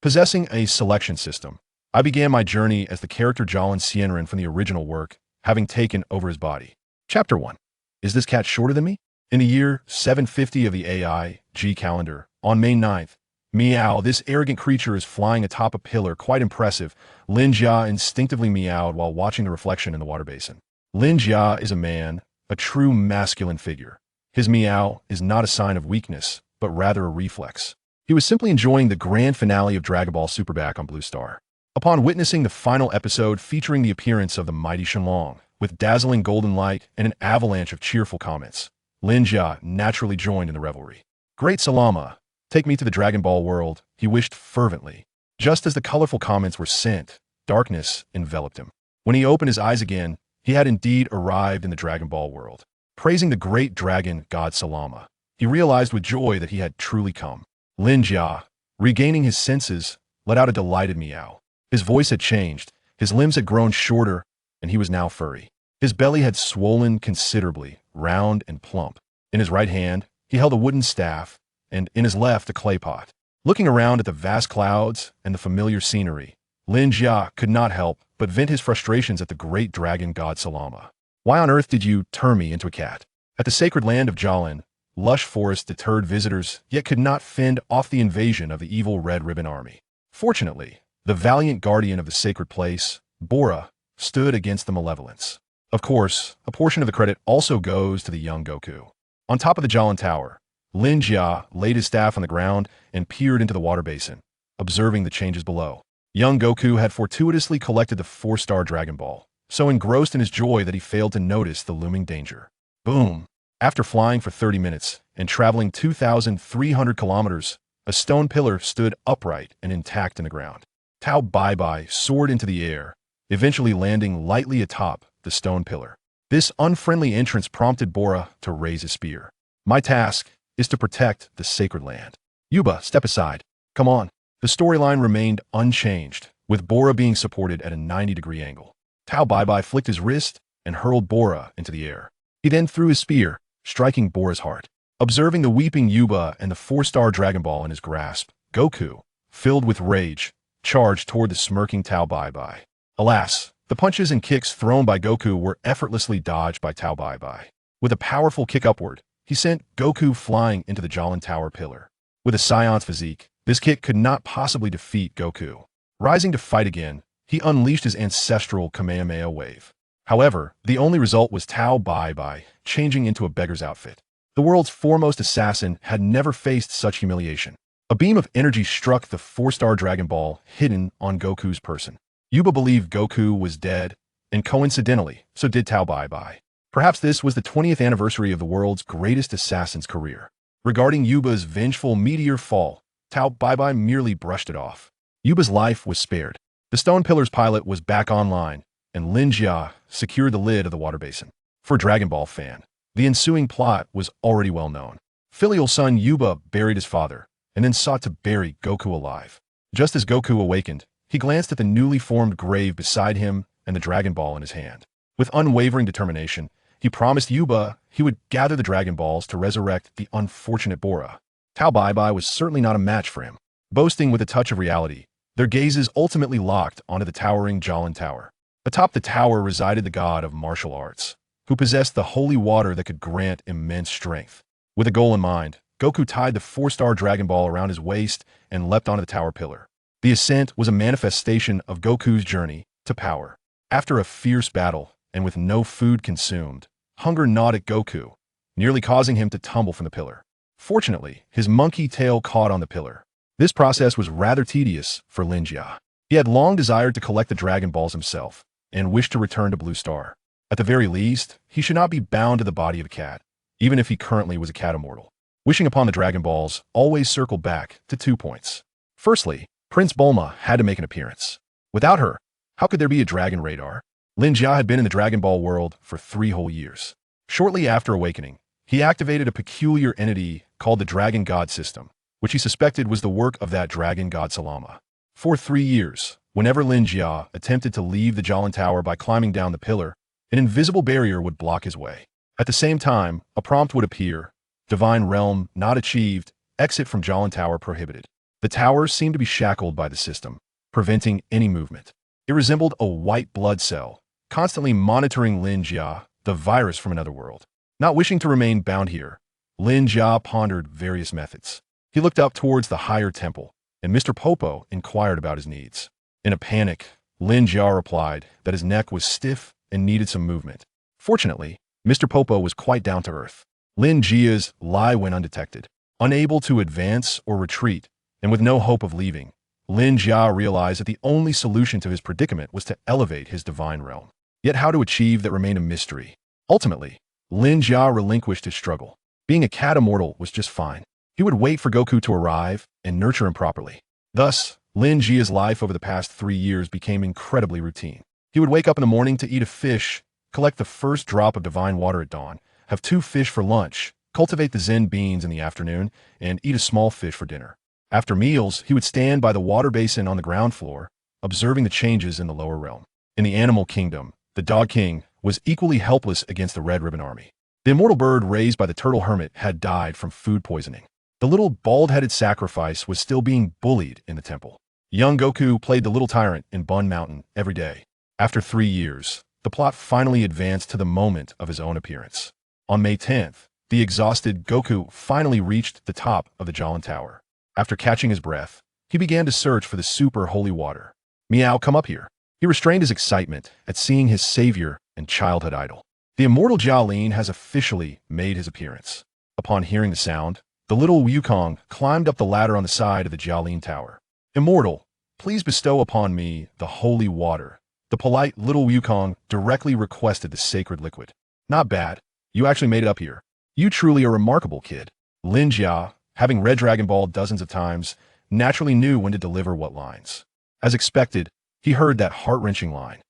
Possessing a selection system, I began my journey as the character Jolin Cianran from the original work, having taken over his body. Chapter 1. Is this cat shorter than me? In the year 750 of the AI-G calendar, on May 9th, meow, this arrogant creature is flying atop a pillar, quite impressive. Lin Jia instinctively meowed while watching the reflection in the water basin. Lin Jia is a man, a true masculine figure. His meow is not a sign of weakness, but rather a reflex. He was simply enjoying the grand finale of Dragon Ball Super back on Blue Star. Upon witnessing the final episode featuring the appearance of the mighty Shenlong, with dazzling golden light and an avalanche of cheerful comments, Lin Jia naturally joined in the revelry. Great Salama, take me to the Dragon Ball world, he wished fervently. Just as the colorful comments were sent, darkness enveloped him. When he opened his eyes again, he had indeed arrived in the Dragon Ball world. Praising the great dragon god Salama, he realized with joy that he had truly come. Lin Jia, regaining his senses, let out a delighted meow. His voice had changed, his limbs had grown shorter, and he was now furry. His belly had swollen considerably, round and plump. In his right hand, he held a wooden staff, and in his left a clay pot. Looking around at the vast clouds and the familiar scenery, Lin Jia could not help but vent his frustrations at the great dragon god Salama. Why on earth did you turn me into a cat? At the sacred land of Jolin, lush forests deterred visitors, yet could not fend off the invasion of the evil Red Ribbon Army. Fortunately, the valiant guardian of the sacred place, Bora, stood against the malevolence. Of course, a portion of the credit also goes to the young Goku. On top of the Jolin Tower, Lin Jia laid his staff on the ground and peered into the water basin, observing the changes below. Young Goku had fortuitously collected the 4-star Dragon Ball, so engrossed in his joy that he failed to notice the looming danger. Boom! After flying for 30 minutes and traveling 2,300 kilometers, a stone pillar stood upright and intact in the ground. Tao Bai Bai soared into the air, eventually landing lightly atop the stone pillar. This unfriendly entrance prompted Bora to raise his spear. My task is to protect the sacred land. Yuba, step aside. Come on. The storyline remained unchanged, with Bora being supported at a 90-degree angle. Tao Bai Bai flicked his wrist and hurled Bora into the air. He then threw his spear, striking Bora's heart. Observing the weeping Yuba and the 4-star Dragon Ball in his grasp, Goku, filled with rage, charged toward the smirking Tao Bai Bai. Alas, the punches and kicks thrown by Goku were effortlessly dodged by Tao Bai Bai. With a powerful kick upward, he sent Goku flying into the Jolin Tower pillar. With a Saiyan's physique, this kick could not possibly defeat Goku. Rising to fight again, he unleashed his ancestral Kamehameha wave. However, the only result was Tao Bai Bai changing into a beggar's outfit. The world's foremost assassin had never faced such humiliation. A beam of energy struck the 4-star Dragon Ball hidden on Goku's person. Yuba believed Goku was dead, and coincidentally, so did Tao Bai Bai. Perhaps this was the 20th anniversary of the world's greatest assassin's career. Regarding Yuba's vengeful meteor fall, Tao Bai Bai merely brushed it off. Yuba's life was spared. The stone pillar's pilot was back online, and Lin Jia secured the lid of the water basin. For a Dragon Ball fan, the ensuing plot was already well known. Filial son Yuba buried his father, and then sought to bury Goku alive. Just as Goku awakened, he glanced at the newly formed grave beside him and the Dragon Ball in his hand. With unwavering determination, he promised Yuba he would gather the Dragon Balls to resurrect the unfortunate Bora. Tao Bai Bai was certainly not a match for him. Boasting with a touch of reality, their gazes ultimately locked onto the towering Jolin Tower. Atop the tower resided the god of martial arts, who possessed the holy water that could grant immense strength. With a goal in mind, Goku tied the 4-star Dragon Ball around his waist and leapt onto the tower pillar. The ascent was a manifestation of Goku's journey to power. After a fierce battle, and with no food consumed, hunger gnawed at Goku, nearly causing him to tumble from the pillar. Fortunately, his monkey tail caught on the pillar. This process was rather tedious for Lin Jia. He had long desired to collect the Dragon Balls himself, and wished to return to Blue Star. At the very least, he should not be bound to the body of a cat, even if he currently was a cat immortal. Wishing upon the Dragon Balls always circled back to 2 points. Firstly, Prince Bulma had to make an appearance. Without her, how could there be a Dragon Radar? Lin Jia had been in the Dragon Ball world for 3 whole years. Shortly after awakening, he activated a peculiar entity called the Dragon God System, which he suspected was the work of that dragon god Salama. For 3 years, whenever Lin Jia attempted to leave the Jolin Tower by climbing down the pillar, an invisible barrier would block his way. At the same time, a prompt would appear: Divine Realm not achieved, exit from Jolin Tower prohibited. The tower seemed to be shackled by the system, preventing any movement. It resembled a white blood cell, constantly monitoring Lin Jia, the virus from another world. Not wishing to remain bound here, Lin Jia pondered various methods. He looked up towards the higher temple, and Mr. Popo inquired about his needs. In a panic, Lin Jia replied that his neck was stiff and needed some movement. Fortunately, Mr. Popo was quite down to earth. Lin Jia's lie went undetected. Unable to advance or retreat, and with no hope of leaving, Lin Jia realized that the only solution to his predicament was to elevate his divine realm. Yet how to achieve that remained a mystery. Ultimately, Lin Jia relinquished his struggle. Being a cat immortal was just fine. He would wait for Goku to arrive and nurture him properly. Thus, Lin Jia's life over the past 3 years became incredibly routine. He would wake up in the morning to eat a fish, collect the first drop of divine water at dawn, have 2 fish for lunch, cultivate the Zen beans in the afternoon, and eat a small fish for dinner. After meals, he would stand by the water basin on the ground floor, observing the changes in the lower realm. In the animal kingdom, the Dog King was equally helpless against the Red Ribbon Army. The immortal bird raised by the turtle hermit had died from food poisoning. The little bald-headed sacrifice was still being bullied in the temple. Young Goku played the little tyrant in Bun Mountain every day. After 3 years, the plot finally advanced to the moment of his own appearance. On May 10th, the exhausted Goku finally reached the top of the Jolin Tower. After catching his breath, he began to search for the super holy water. Meow, come up here. He restrained his excitement at seeing his savior and childhood idol. The immortal Jialin has officially made his appearance. Upon hearing the sound, the little Wukong climbed up the ladder on the side of the Jialin Tower. Immortal, please bestow upon me the holy water. The polite little Wukong directly requested the sacred liquid. Not bad. You actually made it up here. You truly are a remarkable kid. Lin Jia, having read Dragon Ball dozens of times, naturally knew when to deliver what lines. As expected, he heard that heart-wrenching line.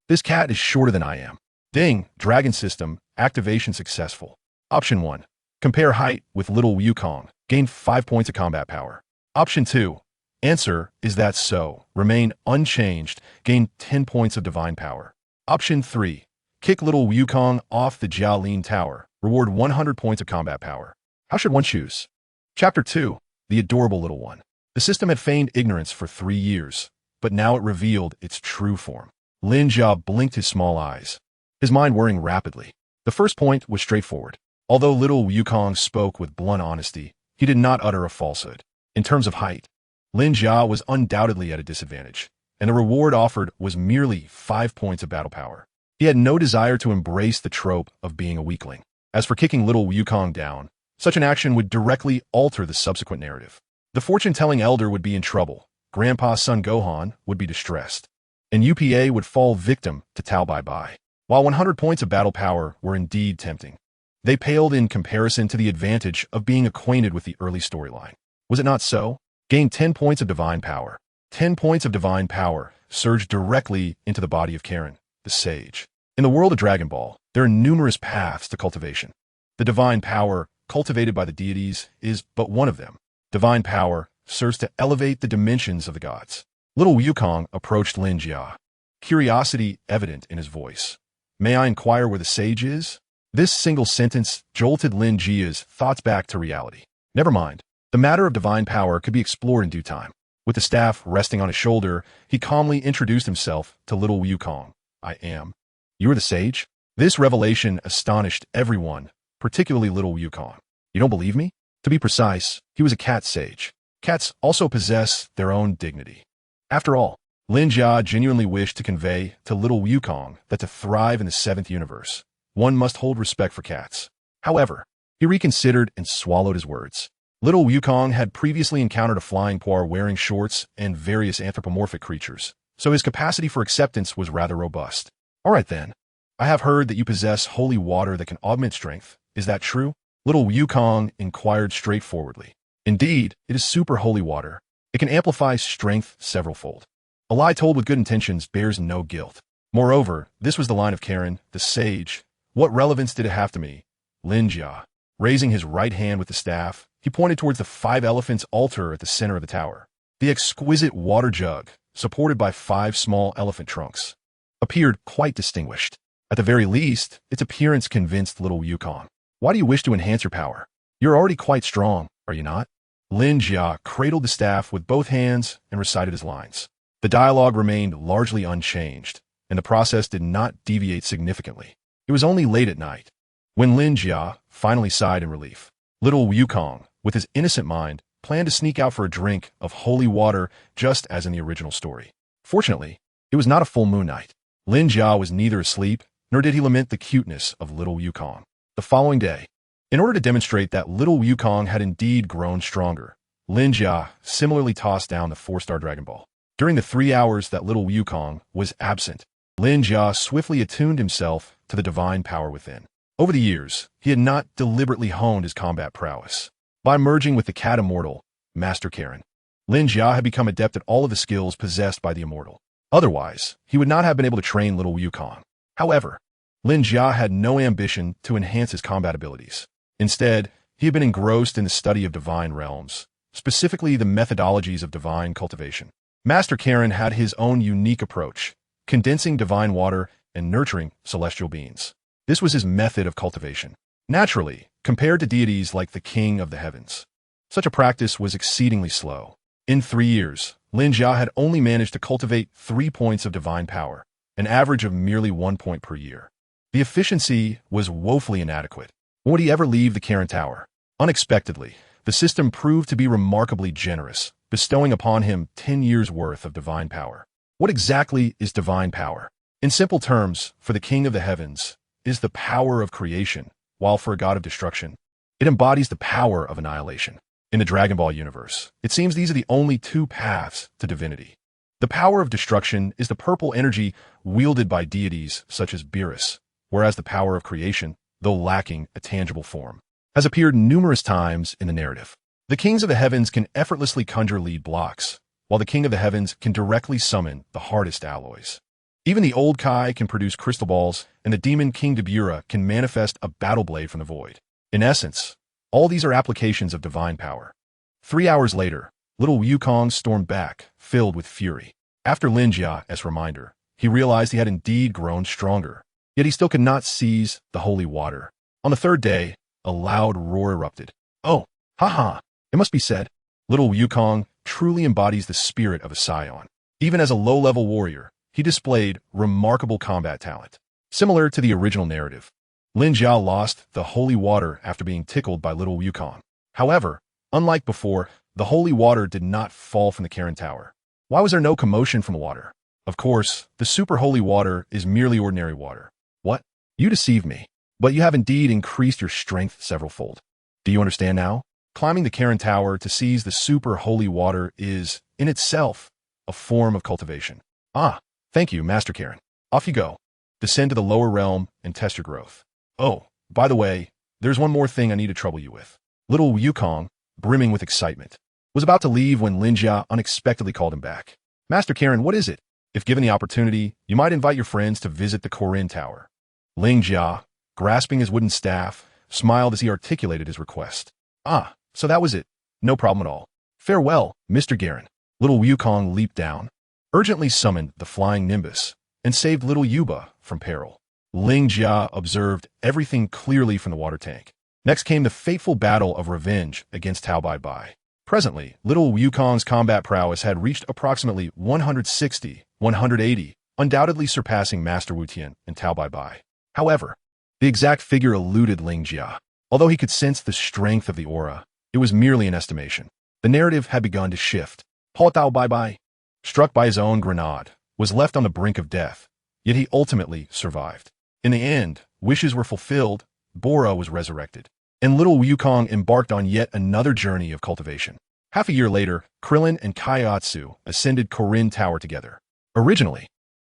This cat is shorter than I am. Ding, Dragon System, activation successful. Option 1. Compare height with little Wukong. Gain 5 points of combat power. Option 2. Answer, is that so? Remain unchanged. Gain 10 points of divine power. Option 3. Kick little Wukong off the Jialin Tower. Reward 100 points of combat power. How should one choose? Chapter 2. The adorable little one. The system had feigned ignorance for 3 years, but now it revealed its true form. Lin Jia blinked his small eyes, his mind whirring rapidly. The first point was straightforward. Although little Wukong spoke with blunt honesty, he did not utter a falsehood. In terms of height, Lin Jia was undoubtedly at a disadvantage, and the reward offered was merely 5 points of battle power. He had no desire to embrace the trope of being a weakling. As for kicking little Wukong down, such an action would directly alter the subsequent narrative. The fortune-telling elder would be in trouble, Grandpa's son Gohan would be distressed, and UPA would fall victim to Tao Bai Bai. While 100 points of battle power were indeed tempting, they paled in comparison to the advantage of being acquainted with the early storyline. Was it not so? Gain 10 points of divine power. 10 points of divine power surged directly into the body of Karen, the sage. In the world of Dragon Ball, there are numerous paths to cultivation. The divine power cultivated by the deities is but one of them. Divine power serves to elevate the dimensions of the gods. Little Wukong approached Lin Jia, curiosity evident in his voice. May I inquire where the sage is? This single sentence jolted Lin Jia's thoughts back to reality. Never mind. The matter of divine power could be explored in due time. With the staff resting on his shoulder, he calmly introduced himself to little Wukong. I am. You are the sage? This revelation astonished everyone, particularly little Wukong. You don't believe me? To be precise, he was a cat sage. Cats also possess their own dignity. After all, Lin Jia genuinely wished to convey to little Wukong that to thrive in the 7th universe, one must hold respect for cats. However, he reconsidered and swallowed his words. Little Wukong had previously encountered a flying poir wearing shorts and various anthropomorphic creatures, so his capacity for acceptance was rather robust. All right then, I have heard that you possess holy water that can augment strength. Is that true? Little Wukong inquired straightforwardly. Indeed, it is super holy water. It can amplify strength severalfold. A lie told with good intentions bears no guilt. Moreover, this was the line of Karen, the sage. What relevance did it have to me? Lin Jia. Raising his right hand with the staff, he pointed towards the 5 elephants altar at the center of the tower. The exquisite water jug, supported by 5 small elephant trunks, appeared quite distinguished. At the very least, its appearance convinced little Wukong. Why do you wish to enhance your power? You're already quite strong, are you not? Lin Jia cradled the staff with both hands and recited his lines. The dialogue remained largely unchanged, and the process did not deviate significantly. It was only late at night when Lin Jia finally sighed in relief. Little Wukong, with his innocent mind, planned to sneak out for a drink of holy water just as in the original story. Fortunately, it was not a full moon night. Lin Jia was neither asleep, nor did he lament the cuteness of little Wukong. The following day, in order to demonstrate that little Wukong had indeed grown stronger, Lin Jia similarly tossed down the 4-star Dragon Ball. During the 3 hours that little Wukong was absent, Lin Jia swiftly attuned himself to the divine power within. Over the years, he had not deliberately honed his combat prowess. By merging with the cat immortal, Master Karen, Lin Jia had become adept at all of the skills possessed by the immortal. Otherwise, he would not have been able to train little Wukong. However, Lin Jia had no ambition to enhance his combat abilities. Instead, he had been engrossed in the study of divine realms, specifically the methodologies of divine cultivation. Master Karen had his own unique approach, condensing divine water and nurturing celestial beings. This was his method of cultivation. Naturally, compared to deities like the King of the Heavens, such a practice was exceedingly slow. In 3 years, Lin Jia had only managed to cultivate 3 points of divine power, an average of merely 1 point per year. The efficiency was woefully inadequate. When would he ever leave the Karen Tower? Unexpectedly, the system proved to be remarkably generous, bestowing upon him 10 years' worth of divine power. What exactly is divine power? In simple terms, for the King of the Heavens is the power of creation, while for a god of destruction, it embodies the power of annihilation. In the Dragon Ball universe, it seems these are the only 2 paths to divinity. The power of destruction is the purple energy wielded by deities such as Beerus, whereas the power of creation, though lacking a tangible form, has appeared numerous times in the narrative. The Kings of the Heavens can effortlessly conjure lead blocks, while the King of the Heavens can directly summon the hardest alloys. Even the Old Kai can produce crystal balls, and the demon King Dabura can manifest a battle blade from the void. In essence, all these are applications of divine power. 3 hours later, little Wukong stormed back, filled with fury. After Lin Jia's reminder, he realized he had indeed grown stronger, yet he still could not seize the holy water. On the 3rd day, a loud roar erupted. Oh, haha, it must be said, little Wukong truly embodies the spirit of a Saiyan. Even as a low-level warrior, he displayed remarkable combat talent. Similar to the original narrative, Lin Jia lost the holy water after being tickled by little Wukong. However, unlike before, the holy water did not fall from the Karen Tower. Why was there no commotion from the water? Of course, the super holy water is merely ordinary water. What? You deceived me. But you have indeed increased your strength severalfold. Do you understand now? Climbing the Karen Tower to seize the super holy water is, in itself, a form of cultivation. Ah, thank you, Master Karen. Off you go. Descend to the lower realm and test your growth. Oh, by the way, there's one more thing I need to trouble you with. Little Wukong, brimming with excitement, was about to leave when Lin Jia unexpectedly called him back. Master Karen, what is it? If given the opportunity, you might invite your friends to visit the Korin Tower. Lin Jia, grasping his wooden staff, smiled as he articulated his request. Ah, so that was it. No problem at all. Farewell, Mr. Garen. Little Wukong leaped down, urgently summoned the flying Nimbus, and saved little Yuba from peril. Lin Jia observed everything clearly from the water tank. Next came the fateful battle of revenge against Tao Bai Bai. Presently, little Wukong's combat prowess had reached approximately 160, 180, undoubtedly surpassing Master Wu Tian and Tao Bai Bai. However, the exact figure eluded Lin Jia. Although he could sense the strength of the aura, it was merely an estimation. The narrative had begun to shift. Paul Tao Bai Bai, struck by his own grenade, was left on the brink of death, yet he ultimately survived. In the end, wishes were fulfilled, Bora was resurrected, and little Wukong embarked on yet another journey of cultivation. Half a year later, Krillin and Kaiatsu ascended Korin Tower together. Originally,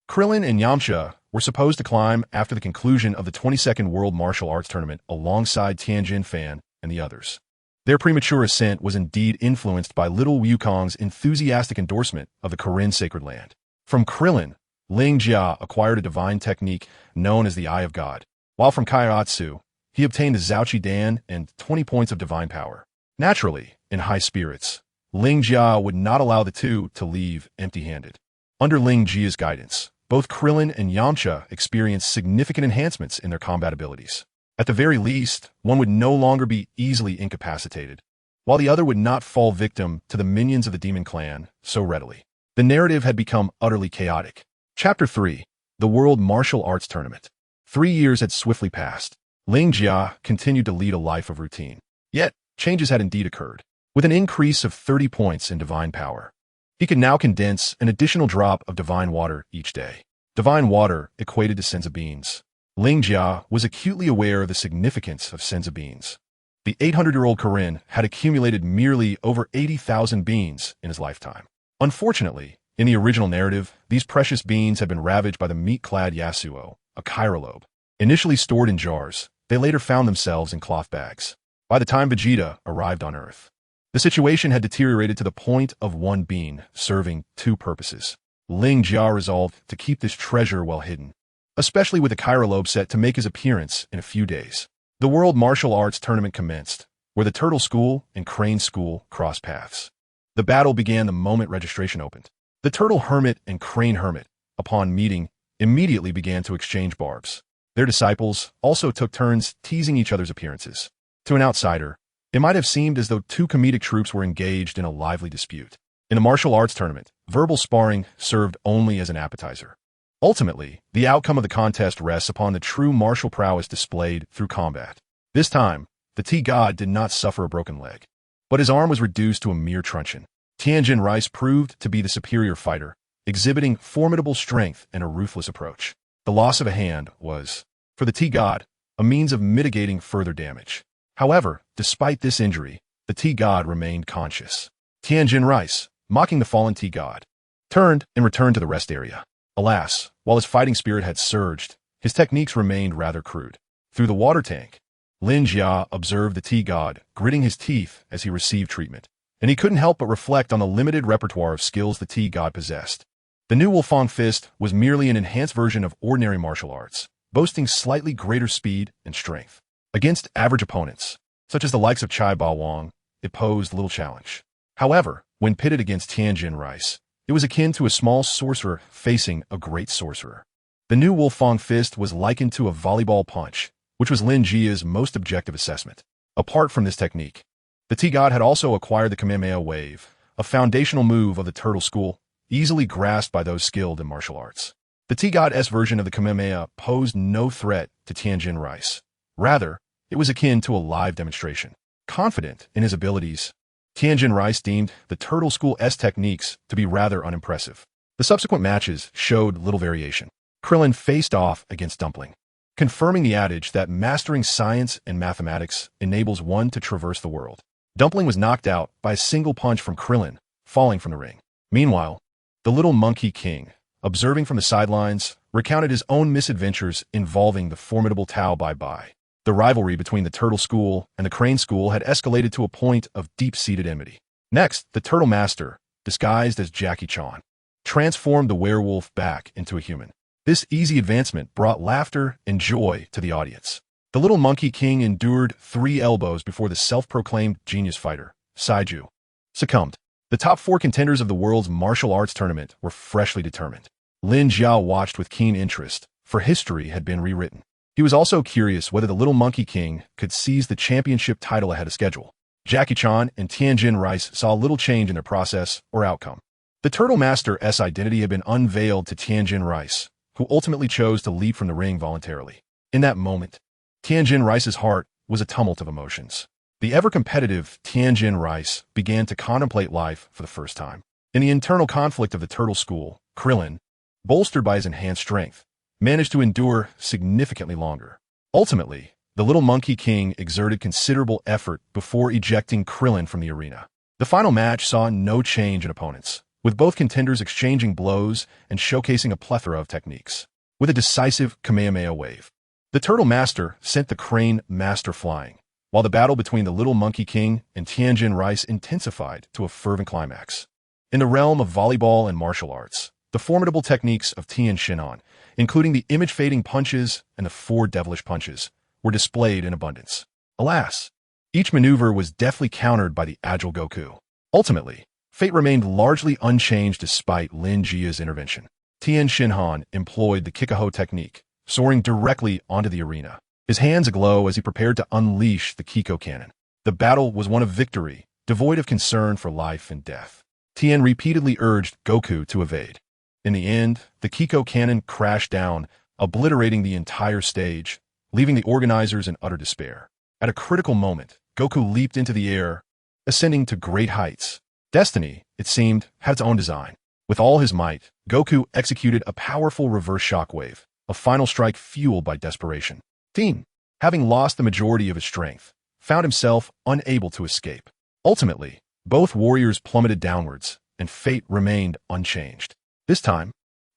Krillin and Yamcha were supposed to climb after the conclusion of the 22nd World Martial Arts Tournament alongside Tianjin Fan and the others. Their premature ascent was indeed influenced by little Wukong's enthusiastic endorsement of the Korin Sacred Land. From Krillin, Lin Jia acquired a divine technique known as the Eye of God, while from Kaiatsu, he obtained the Zhaoqi Dan and 20 points of divine power. Naturally, in high spirits, Lin Jia would not allow the two to leave empty-handed. Under Lin Jia's guidance, both Krillin and Yamcha experienced significant enhancements in their combat abilities. At the very least, one would no longer be easily incapacitated. while the other would not fall victim to the minions of the demon clan so readily. The narrative had become utterly chaotic. Chapter 3. The World Martial Arts Tournament. 3 years had swiftly passed. Lin Jia continued to lead a life of routine. Yet, changes had indeed occurred. With an increase of 30 points in divine power, he could now condense an additional drop of divine water each day. Divine water equated to senza beans. Lin Jia was acutely aware of the significance of senza beans. The 800-year-old Korean had accumulated merely over 80,000 beans in his lifetime. Unfortunately, in the original narrative, these precious beans had been ravaged by the meat-clad Yasuo, a chirolobe. Initially stored in jars, they later found themselves in cloth bags. By the time Vegeta arrived on Earth, the situation had deteriorated to the point of one bean serving 2 purposes. Lin Jia resolved to keep this treasure well hidden, especially with the chirolobe set to make his appearance in a few days. The World Martial Arts Tournament commenced, where the Turtle School and Crane School crossed paths. The battle began the moment registration opened. The Turtle Hermit and Crane Hermit, upon meeting, immediately began to exchange barbs. Their disciples also took turns teasing each other's appearances. To an outsider, it might have seemed as though 2 comedic troupes were engaged in a lively dispute. In a martial arts tournament, verbal sparring served only as an appetizer. Ultimately, the outcome of the contest rests upon the true martial prowess displayed through combat. This time, the T-God did not suffer a broken leg, but his arm was reduced to a mere truncheon. Tianjin Rice proved to be the superior fighter, exhibiting formidable strength and a ruthless approach. The loss of a hand was, for the T-God, a means of mitigating further damage. However, despite this injury, the T-God remained conscious. Tianjin Rice, mocking the fallen T-God, turned and returned to the rest area. Alas, while his fighting spirit had surged, his techniques remained rather crude. Through the water tank, Lin Jia observed the T-God gritting his teeth as he received treatment, and he couldn't help but reflect on the limited repertoire of skills the T-God possessed. The new Wolfang Fist was merely an enhanced version of ordinary martial arts, boasting slightly greater speed and strength. Against average opponents, such as the likes of Chai Ba Wang, it posed little challenge. However, when pitted against Tianjin Rice, it was akin to a small sorcerer facing a great sorcerer. The new Wolfang Fist was likened to a volleyball punch, which was Lin Jia's most objective assessment. Apart from this technique, the T-God had also acquired the Kamehameha Wave, a foundational move of the Turtle School, easily grasped by those skilled in martial arts. The T-God-S version of the Kamehameha posed no threat to Tianjin Rice. Rather, it was akin to a live demonstration. Confident in his abilities, Tianjin Rice deemed the Turtle School-S techniques to be rather unimpressive. The subsequent matches showed little variation. Krillin faced off against Dumpling, confirming the adage that mastering science and mathematics enables one to traverse the world. Dumpling was knocked out by a single punch from Krillin, falling from the ring. Meanwhile, the Little Monkey King, observing from the sidelines, recounted his own misadventures involving the formidable Tao Bai Bai. The rivalry between the Turtle School and the Crane School had escalated to a point of deep-seated enmity. Next, the Turtle Master, disguised as Jackie Chan, transformed the werewolf back into a human. This easy advancement brought laughter and joy to the audience. The Little Monkey King endured 3 elbows before the self-proclaimed genius fighter, Saiju, succumbed. The top 4 contenders of the world's martial arts tournament were freshly determined. Lin Jia watched with keen interest, for history had been rewritten. He was also curious whether the Little Monkey King could seize the championship title ahead of schedule. Jackie Chan and Tianjin Rice saw little change in their process or outcome. The Turtle Master's identity had been unveiled to Tianjin Rice, who ultimately chose to leap from the ring voluntarily. In that moment, Tianjin Rice's heart was a tumult of emotions. The ever-competitive Tianjin Rice began to contemplate life for the first time. In the internal conflict of the Turtle School, Krillin, bolstered by his enhanced strength, managed to endure significantly longer. Ultimately, the Little Monkey King exerted considerable effort before ejecting Krillin from the arena. The final match saw no change in opponents, with both contenders exchanging blows and showcasing a plethora of techniques. With a decisive Kamehameha Wave, the Turtle Master sent the Crane Master flying, while the battle between the Little Monkey King and Tianjin Rice intensified to a fervent climax. In the realm of volleyball and martial arts, the formidable techniques of Tien Shinhan, including the image-fading punches and the 4 devilish punches, were displayed in abundance. Alas, each maneuver was deftly countered by the agile Goku. Ultimately, fate remained largely unchanged despite Lin Jia's intervention. Tien Shinhan employed the Kikaho technique, soaring directly onto the arena, his hands aglow as he prepared to unleash the Kiko cannon. The battle was one of victory, devoid of concern for life and death. Tien repeatedly urged Goku to evade. In the end, the Kiko cannon crashed down, obliterating the entire stage, leaving the organizers in utter despair. At a critical moment, Goku leaped into the air, ascending to great heights. Destiny, it seemed, had its own design. With all his might, Goku executed a powerful reverse shockwave, a final strike fueled by desperation. Tien, having lost the majority of his strength, found himself unable to escape. Ultimately, both warriors plummeted downwards, and fate remained unchanged. This time,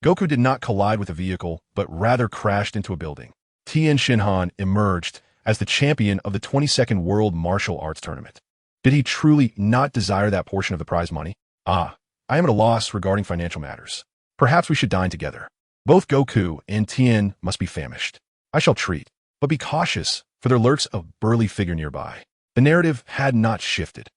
Goku did not collide with a vehicle, but rather crashed into a building. Tien Shinhan emerged as the champion of the 22nd World Martial Arts Tournament. Did he truly not desire that portion of the prize money? I am at a loss regarding financial matters. Perhaps we should dine together. Both Goku and Tien must be famished. I shall treat, but be cautious, for there lurks a burly figure nearby. The narrative had not shifted.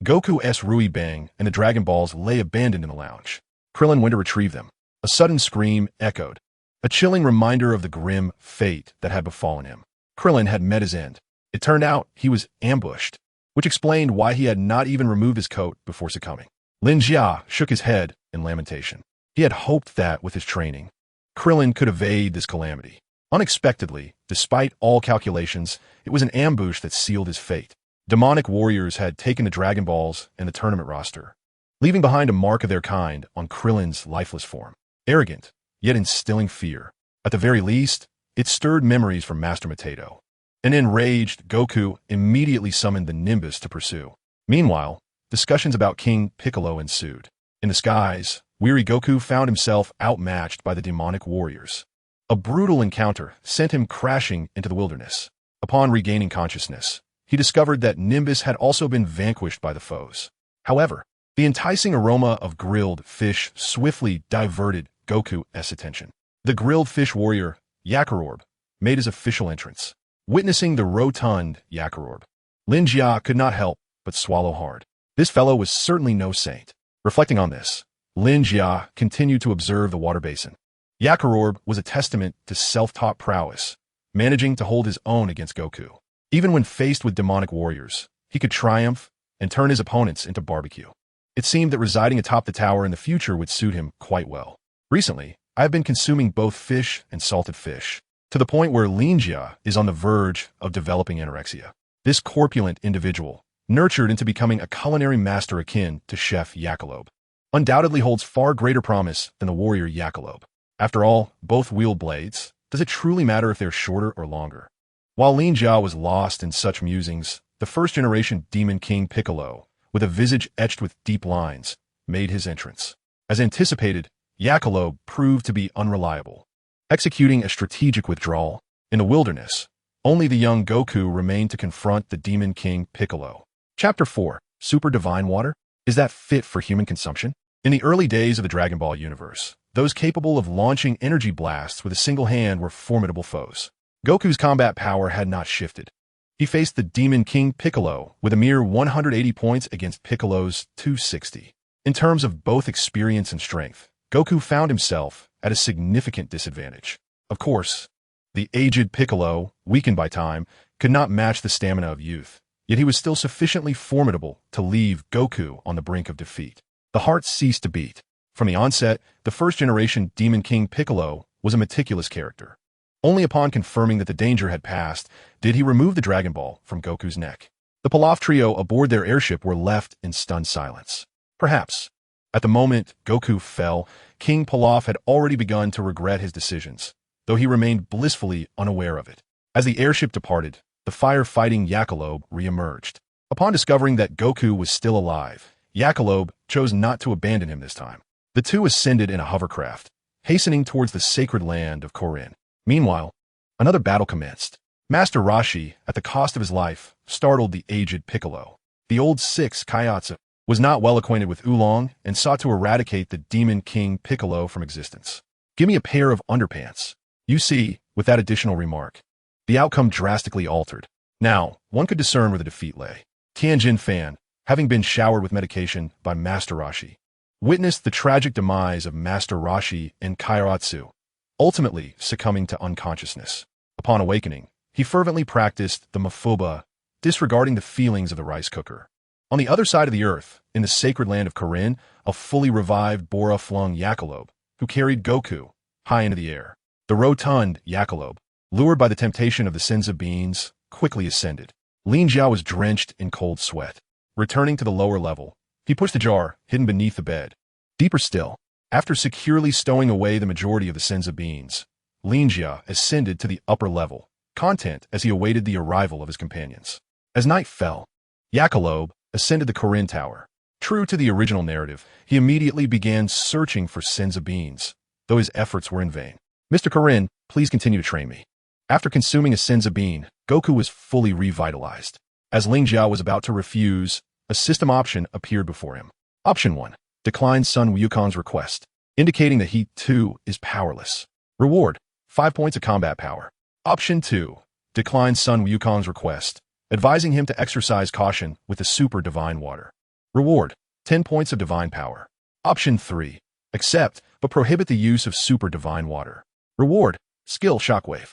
Goku's Rui Bang and the Dragon Balls lay abandoned in the lounge. Krillin went to retrieve them. A sudden scream echoed, a chilling reminder of the grim fate that had befallen him. Krillin had met his end. It turned out he was ambushed, which explained why he had not even removed his coat before succumbing. Lin Jia shook his head in lamentation. He had hoped that, with his training, Krillin could evade this calamity. Unexpectedly, despite all calculations, it was an ambush that sealed his fate. Demonic warriors had taken the Dragon Balls and the tournament roster, leaving behind a mark of their kind on Krillin's lifeless form. Arrogant, yet instilling fear. At the very least, it stirred memories from Master Mateto. An enraged Goku immediately summoned the Nimbus to pursue. Meanwhile, discussions about King Piccolo ensued. In the skies, weary Goku found himself outmatched by the demonic warriors. A brutal encounter sent him crashing into the wilderness. Upon regaining consciousness, he discovered that Nimbus had also been vanquished by the foes. However, the enticing aroma of grilled fish swiftly diverted Goku's attention. The grilled fish warrior, Yakarorb, made his official entrance. Witnessing the rotund Yakarorb, Lin Jia could not help but swallow hard. This fellow was certainly no saint. Reflecting on this, Lin Jia continued to observe the water basin. Yakarorb was a testament to self-taught prowess, managing to hold his own against Goku. Even when faced with demonic warriors, he could triumph and turn his opponents into barbecue. It seemed that residing atop the tower in the future would suit him quite well. Recently, I have been consuming both fish and salted fish, to the point where Lin Jia is on the verge of developing anorexia. This corpulent individual, nurtured into becoming a culinary master akin to Chef Yakalob, undoubtedly holds far greater promise than the warrior Yakalob. After all, both wield blades. Does it truly matter if they're shorter or longer? While Lin Jia was lost in such musings, the first-generation Demon King Piccolo, with a visage etched with deep lines, made his entrance. As anticipated, Yakalob proved to be unreliable. Executing a strategic withdrawal in the wilderness, only the young Goku remained to confront the Demon King Piccolo. Chapter 4. Super Divine Water? Is that fit for human consumption? In the early days of the Dragon Ball universe, those capable of launching energy blasts with a single hand were formidable foes. Goku's combat power had not shifted. He faced the Demon King Piccolo with a mere 180 points against Piccolo's 260. In terms of both experience and strength, Goku found himself at a significant disadvantage. Of course, the aged Piccolo, weakened by time, could not match the stamina of youth, yet he was still sufficiently formidable to leave Goku on the brink of defeat. The heart ceased to beat. From the onset, the first-generation Demon King Piccolo was a meticulous character. Only upon confirming that the danger had passed did he remove the Dragon Ball from Goku's neck. The Pilaf trio aboard their airship were left in stunned silence. Perhaps, at the moment Goku fell, King Pilaf had already begun to regret his decisions, though he remained blissfully unaware of it. As the airship departed, the fire-fighting Yakalob re-emerged. Upon discovering that Goku was still alive, Yakalob chose not to abandon him this time. The two ascended in a hovercraft, hastening towards the sacred land of Korin. Meanwhile, another battle commenced. Master Rashi, at the cost of his life, startled the aged Piccolo. The old six Kaiatsu was not well acquainted with Oolong and sought to eradicate the Demon King Piccolo from existence. Give me a pair of underpants. You see, with that additional remark, the outcome drastically altered. Now, one could discern where the defeat lay. Tianjin Fan, having been showered with medication by Master Rashi, witnessed the tragic demise of Master Rashi and Kairatsu, ultimately succumbing to unconsciousness. Upon awakening, he fervently practiced the mafuba, disregarding the feelings of the rice cooker. On the other side of the earth, in the sacred land of Korin, a fully revived Bora flung Yakalobe, who carried Goku high into the air. The rotund Yakalobe, lured by the temptation of the Senzu beans, quickly ascended. Lin Jia was drenched in cold sweat. Returning to the lower level, he pushed the jar hidden beneath the bed. Deeper still, after securely stowing away the majority of the Senzu beans, Lin Jia ascended to the upper level, content as he awaited the arrival of his companions. As night fell, Yakalobe ascended the Korin Tower. True to the original narrative, he immediately began searching for Senzu beans, though his efforts were in vain. Mr. Korin, please continue to train me. After consuming a Senzu bean, Goku was fully revitalized. As Lin Jia was about to refuse, a system option appeared before him. Option 1. Decline Sun Wukong's request, indicating that he, too, is powerless. Reward: 5 points of combat power. Option 2. Decline Sun Wukong's request, advising him to exercise caution with the super divine water. Reward: 10 points of divine power. Option 3. Accept, but prohibit the use of super divine water. Reward: skill shockwave.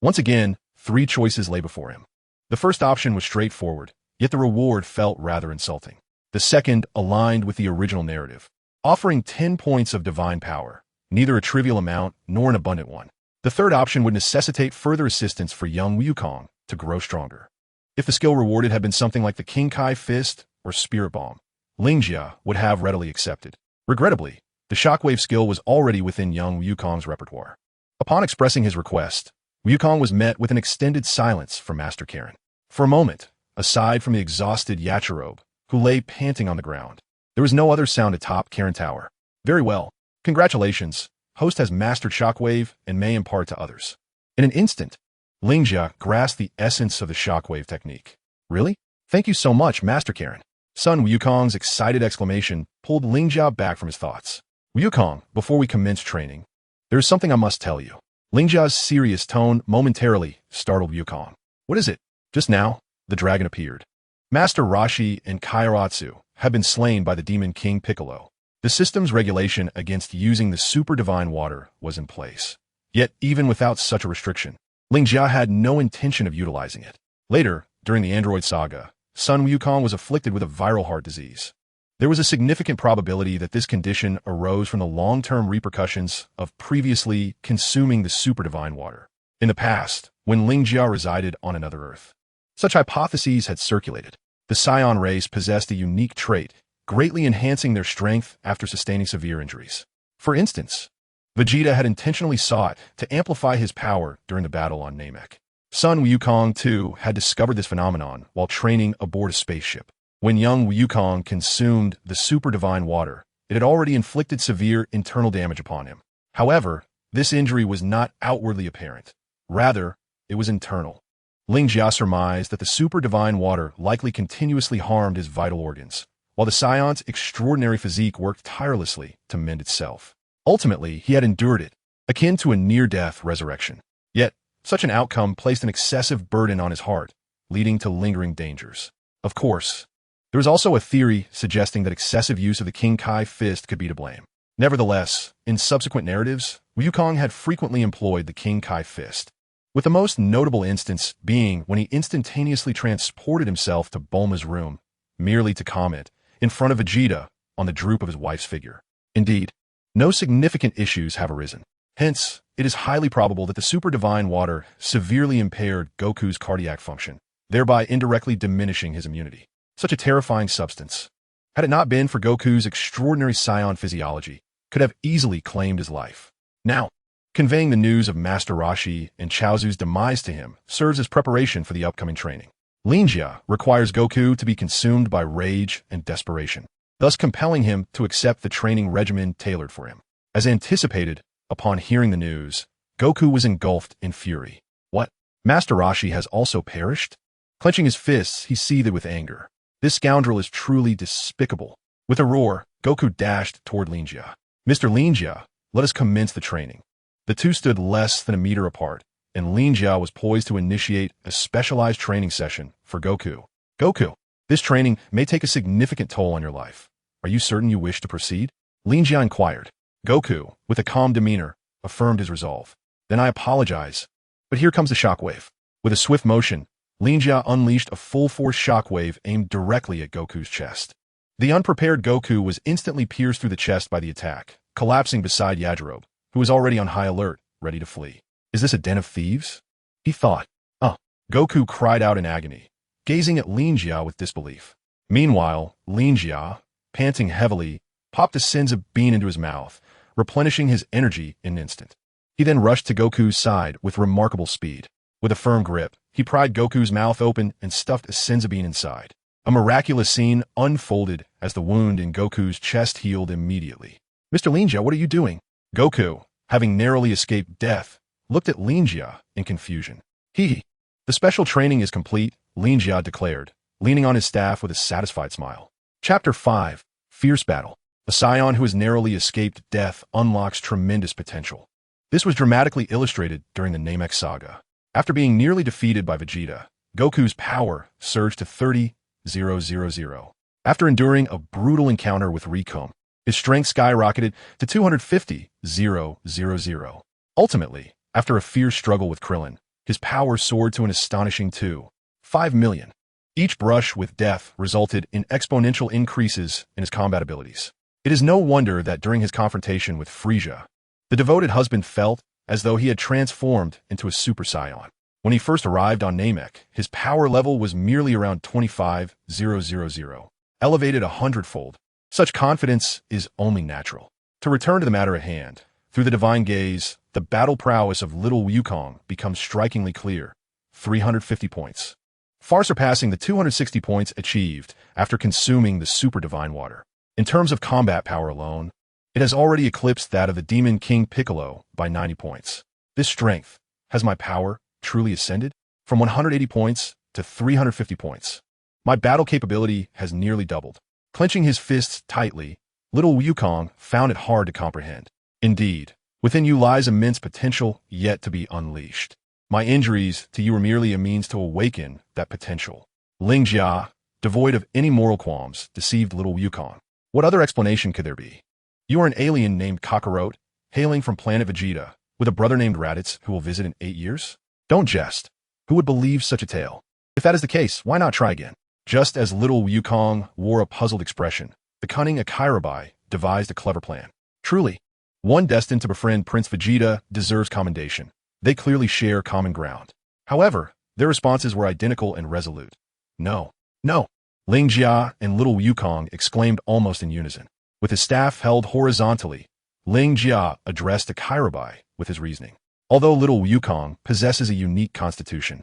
Once again, 3 choices lay before him. The first option was straightforward, yet the reward felt rather insulting. The second aligned with the original narrative, offering 10 points of divine power, neither a trivial amount nor an abundant one. The third option would necessitate further assistance for young Wukong to grow stronger. If the skill rewarded had been something like the King Kai Fist or Spirit Bomb, Lin Jia would have readily accepted. Regrettably, the shockwave skill was already within young Wukong's repertoire. Upon expressing his request, Wukong was met with an extended silence from Master Karen. For a moment, aside from the exhausted Yachirobe, who lay panting on the ground, there was no other sound atop Karen Tower. Very well. Congratulations. Host has mastered shockwave and may impart to others. In an instant, Lin Jia grasped the essence of the shockwave technique. Really? Thank you so much, Master Karen. Sun Wukong's excited exclamation pulled Lin Jia back from his thoughts. Wukong, before we commence training, there is something I must tell you. Lin Jia's serious tone momentarily startled Wukong. What is it? Just now, the dragon appeared. Master Rashi and Kairatsu had been slain by the demon king Piccolo. The system's regulation against using the super divine water was in place. Yet, even without such a restriction, Lin Jia had no intention of utilizing it. Later, during the Android saga, Sun Wukong was afflicted with a viral heart disease. There was a significant probability that this condition arose from the long-term repercussions of previously consuming the super divine water. In the past, when Lin Jia resided on another Earth, such hypotheses had circulated. The Saiyan race possessed a unique trait, greatly enhancing their strength after sustaining severe injuries. For instance, Vegeta had intentionally sought to amplify his power during the battle on Namek. Sun Wukong, too, had discovered this phenomenon while training aboard a spaceship. When young Wukong consumed the super divine water, it had already inflicted severe internal damage upon him. However, this injury was not outwardly apparent. Rather, it was internal. Lin Jia surmised that the super divine water likely continuously harmed his vital organs, while the Saiyan's extraordinary physique worked tirelessly to mend itself. Ultimately, he had endured it, akin to a near-death resurrection. Yet, such an outcome placed an excessive burden on his heart, leading to lingering dangers. Of course, there was also a theory suggesting that excessive use of the King Kai Fist could be to blame. Nevertheless, in subsequent narratives, Wukong had frequently employed the King Kai Fist, with the most notable instance being when he instantaneously transported himself to Bulma's room, merely to comment, in front of Vegeta, on the droop of his wife's figure. Indeed, no significant issues have arisen. Hence, it is highly probable that the super divine water severely impaired Goku's cardiac function, thereby indirectly diminishing his immunity. Such a terrifying substance, had it not been for Goku's extraordinary Saiyan physiology, could have easily claimed his life. Now, conveying the news of Master Rashi and Chaozu's demise to him serves as preparation for the upcoming training. Lin Jia requires Goku to be consumed by rage and desperation, thus compelling him to accept the training regimen tailored for him. As anticipated, upon hearing the news, Goku was engulfed in fury. What? Master Rashi has also perished? Clenching his fists, he seethed with anger. This scoundrel is truly despicable. With a roar, Goku dashed toward Lin Jia. Mr. Lin Jia, let us commence the training. The two stood less than a meter apart, and Lin Jia was poised to initiate a specialized training session for Goku. Goku, this training may take a significant toll on your life. Are you certain you wish to proceed? Lin Jia inquired. Goku, with a calm demeanor, affirmed his resolve. Then I apologize, but here comes the shockwave. With a swift motion, Lin Jia unleashed a full-force shockwave aimed directly at Goku's chest. The unprepared Goku was instantly pierced through the chest by the attack, collapsing beside Yajirobe, who was already on high alert, ready to flee. Is this a den of thieves? He thought. Goku cried out in agony, gazing at Lin Jia with disbelief. Meanwhile, Lin Jia, panting heavily, popped a senzu bean into his mouth, replenishing his energy in an instant. He then rushed to Goku's side with remarkable speed. With a firm grip, he pried Goku's mouth open and stuffed a senzu bean inside. A miraculous scene unfolded as the wound in Goku's chest healed immediately. Mr. Lin Jia, what are you doing? Goku, having narrowly escaped death, looked at Lin Jia in confusion. The special training is complete, Lin Jia declared, leaning on his staff with a satisfied smile. Chapter 5. Fierce Battle. A Saiyan who has narrowly escaped death unlocks tremendous potential. This was dramatically illustrated during the Namek saga. After being nearly defeated by Vegeta, Goku's power surged to 30,000. After enduring a brutal encounter with Rikom, his strength skyrocketed to 250,000. Ultimately, after a fierce struggle with Krillin, his power soared to an astonishing 5 million. Each brush with death resulted in exponential increases in his combat abilities. It is no wonder that during his confrontation with Frieza, the devoted husband felt as though he had transformed into a Super Saiyan. When he first arrived on Namek, his power level was merely around 25,000, elevated 100-fold. Such confidence is only natural. To return to the matter at hand, through the divine gaze, the battle prowess of little Wukong becomes strikingly clear. 350 points. Far surpassing the 260 points achieved after consuming the Super Divine Water. In terms of combat power alone, it has already eclipsed that of the Demon King Piccolo by 90 points. This strength, has my power truly ascended? From 180 points to 350 points. My battle capability has nearly doubled. Clenching his fists tightly, little Wukong found it hard to comprehend. Indeed, within you lies immense potential yet to be unleashed. My injuries to you are merely a means to awaken that potential. Lin Jia, devoid of any moral qualms, deceived little Wukong. What other explanation could there be? You are an alien named Kakarot, hailing from planet Vegeta, with a brother named Raditz who will visit in 8 years? Don't jest. Who would believe such a tale? If that is the case, why not try again? Just as little Wukong wore a puzzled expression, the cunning Akirabai devised a clever plan. Truly, one destined to befriend Prince Vegeta deserves commendation. They clearly share common ground. However, their responses were identical and resolute. No. Lin Jia and little Wukong exclaimed almost in unison. With his staff held horizontally, Lin Jia addressed Akirabai with his reasoning. Although little Wukong possesses a unique constitution,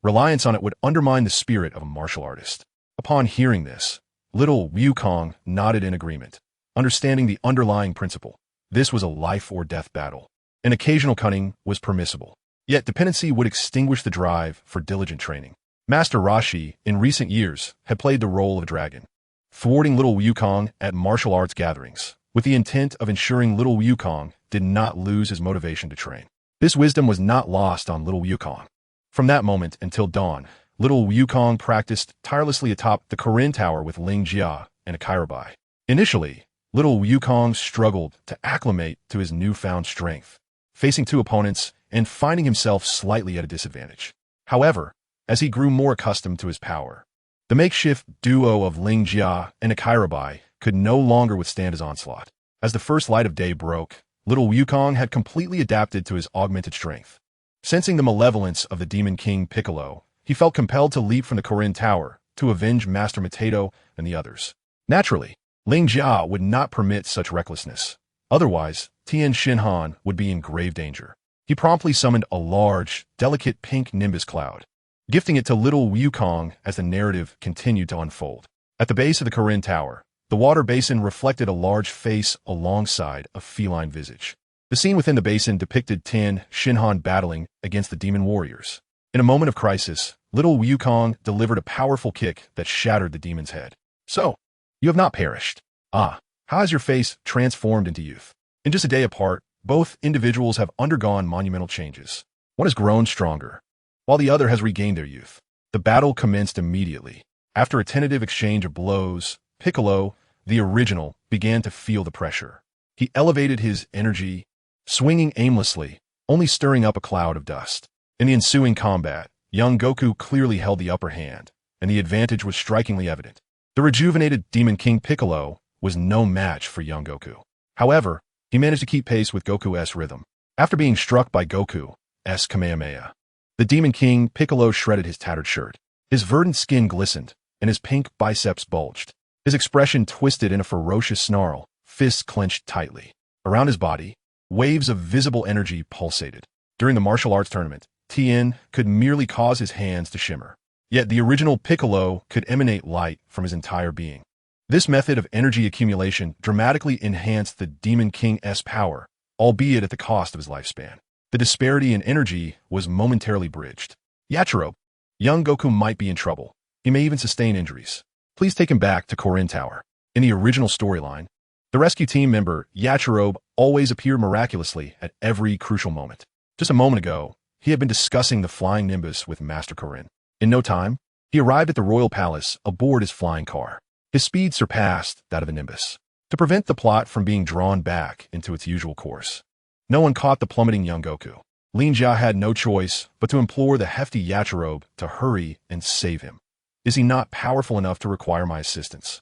reliance on it would undermine the spirit of a martial artist. Upon hearing this, little Wukong nodded in agreement, understanding the underlying principle. This was a life-or-death battle. An occasional cunning was permissible, yet dependency would extinguish the drive for diligent training. Master Roshi, in recent years, had played the role of a dragon, thwarting little Wukong at martial arts gatherings, with the intent of ensuring little Wukong did not lose his motivation to train. This wisdom was not lost on little Wukong. From that moment until dawn, little Wukong practiced tirelessly atop the Korin Tower with Lin Jia and Akirabai. Initially, little Wukong struggled to acclimate to his newfound strength, facing 2 opponents and finding himself slightly at a disadvantage. However, as he grew more accustomed to his power, the makeshift duo of Lin Jia and Akirabai could no longer withstand his onslaught. As the first light of day broke, little Wukong had completely adapted to his augmented strength. Sensing the malevolence of the Demon King Piccolo, he felt compelled to leap from the Korin Tower to avenge Master Mateto and the others. Naturally, Lin Jia would not permit such recklessness. Otherwise, Tien Shinhan would be in grave danger. He promptly summoned a large, delicate pink nimbus cloud, gifting it to little Wukong as the narrative continued to unfold. At the base of the Korin Tower, the water basin reflected a large face alongside a feline visage. The scene within the basin depicted Tien Shinhan battling against the demon warriors. In a moment of crisis, little Wukong delivered a powerful kick that shattered the demon's head. So, you have not perished. How has your face transformed into youth? In just a day apart, both individuals have undergone monumental changes. One has grown stronger, while the other has regained their youth. The battle commenced immediately. After a tentative exchange of blows, Piccolo, the original, began to feel the pressure. He elevated his energy, swinging aimlessly, only stirring up a cloud of dust. In the ensuing combat, young Goku clearly held the upper hand, and the advantage was strikingly evident. The rejuvenated Demon King Piccolo was no match for young Goku. However, he managed to keep pace with Goku's rhythm. After being struck by Goku's Kamehameha, the Demon King Piccolo shredded his tattered shirt. His verdant skin glistened, and his pink biceps bulged. His expression twisted in a ferocious snarl, fists clenched tightly. Around his body, waves of visible energy pulsated. During the martial arts tournament, Tien could merely cause his hands to shimmer. Yet the original Piccolo could emanate light from his entire being. This method of energy accumulation dramatically enhanced the Demon King's power, albeit at the cost of his lifespan. The disparity in energy was momentarily bridged. Yachirobe, young Goku might be in trouble. He may even sustain injuries. Please take him back to Korin Tower. In the original storyline, the rescue team member, Yachirobe, always appeared miraculously at every crucial moment. Just a moment ago, he had been discussing the flying Nimbus with Master Korin. In no time, he arrived at the royal palace aboard his flying car. His speed surpassed that of the Nimbus. To prevent the plot from being drawn back into its usual course, no one caught the plummeting young Goku. Lin Jia had no choice but to implore the hefty Yachirobe to hurry and save him. Is he not powerful enough to require my assistance?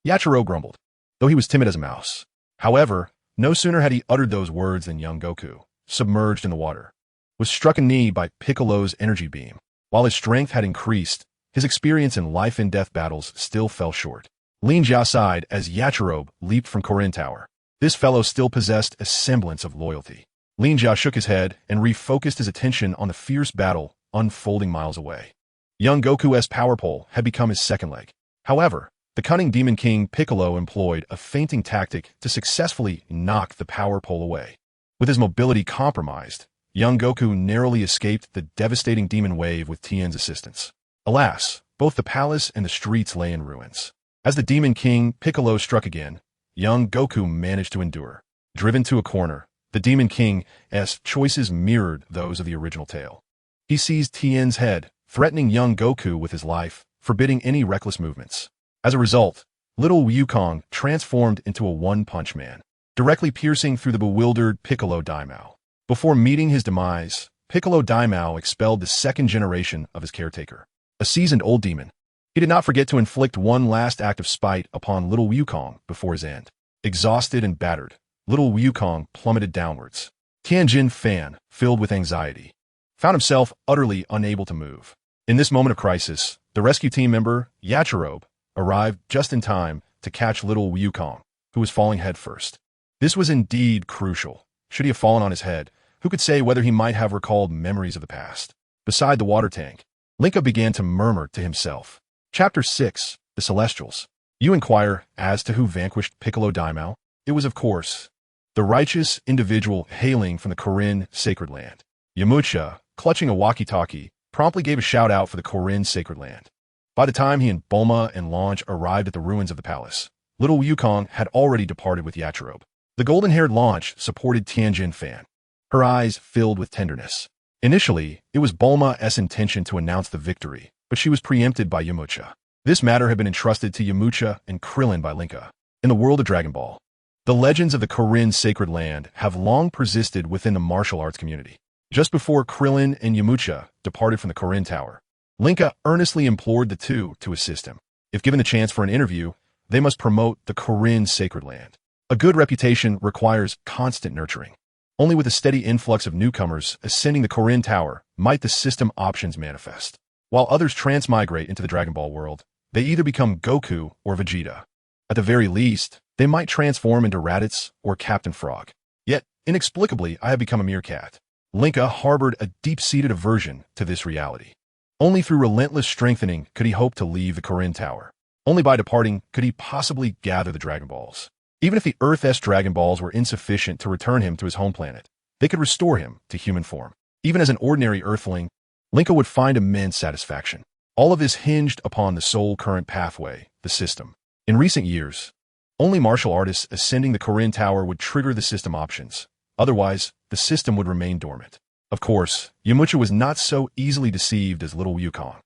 Yachirobe grumbled, though he was timid as a mouse. However, no sooner had he uttered those words than young Goku, submerged in the water, was struck in the knee by Piccolo's energy beam. While his strength had increased, his experience in life-and-death battles still fell short. Lin Jia sighed as Yachirobe leaped from Korin Tower. This fellow still possessed a semblance of loyalty. Lin Jia shook his head and refocused his attention on the fierce battle unfolding miles away. Young Goku's power pole had become his second leg. However, the cunning Demon King Piccolo employed a feinting tactic to successfully knock the power pole away. With his mobility compromised, young Goku narrowly escaped the devastating demon wave with Tien's assistance. Alas, both the palace and the streets lay in ruins. As the Demon King Piccolo struck again, young Goku managed to endure. Driven to a corner, the Demon King's choices mirrored those of the original tale. He seized Tien's head, threatening young Goku with his life, forbidding any reckless movements. As a result, little Wukong transformed into a one-punch man, directly piercing through the bewildered Piccolo Daimaō. Before meeting his demise, Piccolo Daimaō expelled the second generation of his caretaker, a seasoned old demon. He did not forget to inflict one last act of spite upon little Wukong before his end. Exhausted and battered, little Wukong plummeted downwards. Tianjin Fan, filled with anxiety, found himself utterly unable to move. In this moment of crisis, the rescue team member, Yachirobe, arrived just in time to catch little Wukong, who was falling headfirst. This was indeed crucial. Should he have fallen on his head, who could say whether he might have recalled memories of the past? Beside the water tank, Linka began to murmur to himself. Chapter 6, The Celestials. You inquire as to who vanquished Piccolo Daimaō. It was, of course, the righteous individual hailing from the Korin sacred land. Yamcha, clutching a walkie-talkie, promptly gave a shout-out for the Korin sacred land. By the time he and Bulma and Launch arrived at the ruins of the palace, little Wukong had already departed with Yachirobe. The golden-haired Launch supported Tianjin Fan, her eyes filled with tenderness. Initially, it was Bulma's intention to announce the victory, but she was preempted by Yamcha. This matter had been entrusted to Yamcha and Krillin by Linka. In the world of Dragon Ball, the legends of the Korin sacred land have long persisted within the martial arts community. Just before Krillin and Yamcha departed from the Korin Tower, Linka earnestly implored the two to assist him. If given the chance for an interview, they must promote the Korin sacred land. A good reputation requires constant nurturing. Only with a steady influx of newcomers ascending the Korin Tower might the system options manifest. While others transmigrate into the Dragon Ball world, they either become Goku or Vegeta. At the very least, they might transform into Raditz or Captain Frog. Yet, inexplicably, I have become a meerkat. Linka harbored a deep-seated aversion to this reality. Only through relentless strengthening could he hope to leave the Korin Tower. Only by departing could he possibly gather the Dragon Balls. Even if the Earth's Dragon Balls were insufficient to return him to his home planet, they could restore him to human form. Even as an ordinary Earthling, Linka would find immense satisfaction. All of this hinged upon the sole current pathway, the system. In recent years, only martial artists ascending the Korin Tower would trigger the system options. Otherwise, the system would remain dormant. Of course, Yamcha was not so easily deceived as little Wukong.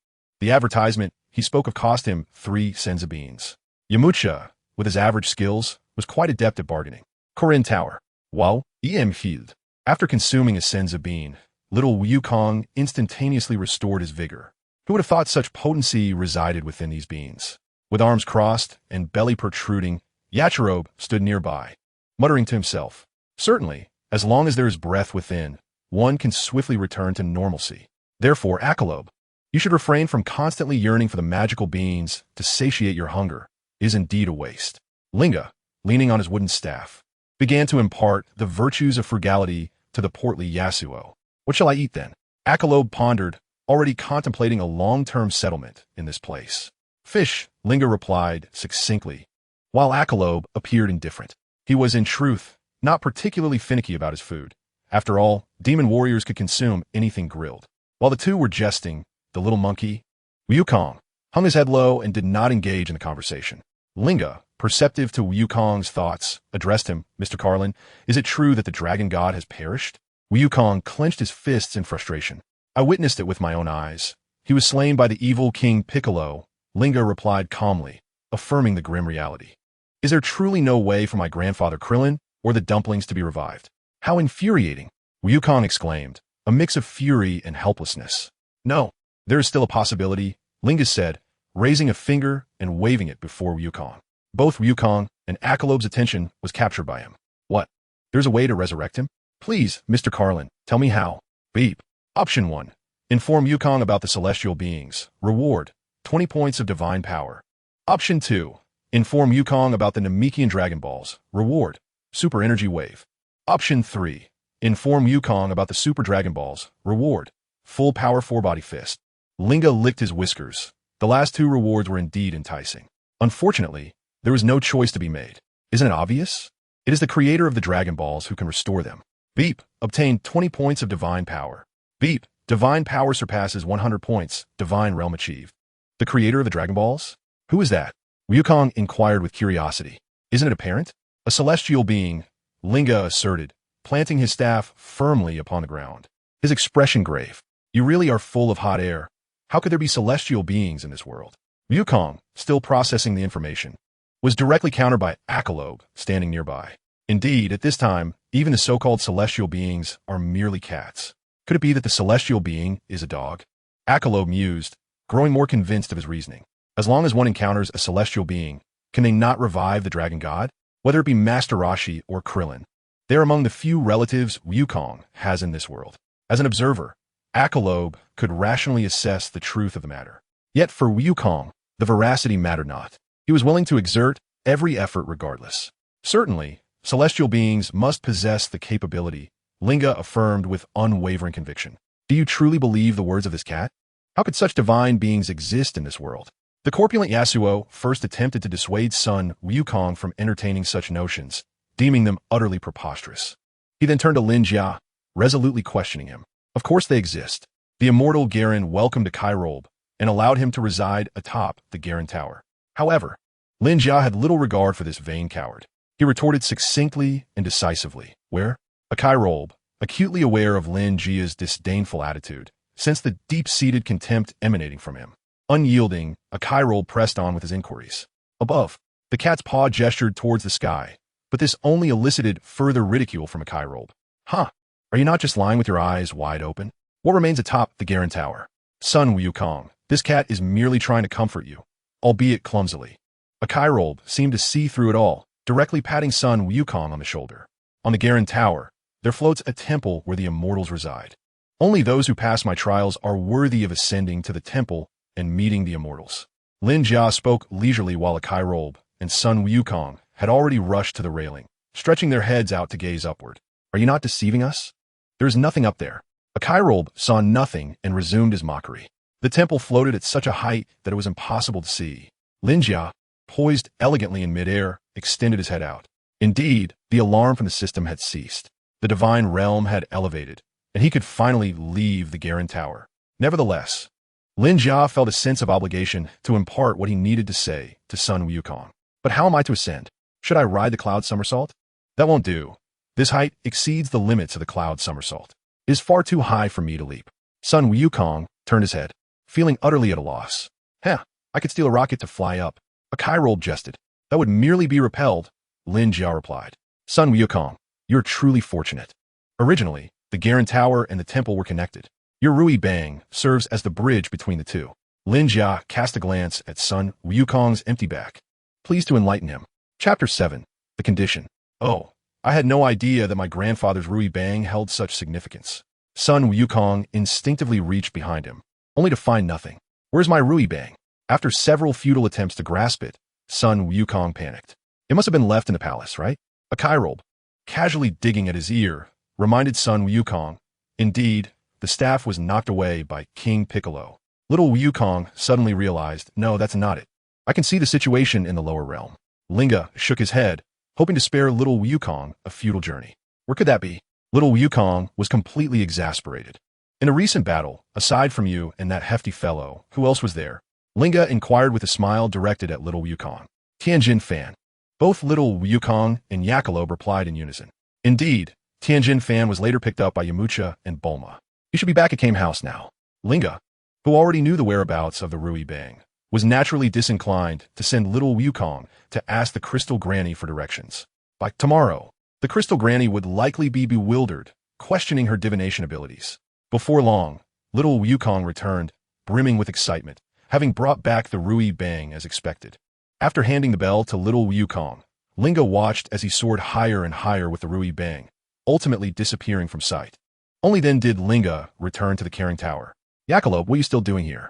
The advertisement he spoke of cost him 3 senzu beans. Yamcha, with his average skills, was quite adept at bargaining. Korin Tower. Wow, em healed. After consuming a senzu bean, little Wukong instantaneously restored his vigor. Who would have thought such potency resided within these beings? With arms crossed and belly protruding, Yachirobe stood nearby, muttering to himself, "Certainly, as long as there is breath within, one can swiftly return to normalcy. Therefore, Akalobe, you should refrain from constantly yearning for the magical beings to satiate your hunger. It is indeed a waste." Linga, leaning on his wooden staff, began to impart the virtues of frugality to the portly Yasuo. "What shall I eat then?" Akalobe pondered, already contemplating a long-term settlement in this place. "Fish," Linga replied succinctly, while Akalobe appeared indifferent. He was, in truth, not particularly finicky about his food. After all, demon warriors could consume anything grilled. While the two were jesting, the little monkey, Wukong, hung his head low and did not engage in the conversation. Linga, perceptive to Wukong's thoughts, addressed him, "Mr. Carlin, is it true that the dragon god has perished?" Wukong clenched his fists in frustration. "I witnessed it with my own eyes. He was slain by the evil King Piccolo," Linga replied calmly, affirming the grim reality. "Is there truly no way for my grandfather Krillin or the dumplings to be revived?" "How infuriating!" Wukong exclaimed, a mix of fury and helplessness. "No, there is still a possibility," Linga said, raising a finger and waving it before Wukong. Both Wukong and Akalobe's attention was captured by him. "What? There's a way to resurrect him? Please, Mr. Carlin, tell me how." Beep. Option 1. Inform Wukong about the celestial beings. Reward, 20 points of divine power. Option 2. Inform Wukong about the Namekian Dragon Balls. Reward, super energy wave. Option 3. Inform Wukong about the Super Dragon Balls. Reward, full power 4-body fist. Linga licked his whiskers. The last two rewards were indeed enticing. Unfortunately, there was no choice to be made. Isn't it obvious? It is the creator of the Dragon Balls who can restore them. Beep. Obtain 20 points of divine power. Beep. Divine power surpasses 100 points. Divine realm achieved. The creator of the Dragon Balls? Who is that? Wukong inquired with curiosity. Isn't it apparent? A celestial being, Linga asserted, planting his staff firmly upon the ground. His expression grave. You really are full of hot air. How could there be celestial beings in this world? Wukong, still processing the information, was directly countered by Akalobe, standing nearby. Indeed, at this time, even the so-called celestial beings are merely cats. Could it be that the celestial being is a dog? Akalobe mused, growing more convinced of his reasoning. As long as one encounters a celestial being, can they not revive the dragon god? Whether it be Master Roshi or Krillin, they are among the few relatives Wukong has in this world. As an observer, Akalobe could rationally assess the truth of the matter. Yet for Wukong, the veracity mattered not. He was willing to exert every effort regardless. Certainly, celestial beings must possess the capability, Linga affirmed with unwavering conviction. Do you truly believe the words of this cat? How could such divine beings exist in this world? The corpulent Yasuo first attempted to dissuade son Wukong from entertaining such notions, deeming them utterly preposterous. He then turned to Lin Jia, resolutely questioning him. Of course they exist. The immortal Garen welcomed Akairobe and allowed him to reside atop the Garen Tower. However, Lin Jia had little regard for this vain coward. He retorted succinctly and decisively. Where? Akairobe, acutely aware of Lin Jia's disdainful attitude, sensed the deep-seated contempt emanating from him. Unyielding, Akairobe pressed on with his inquiries. Above, the cat's paw gestured towards the sky, but this only elicited further ridicule from Akairobe. Huh? Are you not just lying with your eyes wide open? What remains atop the Garen Tower? Son Wukong, this cat is merely trying to comfort you, albeit clumsily. Akairobe seemed to see through it all, directly patting son Wukong on the shoulder. On the Garen Tower, there floats a temple where the immortals reside. Only those who pass my trials are worthy of ascending to the temple and meeting the immortals. Lin Jia spoke leisurely while Akairobe and son Wukong had already rushed to the railing, stretching their heads out to gaze upward. Are you not deceiving us? There is nothing up there. Akairobe saw nothing and resumed his mockery. The temple floated at such a height that it was impossible to see. Lin Jia, poised elegantly in midair, extended his head out. Indeed, the alarm from the system had ceased. The divine realm had elevated, and he could finally leave the Garen Tower. Nevertheless, Lin Jia felt a sense of obligation to impart what he needed to say to son Wukong. But how am I to ascend? Should I ride the cloud somersault? That won't do. This height exceeds the limits of the cloud somersault. It is far too high for me to leap. Son Wukong turned his head, feeling utterly at a loss. Heh, I could steal a rocket to fly up. Akairobe jested. That would merely be repelled, Lin Jia replied. Son Wukong, you're truly fortunate. Originally, The Garen Tower and the temple were connected. Your Rui Bang serves as the bridge between the two. Lin Jia cast a glance at Sun Wukong's empty back. Pleased to enlighten him. Chapter 7. The Condition. Oh, I had no idea that my grandfather's Rui Bang held such significance. Sun Wukong instinctively reached behind him, only to find nothing. Where's my Rui Bang? After several futile attempts to grasp it, Sun Wukong panicked. It must have been left in the palace, right? A Kairobe, casually digging at his ear, reminded Sun Wukong. Indeed, the staff was knocked away by King Piccolo. Little Wukong suddenly realized, no, that's not it. I can see the situation in the lower realm. Linga shook his head, hoping to spare little Wukong a futile journey. Where could that be? Little Wukong was completely exasperated. In a recent battle, aside from you and that hefty fellow, who else was there? Linga inquired with a smile directed at little Wukong. Tianjin Fan. Both little Wukong and Yakalob replied in unison. Indeed, Tianjin Fan was later picked up by Yamucha and Bulma. You should be back at Kame House now. Linga, who already knew the whereabouts of the Rui Bang, was naturally disinclined to send little Wukong to ask the Crystal Granny for directions. By tomorrow, the Crystal Granny would likely be bewildered, questioning her divination abilities. Before long, little Wukong returned, brimming with excitement, having brought back the Rui Bang as expected. After handing the bell to little Wukong, Linga watched as he soared higher and higher with the Rui Bang, ultimately disappearing from sight. Only then did Linga return to the carrying tower. Yakalob, what are you still doing here?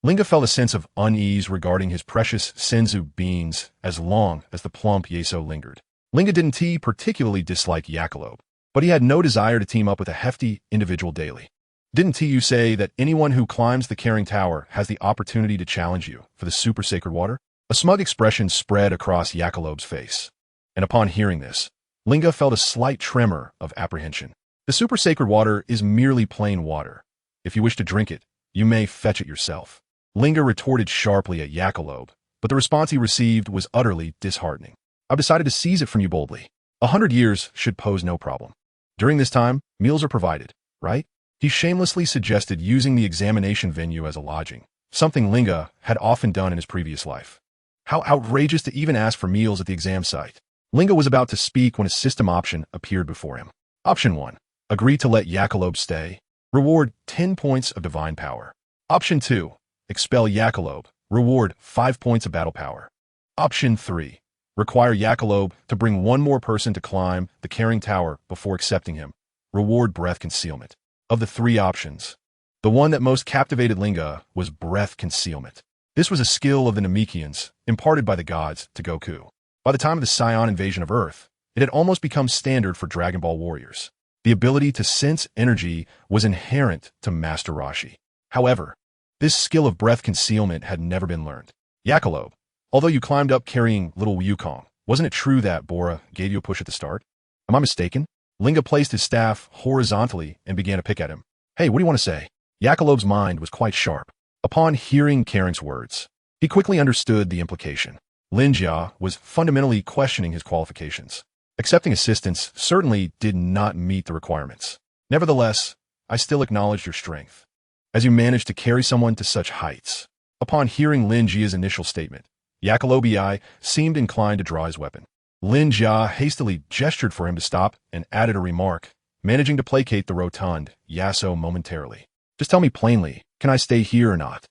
Linga felt a sense of unease regarding his precious senzu beans as long as the plump Yeso lingered. Linga didn't particularly dislike Yakalob, but he had no desire to team up with a hefty individual daily. Didn't you say that anyone who climbs the carrying tower has the opportunity to challenge you for the super sacred water? A smug expression spread across Yakalob's face, and upon hearing this, Linga felt a slight tremor of apprehension. The super sacred water is merely plain water. If you wish to drink it, you may fetch it yourself. Linga retorted sharply at Yakalob, but the response he received was utterly disheartening. I've decided to seize it from you boldly. 100 years should pose no problem. During this time, meals are provided, right? He shamelessly suggested using the examination venue as a lodging, something Linga had often done in his previous life. How outrageous to even ask for meals at the exam site. Linga was about to speak when a system option appeared before him. Option 1. Agree to let Yakalob stay. Reward 10 points of divine power. Option 2. Expel Yakalob. Reward 5 points of battle power. Option 3. Require Yakalob to bring one more person to climb the carrying tower before accepting him. Reward breath concealment. Of the 3 options, the one that most captivated Linga was breath concealment. This was a skill of the Namekians, imparted by the gods to Goku. By the time of the Saiyan invasion of Earth, it had almost become standard for Dragon Ball warriors. The ability to sense energy was inherent to Master Roshi. However, this skill of breath concealment had never been learned. Yakalob, although you climbed up carrying little Wukong, wasn't it true that Bora gave you a push at the start? Am I mistaken? Linga placed his staff horizontally and began to pick at him. Hey, what do you want to say? Yakalob's mind was quite sharp. Upon hearing Karing's words, he quickly understood the implication. Lin Jia was fundamentally questioning his qualifications. Accepting assistance certainly did not meet the requirements. Nevertheless, I still acknowledge your strength, as you managed to carry someone to such heights. Upon hearing Lin Jia's initial statement, Yakalob seemed inclined to draw his weapon. Lin Jia hastily gestured for him to stop and added a remark, managing to placate the rotund Yaso momentarily. Just tell me plainly, can I stay here or not?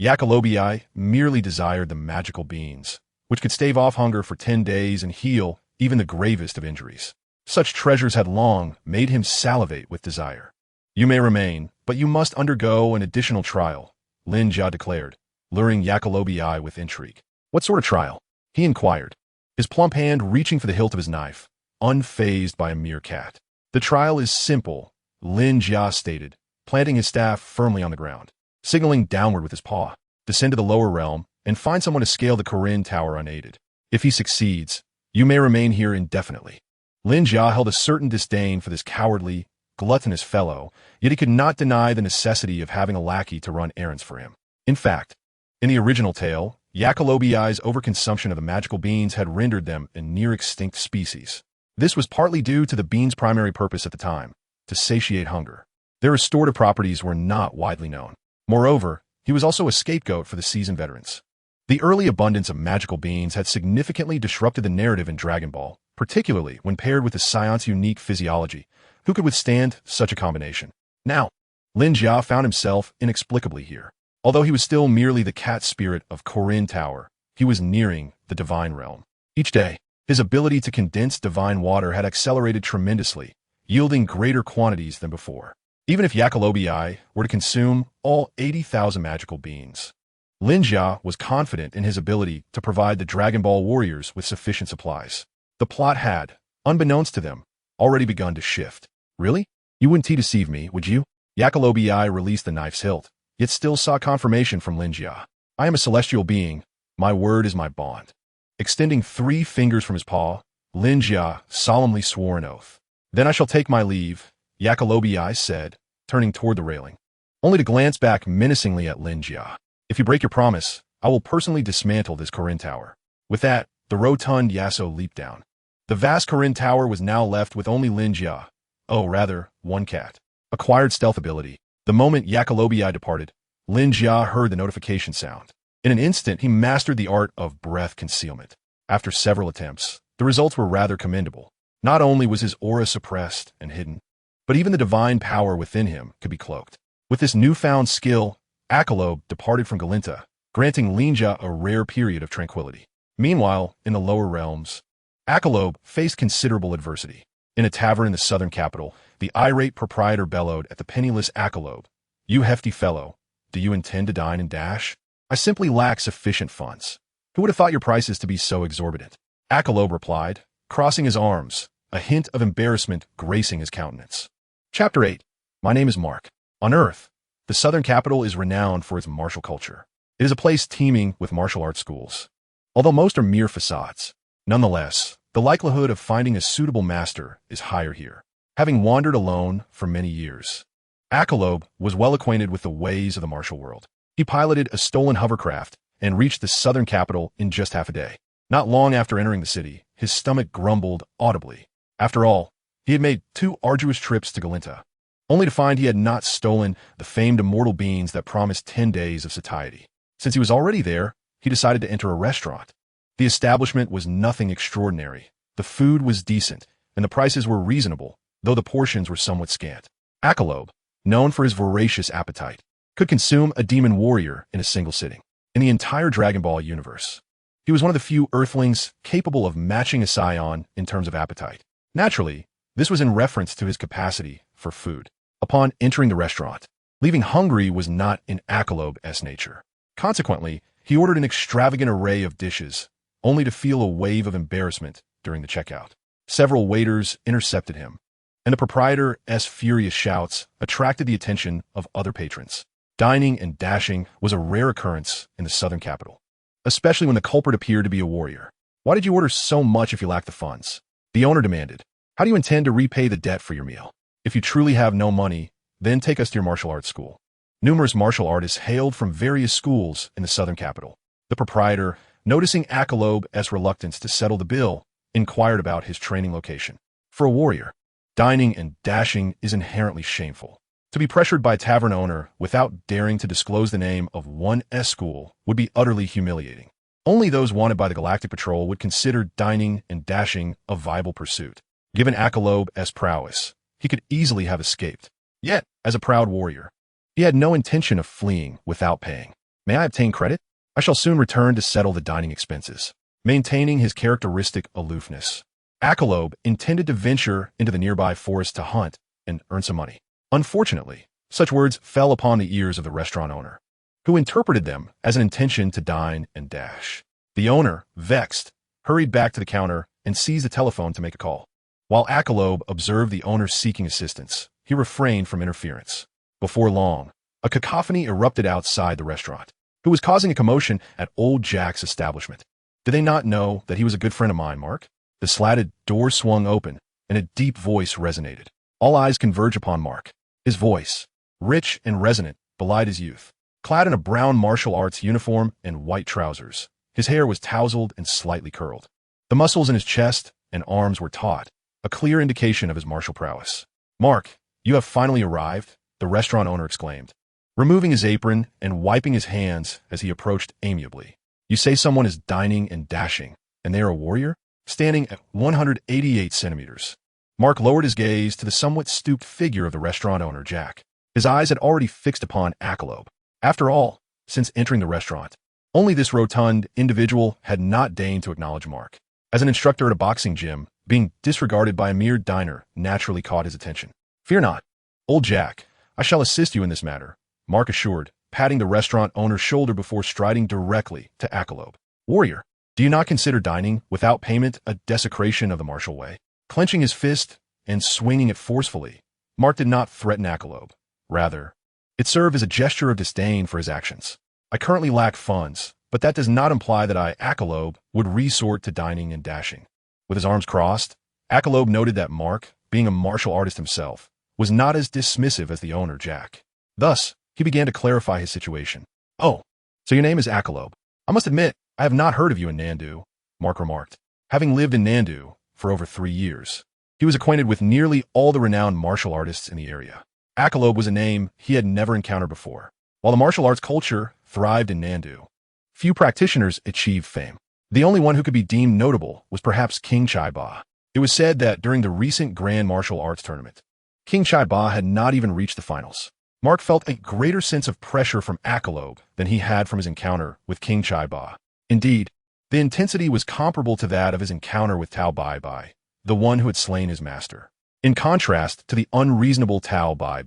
Yakalob merely desired the magical beans, which could stave off hunger for 10 days and heal even the gravest of injuries. Such treasures had long made him salivate with desire. You may remain, but you must undergo an additional trial, Lin Jia declared, luring Yakalob with intrigue. What sort of trial? He inquired, his plump hand reaching for the hilt of his knife, unfazed by a meerkat. The trial is simple, Lin Jia stated, planting his staff firmly on the ground, signaling downward with his paw. Descend to the lower realm and find someone to scale the Korin Tower unaided. If he succeeds, you may remain here indefinitely. Lin Jia held a certain disdain for this cowardly, gluttonous fellow, yet he could not deny the necessity of having a lackey to run errands for him. In fact, in the original tale, Yakalob's overconsumption of the magical beans had rendered them a near-extinct species. This was partly due to the beans' primary purpose at the time, to satiate hunger. Their restorative properties were not widely known. Moreover, he was also a scapegoat for the seasoned veterans. The early abundance of magical beans had significantly disrupted the narrative in Dragon Ball, particularly when paired with the Saiyans' unique physiology, Who could withstand such a combination? Now, Lin Jia found himself inexplicably here. Although he was still merely the cat spirit of Corin Tower, he was nearing the divine realm. Each day, his ability to condense divine water had accelerated tremendously, yielding greater quantities than before. Even if Yakalobi were to consume all 80,000 magical beans, Lin Jia was confident in his ability to provide the Dragon Ball warriors with sufficient supplies. The plot had, unbeknownst to them, already begun to shift. Really? You wouldn't deceive me, would you? Yakalobi released the knife's hilt, yet still sought confirmation from Lin Jia. I am a celestial being. My word is my bond. Extending 3 fingers from his paw, Lin Jia solemnly swore an oath. Then I shall take my leave, Yakalobi said, turning toward the railing, only to glance back menacingly at Lin Jia. If you break your promise, I will personally dismantle this Corin Tower. With that, the rotund Yasso leaped down. The vast Corin Tower was now left with only Lin Jia. Oh, rather, one cat. Acquired stealth ability. The moment Yakalobi departed, Lin Jia heard the notification sound. In an instant, he mastered the art of breath concealment. After several attempts, the results were rather commendable. Not only was his aura suppressed and hidden, but even the divine power within him could be cloaked. With this newfound skill, Akalob departed from Galinta, granting Lin Jia a rare period of tranquility. Meanwhile, in the lower realms, Akalob faced considerable adversity. In a tavern in the southern capital, the irate proprietor bellowed at the penniless Akalob, "You hefty fellow, do you intend to dine and dash? I simply lack sufficient funds. Who would have thought your prices to be so exorbitant?" Akalob replied, crossing his arms, a hint of embarrassment gracing his countenance. Chapter 8. My name is Mark. On Earth, the southern capital is renowned for its martial culture. It is a place teeming with martial arts schools. Although most are mere facades, nonetheless, the likelihood of finding a suitable master is higher here. Having wandered alone for many years, Akalob was well acquainted with the ways of the martial world. He piloted a stolen hovercraft and reached the southern capital in just half a day. Not long after entering the city, his stomach grumbled audibly. After all, he had made 2 arduous trips to Galinta, only to find he had not stolen the famed immortal beans that promised 10 days of satiety. Since he was already there, he decided to enter a restaurant. The establishment was nothing extraordinary. The food was decent, and the prices were reasonable, though the portions were somewhat scant. Akalob, known for his voracious appetite, could consume a demon warrior in a single sitting. In the entire Dragon Ball universe, he was one of the few Earthlings capable of matching a Saiyan in terms of appetite. Naturally, this was in reference to his capacity for food. Upon entering the restaurant, leaving hungry was not in Akalob's nature. Consequently, he ordered an extravagant array of dishes, only to feel a wave of embarrassment during the checkout. Several waiters intercepted him, and the proprietor's furious shouts attracted the attention of other patrons. Dining and dashing was a rare occurrence in the southern capital, especially when the culprit appeared to be a warrior. "Why did you order so much if you lack the funds?" the owner demanded. "How do you intend to repay the debt for your meal? If you truly have no money, then take us to your martial arts school." Numerous martial artists hailed from various schools in the southern capital. The proprietor, noticing Akalob's reluctance to settle the bill, inquired about his training location. For a warrior, dining and dashing is inherently shameful. To be pressured by a tavern owner without daring to disclose the name of one's school would be utterly humiliating. Only those wanted by the Galactic Patrol would consider dining and dashing a viable pursuit. Given Akalob's prowess, he could easily have escaped. Yet, as a proud warrior, he had no intention of fleeing without paying. "May I obtain credit? I shall soon return to settle the dining expenses." Maintaining his characteristic aloofness, Akalob intended to venture into the nearby forest to hunt and earn some money. Unfortunately, such words fell upon the ears of the restaurant owner, who interpreted them as an intention to dine and dash. The owner, vexed, hurried back to the counter and seized the telephone to make a call. While Akalob observed the owner seeking assistance, he refrained from interference. Before long, a cacophony erupted outside the restaurant. Who was causing a commotion at Old Jack's establishment? Did they not know that he was a good friend of mine, Mark? The slatted door swung open, and a deep voice resonated. All eyes converged upon Mark. His voice, rich and resonant, belied his youth. Clad in a brown martial arts uniform and white trousers, his hair was tousled and slightly curled. The muscles in his chest and arms were taut, a clear indication of his martial prowess. "Mark, you have finally arrived," the restaurant owner exclaimed, removing his apron and wiping his hands as he approached amiably. "You say someone is dining and dashing, and they are a warrior?" Standing at 188 centimeters, Mark lowered his gaze to the somewhat stooped figure of the restaurant owner, Jack. His eyes had already fixed upon Piccolo. After all, since entering the restaurant, only this rotund individual had not deigned to acknowledge Mark. As an instructor at a boxing gym, being disregarded by a mere diner naturally caught his attention. "Fear not, old Jack. I shall assist you in this matter," Mark assured, patting the restaurant owner's shoulder before striding directly to Piccolo. "Warrior, do you not consider dining without payment a desecration of the martial way?" Clenching his fist and swinging it forcefully, Mark did not threaten Piccolo. Rather, it served as a gesture of disdain for his actions. "I currently lack funds, but that does not imply that I, Piccolo, would resort to dining and dashing." With his arms crossed, Piccolo noted that Mark, being a martial artist himself, was not as dismissive as the owner, Jack. Thus, he began to clarify his situation. "Oh, so your name is Piccolo. I must admit, I have not heard of you in Nandu," Mark remarked. Having lived in Nandu for over 3 years, he was acquainted with nearly all the renowned martial artists in the area. Piccolo was a name he had never encountered before. While the martial arts culture thrived in Nandu, few practitioners achieved fame. The only one who could be deemed notable was perhaps King Chai-Ba. It was said that during the recent Grand Martial Arts Tournament, King Chai-Ba had not even reached the finals. Mark felt a greater sense of pressure from Piccolo than he had from his encounter with King Chai-Ba. Indeed, the intensity was comparable to that of his encounter with Tao Bai, the one who had slain his master. In contrast to the unreasonable Tao Bai,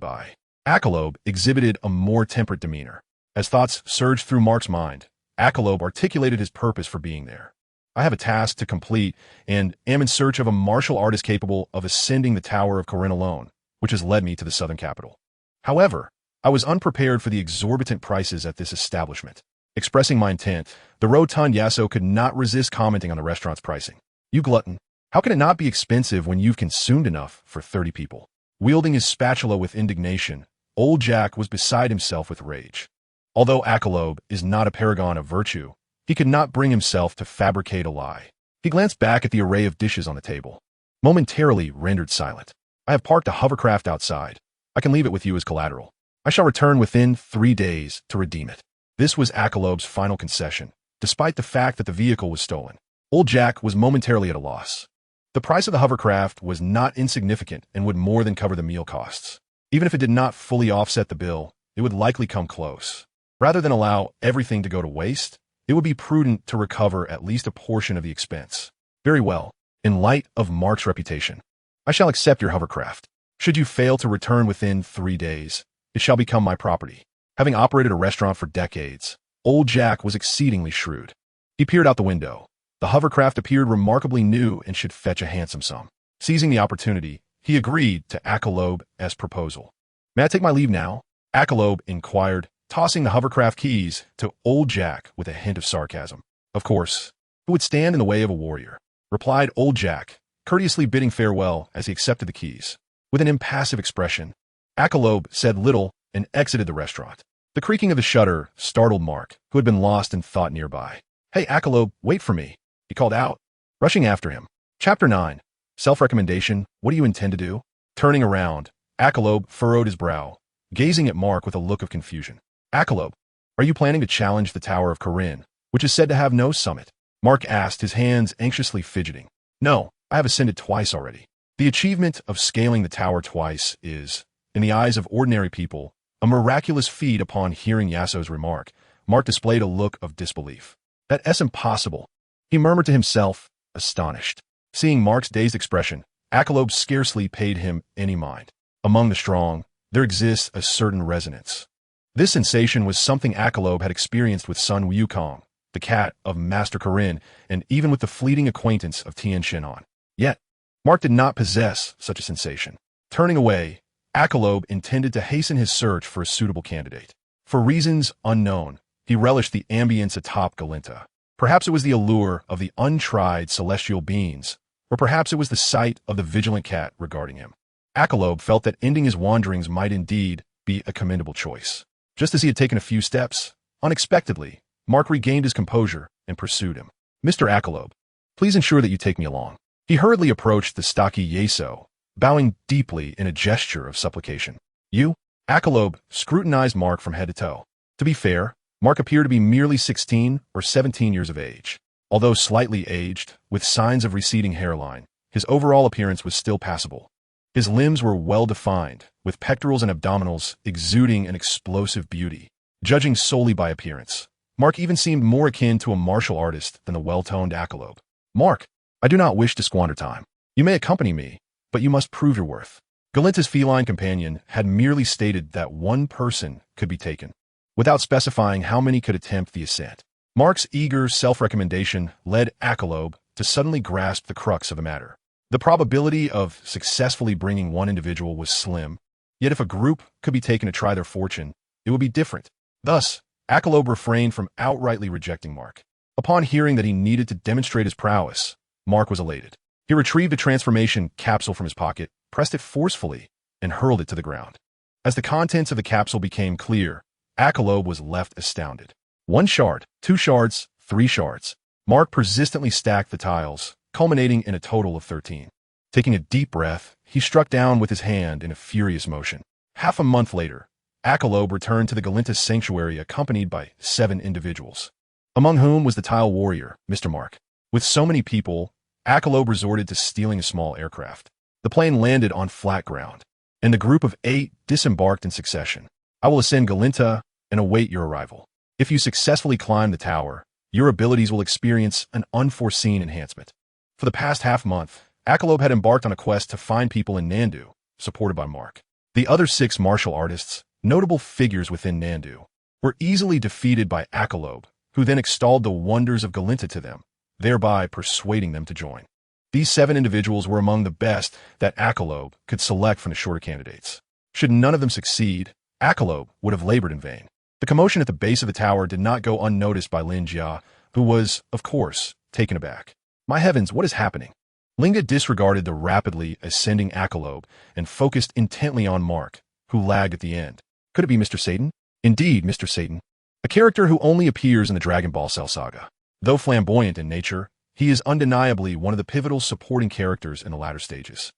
Piccolo exhibited a more temperate demeanor. As thoughts surged through Mark's mind, Piccolo articulated his purpose for being there. "I have a task to complete and am in search of a martial artist capable of ascending the Tower of Corinne alone, which has led me to the southern capital. However, I was unprepared for the exorbitant prices at this establishment." Expressing my intent, the rotund Yasso could not resist commenting on the restaurant's pricing. "You glutton, how can it not be expensive when you've consumed enough for 30 people? Wielding his spatula with indignation, old Jack was beside himself with rage. Although Piccolo is not a paragon of virtue, he could not bring himself to fabricate a lie. He glanced back at the array of dishes on the table, momentarily rendered silent. "I have parked a hovercraft outside. I can leave it with you as collateral. I shall return within 3 days to redeem it." This was Piccolo's final concession, despite the fact that the vehicle was stolen. Old Jack was momentarily at a loss. The price of the hovercraft was not insignificant and would more than cover the meal costs. Even if it did not fully offset the bill, it would likely come close. Rather than allow everything to go to waste, it would be prudent to recover at least a portion of the expense. "Very well. In light of Mark's reputation, I shall accept your hovercraft. Should you fail to return within 3 days, it shall become my property." Having operated a restaurant for decades, old Jack was exceedingly shrewd. He peered out the window. The hovercraft appeared remarkably new and should fetch a handsome sum. Seizing the opportunity, he agreed to Piccolo's proposal. "May I take my leave now?" Piccolo inquired, tossing the hovercraft keys to old Jack with a hint of sarcasm. "Of course. Who would stand in the way of a warrior?" replied old Jack, courteously bidding farewell as he accepted the keys. With an impassive expression, Piccolo said little and exited the restaurant. The creaking of the shutter startled Mark, who had been lost in thought nearby. "Hey, Piccolo, wait for me," he called out, rushing after him. Chapter 9. Self-recommendation. What do you intend to do? Turning around, Piccolo furrowed his brow, gazing at Mark with a look of confusion. "Piccolo, are you planning to challenge the Tower of Corinne, which is said to have no summit?" Mark asked, his hands anxiously fidgeting. "No, I have ascended twice already. The achievement of scaling the tower twice is, in the eyes of ordinary people, a miraculous feat." Upon hearing Yasso's remark, Mark displayed a look of disbelief. "That's impossible," he murmured to himself, astonished. Seeing Mark's dazed expression, Piccolo scarcely paid him any mind. Among the strong, there exists a certain resonance. This sensation was something Piccolo had experienced with Sun Wukong, the cat of Master Corinne, and even with the fleeting acquaintance of Tian Shinan. Yet, Mark did not possess such a sensation. Turning away, Piccolo intended to hasten his search for a suitable candidate. For reasons unknown, he relished the ambience atop Galinta. Perhaps it was the allure of the untried celestial beings, or perhaps it was the sight of the vigilant cat regarding him. Piccolo felt that ending his wanderings might indeed be a commendable choice. Just as he had taken a few steps, unexpectedly, Mark regained his composure and pursued him. "Mr. Piccolo, please ensure that you take me along." He hurriedly approached the stocky Yasso, bowing deeply in a gesture of supplication. "You?" Piccolo scrutinized Mark from head to toe. To be fair, Mark appeared to be merely 16 or 17 years of age. Although slightly aged, with signs of receding hairline, his overall appearance was still passable. His limbs were well-defined, with pectorals and abdominals exuding an explosive beauty. Judging solely by appearance, Mark even seemed more akin to a martial artist than the well-toned Akalobe. Mark, I do not wish to squander time. You may accompany me, but you must prove your worth. Galinta's feline companion had merely stated that one person could be taken, without specifying how many could attempt the ascent. Mark's eager self-recommendation led Akalobe to suddenly grasp the crux of the matter. The probability of successfully bringing one individual was slim, yet if a group could be taken to try their fortune, it would be different. Thus, Akalobe refrained from outrightly rejecting Mark. Upon hearing that he needed to demonstrate his prowess, Mark was elated. He retrieved a transformation capsule from his pocket, pressed it forcefully, and hurled it to the ground. As the contents of the capsule became clear, Akalobe was left astounded. 1 shard, 2 shards, 3 shards. Mark persistently stacked the tiles, culminating in a total of 13. Taking a deep breath, he struck down with his hand in a furious motion. Half a month later, Akalobe returned to the Galinta sanctuary accompanied by 7 individuals, among whom was the tile warrior, Mr. Mark. With so many people, Akalobe resorted to stealing a small aircraft. The plane landed on flat ground, and the group of 8 disembarked in succession. I will ascend Galinta and await your arrival. If you successfully climb the tower, your abilities will experience an unforeseen enhancement. For the past half-month, Akalobe had embarked on a quest to find people in Nandu, supported by Mark. The other 6 martial artists, notable figures within Nandu, were easily defeated by Akalobe, who then extolled the wonders of Galinta to them, thereby persuading them to join. These 7 individuals were among the best that Akalobe could select from the shorter candidates. Should none of them succeed, Akalobe would have labored in vain. The commotion at the base of the tower did not go unnoticed by Lin Jia, who was, of course, taken aback. My heavens, what is happening? Linga disregarded the rapidly ascending Akalobe and focused intently on Mark, who lagged at the end. Could it be Mr. Satan? Indeed, Mr. Satan. A character who only appears in the Dragon Ball Cell saga. Though flamboyant in nature, he is undeniably one of the pivotal supporting characters in the latter stages.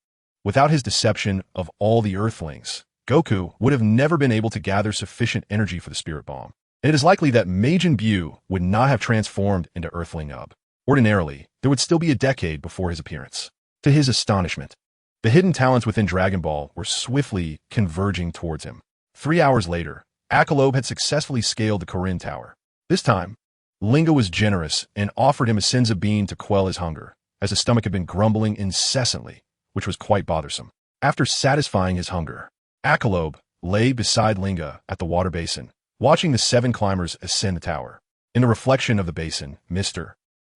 Without his deception of all the Earthlings, Goku would have never been able to gather sufficient energy for the Spirit Bomb. And it is likely that Majin Buu would not have transformed into Earthling Ub. Ordinarily, there would still be a decade before his appearance. To his astonishment, the hidden talents within Dragon Ball were swiftly converging towards him. 3 hours later, Akalobe had successfully scaled the Korin Tower. This time, Linga was generous and offered him a senza bean to quell his hunger, as his stomach had been grumbling incessantly, which was quite bothersome. After satisfying his hunger, Akalobe lay beside Linga at the water basin, watching the 7 climbers ascend the tower. In the reflection of the basin, Mr.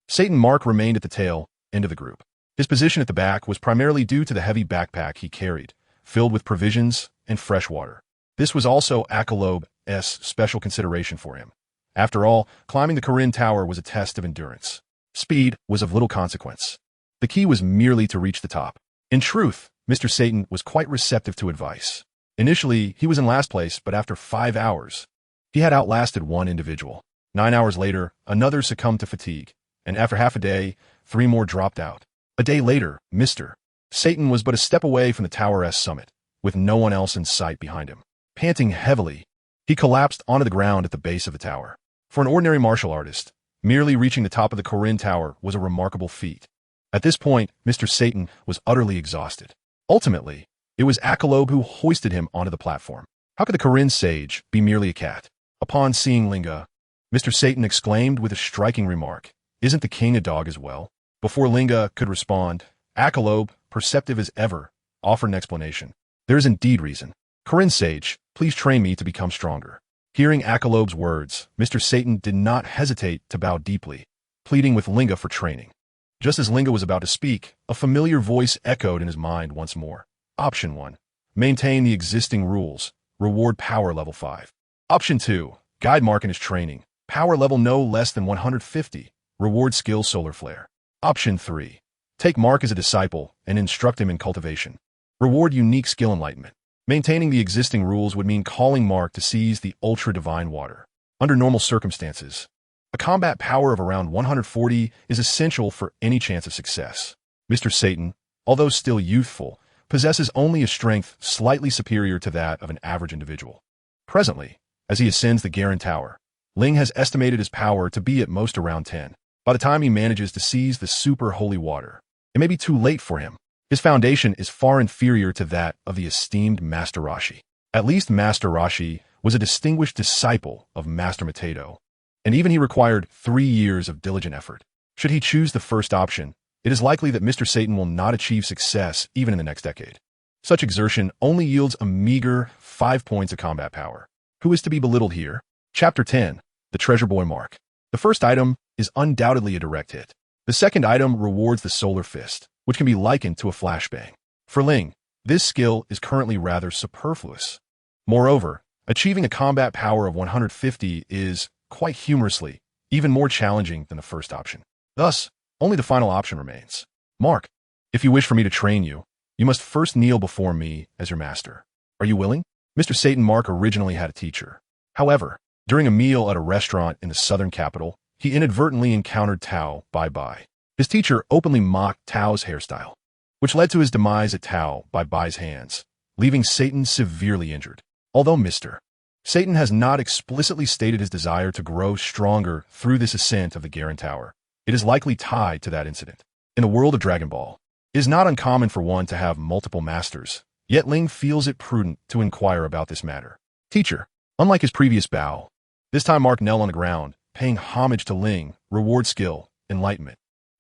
Satan Mark remained at the tail end of the group. His position at the back was primarily due to the heavy backpack he carried, filled with provisions and fresh water. This was also Akalobe's special consideration for him. After all, climbing the Korin Tower was a test of endurance. Speed was of little consequence. The key was merely to reach the top. In truth, Mr. Satan was quite receptive to advice. Initially, he was in last place, but after 5 hours, he had outlasted one individual. 9 hours later, another succumbed to fatigue, and after half a day, 3 more dropped out. A day later, Mr. Satan was but a step away from the tower's summit, with no one else in sight behind him. Panting heavily, he collapsed onto the ground at the base of the tower. For an ordinary martial artist, merely reaching the top of the Korin Tower was a remarkable feat. At this point, Mr. Satan was utterly exhausted. Ultimately, it was Akalobe who hoisted him onto the platform. How could the Korin sage be merely a cat? Upon seeing Linga, Mr. Satan exclaimed with a striking remark, "Isn't the king a dog as well?" Before Linga could respond, Akalobe, perceptive as ever, offered an explanation. "There is indeed reason. Korin sage, please train me to become stronger." Hearing Akalobe's words, Mr. Satan did not hesitate to bow deeply, pleading with Linga for training. Just as Linga was about to speak, a familiar voice echoed in his mind once more. Option 1. Maintain the existing rules. Reward power level 5. Option 2. Guide Mark in his training. Power level no less than 150. Reward skill solar flare. Option 3. Take Mark as a disciple and instruct him in cultivation. Reward unique skill enlightenment. Maintaining the existing rules would mean calling Mark to seize the ultra-divine water. Under normal circumstances, a combat power of around 140 is essential for any chance of success. Mr. Satan, although still youthful, possesses only a strength slightly superior to that of an average individual. Presently, as he ascends the Garen Tower, Ling has estimated his power to be at most around 10. By the time he manages to seize the super holy water, it may be too late for him. His foundation is far inferior to that of the esteemed Master Roshi. At least Master Roshi was a distinguished disciple of Master Matedo, and even he required 3 years of diligent effort. Should he choose the first option, it is likely that Mr. Satan will not achieve success even in the next decade. Such exertion only yields a meager 5 points of combat power. Who is to be belittled here? Chapter 10, The Treasure Boy Mark. The first item is undoubtedly a direct hit. The second item rewards the Solar Fist, which can be likened to a flashbang. For Ling, this skill is currently rather superfluous. Moreover, achieving a combat power of 150 is, quite humorously, even more challenging than the first option. Thus, only the final option remains. Mark, if you wish for me to train you, you must first kneel before me as your master. Are you willing? Mr. Satan Mark originally had a teacher. However, during a meal at a restaurant in the southern capital, he inadvertently encountered Tao Bai. His teacher openly mocked Tao's hairstyle, which led to his demise at Tao Bai's hands, leaving Satan severely injured. Although Mr. Satan has not explicitly stated his desire to grow stronger through this ascent of the Garen Tower, it is likely tied to that incident. In the world of Dragon Ball, it is not uncommon for one to have multiple masters, yet Ling feels it prudent to inquire about this matter. Teacher, unlike his previous bow, this time Mark knelt on the ground, paying homage to Ling, reward skill, Enlightenment.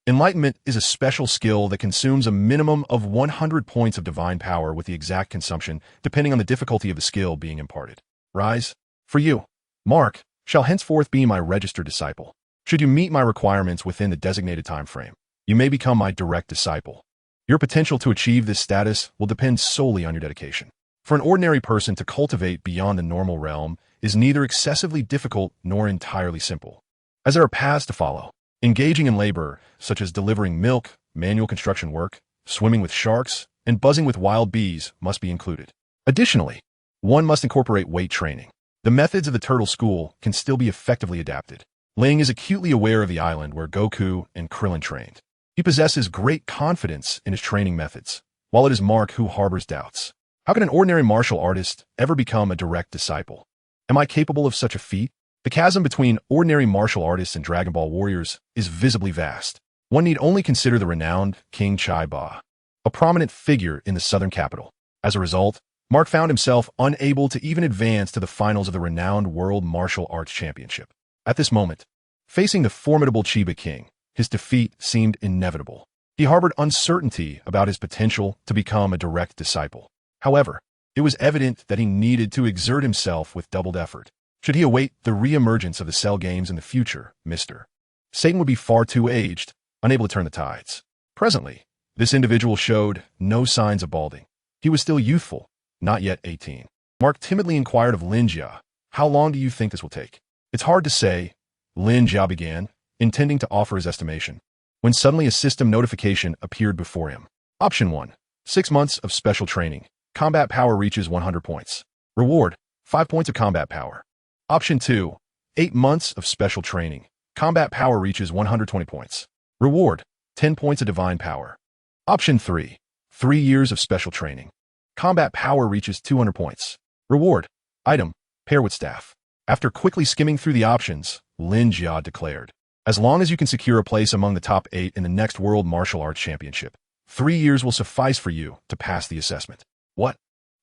Enlightenment is a special skill that consumes a minimum of 100 points of divine power with the exact consumption depending on the difficulty of the skill being imparted. Rise. For you, Mark, shall henceforth be my registered disciple. Should you meet my requirements within the designated time frame, you may become my direct disciple. Your potential to achieve this status will depend solely on your dedication. For an ordinary person to cultivate beyond the normal realm is neither excessively difficult nor entirely simple, as there are paths to follow. Engaging in labor, such as delivering milk, manual construction work, swimming with sharks, and buzzing with wild bees, must be included. Additionally, one must incorporate weight training. The methods of the turtle school can still be effectively adapted. Ling is acutely aware of the island where Goku and Krillin trained. He possesses great confidence in his training methods, while it is Mark who harbors doubts. How can an ordinary martial artist ever become a direct disciple? Am I capable of such a feat? The chasm between ordinary martial artists and Dragon Ball warriors is visibly vast. One need only consider the renowned King Chai Ba, a prominent figure in the southern capital. As a result, Mark found himself unable to even advance to the finals of the renowned World Martial Arts Championship. At this moment, facing the formidable Chiba King, his defeat seemed inevitable. He harbored uncertainty about his potential to become a direct disciple. However, it was evident that he needed to exert himself with doubled effort. Should he await the re-emergence of the Cell Games in the future, Mr. Satan would be far too aged, unable to turn the tides. Presently, this individual showed no signs of balding. He was still youthful, not yet 18. Mark timidly inquired of Lin Jia, "How long do you think this will take?" "It's hard to say," Lin Jia began, intending to offer his estimation, when suddenly a system notification appeared before him. Option 1. 6 months of special training. Combat power reaches 100 points. Reward, 5 points of combat power. Option 2. 8 months of special training. Combat power reaches 120 points. Reward, 10 points of divine power. Option 3. 3 years of special training. Combat power reaches 200 points. Reward, item, pair with staff. After quickly skimming through the options, Lin Jia declared, "As long as you can secure a place among the top 8 in the next World Martial Arts Championship, 3 years will suffice for you to pass the assessment." What?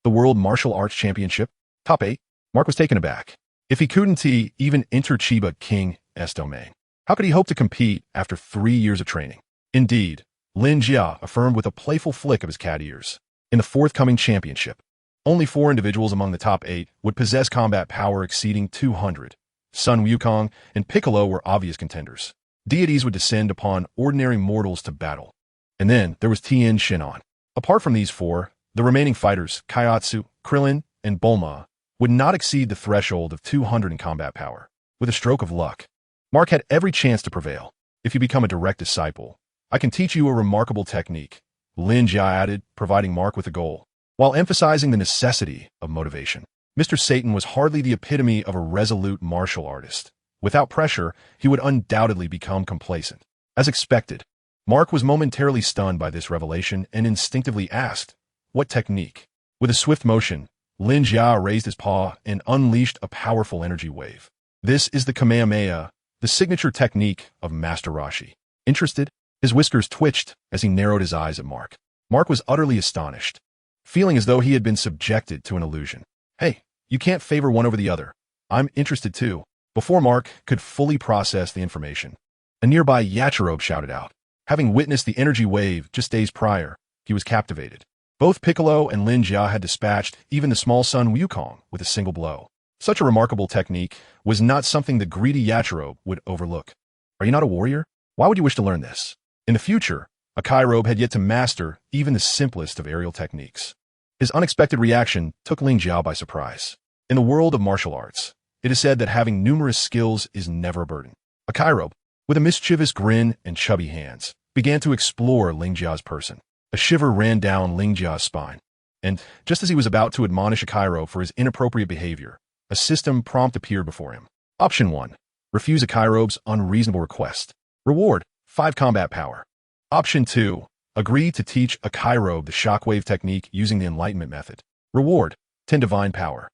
The World Martial Arts Championship? Top 8? Mark was taken aback. If he couldn't even enter Chiba King's domain, how could he hope to compete after 3 years of training? Indeed, Lin Jia affirmed with a playful flick of his cat ears. In the forthcoming championship, only 4 individuals among the top 8 would possess combat power exceeding 200. Sun Wukong and Piccolo were obvious contenders. Deities would descend upon ordinary mortals to battle. And then there was Tien Shin'an. Apart from these 4, the remaining fighters, Kaiatsu, Krillin, and Bulma, would not exceed the threshold of 200 in combat power. With a stroke of luck, Mark had every chance to prevail. "If you become a direct disciple, I can teach you a remarkable technique," Lin Jia added, providing Mark with a goal, while emphasizing the necessity of motivation. Mr. Satan was hardly the epitome of a resolute martial artist. Without pressure, he would undoubtedly become complacent. As expected, Mark was momentarily stunned by this revelation and instinctively asked, "What technique?" With a swift motion, Lin Jia raised his paw and unleashed a powerful energy wave. "This is the Kamehameha, the signature technique of Master Roshi. Interested?" His whiskers twitched as he narrowed his eyes at Mark. Mark was utterly astonished, feeling as though he had been subjected to an illusion. Hey, you can't favor one over the other. I'm interested too. Before Mark could fully process the information, a nearby Yachirobe shouted out. Having witnessed the energy wave just days prior, he was captivated. Both Piccolo and Lin Jia had dispatched even the small son Wukong with a single blow. Such a remarkable technique was not something the greedy Yachirobe would overlook. Are you not a warrior? Why would you wish to learn this? In the future, a Kairobe had yet to master even the simplest of aerial techniques. His unexpected reaction took Lin Jia by surprise. In the world of martial arts, it is said that having numerous skills is never a burden. A Kairobe, with a mischievous grin and chubby hands, began to explore Lin Jia's person. A shiver ran down Lin Jia's spine, and just as he was about to admonish a Kairobe for his inappropriate behavior, a system prompt appeared before him. Option 1. Refuse a Kairobe's unreasonable request. Reward: 5 combat power. Option 2. Agree to teach a Kairobe the shockwave technique using the Enlightenment method. Reward: 10 divine power.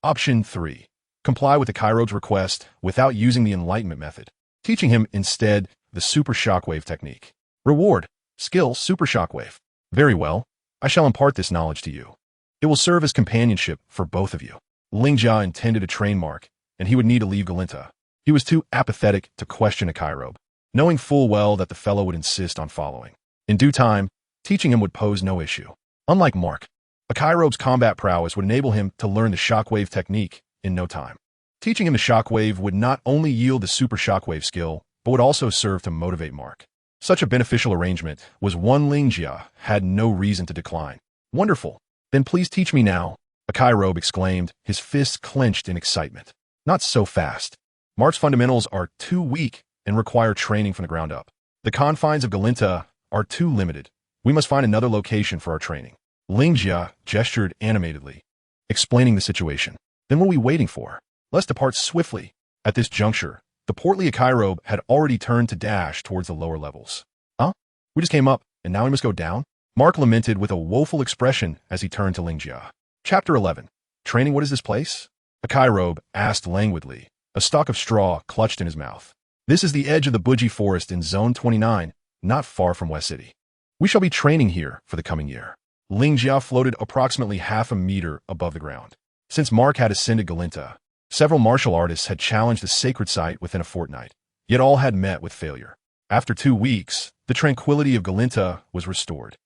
Option 3. Comply with the Kairobe's request without using the Enlightenment method, teaching him instead the Super Shockwave technique. Reward: skill Super Shockwave. Very well, I shall impart this knowledge to you. It will serve as companionship for both of you. Lin Jia intended to train Mark, and he would need to leave Galinta. He was too apathetic to question a Kairobe, knowing full well that the fellow would insist on following. In due time, teaching him would pose no issue. Unlike Mark, a Kairobe's combat prowess would enable him to learn the shockwave technique in no time. Teaching him the shockwave would not only yield the super shockwave skill, but would also serve to motivate Mark. Such a beneficial arrangement was one Lin Jia had no reason to decline. Wonderful. Then please teach me now, a Kairobe exclaimed, his fists clenched in excitement. Not so fast. Mark's fundamentals are too weak and require training from the ground up. The confines of Galinta are too limited. We must find another location for our training. Lin Jia gestured animatedly, explaining the situation. Then what are we waiting for? Let's depart swiftly. At this juncture, the portly Kairobe had already turned to dash towards the lower levels. Huh? We just came up, and now we must go down? Mark lamented with a woeful expression as he turned to Lin Jia. Chapter 11. Training, what is this place? A Kairobe asked languidly, a stalk of straw clutched in his mouth. This is the edge of the Buji Forest in Zone 29, not far from West City. We shall be training here for the coming year. Lin Jia floated approximately half a meter above the ground. Since Mark had ascended Galinta, several martial artists had challenged the sacred site within a fortnight, yet all had met with failure. After 2 weeks, the tranquility of Galinta was restored,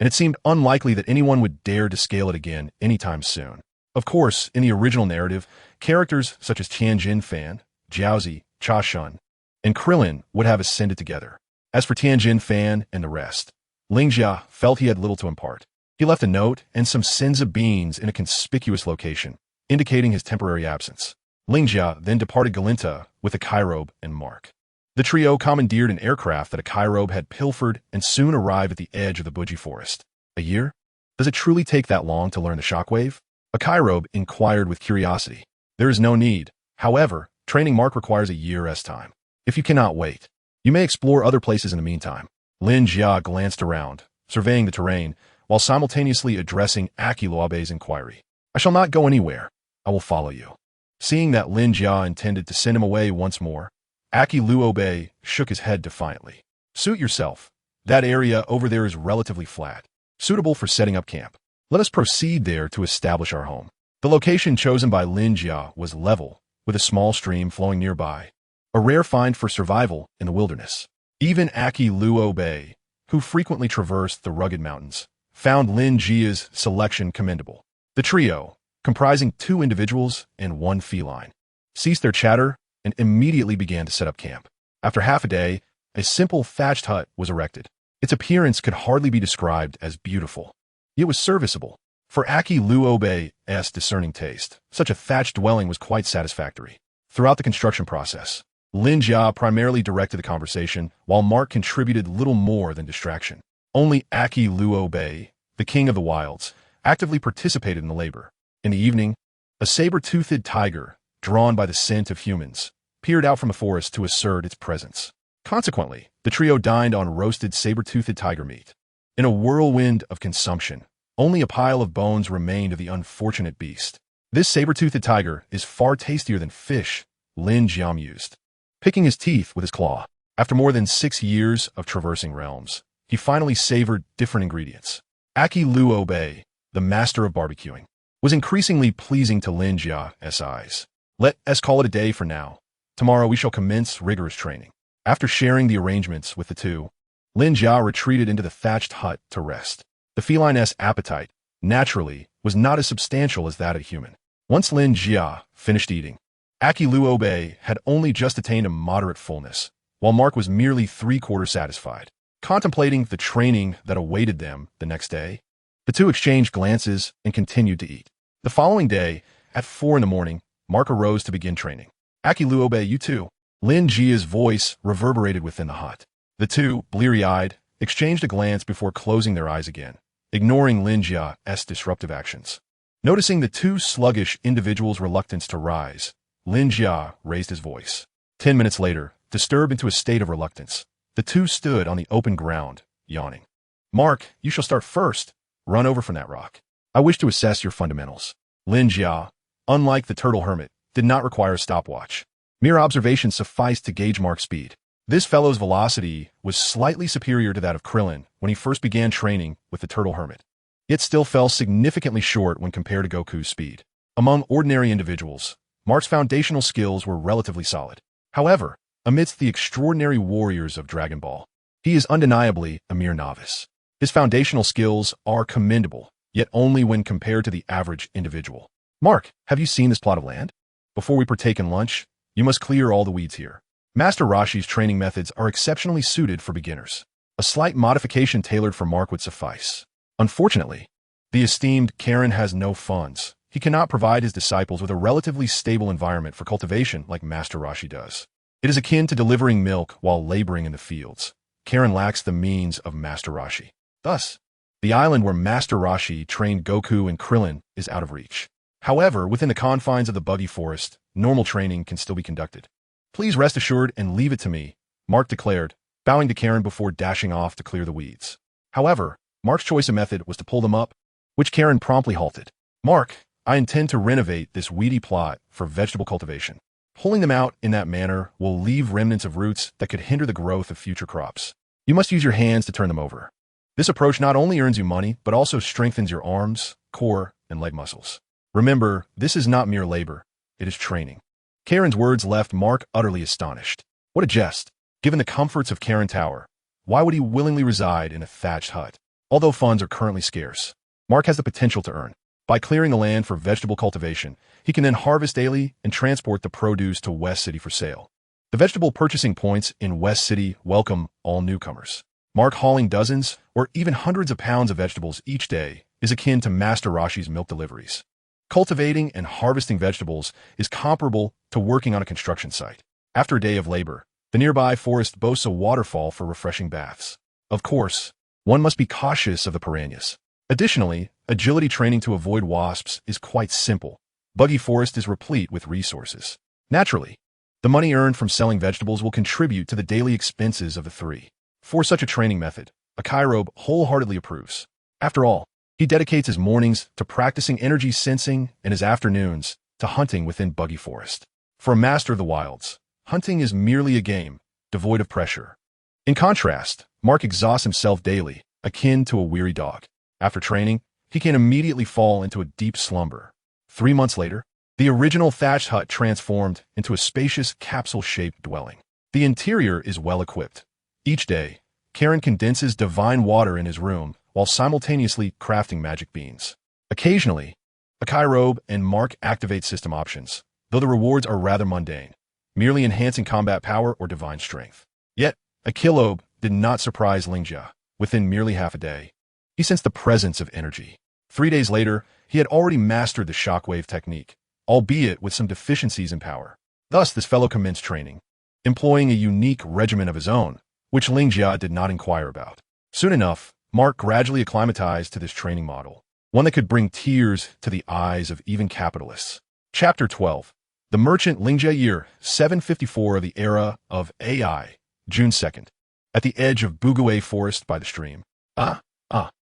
and it seemed unlikely that anyone would dare to scale it again anytime soon. Of course, in the original narrative, characters such as Tianjin Fan, Jiaozi, Cha Shun, and Krillin would have ascended together. As for Tianjin Fan and the rest, Lin Jia felt he had little to impart. He left a note and some senza beans in a conspicuous location, indicating his temporary absence. Lin Jia then departed Galinta with a Kairobe and Mark. The trio commandeered an aircraft that a Kairobe had pilfered and soon arrived at the edge of the Buji Forest. A year? Does it truly take that long to learn the shockwave? A Kairobe inquired with curiosity. There is no need. However, training Mark requires a year's time. If you cannot wait, you may explore other places in the meantime. Lin Jia glanced around, surveying the terrain, while simultaneously addressing Aki Luobe's inquiry. I shall not go anywhere. I will follow you. Seeing that Lin Jia intended to send him away once more, Aki Luobe shook his head defiantly. Suit yourself. That area over there is relatively flat, suitable for setting up camp. Let us proceed there to establish our home. The location chosen by Lin Jia was level, with a small stream flowing nearby, a rare find for survival in the wilderness. Even Aki Luobe, who frequently traversed the rugged mountains, found Lin Jia's selection commendable. The trio, comprising 2 individuals and 1 feline, ceased their chatter and immediately began to set up camp. After half a day, a simple thatched hut was erected. Its appearance could hardly be described as beautiful. It was serviceable. For Aki Luobe's discerning taste, such a thatched dwelling was quite satisfactory. Throughout the construction process, Lin Jia primarily directed the conversation, while Mark contributed little more than distraction. Only Aki Luobe, the king of the wilds, actively participated in the labor. In the evening, a saber-toothed tiger, drawn by the scent of humans, peered out from the forest to assert its presence. Consequently, the trio dined on roasted saber-toothed tiger meat. In a whirlwind of consumption, only a pile of bones remained of the unfortunate beast. This saber-toothed tiger is far tastier than fish, Lin Jia mused, picking his teeth with his claw. After more than 6 years of traversing realms, he finally savored different ingredients. Aki Luo, the master of barbecuing, was increasingly pleasing to Lin Jia's eyes. Let us call it a day for now. Tomorrow we shall commence rigorous training. After sharing the arrangements with the two, Lin Jia retreated into the thatched hut to rest. The feline's appetite, naturally, was not as substantial as that of a human. Once Lin Jia finished eating, Aki Luo had only just attained a moderate fullness, while Mark was merely three-quarters satisfied. Contemplating the training that awaited them the next day, the two exchanged glances and continued to eat. The following day, at 4 a.m, Mark arose to begin training. Aki Luo, you too. Lin Jia's voice reverberated within the hut. The two, bleary-eyed, exchanged a glance before closing their eyes again, ignoring Lin Jia's disruptive actions. Noticing the two sluggish individuals' reluctance to rise, Lin Jia raised his voice. 10 minutes later, disturbed into a state of reluctance, the two stood on the open ground, yawning. Mark, you shall start first. Run over from that rock. I wish to assess your fundamentals. Lin Jia, unlike the turtle hermit, did not require a stopwatch. Mere observation sufficed to gauge Mark's speed. This fellow's velocity was slightly superior to that of Krillin when he first began training with the turtle hermit. It still fell significantly short when compared to Goku's speed. Among ordinary individuals, Mark's foundational skills were relatively solid. However, amidst the extraordinary warriors of Dragon Ball, he is undeniably a mere novice. His foundational skills are commendable, yet only when compared to the average individual. Mark, have you seen this plot of land? Before we partake in lunch, you must clear all the weeds here. Master Roshi's training methods are exceptionally suited for beginners. A slight modification tailored for Mark would suffice. Unfortunately, the esteemed Karen has no funds. He cannot provide his disciples with a relatively stable environment for cultivation like Master Roshi does. It is akin to delivering milk while laboring in the fields. Karen lacks the means of Master Roshi. Thus, the island where Master Roshi trained Goku and Krillin is out of reach. However, within the confines of the buggy forest, normal training can still be conducted. Please rest assured and leave it to me, Mark declared, bowing to Karen before dashing off to clear the weeds. However, Mark's choice of method was to pull them up, which Karen promptly halted. Mark, I intend to renovate this weedy plot for vegetable cultivation. Pulling them out in that manner will leave remnants of roots that could hinder the growth of future crops. You must use your hands to turn them over. This approach not only earns you money, but also strengthens your arms, core, and leg muscles. Remember, this is not mere labor, it is training. Karen's words left Mark utterly astonished. What a jest! Given the comforts of Karen Tower, why would he willingly reside in a thatched hut? Although funds are currently scarce, Mark has the potential to earn. By clearing the land for vegetable cultivation, he can then harvest daily and transport the produce to West City for sale. The vegetable purchasing points in West City welcome all newcomers. Mark hauling dozens or even hundreds of pounds of vegetables each day is akin to Master Roshi's milk deliveries. Cultivating and harvesting vegetables is comparable to working on a construction site. After a day of labor, the nearby forest boasts a waterfall for refreshing baths. Of course, one must be cautious of the piranhas. Additionally, agility training to avoid wasps is quite simple. Buggy Forest is replete with resources. Naturally, the money earned from selling vegetables will contribute to the daily expenses of the three. For such a training method, Akairobe wholeheartedly approves. After all, he dedicates his mornings to practicing energy sensing and his afternoons to hunting within Buggy Forest. For a master of the wilds, hunting is merely a game, devoid of pressure. In contrast, Mark exhausts himself daily, akin to a weary dog. After training, he can immediately fall into a deep slumber. 3 months later, the original thatched hut transformed into a spacious capsule-shaped dwelling. The interior is well-equipped. Each day, Karen condenses divine water in his room while simultaneously crafting magic beans. Occasionally, Akairobe and Mark activate system options, though the rewards are rather mundane, merely enhancing combat power or divine strength. Yet, Akairobe did not surprise Lin Jia. Within merely half a day, he sensed the presence of energy. 3 days later, he had already mastered the shockwave technique, albeit with some deficiencies in power. Thus, this fellow commenced training, employing a unique regimen of his own, which Lin Jia did not inquire about. Soon enough, Mark gradually acclimatized to this training model, one that could bring tears to the eyes of even capitalists. Chapter 12. The Merchant Lin Jia, year 754 of the era of AI, June 2nd. At the edge of Bugue Forest by the stream.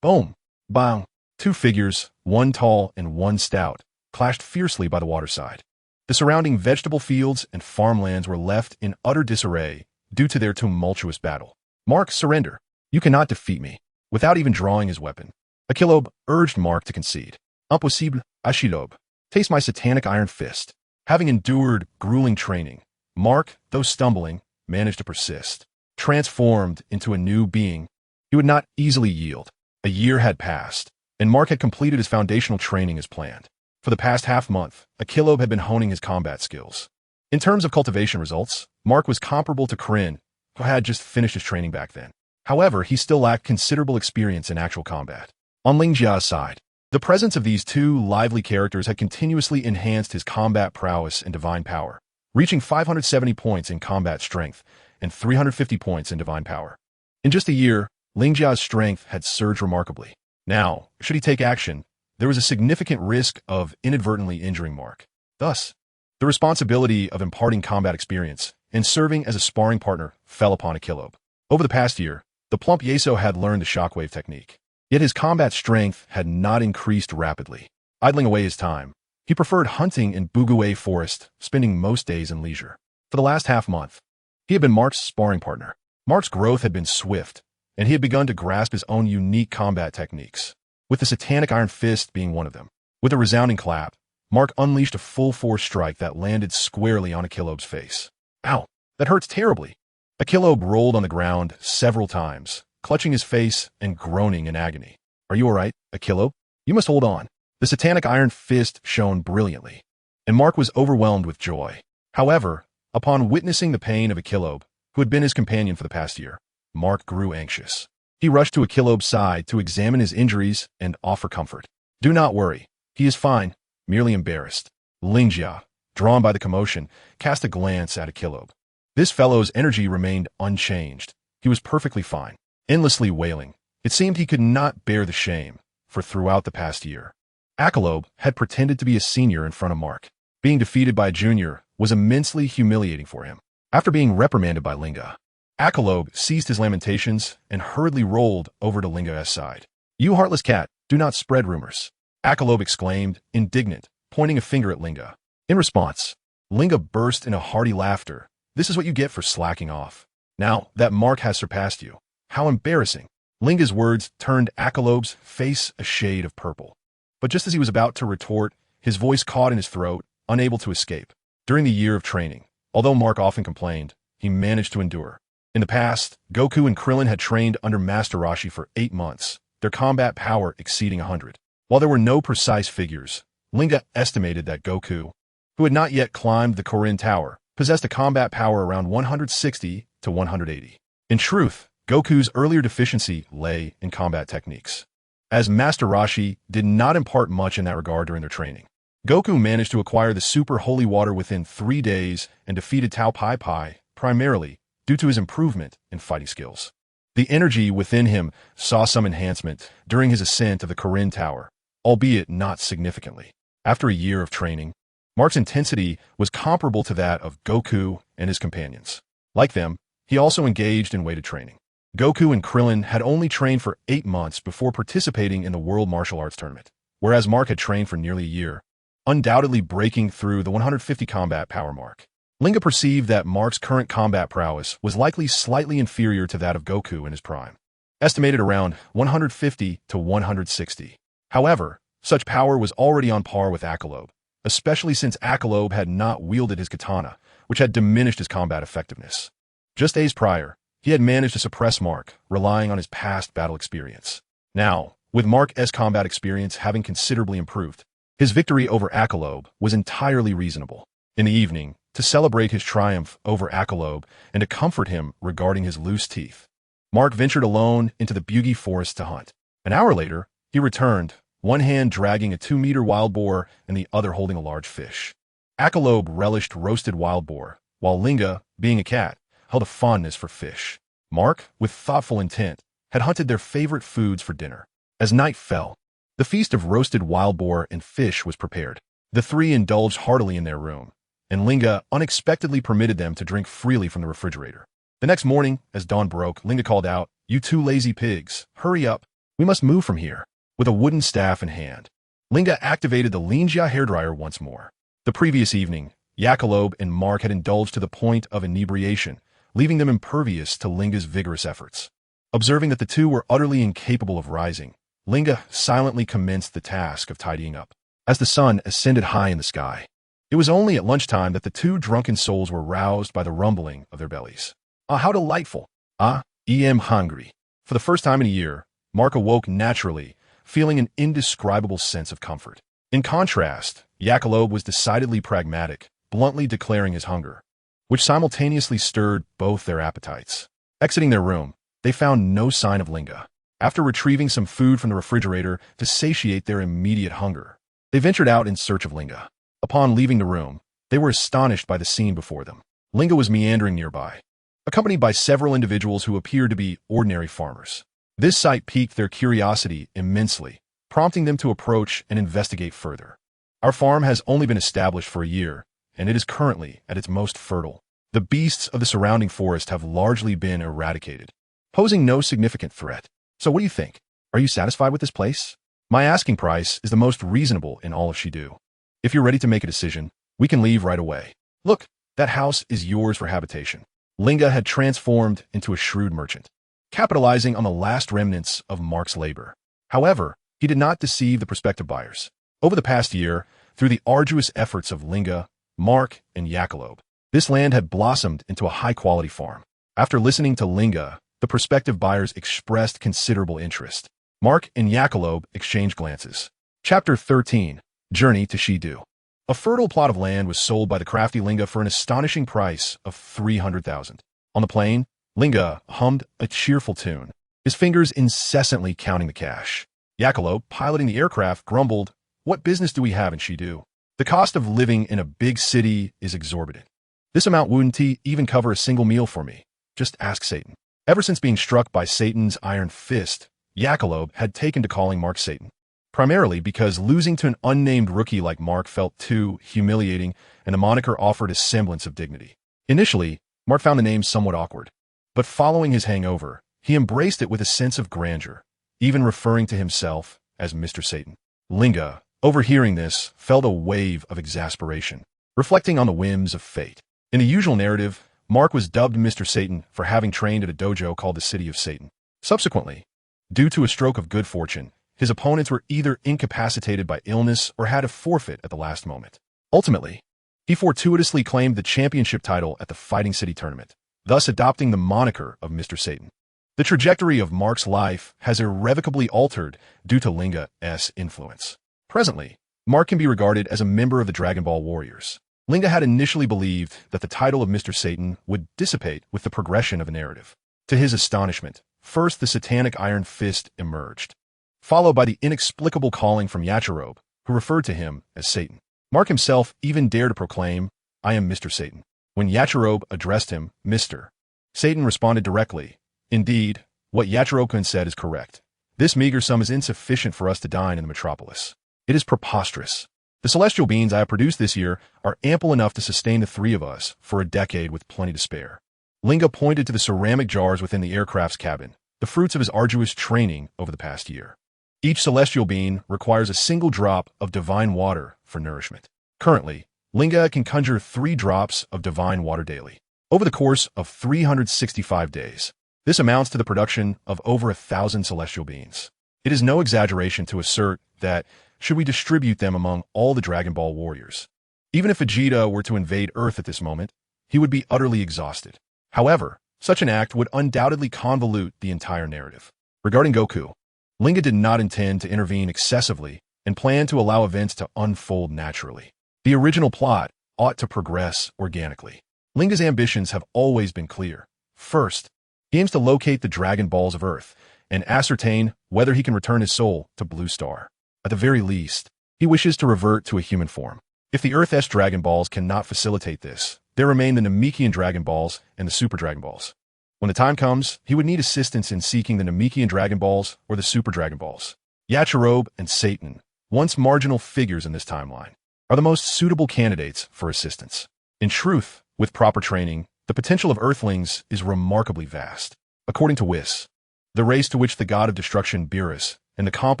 Boom, bang. 2 figures, one tall and one stout, clashed fiercely by the waterside. The surrounding vegetable fields and farmlands were left in utter disarray due to their tumultuous battle. Mark, surrender. You cannot defeat me. Without even drawing his weapon, Piccolo urged Mark to concede. Impossible, Achille. Taste my satanic iron fist. Having endured grueling training, Mark, though stumbling, managed to persist. Transformed into a new being, he would not easily yield. A year had passed, and Mark had completed his foundational training as planned. For the past half-month, Achille had been honing his combat skills. In terms of cultivation results, Mark was comparable to Krillin, who had just finished his training back then. However, he still lacked considerable experience in actual combat. On Lin Jia's side, the presence of these two lively characters had continuously enhanced his combat prowess and divine power, reaching 570 points in combat strength and 350 points in divine power. In just a year, Lin Jia's strength had surged remarkably. Now, should he take action, there was a significant risk of inadvertently injuring Mark. Thus, the responsibility of imparting combat experience and serving as a sparring partner fell upon Achille. Over the past year, the plump Yeso had learned the shockwave technique. Yet his combat strength had not increased rapidly. Idling away his time, he preferred hunting in Bugue Forest, spending most days in leisure. For the last half-month, he had been Mark's sparring partner. Mark's growth had been swift, and he had begun to grasp his own unique combat techniques, with the satanic iron fist being one of them. With a resounding clap, Mark unleashed a full-force strike that landed squarely on Achille's face. Ow, that hurts terribly. Achille rolled on the ground several times, clutching his face and groaning in agony. Are you all right, Achille? You must hold on. The satanic iron fist shone brilliantly, and Mark was overwhelmed with joy. However, upon witnessing the pain of Achille, who had been his companion for the past year, Mark grew anxious. He rushed to Achille's side to examine his injuries and offer comfort. Do not worry. He is fine, merely embarrassed. Lin Jia, drawn by the commotion, cast a glance at Achille. This fellow's energy remained unchanged. He was perfectly fine. Endlessly wailing, it seemed he could not bear the shame, for throughout the past year, Achille had pretended to be a senior in front of Mark. Being defeated by a junior was immensely humiliating for him. After being reprimanded by Lin Jia, Achille ceased his lamentations and hurriedly rolled over to Lin Jia's side. You heartless cat, do not spread rumors, Achille exclaimed, indignant, pointing a finger at Lin Jia. In response, Lin Jia burst into hearty laughter. This is what you get for slacking off. Now that Mark has surpassed you. How embarrassing. Lin Jia's words turned Achille's face a shade of purple. But just as he was about to retort, his voice caught in his throat, unable to escape. During the year of training, although Mark often complained, he managed to endure. In the past, Goku and Krillin had trained under Master Roshi for 8 months, their combat power exceeding 100. While there were no precise figures, Lin Jia estimated that Goku, who had not yet climbed the Korin Tower, possessed a combat power around 160 to 180. In truth, Goku's earlier deficiency lay in combat techniques, as Master Roshi did not impart much in that regard during their training. Goku managed to acquire the super holy water within 3 days and defeated Tao Pai Pai, primarily due to his improvement in fighting skills. The energy within him saw some enhancement during his ascent to the Korin Tower, albeit not significantly. After a year of training, Mark's intensity was comparable to that of Goku and his companions. Like them, he also engaged in weighted training. Goku and Krillin had only trained for 8 months before participating in the World Martial Arts Tournament, whereas Mark had trained for nearly a year, undoubtedly breaking through the 150 combat power mark. Lin Jia perceived that Mark's current combat prowess was likely slightly inferior to that of Goku in his prime, estimated around 150 to 160. However, such power was already on par with Achille, especially since Achille had not wielded his katana, which had diminished his combat effectiveness. Just days prior, he had managed to suppress Mark, relying on his past battle experience. Now, with Mark's combat experience having considerably improved, his victory over Achille was entirely reasonable. In the evening, to celebrate his triumph over Achille and to comfort him regarding his loose teeth, Mark ventured alone into the Bugui forest to hunt. An hour later, he returned, one hand dragging a 2-meter wild boar and the other holding a large fish. Achille relished roasted wild boar, while Lin Jia, being a cat, held a fondness for fish. Mark, with thoughtful intent, had hunted their favorite foods for dinner. As night fell, the feast of roasted wild boar and fish was prepared. The three indulged heartily in their room, and Lin Jia unexpectedly permitted them to drink freely from the refrigerator. The next morning, as dawn broke, Lin Jia called out, "You two lazy pigs, hurry up. We must move from here." With a wooden staff in hand, Lin Jia activated the Lin Jia hairdryer once more. The previous evening, Achille and Mark had indulged to the point of inebriation, leaving them impervious to Linga's vigorous efforts. Observing that the two were utterly incapable of rising, Linga silently commenced the task of tidying up. As the sun ascended high in the sky, it was only at lunchtime that the two drunken souls were roused by the rumbling of their bellies. Ah, how delightful! Ah, I am hungry. For the first time in a year, Mark awoke naturally, feeling an indescribable sense of comfort. In contrast, Jacob was decidedly pragmatic, bluntly declaring his hunger, which simultaneously stirred both their appetites. Exiting their room, they found no sign of Linga. After retrieving some food from the refrigerator to satiate their immediate hunger, they ventured out in search of Linga. Upon leaving the room, they were astonished by the scene before them. Linga was meandering nearby, accompanied by several individuals who appeared to be ordinary farmers. This sight piqued their curiosity immensely, prompting them to approach and investigate further. Our farm has only been established for a year, and it is currently at its most fertile. The beasts of the surrounding forest have largely been eradicated, posing no significant threat. So what do you think? Are you satisfied with this place? My asking price is the most reasonable in all of Shidu. If you're ready to make a decision, we can leave right away. Look, that house is yours for habitation. Linga had transformed into a shrewd merchant, capitalizing on the last remnants of Mark's labor. However, he did not deceive the prospective buyers. Over the past year, through the arduous efforts of Linga, Mark, and Jacob, this land had blossomed into a high-quality farm. After listening to Linga, the prospective buyers expressed considerable interest. Mark and Jacob exchanged glances. Chapter 13. Journey to Shidu. A fertile plot of land was sold by the crafty Linga for an astonishing price of 300,000. On the plain, Linga hummed a cheerful tune, his fingers incessantly counting the cash. Jacob, piloting the aircraft, grumbled, "What business do we have in Shidu? The cost of living in a big city is exorbitant. This amount wouldn't even cover a single meal for me. Just ask Satan." Ever since being struck by Satan's iron fist, Jacob had taken to calling Mark Satan, primarily because losing to an unnamed rookie like Mark felt too humiliating, and the moniker offered a semblance of dignity. Initially, Mark found the name somewhat awkward, but following his hangover, he embraced it with a sense of grandeur, even referring to himself as Mr. Satan. Linga, overhearing this, felt a wave of exasperation, reflecting on the whims of fate. In the usual narrative, Mark was dubbed Mr. Satan for having trained at a dojo called the City of Satan. Subsequently, due to a stroke of good fortune, his opponents were either incapacitated by illness or had a forfeit at the last moment. Ultimately, he fortuitously claimed the championship title at the Fighting City tournament, thus adopting the moniker of Mr. Satan. The trajectory of Mark's life has irrevocably altered due to Linga's influence. Presently, Mark can be regarded as a member of the Dragon Ball Warriors. Linga had initially believed that the title of Mr. Satan would dissipate with the progression of the narrative. To his astonishment, first the satanic iron fist emerged, followed by the inexplicable calling from Yachirobe, who referred to him as Satan. Mark himself even dared to proclaim, "I am Mr. Satan." When Yachirobe addressed him, Mr. Satan responded directly, "Indeed, what Yachirobe said is correct. This meager sum is insufficient for us to dine in the metropolis. It is preposterous. The celestial beans I have produced this year are ample enough to sustain the three of us for a decade with plenty to spare." Linga pointed to the ceramic jars within the aircraft's cabin, the fruits of his arduous training over the past year. Each celestial being requires a single drop of divine water for nourishment. Currently, Linga can conjure 3 drops of divine water daily, over the course of 365 days. This amounts to the production of over 1,000 celestial beings. It is no exaggeration to assert that, should we distribute them among all the Dragon Ball warriors, even if Vegeta were to invade Earth at this moment, he would be utterly exhausted. However, such an act would undoubtedly convolute the entire narrative. Regarding Goku, Linga did not intend to intervene excessively and planned to allow events to unfold naturally. The original plot ought to progress organically. Linga's ambitions have always been clear. First, he aims to locate the Dragon Balls of Earth and ascertain whether he can return his soul to Blue Star. At the very least, he wishes to revert to a human form. If the Earth's Dragon Balls cannot facilitate this, there remain the Namekian Dragon Balls and the Super Dragon Balls. When the time comes, he would need assistance in seeking the Namekian Dragon Balls or the Super Dragon Balls. Yachirobe and Satan, once marginal figures in this timeline, are the most suitable candidates for assistance. In truth, with proper training, the potential of Earthlings is remarkably vast. According to Whis, the race to which the god of destruction Beerus and the comp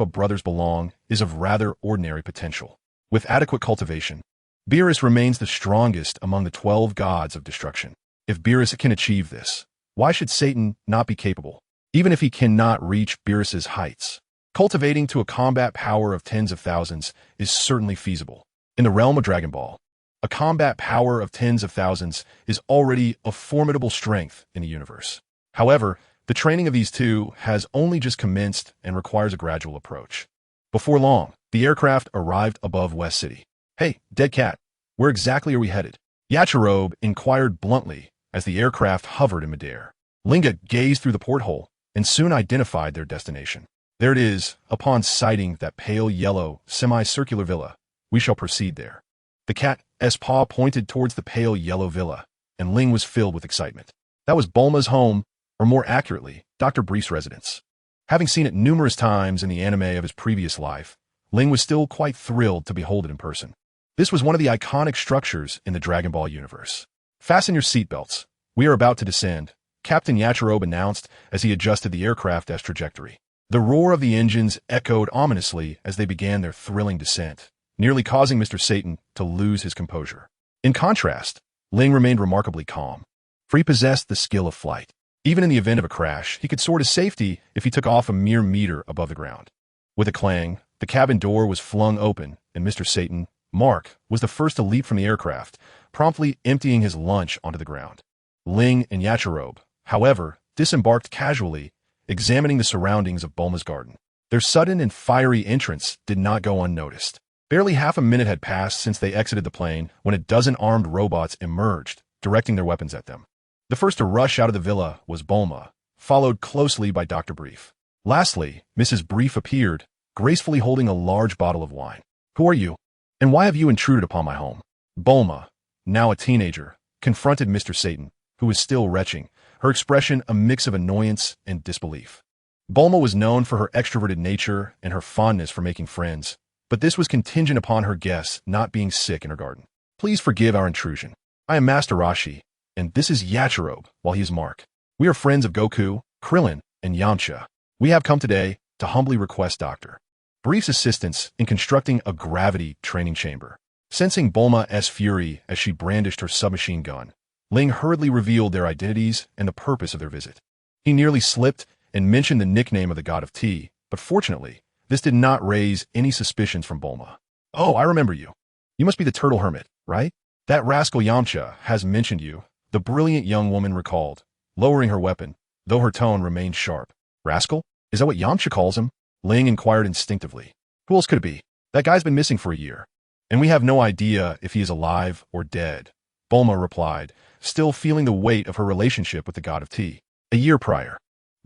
of brothers belong is of rather ordinary potential. With adequate cultivation, Beerus remains the strongest among the 12 gods of destruction. If Beerus can achieve this, why should Satan not be capable? Even if he cannot reach Beerus's heights, cultivating to a combat power of tens of thousands is certainly feasible. In the realm of Dragon Ball, a combat power of tens of thousands is already a formidable strength in the universe. However, the training of these two has only just commenced and requires a gradual approach. Before long, the aircraft arrived above West City. "Hey, dead cat, where exactly are we headed?" Yachirobe inquired bluntly as the aircraft hovered in midair. Linga gazed through the porthole and soon identified their destination. "There it is, upon sighting that pale yellow, semicircular villa. We shall proceed there." The cat's paw pointed towards the pale yellow villa, and Ling was filled with excitement. That was Bulma's home, or more accurately, Dr. Brief's residence. Having seen it numerous times in the anime of his previous life, Ling was still quite thrilled to behold it in person. This was one of the iconic structures in the Dragon Ball universe. "Fasten your seatbelts. We are about to descend," Captain Yachirobe announced as he adjusted the aircraft's trajectory. The roar of the engines echoed ominously as they began their thrilling descent, nearly causing Mr. Satan to lose his composure. In contrast, Ling remained remarkably calm, for he possessed the skill of flight. Even in the event of a crash, he could soar to safety if he took off a mere meter above the ground. With a clang, the cabin door was flung open, and Mr. Satan, Mark, was the first to leap from the aircraft, promptly emptying his lunch onto the ground. Ling and Yachirobe, however, disembarked casually, examining the surroundings of Bulma's garden. Their sudden and fiery entrance did not go unnoticed. Barely half a minute had passed since they exited the plane when a dozen armed robots emerged, directing their weapons at them. The first to rush out of the villa was Bulma, followed closely by Dr. Brief. Lastly, Mrs. Brief appeared, gracefully holding a large bottle of wine. "Who are you? And why have you intruded upon my home?" Bulma, now a teenager, confronted Mr. Satan, who was still retching, her expression a mix of annoyance and disbelief. Bulma was known for her extroverted nature and her fondness for making friends, but this was contingent upon her guests not being sick in her garden. "Please forgive our intrusion. I am Master Rashi, and this is Yachirobe, while he is Mark. We are friends of Goku, Krillin, and Yamcha. We have come today to humbly request Dr. Brief's assistance in constructing a gravity training chamber." Sensing Bulma's fury as she brandished her submachine gun, Ling hurriedly revealed their identities and the purpose of their visit. He nearly slipped and mentioned the nickname of the god of tea, but fortunately, this did not raise any suspicions from Bulma. "Oh, I remember you. You must be the turtle hermit, right? That rascal Yamcha has mentioned you," the brilliant young woman recalled, lowering her weapon, though her tone remained sharp. "Rascal? Is that what Yamcha calls him?" Ling inquired instinctively. "Who else could it be? That guy's been missing for a year, and we have no idea if he is alive or dead," Bulma replied, still feeling the weight of her relationship with the god of tea. A year prior,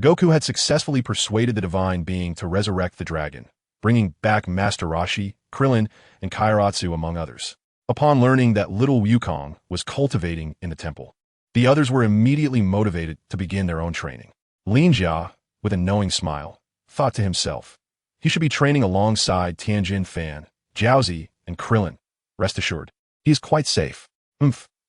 Goku had successfully persuaded the divine being to resurrect the dragon, bringing back Master Rashi, Krillin, and Kairatsu among others. Upon learning that little Wukong was cultivating in the temple, the others were immediately motivated to begin their own training. Lin Jia, with a knowing smile, thought to himself, he should be training alongside Tianjin Fan, Jiaozi, and Krillin. Rest assured, he is quite safe.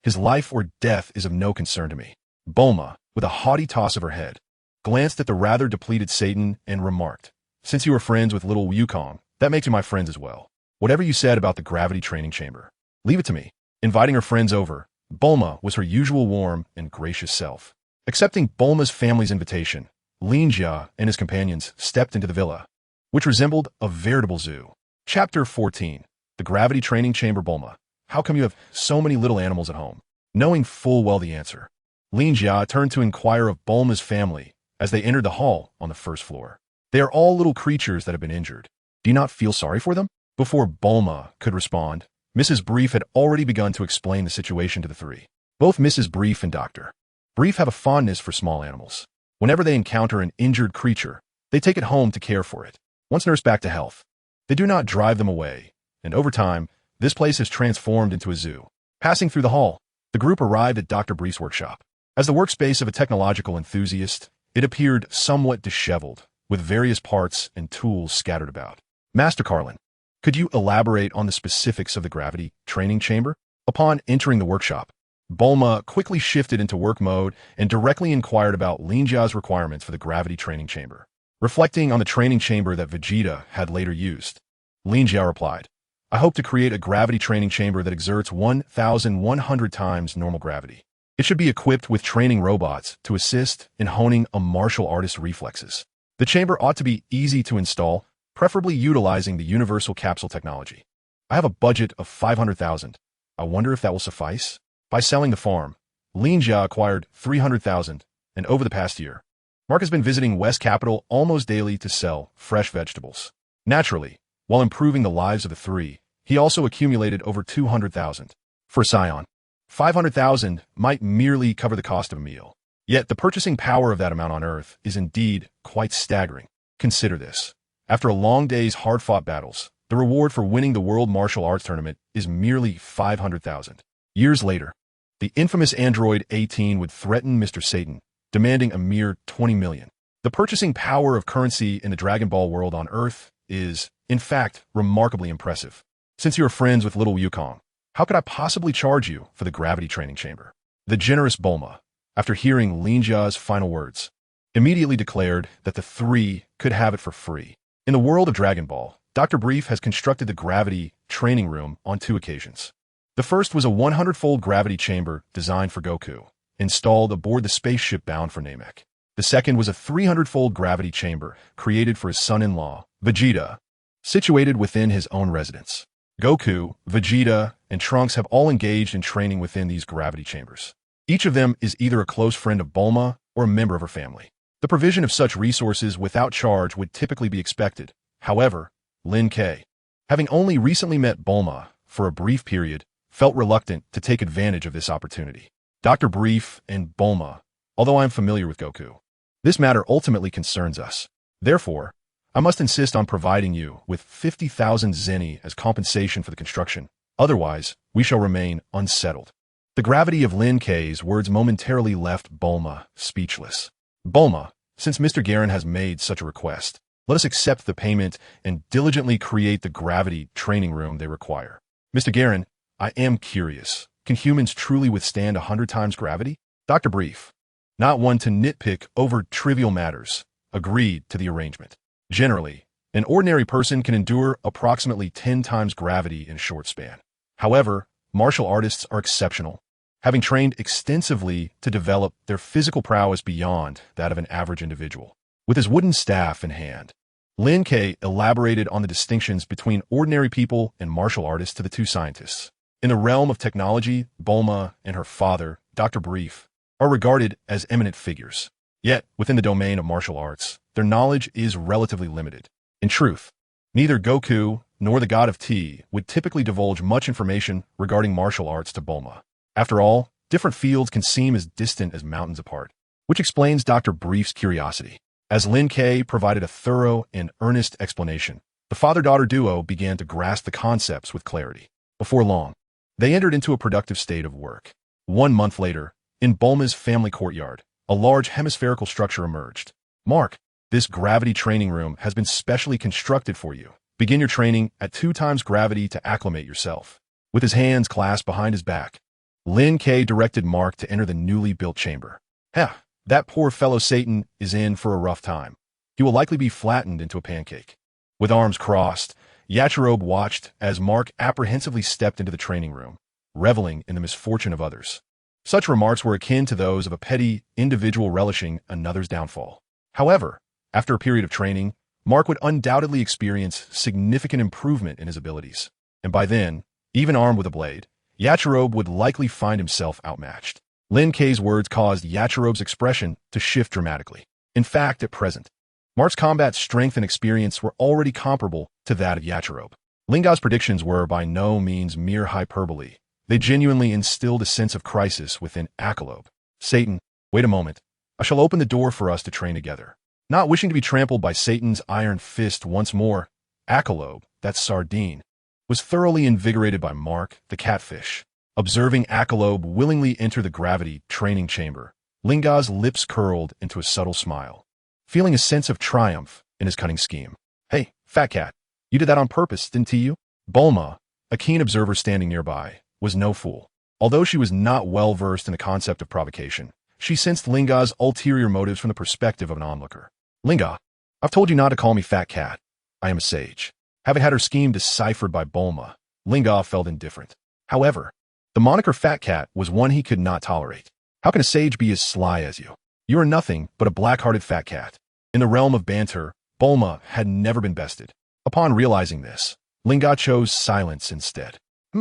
His life or death is of no concern to me. Bulma, with a haughty toss of her head, glanced at the rather depleted Satan and remarked, "Since you are friends with little Wukong, that makes you my friends as well. Whatever you said about the gravity training chamber, leave it to me." Inviting her friends over, Bulma was her usual warm and gracious self. Accepting Bulma's family's invitation, Lin Jia and his companions stepped into the villa, which resembled a veritable zoo. Chapter 14. The Gravity Training Chamber. Bulma, how come you have so many little animals at home? Knowing full well the answer, Lin Jia turned to inquire of Bulma's family as they entered the hall on the first floor. "They are all little creatures that have been injured. Do you not feel sorry for them?" Before Bulma could respond, Mrs. Brief had already begun to explain the situation to the three. Both Mrs. Brief and Dr. Brief have a fondness for small animals. Whenever they encounter an injured creature, they take it home to care for it. Once nursed back to health, they do not drive them away, and over time, this place has transformed into a zoo. Passing through the hall, the group arrived at Dr. Brief's workshop. As the workspace of a technological enthusiast, it appeared somewhat disheveled, with various parts and tools scattered about. "Master Carlin, could you elaborate on the specifics of the gravity training chamber?" Upon entering the workshop, Bulma quickly shifted into work mode and directly inquired about Lin Jia's requirements for the gravity training chamber. Reflecting on the training chamber that Vegeta had later used, Lin Jia replied, "I hope to create a gravity training chamber that exerts 1,100 times normal gravity. It should be equipped with training robots to assist in honing a martial artist's reflexes. The chamber ought to be easy to install, preferably utilizing the universal capsule technology. I have a budget of 500,000. I wonder if that will suffice? By selling the farm, Lin Jia acquired 300,000, and over the past year, Mark has been visiting West Capital almost daily to sell fresh vegetables. Naturally, while improving the lives of the three, he also accumulated over 200,000. For Saiyan, 500,000 might merely cover the cost of a meal. Yet the purchasing power of that amount on Earth is indeed quite staggering. Consider this. After a long day's hard-fought battles, the reward for winning the World Martial Arts Tournament is merely 500,000. Years later, the infamous android 18 would threaten Mr. Satan, demanding a mere 20 million. The purchasing power of currency in the Dragon Ball world on Earth is, in fact, remarkably impressive. Since you are friends with little Yukong, how could I possibly charge you for the gravity training chamber? The generous Bulma, after hearing Lin Jia's final words, immediately declared that the three could have it for free. In the world of Dragon Ball, Dr. Brief has constructed the gravity training room on 2 occasions. The first was a 100-fold gravity chamber designed for Goku, installed aboard the spaceship bound for Namek. The second was a 300-fold gravity chamber created for his son-in-law, Vegeta, situated within his own residence. Goku, Vegeta, and Trunks have all engaged in training within these gravity chambers. Each of them is either a close friend of Bulma or a member of her family. The provision of such resources without charge would typically be expected. However, Lin K, having only recently met Bulma for a brief period, felt reluctant to take advantage of this opportunity. Dr. Brief and Bulma, although I am familiar with Goku, this matter ultimately concerns us. Therefore, I must insist on providing you with 50,000 zenny as compensation for the construction. Otherwise, we shall remain unsettled. The gravity of Lin K's words momentarily left Bulma speechless. Bulma, since Mr. Garen has made such a request, let us accept the payment and diligently create the gravity training room they require. Mr. Garen, I am curious. Can humans truly withstand 100 times gravity? Dr. Brief, not one to nitpick over trivial matters, agreed to the arrangement. Generally, an ordinary person can endure approximately 10 times gravity in a short span. However, martial artists are exceptional, having trained extensively to develop their physical prowess beyond that of an average individual. With his wooden staff in hand, Lin K elaborated on the distinctions between ordinary people and martial artists to the 2 scientists. In the realm of technology, Bulma and her father, Dr. Brief, are regarded as eminent figures. Yet, within the domain of martial arts, their knowledge is relatively limited. In truth, neither Goku nor the god of tea would typically divulge much information regarding martial arts to Bulma. After all, different fields can seem as distant as mountains apart, which explains Dr. Brief's curiosity. As Lin K provided a thorough and earnest explanation, the father-daughter duo began to grasp the concepts with clarity. Before long, they entered into a productive state of work. 1 month later, in Bulma's family courtyard, a large hemispherical structure emerged. Mark, this gravity training room has been specially constructed for you. Begin your training at 2 times gravity to acclimate yourself. With his hands clasped behind his back, Lin K directed Mark to enter the newly built chamber. That poor fellow Satan is in for a rough time. He will likely be flattened into a pancake. With arms crossed, Yachirobe watched as Mark apprehensively stepped into the training room, reveling in the misfortune of others. Such remarks were akin to those of a petty individual relishing another's downfall. However, after a period of training, Mark would undoubtedly experience significant improvement in his abilities. And by then, even armed with a blade, Yachirobe would likely find himself outmatched. Lin K's words caused Yachirobe's expression to shift dramatically. In fact, at present, Mark's combat strength and experience were already comparable to that of Yachirobe. Linga's predictions were by no means mere hyperbole. They genuinely instilled a sense of crisis within Akalobe. Satan, wait a moment. I shall open the door for us to train together. Not wishing to be trampled by Satan's iron fist once more, Akalobe, that sardine, was thoroughly invigorated by Mark, the catfish. Observing Akalobe willingly enter the gravity training chamber, Linga's lips curled into a subtle smile, feeling a sense of triumph in his cunning scheme. Hey, fat cat, you did that on purpose, didn't you? Bulma, a keen observer standing nearby, was no fool. Although she was not well versed in the concept of provocation, she sensed Linga's ulterior motives from the perspective of an onlooker. Linga, I've told you not to call me fat cat. I am a sage. Having had her scheme deciphered by Bulma, Linga felt indifferent. However, the moniker fat cat was one he could not tolerate. How can a sage be as sly as you? You are nothing but a black-hearted fat cat. In the realm of banter, Bulma had never been bested. Upon realizing this, Lin Jia chose silence instead.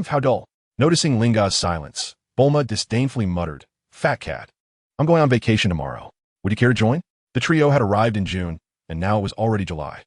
How dull. Noticing Lin Jia's silence, Bulma disdainfully muttered, "Fat cat. I'm going on vacation tomorrow. Would you care to join?" The trio had arrived in June, and now it was already July.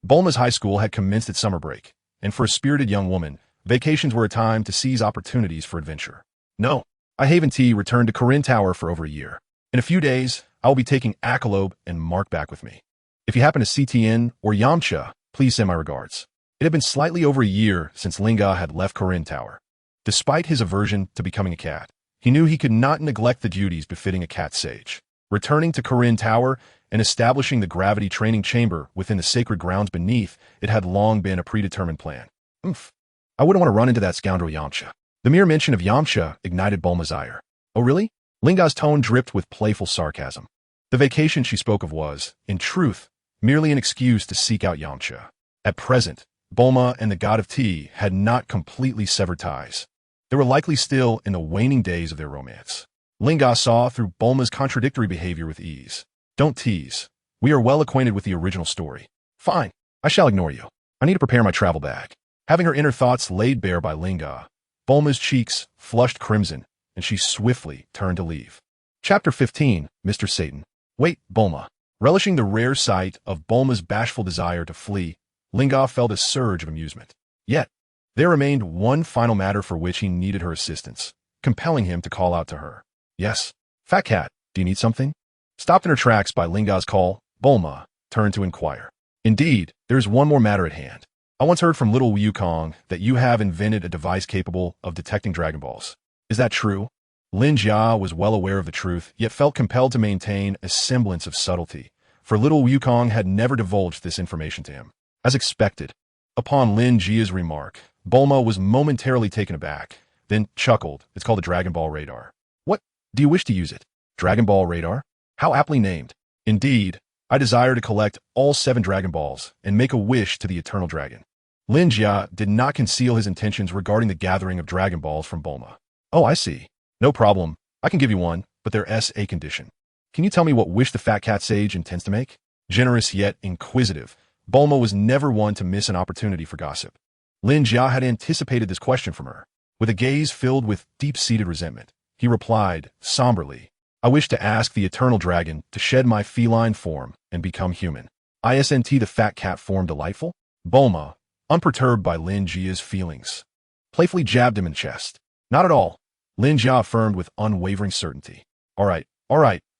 Bulma's high school had commenced its summer break, and for a spirited young woman, vacations were a time to seize opportunities for adventure. No, I haven't returned to Corinne Tower for over a year. In a few days, I will be taking Akalobe and Mark back with me. If you happen to see Tien or Yamcha, please send my regards. It had been slightly over a year since Lin Jia had left Corinne Tower. Despite his aversion to becoming a cat, he knew he could not neglect the duties befitting a cat sage. Returning to Corinne Tower and establishing the gravity training chamber within the sacred grounds beneath, it had long been a predetermined plan. I wouldn't want to run into that scoundrel Yamcha. The mere mention of Yamcha ignited Bulma's ire. Oh really? Lin Jia's tone dripped with playful sarcasm. The vacation she spoke of was, in truth, merely an excuse to seek out Yamcha. At present, Bulma and the god of tea had not completely severed ties. They were likely still in the waning days of their romance. Lin Jia saw through Bulma's contradictory behavior with ease. Don't tease. We are well acquainted with the original story. Fine, I shall ignore you. I need to prepare my travel bag. Having her inner thoughts laid bare by Lin Jia, Bulma's cheeks flushed crimson, and she swiftly turned to leave. Chapter 15, Mr. Satan. Wait, Bulma. Relishing the rare sight of Bulma's bashful desire to flee, Lin Jia felt a surge of amusement. Yet, there remained one final matter for which he needed her assistance, compelling him to call out to her. Yes, fat cat, do you need something? Stopped in her tracks by Lin Jia's call, Bulma turned to inquire. Indeed, there is one more matter at hand. I once heard from little Wukong that you have invented a device capable of detecting Dragon Balls. Is that true? Lin Jia was well aware of the truth, yet felt compelled to maintain a semblance of subtlety, for little Wukong had never divulged this information to him. As expected, upon Lin Jia's remark, Bulma was momentarily taken aback, then chuckled. It's called a Dragon Ball radar. What? Do you wish to use it? Dragon Ball radar? How aptly named. Indeed, I desire to collect all 7 Dragon Balls and make a wish to the Eternal Dragon. Lin Jia did not conceal his intentions regarding the gathering of Dragon Balls from Bulma. Oh, I see. No problem. I can give you one, but there's a condition. Can you tell me what wish the fat cat sage intends to make? Generous yet inquisitive, Bulma was never one to miss an opportunity for gossip. Lin Jia had anticipated this question from her. With a gaze filled with deep-seated resentment, he replied, somberly, I wish to ask the Eternal Dragon to shed my feline form and become human. Isn't the fat cat form delightful? Bulma, unperturbed by Lin Jia's feelings, playfully jabbed him in the chest. Not at all. Lin Jia affirmed with unwavering certainty. All right,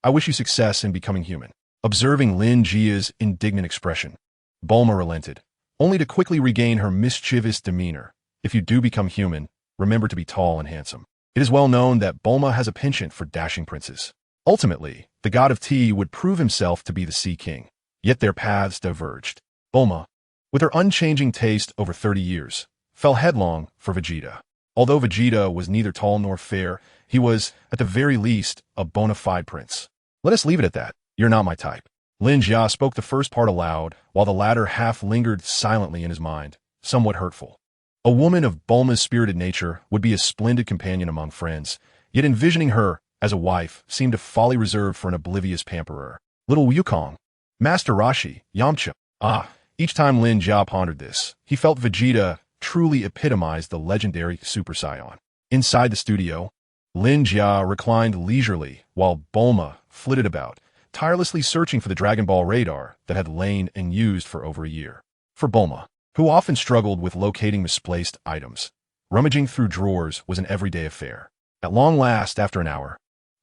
I wish you success in becoming human. Observing Lin Jia's indignant expression, Bulma relented, only to quickly regain her mischievous demeanor. If you do become human, remember to be tall and handsome. It is well known that Bulma has a penchant for dashing princes. Ultimately, the god of tea would prove himself to be the Sea King, yet their paths diverged. Bulma, with her unchanging taste over 30 years, fell headlong for Vegeta. Although Vegeta was neither tall nor fair, he was, at the very least, a bona fide prince. Let us leave it at that. You're not my type. Lin Jia spoke the first part aloud, while the latter half lingered silently in his mind, somewhat hurtful. A woman of Bulma's spirited nature would be a splendid companion among friends, yet envisioning her as a wife seemed a folly reserved for an oblivious pamperer. Little Wukong, Master Roshi, Yamcha. Each time Lin Jia pondered this, he felt Vegeta truly epitomized the legendary Super Saiyan. Inside the studio, Lin Jia reclined leisurely while Bulma flitted about, tirelessly searching for the Dragon Ball radar that had lain unused for over a year. For Bulma, who often struggled with locating misplaced items, rummaging through drawers was an everyday affair. At long last, after an hour,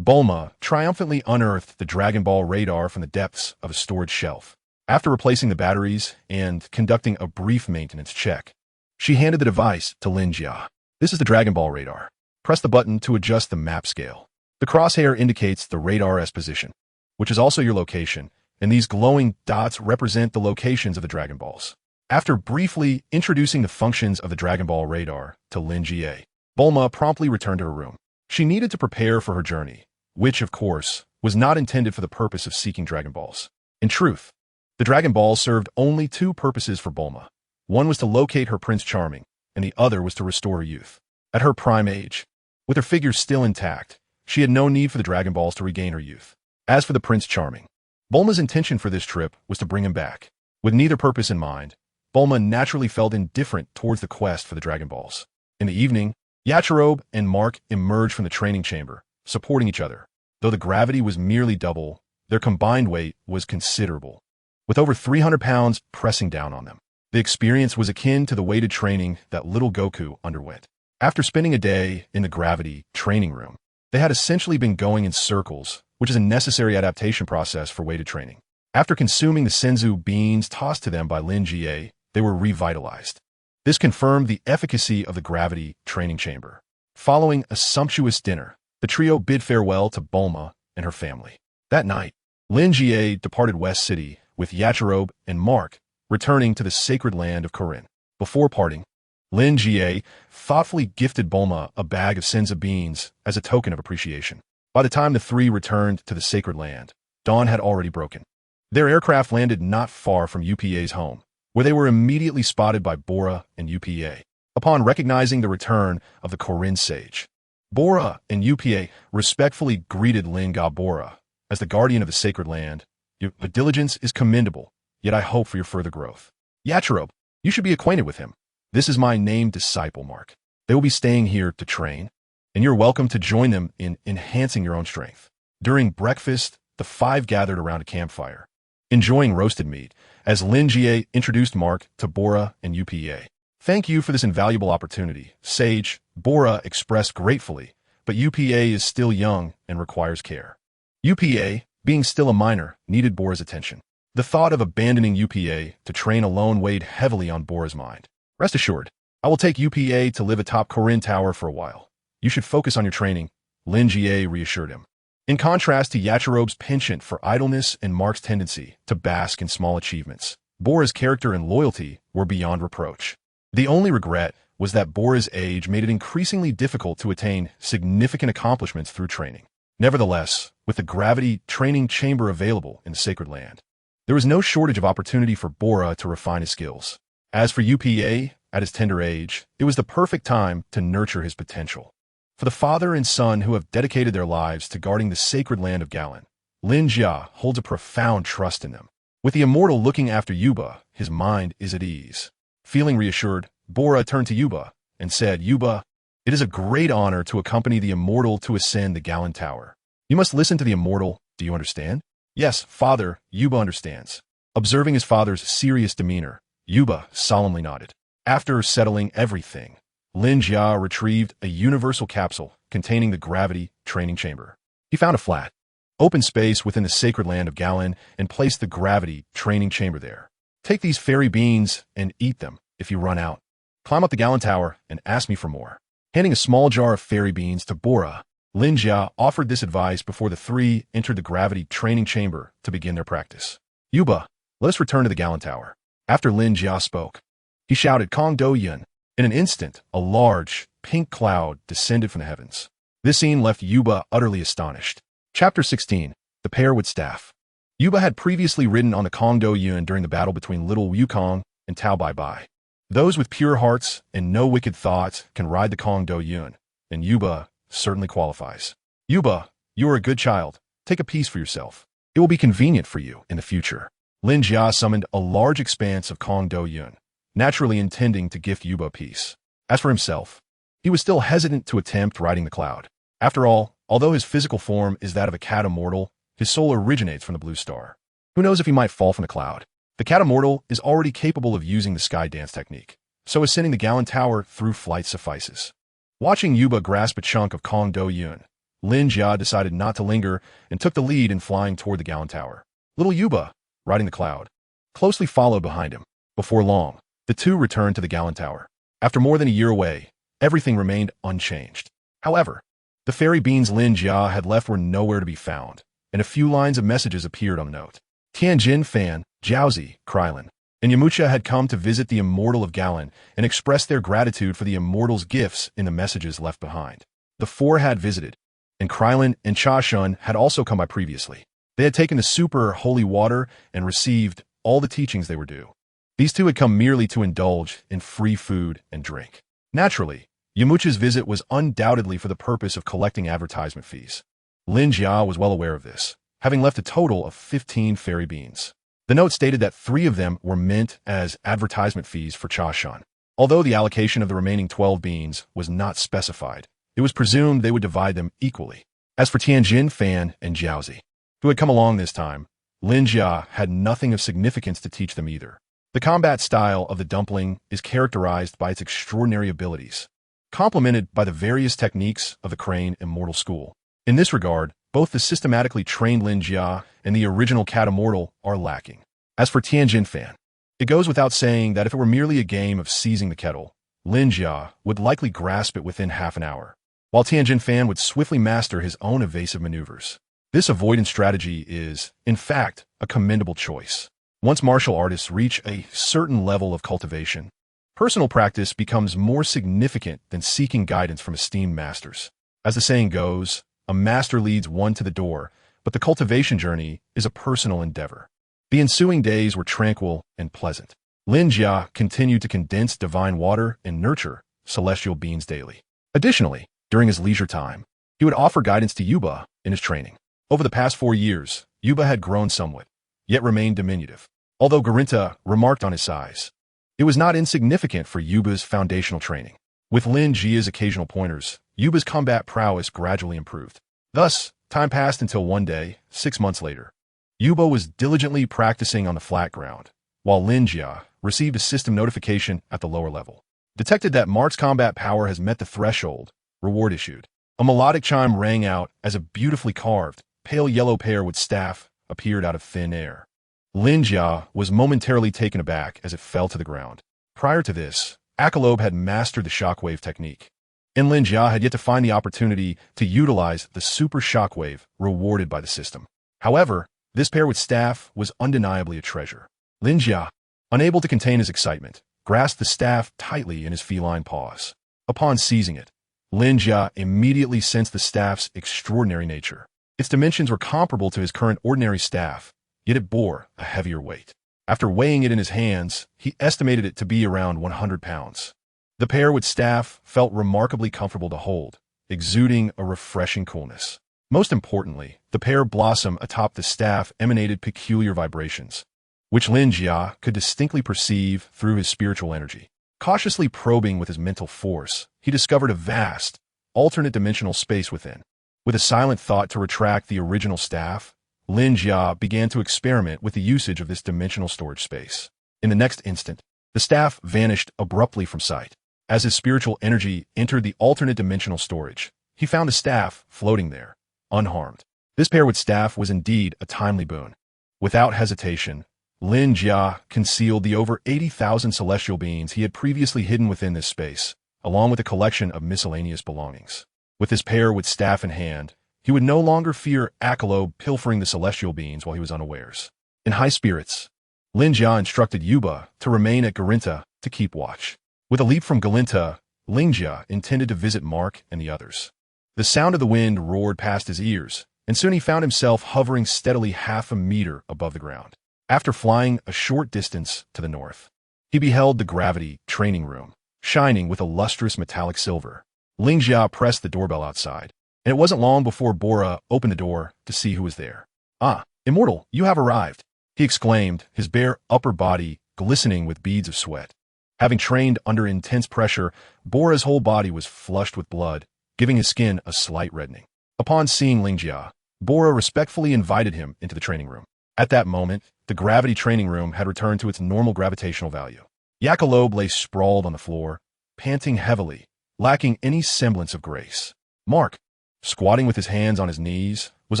Bulma triumphantly unearthed the Dragon Ball radar from the depths of a storage shelf. After replacing the batteries and conducting a brief maintenance check, she handed the device to Lin Jia. This is the Dragon Ball radar. Press the button to adjust the map scale. The crosshair indicates the radar's position, which is also your location, and these glowing dots represent the locations of the Dragon Balls. After briefly introducing the functions of the Dragon Ball radar to Lin Jia, Bulma promptly returned to her room. She needed to prepare for her journey, which, of course, was not intended for the purpose of seeking Dragon Balls. In truth, the Dragon Balls served only 2 purposes for Bulma. One was to locate her Prince Charming, and the other was to restore her youth. At her prime age, with her figure still intact, She had no need for the Dragon Balls to regain her youth. As for the Prince Charming, Bulma's intention for this trip was to bring him back. With neither purpose in mind, Bulma naturally felt indifferent towards the quest for the Dragon Balls. In the evening, Yachirobe and Mark emerged from the training chamber, supporting each other. Though the gravity was merely double, their combined weight was considerable, with over 300 pounds pressing down on them. The experience was akin to the weighted training that little Goku underwent. After spending a day in the gravity training room, they had essentially been going in circles, which is a necessary adaptation process for weighted training. After consuming the senzu beans tossed to them by Lin Jia, they were revitalized. This confirmed the efficacy of the gravity training chamber. Following a sumptuous dinner, the trio bid farewell to Bulma and her family. That night, Lin Jia departed West City with Yachirobe and Mark, returning to the sacred land of Corinne. Before parting, Lin Jia thoughtfully gifted Bulma a bag of senzu beans as a token of appreciation. By the time the three returned to the sacred land, dawn had already broken. Their aircraft landed not far from UPA's home, where they were immediately spotted by Bora and UPA. Upon recognizing the return of the Corinne sage, Bora and UPA respectfully greeted Lin Bora as the guardian of the sacred land. Your diligence is commendable, yet I hope for your further growth. Yachirobe, you should be acquainted with him. This is my named disciple, Mark. They will be staying here to train, and you're welcome to join them in enhancing your own strength. During breakfast, the five gathered around a campfire, enjoying roasted meat, as Lin Jia introduced Mark to Bora and UPA. Thank you for this invaluable opportunity, Sage, Bora expressed gratefully, but UPA is still young and requires care. UPA, being still a minor, needed Bora's attention. The thought of abandoning UPA to train alone weighed heavily on Bora's mind. Rest assured, I will take UPA to live atop Corinne Tower for a while. You should focus on your training, Lin Jia reassured him. In contrast to Yachirobe's penchant for idleness and Mark's tendency to bask in small achievements, Bora's character and loyalty were beyond reproach. The only regret was that Bora's age made it increasingly difficult to attain significant accomplishments through training. Nevertheless, with the gravity training chamber available in the sacred land, there was no shortage of opportunity for Bora to refine his skills. As for UPA, at his tender age, it was the perfect time to nurture his potential. For the father and son who have dedicated their lives to guarding the sacred land of Galan, Lin Jia holds a profound trust in them. With the immortal looking after Yuba, his mind is at ease. Feeling reassured, Bora turned to Yuba and said, Yuba, it is a great honor to accompany the immortal to ascend the Galan Tower. You must listen to the immortal, do you understand? Yes, father, Yuba understands. Observing his father's serious demeanor, Yuba solemnly nodded. After settling everything, Lin Jia retrieved a universal capsule containing the gravity training chamber. He found a flat, open space within the sacred land of Galan and placed the gravity training chamber there. Take these fairy beans and eat them if you run out. Climb up the Galan Tower and ask me for more. Handing a small jar of fairy beans to Bora, Lin Jia offered this advice before the three entered the gravity training chamber to begin their practice. Yuba, let us return to the Galan Tower. After Lin Jia spoke, he shouted Kong Do Yun. In an instant, a large, pink cloud descended from the heavens. This scene left Yuba utterly astonished. Chapter 16. The Pair with Staff. Yuba had previously ridden on the Kong Do Yun during the battle between Little Wukong and Tao Bai Bai. Those with pure hearts and no wicked thoughts can ride the Kong Do Yun, and Yuba certainly qualifies. Yuba, you are a good child. Take a piece for yourself. It will be convenient for you in the future. Lin Jia summoned a large expanse of Kong Do Yun, naturally intending to gift Yuba a piece. As for himself, he was still hesitant to attempt riding the cloud. After all, although his physical form is that of a cat immortal, his soul originates from the blue star. Who knows if he might fall from the cloud? The cat immortal is already capable of using the sky dance technique, so ascending the Galan Tower through flight suffices. Watching Yuba grasp a chunk of Kong Do Yun, Lin Jia decided not to linger and took the lead in flying toward the Galan Tower. Little Yuba, riding the cloud, closely followed behind him. Before long, the two returned to the Galan Tower. After more than a year away, everything remained unchanged. However, the fairy beans Lin Jia had left were nowhere to be found, and a few lines of messages appeared on the note. Tianjin Fan, Jiaozi, Krylin, and Yamcha had come to visit the immortal of Galan and express their gratitude for the immortal's gifts in the messages left behind. The four had visited, and Krylin and Cha Shun had also come by previously. They had taken the super holy water and received all the teachings they were due. These two had come merely to indulge in free food and drink. Naturally, Yamucha's visit was undoubtedly for the purpose of collecting advertisement fees. Lin Jia was well aware of this, having left a total of 15 fairy beans. The note stated that 3 of them were meant as advertisement fees for Cha Shan. Although the allocation of the remaining 12 beans was not specified, it was presumed they would divide them equally. As for Tianjin, Fan, and Jiaozi, who had come along this time, Lin Jia had nothing of significance to teach them either. The combat style of the dumpling is characterized by its extraordinary abilities, complemented by the various techniques of the Crane Immortal School. In this regard, both the systematically trained Lin Jia and the original Cat Immortal are lacking. As for Tianjin Fan, it goes without saying that if it were merely a game of seizing the kettle, Lin Jia would likely grasp it within half an hour, while Tianjin Fan would swiftly master his own evasive maneuvers. This avoidance strategy is, in fact, a commendable choice. Once martial artists reach a certain level of cultivation, personal practice becomes more significant than seeking guidance from esteemed masters. As the saying goes, a master leads one to the door, but the cultivation journey is a personal endeavor. The ensuing days were tranquil and pleasant. Lin Jia continued to condense divine water and nurture celestial beings daily. Additionally, during his leisure time, he would offer guidance to Yuba in his training. Over the past 4 years, Yuba had grown somewhat, yet remained diminutive. Although Garinta remarked on his size, it was not insignificant for Yuba's foundational training. With Lin Jia's occasional pointers, Yuba's combat prowess gradually improved. Thus, time passed until one day, 6 months later, Yuba was diligently practicing on the flat ground, while Lin Jia received a system notification at the lower level. Detected that Mark's combat power has met the threshold, reward issued. A melodic chime rang out as a beautifully carved, pale yellow pear with staff appeared out of thin air. Lin Jia was momentarily taken aback as it fell to the ground. Prior to this, Akalob had mastered the shockwave technique, and Lin Jia had yet to find the opportunity to utilize the super shockwave rewarded by the system. However, this pair with staff was undeniably a treasure. Lin Jia, unable to contain his excitement, grasped the staff tightly in his feline paws. Upon seizing it, Lin Jia immediately sensed the staff's extraordinary nature. Its dimensions were comparable to his current ordinary staff, yet it bore a heavier weight. After weighing it in his hands, he estimated it to be around 100 pounds. The pair with staff felt remarkably comfortable to hold, exuding a refreshing coolness. Most importantly, the pear blossom atop the staff emanated peculiar vibrations, which Lin Jia could distinctly perceive through his spiritual energy. Cautiously probing with his mental force, he discovered a vast, alternate dimensional space within. With a silent thought to retract the original staff, Lin Jia began to experiment with the usage of this dimensional storage space. In the next instant, the staff vanished abruptly from sight. As his spiritual energy entered the alternate dimensional storage, he found the staff floating there, unharmed. This pair with staff was indeed a timely boon. Without hesitation, Lin Jia concealed the over 80,000 celestial beings he had previously hidden within this space, along with a collection of miscellaneous belongings. With his pair with staff in hand, he would no longer fear Akalob pilfering the celestial beings while he was unawares. In high spirits, Lin Jia instructed Yuba to remain at Garinta to keep watch. With a leap from Garinta, Lin Jia intended to visit Mark and the others. The sound of the wind roared past his ears, and soon he found himself hovering steadily half a meter above the ground. After flying a short distance to the north, he beheld the gravity training room, shining with a lustrous metallic silver. Lin Jia pressed the doorbell outside, and it wasn't long before Bora opened the door to see who was there. "Ah, Immortal, you have arrived," he exclaimed, his bare upper body glistening with beads of sweat. Having trained under intense pressure, Bora's whole body was flushed with blood, giving his skin a slight reddening. Upon seeing Lin Jia, Bora respectfully invited him into the training room. At that moment, the gravity training room had returned to its normal gravitational value. Yakalob lay sprawled on the floor, panting heavily, lacking any semblance of grace. Mark, squatting with his hands on his knees, was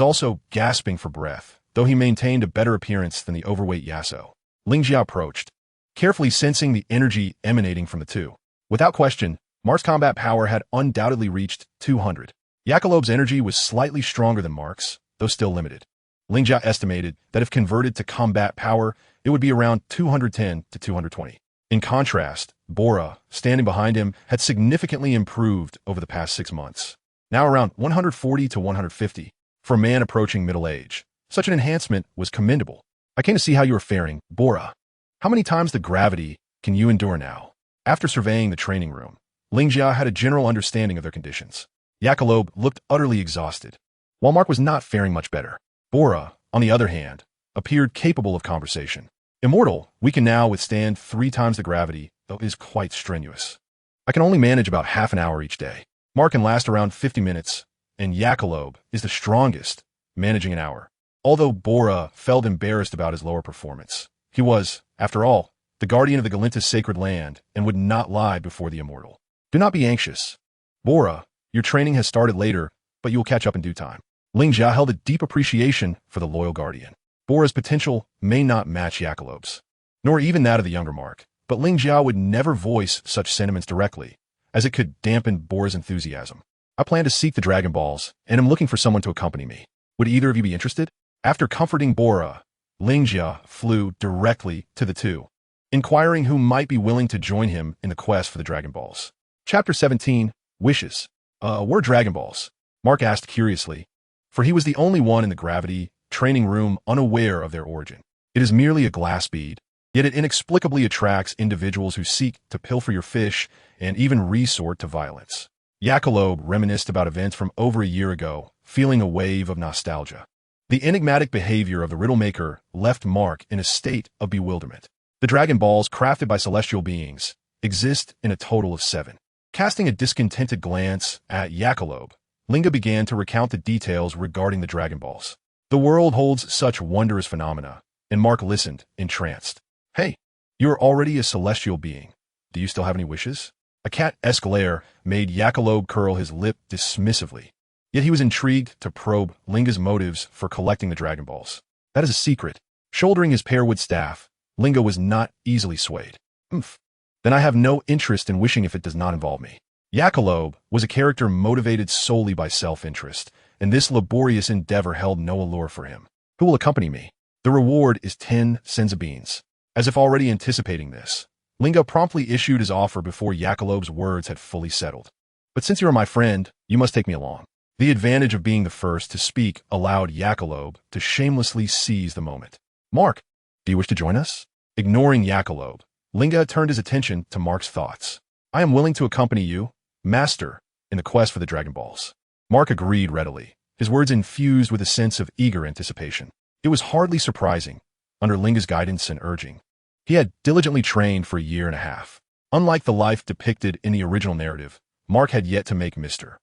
also gasping for breath, though he maintained a better appearance than the overweight Yasso. Lin Jia approached, carefully sensing the energy emanating from the two. Without question, Mark's combat power had undoubtedly reached 200. Yakalob's energy was slightly stronger than Mark's, though still limited. Lin Jia estimated that if converted to combat power, it would be around 210 to 220. In contrast, Bora, standing behind him, had significantly improved over the past 6 months. Now around 140 to 150. For a man approaching middle age, such an enhancement was commendable. "I came to see how you are faring, Bora. How many times the gravity can you endure now?" After surveying the training room, Lin Jia had a general understanding of their conditions. Jackalope looked utterly exhausted, while Mark was not faring much better. Bora, on the other hand, appeared capable of conversation. Immortal, we can now withstand 3 times the gravity, though it is quite strenuous. I can only manage about half an hour each day. Mark can last around 50 minutes, and Jackalope is the strongest, managing an hour. Although Bora felt embarrassed about his lower performance, he was, after all, the guardian of the Galinta's sacred land and would not lie before the immortal. Do not be anxious. Bora, your training has started later, but you will catch up in due time. Lin Jia held a deep appreciation for the loyal guardian. Bora's potential may not match Jackalope's, nor even that of the younger Mark, but Lin Jia would never voice such sentiments directly, as it could dampen Bora's enthusiasm. I plan to seek the Dragon Balls, and am looking for someone to accompany me. Would either of you be interested? After comforting Bora, Lin Jia flew directly to the two, inquiring who might be willing to join him in the quest for the Dragon Balls. Chapter 17, Wishes. Were Dragon Balls? Mark asked curiously, for he was the only one in the gravity training room unaware of their origin. It is merely a glass bead, yet it inexplicably attracts individuals who seek to pilfer your fish and even resort to violence. Jackalope reminisced about events from over a year ago, feeling a wave of nostalgia. The enigmatic behavior of the riddle maker left Mark in a state of bewilderment. The Dragon Balls, crafted by celestial beings, exist in a total of 7. Casting a discontented glance at Jackalope, Linga began to recount the details regarding the Dragon Balls. The world holds such wondrous phenomena, and Mark listened, entranced. Hey, you are already a celestial being. Do you still have any wishes? A cat-esque glare made Jackalope curl his lip dismissively. Yet he was intrigued to probe Linga's motives for collecting the Dragon Balls. That is a secret. Shouldering his pearwood staff, Linga was not easily swayed. Then I have no interest in wishing if it does not involve me. Jackalope was a character motivated solely by self-interest, and this laborious endeavor held no allure for him. Who will accompany me? The reward is 10 senza beans. As if already anticipating this, Linga promptly issued his offer before Jackalope's words had fully settled. But since you are my friend, you must take me along. The advantage of being the first to speak allowed Jackalope to shamelessly seize the moment. Mark, do you wish to join us? Ignoring Jackalope, Linga turned his attention to Mark's thoughts. I am willing to accompany you, Master, in the quest for the Dragon Balls. Mark agreed readily, his words infused with a sense of eager anticipation. It was hardly surprising, under Linga's guidance and urging. He had diligently trained for a year and a half. Unlike the life depicted in the original narrative, Mark had yet to make Mr.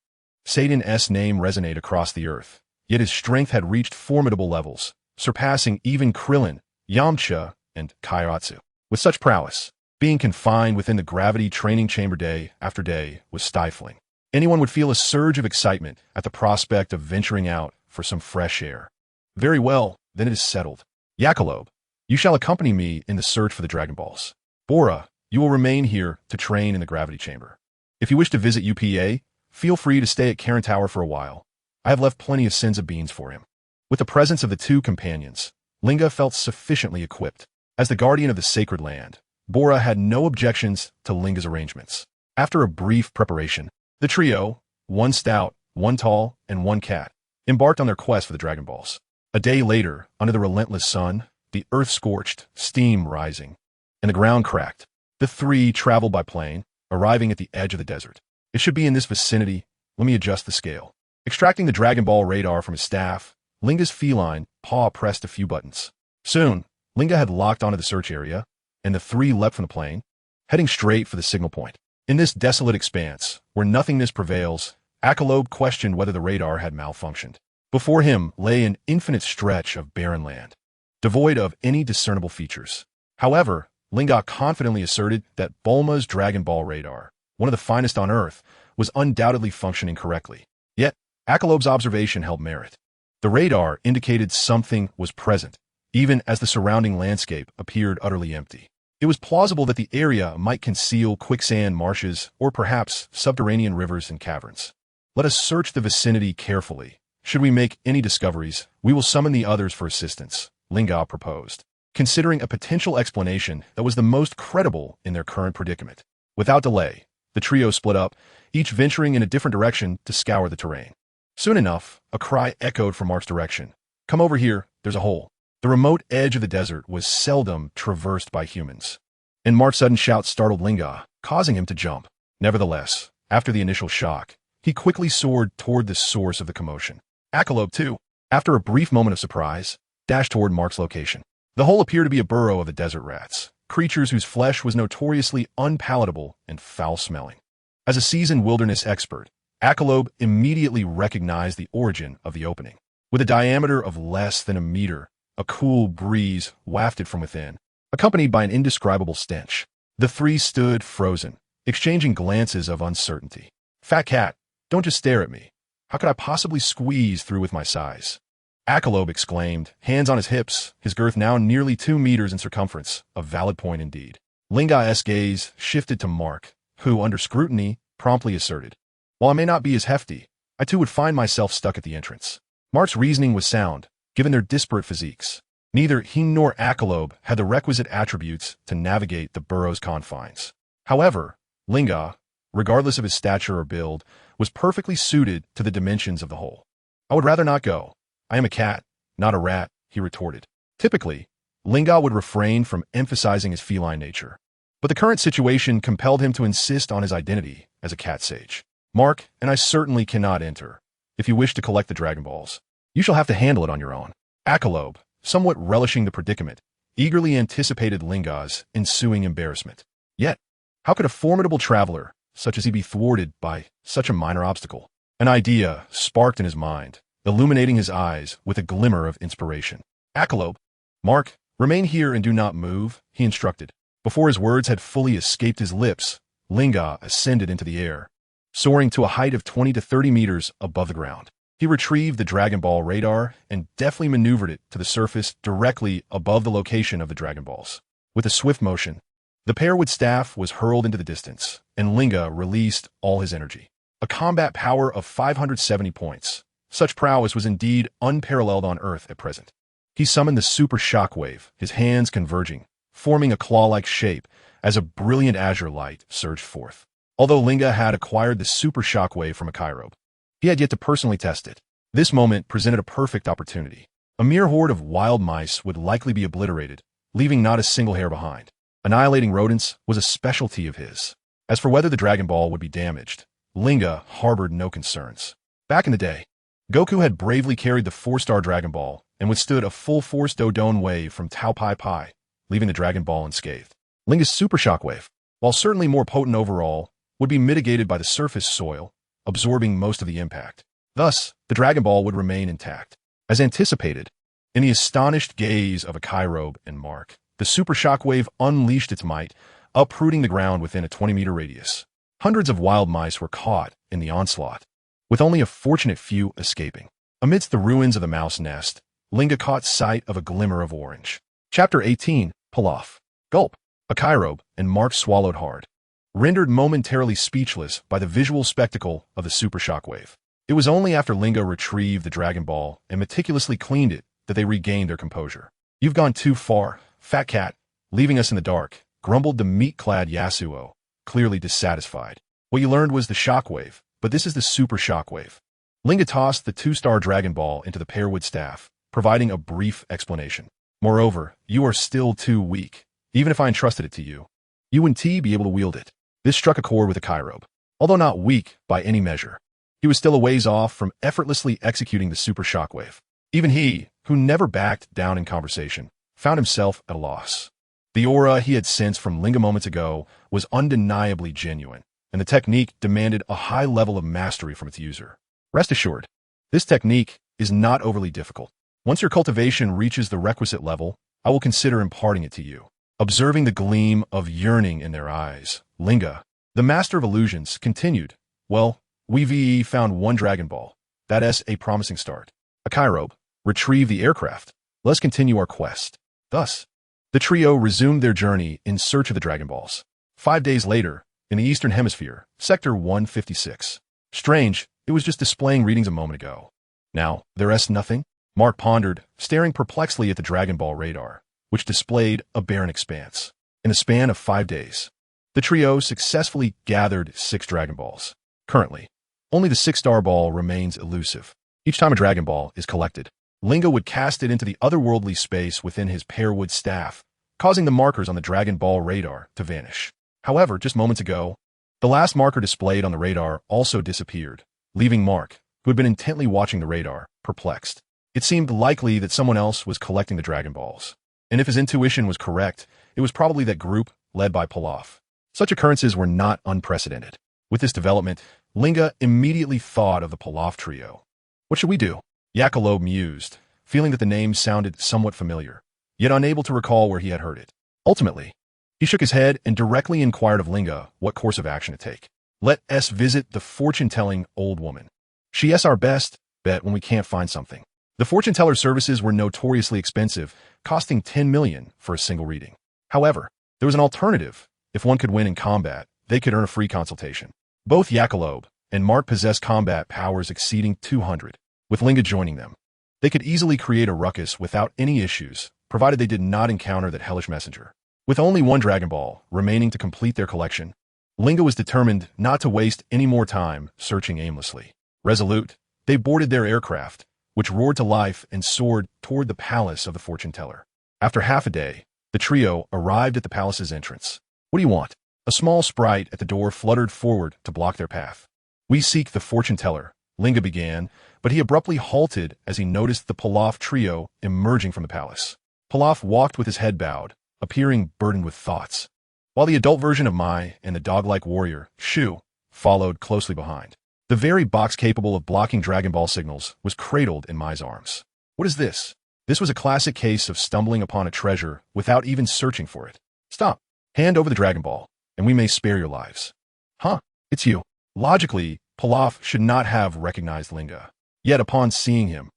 Saiyan's name resonate across the earth, yet his strength had reached formidable levels, surpassing even Krillin, Yamcha, and Kairatsu. With such prowess, being confined within the gravity training chamber day after day was stifling. Anyone would feel a surge of excitement at the prospect of venturing out for some fresh air. Very well, then it is settled. Jackalope, you shall accompany me in the search for the Dragon Balls. Bora, you will remain here to train in the gravity chamber. If you wish to visit UPA, feel free to stay at Karen Tower for a while. I have left plenty of senza beans for him. With the presence of the two companions, Linga felt sufficiently equipped. As the guardian of the sacred land, Bora had no objections to Linga's arrangements. After a brief preparation, the trio, one stout, one tall, and one cat, embarked on their quest for the Dragon Balls. A day later, under the relentless sun, the earth scorched, steam rising, and the ground cracked. The three traveled by plane, arriving at the edge of the desert. It should be in this vicinity. Let me adjust the scale. Extracting the Dragon Ball radar from his staff, Linga's feline paw pressed a few buttons. Soon, Linga had locked onto the search area, and the three leapt from the plane, heading straight for the signal point. In this desolate expanse, where nothingness prevails, Jackalope questioned whether the radar had malfunctioned. Before him lay an infinite stretch of barren land, devoid of any discernible features. However, Linga confidently asserted that Bulma's Dragon Ball radar, one of the finest on Earth, was undoubtedly functioning correctly. Yet, Jackalope's observation held merit. The radar indicated something was present, even as the surrounding landscape appeared utterly empty. It was plausible that the area might conceal quicksand marshes or perhaps subterranean rivers and caverns. Let us search the vicinity carefully. Should we make any discoveries, we will summon the others for assistance, Linga proposed, considering a potential explanation that was the most credible in their current predicament. Without delay, the trio split up, each venturing in a different direction to scour the terrain. Soon enough, a cry echoed from Mark's direction. Come over here, there's a hole. The remote edge of the desert was seldom traversed by humans. And Mark's sudden shout startled Linga, causing him to jump. Nevertheless, after the initial shock, he quickly soared toward the source of the commotion. Piccolo, too, after a brief moment of surprise, dashed toward Mark's location. The hole appeared to be a burrow of the desert rats, creatures whose flesh was notoriously unpalatable and foul-smelling. As a seasoned wilderness expert, Piccolo immediately recognized the origin of the opening. With a diameter of less than a meter, a cool breeze wafted from within, accompanied by an indescribable stench. The three stood frozen, exchanging glances of uncertainty. Fat cat, don't just stare at me. How could I possibly squeeze through with my size? Piccolo exclaimed, hands on his hips, his girth now nearly 2 meters in circumference, a valid point indeed. Lin Jia's gaze shifted to Mark, who, under scrutiny, promptly asserted, while I may not be as hefty, I too would find myself stuck at the entrance. Mark's reasoning was sound, given their disparate physiques. Neither he nor Piccolo had the requisite attributes to navigate the burrow's confines. However, Lin Jia, regardless of his stature or build, was perfectly suited to the dimensions of the hole. I would rather not go. I am a cat, not a rat, he retorted. Typically, Lin Jia would refrain from emphasizing his feline nature, but the current situation compelled him to insist on his identity as a cat sage. Mark and I certainly cannot enter. If you wish to collect the Dragon Balls, you shall have to handle it on your own. Piccolo, somewhat relishing the predicament, eagerly anticipated Lin Jia's ensuing embarrassment. Yet, how could a formidable traveler such as he be thwarted by such a minor obstacle? An idea sparked in his mind, illuminating his eyes with a glimmer of inspiration. Piccolo, Mark, remain here and do not move, he instructed. Before his words had fully escaped his lips, Lin Jia ascended into the air, soaring to a height of 20 to 30 meters above the ground. He retrieved the Dragon Ball radar and deftly maneuvered it to the surface directly above the location of the Dragon Balls. With a swift motion, the pearwood staff was hurled into the distance, and Lin Jia released all his energy. A combat power of 570 points. Such prowess was indeed unparalleled on Earth at present. He summoned the super shockwave, his hands converging, forming a claw-like shape as a brilliant azure light surged forth. Although Lin Jia had acquired the super shockwave from a Kairobe, he had yet to personally test it. This moment presented a perfect opportunity. A mere horde of wild mice would likely be obliterated, leaving not a single hair behind. Annihilating rodents was a specialty of his. As for whether the Dragon Ball would be damaged, Lin Jia harbored no concerns. Back in the day, Goku had bravely carried the 4-star Dragon Ball and withstood a full-force Dodon wave from Tao Pai Pai, leaving the Dragon Ball unscathed. Lin Jia's super shockwave, while certainly more potent overall, would be mitigated by the surface soil, absorbing most of the impact. Thus, the Dragon Ball would remain intact. As anticipated, in the astonished gaze of a Kairobe and Mark, the super shockwave unleashed its might, uprooting the ground within a 20-meter radius. Hundreds of wild mice were caught in the onslaught, with only a fortunate few escaping. Amidst the ruins of the mouse nest, Lin Jia caught sight of a glimmer of orange. Chapter 18, Pull Off. Gulp. A Kairobe and Mark swallowed hard, rendered momentarily speechless by the visual spectacle of the super shockwave. It was only after Lin Jia retrieved the Dragon Ball and meticulously cleaned it that they regained their composure. You've gone too far, fat cat, leaving us in the dark, grumbled the meat-clad Yasuo, clearly dissatisfied. What you learned was the shockwave, but this is the super shockwave. Lin Jia tossed the 2-star Dragon Ball into the pearwood staff, providing a brief explanation. Moreover, you are still too weak. Even if I entrusted it to you, you wouldn't be able to wield it. This struck a chord with a Kairobe. Although not weak by any measure, he was still a ways off from effortlessly executing the super shockwave. Even he, who never backed down in conversation, found himself at a loss. The aura he had sensed from Lin Jia moments ago was undeniably genuine, and the technique demanded a high level of mastery from its user. Rest assured, this technique is not overly difficult. Once your cultivation reaches the requisite level, I will consider imparting it to you. Observing the gleam of yearning in their eyes, Lin Jia, the master of illusions, continued, well, we found 1 Dragon Ball. That's a promising start. A Kairobe, retrieve the aircraft. Let's continue our quest. Thus, the trio resumed their journey in search of the Dragon Balls. 5 days later, in the Eastern Hemisphere, Sector 156. Strange, it was just displaying readings a moment ago. Now, there's nothing? Mark pondered, staring perplexly at the Dragon Ball radar, which displayed a barren expanse. In the span of 5 days, the trio successfully gathered 6 Dragon Balls. Currently, only the 6-star ball remains elusive. Each time a Dragon Ball is collected, Lin Jia would cast it into the otherworldly space within his pearwood staff, causing the markers on the Dragon Ball radar to vanish. However, just moments ago, The last marker displayed on the radar also disappeared, leaving Mark, who had been intently watching the radar, perplexed. It seemed likely that someone else was collecting the Dragon Balls. And if his intuition was correct, it was probably that group led by Pilaf. Such occurrences were not unprecedented. With this development, Linga immediately thought of the Pilaf trio. What should we do? Jackalope mused, feeling that the name sounded somewhat familiar, yet unable to recall where he had heard it. Ultimately, he shook his head and directly inquired of Linga what course of action to take. Let us visit the fortune-telling old woman. She is our best bet when we can't find something. The fortune-teller services were notoriously expensive, costing 10 million for a single reading. However, there was an alternative. If one could win in combat, they could earn a free consultation. Both Jackalope and Mark possessed combat powers exceeding 200. With Linga joining them, they could easily create a ruckus without any issues, provided they did not encounter that hellish messenger. With only one Dragon Ball remaining to complete their collection, Linga was determined not to waste any more time searching aimlessly. Resolute, they boarded their aircraft, which roared to life and soared toward the palace of the fortune teller. After half a day, the trio arrived at the palace's entrance. What do you want? A small sprite at the door fluttered forward to block their path. We seek the fortune teller, Linga began, but he abruptly halted as he noticed the Pilaf trio emerging from the palace. Pilaf walked with his head bowed, appearing burdened with thoughts, while the adult version of Mai and the dog-like warrior, Shu, followed closely behind. The very box capable of blocking Dragon Ball signals was cradled in Mai's arms. What is this? This was a classic case of stumbling upon a treasure without even searching for it. Stop. Hand over the Dragon Ball, and we may spare your lives. Huh, it's you. Logically, Pilaf should not have recognized Linga. Yet upon seeing him,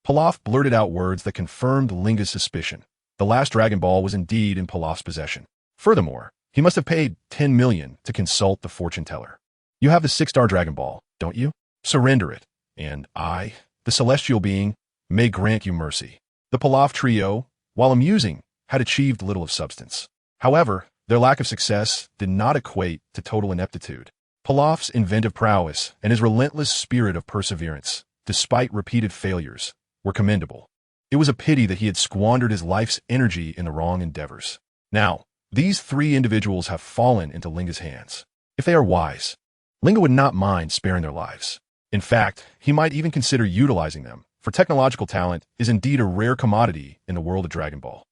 Pilaf blurted out words that confirmed Linga's suspicion. The last Dragon Ball was indeed in Pilaf's possession. Furthermore, he must have paid 10 million to consult the fortune teller. You have the 6-star Dragon Ball, don't you? Surrender it, and I, the celestial being, may grant you mercy. The Pilaf trio, while amusing, had achieved little of substance. However, their lack of success did not equate to total ineptitude. Pilaf's inventive prowess and his relentless spirit of perseverance, despite repeated failures, were commendable. It was a pity that he had squandered his life's energy in the wrong endeavors. Now, these 3 individuals have fallen into Linga's hands. If they are wise, Linga would not mind sparing their lives. In fact, he might even consider utilizing them, for technological talent is indeed a rare commodity in the world of Dragon Ball.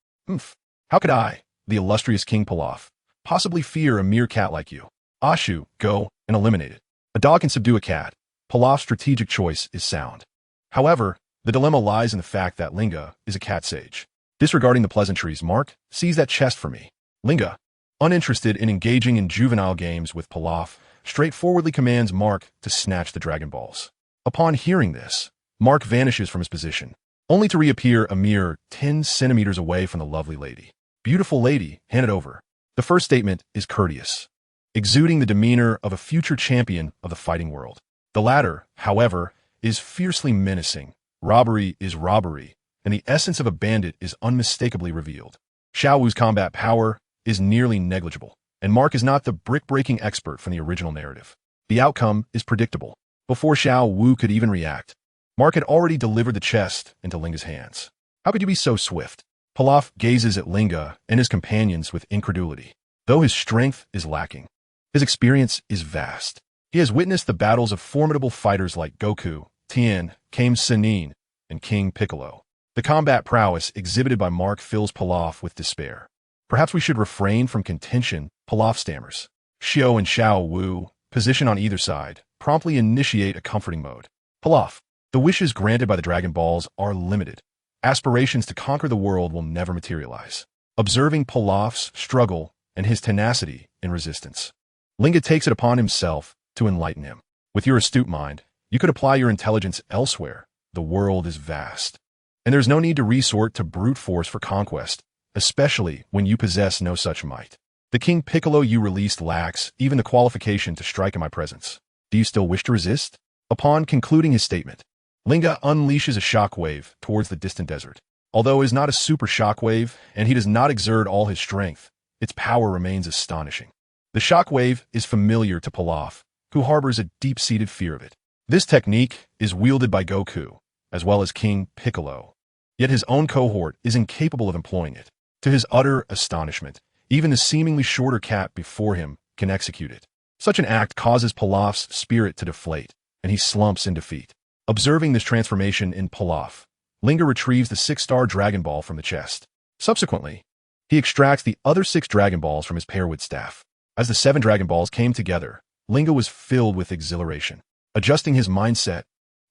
How could I, the illustrious King Pilaf, possibly fear a mere cat like you? Ashu, go and eliminate it. A dog can subdue a cat. Pilaf's strategic choice is sound. However, the dilemma lies in the fact that Linga is a cat sage. Disregarding the pleasantries, Mark, seize that chest for me. Linga, uninterested in engaging in juvenile games with Pilaf, straightforwardly commands Mark to snatch the Dragon Balls. Upon hearing this, Mark vanishes from his position, only to reappear a mere 10 centimeters away from the lovely lady. Beautiful lady, hand it over. The first statement is courteous, exuding the demeanor of a future champion of the fighting world. The latter, however, is fiercely menacing. Robbery is robbery, and the essence of a bandit is unmistakably revealed. Xiao Wu's combat power is nearly negligible, and Mark is not the brick-breaking expert from the original narrative. The outcome is predictable. Before Xiao Wu could even react, Mark had already delivered the chest into Linga's hands. How could you be so swift? Pilaf gazes at Linga and his companions with incredulity. Though his strength is lacking, his experience is vast. He has witnessed the battles of formidable fighters like Goku, Tien, Kame Sennin, and King Piccolo. The combat prowess exhibited by Mark fills Pilaf with despair. Perhaps we should refrain from contention, Pilaf stammers. Xiao and Xiao Wu, position on either side, promptly initiate a comforting mode. Pilaf, the wishes granted by the Dragon Balls are limited. Aspirations to conquer the world will never materialize. Observing Pilaf's struggle and his tenacity in resistance, Linga takes it upon himself to enlighten him. With your astute mind, you could apply your intelligence elsewhere. The world is vast, and there's no need to resort to brute force for conquest, especially when you possess no such might. The King Piccolo you released lacks even the qualification to strike in my presence. Do you still wish to resist? Upon concluding his statement, Linga unleashes a shockwave towards the distant desert. Although it is not a super shockwave, and he does not exert all his strength, its power remains astonishing. The shockwave is familiar to Pilaf, who harbors a deep-seated fear of it. This technique is wielded by Goku, as well as King Piccolo. Yet his own cohort is incapable of employing it. To his utter astonishment, even the seemingly shorter cat before him can execute it. Such an act causes Pilaf's spirit to deflate, and he slumps in defeat. Observing this transformation in Pilaf, Linga retrieves the 6-star Dragon Ball from the chest. Subsequently, he extracts the other 6 Dragon Balls from his Pearwood staff. As the 7 Dragon Balls came together, Linga was filled with exhilaration. Adjusting his mindset,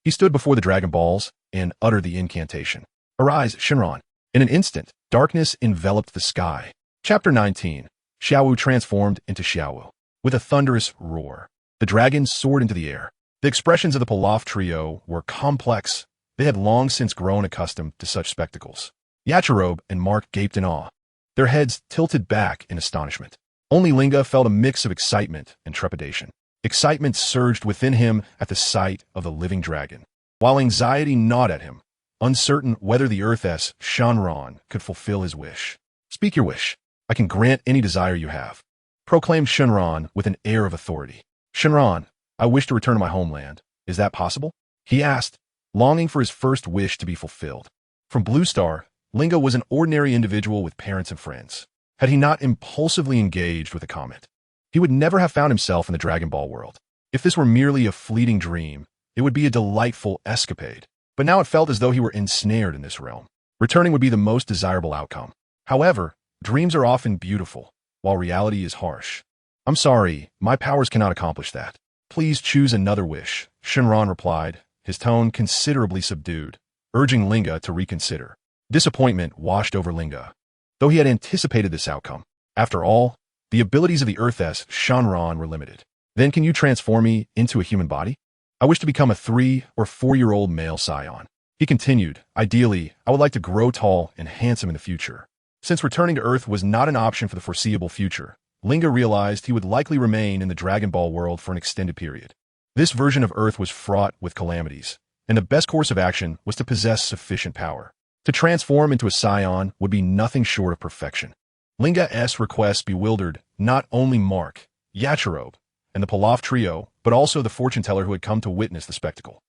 he stood before the Dragon Balls and uttered the incantation. Arise, Shinran. In an instant, darkness enveloped the sky. Chapter 19. Xiaowu transformed into Xiaowu. With a thunderous roar, the dragons soared into the air. The expressions of the Pilaf trio were complex. They had long since grown accustomed to such spectacles. Yachirobe and Mark gaped in awe, their heads tilted back in astonishment. Only Linga felt a mix of excitement and trepidation. Excitement surged within him at the sight of the living dragon, while anxiety gnawed at him, uncertain whether the Earth's Shinran could fulfill his wish. Speak your wish. I can grant any desire you have, proclaimed Shinran with an air of authority. Shinran, I wish to return to my homeland. Is that possible? He asked, longing for his first wish to be fulfilled. From Blue Star, Linga was an ordinary individual with parents and friends. Had he not impulsively engaged with a comet, he would never have found himself in the Dragon Ball world. If this were merely a fleeting dream, it would be a delightful escapade. But now it felt as though he were ensnared in this realm. Returning would be the most desirable outcome. However, dreams are often beautiful, while reality is harsh. I'm sorry, my powers cannot accomplish that. Please choose another wish, Shinran replied, his tone considerably subdued, urging Linga to reconsider. Disappointment washed over Linga, though he had anticipated this outcome. After all, the abilities of the Earth's Shinran were limited. Then can you transform me into a human body? I wish to become a 3- or 4-year-old male Saiyan. He continued, ideally, I would like to grow tall and handsome in the future. Since returning to Earth was not an option for the foreseeable future, Linga realized he would likely remain in the Dragon Ball world for an extended period. This version of Earth was fraught with calamities, and the best course of action was to possess sufficient power. To transform into a Saiyan would be nothing short of perfection. Linga's request bewildered not only Mark, Yachirobe, and the Pilaf trio, but also the fortune-teller who had come to witness the spectacle.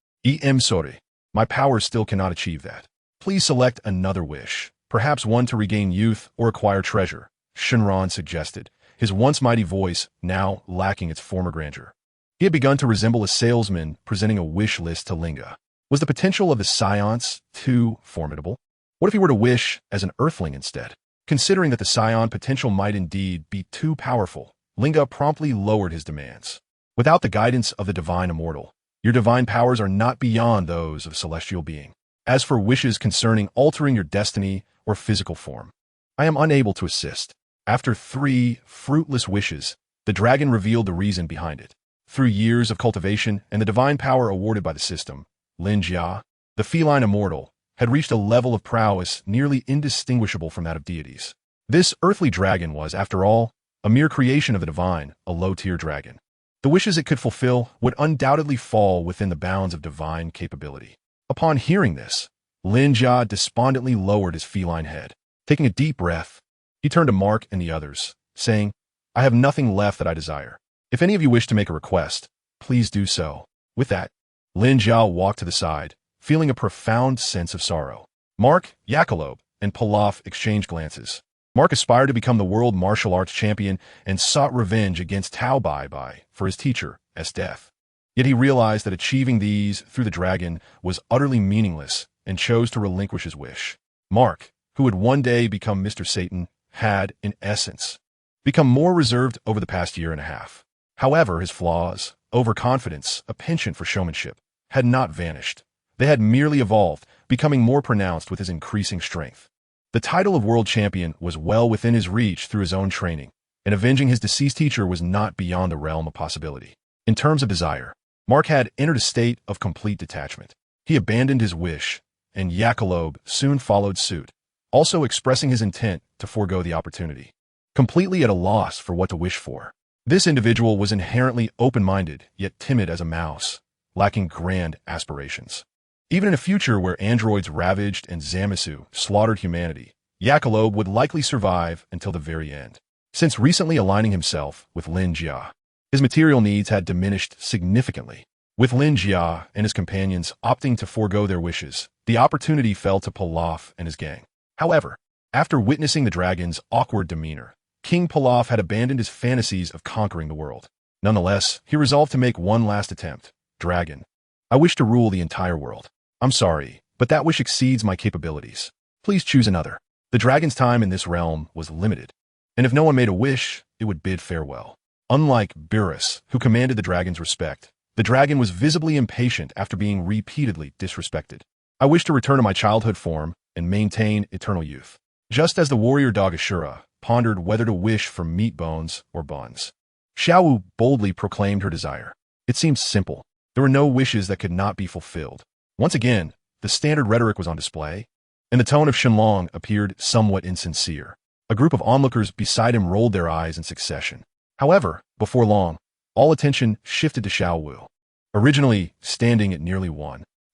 Sorry, my powers still cannot achieve that. Please select another wish, perhaps one to regain youth or acquire treasure, Shinran suggested, his once mighty voice now lacking its former grandeur. He had begun to resemble a salesman presenting a wish list to Linga. Was the potential of the Saiyans too formidable? What if he were to wish as an earthling instead? Considering that the Saiyan potential might indeed be too powerful, Linga promptly lowered his demands. Without the guidance of the divine immortal, your divine powers are not beyond those of celestial being. As for wishes concerning altering your destiny or physical form, I am unable to assist. After 3 fruitless wishes, the dragon revealed the reason behind it. Through years of cultivation and the divine power awarded by the system, Lin Jia, the feline immortal, had reached a level of prowess nearly indistinguishable from that of deities. This earthly dragon was, after all, a mere creation of the divine, a low-tier dragon. The wishes it could fulfill would undoubtedly fall within the bounds of divine capability. Upon hearing this, Lin Jia despondently lowered his feline head. Taking a deep breath, he turned to Mark and the others, saying, I have nothing left that I desire. If any of you wish to make a request, please do so. With that, Lin Jia walked to the side, feeling a profound sense of sorrow. Mark, Yachirobe, and Pilaf exchanged glances. Mark aspired to become the world martial arts champion and sought revenge against Tao Bai for his teacher's death. Yet he realized that achieving these through the dragon was utterly meaningless and chose to relinquish his wish. Mark, who would one day become Mr. Satan, had, in essence, become more reserved over the past year and a half. However, his flaws, overconfidence, a penchant for showmanship, had not vanished. They had merely evolved, becoming more pronounced with his increasing strength. The title of world champion was well within his reach through his own training, and avenging his deceased teacher was not beyond the realm of possibility. In terms of desire, Mark had entered a state of complete detachment. He abandoned his wish, and Yachirobe soon followed suit, also expressing his intent to forego the opportunity. Completely at a loss for what to wish for, this individual was inherently open-minded, yet timid as a mouse, lacking grand aspirations. Even in a future where androids ravaged and Zamasu slaughtered humanity, Yachirobe would likely survive until the very end. Since recently aligning himself with Lin Jia, his material needs had diminished significantly. With Lin Jia and his companions opting to forego their wishes, the opportunity fell to Pilaf and his gang. However, after witnessing the dragon's awkward demeanor, King Pilaf had abandoned his fantasies of conquering the world. Nonetheless, he resolved to make one last attempt. Dragon. I wish to rule the entire world. I'm sorry, but that wish exceeds my capabilities. Please choose another. The dragon's time in this realm was limited, and if no one made a wish, it would bid farewell. Unlike Beerus, who commanded the dragon's respect, the dragon was visibly impatient after being repeatedly disrespected. I wish to return to my childhood form and maintain eternal youth. Just as the warrior dog Ashura pondered whether to wish for meat bones or buns, Xiaowu boldly proclaimed her desire. It seemed simple. There were no wishes that could not be fulfilled. Once again, the standard rhetoric was on display, and the tone of Shenlong appeared somewhat insincere. A group of onlookers beside him rolled their eyes in succession. However, before long, all attention shifted to Xiaowu. Originally standing at nearly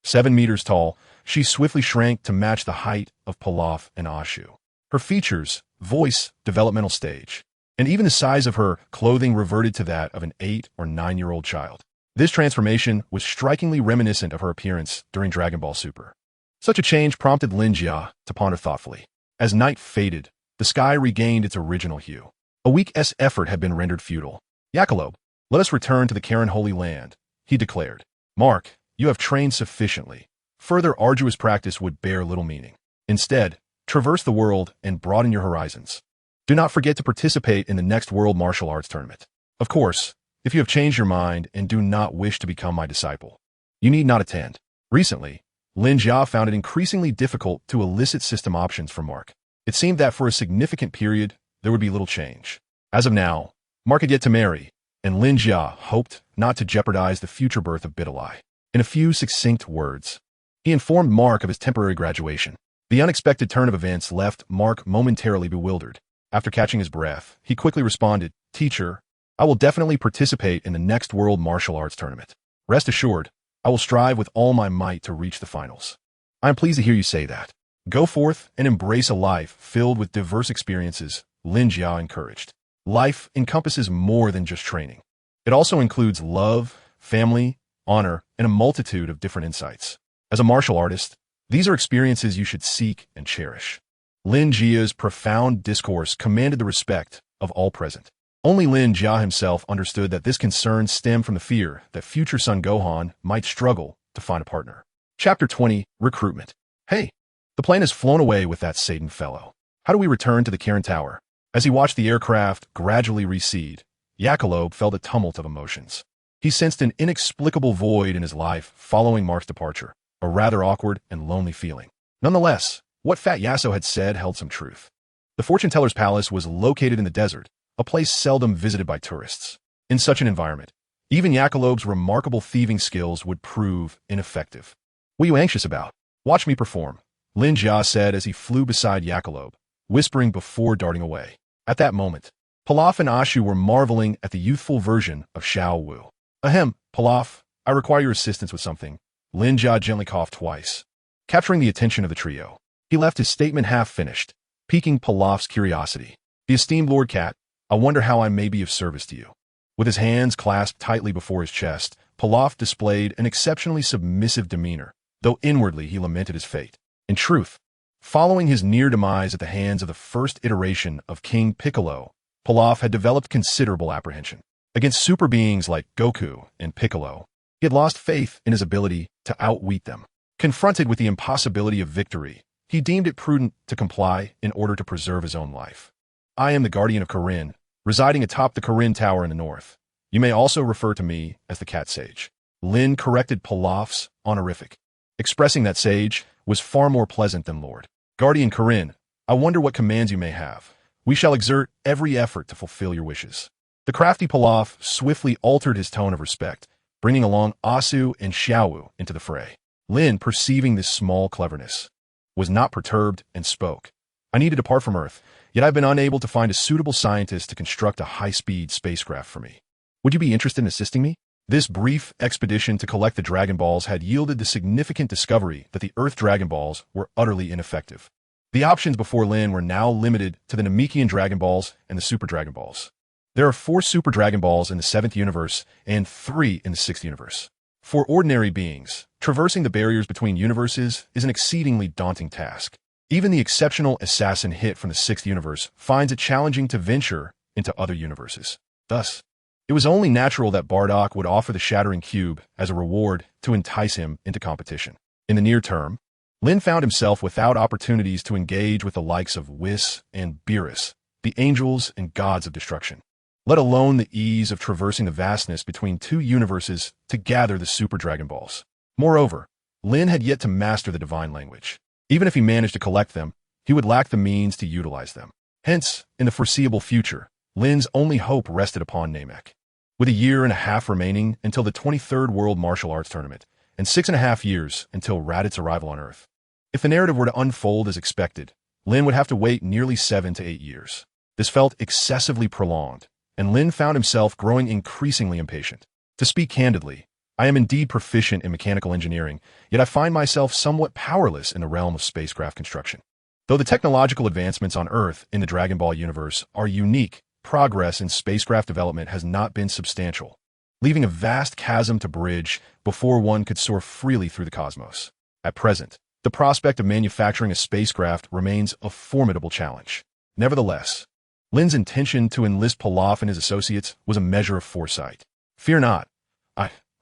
7 meters tall, she swiftly shrank to match the height of Pilaf and Ashu. Her features, voice, developmental stage, and even the size of her clothing reverted to that of an 8 or 9-year-old child. This transformation was strikingly reminiscent of her appearance during Dragon Ball Super. Such a change prompted Lin Jia to ponder thoughtfully. As night faded, the sky regained its original hue. A week's effort had been rendered futile. Jackalope, let us return to the Karen Holy Land, he declared. Mark, you have trained sufficiently. Further arduous practice would bear little meaning. Instead, traverse the world and broaden your horizons. Do not forget to participate in the next World Martial Arts Tournament. Of course, if you have changed your mind and do not wish to become my disciple, you need not attend. Recently, Lin Jia found it increasingly difficult to elicit system options from Mark. It seemed that for a significant period, there would be little change. As of now, Mark had yet to marry, and Lin Jia hoped not to jeopardize the future birth of Bidalai. In a few succinct words, he informed Mark of his temporary graduation. The unexpected turn of events left Mark momentarily bewildered. After catching his breath, he quickly responded, Teacher, I will definitely participate in the next World Martial Arts Tournament. Rest assured, I will strive with all my might to reach the finals. I am pleased to hear you say that. Go forth and embrace a life filled with diverse experiences, Lin Jia encouraged. Life encompasses more than just training. It also includes love, family, honor, and a multitude of different insights. As a martial artist, these are experiences you should seek and cherish. Lin Jia's profound discourse commanded the respect of all present. Only Lin Jia himself understood that this concern stemmed from the fear that future son Gohan might struggle to find a partner. Chapter 20, Recruitment. Hey, the plane has flown away with that Satan fellow. How do we return to the Karen Tower? As he watched the aircraft gradually recede, Jackalope felt a tumult of emotions. He sensed an inexplicable void in his life following Mark's departure, a rather awkward and lonely feeling. Nonetheless, what Fat Yasso had said held some truth. The fortune teller's palace was located in the desert, a place seldom visited by tourists. In such an environment, even Jackalope's remarkable thieving skills would prove ineffective. What are you anxious about? Watch me perform, Lin Jia said as he flew beside Jackalope, whispering before darting away. At that moment, Pilaf and Ashu were marveling at the youthful version of Xiaowu. Ahem, Pilaf, I require your assistance with something. Lin Jia gently coughed twice, capturing the attention of the trio. He left his statement half-finished, piquing Pilaf's curiosity. The esteemed Lord Cat, I wonder how I may be of service to you. With his hands clasped tightly before his chest, Pilaf displayed an exceptionally submissive demeanor, though inwardly he lamented his fate. In truth, following his near demise at the hands of the first iteration of King Piccolo, Pilaf had developed considerable apprehension. Against super beings like Goku and Piccolo, he had lost faith in his ability to outwit them. Confronted with the impossibility of victory, he deemed it prudent to comply in order to preserve his own life. I am the guardian of Corinne, residing atop the Corinne Tower in the north. You may also refer to me as the Cat Sage. Lin corrected Pilaf's honorific, expressing that Sage was far more pleasant than Lord. Guardian Corinne, I wonder what commands you may have. We shall exert every effort to fulfill your wishes. The crafty Pilaf swiftly altered his tone of respect, bringing along Asu and Xiaowu into the fray. Lin, perceiving this small cleverness, was not perturbed and spoke. I need to depart from Earth, yet I've been unable to find a suitable scientist to construct a high-speed spacecraft for me. Would you be interested in assisting me? This brief expedition to collect the Dragon Balls had yielded the significant discovery that the Earth Dragon Balls were utterly ineffective. The options before Lin were now limited to the Namekian Dragon Balls and the Super Dragon Balls. There are 4 Super Dragon Balls in the 7th universe and 3 in the 6th universe. For ordinary beings, traversing the barriers between universes is an exceedingly daunting task. Even the exceptional assassin Hit from the 6th universe finds it challenging to venture into other universes. Thus, It was only natural that Bardock would offer the shattering cube as a reward to entice him into competition. In the near term, Lin found himself without opportunities to engage with the likes of Whis and Beerus, the angels and gods of destruction, let alone the ease of traversing the vastness between two universes to gather the Super Dragon Balls. Moreover, Lin had yet to master the divine language. Even if he managed to collect them, he would lack the means to utilize them. Hence, in the foreseeable future, Lin's only hope rested upon Namek. With a year and a half remaining until the 23rd World Martial Arts Tournament, and 6.5 years until Raditz' arrival on Earth. If the narrative were to unfold as expected, Lin would have to wait nearly 7 to 8 years. This felt excessively prolonged, and Lin found himself growing increasingly impatient. To speak candidly, I am indeed proficient in mechanical engineering, yet I find myself somewhat powerless in the realm of spacecraft construction. Though the technological advancements on Earth in the Dragon Ball universe are unique, progress in spacecraft development has not been substantial, leaving a vast chasm to bridge before one could soar freely through the cosmos. At present, the prospect of manufacturing a spacecraft remains a formidable challenge. Nevertheless, Lin's intention to enlist Pilaf and his associates was a measure of foresight. Fear not.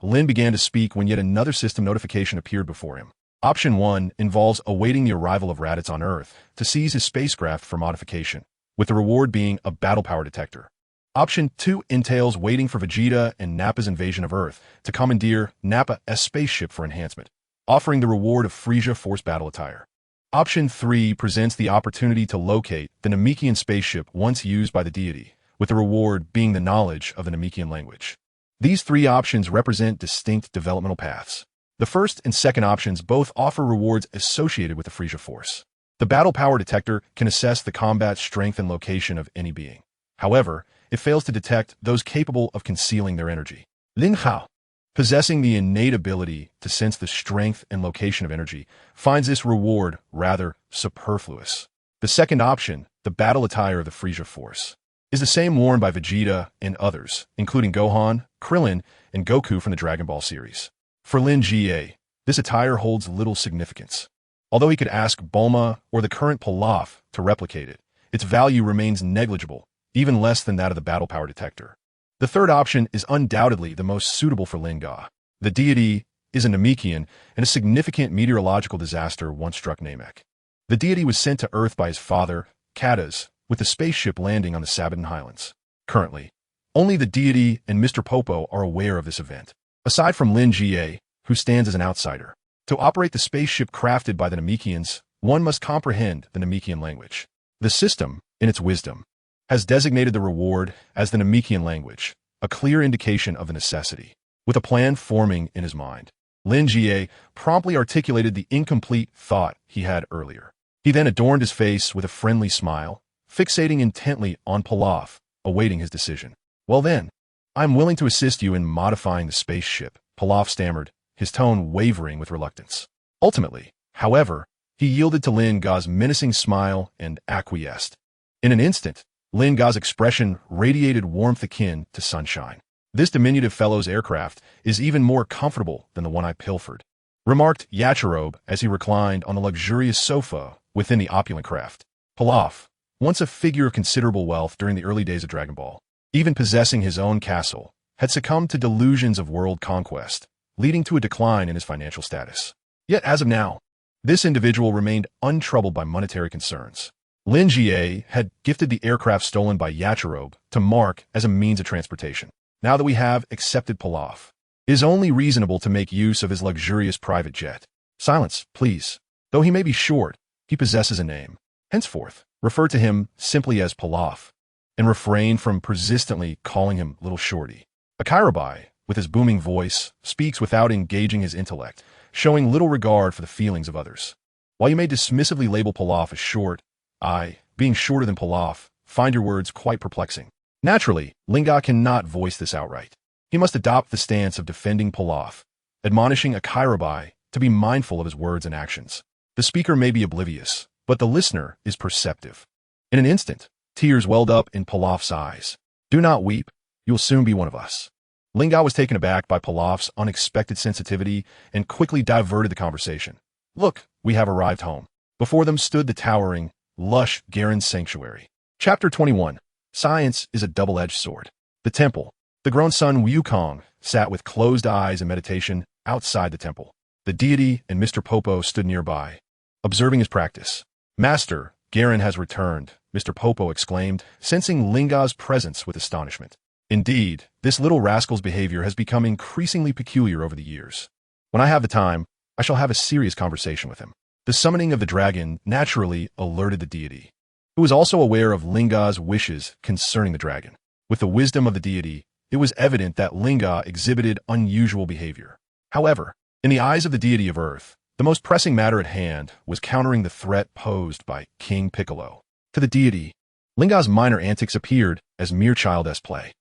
Lin began to speak when yet another system notification appeared before him. Option 1 involves awaiting the arrival of Raditz on Earth to seize his spacecraft for modification, with the reward being a battle power detector. Option 2 entails waiting for Vegeta and Nappa's invasion of Earth to commandeer Nappa's spaceship for enhancement, offering the reward of Frieza Force battle attire. Option 3 presents the opportunity to locate the Namekian spaceship once used by the deity, with the reward being the knowledge of the Namekian language. These 3 options represent distinct developmental paths. The first and second options both offer rewards associated with the Frieza Force. The battle power detector can assess the combat strength and location of any being. However, it fails to detect those capable of concealing their energy. Lin Hao, possessing the innate ability to sense the strength and location of energy, finds this reward rather superfluous. The second option, the battle attire of the Frieza Force, is the same worn by Vegeta and others, including Gohan, Krillin, and Goku from the Dragon Ball series. For Lin Jia, this attire holds little significance. Although he could ask Bulma or the current Pilaf to replicate it, its value remains negligible, even less than that of the battle power detector. The third option is undoubtedly the most suitable for Lin Jia. The deity is a Namekian, and a significant meteorological disaster once struck Namek. The deity was sent to Earth by his father, Katas, with the spaceship landing on the Sabaton Highlands. Currently, only the deity and Mr. Popo are aware of this event. Aside from Lin Jia, who stands as an outsider, to operate the spaceship crafted by the Namekians, one must comprehend the Namekian language. The system, in its wisdom, has designated the reward as the Namekian language, a clear indication of the necessity. With a plan forming in his mind, Lin Jia promptly articulated the incomplete thought he had earlier. He then adorned his face with a friendly smile, fixating intently on Pilaf, awaiting his decision. Well then, I'm willing to assist you in modifying the spaceship, Pilaf stammered, his tone wavering with reluctance. Ultimately, however, he yielded to Lin Jia's menacing smile and acquiesced. In an instant, Lin Jia's expression radiated warmth akin to sunshine. This diminutive fellow's aircraft is even more comfortable than the one I pilfered, remarked Yachirobe as he reclined on the luxurious sofa within the opulent craft. Pilaf, once a figure of considerable wealth during the early days of Dragon Ball, even possessing his own castle, had succumbed to delusions of world conquest, leading to a decline in his financial status. Yet as of now, this individual remained untroubled by monetary concerns. Lin Jia had gifted the aircraft stolen by Yachirobe to Mark as a means of transportation. Now that we have accepted Pilaf, it is only reasonable to make use of his luxurious private jet. Silence, please. Though he may be short, he possesses a name. Henceforth, refer to him simply as Pilaf, and refrain from persistently calling him Little Shorty. Akirabai, with his booming voice, speaks without engaging his intellect, showing little regard for the feelings of others. While you may dismissively label Pilaf as short, I, being shorter than Pilaf, find your words quite perplexing. Naturally, Lin Jia cannot voice this outright. He must adopt the stance of defending Pilaf, admonishing Akirabai to be mindful of his words and actions. The speaker may be oblivious, but the listener is perceptive. In an instant, tears welled up in Pilaf's eyes. Do not weep, you will soon be one of us. Lin Jia was taken aback by Pilaf's unexpected sensitivity and quickly diverted the conversation. Look, we have arrived home. Before them stood the towering, lush Garen's sanctuary. Chapter 21. Science is a double-edged sword. The temple, The grown son Wukong sat with closed eyes in meditation outside the temple. The deity and Mr. Popo stood nearby, observing his practice. "Master, Garen has returned," Mr. Popo exclaimed, sensing Linga's presence with astonishment. Indeed, this little rascal's behavior has become increasingly peculiar over the years. When I have the time, I shall have a serious conversation with him. The summoning of the dragon naturally alerted the deity, who was also aware of Linga's wishes concerning the dragon. With the wisdom of the deity, it was evident that Linga exhibited unusual behavior. However, in the eyes of the deity of Earth, the most pressing matter at hand was countering the threat posed by King Piccolo. To the deity, Linga's minor antics appeared as mere childish play.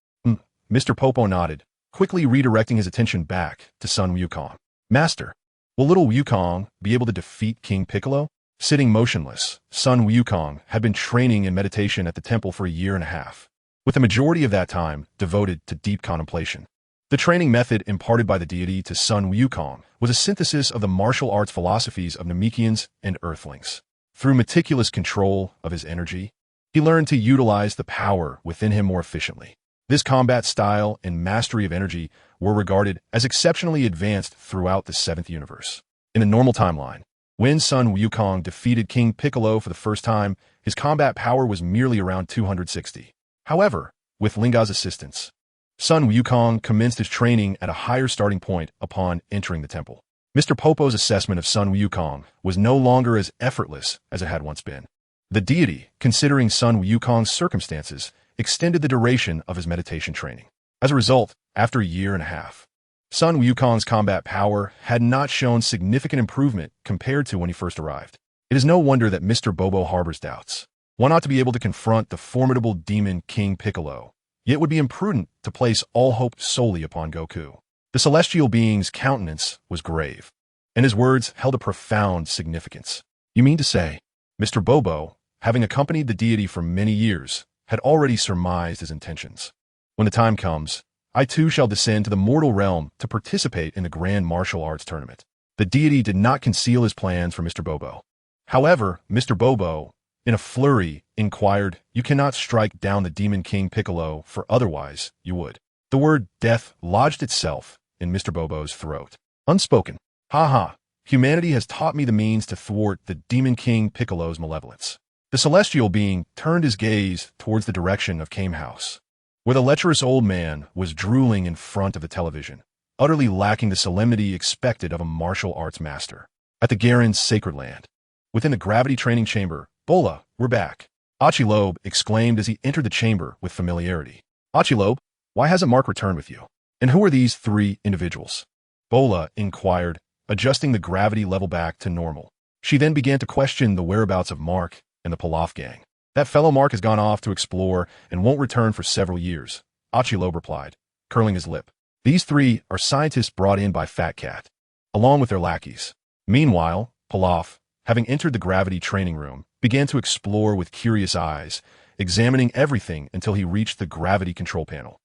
Mr. Popo nodded, quickly redirecting his attention back to son Wukong. "Master, will little Wukong be able to defeat King Piccolo?" Sitting motionless, son Wukong had been training in meditation at the temple for a year and a half, with the majority of that time devoted to deep contemplation. The training method imparted by the deity to son Wukong was a synthesis of the martial arts philosophies of Namekians and Earthlings. Through meticulous control of his energy, he learned to utilize the power within him more efficiently. This combat style and mastery of energy were regarded as exceptionally advanced throughout the seventh universe. In the normal timeline, when son Wukong defeated King Piccolo for the first time, his combat power was merely around 260. However, with Linga's assistance, son Wukong commenced his training at a higher starting point upon entering the temple. Mr. Popo's assessment of son Wukong was no longer as effortless as it had once been. The deity, considering son Wukong's circumstances, extended the duration of his meditation training. As a result, after a year and a half, son Wukong's combat power had not shown significant improvement compared to when he first arrived. It is no wonder that Mr. Bobo harbors doubts. One ought to be able to confront the formidable demon King Piccolo, yet it would be imprudent to place all hope solely upon Goku. The celestial being's countenance was grave, and his words held a profound significance. "You mean to say," Mr. Bobo, having accompanied the deity for many years, had already surmised his intentions. "When the time comes, I too shall descend to the mortal realm to participate in the grand martial arts tournament." The deity did not conceal his plans for Mr. Bobo. However, Mr. Bobo, in a flurry, inquired, "You cannot strike down the demon King Piccolo, for otherwise you would." The word death lodged itself in Mr. Bobo's throat. Unspoken. "Ha ha, humanity has taught me the means to thwart the demon King Piccolo's malevolence." The celestial being turned his gaze towards the direction of Kame House, where the lecherous old man was drooling in front of the television, utterly lacking the solemnity expected of a martial arts master. At the Garen's sacred land, within the gravity training chamber, "Bola, we're back," Achilobe exclaimed as he entered the chamber with familiarity. "Achilobe, why hasn't Mark returned with you? And who are these three individuals?" Bola inquired, adjusting the gravity level back to normal. She then began to question the whereabouts of Mark and the Pilaf gang. "That fellow Mark has gone off to explore and won't return for several years," Achilobe replied, curling his lip. "These three are scientists brought in by Fat Cat, along with their lackeys." Meanwhile, Pilaf, having entered the gravity training room, began to explore with curious eyes, examining everything until he reached the gravity control panel.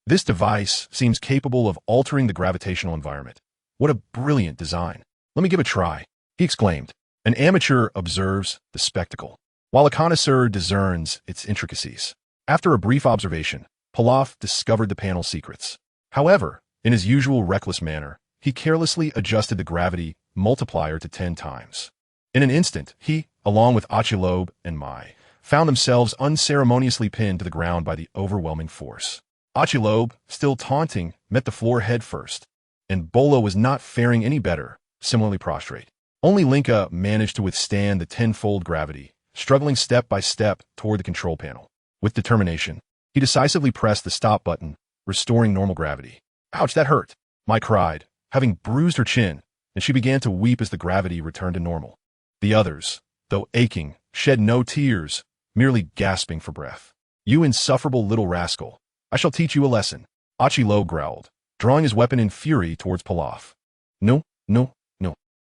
This device seems capable of altering the gravitational environment. What a brilliant design. "Let me give it a try," he exclaimed. An amateur observes the spectacle, while a connoisseur discerns its intricacies. After a brief observation, Pilaf discovered the panel's secrets. However, in his usual reckless manner, he carelessly adjusted the gravity multiplier to 10 times. In an instant, he, along with Achilobe and Mai, found themselves unceremoniously pinned to the ground by the overwhelming force. Achilobe, still taunting, met the floor head first, and Bola was not faring any better, similarly prostrate. Only Linka managed to withstand the tenfold gravity, struggling step by step toward the control panel. With determination, he decisively pressed the stop button, restoring normal gravity. "Ouch, that hurt," Mai cried, having bruised her chin, and she began to weep as the gravity returned to normal. The others, though aching, shed no tears, merely gasping for breath. "You insufferable little rascal, I shall teach you a lesson," Achilo growled, drawing his weapon in fury towards Pilaf. No,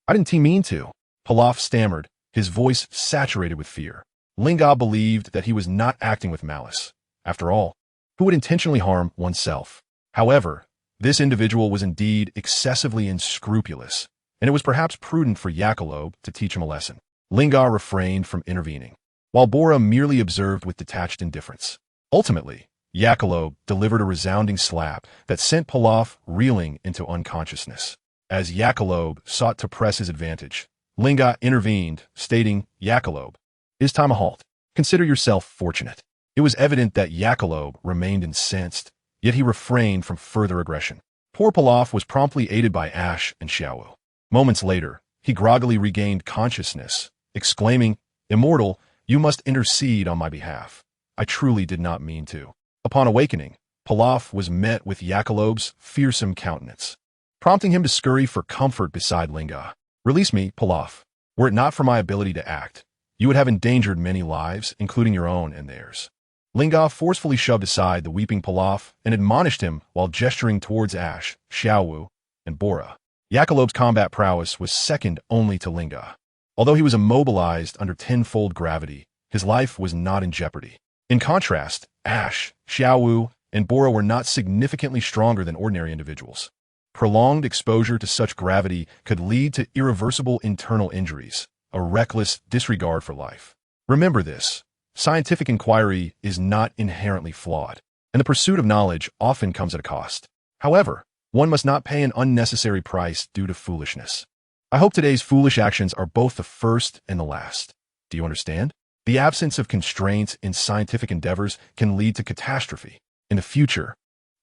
I didn't mean to," Pilaf stammered, his voice saturated with fear. Linga believed that he was not acting with malice. After all, who would intentionally harm oneself? However, this individual was indeed excessively unscrupulous, and it was perhaps prudent for Yakalobe to teach him a lesson. Linga refrained from intervening, while Bora merely observed with detached indifference. Ultimately, Jackalope delivered a resounding slap that sent Pilaf reeling into unconsciousness. As Jackalope sought to press his advantage, Lin Jia intervened, stating, "Jackalope, it is time to halt. Consider yourself fortunate." It was evident that Jackalope remained incensed, yet he refrained from further aggression. Poor Pilaf was promptly aided by Ash and Xiaowu. Moments later, he groggily regained consciousness, exclaiming, "Immortal, you must intercede on my behalf. I truly did not mean to." Upon awakening, Pilaf was met with Jackalope's fearsome countenance, prompting him to scurry for comfort beside Lin Jia. "Release me, Pilaf. Were it not for my ability to act, you would have endangered many lives, including your own and theirs." Lin Jia forcefully shoved aside the weeping Pilaf and admonished him while gesturing towards Ash, Xiaowu, and Bora. Jackalope's combat prowess was second only to Lin Jia. Although he was immobilized under tenfold gravity, his life was not in jeopardy. In contrast, Ash, Xiaowu, and Bora were not significantly stronger than ordinary individuals. Prolonged exposure to such gravity could lead to irreversible internal injuries, a reckless disregard for life. Remember this: scientific inquiry is not inherently flawed, and the pursuit of knowledge often comes at a cost. However, one must not pay an unnecessary price due to foolishness. I hope today's foolish actions are both the first and the last. Do you understand? The absence of constraints in scientific endeavors can lead to catastrophe. In the future,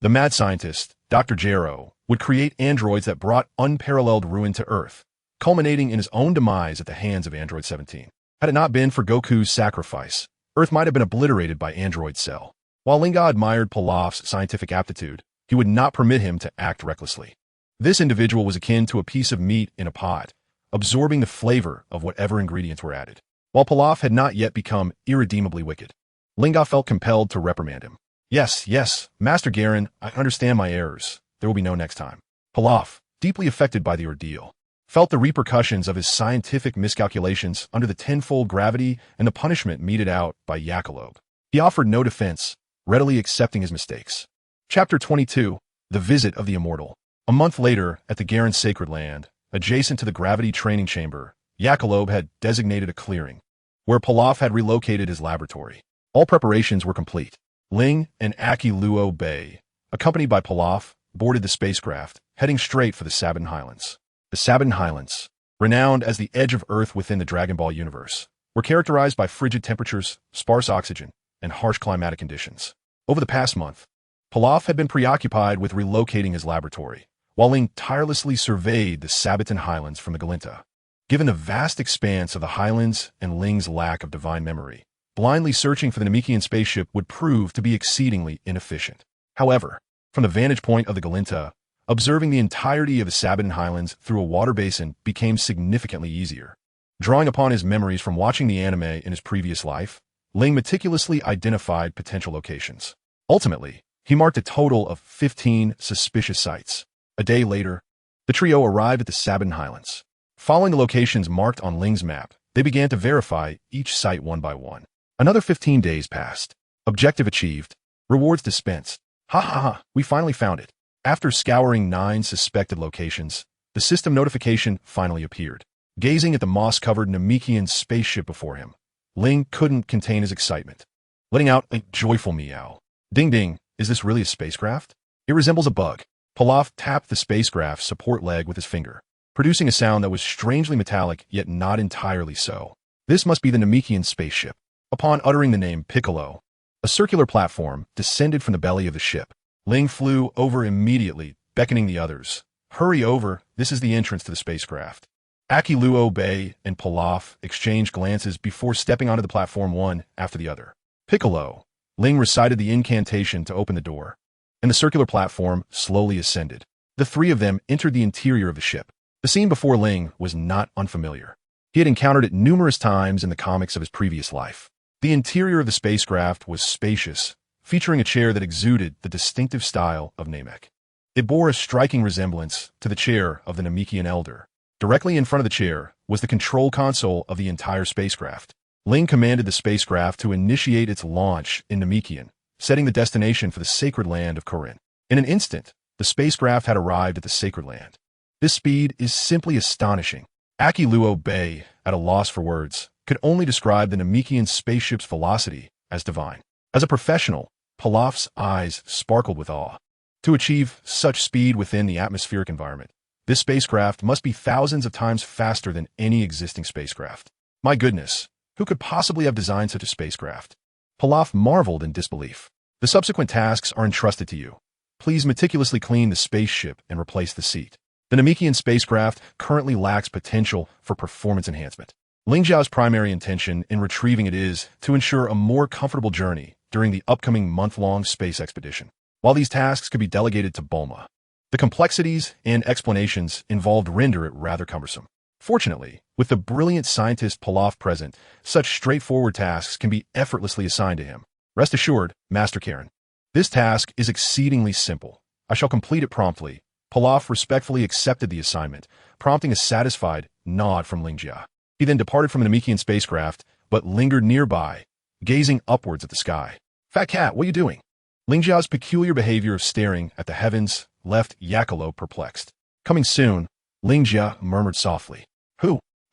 the mad scientist, Dr. Jero, would create androids that brought unparalleled ruin to Earth, culminating in his own demise at the hands of Android 17. Had it not been for Goku's sacrifice, Earth might have been obliterated by Android Cell. While Lin Jia admired Pilaf's scientific aptitude, he would not permit him to act recklessly. This individual was akin to a piece of meat in a pot, absorbing the flavor of whatever ingredients were added. While Pilaf had not yet become irredeemably wicked, Lin Jia felt compelled to reprimand him. Yes, Master Garen, I understand my errors. There will be no next time." Pilaf, deeply affected by the ordeal, felt the repercussions of his scientific miscalculations under the tenfold gravity and the punishment meted out by Jackalope. He offered no defense, readily accepting his mistakes. Chapter 22, The Visit of the Immortal. A month later, at the Garen Sacred Land, adjacent to the gravity training chamber, Jackalope had designated a clearing, where Pilaf had relocated his laboratory. All preparations were complete. Ling and Aki Luo Bei, accompanied by Pilaf, boarded the spacecraft, heading straight for the Sabin Highlands. The Sabin Highlands, renowned as the edge of Earth within the Dragon Ball universe, were characterized by frigid temperatures, sparse oxygen, and harsh climatic conditions. Over the past month, Pilaf had been preoccupied with relocating his laboratory, while Ling tirelessly surveyed the Sabitan Highlands from the Galinta. Given the vast expanse of the Highlands and Ling's lack of divine memory, blindly searching for the Namekian spaceship would prove to be exceedingly inefficient. However, from the vantage point of the Galinta, observing the entirety of the Sabitan Highlands through a water basin became significantly easier. Drawing upon his memories from watching the anime in his previous life, Ling meticulously identified potential locations. Ultimately, he marked a total of 15 suspicious sites. A day later, the trio arrived at the Sabin Highlands. Following the locations marked on Ling's map, they began to verify each site one by one. Another 15 days passed. Objective achieved. Rewards dispensed. Ha, we finally found it. After scouring 9 suspected locations, the system notification finally appeared. Gazing at the moss-covered Namekian spaceship before him, Ling couldn't contain his excitement, letting out a joyful meow. Ding ding, is this really a spacecraft? It resembles a bug. Pilaf tapped the spacecraft's support leg with his finger, producing a sound that was strangely metallic yet not entirely so. This must be the Namekian spaceship. Upon uttering the name Piccolo, a circular platform descended from the belly of the ship. Ling flew over immediately, beckoning the others. "Hurry over, this is the entrance to the spacecraft." Aki Luo Bei and Pilaf exchanged glances before stepping onto the platform one after the other. "Piccolo." Ling recited the incantation to open the door, and the circular platform slowly ascended. The three of them entered the interior of the ship. The scene before Ling was not unfamiliar. He had encountered it numerous times in the comics of his previous life. The interior of the spacecraft was spacious, featuring a chair that exuded the distinctive style of Namek. It bore a striking resemblance to the chair of the Namekian Elder. Directly in front of the chair was the control console of the entire spacecraft. Ling commanded the spacecraft to initiate its launch in Namekian, setting the destination for the sacred land of Corinth. In an instant, the spacecraft had arrived at the sacred land. This speed is simply astonishing. Aki Luo Bei, at a loss for words, could only describe the Namekian spaceship's velocity as divine. As a professional, Pilaf's eyes sparkled with awe. To achieve such speed within the atmospheric environment, this spacecraft must be thousands of times faster than any existing spacecraft. My goodness, who could possibly have designed such a spacecraft? Pilaf marveled in disbelief. The subsequent tasks are entrusted to you. Please meticulously clean the spaceship and replace the seat. The Namekian spacecraft currently lacks potential for performance enhancement. Lin Jia's primary intention in retrieving it is to ensure a more comfortable journey during the upcoming month-long space expedition. While these tasks could be delegated to Bulma, the complexities and explanations involved render it rather cumbersome. Fortunately, with the brilliant scientist Pilaf present, such straightforward tasks can be effortlessly assigned to him. Rest assured, Master Karen. This task is exceedingly simple. I shall complete it promptly. Pilaf respectfully accepted the assignment, prompting a satisfied nod from Lin Jia. He then departed from the Namekian spacecraft, but lingered nearby, gazing upwards at the sky. Fat cat, what are you doing? Lin Jia's peculiar behavior of staring at the heavens left Piccolo perplexed. Coming soon, Lin Jia murmured softly.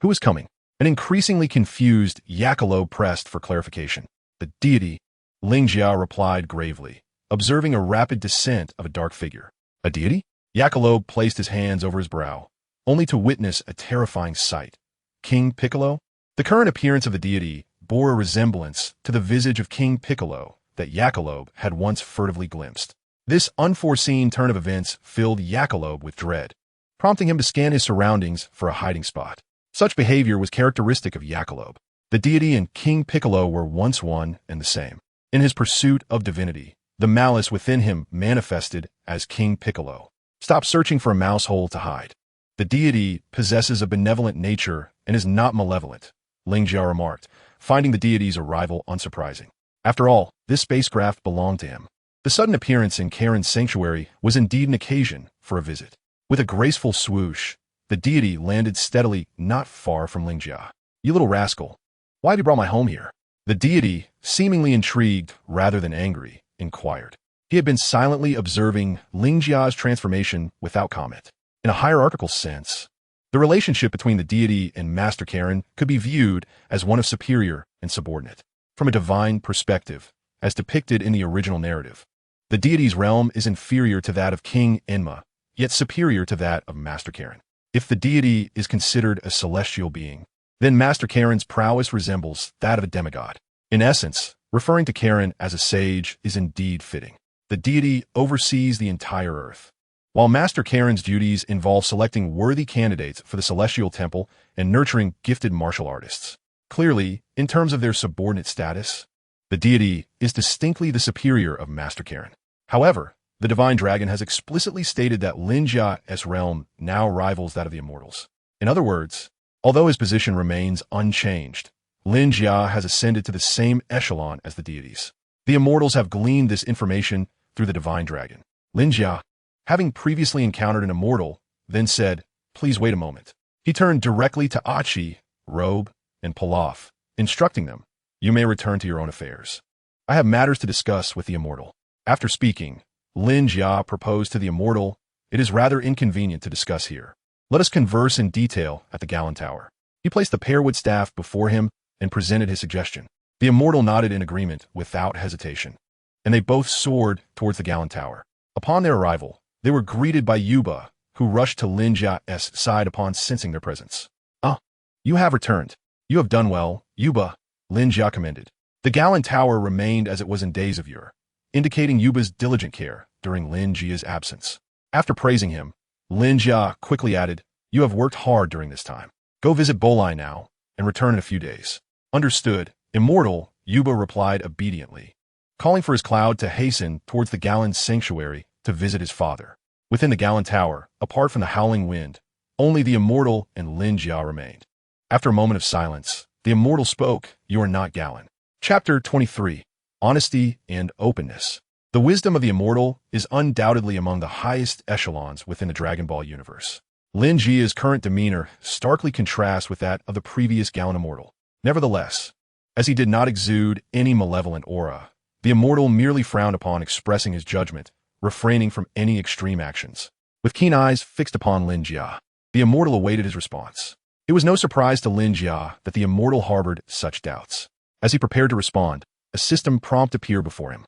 Who is coming? An increasingly confused Piccolo pressed for clarification. The deity, Lin Jia replied gravely, observing a rapid descent of a dark figure. A deity? Piccolo placed his hands over his brow, only to witness a terrifying sight. King Piccolo? The current appearance of the deity bore a resemblance to the visage of King Piccolo that Piccolo had once furtively glimpsed. This unforeseen turn of events filled Piccolo with dread, prompting him to scan his surroundings for a hiding spot. Such behavior was characteristic of Piccolo. The deity and King Piccolo were once one and the same. In his pursuit of divinity, the malice within him manifested as King Piccolo. Stop searching for a mouse hole to hide. The deity possesses a benevolent nature and is not malevolent, Lin Jia remarked, finding the deity's arrival unsurprising. After all, this spacecraft belonged to him. The sudden appearance in Karen's sanctuary was indeed an occasion for a visit. With a graceful swoosh, the deity landed steadily not far from Lin Jia. You little rascal, why have you brought my home here? The deity, seemingly intrigued rather than angry, inquired. He had been silently observing Lin Jia's transformation without comment. In a hierarchical sense, the relationship between the deity and Master Karen could be viewed as one of superior and subordinate. From a divine perspective, as depicted in the original narrative, the deity's realm is inferior to that of King Enma, yet superior to that of Master Karen. If the deity is considered a celestial being, then Master Karen's prowess resembles that of a demigod. In essence, referring to Karen as a sage is indeed fitting. The deity oversees the entire earth, while Master Karen's duties involve selecting worthy candidates for the celestial temple and nurturing gifted martial artists. Clearly, in terms of their subordinate status, the deity is distinctly the superior of Master Karen. However, the divine dragon has explicitly stated that Lin Jia's realm now rivals that of the immortals. In other words, although his position remains unchanged, Lin Jia has ascended to the same echelon as the deities. The immortals have gleaned this information through the divine dragon. Lin Jia, having previously encountered an immortal, then said, "Please wait a moment." He turned directly to Achi, Robe, and Pilaf, instructing them, "You may return to your own affairs. I have matters to discuss with the immortal." After speaking, Lin Jia proposed to the immortal, "It is rather inconvenient to discuss here. Let us converse in detail at the Gallon Tower." He placed the pearwood staff before him and presented his suggestion. The immortal nodded in agreement without hesitation, and they both soared towards the Gallon Tower. Upon their arrival, they were greeted by Yuba, who rushed to Lin Jia's side upon sensing their presence. "Ah, you have returned. You have done well, Yuba," Lin Jia commended. The Gallon Tower remained as it was in days of yore, indicating Yuba's diligent care during Lin Jia's absence. After praising him, Lin Jia quickly added, "You have worked hard during this time. Go visit Bolai now and return in a few days." Understood, immortal, Yuba replied obediently, calling for his cloud to hasten towards the Gallon sanctuary to visit his father. Within the Gallon Tower, apart from the howling wind, only the immortal and Lin Jia remained. After a moment of silence, the immortal spoke, "You are not Gallon." Chapter 23. Honesty and Openness. The wisdom of the immortal is undoubtedly among the highest echelons within the Dragon Ball universe. Lin Jia's current demeanor starkly contrasts with that of the previous Gallon immortal. Nevertheless, as he did not exude any malevolent aura, the immortal merely frowned upon expressing his judgment, refraining from any extreme actions. With keen eyes fixed upon Lin Jia, the immortal awaited his response. It was no surprise to Lin Jia that the immortal harbored such doubts. As he prepared to respond, a system prompt appeared before him.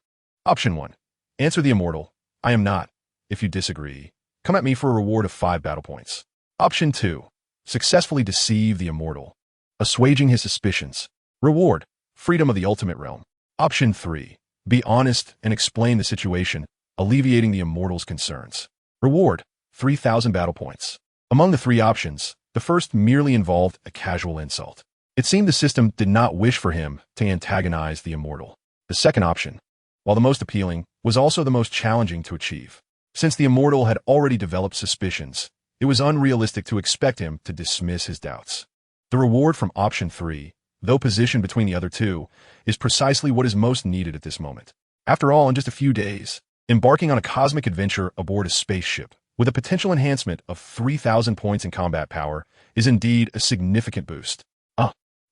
Option 1. Answer the immortal. I am not. If you disagree, come at me for a reward of 5 battle points. Option 2. Successfully deceive the immortal, assuaging his suspicions. Reward: freedom of the ultimate realm. Option 3. Be honest and explain the situation, alleviating the immortal's concerns. Reward: 3,000 battle points. Among the 3 options, the first merely involved a casual insult. It seemed the system did not wish for him to antagonize the immortal. The second option, while the most appealing, was also the most challenging to achieve. Since the immortal had already developed suspicions, it was unrealistic to expect him to dismiss his doubts. The reward from option 3, though positioned between the other two, is precisely what is most needed at this moment. After all, in just a few days, embarking on a cosmic adventure aboard a spaceship with a potential enhancement of 3,000 points in combat power is indeed a significant boost.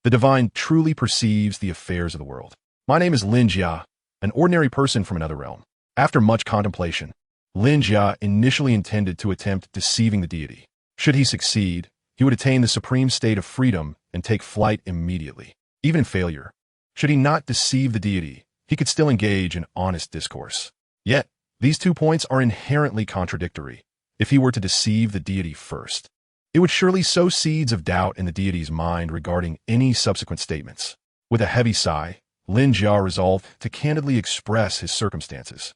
The divine truly perceives the affairs of the world. My name is Lin Jia, an ordinary person from another realm. After much contemplation, Lin Jia initially intended to attempt deceiving the deity. Should he succeed, he would attain the supreme state of freedom and take flight immediately. Even in failure, should he not deceive the deity, he could still engage in honest discourse. Yet, these 2 points are inherently contradictory. If he were to deceive the deity first, it would surely sow seeds of doubt in the deity's mind regarding any subsequent statements. With a heavy sigh, Lin Jia resolved to candidly express his circumstances.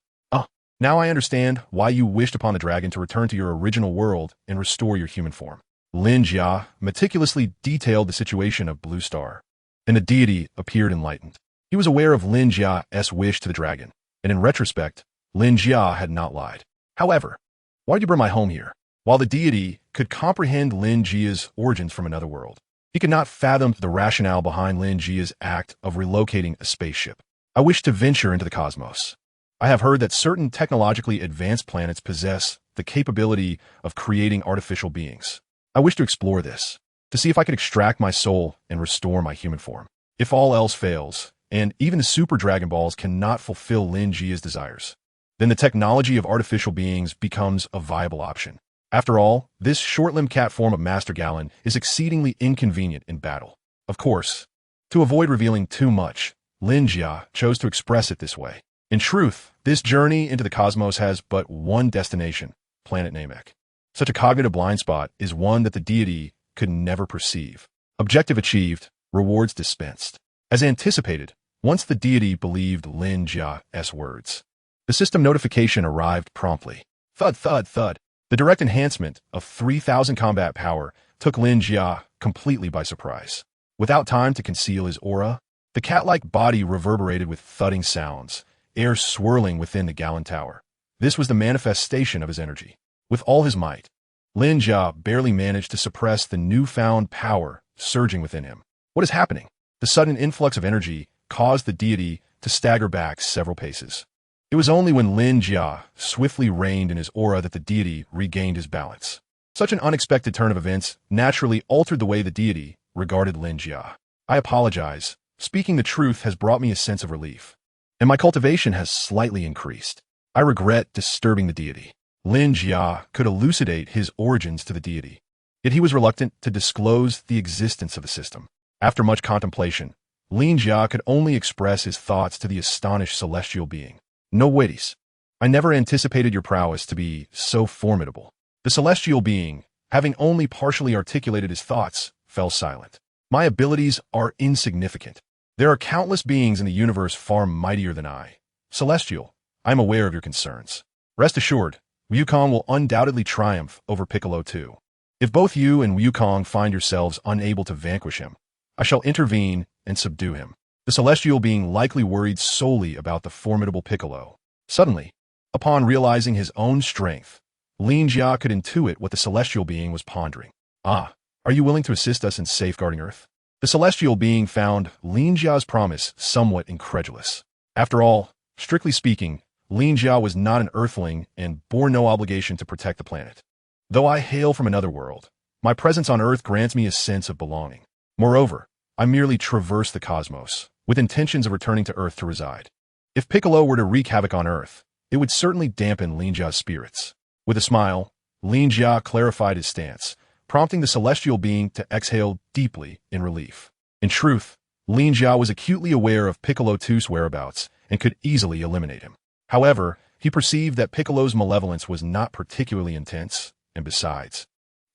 Now I understand why you wished upon the dragon to return to your original world and restore your human form. Lin Jia meticulously detailed the situation of Blue Star, and the deity appeared enlightened. He was aware of Lin Jia's wish to the dragon, and in retrospect, Lin Jia had not lied. However, why did you bring my home here? While the deity could comprehend Lin Jia's origins from another world, he could not fathom the rationale behind Lin Jia's act of relocating a spaceship. I wish to venture into the cosmos. I have heard that certain technologically advanced planets possess the capability of creating artificial beings. I wish to explore this, to see if I could extract my soul and restore my human form. If all else fails, and even the Super Dragon Balls cannot fulfill Lin Jia's desires, then the technology of artificial beings becomes a viable option. After all, this short-limbed cat form of Master Galen is exceedingly inconvenient in battle. Of course, to avoid revealing too much, Lin Jia chose to express it this way. In truth, this journey into the cosmos has but one destination, planet Namek. Such a cognitive blind spot is one that the deity could never perceive. Objective achieved, rewards dispensed. As anticipated, once the deity believed Lin Jia's words, the system notification arrived promptly. Thud, thud, thud. The direct enhancement of 3,000 combat power took Lin Jia completely by surprise. Without time to conceal his aura, the cat-like body reverberated with thudding sounds, air swirling within the Galen Tower. This was the manifestation of his energy. With all his might, Lin Jia barely managed to suppress the newfound power surging within him. What is happening? The sudden influx of energy caused the deity to stagger back several paces. It was only when Lin Jia swiftly reined in his aura that the deity regained his balance. Such an unexpected turn of events naturally altered the way the deity regarded Lin Jia. I apologize. Speaking the truth has brought me a sense of relief, and my cultivation has slightly increased. I regret disturbing the deity. Lin Jia could elucidate his origins to the deity, yet he was reluctant to disclose the existence of the system. After much contemplation, Lin Jia could only express his thoughts to the astonished celestial being. No waities. I never anticipated your prowess to be so formidable. The celestial being, having only partially articulated his thoughts, fell silent. My abilities are insignificant. There are countless beings in the universe far mightier than I. Celestial, I am aware of your concerns. Rest assured, Wukong will undoubtedly triumph over Piccolo too. If both you and Wukong find yourselves unable to vanquish him, I shall intervene and subdue him. The celestial being likely worried solely about the formidable Piccolo. Suddenly, upon realizing his own strength, Lin Jia could intuit what the celestial being was pondering. Are you willing to assist us in safeguarding Earth? The celestial being found Lin Jia's promise somewhat incredulous. After all, strictly speaking, Lin Jia was not an Earthling and bore no obligation to protect the planet. Though I hail from another world, my presence on Earth grants me a sense of belonging. Moreover, I merely traverse the cosmos, with intentions of returning to Earth to reside. If Piccolo were to wreak havoc on Earth, it would certainly dampen Lin Jia's spirits. With a smile, Lin Jia clarified his stance, prompting the celestial being to exhale deeply in relief. In truth, Lin Jia was acutely aware of Piccolo II's whereabouts and could easily eliminate him. However, he perceived that Piccolo's malevolence was not particularly intense, and besides,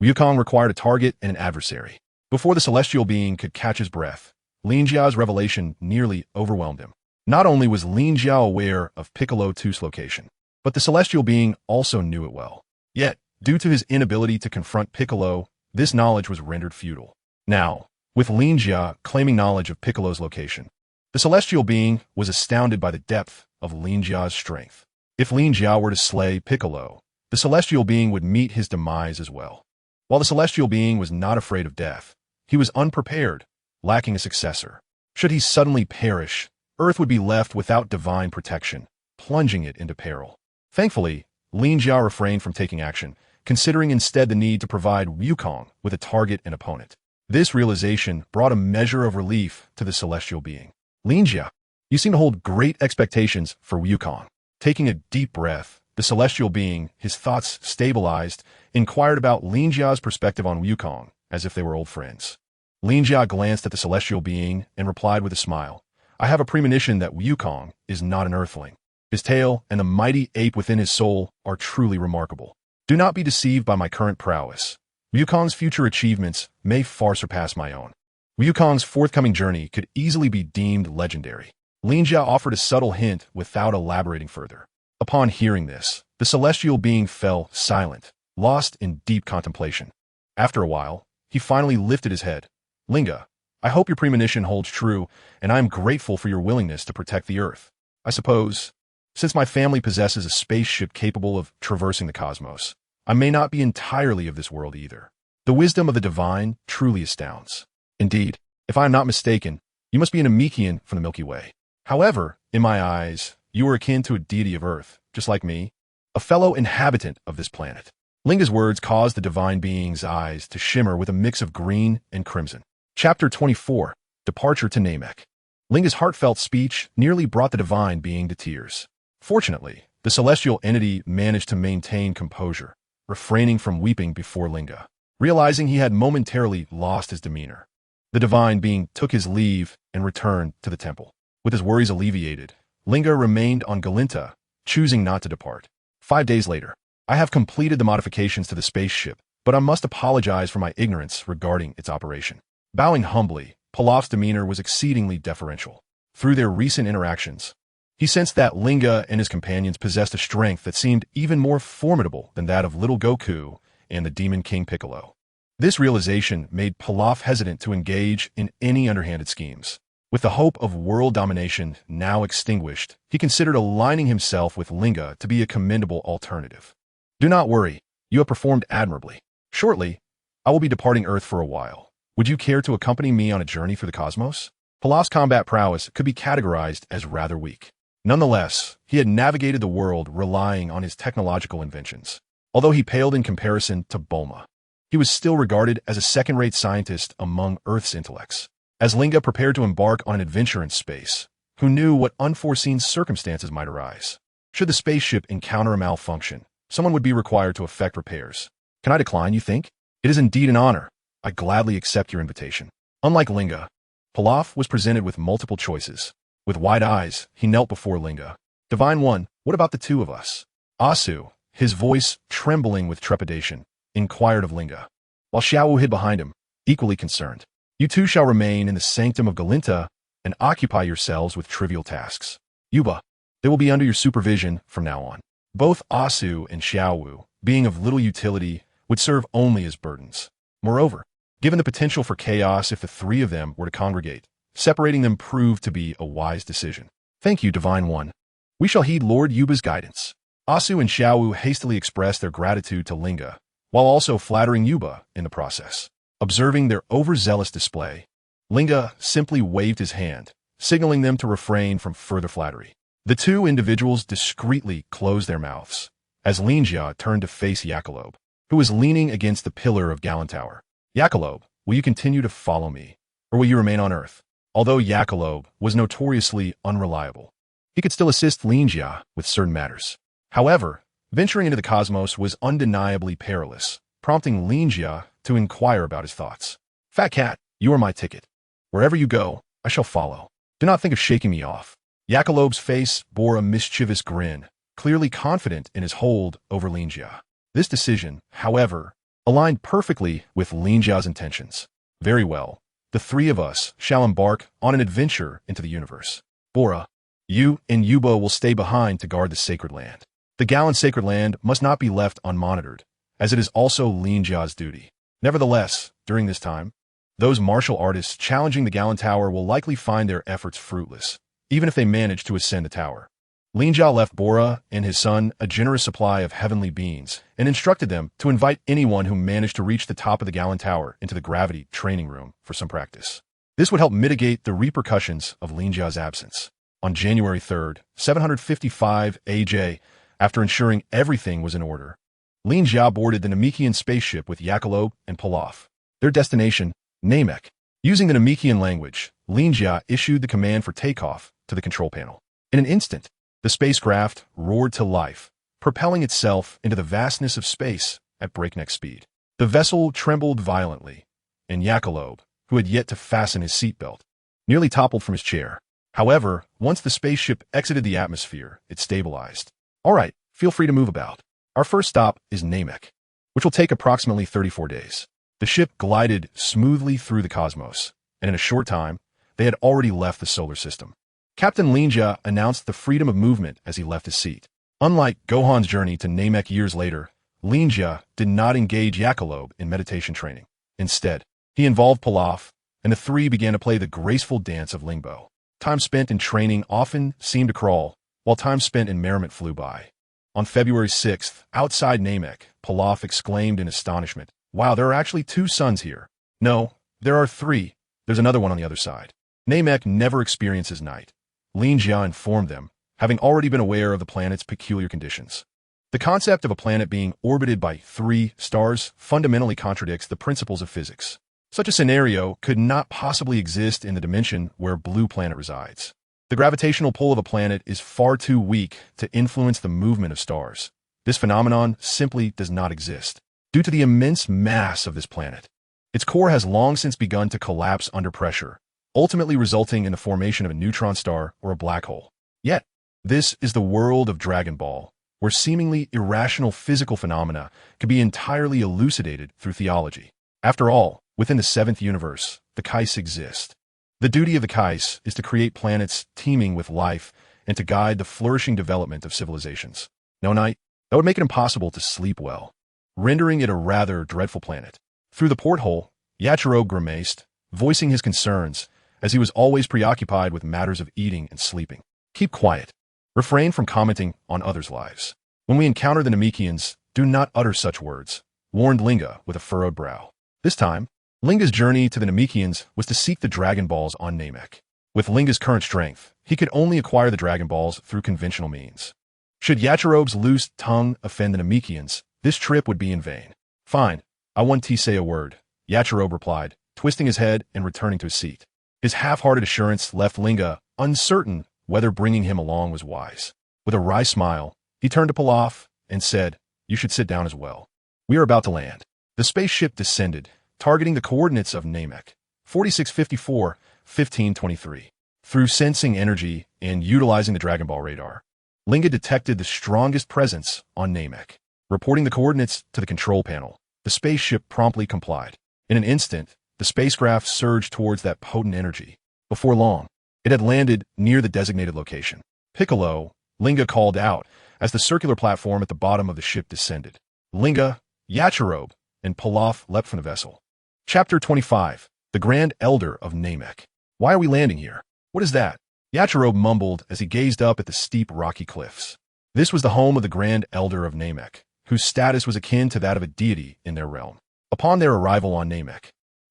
Wukong required a target and an adversary. Before the celestial being could catch his breath, Lin Jia's revelation nearly overwhelmed him. Not only was Lin Jia aware of Piccolo II's location, but the celestial being also knew it well. Yet, due to his inability to confront Piccolo, this knowledge was rendered futile. Now, with Lin Jia claiming knowledge of Piccolo's location, the celestial being was astounded by the depth of Lin Jia's strength. If Lin Jia were to slay Piccolo, the celestial being would meet his demise as well. While the celestial being was not afraid of death, he was unprepared, lacking a successor. Should he suddenly perish, Earth would be left without divine protection, plunging it into peril. Thankfully, Lin Jia refrained from taking action, considering instead the need to provide Wukong with a target and opponent. This realization brought a measure of relief to the celestial being. Lin Jia, you seem to hold great expectations for Wukong. Taking a deep breath, the celestial being, his thoughts stabilized, inquired about Lin Jia's perspective on Wukong, as if they were old friends. Lin Jia glanced at the celestial being and replied with a smile, I have a premonition that Wukong is not an earthling. His tail and the mighty ape within his soul are truly remarkable. Do not be deceived by my current prowess. Wukong's future achievements may far surpass my own. Wukong's forthcoming journey could easily be deemed legendary. Lin Jia offered a subtle hint without elaborating further. Upon hearing this, the celestial being fell silent, lost in deep contemplation. After a while, he finally lifted his head. Linga, I hope your premonition holds true, and I am grateful for your willingness to protect the Earth. I suppose, since my family possesses a spaceship capable of traversing the cosmos, I may not be entirely of this world either. The wisdom of the divine truly astounds. Indeed, if I am not mistaken, you must be an Namekian from the Milky Way. However, in my eyes, you are akin to a deity of Earth, just like me, a fellow inhabitant of this planet. Linga's words caused the divine being's eyes to shimmer with a mix of green and crimson. Chapter 24, Departure to Namek. Linga's heartfelt speech nearly brought the divine being to tears. Fortunately, the celestial entity managed to maintain composure, refraining from weeping before Linga. Realizing he had momentarily lost his demeanor, the divine being took his leave and returned to the temple. With his worries alleviated, Linga remained on Galinta, choosing not to depart. 5 days later, I have completed the modifications to the spaceship, but I must apologize for my ignorance regarding its operation. Bowing humbly, Pilaf's demeanor was exceedingly deferential. Through their recent interactions, he sensed that Linga and his companions possessed a strength that seemed even more formidable than that of little Goku and the Demon King Piccolo. This realization made Pilaf hesitant to engage in any underhanded schemes. With the hope of world domination now extinguished, he considered aligning himself with Linga to be a commendable alternative. Do not worry, you have performed admirably. Shortly, I will be departing Earth for a while. Would you care to accompany me on a journey through the cosmos? Pilaf's combat prowess could be categorized as rather weak. Nonetheless, he had navigated the world relying on his technological inventions. Although he paled in comparison to Bulma, he was still regarded as a second-rate scientist among Earth's intellects. As Linga prepared to embark on an adventure in space, who knew what unforeseen circumstances might arise? Should the spaceship encounter a malfunction, someone would be required to effect repairs. Can I decline, you think? It is indeed an honor. I gladly accept your invitation. Unlike Linga, Pilaf was presented with multiple choices. With wide eyes, he knelt before Linga. Divine One, what about the two of us? Asu, his voice trembling with trepidation, inquired of Linga, while Xiaowu hid behind him, equally concerned. You two shall remain in the sanctum of Galinta and occupy yourselves with trivial tasks. Yuba, they will be under your supervision from now on. Both Asu and Xiaowu, being of little utility, would serve only as burdens. Moreover, given the potential for chaos if the three of them were to congregate, separating them proved to be a wise decision. Thank you, Divine One. We shall heed Lord Yuba's guidance. Asu and Xiaowu hastily expressed their gratitude to Linga, while also flattering Yuba in the process. Observing their overzealous display, Linga simply waved his hand, signaling them to refrain from further flattery. The two individuals discreetly closed their mouths, as Lin Jia turned to face Yakalob, who was leaning against the pillar of Galan Tower. Yakalob, will you continue to follow me, or will you remain on Earth? Although Yakalob was notoriously unreliable, he could still assist Lin Jia with certain matters. However, venturing into the cosmos was undeniably perilous, prompting Lin Jia to inquire about his thoughts. Fat Cat, you are my ticket. Wherever you go, I shall follow. Do not think of shaking me off. Yakalob's face bore a mischievous grin, clearly confident in his hold over Lin Jia. This decision, however, aligned perfectly with Lin Jia's intentions. Very well, the three of us shall embark on an adventure into the universe. Bora, you and Yubo will stay behind to guard the sacred land. The gallant sacred land must not be left unmonitored, as it is also Lin Jia's duty. Nevertheless, during this time, those martial artists challenging the Galan Tower will likely find their efforts fruitless, even if they manage to ascend the tower. Lin Jia left Bora and his son a generous supply of heavenly beings and instructed them to invite anyone who managed to reach the top of the Galan Tower into the gravity training room for some practice. This would help mitigate the repercussions of Lin Jia's absence. On January 3rd, 755 AJ, after ensuring everything was in order, Lin Jia boarded the Namekian spaceship with Yakalob and Pilaf. Their destination, Namek. Using the Namekian language, Lin Jia issued the command for takeoff to the control panel. In an instant, the spacecraft roared to life, propelling itself into the vastness of space at breakneck speed. The vessel trembled violently, and Yakalob, who had yet to fasten his seatbelt, nearly toppled from his chair. However, once the spaceship exited the atmosphere, it stabilized. All right, feel free to move about. Our first stop is Namek, which will take approximately 34 days. The ship glided smoothly through the cosmos, and in a short time, they had already left the solar system. Captain Lin Jia announced the freedom of movement as he left his seat. Unlike Gohan's journey to Namek years later, Lin Jia did not engage Yakalob in meditation training. Instead, he involved Pilaf, and the three began to play the graceful dance of Lingbo. Time spent in training often seemed to crawl, while time spent in merriment flew by. On February 6th, outside Namek, Pilaf exclaimed in astonishment, "Wow, there are actually 2 suns here." "No, there are 3. There's another one on the other side." Namek never experiences night. Lin Jia informed them, having already been aware of the planet's peculiar conditions. The concept of a planet being orbited by 3 stars fundamentally contradicts the principles of physics. Such a scenario could not possibly exist in the dimension where Blue Planet resides. The gravitational pull of a planet is far too weak to influence the movement of stars. This phenomenon simply does not exist, due to the immense mass of this planet. Its core has long since begun to collapse under pressure, ultimately resulting in the formation of a neutron star or a black hole. Yet, this is the world of Dragon Ball, where seemingly irrational physical phenomena can be entirely elucidated through theology. After all, within the 7th universe, the Kais exist. The duty of the Kais is to create planets teeming with life and to guide the flourishing development of civilizations. No night, that would make it impossible to sleep well, rendering it a rather dreadful planet. Through the porthole, Yachirobe grimaced, voicing his concerns, as he was always preoccupied with matters of eating and sleeping. Keep quiet. Refrain from commenting on others' lives. When we encounter the Namekians, do not utter such words, warned Linga with a furrowed brow. This time, Linga's journey to the Namekians was to seek the Dragon Balls on Namek. With Linga's current strength, he could only acquire the Dragon Balls through conventional means. Should Yachirobe's loose tongue offend the Namekians, this trip would be in vain. "Fine, I want to say a word," Yachirobe replied, twisting his head and returning to his seat. His half-hearted assurance left Linga uncertain whether bringing him along was wise. With a wry smile, he turned to Pilaf and said, "You should sit down as well. We are about to land." The spaceship descended, targeting the coordinates of Namek, 4654, 1523. Through sensing energy and utilizing the Dragon Ball radar, Linga detected the strongest presence on Namek. Reporting the coordinates to the control panel, the spaceship promptly complied. In an instant, the spacecraft surged towards that potent energy. Before long, it had landed near the designated location. "Piccolo," Linga called out as the circular platform at the bottom of the ship descended. Linga, Yachirobe, and Pilaf leapt from the vessel. Chapter 25. The Grand Elder of Namek. "Why are we landing here? What is that?" Yachirobe mumbled as he gazed up at the steep rocky cliffs. This was the home of the Grand Elder of Namek, whose status was akin to that of a deity in their realm. Upon their arrival on Namek,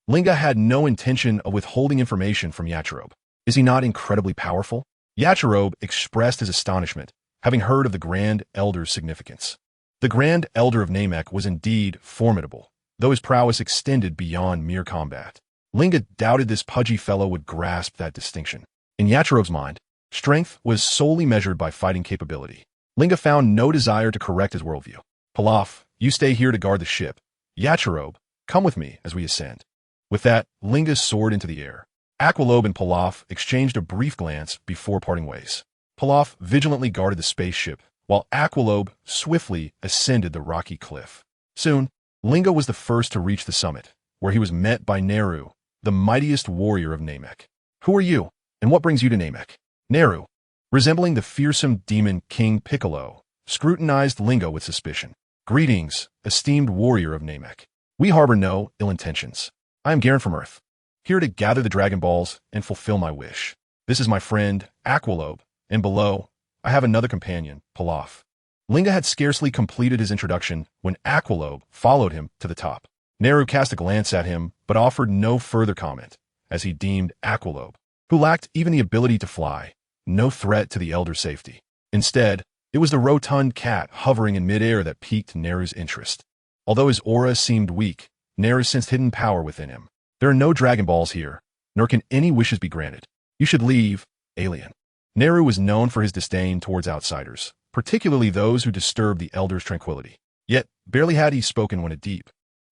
Linga had no intention of withholding information from Yachirobe. Is he not incredibly powerful? Yachirobe expressed his astonishment, having heard of the Grand Elder's significance. The Grand Elder of Namek was indeed formidable, though his prowess extended beyond mere combat. Linga doubted this pudgy fellow would grasp that distinction. In Yachirobe's mind, strength was solely measured by fighting capability. Linga found no desire to correct his worldview. "Pilaf, you stay here to guard the ship. Yachirobe, come with me as we ascend." With that, Linga soared into the air. Aqualobe and Pilaf exchanged a brief glance before parting ways. Pilaf vigilantly guarded the spaceship, while Aqualobe swiftly ascended the rocky cliff. Soon, Linga was the first to reach the summit, where he was met by Neru, the mightiest warrior of Namek. "Who are you, and what brings you to Namek?" Neru, resembling the fearsome demon King Piccolo, scrutinized Linga with suspicion. "Greetings, esteemed warrior of Namek. We harbor no ill intentions. I am Garen from Earth, here to gather the Dragon Balls and fulfill my wish. This is my friend, Aqualobe, and below, I have another companion, Pilaf." Linga had scarcely completed his introduction when Aqualobe followed him to the top. Neru cast a glance at him, but offered no further comment, as he deemed Aqualobe, who lacked even the ability to fly, no threat to the Elder's safety. Instead, it was the rotund cat hovering in midair that piqued Neru's interest. Although his aura seemed weak, Neru sensed hidden power within him. "There are no Dragon Balls here, nor can any wishes be granted. You should leave, alien." Neru was known for his disdain towards outsiders, particularly those who disturbed the Elder's tranquility. Yet, barely had he spoken when a deep,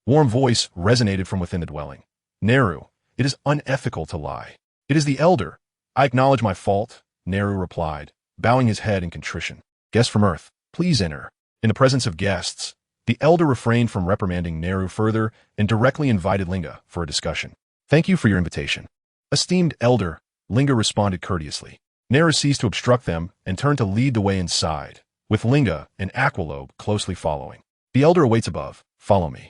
warm voice resonated from within the dwelling. "Neru, it is unethical to lie. It is the Elder." "I acknowledge my fault," Neru replied, bowing his head in contrition. "Guests from Earth, please enter." In the presence of guests, the Elder refrained from reprimanding Neru further and directly invited Linga for a discussion. "Thank you for your invitation." "Esteemed Elder," Linga responded courteously. Neru ceased to obstruct them and turned to lead the way inside, with Linga and Aqualobe closely following. "The Elder awaits above. Follow me."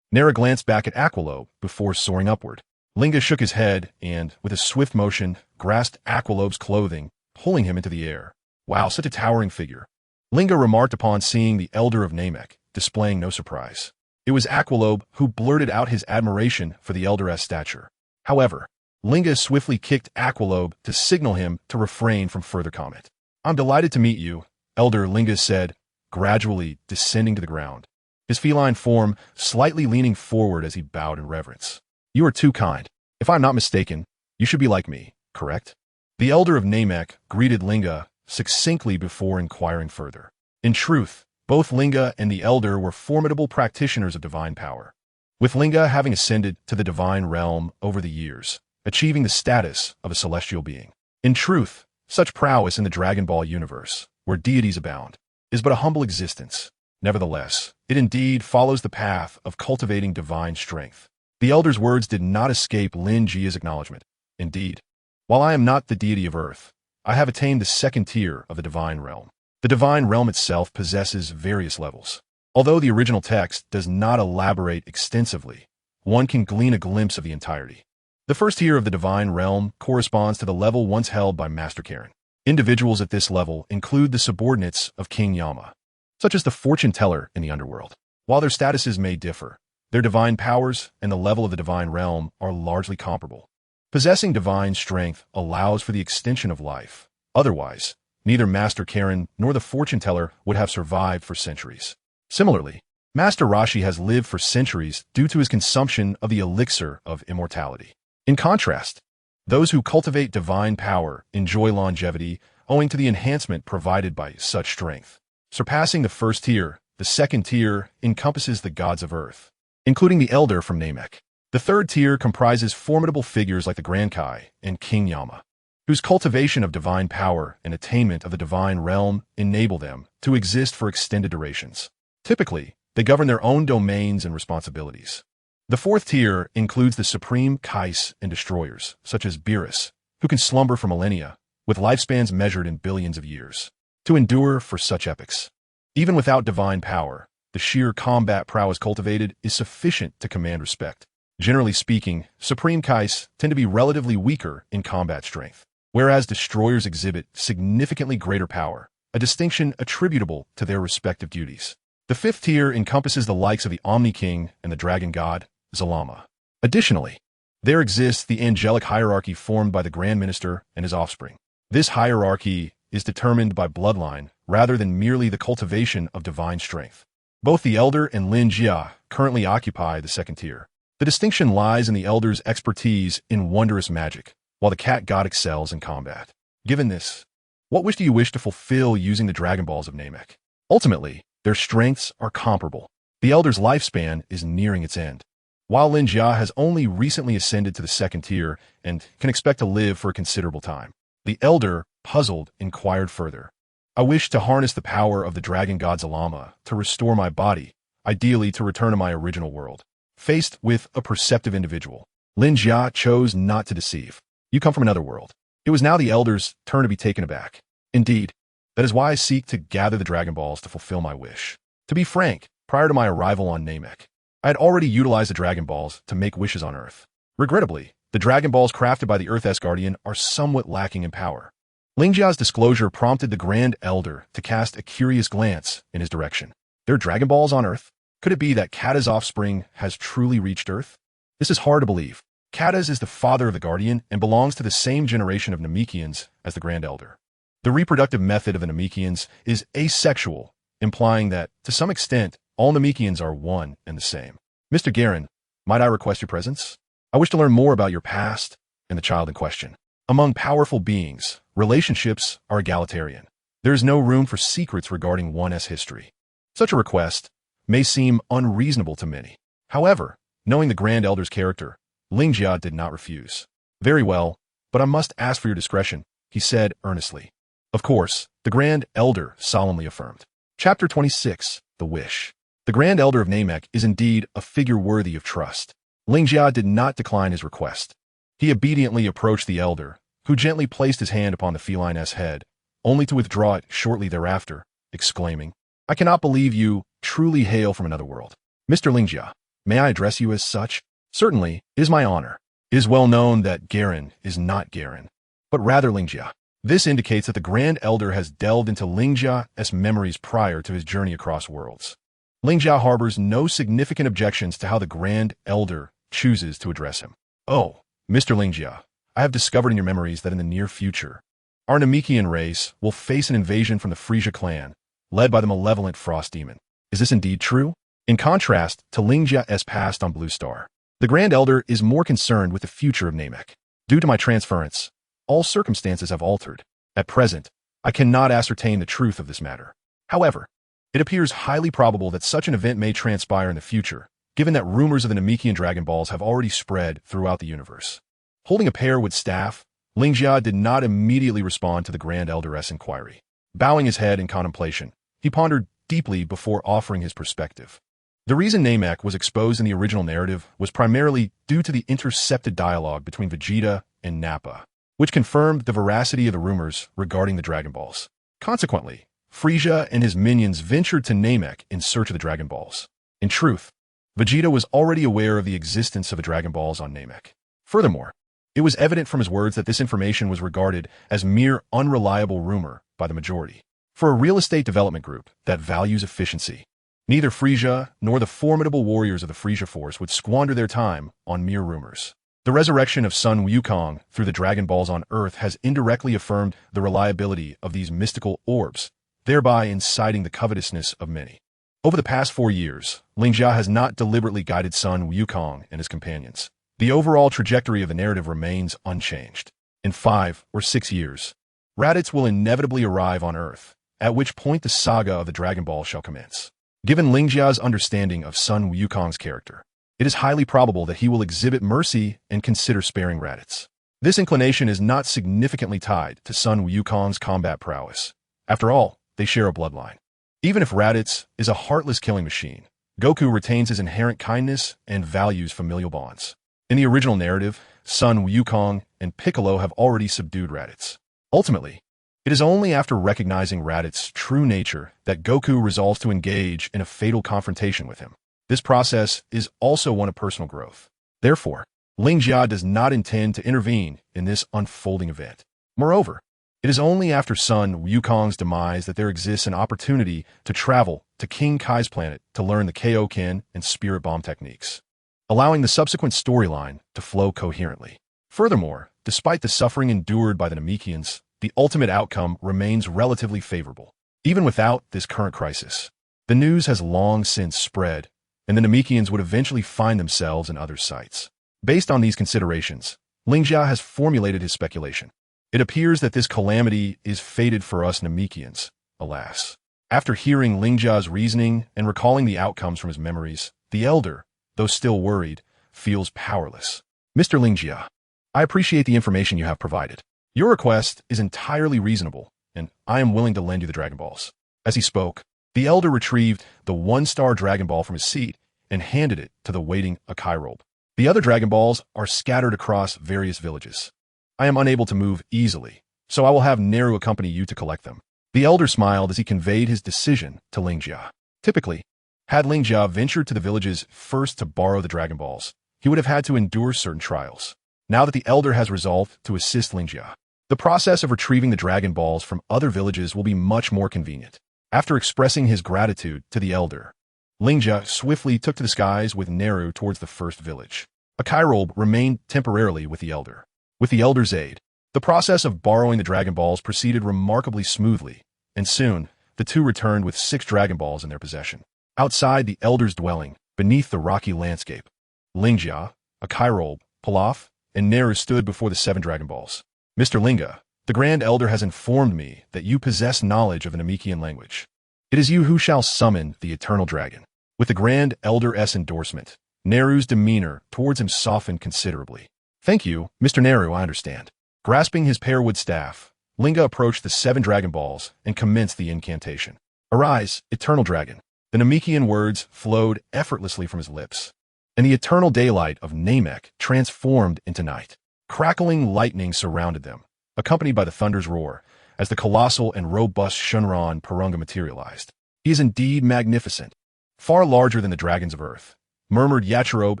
Neru glanced back at Aqualobe before soaring upward. Linga shook his head and, with a swift motion, grasped Aqualobe's clothing, pulling him into the air. "Wow, such a towering figure." Linga remarked upon seeing the Elder of Namek, displaying no surprise. It was Aqualobe who blurted out his admiration for the Elder's stature. However, Linga swiftly kicked Aqualobe to signal him to refrain from further comment. "I'm delighted to meet you," Elder Linga said, gradually descending to the ground, his feline form slightly leaning forward as he bowed in reverence. "You are too kind. If I'm not mistaken, you should be like me, correct?" The Elder of Namek greeted Linga succinctly before inquiring further. In truth, both Linga and the Elder were formidable practitioners of divine power, with Linga having ascended to the divine realm over the years, achieving the status of a celestial being. In truth, such prowess in the Dragon Ball universe, where deities abound, is but a humble existence. Nevertheless, it indeed follows the path of cultivating divine strength. The Elder's words did not escape Lin Jia's acknowledgement. "Indeed, while I am not the deity of Earth, I have attained the second tier of the divine realm." The divine realm itself possesses various levels. Although the original text does not elaborate extensively, one can glean a glimpse of the entirety. The first tier of the divine realm corresponds to the level once held by Master Karen. Individuals at this level include the subordinates of King Yama, such as the fortune teller in the underworld. While their statuses may differ, their divine powers and the level of the divine realm are largely comparable. Possessing divine strength allows for the extension of life. Otherwise, neither Master Karen nor the fortune teller would have survived for centuries. Similarly, Master Rashi has lived for centuries due to his consumption of the elixir of immortality. In contrast, those who cultivate divine power enjoy longevity owing to the enhancement provided by such strength. Surpassing the first tier, the second tier encompasses the gods of Earth, including the Elder from Namek. The third tier comprises formidable figures like the Grand Kai and King Yama, whose cultivation of divine power and attainment of the divine realm enable them to exist for extended durations. Typically, they govern their own domains and responsibilities. The fourth tier includes the supreme Kais and destroyers, such as Beerus, who can slumber for millennia, with lifespans measured in billions of years, to endure for such epochs. Even without divine power, the sheer combat prowess cultivated is sufficient to command respect. Generally speaking, supreme Kais tend to be relatively weaker in combat strength, whereas destroyers exhibit significantly greater power, a distinction attributable to their respective duties. The fifth tier encompasses the likes of the Omni King and the Dragon God, Zalama. Additionally, there exists the angelic hierarchy formed by the Grand Minister and his offspring. This hierarchy is determined by bloodline rather than merely the cultivation of divine strength. Both the Elder and Lin Jia currently occupy the second tier. The distinction lies in the Elder's expertise in wondrous magic, while the Cat God excels in combat. Given this, what wish do you wish to fulfill using the Dragon Balls of Namek? Ultimately, their strengths are comparable. The Elder's lifespan is nearing its end. while Lin Jia has only recently ascended to the second tier and can expect to live for a considerable time. The elder, puzzled, inquired further. I wish to harness the power of the dragon god Zalama to restore my body, ideally to return to my original world. Faced with a perceptive individual, Lin Jia chose not to deceive. You come from another world. It was now the elder's turn to be taken aback. Indeed, that is why I seek to gather the Dragon Balls to fulfill my wish. To be frank, prior to my arrival on Namek, I had already utilized the Dragon Balls to make wishes on Earth. Regrettably, the Dragon Balls crafted by the Earth's Guardian are somewhat lacking in power. Lin Jia's disclosure prompted the Grand Elder to cast a curious glance in his direction. There are Dragon Balls on Earth? Could it be that Kata's offspring has truly reached Earth? This is hard to believe. Kata's is the father of the Guardian and belongs to the same generation of Namekians as the Grand Elder. The reproductive method of the Namekians is asexual, implying that, to some extent, all Namekians are one and the same. Mr. Garen, might I request your presence? I wish to learn more about your past and the child in question. Among powerful beings, relationships are egalitarian. There is no room for secrets regarding one's history. Such a request may seem unreasonable to many. However, knowing the Grand Elder's character, Lin Jia did not refuse. Very well, but I must ask for your discretion, he said earnestly. Of course, the Grand Elder solemnly affirmed. Chapter 26, The Wish. The Grand Elder of Namek is indeed a figure worthy of trust. Lin Jia did not decline his request. He obediently approached the Elder, who gently placed his hand upon the feline's head, only to withdraw it shortly thereafter, exclaiming, I cannot believe you truly hail from another world. Mr. Lin Jia, may I address you as such? Certainly, it is my honor. It is well known that Garen is not Garen, but rather Lin Jia. This indicates that the Grand Elder has delved into Lin Jia's memories prior to his journey across worlds. Lin Jia harbors no significant objections to how the Grand Elder chooses to address him. Oh, Mr. Lin Jia, I have discovered in your memories that in the near future, our Namekian race will face an invasion from the Frisia clan, led by the malevolent Frost Demon. Is this indeed true? In contrast to Lin Jia's past on Blue Star, the Grand Elder is more concerned with the future of Namek. Due to my transference, all circumstances have altered. At present, I cannot ascertain the truth of this matter. However, it appears highly probable that such an event may transpire in the future, given that rumors of the Namekian Dragon Balls have already spread throughout the universe. Holding a pear-wood staff, Lin Jia did not immediately respond to the Grand Elder's inquiry. Bowing his head in contemplation, he pondered deeply before offering his perspective. The reason Namek was exposed in the original narrative was primarily due to the intercepted dialogue between Vegeta and Nappa, which confirmed the veracity of the rumors regarding the Dragon Balls. Consequently, Frisia and his minions ventured to Namek in search of the Dragon Balls. In truth, Vegeta was already aware of the existence of the Dragon Balls on Namek. Furthermore, it was evident from his words that this information was regarded as mere unreliable rumor by the majority. For a real estate development group that values efficiency, neither Frisia nor the formidable warriors of the Frisia Force would squander their time on mere rumors. The resurrection of Sun Wukong through the Dragon Balls on Earth has indirectly affirmed the reliability of these mystical orbs, thereby inciting the covetousness of many. Over the past 4 years, Lin Jia has not deliberately guided Sun Wukong and his companions. The overall trajectory of the narrative remains unchanged. In 5 or 6 years, Raditz will inevitably arrive on Earth, at which point the saga of the Dragon Ball shall commence. Given Lin Jia's understanding of Sun Wukong's character, it is highly probable that he will exhibit mercy and consider sparing Raditz. This inclination is not significantly tied to Sun Wukong's combat prowess. After all, they share a bloodline. Even if Raditz is a heartless killing machine, Goku retains his inherent kindness and values familial bonds. In the original narrative, Sun Wukong and Piccolo have already subdued Raditz. Ultimately, it is only after recognizing Raditz's true nature that Goku resolves to engage in a fatal confrontation with him. This process is also one of personal growth. Therefore, Lin Jia does not intend to intervene in this unfolding event. Moreover, it is only after Sun Wukong's demise that there exists an opportunity to travel to King Kai's planet to learn the Kaioken and Spirit Bomb techniques, allowing the subsequent storyline to flow coherently. Furthermore, despite the suffering endured by the Namekians, the ultimate outcome remains relatively favorable. Even without this current crisis, the news has long since spread, and the Namekians would eventually find themselves in other sites. Based on these considerations, Lin Jia has formulated his speculation. It appears that this calamity is fated for us Namekians, alas. After hearing Lin Jia's reasoning and recalling the outcomes from his memories, the Elder, though still worried, feels powerless. Mr. Lin Jia, I appreciate the information you have provided. Your request is entirely reasonable, and I am willing to lend you the Dragon Balls. As he spoke, the elder retrieved the one-star Dragon Ball from his seat and handed it to the waiting Akairobe. The other Dragon Balls are scattered across various villages. I am unable to move easily, so I will have Neru accompany you to collect them. The elder smiled as he conveyed his decision to Lin Jia. Typically, had Lin Jia ventured to the villages first to borrow the Dragon Balls, he would have had to endure certain trials. Now that the elder has resolved to assist Lin Jia, the process of retrieving the Dragon Balls from other villages will be much more convenient. After expressing his gratitude to the elder, Lin Jia swiftly took to the skies with Neru towards the first village. Akairobe remained temporarily with the elder. With the elder's aid, the process of borrowing the Dragon Balls proceeded remarkably smoothly, and soon the two returned with 6 Dragon Balls in their possession. Outside the elder's dwelling, beneath the rocky landscape, Lin Jia, Akairobe, Pilaf, and Neru stood before the 7 Dragon Balls. Mr. Linga, the Grand Elder has informed me that you possess knowledge of the Namekian language. It is you who shall summon the Eternal Dragon. With the Grand Elder's endorsement, Neru's demeanor towards him softened considerably. Thank you, Mr. Neru, I understand. Grasping his pearwood staff, Linga approached the 7 Dragon Balls and commenced the incantation. Arise, Eternal Dragon. The Namekian words flowed effortlessly from his lips, and the eternal daylight of Namek transformed into night. Crackling lightning surrounded them, accompanied by the thunder's roar, as the colossal and robust Shunran Purunga materialized. He is indeed magnificent, far larger than the dragons of Earth, murmured Yachirobe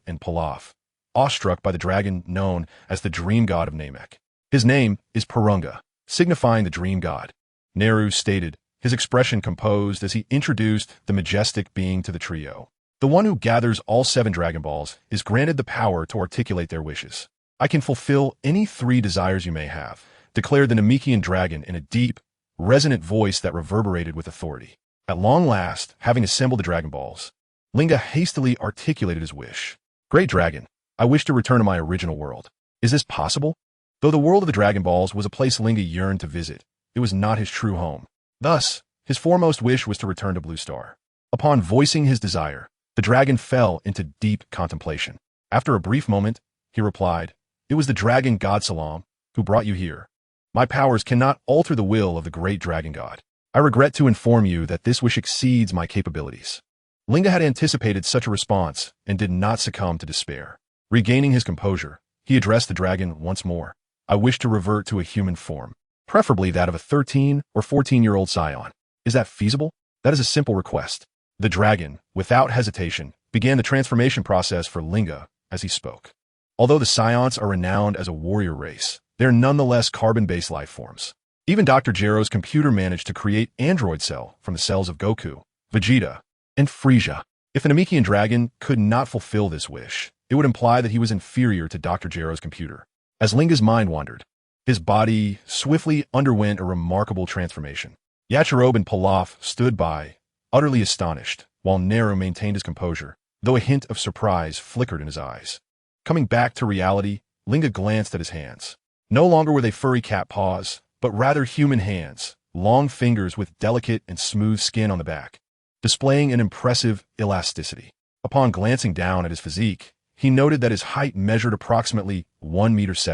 and Pilaf, awestruck by the dragon known as the Dream God of Namek. His name is Purunga, signifying the Dream God. Neru stated, his expression composed as he introduced the majestic being to the trio. The one who gathers all 7 Dragon Balls is granted the power to articulate their wishes. I can fulfill any 3 desires you may have, declared the Namekian dragon in a deep, resonant voice that reverberated with authority. At long last, having assembled the Dragon Balls, Linga hastily articulated his wish. Great Dragon, I wish to return to my original world. Is this possible? Though the world of the Dragon Balls was a place Linga yearned to visit, it was not his true home. Thus, his foremost wish was to return to Blue Star. Upon voicing his desire, the dragon fell into deep contemplation. After a brief moment, he replied, It was the dragon god Salam who brought you here. My powers cannot alter the will of the great dragon god. I regret to inform you that this wish exceeds my capabilities. Linga had anticipated such a response and did not succumb to despair. Regaining his composure, he addressed the dragon once more. I wish to revert to a human form, preferably that of a 13 or 14-year-old Saiyan. Is that feasible? That is a simple request. The dragon, without hesitation, began the transformation process for Linga as he spoke. Although the Saiyans are renowned as a warrior race, they are nonetheless carbon-based life forms. Even Dr. Gero's computer managed to create android cell from the cells of Goku, Vegeta, and Frieza. If the Namekian dragon could not fulfill this wish, it would imply that he was inferior to Dr. Gero's computer. As Linga's mind wandered, his body swiftly underwent a remarkable transformation. Yachirobe and Pilaf stood by, utterly astonished, while Neru maintained his composure, though a hint of surprise flickered in his eyes. Coming back to reality, Linga glanced at his hands. No longer were they furry cat paws, but rather human hands, long fingers with delicate and smooth skin on the back, displaying an impressive elasticity. Upon glancing down at his physique, he noted that his height measured approximately 1.70 meters,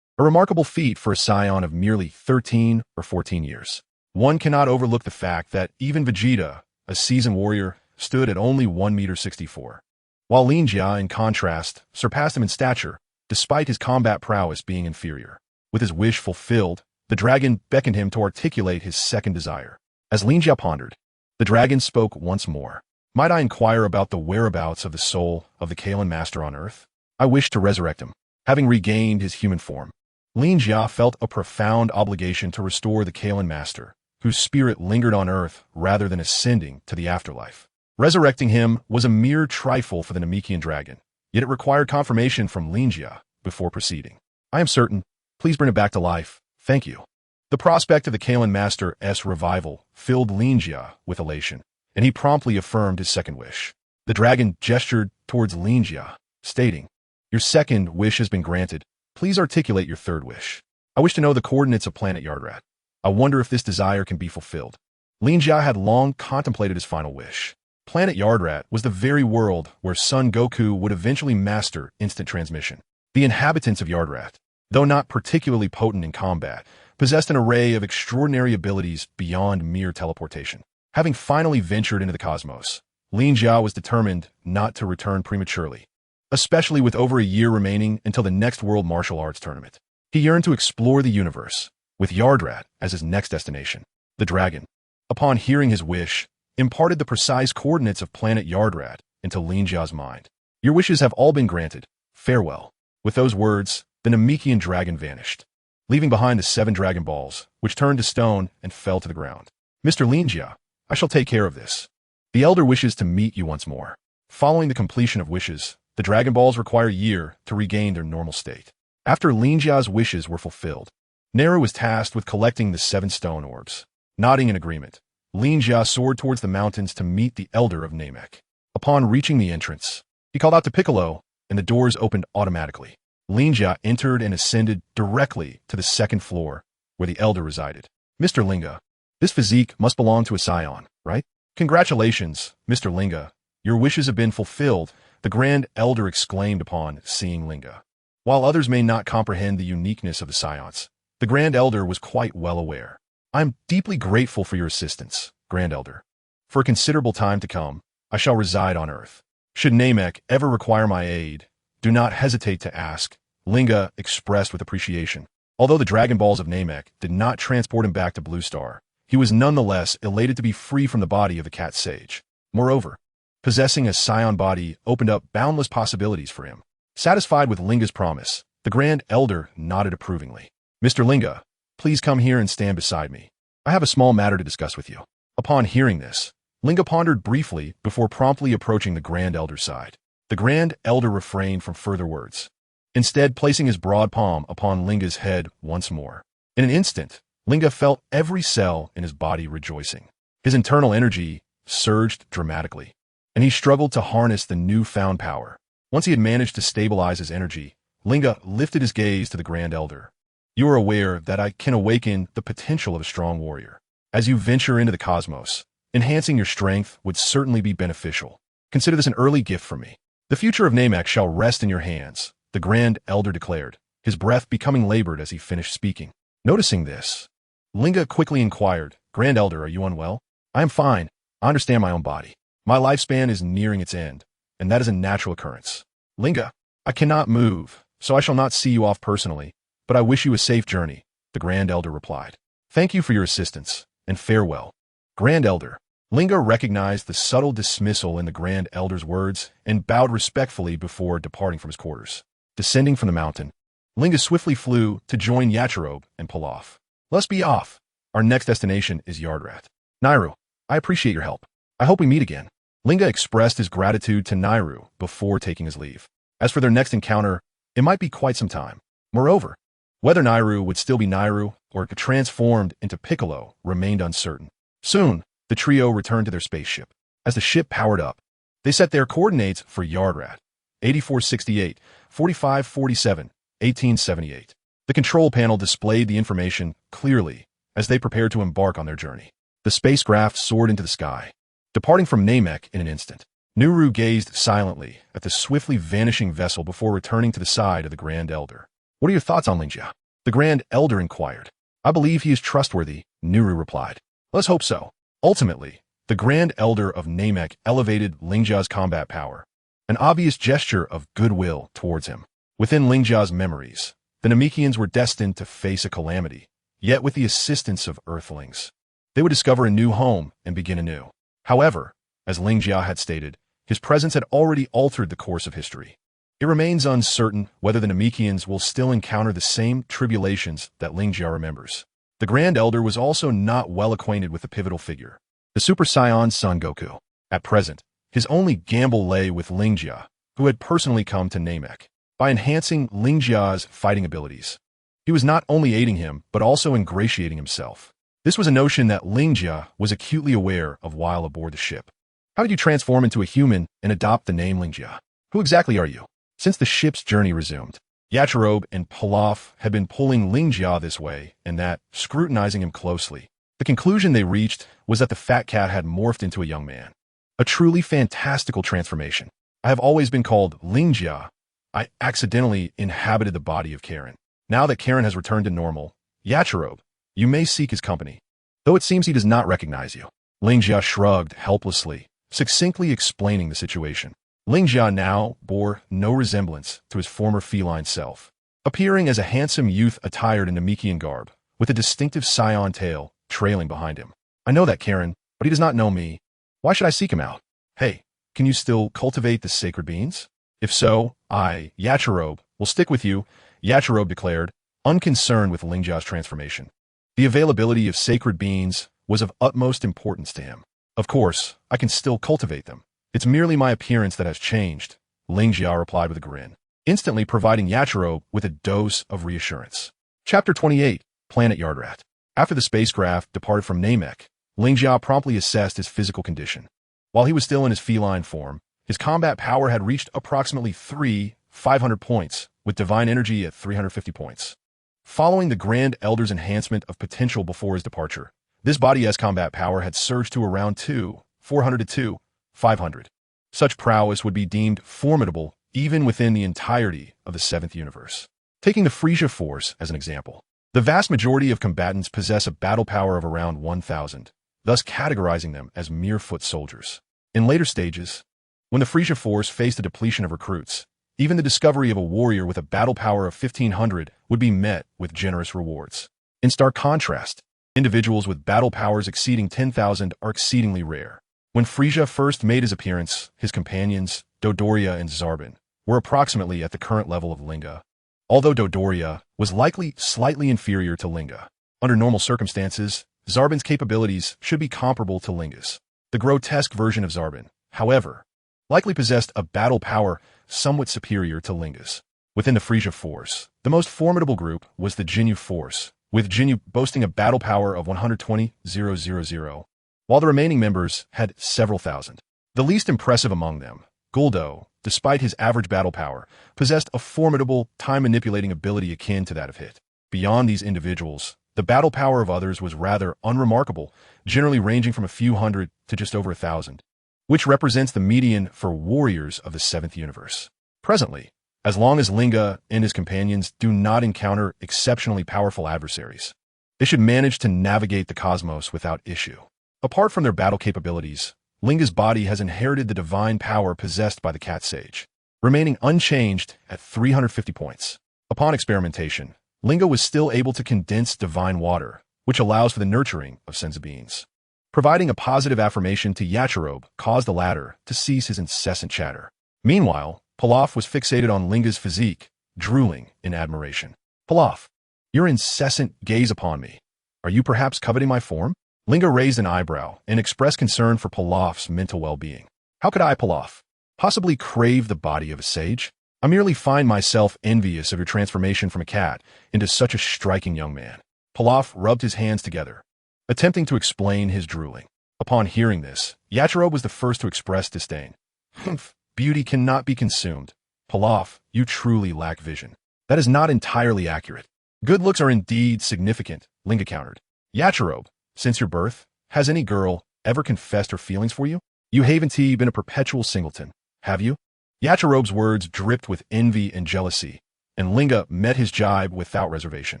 a remarkable feat for a Saiyan of merely 13 or 14 years. One cannot overlook the fact that even Vegeta, a seasoned warrior, stood at only 1.64 meters, while Lin Jia, in contrast, surpassed him in stature, despite his combat prowess being inferior. With his wish fulfilled, the dragon beckoned him to articulate his second desire. As Lin Jia pondered, the dragon spoke once more. Might I inquire about the whereabouts of the soul of the Kalen Master on Earth? I wish to resurrect him. Having regained his human form, Lin Jia felt a profound obligation to restore the Kalen Master, whose spirit lingered on Earth rather than ascending to the afterlife. Resurrecting him was a mere trifle for the Namekian dragon, yet it required confirmation from Lin Jia before proceeding. I am certain. Please bring it back to life. Thank you. The prospect of the Kalen Master's revival filled Lin Jia with elation, and he promptly affirmed his second wish. The dragon gestured towards Lin Jia, stating, Your second wish has been granted. Please articulate your third wish. I wish to know the coordinates of planet Yardrat. I wonder if this desire can be fulfilled. Lin Jia had long contemplated his final wish. Planet Yardrat was the very world where Son Goku would eventually master instant transmission. The inhabitants of Yardrat, though not particularly potent in combat, possessed an array of extraordinary abilities beyond mere teleportation. Having finally ventured into the cosmos, Lin Jia was determined not to return prematurely, especially with over a year remaining until the next World Martial Arts Tournament. He yearned to explore the universe, with Yardrat as his next destination. The dragon, upon hearing his wish, imparted the precise coordinates of planet Yardrat into Lin Jia's mind. Your wishes have all been granted. Farewell. With those words, the Namekian dragon vanished, leaving behind the 7 Dragon Balls, which turned to stone and fell to the ground. Mr. Lin Jia, I shall take care of this. The Elder wishes to meet you once more. Following the completion of wishes, the Dragon Balls require a year to regain their normal state. After Lin Jia's wishes were fulfilled, Naru was tasked with collecting the 7 stone orbs. Nodding in agreement, Lin Jia soared towards the mountains to meet the Elder of Namek. Upon reaching the entrance, he called out to Piccolo, and the doors opened automatically. Lin Jia entered and ascended directly to the 2nd floor, where the Elder resided. Mr. Linga, this physique must belong to a Saiyan, right? Congratulations, Mr. Linga. Your wishes have been fulfilled, the Grand Elder exclaimed upon seeing Linga. While others may not comprehend the uniqueness of the Saiyans, the Grand Elder was quite well aware. I am deeply grateful for your assistance, Grand Elder. For a considerable time to come, I shall reside on Earth. Should Namek ever require my aid, do not hesitate to ask, Linga expressed with appreciation. Although the Dragon Balls of Namek did not transport him back to Blue Star, he was nonetheless elated to be free from the body of the Cat Sage. Moreover, possessing a Saiyan body opened up boundless possibilities for him. Satisfied with Linga's promise, the Grand Elder nodded approvingly. Mr. Linga, please come here and stand beside me. I have a small matter to discuss with you. Upon hearing this, Linga pondered briefly before promptly approaching the Grand Elder's side. The Grand Elder refrained from further words, instead placing his broad palm upon Linga's head once more. In an instant, Linga felt every cell in his body rejoicing. His internal energy surged dramatically, and he struggled to harness the newfound power. Once he had managed to stabilize his energy, Linga lifted his gaze to the Grand Elder. You are aware that I can awaken the potential of a strong warrior. As you venture into the cosmos, enhancing your strength would certainly be beneficial. Consider this an early gift from me. The future of Namek shall rest in your hands, the Grand Elder declared, his breath becoming labored as he finished speaking. Noticing this, Linga quickly inquired, Grand Elder, are you unwell? I am fine. I understand my own body. My lifespan is nearing its end, and that is a natural occurrence. Linga, I cannot move, so I shall not see you off personally, but I wish you a safe journey, the Grand Elder replied. Thank you for your assistance, and farewell. Grand Elder. Linga recognized the subtle dismissal in the Grand Elder's words and bowed respectfully before departing from his quarters. Descending from the mountain, Linga swiftly flew to join Yachirobe and Pilaf. Let's be off. Our next destination is Yardrat. Nairu, I appreciate your help. I hope we meet again. Linga expressed his gratitude to Nairu before taking his leave. As for their next encounter, it might be quite some time. Moreover, whether Nairu would still be Nairu or transformed into Piccolo remained uncertain. Soon, the trio returned to their spaceship. As the ship powered up, they set their coordinates for Yardrat, 8468, 4547, 1878. The control panel displayed the information clearly as they prepared to embark on their journey. The spacecraft soared into the sky, departing from Namek in an instant. Nuru gazed silently at the swiftly vanishing vessel before returning to the side of the Grand Elder. What are your thoughts on Lin Jia? The Grand Elder inquired. I believe he is trustworthy, Nuru replied. Let's hope so. Ultimately, the Grand Elder of Namek elevated Lin Jia's combat power, an obvious gesture of goodwill towards him. Within Lin Jia's memories, the Namekians were destined to face a calamity, yet with the assistance of Earthlings, they would discover a new home and begin anew. However, as Lin Jia had stated, his presence had already altered the course of history. It remains uncertain whether the Namekians will still encounter the same tribulations that Lin Jia remembers. The Grand Elder was also not well acquainted with the pivotal figure, the Super Saiyan Son Goku. At present, his only gamble lay with Lin Jia, who had personally come to Namek. By enhancing Lin Jia's fighting abilities, he was not only aiding him, but also ingratiating himself. This was a notion that Lin Jia was acutely aware of while aboard the ship. How did you transform into a human and adopt the name Lin Jia? Who exactly are you? Since the ship's journey resumed, Yachirobe and Pilaf had been pulling Lin Jia this way and that, scrutinizing him closely. The conclusion they reached was that the fat cat had morphed into a young man. A truly fantastical transformation. I have always been called Lin Jia. I accidentally inhabited the body of Karen. Now that Karen has returned to normal, Yachirobe, you may seek his company, though it seems he does not recognize you. Lin Jia shrugged helplessly, succinctly explaining the situation. Lin Jia now bore no resemblance to his former feline self, appearing as a handsome youth attired in Namekian garb, with a distinctive Saiyan tail trailing behind him. I know that Karen, but he does not know me. Why should I seek him out? Hey, can you still cultivate the sacred beans? If so, I, Yachirobe, will stick with you, Yachirobe declared, unconcerned with Lin Jia's transformation. The availability of sacred beans was of utmost importance to him. Of course, I can still cultivate them. It's merely my appearance that has changed, Lin Jia replied with a grin, instantly providing Yachirobe with a dose of reassurance. Chapter 28, Planet Yardrat. After the spacecraft departed from Namek, Lin Jia promptly assessed his physical condition. While he was still in his feline form, his combat power had reached approximately 500 points, with divine energy at 350 points. Following the Grand Elder's enhancement of potential before his departure, this body's combat power had surged to around 400 to 500. Such prowess would be deemed formidable even within the entirety of the 7th universe. Taking the Frisia Force as an example, the vast majority of combatants possess a battle power of around 1,000, thus categorizing them as mere foot soldiers. In later stages, when the Frisia Force faced a depletion of recruits, even the discovery of a warrior with a battle power of 1,500 would be met with generous rewards. In stark contrast, individuals with battle powers exceeding 10,000 are exceedingly rare. When Frisia first made his appearance, his companions, Dodoria and Zarbin, were approximately at the current level of Linga, although Dodoria was likely slightly inferior to Linga. Under normal circumstances, Zarbin's capabilities should be comparable to Linga's. The grotesque version of Zarbin, however, likely possessed a battle power somewhat superior to Linga's. Within the Frisia Force, the most formidable group was the Jinyu Force, with Jinyu boasting a battle power of 120,000, while the remaining members had several thousand. The least impressive among them, Guldo, despite his average battle power, possessed a formidable time-manipulating ability akin to that of Hit. Beyond these individuals, the battle power of others was rather unremarkable, generally ranging from a few hundred to just over 1,000, which represents the median for warriors of the 7th universe. Presently, as long as Linga and his companions do not encounter exceptionally powerful adversaries, they should manage to navigate the cosmos without issue. Apart from their battle capabilities, Linga's body has inherited the divine power possessed by the Cat Sage, remaining unchanged at 350 points. Upon experimentation, Linga was still able to condense divine water, which allows for the nurturing of senzu beans. Providing a positive affirmation to Yachirobe caused the latter to cease his incessant chatter. Meanwhile, Pilaf was fixated on Linga's physique, drooling in admiration. Pilaf, your incessant gaze upon me. Are you perhaps coveting my form? Linga raised an eyebrow and expressed concern for Pilaf's mental well-being. How could I, Pilaf, possibly crave the body of a sage? I merely find myself envious of your transformation from a cat into such a striking young man. Pilaf rubbed his hands together, attempting to explain his drooling. Upon hearing this, Yachirobe was the first to express disdain. Humph, beauty cannot be consumed. Pilaf, you truly lack vision. That is not entirely accurate. Good looks are indeed significant, Linga countered. Yachirobe, since your birth, has any girl ever confessed her feelings for you? You haven't been a perpetual singleton, have you? Yachirobe's words dripped with envy and jealousy, and Linga met his jibe without reservation.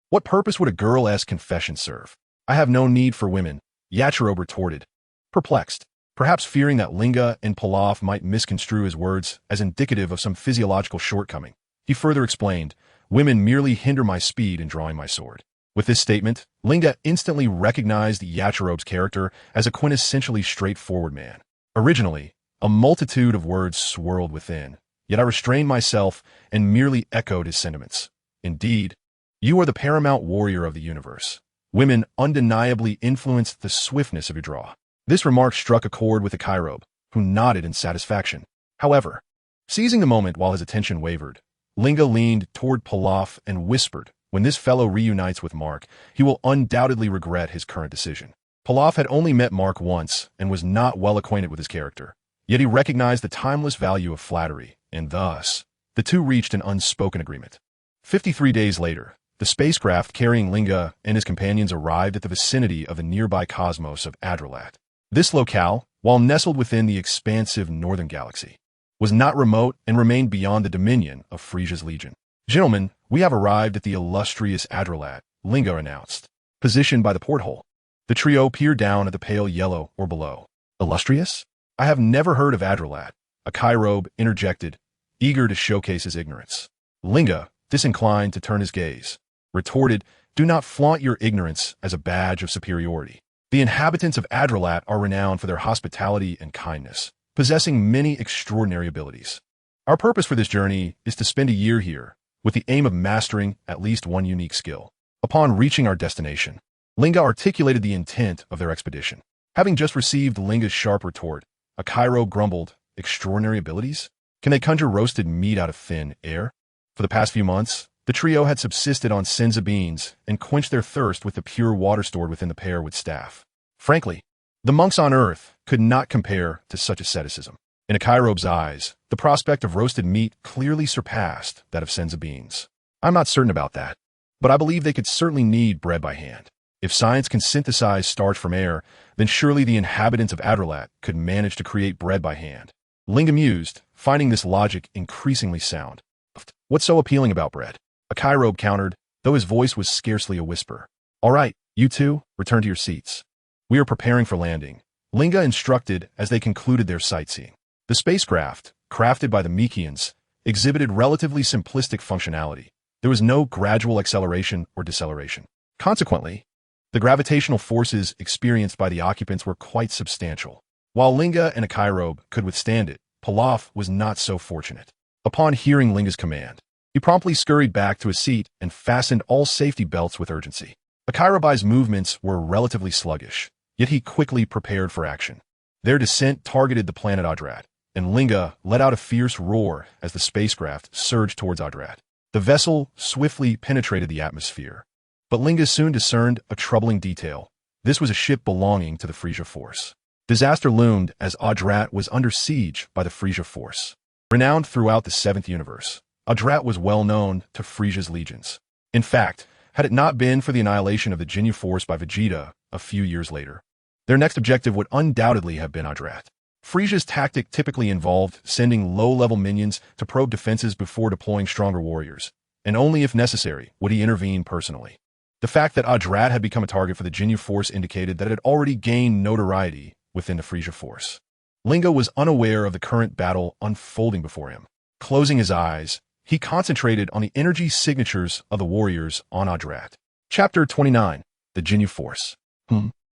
What purpose would a girl-esque confession serve? I have no need for women, Yachirobe retorted, perplexed, perhaps fearing that Linga and Pilaf might misconstrue his words as indicative of some physiological shortcoming. He further explained, women merely hinder my speed in drawing my sword. With this statement, Linga instantly recognized Yachirobe's character as a quintessentially straightforward man. Originally, a multitude of words swirled within, yet I restrained myself and merely echoed his sentiments. Indeed, you are the paramount warrior of the universe. Women undeniably influence the swiftness of your draw. This remark struck a chord with the Chirobe, who nodded in satisfaction. However, seizing the moment while his attention wavered, Linga leaned toward Pilaf and whispered, when this fellow reunites with Mark, he will undoubtedly regret his current decision. Pilaf had only met Mark once and was not well acquainted with his character, yet he recognized the timeless value of flattery, and thus, the two reached an unspoken agreement. 53 days later, the spacecraft carrying Linga and his companions arrived at the vicinity of the nearby cosmos of Adralat. This locale while nestled within the expansive northern galaxy, was not remote and remained beyond the dominion of Frisia's legion. "Gentlemen, we have arrived at the illustrious Adralat," Lin Jia announced, positioned by the porthole. The trio peered down at the pale yellow or below. "Illustrious? I have never heard of Adralat," a Kairobe interjected, eager to showcase his ignorance. Lin Jia, disinclined to turn his gaze, retorted, "Do not flaunt your ignorance as a badge of superiority. The inhabitants of Adralat are renowned for their hospitality and kindness, possessing many extraordinary abilities. Our purpose for this journey is to spend a year here, with the aim of mastering at least one unique skill. Upon reaching our destination, Lin Jia articulated the intent of their expedition. Having just received Lin Jia's sharp retort, a Kairobe grumbled, "Extraordinary abilities? Can they conjure roasted meat out of thin air?" For the past few months, the trio had subsisted on senza beans and quenched their thirst with the pure water stored within the pearwood staff. Frankly, the monks on Earth could not compare to such asceticism. In a Kairobe's eyes, the prospect of roasted meat clearly surpassed that of senza beans. "I'm not certain about that, but I believe they could certainly knead bread by hand. If science can synthesize starch from air, then surely the inhabitants of Adralat could manage to create bread by hand." Lin Jia mused, finding this logic increasingly sound. "What's so appealing about bread?" A Kairobe countered, though his voice was scarcely a whisper. "All right, you two, return to your seats. We are preparing for landing," Lin Jia instructed as they concluded their sightseeing. The spacecraft, crafted by the Mekians, exhibited relatively simplistic functionality. There was no gradual acceleration or deceleration. Consequently, the gravitational forces experienced by the occupants were quite substantial. While Lin Jia and a Kairobe could withstand it, Pilaf was not so fortunate. Upon hearing Lin Jia's command, he promptly scurried back to his seat and fastened all safety belts with urgency. A Kairobe's movements were relatively sluggish, yet he quickly prepared for action. Their descent targeted the planet Adrat, and Lin Jia let out a fierce roar as the spacecraft surged towards Adrat. The vessel swiftly penetrated the atmosphere, but Lin Jia soon discerned a troubling detail. This was a ship belonging to the Frisia force. Disaster loomed as Adrat was under siege by the Frisia force. Renowned throughout the Seventh Universe, Adrat was well known to Frisia's legions. In fact, had it not been for the annihilation of the Ginyu Force by Vegeta a few years later, their next objective would undoubtedly have been Adrat. Frisia's tactic typically involved sending low-level minions to probe defenses before deploying stronger warriors, and only if necessary would he intervene personally. The fact that Adrat had become a target for the Ginyu Force indicated that it had already gained notoriety within the Frisia Force. Lin Jia was unaware of the current battle unfolding before him. Closing his eyes, he concentrated on the energy signatures of the warriors on Adrat. Chapter 29. The Ginyu Force.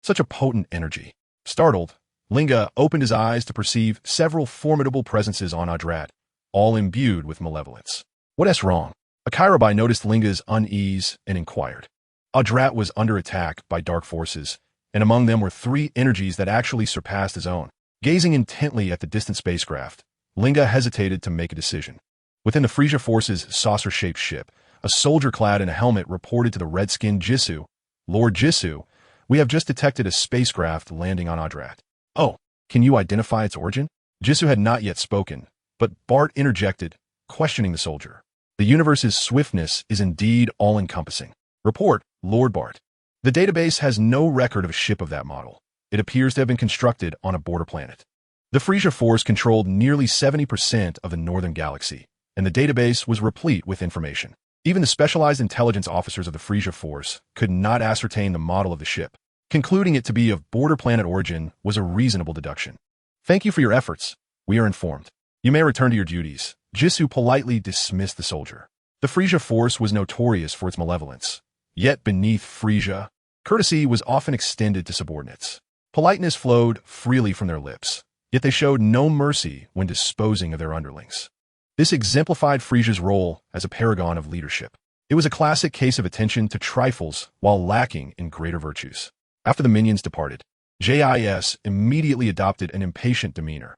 Such a potent energy. Startled, Lin Jia opened his eyes to perceive several formidable presences on Adrat, all imbued with malevolence. "What's wrong?" A Kairobe noticed Lin Jia's unease and inquired. Adrat was under attack by dark forces, and among them were three energies that actually surpassed his own. Gazing intently at the distant spacecraft, Lin Jia hesitated to make a decision. Within the Frisia Force's saucer-shaped ship, a soldier clad in a helmet reported to the red-skinned Jisoo, "Lord Jisoo, we have just detected a spacecraft landing on Adrat." "Oh, can you identify its origin?" Jisoo had not yet spoken, but Bart interjected, questioning the soldier. "The universe's swiftness is indeed all-encompassing. Report, Lord Bart. The database has no record of a ship of that model. It appears to have been constructed on a border planet." The Frisia Force controlled nearly 70% of the northern galaxy, and the database was replete with information. Even the specialized intelligence officers of the Frisia Force could not ascertain the model of the ship. Concluding it to be of border planet origin was a reasonable deduction. "Thank you for your efforts. We are informed. You may return to your duties." Jisoo politely dismissed the soldier. The Frisia Force was notorious for its malevolence. Yet beneath Frisia, courtesy was often extended to subordinates. Politeness flowed freely from their lips, yet they showed no mercy when disposing of their underlings. This exemplified Frisia's role as a paragon of leadership. It was a classic case of attention to trifles while lacking in greater virtues. After the minions departed, JIS immediately adopted an impatient demeanor,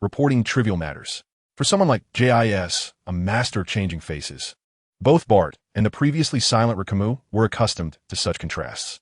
reporting trivial matters. For someone like JIS, a master changing faces, both Bart and the previously silent Rikamu were accustomed to such contrasts.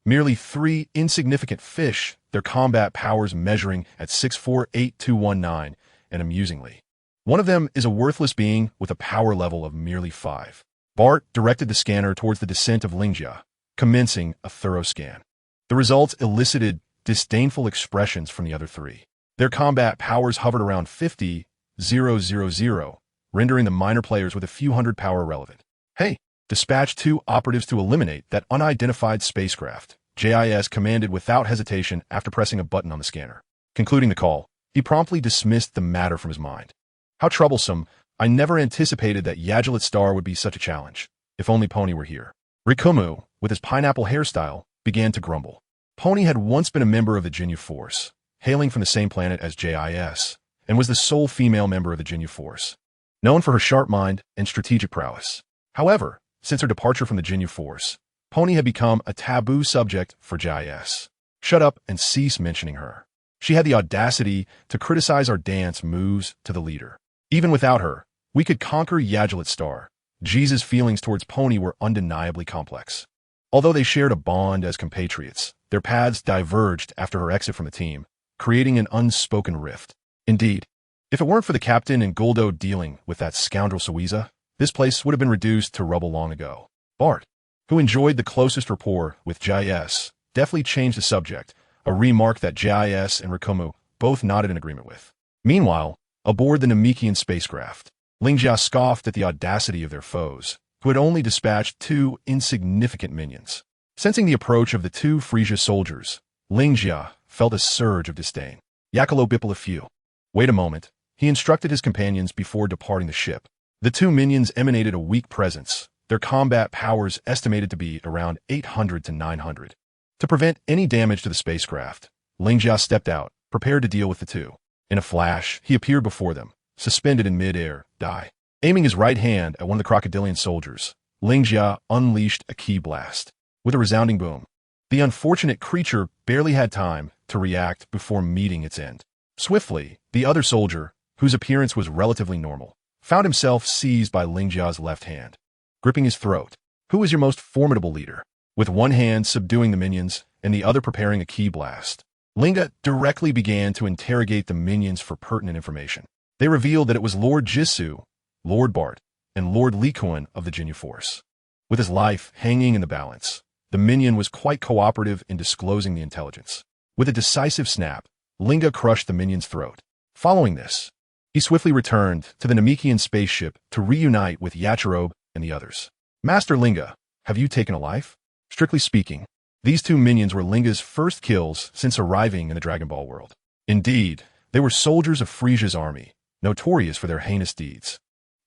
Merely three insignificant fish, their combat powers measuring at 648,219, and amusingly, one of them is a worthless being with a power level of merely 5. Bart directed the scanner towards the descent of Lin Jia, commencing a thorough scan. The results elicited disdainful expressions from the other three. Their combat powers hovered around 50,000, rendering the minor players with a few hundred power irrelevant. Hey, dispatch 2 operatives to eliminate that unidentified spacecraft, JIS commanded without hesitation after pressing a button on the scanner. Concluding the call, he promptly dismissed the matter from his mind. How troublesome. I never anticipated that Yagelit Star would be such a challenge. If only Pony were here. Rikumu, with his pineapple hairstyle, began to grumble. Pony had once been a member of the Jinyu Force, hailing from the same planet as JIS, and was the sole female member of the Jinyu Force, known for her sharp mind and strategic prowess. However, since her departure from the Jinyu Force, Pony had become a taboo subject for JIS. Shut up and cease mentioning her. She had the audacity to criticize our dance moves to the leader. Even without her, we could conquer Yagelit Star. Jesus' feelings towards Pony were undeniably complex. Although they shared a bond as compatriots, their paths diverged after her exit from the team, creating an unspoken rift. Indeed, if it weren't for the captain and Goldo dealing with that scoundrel Suiza, this place would have been reduced to rubble long ago. Bart, who enjoyed the closest rapport with JIS, deftly changed the subject, a remark that JIS and Rikumu both nodded in agreement with. Meanwhile, aboard the Namekian spacecraft, Lin Jia scoffed at the audacity of their foes, who had only dispatched 2 insignificant minions. Sensing the approach of the 2 Frisia soldiers, Lin Jia felt a surge of disdain. Yakalo Bipple a few. Wait a moment, he instructed his companions before departing the ship. The 2 minions emanated a weak presence, their combat powers estimated to be around 800 to 900. To prevent any damage to the spacecraft, Lin Jia stepped out, prepared to deal with the 2. In a flash, he appeared before them, suspended in mid-air, aiming his right hand at one of the crocodilian soldiers. Lin Jia unleashed a ki blast. With a resounding boom, the unfortunate creature barely had time to react before meeting its end. Swiftly, the other soldier, whose appearance was relatively normal, found himself seized by Lin Jia's left hand, gripping his throat. Who is your most formidable leader? With one hand subduing the minions and the other preparing a ki blast, Linga directly began to interrogate the minions for pertinent information. They revealed that it was Lord Jisoo, Lord Bart, and Lord Likuan of the Jinyu Force. With his life hanging in the balance, the minion was quite cooperative in disclosing the intelligence. With a decisive snap, Linga crushed the minion's throat. Following this, he swiftly returned to the Namekian spaceship to reunite with Yachirobe and the others. Master Linga, have you taken a life? Strictly speaking, these 2 minions were Linga's first kills since arriving in the Dragon Ball world. Indeed, they were soldiers of Frisia's army, notorious for their heinous deeds.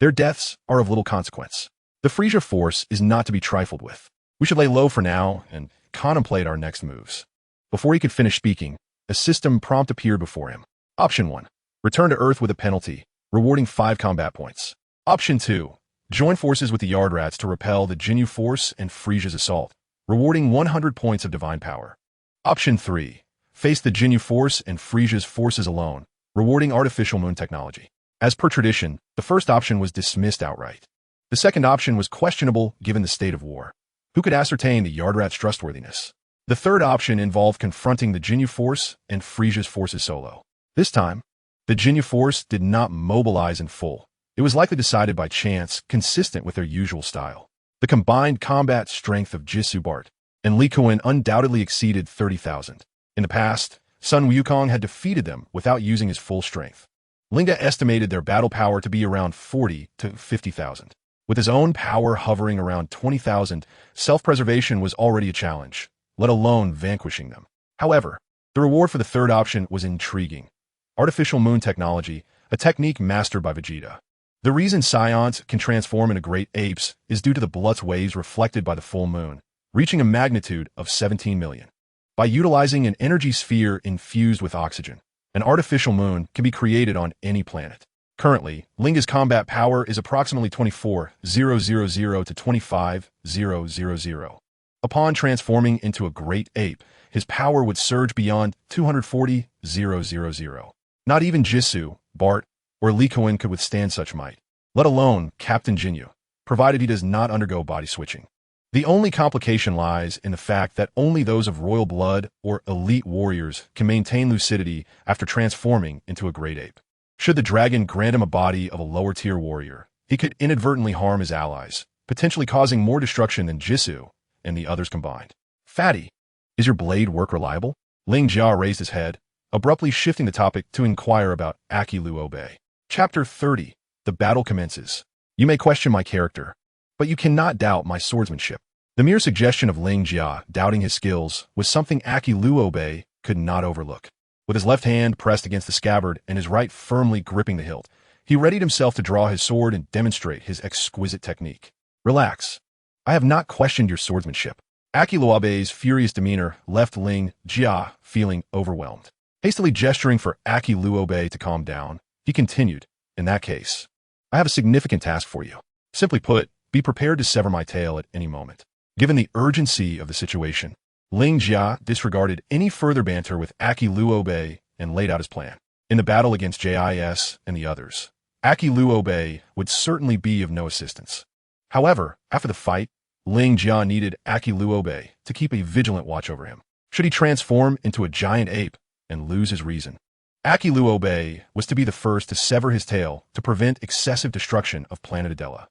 Their deaths are of little consequence. The Frisia force is not to be trifled with. We should lay low for now and contemplate our next moves. Before he could finish speaking, a system prompt appeared before him. Option 1. Return to Earth with a penalty, rewarding 5 combat points. Option 2. Join forces with the Yard Rats to repel the Jinyu Force and Frisia's assault, rewarding 100 points of divine power. Option 3. Face the Jinyu Force and Frisia's forces alone, rewarding artificial moon technology. As per tradition, the first option was dismissed outright. The second option was questionable given the state of war. Who could ascertain the Yard Rat's trustworthiness? The third option involved confronting the Jinyu Force and Frisia's forces solo. This time, the Jinyu Force did not mobilize in full. It was likely decided by chance, consistent with their usual style. The combined combat strength of Jisoo Bart and Likuan undoubtedly exceeded 30,000. In the past, Sun Wukong had defeated them without using his full strength. Linga estimated their battle power to be around 40 to 50,000. With his own power hovering around 20,000, self-preservation was already a challenge, let alone vanquishing them. However, the reward for the third option was intriguing. Artificial moon technology, a technique mastered by Vegeta. The reason Saiyans can transform into great apes is due to the blood's waves reflected by the full moon, reaching a magnitude of 17 million. By utilizing an energy sphere infused with oxygen, an artificial moon can be created on any planet. Currently, Linga's combat power is approximately 24,000 to 25,000. Upon transforming into a great ape, his power would surge beyond 240,000. Not even Jisoo, Bart, or Likuan could withstand such might, let alone Captain Jinyu, provided he does not undergo body switching. The only complication lies in the fact that only those of royal blood or elite warriors can maintain lucidity after transforming into a great ape. Should the dragon grant him a body of a lower-tier warrior, he could inadvertently harm his allies, potentially causing more destruction than Jisoo and the others combined. Fatty, is your blade work reliable? Lin Jia raised his head, abruptly shifting the topic to inquire about Aki Luo. Chapter 30. The battle commences. You may question my character, but you cannot doubt my swordsmanship. The mere suggestion of Lin Jia doubting his skills was something Aki Luo could not overlook. With his left hand pressed against the scabbard and his right firmly gripping the hilt, he readied himself to draw his sword and demonstrate his exquisite technique. Relax. I have not questioned your swordsmanship. Aki Luo's furious demeanor left Lin Jia feeling overwhelmed. Hastily gesturing for Aki Luo to calm down, he continued, in that case, I have a significant task for you. Simply put, be prepared to sever my tail at any moment. Given the urgency of the situation, Lin Jia disregarded any further banter with Aki Luo and laid out his plan. In the battle against JIS and the others, Aki Luo would certainly be of no assistance. However, after the fight, Lin Jia needed Aki Luo to keep a vigilant watch over him. Should he transform into a giant ape and lose his reason? Aki Luo was to be the first to sever his tail to prevent excessive destruction of Planet Adela.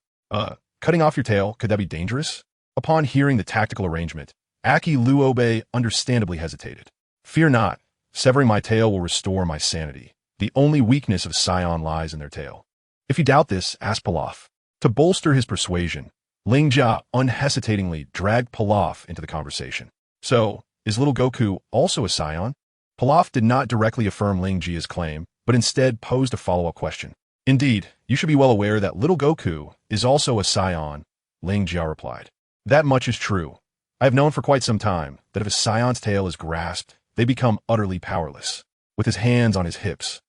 Cutting off your tail, could that be dangerous? Upon hearing the tactical arrangement, Aki Luo understandably hesitated. Fear not, severing my tail will restore my sanity. The only weakness of Saiyan lies in their tail. If you doubt this, ask Pilaf. To bolster his persuasion, Lin Jia unhesitatingly dragged Pilaf into the conversation. So, is little Goku also a Saiyan? Pilaf did not directly affirm Lin Jia's claim, but instead posed a follow-up question. Indeed, you should be well aware that little Goku is also a Saiyan, Lin Jia replied. That much is true. I have known for quite some time that if a Saiyon's tail is grasped, they become utterly powerless. With his hands on his hips,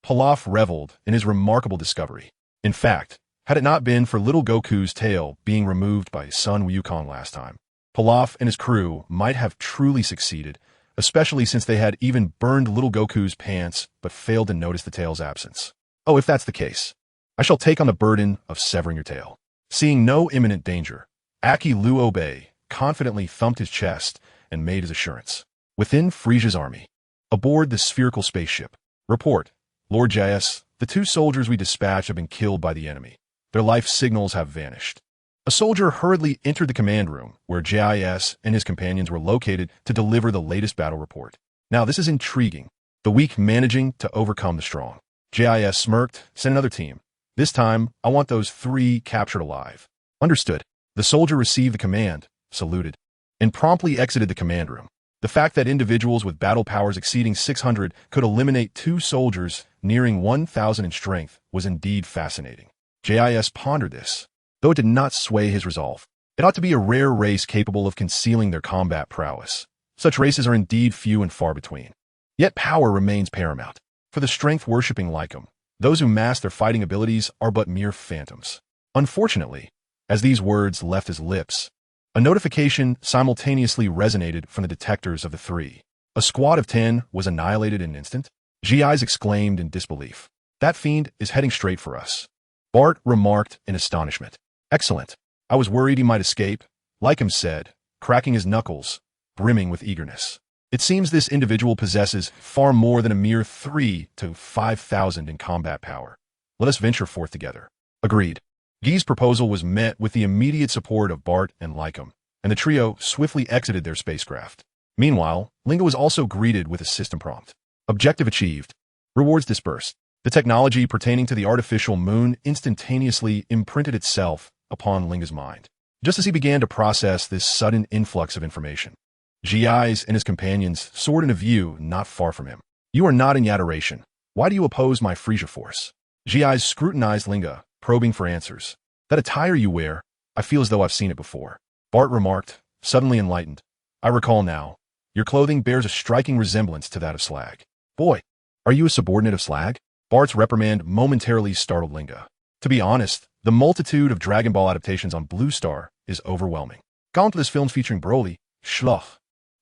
Pilaf reveled in his remarkable discovery. In fact, had it not been for little Goku's tail being removed by Sun Wukong last time, Pilaf and his crew might have truly succeeded, especially since they had even burned little Goku's pants but failed to notice the tail's absence. Oh, if that's the case, I shall take on the burden of severing your tail. Seeing no imminent danger, Aki Luo confidently thumped his chest and made his assurance. Within Frisia's army, aboard the spherical spaceship. Report, Lord JS, the 2 soldiers we dispatched have been killed by the enemy. Their life signals have vanished. A soldier hurriedly entered the command room where JIS and his companions were located to deliver the latest battle report. Now this is intriguing. The weak managing to overcome the strong. JIS smirked, sent another team. This time, I want those 3 captured alive. Understood. The soldier received the command, saluted, and promptly exited the command room. The fact that individuals with battle powers exceeding 600 could eliminate 2 soldiers nearing 1,000 in strength was indeed fascinating. JIS pondered this, though it did not sway his resolve. It ought to be a rare race capable of concealing their combat prowess. Such races are indeed few and far between. Yet power remains paramount. For the strength-worshipping Lycum, those who mask their fighting abilities are but mere phantoms. Unfortunately, as these words left his lips, a notification simultaneously resonated from the detectors of the 3. A squad of 10 was annihilated in an instant. GIs exclaimed in disbelief. That fiend is heading straight for us. Bart remarked in astonishment. Excellent. I was worried he might escape, Lycum said, cracking his knuckles, brimming with eagerness. It seems this individual possesses far more than a mere 3 to 5,000 in combat power. Let us venture forth together. Agreed. Guy's proposal was met with the immediate support of Bart and Lycum, and the trio swiftly exited their spacecraft. Meanwhile, Linga was also greeted with a system prompt. Objective achieved. Rewards dispersed. The technology pertaining to the artificial moon instantaneously imprinted itself upon Linga's mind, just as he began to process this sudden influx of information. GIs and his companions soared into view not far from him. You are not in Yadoration. Why do you oppose my Frisia force? GIs scrutinized Linga, probing for answers. That attire you wear, I feel as though I've seen it before. Bart remarked, suddenly enlightened. I recall now. Your clothing bears a striking resemblance to that of Slag. Boy, are you a subordinate of Slag? Bart's reprimand momentarily startled Linga. To be honest, the multitude of Dragon Ball adaptations on Blue Star is overwhelming. Countless films featuring Broly, Schloch,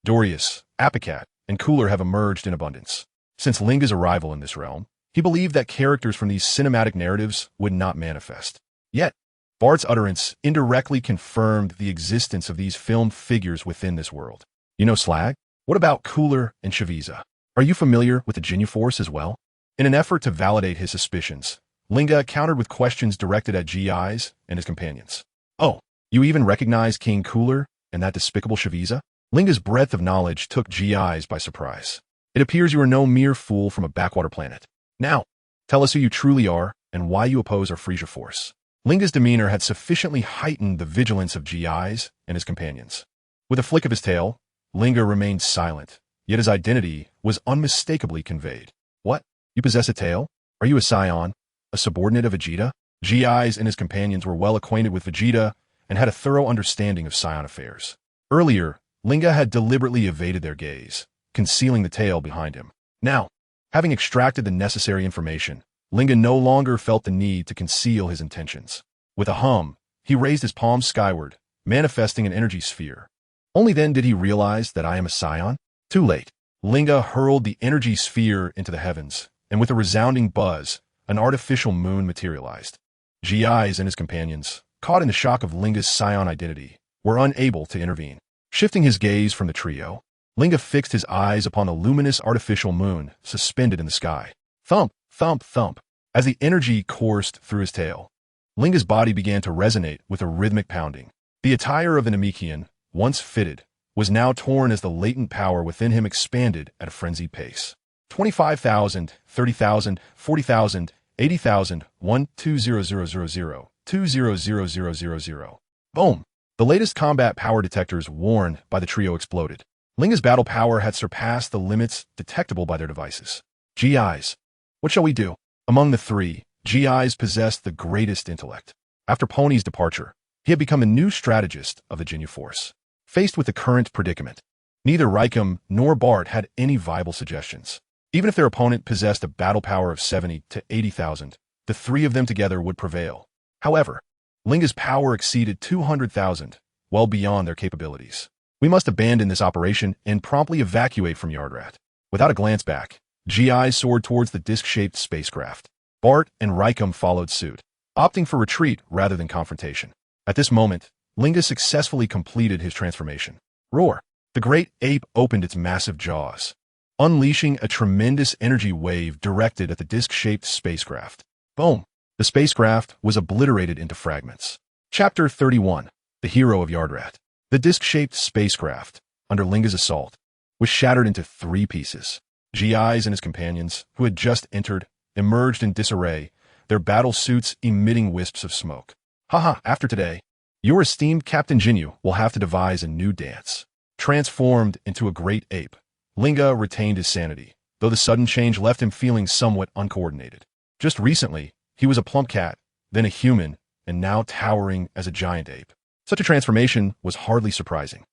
Dorius, Apicat, and Cooler have emerged in abundance. Since Linga's arrival in this realm, he believed that characters from these cinematic narratives would not manifest. Yet, Bart's utterance indirectly confirmed the existence of these filmed figures within this world. You know Slag? What about Cooler and Shaviza? Are you familiar with the Ginyu Force as well? In an effort to validate his suspicions, Linga countered with questions directed at GIs and his companions. Oh, you even recognize King Cooler and that despicable Shaviza? Lin Jia's breadth of knowledge took GIs by surprise. It appears you are no mere fool from a backwater planet. Now, tell us who you truly are and why you oppose our Frisia force. Lin Jia's demeanor had sufficiently heightened the vigilance of GIs and his companions. With a flick of his tail, Lin Jia remained silent, yet his identity was unmistakably conveyed. What? You possess a tail? Are you a Saiyan? A subordinate of Vegeta? GIs and his companions were well acquainted with Vegeta and had a thorough understanding of Saiyan affairs. Earlier, Lin Jia had deliberately evaded their gaze, concealing the tail behind him. Now, having extracted the necessary information, Lin Jia no longer felt the need to conceal his intentions. With a hum, he raised his palms skyward, manifesting an energy sphere. Only then did he realize that I am a Saiyan. Too late. Lin Jia hurled the energy sphere into the heavens, and with a resounding buzz, an artificial moon materialized. GIs and his companions, caught in the shock of Lin Jia's Saiyan identity, were unable to intervene. Shifting his gaze from the trio, Lin Jia fixed his eyes upon the luminous artificial moon suspended in the sky. Thump, thump, thump. As the energy coursed through his tail, Lin Jia's body began to resonate with a rhythmic pounding. The attire of the Namekian, once fitted, was now torn as the latent power within him expanded at a frenzied pace. 25,000, 30,000, 40,000, 80,000, 1,200,000, 200,000. Boom! The latest combat power detectors warned by the trio exploded. Lin Jia's battle power had surpassed the limits detectable by their devices. GIs. What shall we do? Among the three, GIs possessed the greatest intellect. After Pony's departure, he had become a new strategist of the Ginyu Force. Faced with the current predicament, neither Raikum nor Bart had any viable suggestions. Even if their opponent possessed a battle power of 70 to 80,000, the three of them together would prevail. However, Lin Jia's power exceeded 200,000, well beyond their capabilities. We must abandon this operation and promptly evacuate from Yardrat. Without a glance back, GI soared towards the disc-shaped spacecraft. Bart and Raikum followed suit, opting for retreat rather than confrontation. At this moment, Lin Jia successfully completed his transformation. Roar! The great ape opened its massive jaws, unleashing a tremendous energy wave directed at the disc-shaped spacecraft. Boom! The spacecraft was obliterated into fragments. Chapter 31. The Hero of Yardrat. The disc-shaped spacecraft, under Lin Jia's assault, was shattered into 3 pieces. GIs and his companions, who had just entered, emerged in disarray, their battle suits emitting wisps of smoke. Haha, after today, your esteemed Captain Ginyu will have to devise a new dance. Transformed into a great ape, Lin Jia retained his sanity, though the sudden change left him feeling somewhat uncoordinated. Just recently, he was a plump cat, then a human, and now towering as a giant ape. Such a transformation was hardly surprising.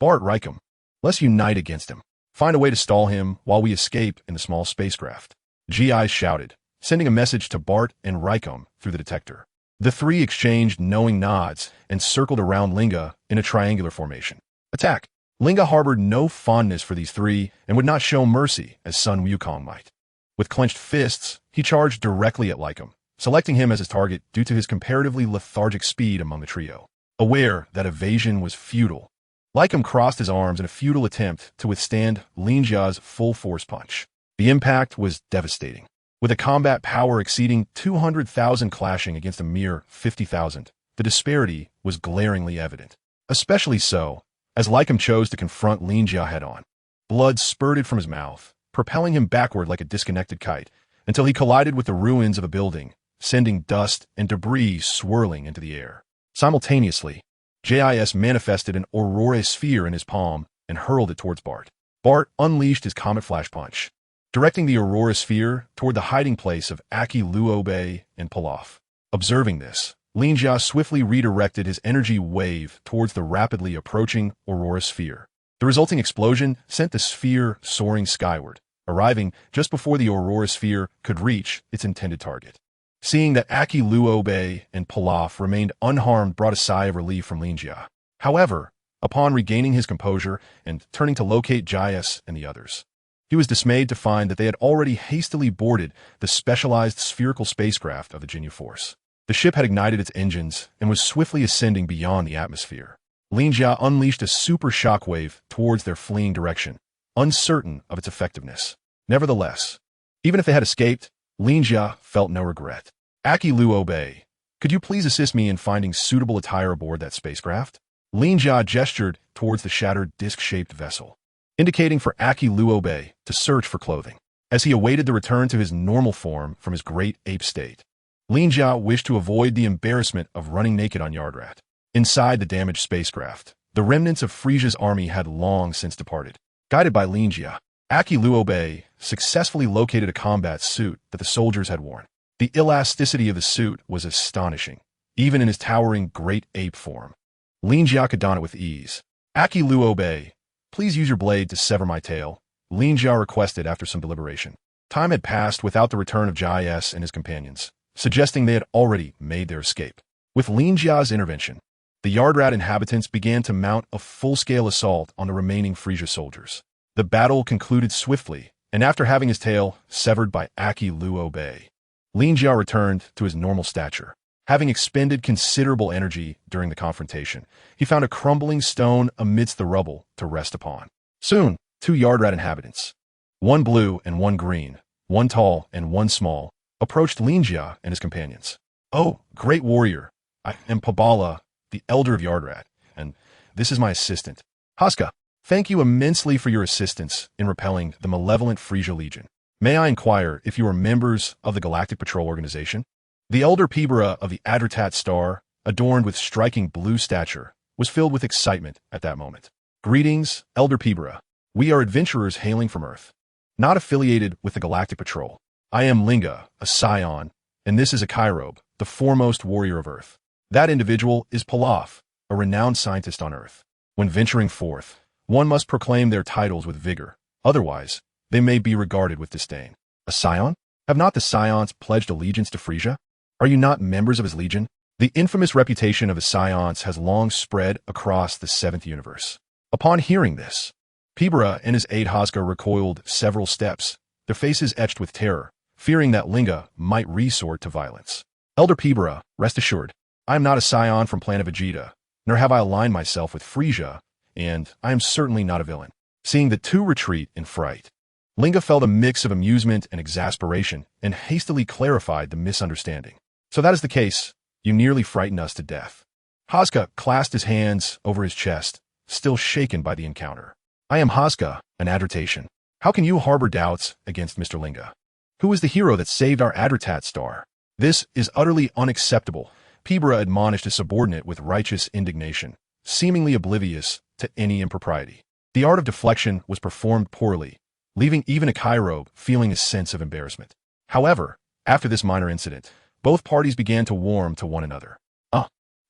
Bart Raikum, let's unite against him. Find a way to stall him while we escape in the small spacecraft. GI shouted, sending a message to Bart and Raikum through the detector. The three exchanged knowing nods and circled around Lin Jia in a triangular formation. Attack! Lin Jia harbored no fondness for these three and would not show mercy as Sun Wukong might. With clenched fists, he charged directly at Raikum, selecting him as his target due to his comparatively lethargic speed among the trio. Aware that evasion was futile, Raikum crossed his arms in a futile attempt to withstand Lin Jia's full-force punch. The impact was devastating. With a combat power exceeding 200,000 clashing against a mere 50,000, the disparity was glaringly evident. Especially so, as Raikum chose to confront Lin Jia head-on. Blood spurted from his mouth, propelling him backward like a disconnected kite, until he collided with the ruins of a building, sending dust and debris swirling into the air. Simultaneously, JIS manifested an Aurora sphere in his palm and hurled it towards Bart. Bart unleashed his Comet Flash Punch, directing the Aurora sphere toward the hiding place of Aki Luobe and Pilaf. Observing this, Lin Jia swiftly redirected his energy wave towards the rapidly approaching Aurora sphere. The resulting explosion sent the sphere soaring skyward, arriving just before the Aurora sphere could reach its intended target. Seeing that Aki Luobe and Pilaf remained unharmed brought a sigh of relief from Lin Jia. However, upon regaining his composure and turning to locate JIS and the others, he was dismayed to find that they had already hastily boarded the specialized spherical spacecraft of the Ginyu Force. The ship had ignited its engines and was swiftly ascending beyond the atmosphere. Lin Jia unleashed a super shockwave towards their fleeing direction, uncertain of its effectiveness. Nevertheless, even if they had escaped, Lin Jia felt no regret. Aki Luobe, could you please assist me in finding suitable attire aboard that spacecraft? Lin Jia gestured towards the shattered disc-shaped vessel, indicating for Aki Luobe to search for clothing. As he awaited the return to his normal form from his great ape state, Lin Jia wished to avoid the embarrassment of running naked on Yardrat. Inside the damaged spacecraft, the remnants of Frisia's army had long since departed. Guided by Lin Jia, Aki Luobe successfully located a combat suit that the soldiers had worn. The elasticity of the suit was astonishing, even in his towering great ape form. Lin Jia could don it with ease. Aki Luobe, please use your blade to sever my tail, Lin Jia requested after some deliberation. Time had passed without the return of Jai and his companions, suggesting they had already made their escape. With Lin Jia's intervention, the Yardrat inhabitants began to mount a full-scale assault on the remaining Frisia soldiers. The battle concluded swiftly, and after having his tail severed by Aki Luobe, Lin Jia returned to his normal stature. Having expended considerable energy during the confrontation, he found a crumbling stone amidst the rubble to rest upon. Soon, 2 Yardrat inhabitants, one blue and one green, one tall and one small, approached Lin Jia and his companions. "Oh, great warrior, I am Pabala, the elder of Yardrat, and this is my assistant, Haska. Thank you immensely for your assistance in repelling the malevolent Frisia Legion. May I inquire if you are members of the Galactic Patrol Organization?" The elder Pibera of the Adratat Star, adorned with striking blue stature, was filled with excitement at that moment. "Greetings, Elder Pibera. We are adventurers hailing from Earth, not affiliated with the Galactic Patrol. I am Linga, a Saiyan, and this is a Kairobe, the foremost warrior of Earth. That individual is Pilaf, a renowned scientist on Earth. When venturing forth, one must proclaim their titles with vigor, otherwise they may be regarded with disdain. A Scion? Have not the Scions pledged allegiance to Frisia? Are you not members of his legion?" The infamous reputation of the Scions has long spread across the 7th universe. Upon hearing this, Pibera and his aide Haska recoiled several steps, their faces etched with terror, fearing that Linga might resort to violence. "Elder Pibera, rest assured, I am not a Scion from planet Vegeta, nor have I aligned myself with Frisia, and I am certainly not a villain." Seeing the 2 retreat in fright, Linga felt a mix of amusement and exasperation and hastily clarified the misunderstanding. "So that is the case. You nearly frightened us to death." Haska clasped his hands over his chest, still shaken by the encounter. "I am Haska, an Adratation. How can you harbor doubts against Mr. Linga? Who is the hero that saved our Adratat Star?" "This is utterly unacceptable," Pibera admonished his subordinate with righteous indignation, seemingly oblivious to any impropriety. The art of deflection was performed poorly, leaving even a Kairobe feeling a sense of embarrassment. However, after this minor incident, both parties began to warm to one another.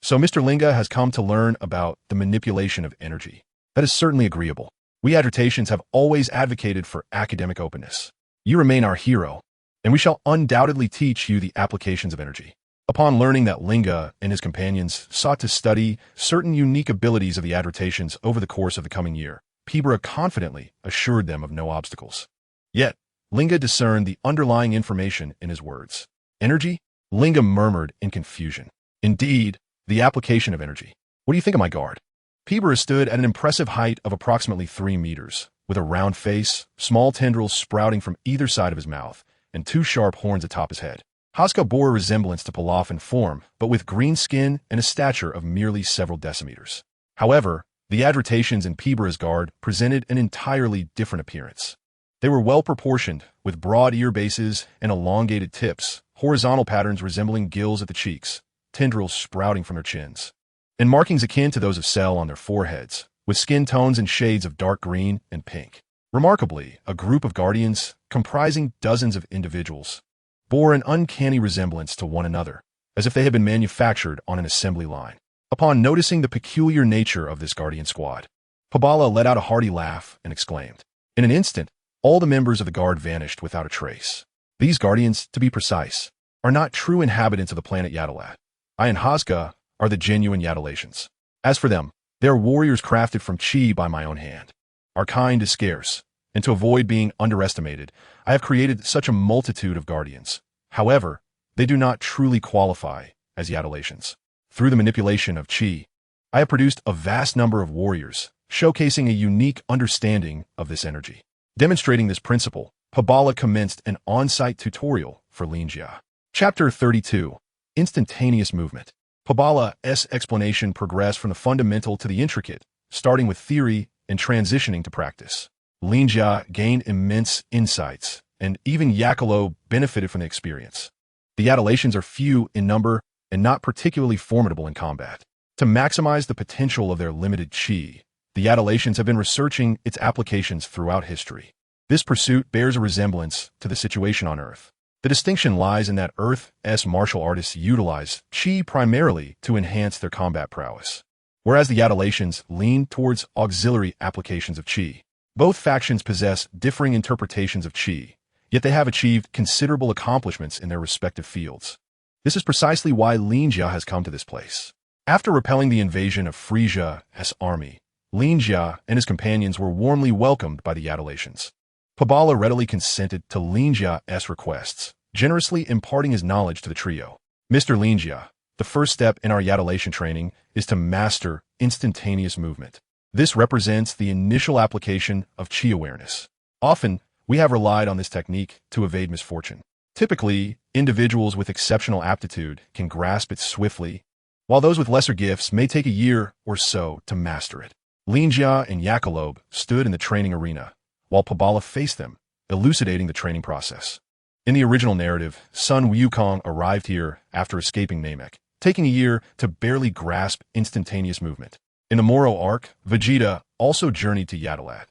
So Mr. Linga has come to learn about the manipulation of energy. That is certainly agreeable. We Adratations have always advocated for academic openness. You remain our hero, and we shall undoubtedly teach you the applications of energy." Upon learning that Linga and his companions sought to study certain unique abilities of the Adratations over the course of the coming year, Pibera confidently assured them of no obstacles. Yet, Linga discerned the underlying information in his words. "Energy?" Linga murmured in confusion. "Indeed, the application of energy. What do you think of my guard?" Pibera stood at an impressive height of approximately 3 meters, with a round face, small tendrils sprouting from either side of his mouth, and 2 sharp horns atop his head. Haska bore a resemblance to Pilaf in form, but with green skin and a stature of merely several decimeters. However, the Adratations in Pibera's guard presented an entirely different appearance. They were well-proportioned, with broad ear bases and elongated tips, horizontal patterns resembling gills at the cheeks, tendrils sprouting from their chins, and markings akin to those of Cell on their foreheads, with skin tones and shades of dark green and pink. Remarkably, a group of guardians, comprising dozens of individuals, bore an uncanny resemblance to one another, as if they had been manufactured on an assembly line. Upon noticing the peculiar nature of this guardian squad, Pabala let out a hearty laugh and exclaimed. In an instant, all the members of the guard vanished without a trace. These guardians, to be precise, are not true inhabitants of the planet Yadalat. I and Haska are the genuine Yadalations. As for them, they are warriors crafted from chi by my own hand. Our kind is scarce, and to avoid being underestimated, I have created such a multitude of guardians. However, they do not truly qualify as Yadalations. Through the manipulation of chi, I have produced a vast number of warriors, showcasing a unique understanding of this energy. Demonstrating this principle, Pabala commenced an on-site tutorial for Lin Jia. Chapter 32. Instantaneous Movement. Pabala's explanation progressed from the fundamental to the intricate, starting with theory and transitioning to practice. Lin Jia gained immense insights, and even Piccolo benefited from the experience. The adulations are few in number and not particularly formidable in combat. To maximize the potential of their limited chi, the adulations have been researching its applications throughout history. This pursuit bears a resemblance to the situation on Earth. The distinction lies in that Earth's martial artists utilize chi primarily to enhance their combat prowess, whereas the adulations lean towards auxiliary applications of chi. Both factions possess differing interpretations of chi, yet they have achieved considerable accomplishments in their respective fields. This is precisely why Lin Jia has come to this place. After repelling the invasion of Frisia's army, Lin Jia and his companions were warmly welcomed by the adulations. Pabala readily consented to Lin Jia's requests, generously imparting his knowledge to the trio. Mr. Lin Jia, the first step in our adulation training is to master instantaneous movement. This represents the initial application of chi awareness. Often, we have relied on this technique to evade misfortune. Typically, individuals with exceptional aptitude can grasp it swiftly, while those with lesser gifts may take a year or so to master it. Lin Jia and Piccolo stood in the training arena, while Pabala faced them, elucidating the training process. In the original narrative, Sun Wukong arrived here after escaping Namek, taking a year to barely grasp instantaneous movement. In the Moro arc, Vegeta also journeyed to Yadolat,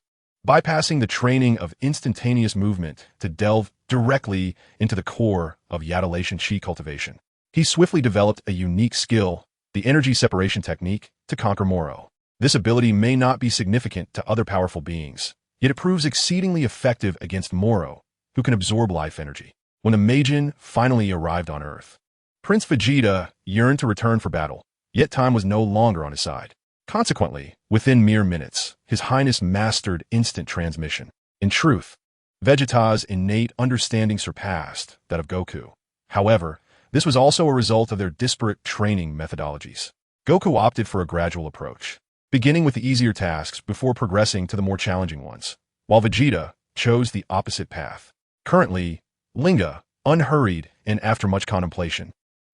bypassing the training of instantaneous movement to delve directly into the core of Yadolation chi cultivation. He swiftly developed a unique skill, the energy separation technique, to conquer Moro. This ability may not be significant to other powerful beings, yet it proves exceedingly effective against Moro, who can absorb life energy. When the Meijin finally arrived on Earth, Prince Vegeta yearned to return for battle, yet time was no longer on his side. Consequently, within mere minutes, His Highness mastered instant transmission. In truth, Vegeta's innate understanding surpassed that of Goku. However, this was also a result of their disparate training methodologies. Goku opted for a gradual approach, beginning with the easier tasks before progressing to the more challenging ones, while Vegeta chose the opposite path. Currently, Linga, unhurried and after much contemplation,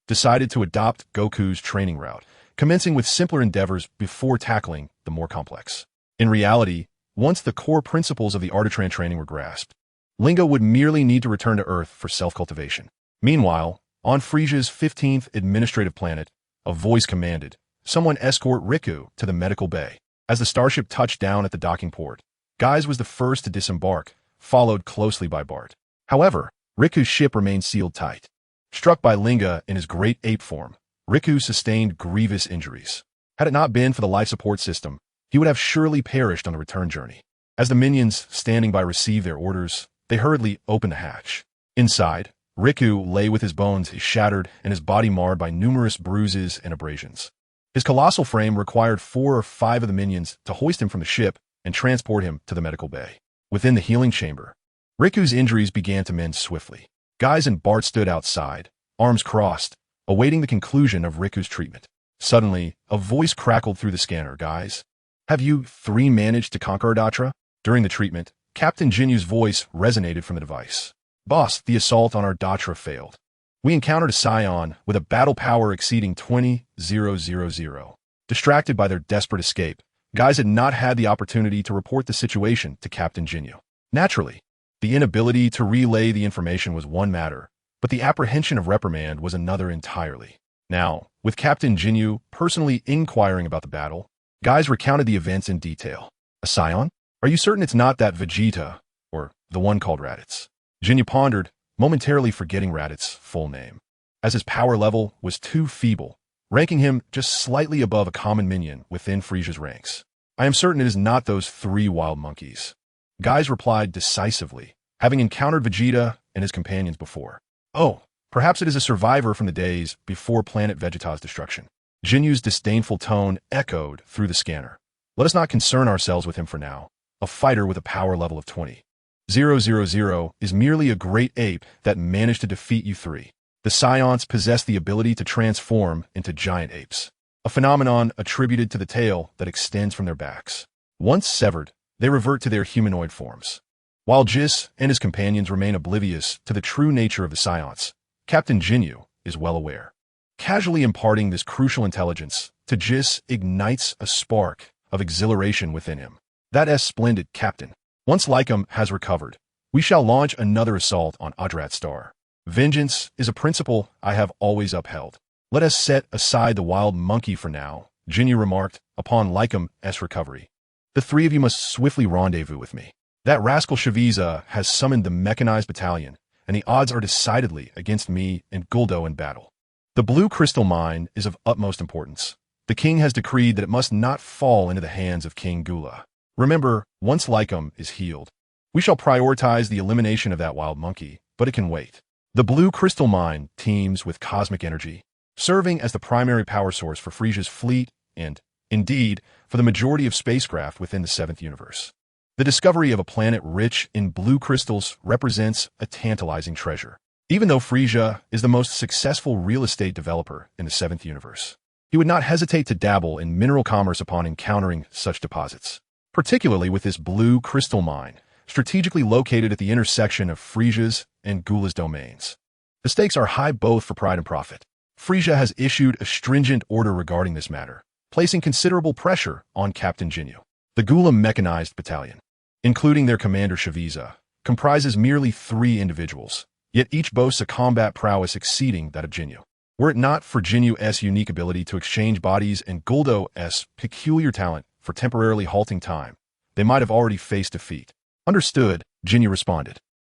decided to adopt Goku's training route, commencing with simpler endeavors before tackling the more complex. In reality, once the core principles of the Artitran training were grasped, Linga would merely need to return to Earth for self-cultivation. Meanwhile, on Frisia's 15th administrative planet, a voice commanded, "Someone escort Riku to the medical bay." As the starship touched down at the docking port, Guise was the first to disembark, followed closely by Bart. However, Riku's ship remained sealed tight. Struck by Linga in his great ape form, Riku sustained grievous injuries. Had it not been for the life support system, he would have surely perished on the return journey. As the minions standing by received their orders, they hurriedly opened the hatch. Inside, Riku lay with his bones shattered and his body marred by numerous bruises and abrasions. His colossal frame required 4 or 5 of the minions to hoist him from the ship and transport him to the medical bay. Within the healing chamber, Riku's injuries began to mend swiftly. Guise and Bart stood outside, arms crossed, awaiting the conclusion of Riku's treatment. Suddenly, a voice crackled through the scanner. "Guys, have you 3 managed to conquer Adatra?" During the treatment, Captain Jinyu's voice resonated from the device. "Boss, the assault on our Datra failed. We encountered a Saiyan with a battle power exceeding 20,000. Distracted by their desperate escape, Guise had not had the opportunity to report the situation to Captain Jinyu. Naturally, the inability to relay the information was one matter, but the apprehension of reprimand was another entirely. Now, with Captain Jinyu personally inquiring about the battle, Guise recounted the events in detail. "A Saiyan? Are you certain it's not that Vegeta, or the one called Raditz?" Jinyu pondered, momentarily forgetting Raditz's full name, as his power level was too feeble, ranking him just slightly above a common minion within Frisia's ranks. "I am certain it is not those 3 wild monkeys." Guise replied decisively, having encountered Vegeta and his companions before. "Oh, perhaps it is a survivor from the days before planet Vegeta's destruction." Jinyu's disdainful tone echoed through the scanner. "Let us not concern ourselves with him for now. A fighter with a power level of 20,000 is merely a great ape that managed to defeat you 3. The Saiyans possess the ability to transform into giant apes, a phenomenon attributed to the tail that extends from their backs. Once severed, they revert to their humanoid forms. While Jis and his companions remain oblivious to the true nature of the Saiyans, Captain Jinyu is well aware. Casually imparting this crucial intelligence to Jis ignites a spark of exhilaration within him. That is splendid, Captain. Once Lycum has recovered, we shall launch another assault on Adrat Star. Vengeance is a principle I have always upheld. Let us set aside the wild monkey for now, Jinyu remarked upon Lycum's recovery. The three of you must swiftly rendezvous with me. That rascal Shaviza has summoned the mechanized battalion, and the odds are decidedly against me and Guldo in battle. The blue crystal mine is of utmost importance. The king has decreed that it must not fall into the hands of King Gula. Remember, once Lycum is healed, we shall prioritize the elimination of that wild monkey, but it can wait. The blue crystal mine teems with cosmic energy, serving as the primary power source for Frisia's fleet and, indeed, for the majority of spacecraft within the seventh universe. The discovery of a planet rich in blue crystals represents a tantalizing treasure. Even though Frisia is the most successful real estate developer in the seventh universe, he would not hesitate to dabble in mineral commerce upon encountering such deposits, particularly with this blue crystal mine, strategically located at the intersection of Frisia's and Gula's domains. The stakes are high both for pride and profit. Frisia has issued a stringent order regarding this matter, placing considerable pressure on Captain Jinyu. The Gula Mechanized Battalion, including their commander Shaviza, comprises merely 3 individuals, yet each boasts a combat prowess exceeding that of Jinyu. Were it not for Jinyu's unique ability to exchange bodies and Guldo's peculiar talent for temporarily halting time, they might have already faced defeat. Understood, Jinyu responded.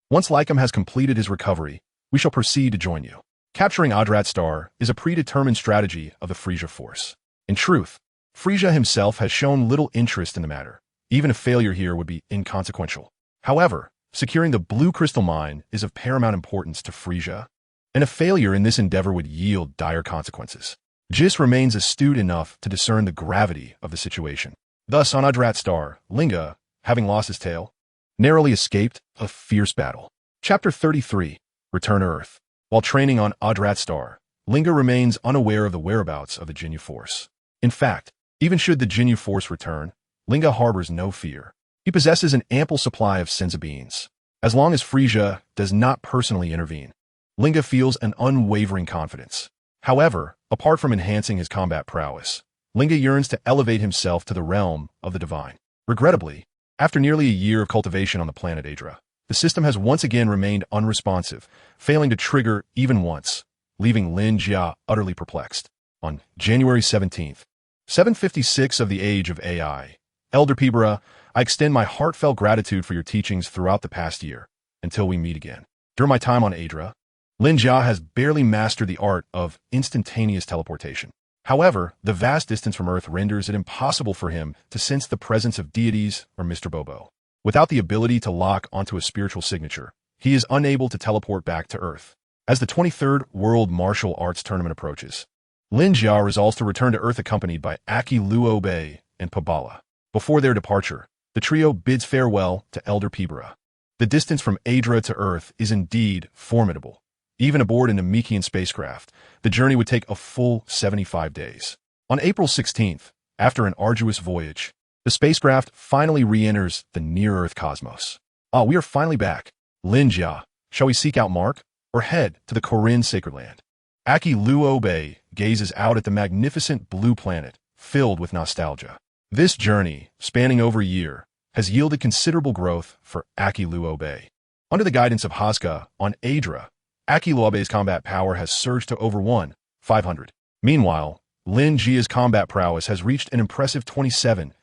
Once Lycum has completed his recovery, we shall proceed to join you. Capturing Adrat Star is a predetermined strategy of the Frisia force. In truth, Frisia himself has shown little interest in the matter. Even a failure here would be inconsequential. However, securing the blue crystal mine is of paramount importance to Frisia, and a failure in this endeavor would yield dire consequences. Jis remains astute enough to discern the gravity of the situation. Thus, on Adrat Star, Linga, having lost his tail, narrowly escaped a fierce battle. Chapter 33, Return to Earth. While training on Adrat Star, Linga remains unaware of the whereabouts of the Jinyu force. In fact, even should the Jinyu force return, Linga harbors no fear. He possesses an ample supply of senza beans. As long as Frisia does not personally intervene, Linga feels an unwavering confidence. However, apart from enhancing his combat prowess, Linga yearns to elevate himself to the realm of the divine. Regrettably, after nearly a year of cultivation on the planet Adra, the system has once again remained unresponsive, failing to trigger even once, leaving Lin Jia utterly perplexed. On January 17th, 756 of the Age of AI, Elder Pibra, I extend my heartfelt gratitude for your teachings throughout the past year, until we meet again. During my time on Adra, Lin Jia has barely mastered the art of instantaneous teleportation. However, the vast distance from Earth renders it impossible for him to sense the presence of deities or Mr. Bobo. Without the ability to lock onto a spiritual signature, he is unable to teleport back to Earth. As the 23rd World Martial Arts Tournament approaches, Lin Jia resolves to return to Earth accompanied by Aki Luo Bei and Pabala. Before their departure, the trio bids farewell to Elder Pibra. The distance from Adra to Earth is indeed formidable. Even aboard an Namekian spacecraft, the journey would take a full 75 days. On April 16th, after an arduous voyage, the spacecraft finally re-enters the near-Earth cosmos. Ah, we are finally back. Lin Jia, shall we seek out Mark, or head to the Korin Sacred Land? Aki Luo Bei gazes out at the magnificent blue planet, filled with nostalgia. This journey, spanning over a year, has yielded considerable growth for Aki Luo Bei. Under the guidance of Haska on Adra, Aki Luo Bei's combat power has surged to over 1,500. Meanwhile, Lin Jia's combat prowess has reached an impressive 27,000.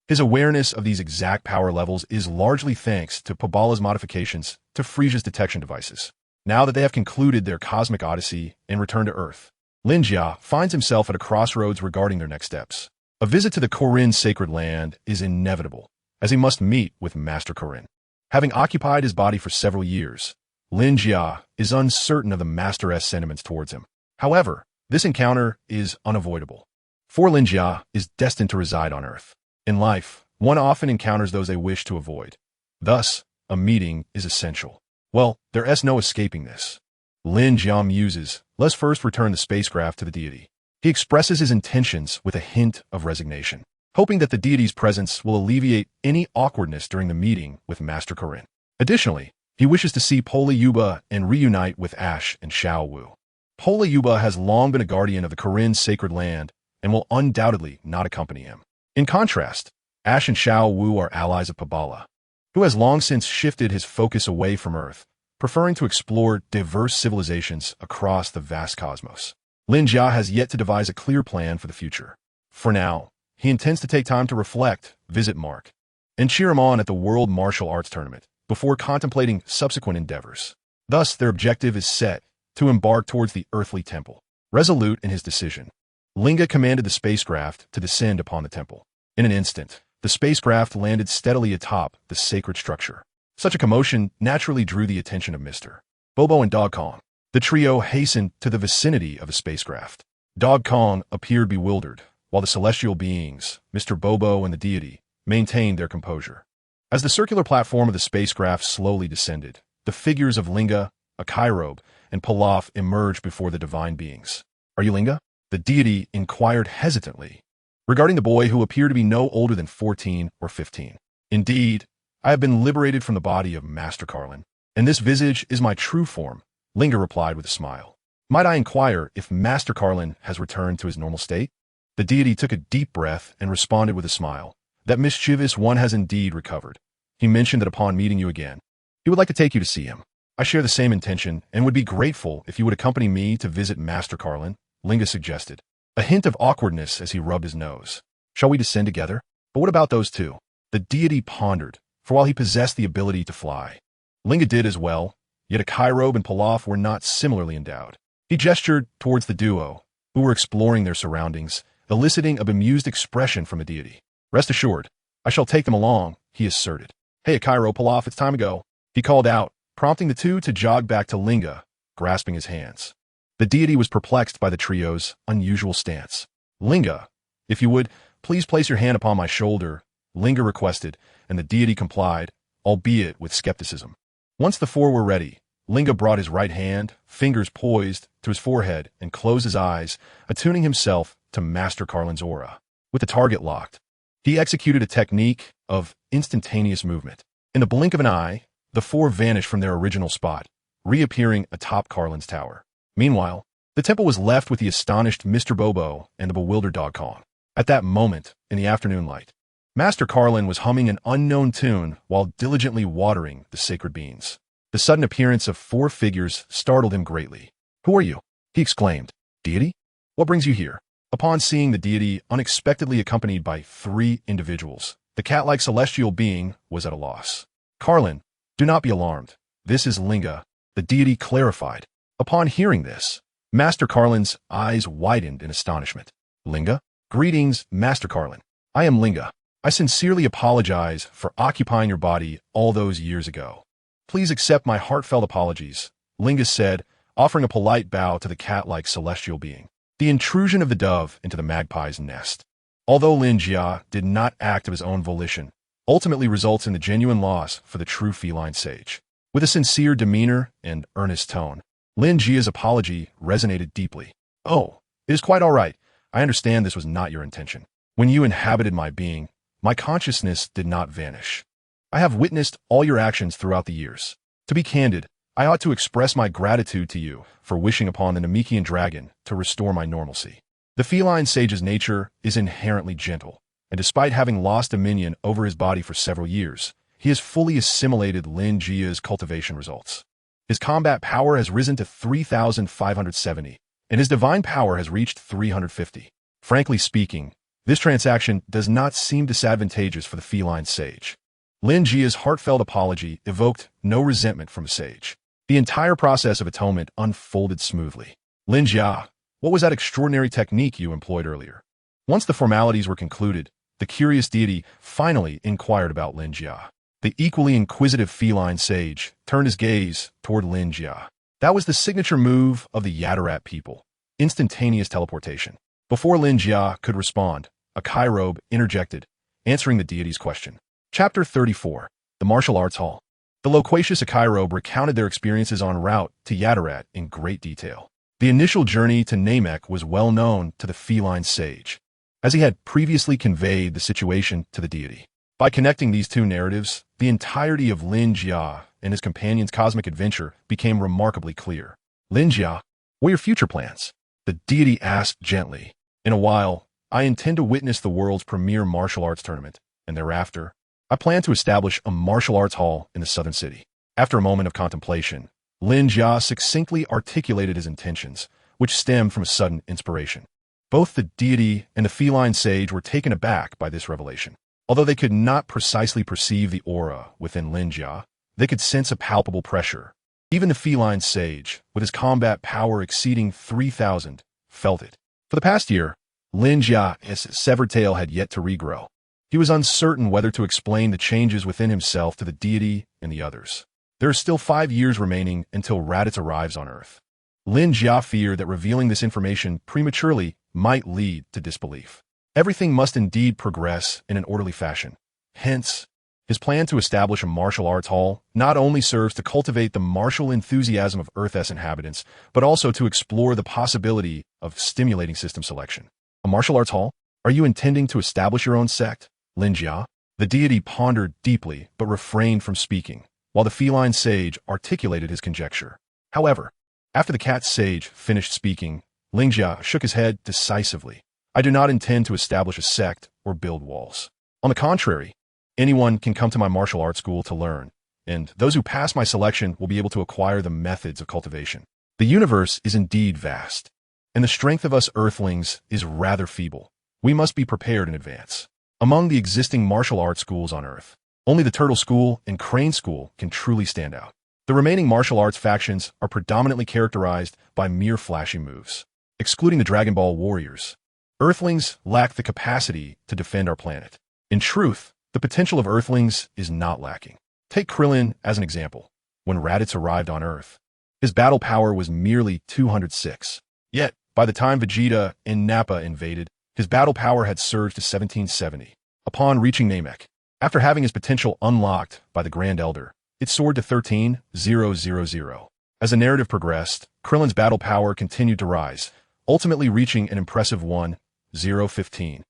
His awareness of these exact power levels is largely thanks to Pabala's modifications to Frisia's detection devices. Now that they have concluded their cosmic odyssey and returned to Earth, Lin Jia finds himself at a crossroads regarding their next steps. A visit to the Korin Sacred Land is inevitable, as he must meet with Master Korin. Having occupied his body for several years, Lin Jia is uncertain of the Master's sentiments towards him. However, this encounter is unavoidable, for Lin Jia is destined to reside on Earth. In life, one often encounters those they wish to avoid. Thus, a meeting is essential. Well, there's no escaping this. Lin Jia muses, let's first return the spacecraft to the deity. He expresses his intentions with a hint of resignation, hoping that the deity's presence will alleviate any awkwardness during the meeting with Master Korin. Additionally, he wishes to see Poli Yuba and reunite with Ash and Xiao Wu. Pola Yuba has long been a guardian of the Korin's sacred land and will undoubtedly not accompany him. In contrast, Ash and Xiao Wu are allies of Pabala, who has long since shifted his focus away from Earth, preferring to explore diverse civilizations across the vast cosmos. Lin Jia has yet to devise a clear plan for the future. For now, he intends to take time to reflect, visit Mark, and cheer him on at the World Martial Arts Tournament before contemplating subsequent endeavors. Thus, their objective is set to embark towards the earthly temple. Resolute in his decision, Linga commanded the spacecraft to descend upon the temple. In an instant, the spacecraft landed steadily atop the sacred structure. Such a commotion naturally drew the attention of Mr. Bobo and Dog Kong. The trio hastened to the vicinity of the spacecraft. Dog Kong appeared bewildered, while the celestial beings, Mr. Bobo and the deity, maintained their composure. As the circular platform of the spacecraft slowly descended, the figures of Linga, Akairobe, and Pilaf emerged before the divine beings. "Are you Linga?" the deity inquired hesitantly, regarding the boy who appeared to be no older than 14 or 15. "Indeed, I have been liberated from the body of Master Carlin, and this visage is my true form," Linga replied with a smile. "Might I inquire if Master Carlin has returned to his normal state?" The deity took a deep breath and responded with a smile. "That mischievous one has indeed recovered. He mentioned that upon meeting you again, he would like to take you to see him. I share the same intention and would be grateful if you would accompany me to visit Master Carlin," Linga suggested, a hint of awkwardness as he rubbed his nose. "Shall we descend together? But what about those two?" The deity pondered, for while he possessed the ability to fly, Linga did as well, yet Akairobe and Pilaf were not similarly endowed. He gestured towards the duo, who were exploring their surroundings, eliciting a bemused expression from the deity. "Rest assured, I shall take them along," he asserted. "Hey, Akairobe, Pilaf, it's time to go," he called out, prompting the two to jog back to Linga, grasping his hands. The deity was perplexed by the trio's unusual stance. "Linga, if you would, please place your hand upon my shoulder," Linga requested, and the deity complied, albeit with skepticism. Once the four were ready, Linga brought his right hand, fingers poised, to his forehead and closed his eyes, attuning himself to Master Carlin's aura. With the target locked, he executed a technique of instantaneous movement. In the blink of an eye, the four vanished from their original spot, reappearing atop Carlin's tower. Meanwhile, the temple was left with the astonished Mr. Bobo and the bewildered Dog Kong. At that moment, in the afternoon light, Master Carlin was humming an unknown tune while diligently watering the sacred beans. The sudden appearance of four figures startled him greatly. "Who are you?" he exclaimed. "Deity? What brings you here?" Upon seeing the deity unexpectedly accompanied by three individuals, the cat-like celestial being was at a loss. "Carlin, do not be alarmed. This is Linga," the deity clarified. Upon hearing this, Master Carlin's eyes widened in astonishment. "Linga? Greetings, Master Carlin. I am Linga. I sincerely apologize for occupying your body all those years ago. Please accept my heartfelt apologies," Linga said, offering a polite bow to the cat-like celestial being. The intrusion of the dove into the magpie's nest, although Lin Jia did not act of his own volition, ultimately results in the genuine loss for the true feline sage. With a sincere demeanor and earnest tone, Lin Jia's apology resonated deeply. "Oh, it is quite all right. I understand this was not your intention. When you inhabited my being, my consciousness did not vanish. I have witnessed all your actions throughout the years. To be candid, I ought to express my gratitude to you for wishing upon the Namekian dragon to restore my normalcy. The feline sage's nature is inherently gentle, and despite having lost dominion over his body for several years, he has fully assimilated Lin Jia's cultivation results. His combat power has risen to 3,570, and his divine power has reached 350. Frankly speaking, this transaction does not seem disadvantageous for the feline sage." Lin Jia's heartfelt apology evoked no resentment from the sage. The entire process of atonement unfolded smoothly. "Lin Jia, what was that extraordinary technique you employed earlier?" Once the formalities were concluded, the curious deity finally inquired about Lin Jia. The equally inquisitive feline sage turned his gaze toward Lin Jia. That was the signature move of the Yadarat people, instantaneous teleportation. Before Lin Jia could respond, Akairobe interjected, answering the deity's question. Chapter 34, The Martial Arts Hall. The loquacious Akairobe recounted their experiences en route to Yadarat in great detail. The initial journey to Namek was well known to the feline sage, as he had previously conveyed the situation to the deity. By connecting these two narratives, the entirety of Lin Jia and his companion's cosmic adventure became remarkably clear. "Lin Jia, What are your future plans? The deity asked gently. In a while, I intend to witness the world's premier martial arts tournament, and thereafter, I plan to establish a martial arts hall in the southern city. After a moment of contemplation, Lin Jia succinctly articulated his intentions, which stemmed from a sudden inspiration. Both the deity and the feline sage were taken aback by this revelation. Although they could not precisely perceive the aura within Lin Jia, they could sense a palpable pressure. Even the feline sage, with his combat power exceeding 3,000, felt it. For the past year, Lin Jia's severed tail had yet to regrow. He was uncertain whether to explain the changes within himself to the deity and the others. There are still 5 years remaining until Raditz arrives on Earth. Lin Jia feared that revealing this information prematurely might lead to disbelief. Everything must indeed progress in an orderly fashion. Hence, his plan to establish a martial arts hall not only serves to cultivate the martial enthusiasm of Earth's inhabitants, but also to explore the possibility of stimulating system selection. A martial arts hall? Are you intending to establish your own sect, Lin Jia? The deity pondered deeply, but refrained from speaking, while the feline sage articulated his conjecture. However, after the cat sage finished speaking, Lin Jia shook his head decisively. I do not intend to establish a sect or build walls. On the contrary, anyone can come to my martial arts school to learn, and those who pass my selection will be able to acquire the methods of cultivation. The universe is indeed vast, and the strength of us earthlings is rather feeble. We must be prepared in advance. Among the existing martial arts schools on Earth, only the Turtle School and Crane School can truly stand out. The remaining martial arts factions are predominantly characterized by mere flashy moves. Excluding the Dragon Ball warriors, Earthlings lack the capacity to defend our planet. In truth, the potential of Earthlings is not lacking. Take Krillin as an example. When Raditz arrived on Earth, his battle power was merely 206. Yet, by the time Vegeta and Nappa invaded, his battle power had surged to 1770. Upon reaching Namek, after having his potential unlocked by the Grand Elder, it soared to 13,000. As the narrative progressed, Krillin's battle power continued to rise, ultimately reaching an impressive 1,015,000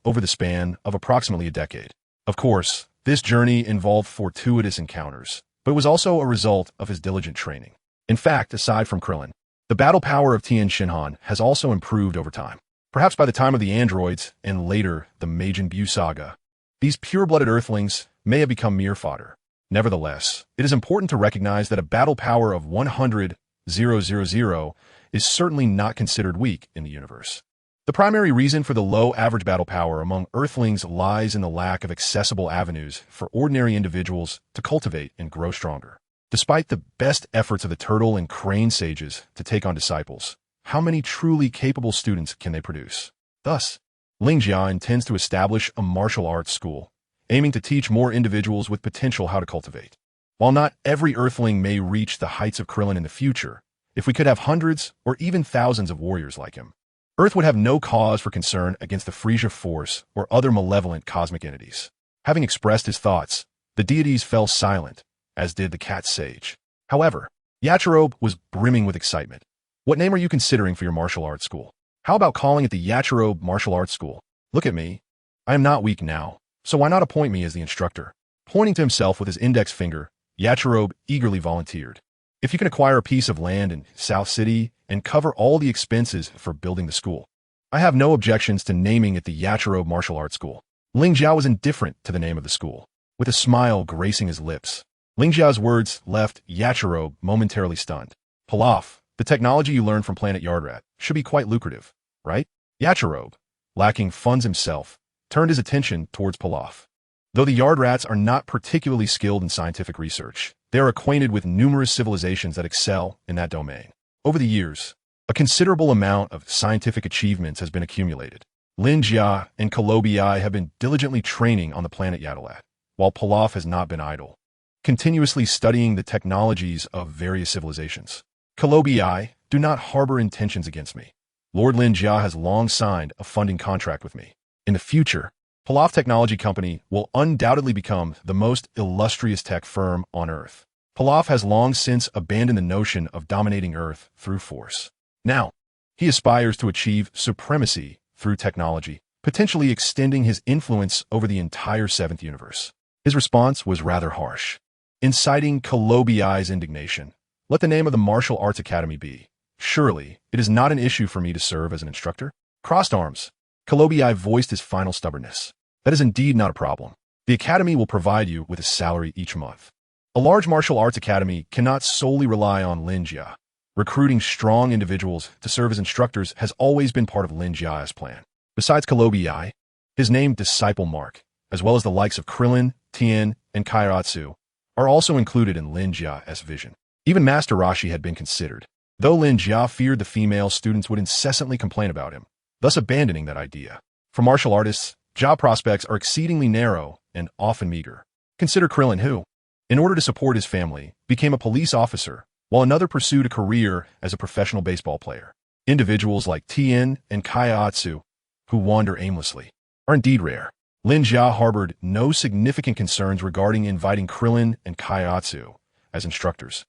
over the span of approximately a decade. Of course, this journey involved fortuitous encounters, but it was also a result of his diligent training. In fact, aside from Krillin, the battle power of Tien Shinhan has also improved over time. Perhaps by the time of the androids and later the Majin Buu saga, these pure-blooded Earthlings may have become mere fodder. Nevertheless, it is important to recognize that a battle power of 100,000 is certainly not considered weak in the universe. The primary reason for the low average battle power among Earthlings lies in the lack of accessible avenues for ordinary individuals to cultivate and grow stronger. Despite the best efforts of the Turtle and Crane sages to take on disciples, how many truly capable students can they produce? Thus, Lin Jia intends to establish a martial arts school, aiming to teach more individuals with potential how to cultivate. While not every Earthling may reach the heights of Krillin in the future, if we could have hundreds or even thousands of warriors like him, Earth would have no cause for concern against the Frisia Force or other malevolent cosmic entities. Having expressed his thoughts, the deities fell silent, as did the cat sage. However, Yachirobe was brimming with excitement. What name are you considering for your martial arts school? How about calling it the Yachirobe Martial Arts School? Look at me. I am not weak now, so why not appoint me as the instructor? Pointing to himself with his index finger, Yachirobe eagerly volunteered. If you can acquire a piece of land in South City and cover all the expenses for building the school, I have no objections to naming it the Yachirobe Martial Arts School. Ling Jiao was indifferent to the name of the school, with a smile gracing his lips. Ling Jiao's words left Yachirobe momentarily stunned. Pilaf, the technology you learned from Planet Yardrat, should be quite lucrative, right? Yachirobe, lacking funds himself, turned his attention towards Pilaf. Though the Yardrats are not particularly skilled in scientific research, they are acquainted with numerous civilizations that excel in that domain. Over the years, a considerable amount of scientific achievements has been accumulated. Lin Jia and Kolobi have been diligently training on the planet Yadalat, while Pilaf has not been idle, continuously studying the technologies of various civilizations. Kolobi, do not harbor intentions against me. Lord Lin Jia has long signed a funding contract with me. In the future, Pilaf Technology Company will undoubtedly become the most illustrious tech firm on Earth. Pilaf has long since abandoned the notion of dominating Earth through force. Now, he aspires to achieve supremacy through technology, potentially extending his influence over the entire seventh universe. His response was rather harsh. Inciting Kolobi's indignation, Let the name of the martial arts academy be. Surely, it is not an issue for me to serve as an instructor? Crossed arms. Kolobi voiced his final stubbornness. That is indeed not a problem. The academy will provide you with a salary each month. A large martial arts academy cannot solely rely on Lin Jia. Recruiting strong individuals to serve as instructors has always been part of Lin Jia's plan. Besides Kolobi, his named disciple Mark, as well as the likes of Krillin, Tien, and Kairatsu, are also included in Lin Jia's vision. Even Master Rashi had been considered, though Lin Jia feared the female students would incessantly complain about him, thus abandoning that idea. For martial artists, job prospects are exceedingly narrow and often meager. Consider Krillin who, in order to support his family, became a police officer, while another pursued a career as a professional baseball player. Individuals like Tien and Kairatsu, who wander aimlessly, are indeed rare. Lin Jia harbored no significant concerns regarding inviting Krillin and Kairatsu as instructors,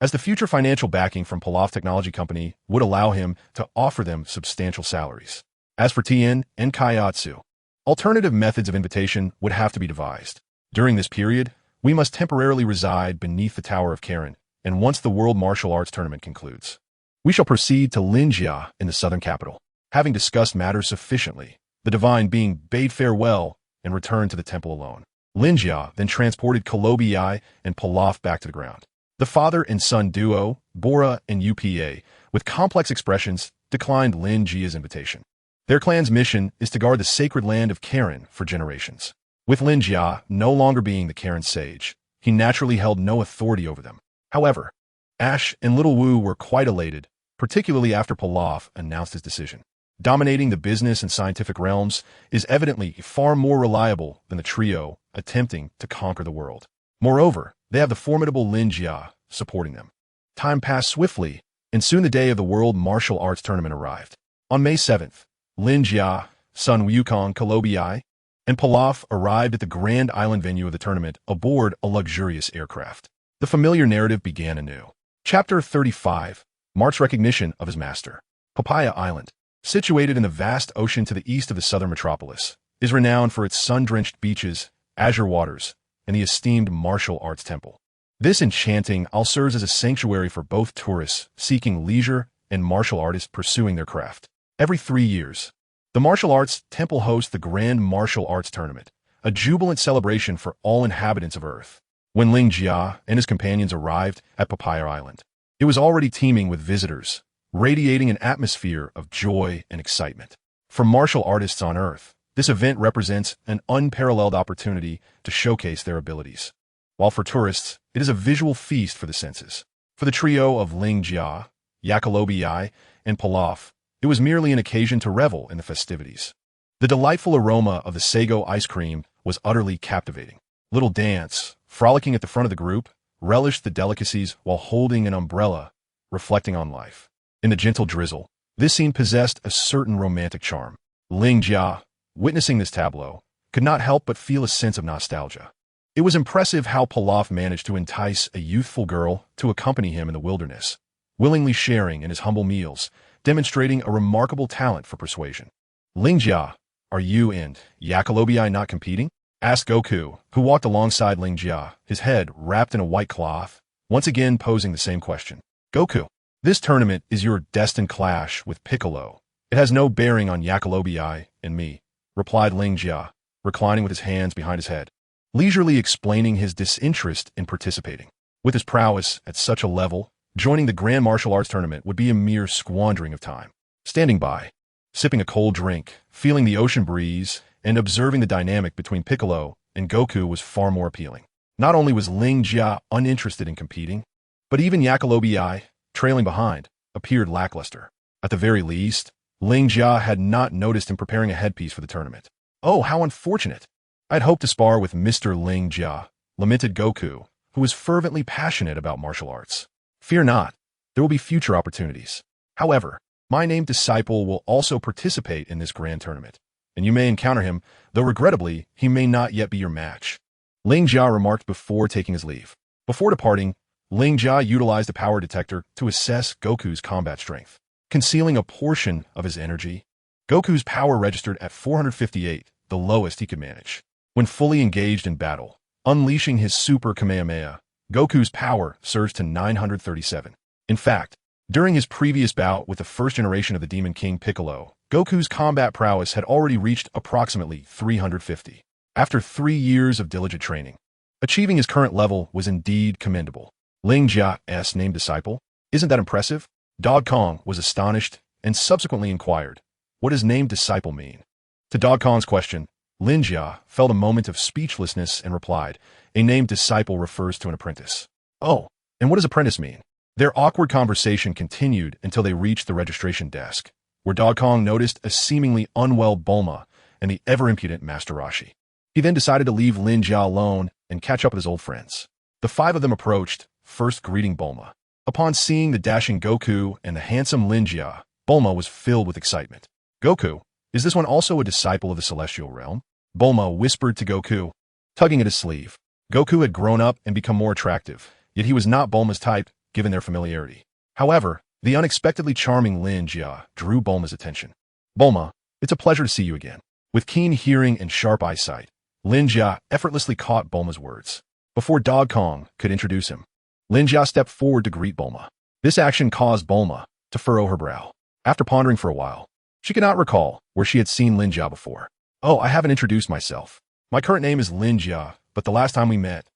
as the future financial backing from Pilaf Technology Company would allow him to offer them substantial salaries. As for Tien and Kairatsu, alternative methods of invitation would have to be devised. During this period, we must temporarily reside beneath the Tower of Karen, and once the World Martial Arts Tournament concludes, we shall proceed to Lin Jia in the southern capital. Having discussed matters sufficiently, the divine being bade farewell and returned to the temple alone. Lin Jia then transported Kolobi and Pilaf back to the ground. The father and son duo, Bora and Upa, with complex expressions, declined Lin Jia's invitation. Their clan's mission is to guard the sacred land of Karen for generations. With Lin Jia no longer being the Karen sage, he naturally held no authority over them. However, Ash and Little Wu were quite elated, particularly after Pilaf announced his decision. Dominating the business and scientific realms is evidently far more reliable than the trio attempting to conquer the world. Moreover, they have the formidable Lin Jia supporting them. Time passed swiftly, and soon the day of the World Martial Arts Tournament arrived. On May 7th, Lin Jia, Sun Wukong Kolobi, and Pilaf arrived at the Grand Island venue of the tournament aboard a luxurious aircraft. The familiar narrative began anew. Chapter 35, Mark's recognition of his master. Papaya Island, situated in the vast ocean to the east of the southern metropolis, is renowned for its sun-drenched beaches, azure waters, and the esteemed martial arts temple. This enchanting isle serves as a sanctuary for both tourists seeking leisure and martial artists pursuing their craft. Every 3 years, the martial arts temple hosts the Grand Martial Arts Tournament, a jubilant celebration for all inhabitants of Earth. When Lin Jia and his companions arrived at Papaya Island, it was already teeming with visitors, radiating an atmosphere of joy and excitement. For martial artists on Earth, this event represents an unparalleled opportunity to showcase their abilities, while for tourists, it is a visual feast for the senses. For the trio of Lin Jia, Yakalobi, and Pilaf, it was merely an occasion to revel in the festivities. The delightful aroma of the sago ice cream was utterly captivating. Little Dance, frolicking at the front of the group, relished the delicacies while holding an umbrella, reflecting on life. In the gentle drizzle, this scene possessed a certain romantic charm. Lin Jia, witnessing this tableau, could not help but feel a sense of nostalgia. It was impressive how Pilaf managed to entice a youthful girl to accompany him in the wilderness, willingly sharing in his humble meals, demonstrating a remarkable talent for persuasion. Lin Jia, are you and Yakalobi not competing? Asked Goku, who walked alongside Lin Jia, his head wrapped in a white cloth, once again posing the same question. Goku, this tournament is your destined clash with Piccolo. It has no bearing on Yakalobi and me, replied Lin Jia, reclining with his hands behind his head, leisurely explaining his disinterest in participating. With his prowess at such a level, joining the Grand Martial Arts Tournament would be a mere squandering of time. Standing by, sipping a cold drink, feeling the ocean breeze, and observing the dynamic between Piccolo and Goku was far more appealing. Not only was Lin Jia uninterested in competing, but even Yakalobi, trailing behind, appeared lackluster. At the very least, Lin Jia had not noticed him preparing a headpiece for the tournament. Oh, how unfortunate! I'd hoped to spar with Mr. Lin Jia, lamented Goku, who was fervently passionate about martial arts. Fear not, there will be future opportunities. However, my named disciple will also participate in this grand tournament, and you may encounter him, though regrettably, he may not yet be your match. Lin Jia remarked before taking his leave. Before departing, Lin Jia utilized a power detector to assess Goku's combat strength. Concealing a portion of his energy, Goku's power registered at 458, the lowest he could manage. When fully engaged in battle, unleashing his Super Kamehameha, Goku's power surged to 937. In fact, during his previous bout with the first generation of the Demon King Piccolo, Goku's combat prowess had already reached approximately 350. After 3 years of diligent training, achieving his current level was indeed commendable. Lin Jia's named disciple? Isn't that impressive? Dog Kong was astonished and subsequently inquired, what does named disciple mean? To Dog Kong's question, Lin Jia felt a moment of speechlessness and replied, a named disciple refers to an apprentice. Oh, and what does apprentice mean? Their awkward conversation continued until they reached the registration desk, where Dog Kong noticed a seemingly unwell Bulma and the ever-impudent Master Roshi. He then decided to leave Lin Jia alone and catch up with his old friends. The 5 of them approached, first greeting Bulma. Upon seeing the dashing Goku and the handsome Lin Jia, Bulma was filled with excitement. Goku, is this one also a disciple of the Celestial Realm? Bulma whispered to Goku, tugging at his sleeve. Goku had grown up and become more attractive, yet he was not Bulma's type, given their familiarity. However, the unexpectedly charming Lin Jia drew Bulma's attention. Bulma, it's a pleasure to see you again. With keen hearing and sharp eyesight, Lin Jia effortlessly caught Bulma's words. Before Dog Kong could introduce him, Lin Jia stepped forward to greet Bulma. This action caused Bulma to furrow her brow. After pondering for a while, she could not recall where she had seen Lin Jia before. Oh, I haven't introduced myself. My current name is Lin Jia, but the last time we met,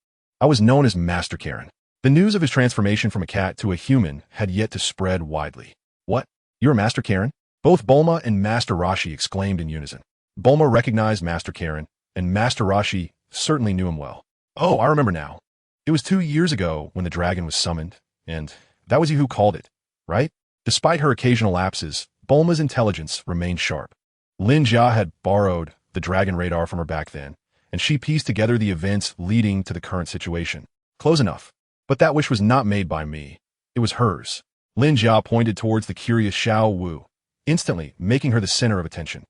I was known as Master Karen. The news of his transformation from a cat to a human had yet to spread widely. What? You're Master Karen? Both Bulma and Master Roshi exclaimed in unison. Bulma recognized Master Karen, and Master Roshi certainly knew him well. Oh, I remember now. It was 2 years ago when the dragon was summoned, and that was you who called it, right? Despite her occasional lapses, Bulma's intelligence remained sharp. Lin Jia had borrowed the dragon radar from her back then, and she pieced together the events leading to the current situation. Close enough. But that wish was not made by me. It was hers. Lin Jia pointed towards the curious Xiao Wu, instantly making her the center of attention.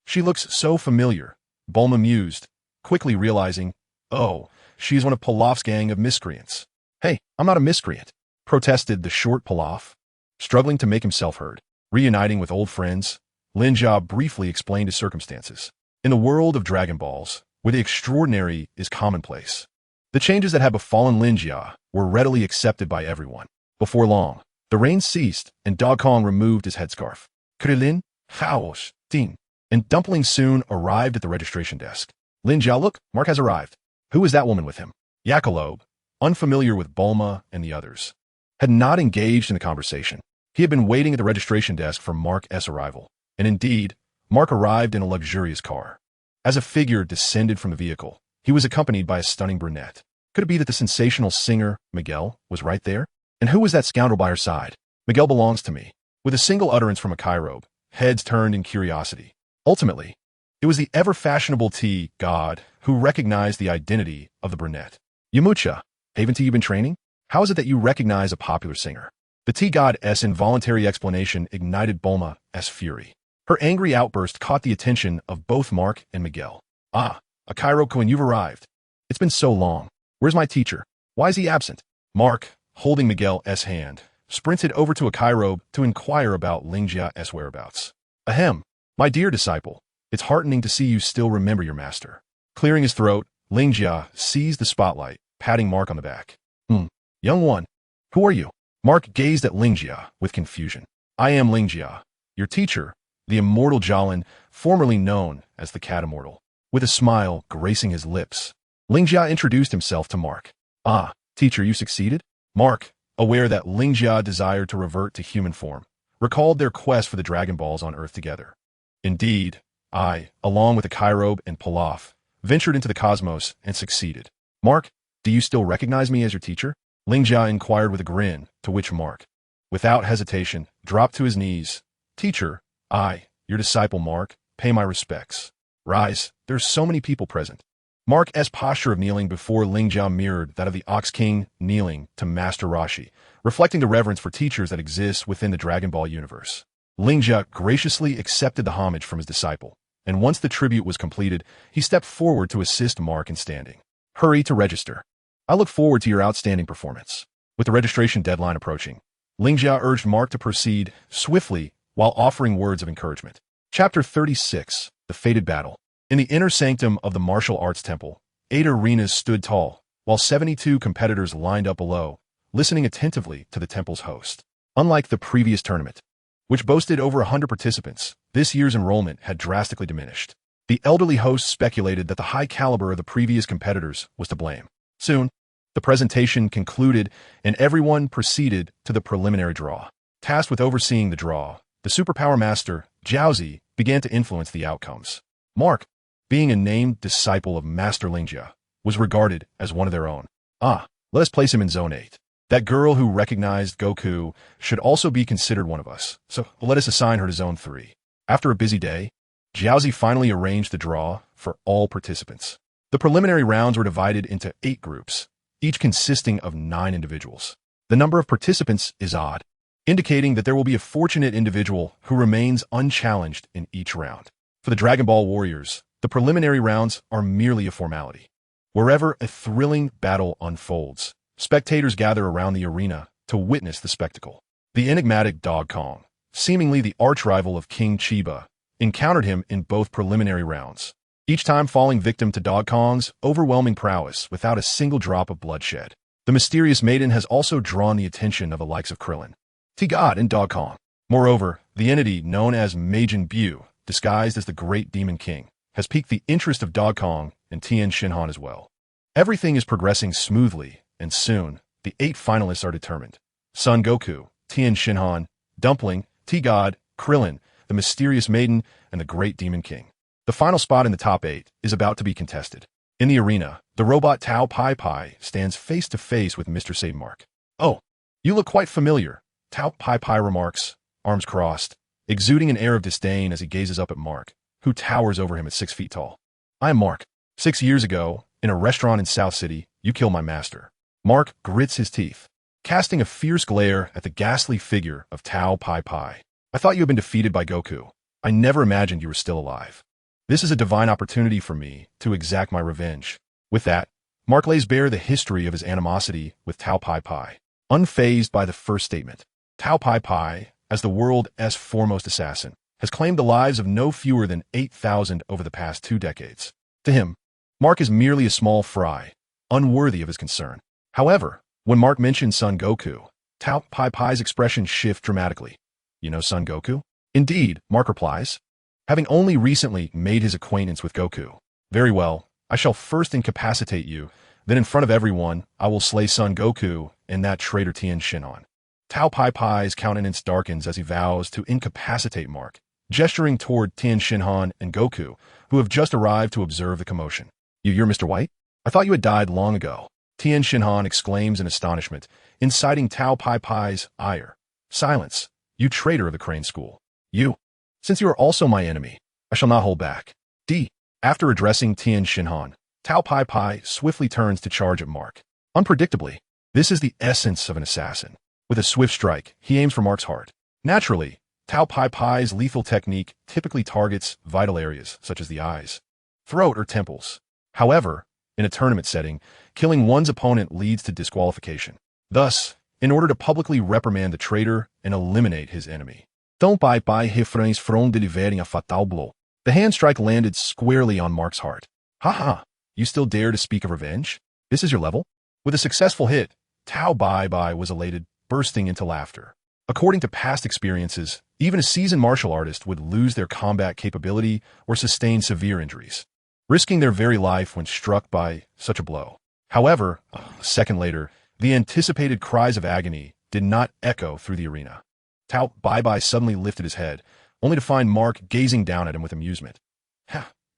She looks so familiar, Bulma mused, quickly realizing, oh, she's one of Pilaf's gang of miscreants. Hey, I'm not a miscreant, protested the short Pilaf. Struggling to make himself heard, reuniting with old friends, Lin Jia briefly explained his circumstances. In the world of Dragon Balls, where the extraordinary is commonplace, the changes that had befallen Lin Jia were readily accepted by everyone. Before long, the rain ceased and Dog Kong removed his headscarf. Krillin, Haosh, Ting, and Dumpling soon arrived at the registration desk. Lin Jia, look, Mark has arrived. Who is that woman with him? Yakalob, unfamiliar with Bulma and the others, had not engaged in the conversation. He had been waiting at the registration desk for Mark's arrival, and indeed, Mark arrived in a luxurious car. As a figure descended from the vehicle, he was accompanied by a stunning brunette. Could it be that the sensational singer, Miguel, was right there? And who was that scoundrel by her side? Miguel belongs to me. With a single utterance from a Kairobe, heads turned in curiosity. Ultimately, it was the ever-fashionable T-God who recognized the identity of the brunette. Yamucha, haven't you been training? How is it that you recognize a popular singer? The T-God's involuntary explanation ignited Bulma's fury. Her angry outburst caught the attention of both Mark and Miguel. Ah, Akiro Cohen, you've arrived. It's been so long. Where's my teacher? Why is he absent? Mark, holding Miguel's hand, sprinted over to Akiro to inquire about Lin Jia's whereabouts. Ahem, my dear disciple, it's heartening to see you still remember your master. Clearing his throat, Lin Jia seized the spotlight, patting Mark on the back. Young one, who are you? Mark gazed at Lin Jia with confusion. I am Lin Jia, your teacher, the immortal Jolin, formerly known as the Cat Immortal. With a smile gracing his lips, Lin Jia introduced himself to Mark. Ah, teacher, you succeeded? Mark, aware that Lin Jia desired to revert to human form, recalled their quest for the Dragon Balls on Earth together. Indeed, I, along with the Kairobe and Pilaf, ventured into the cosmos and succeeded. Mark, do you still recognize me as your teacher? Lin Jia inquired with a grin, to which Mark, without hesitation, dropped to his knees. Teacher, I, your disciple Mark, pay my respects. Rise, there's so many people present. Mark's posture of kneeling before Lin Jia mirrored that of the Ox King kneeling to Master Roshi, reflecting the reverence for teachers that exists within the Dragon Ball universe. Lin Jia graciously accepted the homage from his disciple, and once the tribute was completed, he stepped forward to assist Mark in standing. Hurry to register. I look forward to your outstanding performance. With the registration deadline approaching, Lin Jia urged Mark to proceed swiftly while offering words of encouragement. Chapter 36, The Fated Battle. In the inner sanctum of the martial arts temple, 8 arenas stood tall, while 72 competitors lined up below, listening attentively to the temple's host. Unlike the previous tournament, which boasted over 100 participants, this year's enrollment had drastically diminished. The elderly host speculated that the high caliber of the previous competitors was to blame. Soon, the presentation concluded and everyone proceeded to the preliminary draw. Tasked with overseeing the draw, the superpower master, Jiaozi, began to influence the outcomes. Mark, being a named disciple of Master Lin Jia, was regarded as one of their own. Let us place him in Zone 8. That girl who recognized Goku should also be considered one of us, so let us assign her to Zone 3. After a busy day, Jiaozi finally arranged the draw for all participants. The preliminary rounds were divided into 8 groups, each consisting of 9 individuals. The number of participants is odd, indicating that there will be a fortunate individual who remains unchallenged in each round. For the Dragon Ball Warriors, the preliminary rounds are merely a formality. Wherever a thrilling battle unfolds, spectators gather around the arena to witness the spectacle. The enigmatic Dog Kong, seemingly the arch-rival of King Chiba, encountered him in both preliminary rounds, each time falling victim to Dog Kong's overwhelming prowess without a single drop of bloodshed. The mysterious maiden has also drawn the attention of the likes of Krillin, T-God, and Dog Kong. Moreover, the entity known as Majin Buu, disguised as the Great Demon King, has piqued the interest of Dog Kong and Tien Shinhan as well. Everything is progressing smoothly, and soon, the 8 finalists are determined. Son Goku, Tien Shinhan, Dumpling, T-God, Krillin, the Mysterious Maiden, and the Great Demon King. The final spot in the top 8 is about to be contested. In the arena, the robot Tao Pai Pai stands face to face with Mr. Satan Mark. "Oh, you look quite familiar," Tao Pai Pai remarks, arms crossed, exuding an air of disdain as he gazes up at Mark, who towers over him at 6 feet tall. "I am Mark. 6 years ago, in a restaurant in South City, you killed my master." Mark grits his teeth, casting a fierce glare at the ghastly figure of Tao Pai Pai. "I thought you had been defeated by Goku. I never imagined you were still alive. This is a divine opportunity for me to exact my revenge." With that, Mark lays bare the history of his animosity with Tao Pai Pai. Unfazed by the first statement, Tao Pai Pai, as the world's foremost assassin, has claimed the lives of no fewer than 8,000 over the past 2 decades. To him, Mark is merely a small fry, unworthy of his concern. However, when Mark mentions Son Goku, Tao Pai Pai's expression shifts dramatically. "You know Son Goku?" "Indeed," Mark replies, having only recently made his acquaintance with Goku. "Very well, I shall first incapacitate you, then in front of everyone, I will slay Son Goku and that traitor Tien Shinhan." Tao Pai Pai's countenance darkens as he vows to incapacitate Mark, gesturing toward Tien Shinhan and Goku, who have just arrived to observe the commotion. You're Mr. White? I thought you had died long ago." Tien Shinhan exclaims in astonishment, inciting Tao Pai Pai's ire. "Silence, you traitor of the Crane School. You. Since you are also my enemy, I shall not hold back." After addressing Tien Shinhan, Tao Pai Pai swiftly turns to charge at Mark. Unpredictably, this is the essence of an assassin. With a swift strike, he aims for Mark's heart. Naturally, Tao Pai Pai's lethal technique typically targets vital areas such as the eyes, throat, or temples. However, in a tournament setting, killing one's opponent leads to disqualification. Thus, in order to publicly reprimand the traitor and eliminate his enemy, Tao Pai Pai refrains from delivering a fatal blow. The hand strike landed squarely on Mark's heart. "Ha! You still dare to speak of revenge? This is your level?" With a successful hit, Tao Pai Pai was elated, bursting into laughter. According to past experiences, even a seasoned martial artist would lose their combat capability or sustain severe injuries, risking their very life when struck by such a blow. However, a second later, the anticipated cries of agony did not echo through the arena. Tao Pai Pai suddenly lifted his head, only to find Mark gazing down at him with amusement.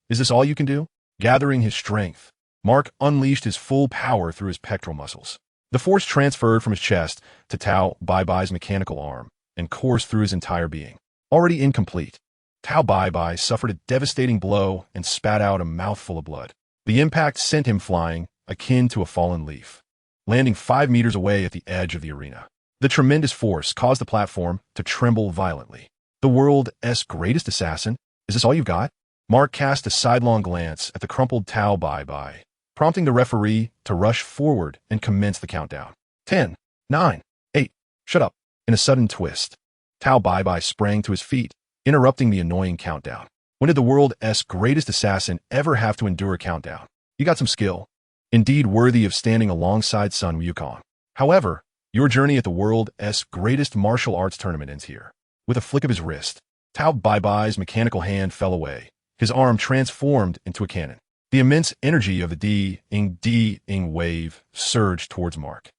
"Is this all you can do?" Gathering his strength, Mark unleashed his full power through his pectoral muscles. The force transferred from his chest to Tao Pai Pai's mechanical arm and coursed through his entire being. Already incomplete, Tao Pai Pai suffered a devastating blow and spat out a mouthful of blood. The impact sent him flying, akin to a fallen leaf, landing 5 meters away at the edge of the arena. The tremendous force caused the platform to tremble violently. "The world's greatest assassin? Is this all you've got?" Mark cast a sidelong glance at the crumpled Tao Pai Pai, prompting the referee to rush forward and commence the countdown. 10, 9, 8, shut up. In a sudden twist, Tao Pai Pai sprang to his feet, interrupting the annoying countdown. When did the world's greatest assassin ever have to endure a countdown? "You got some skill. indeed worthy of standing alongside Sun Wukong. However, your journey at the world's greatest martial arts tournament ends here. With a flick of his wrist, Tao Bai's mechanical hand fell away, his arm transformed into a cannon. The immense energy of the D-ing wave surged towards Mark.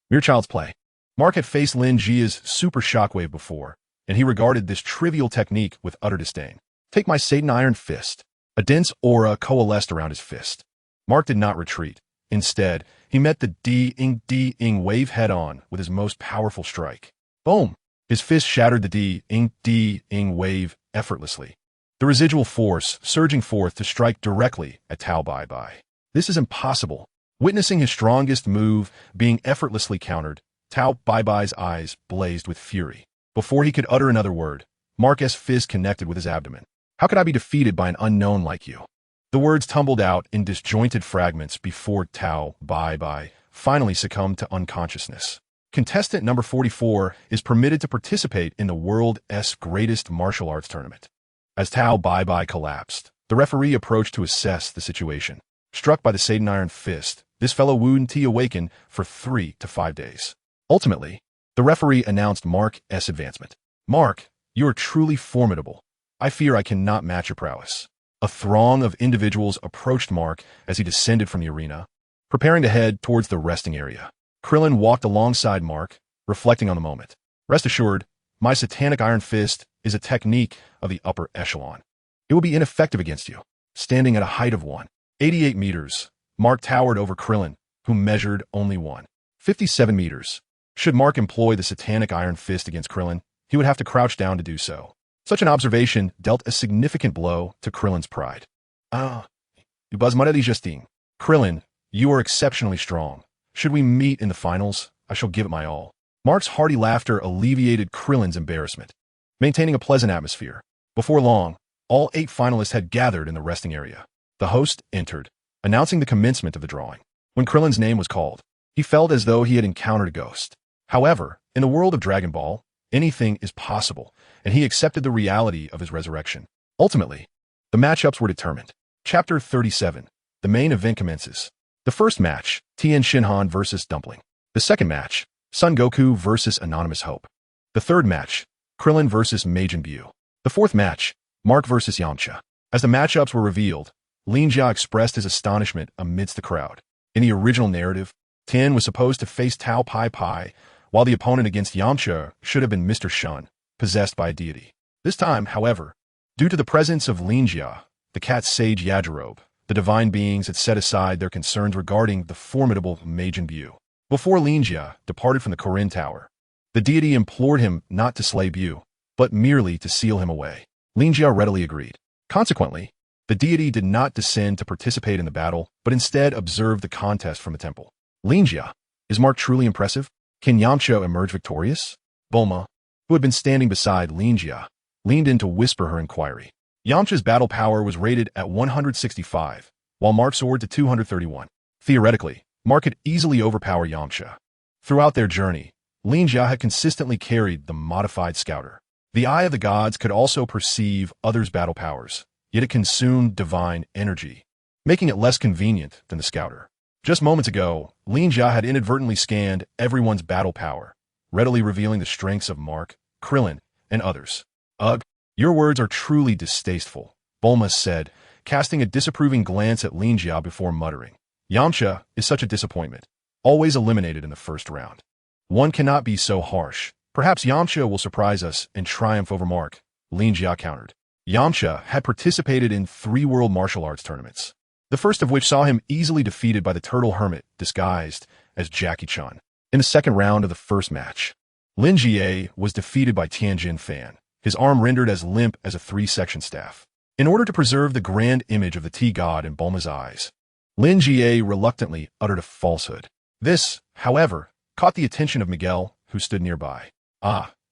Mere child's play. Mark had faced Lin Jia's super shockwave before, and he regarded this trivial technique with utter disdain. Take my Satan Iron Fist. A dense aura coalesced around his fist. Mark did not retreat. Instead, he met the D-ing wave head-on with his most powerful strike. Boom! His fist shattered the D-ing wave effortlessly, the residual force surging forth to strike directly at Tao Bai. This is impossible. Witnessing his strongest move being effortlessly countered, Tao Bai's eyes blazed with fury. Before he could utter another word, Mark's fist connected with his abdomen. How could I be defeated by an unknown like you? The words tumbled out in disjointed fragments before Tao Bai finally succumbed to unconsciousness. Contestant number 44 is permitted to participate in the world's greatest martial arts tournament. As Tao Bai collapsed, the referee approached to assess the situation. Struck by the Satan Iron Fist, this fellow wouldn't awaken for 3 to 5 days. Ultimately, the referee announced Mark's advancement. Mark, you are truly formidable. I fear I cannot match your prowess. A throng of individuals approached Mark as he descended from the arena, preparing to head towards the resting area. Krillin walked alongside Mark, reflecting on the moment. Rest assured, my Satanic Iron Fist is a technique of the upper echelon. It will be ineffective against you. Standing at a height of 188 meters, Mark towered over Krillin, who measured only 157 meters. Should Mark employ the Satanic Iron Fist against Krillin, he would have to crouch down to do so. Such an observation dealt a significant blow to Krillin's pride. You buzzmuddy Justine. Krillin, you are exceptionally strong. Should we meet in the finals, I shall give it my all. Mark's hearty laughter alleviated Krillin's embarrassment, maintaining a pleasant atmosphere. Before long, all 8 finalists had gathered in the resting area. The host entered, announcing the commencement of the drawing. When Krillin's name was called, he felt as though he had encountered a ghost. However, in the world of Dragon Ball, anything is possible, and he accepted the reality of his resurrection. Ultimately, the matchups were determined. Chapter 37. The main event commences. The first match, Tien Shinhan versus Dumpling. The second match, Son Goku versus Anonymous Hope. The third match, Krillin versus Majin Buu. The fourth match, Mark versus Yamcha. As the matchups were revealed, Lin Jia expressed his astonishment amidst the crowd. In the original narrative, Tien was supposed to face Tao Pai, while the opponent against Yamcha should have been Mr. Shun, possessed by a deity. This time, however, due to the presence of Lin Jia, the cat sage Yajirobe, the divine beings had set aside their concerns regarding the formidable Majin Buu. Before Lin Jia departed from the Korin Tower, the deity implored him not to slay Buu, but merely to seal him away. Lin Jia readily agreed. Consequently, the deity did not descend to participate in the battle, but instead observed the contest from the temple. Lin Jia, is Mark truly impressive? Can Yamcha emerge victorious? Bulma, who had been standing beside Lin Jia, leaned in to whisper her inquiry. Yamcha's battle power was rated at 165, while Mark soared to 231. Theoretically, Mark could easily overpower Yamcha. Throughout their journey, Lin Jia had consistently carried the modified scouter. The Eye of the Gods could also perceive others' battle powers, yet it consumed divine energy, making it less convenient than the scouter. Just moments ago, Lin Jia had inadvertently scanned everyone's battle power, readily revealing the strengths of Mark, Krillin, and others. Ugh, your words are truly distasteful, Bulma said, casting a disapproving glance at Lin Jia before muttering. Yamcha is such a disappointment, always eliminated in the first round. One cannot be so harsh. Perhaps Yamcha will surprise us and triumph over Mark, Lin Jia countered. Yamcha had participated in 3 world martial arts tournaments, the first of which saw him easily defeated by the Turtle Hermit disguised as Jackie Chan. In the second round of the first match, Lin Jia was defeated by Tianjin Fan, his arm rendered as limp as a 3-section staff. In order to preserve the grand image of the T-God in Bulma's eyes, Lin Jia reluctantly uttered a falsehood. This, however, caught the attention of Miguel, who stood nearby.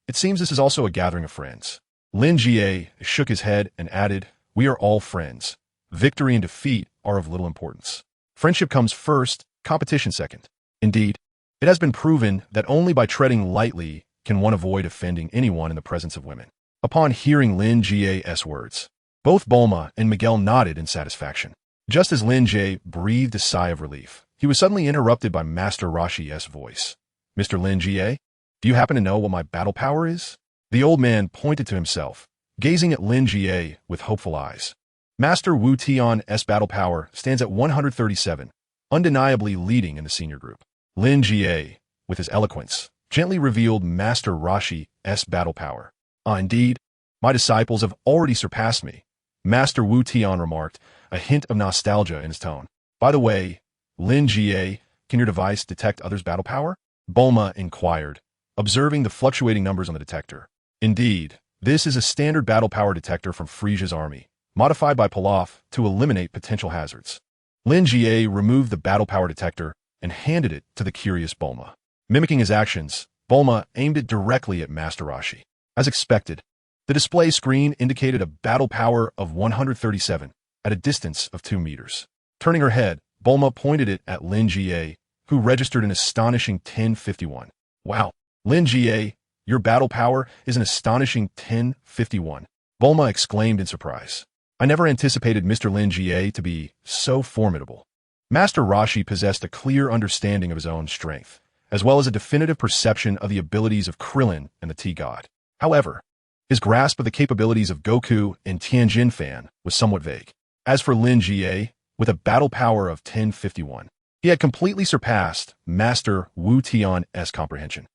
It seems this is also a gathering of friends. Lin Jia shook his head and added, we are all friends. Victory and defeat are of little importance. Friendship comes first, competition second. Indeed, it has been proven that only by treading lightly can one avoid offending anyone in the presence of women. Upon hearing Lin Jia's words, both Bulma and Miguel nodded in satisfaction. Just as Lin Jia breathed a sigh of relief, he was suddenly interrupted by Master Rashi's voice. Mr. Lin Jia, do you happen to know what my battle power is? The old man pointed to himself, gazing at Lin Jia with hopeful eyes. Master Wu Tian's battle power stands at 137, undeniably leading in the senior group. Lin Jia, with his eloquence, gently revealed Master Rashi's battle power. Ah, indeed, my disciples have already surpassed me, Master Wu Tian remarked, a hint of nostalgia in his tone. By the way, Lin Jia, can your device detect others' battle power? Bulma inquired, observing the fluctuating numbers on the detector. Indeed, this is a standard battle power detector from Frisia's army, modified by Pilaf to eliminate potential hazards. Lin Jia removed the battle power detector and handed it to the curious Bulma. Mimicking his actions, Bulma aimed it directly at Master Rashi. As expected, the display screen indicated a battle power of 137 at a distance of 2 meters. Turning her head, Bulma pointed it at Lin Jia, who registered an astonishing 1051. Wow, Lin Jia, your battle power is an astonishing 1051. Bulma exclaimed in surprise. I never anticipated Mr. Lin Jia to be so formidable. Master Rashi possessed a clear understanding of his own strength, as well as a definitive perception of the abilities of Krillin and the T-God. However, his grasp of the capabilities of Goku and Tianjin Fan was somewhat vague. As for Lin Jia, with a battle power of 1051, he had completely surpassed Master Wu Tian's comprehension.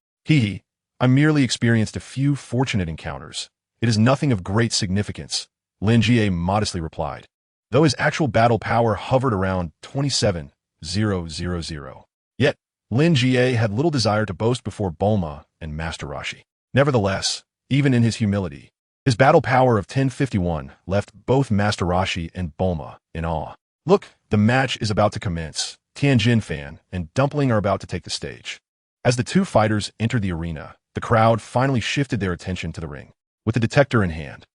I merely experienced a few fortunate encounters. It is nothing of great significance, Lin Jia modestly replied, though his actual battle power hovered around 27,000. Yet, Lin Jia had little desire to boast before Bulma and Master Rashi. Nevertheless, even in his humility, his battle power of 1051 left both Master Rashi and Bulma in awe. Look, the match is about to commence. Tianjin Fan and Dumpling are about to take the stage. As the two fighters entered the arena, the crowd finally shifted their attention to the ring. With the detector in hand,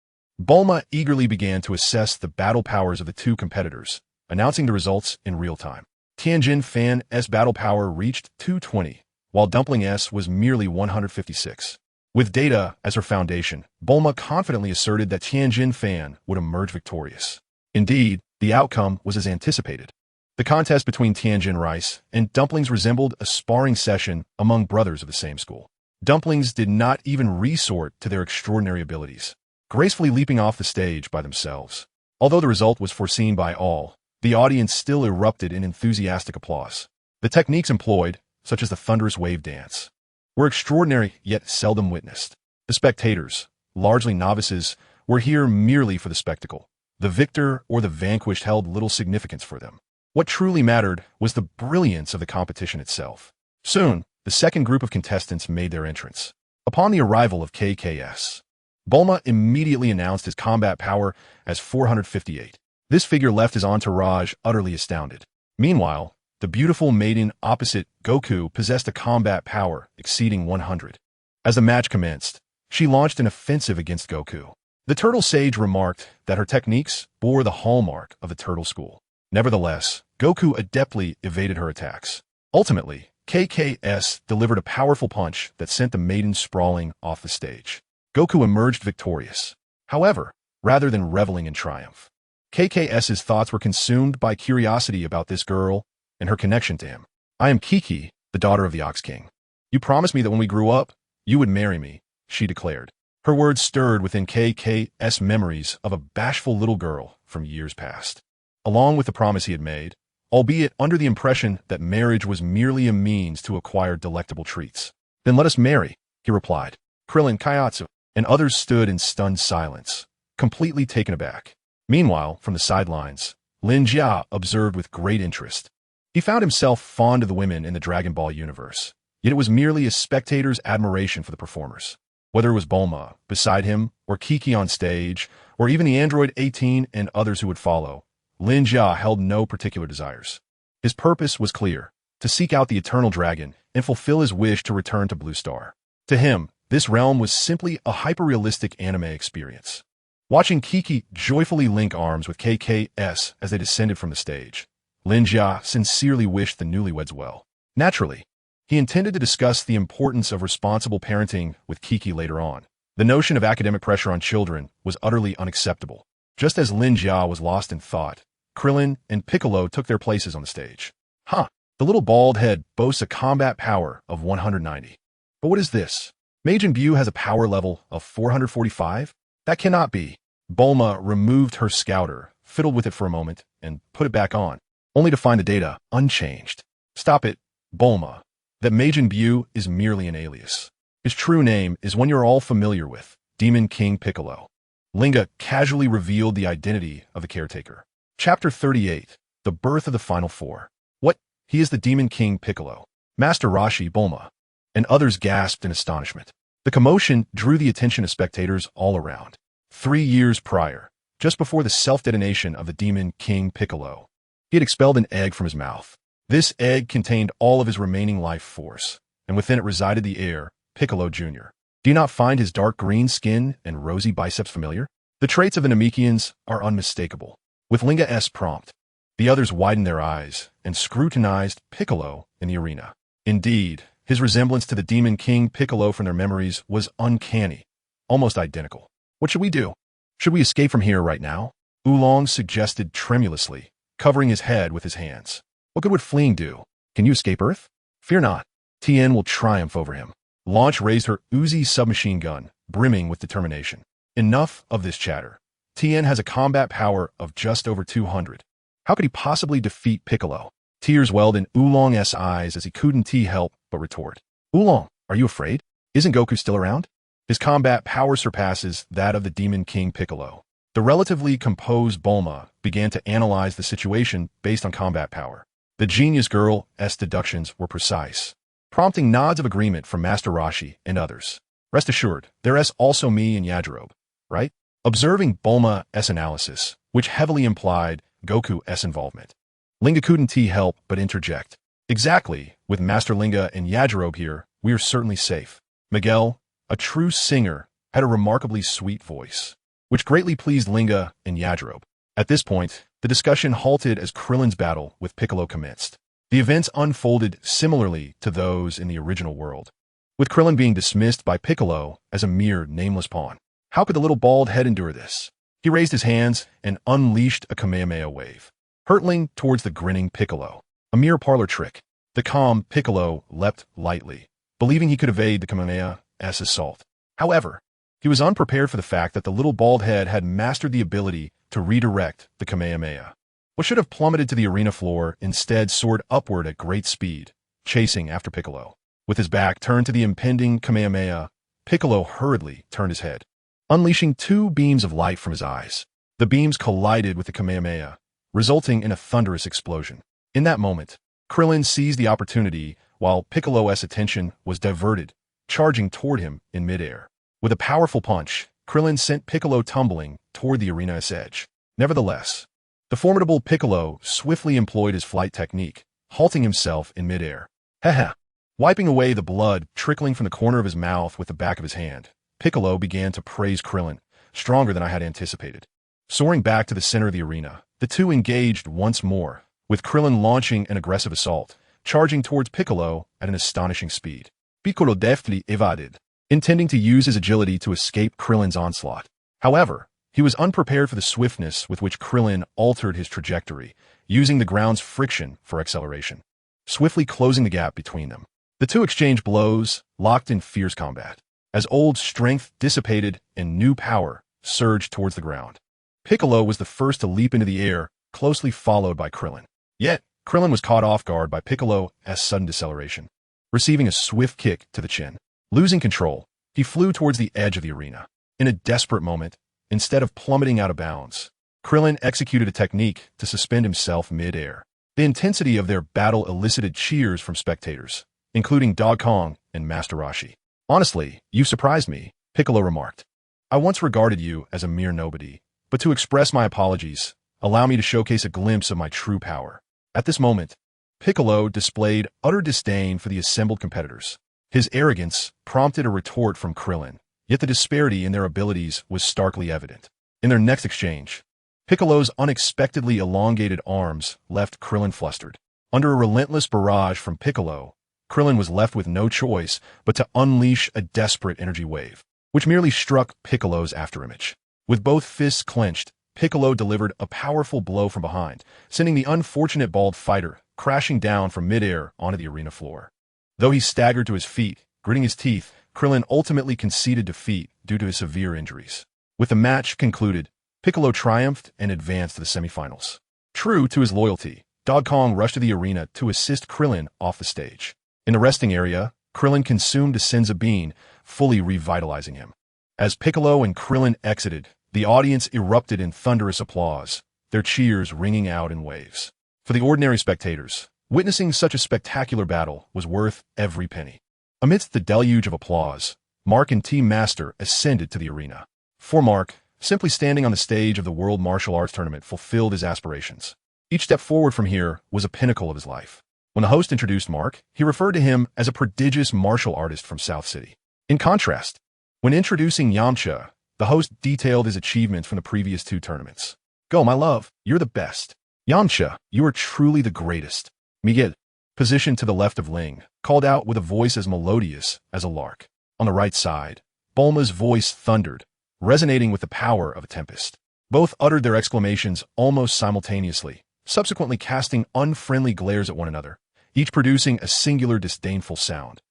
Bulma eagerly began to assess the battle powers of the two competitors, announcing the results in real time. Tianjin Fan's battle power reached 220, while Dumpling S was merely 156. With data as her foundation, Bulma confidently asserted that Tianjin Fan would emerge victorious. Indeed, the outcome was as anticipated. The contest between Tianjin Rice and Dumplings resembled a sparring session among brothers of the same school. Dumplings did not even resort to their extraordinary abilities, gracefully leaping off the stage by themselves. Although the result was foreseen by all, the audience still erupted in enthusiastic applause. The techniques employed, such as the thunderous wave dance, were extraordinary yet seldom witnessed. The spectators, largely novices, were here merely for the spectacle. The victor or the vanquished held little significance for them. What truly mattered was the brilliance of the competition itself. Soon, the second group of contestants made their entrance. Upon the arrival of KKS, Bulma immediately announced his combat power as 458. This figure left his entourage utterly astounded. Meanwhile, the beautiful maiden opposite Goku possessed a combat power exceeding 100. As the match commenced, she launched an offensive against Goku. The Turtle Sage remarked that her techniques bore the hallmark of the Turtle School. Nevertheless, Goku adeptly evaded her attacks. Ultimately, KKS delivered a powerful punch that sent the maiden sprawling off the stage. Goku emerged victorious. However, rather than reveling in triumph, KKS's thoughts were consumed by curiosity about this girl and her connection to him. I am Kiki, the daughter of the Ox King. You promised me that when we grew up, you would marry me, she declared. Her words stirred within KKS memories of a bashful little girl from years past. Along with the promise he had made, albeit under the impression that marriage was merely a means to acquire delectable treats. Then let us marry, he replied. Krillin, Kaiatsu, and others stood in stunned silence, completely taken aback. Meanwhile, from the sidelines, Lin Jia observed with great interest. He found himself fond of the women in the Dragon Ball universe, yet it was merely a spectator's admiration for the performers. Whether it was Bulma, beside him, or Kiki on stage, or even the android 18 and others who would follow, Lin Jia held no particular desires. His purpose was clear, to seek out the Eternal Dragon and fulfill his wish to return to Blue Star. To him, this realm was simply a hyper-realistic anime experience. Watching Kiki joyfully link arms with KKS as they descended from the stage, Lin Jia sincerely wished the newlyweds well. Naturally, he intended to discuss the importance of responsible parenting with Kiki later on. The notion of academic pressure on children was utterly unacceptable. Just as Lin Jia was lost in thought, Krillin and Piccolo took their places on the stage. Huh, the little bald head boasts a combat power of 190. But what is this? Majin Buu has a power level of 445? That cannot be. Bulma removed her scouter, fiddled with it for a moment, and put it back on, only to find the data unchanged. Stop it, Bulma. That Majin Buu is merely an alias. His true name is one you're all familiar with, Demon King Piccolo. Linga casually revealed the identity of the caretaker. Chapter 38, The Birth of the Final Four. What? He is the Demon King Piccolo. Master Roshi, Bulma, and others gasped in astonishment. The commotion drew the attention of spectators all around. 3 years prior, just before the self-detonation of the Demon King Piccolo, he had expelled an egg from his mouth. This egg contained all of his remaining life force, and within it resided the heir, Piccolo Jr. Do you not find his dark green skin and rosy biceps familiar? The traits of the Namekians are unmistakable. With Linga's prompt, the others widened their eyes and scrutinized Piccolo in the arena. Indeed, his resemblance to the Demon King Piccolo from their memories was uncanny, almost identical. What should we do? Should we escape from here right now? Oolong suggested tremulously, covering his head with his hands. What good would fleeing do? Can you escape Earth? Fear not. Tien will triumph over him. Launch raised her Uzi submachine gun, brimming with determination. Enough of this chatter. Tien has a combat power of just over 200. How could he possibly defeat Piccolo? Tears welled in Oolong's eyes as he couldn't help but retort. Oolong, are you afraid? Isn't Goku still around? His combat power surpasses that of the Demon King Piccolo. The relatively composed Bulma began to analyze the situation based on combat power. The genius girl's deductions were precise, prompting nods of agreement from Master Roshi and others. Rest assured, there's also me and Yajirobe, right? Observing Bulma's analysis, which heavily implied Goku's involvement, Linga couldn't help but interject. Exactly, with Master Linga and Yajirobe here, we are certainly safe. Miguel, a true singer, had a remarkably sweet voice, which greatly pleased Linga and Yajirobe. At this point, the discussion halted as Krillin's battle with Piccolo commenced. The events unfolded similarly to those in the original world, with Krillin being dismissed by Piccolo as a mere nameless pawn. How could the little bald head endure this? He raised his hands and unleashed a Kamehameha wave, hurtling towards the grinning Piccolo. A mere parlor trick. The calm Piccolo leapt lightly, believing he could evade the Kamehameha's assault. However, he was unprepared for the fact that the little bald head had mastered the ability to redirect the Kamehameha. What should have plummeted to the arena floor instead soared upward at great speed, chasing after Piccolo. With his back turned to the impending Kamehameha, Piccolo hurriedly turned his head, unleashing 2 beams of light from his eyes. The beams collided with the Kamehameha, resulting in a thunderous explosion. In that moment, Krillin seized the opportunity while Piccolo's attention was diverted, charging toward him in midair. With a powerful punch, Krillin sent Piccolo tumbling toward the arena's edge. Nevertheless, the formidable Piccolo swiftly employed his flight technique, halting himself in midair. Haha! Wiping away the blood trickling from the corner of his mouth with the back of his hand, Piccolo began to praise Krillin, stronger than I had anticipated. Soaring back to the center of the arena, the two engaged once more, with Krillin launching an aggressive assault, charging towards Piccolo at an astonishing speed. Piccolo deftly evaded, intending to use his agility to escape Krillin's onslaught. However, he was unprepared for the swiftness with which Krillin altered his trajectory, using the ground's friction for acceleration, swiftly closing the gap between them. The two exchanged blows, locked in fierce combat, as old strength dissipated and new power surged towards the ground. Piccolo was the first to leap into the air, closely followed by Krillin. Yet, Krillin was caught off guard by Piccolo's sudden deceleration, receiving a swift kick to the chin. Losing control, he flew towards the edge of the arena. In a desperate moment, instead of plummeting out of bounds, Krillin executed a technique to suspend himself mid-air. The intensity of their battle elicited cheers from spectators, including Dog Kong and Master Roshi. Honestly, you surprised me, Piccolo remarked. I once regarded you as a mere nobody, but to express my apologies, allow me to showcase a glimpse of my true power. At this moment, Piccolo displayed utter disdain for the assembled competitors. His arrogance prompted a retort from Krillin, yet the disparity in their abilities was starkly evident. In their next exchange, Piccolo's unexpectedly elongated arms left Krillin flustered. Under a relentless barrage from Piccolo, Krillin was left with no choice but to unleash a desperate energy wave, which merely struck Piccolo's afterimage. With both fists clenched, Piccolo delivered a powerful blow from behind, sending the unfortunate bald fighter crashing down from midair onto the arena floor. Though he staggered to his feet, gritting his teeth, Krillin ultimately conceded defeat due to his severe injuries. With the match concluded, Piccolo triumphed and advanced to the semifinals. True to his loyalty, Dog Kong rushed to the arena to assist Krillin off the stage. In the resting area, Krillin consumed a Senzu bean, fully revitalizing him. As Piccolo and Krillin exited, the audience erupted in thunderous applause, their cheers ringing out in waves. For the ordinary spectators, witnessing such a spectacular battle was worth every penny. Amidst the deluge of applause, Mark and Team Master ascended to the arena. For Mark, simply standing on the stage of the World Martial Arts Tournament fulfilled his aspirations. Each step forward from here was a pinnacle of his life. When the host introduced Mark, he referred to him as a prodigious martial artist from South City. In contrast, when introducing Yamcha, the host detailed his achievements from the previous 2 tournaments. Go, my love, you're the best. Yamcha, you are truly the greatest. Miguel, positioned to the left of Ling, called out with a voice as melodious as a lark. On the right side, Bulma's voice thundered, resonating with the power of a tempest. Both uttered their exclamations almost simultaneously, subsequently casting unfriendly glares at one another, each producing a singular disdainful sound.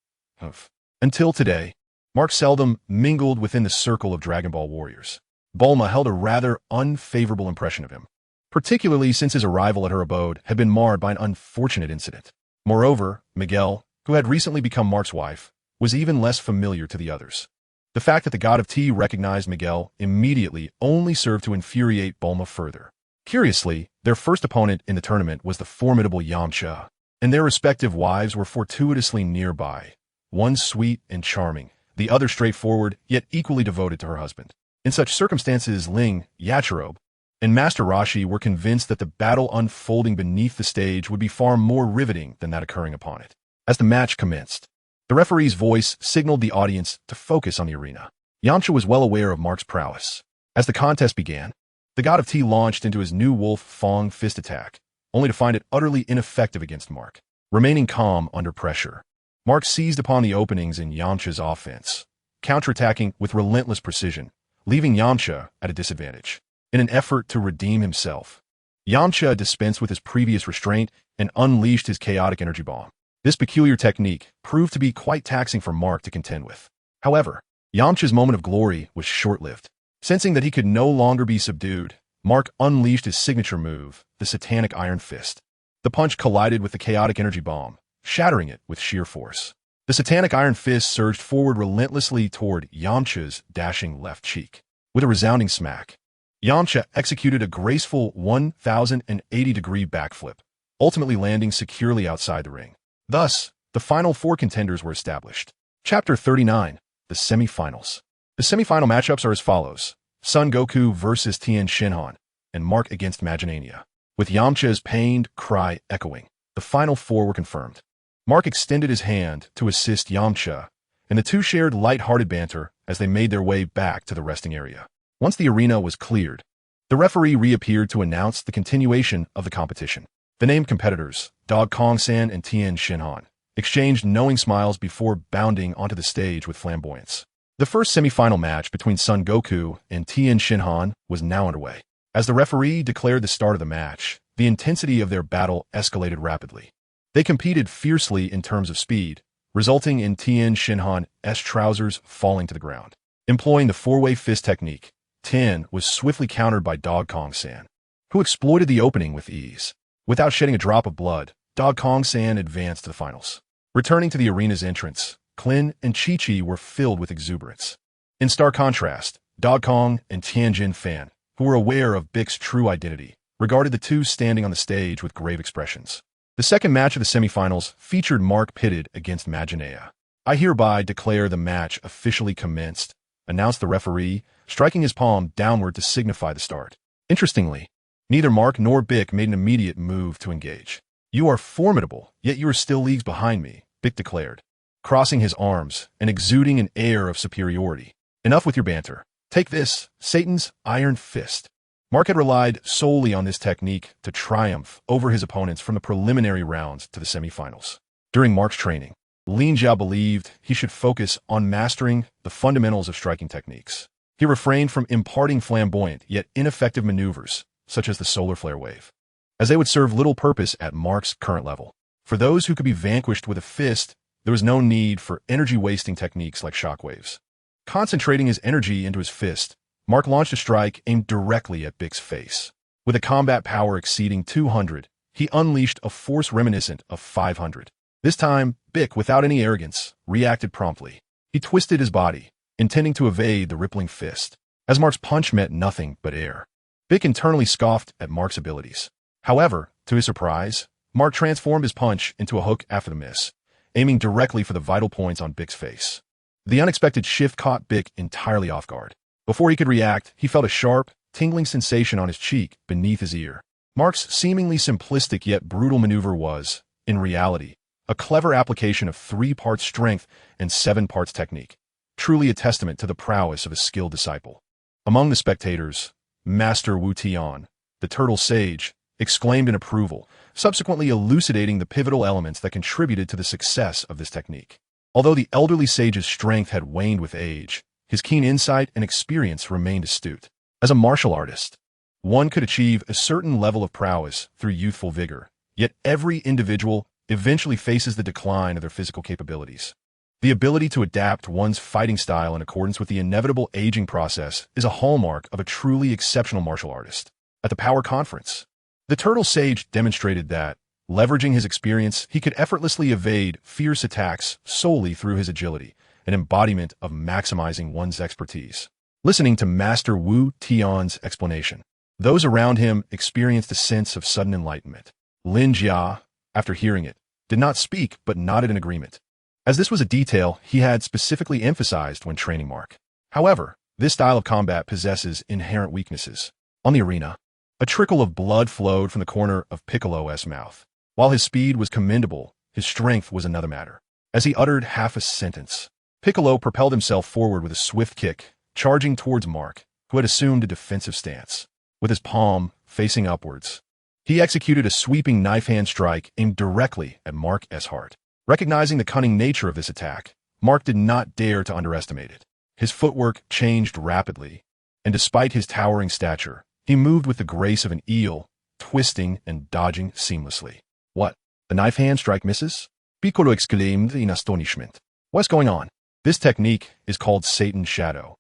Until today, Mark seldom mingled within the circle of Dragon Ball warriors. Bulma held a rather unfavorable impression of him, particularly since his arrival at her abode had been marred by an unfortunate incident. Moreover, Miguel, who had recently become Mark's wife, was even less familiar to the others. The fact that the god of tea recognized Miguel immediately only served to infuriate Bulma further. Curiously, their first opponent in the tournament was the formidable Yamcha, and their respective wives were fortuitously nearby, one sweet and charming, the other straightforward, yet equally devoted to her husband. In such circumstances, Ling, Yachirobe, and Master Roshi were convinced that the battle unfolding beneath the stage would be far more riveting than that occurring upon it. As the match commenced, the referee's voice signaled the audience to focus on the arena. Yamcha was well aware of Mark's prowess. As the contest began, the god of tea launched into his new Wolf Fong fist attack, only to find it utterly ineffective against Mark. Remaining calm under pressure, Mark seized upon the openings in Yamcha's offense, counterattacking with relentless precision, leaving Yamcha at a disadvantage. In an effort to redeem himself, Yamcha dispensed with his previous restraint and unleashed his chaotic energy bomb. This peculiar technique proved to be quite taxing for Mark to contend with. However, Yamcha's moment of glory was short-lived. Sensing that he could no longer be subdued, Mark unleashed his signature move, the Satanic Iron Fist. The punch collided with the chaotic energy bomb, shattering it with sheer force. The Satanic Iron Fist surged forward relentlessly toward Yamcha's dashing left cheek. With a resounding smack, Yamcha executed a graceful 1,080-degree backflip, ultimately landing securely outside the ring. Thus, the final 4 contenders were established. Chapter 39, the Semifinals. The semifinal matchups are as follows: Son Goku versus Tien Shinhan, and Mark against Maginania. With Yamcha's pained cry echoing, the final 4 were confirmed. Mark extended his hand to assist Yamcha, and the two shared light-hearted banter as they made their way back to the resting area. Once the arena was cleared, the referee reappeared to announce the continuation of the competition. The named competitors, Dog Kong-san and Tien Shinhan, exchanged knowing smiles before bounding onto the stage with flamboyance. The first semifinal match between Son Goku and Tien Shinhan was now underway. As the referee declared the start of the match, the intensity of their battle escalated rapidly. They competed fiercely in terms of speed, resulting in Tien Shinhan's trousers falling to the ground. Employing the 4-way fist technique, Tien was swiftly countered by Dog Kong-san, who exploited the opening with ease. Without shedding a drop of blood, Dog Kong-san advanced to the finals. Returning to the arena's entrance, Klin and Chi-Chi were filled with exuberance. In stark contrast, Dog Kong and Tianjin Fan, who were aware of Bic's true identity, regarded the two standing on the stage with grave expressions. The second match of the semifinals featured Mark pitted against Maginea. I hereby declare the match officially commenced, announced the referee, striking his palm downward to signify the start. Interestingly, neither Mark nor Bic made an immediate move to engage. You are formidable, yet you are still leagues behind me, Bic declared, crossing his arms and exuding an air of superiority. Enough with your banter. Take this, Satan's Iron Fist. Mark had relied solely on this technique to triumph over his opponents from the preliminary rounds to the semifinals. During Mark's training, Lin Jia believed he should focus on mastering the fundamentals of striking techniques. He refrained from imparting flamboyant yet ineffective maneuvers, such as the solar flare wave, as they would serve little purpose at Mark's current level. For those who could be vanquished with a fist, there was no need for energy-wasting techniques like shockwaves. Concentrating his energy into his fist, Mark launched a strike aimed directly at Bic's face. With a combat power exceeding 200, he unleashed a force reminiscent of 500. This time, Bic, without any arrogance, reacted promptly. He twisted his body, intending to evade the rippling fist, as Mark's punch met nothing but air. Bic internally scoffed at Mark's abilities. However, to his surprise, Mark transformed his punch into a hook after the miss, aiming directly for the vital points on Bic's face. The unexpected shift caught Bic entirely off guard. Before he could react, he felt a sharp, tingling sensation on his cheek beneath his ear. Mark's seemingly simplistic yet brutal maneuver was, in reality, a clever application of 3 parts strength and 7 parts technique, truly a testament to the prowess of a skilled disciple. Among the spectators, Master Wu Tian, the turtle sage, exclaimed in approval, subsequently elucidating the pivotal elements that contributed to the success of this technique. Although the elderly sage's strength had waned with age, his keen insight and experience remained astute. As a martial artist, one could achieve a certain level of prowess through youthful vigor, yet every individual eventually faces the decline of their physical capabilities. The ability to adapt one's fighting style in accordance with the inevitable aging process is a hallmark of a truly exceptional martial artist. At the Power Conference, the Turtle Sage demonstrated that, leveraging his experience, he could effortlessly evade fierce attacks solely through his agility, an embodiment of maximizing one's expertise. Listening to Master Wu Tian's explanation, those around him experienced a sense of sudden enlightenment. Lin Jia, after hearing it, did not speak but nodded in agreement, as this was a detail he had specifically emphasized when training Mark. However, this style of combat possesses inherent weaknesses. On the arena, a trickle of blood flowed from the corner of Piccolo's mouth. While his speed was commendable, his strength was another matter. As he uttered half a sentence, Piccolo propelled himself forward with a swift kick, charging towards Mark, who had assumed a defensive stance. With his palm facing upwards, he executed a sweeping knife-hand strike aimed directly at Mark's heart. Recognizing the cunning nature of this attack, Mark did not dare to underestimate it. His footwork changed rapidly, and despite his towering stature, he moved with the grace of an eel, twisting and dodging seamlessly. What? The knife-hand strike misses? Piccolo exclaimed in astonishment. What's going on? This technique is called Satan's Shadow.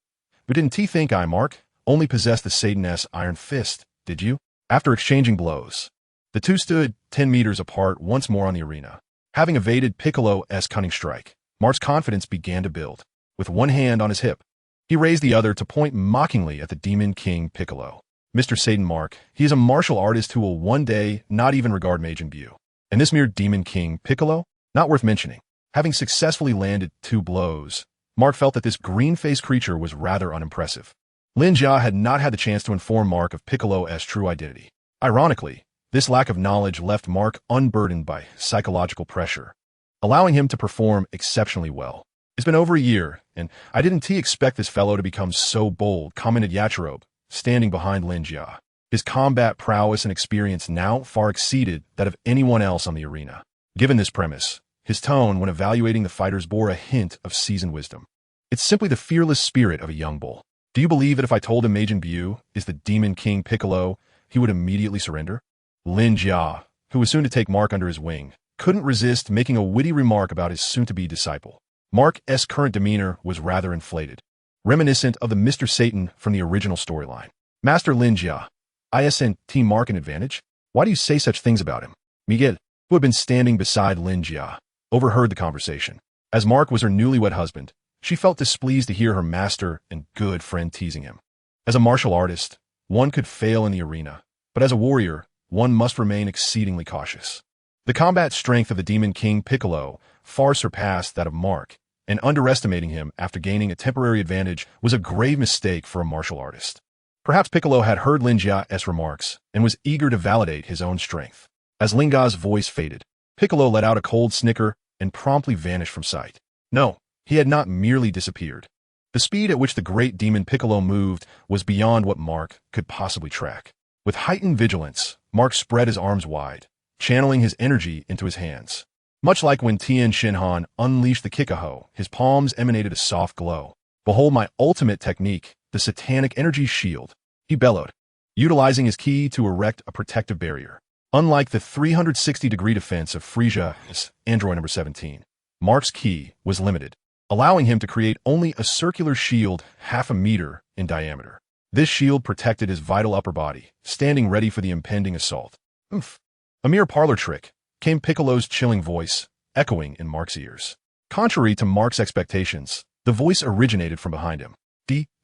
But didn't he think I, Mark, only possessed the Satan's iron fist, did you? After exchanging blows, the two stood 10 meters apart once more on the arena. Having evaded Piccolo's cunning strike, Mark's confidence began to build. With one hand on his hip, he raised the other to point mockingly at the Demon King Piccolo. Mr. Satan Mark, he is a martial artist who will one day not even regard Majin Buu. And this mere Demon King Piccolo? Not worth mentioning. Having successfully landed 2 blows, Mark felt that this green-faced creature was rather unimpressive. Lin Jia had not had the chance to inform Mark of Piccolo's true identity. Ironically, this lack of knowledge left Mark unburdened by psychological pressure, allowing him to perform exceptionally well. It's been over a year, and I didn't expect this fellow to become so bold, commented Yachirobe, standing behind Lin Jia. His combat prowess and experience now far exceeded that of anyone else on the arena. Given this premise, his tone when evaluating the fighters bore a hint of seasoned wisdom. It's simply the fearless spirit of a young bull. Do you believe that if I told him Majin Buu is the Demon King Piccolo, he would immediately surrender? Lin Jia, who was soon to take Mark under his wing, couldn't resist making a witty remark about his soon-to-be disciple. Mark's current demeanor was rather inflated, reminiscent of the Mr. Satan from the original storyline. Master Lin Jia, I sent Team Mark an advantage? Why do you say such things about him? Miguel, who had been standing beside Lin Jia, overheard the conversation. As Mark was her newlywed husband, she felt displeased to hear her master and good friend teasing him. As a martial artist, one could fail in the arena, but as a warrior, one must remain exceedingly cautious. The combat strength of the Demon King Piccolo far surpassed that of Mark, and underestimating him after gaining a temporary advantage was a grave mistake for a martial artist. Perhaps Piccolo had heard Lin Jia's remarks and was eager to validate his own strength. As Lin Jia's voice faded, Piccolo let out a cold snicker and promptly vanished from sight. No, he had not merely disappeared. The speed at which the great demon Piccolo moved was beyond what Mark could possibly track. With heightened vigilance, Mark spread his arms wide, channeling his energy into his hands. Much like when Tian Shinhan unleashed the Kikaho, his palms emanated a soft glow. Behold my ultimate technique, the satanic energy shield, he bellowed, utilizing his ki to erect a protective barrier. Unlike the 360-degree defense of Frisia's android number 17, Mark's ki was limited, allowing him to create only a circular shield half a meter in diameter. This shield protected his vital upper body, standing ready for the impending assault. Oof. A mere parlor trick, came Piccolo's chilling voice, echoing in Mark's ears. Contrary to Mark's expectations, the voice originated from behind him.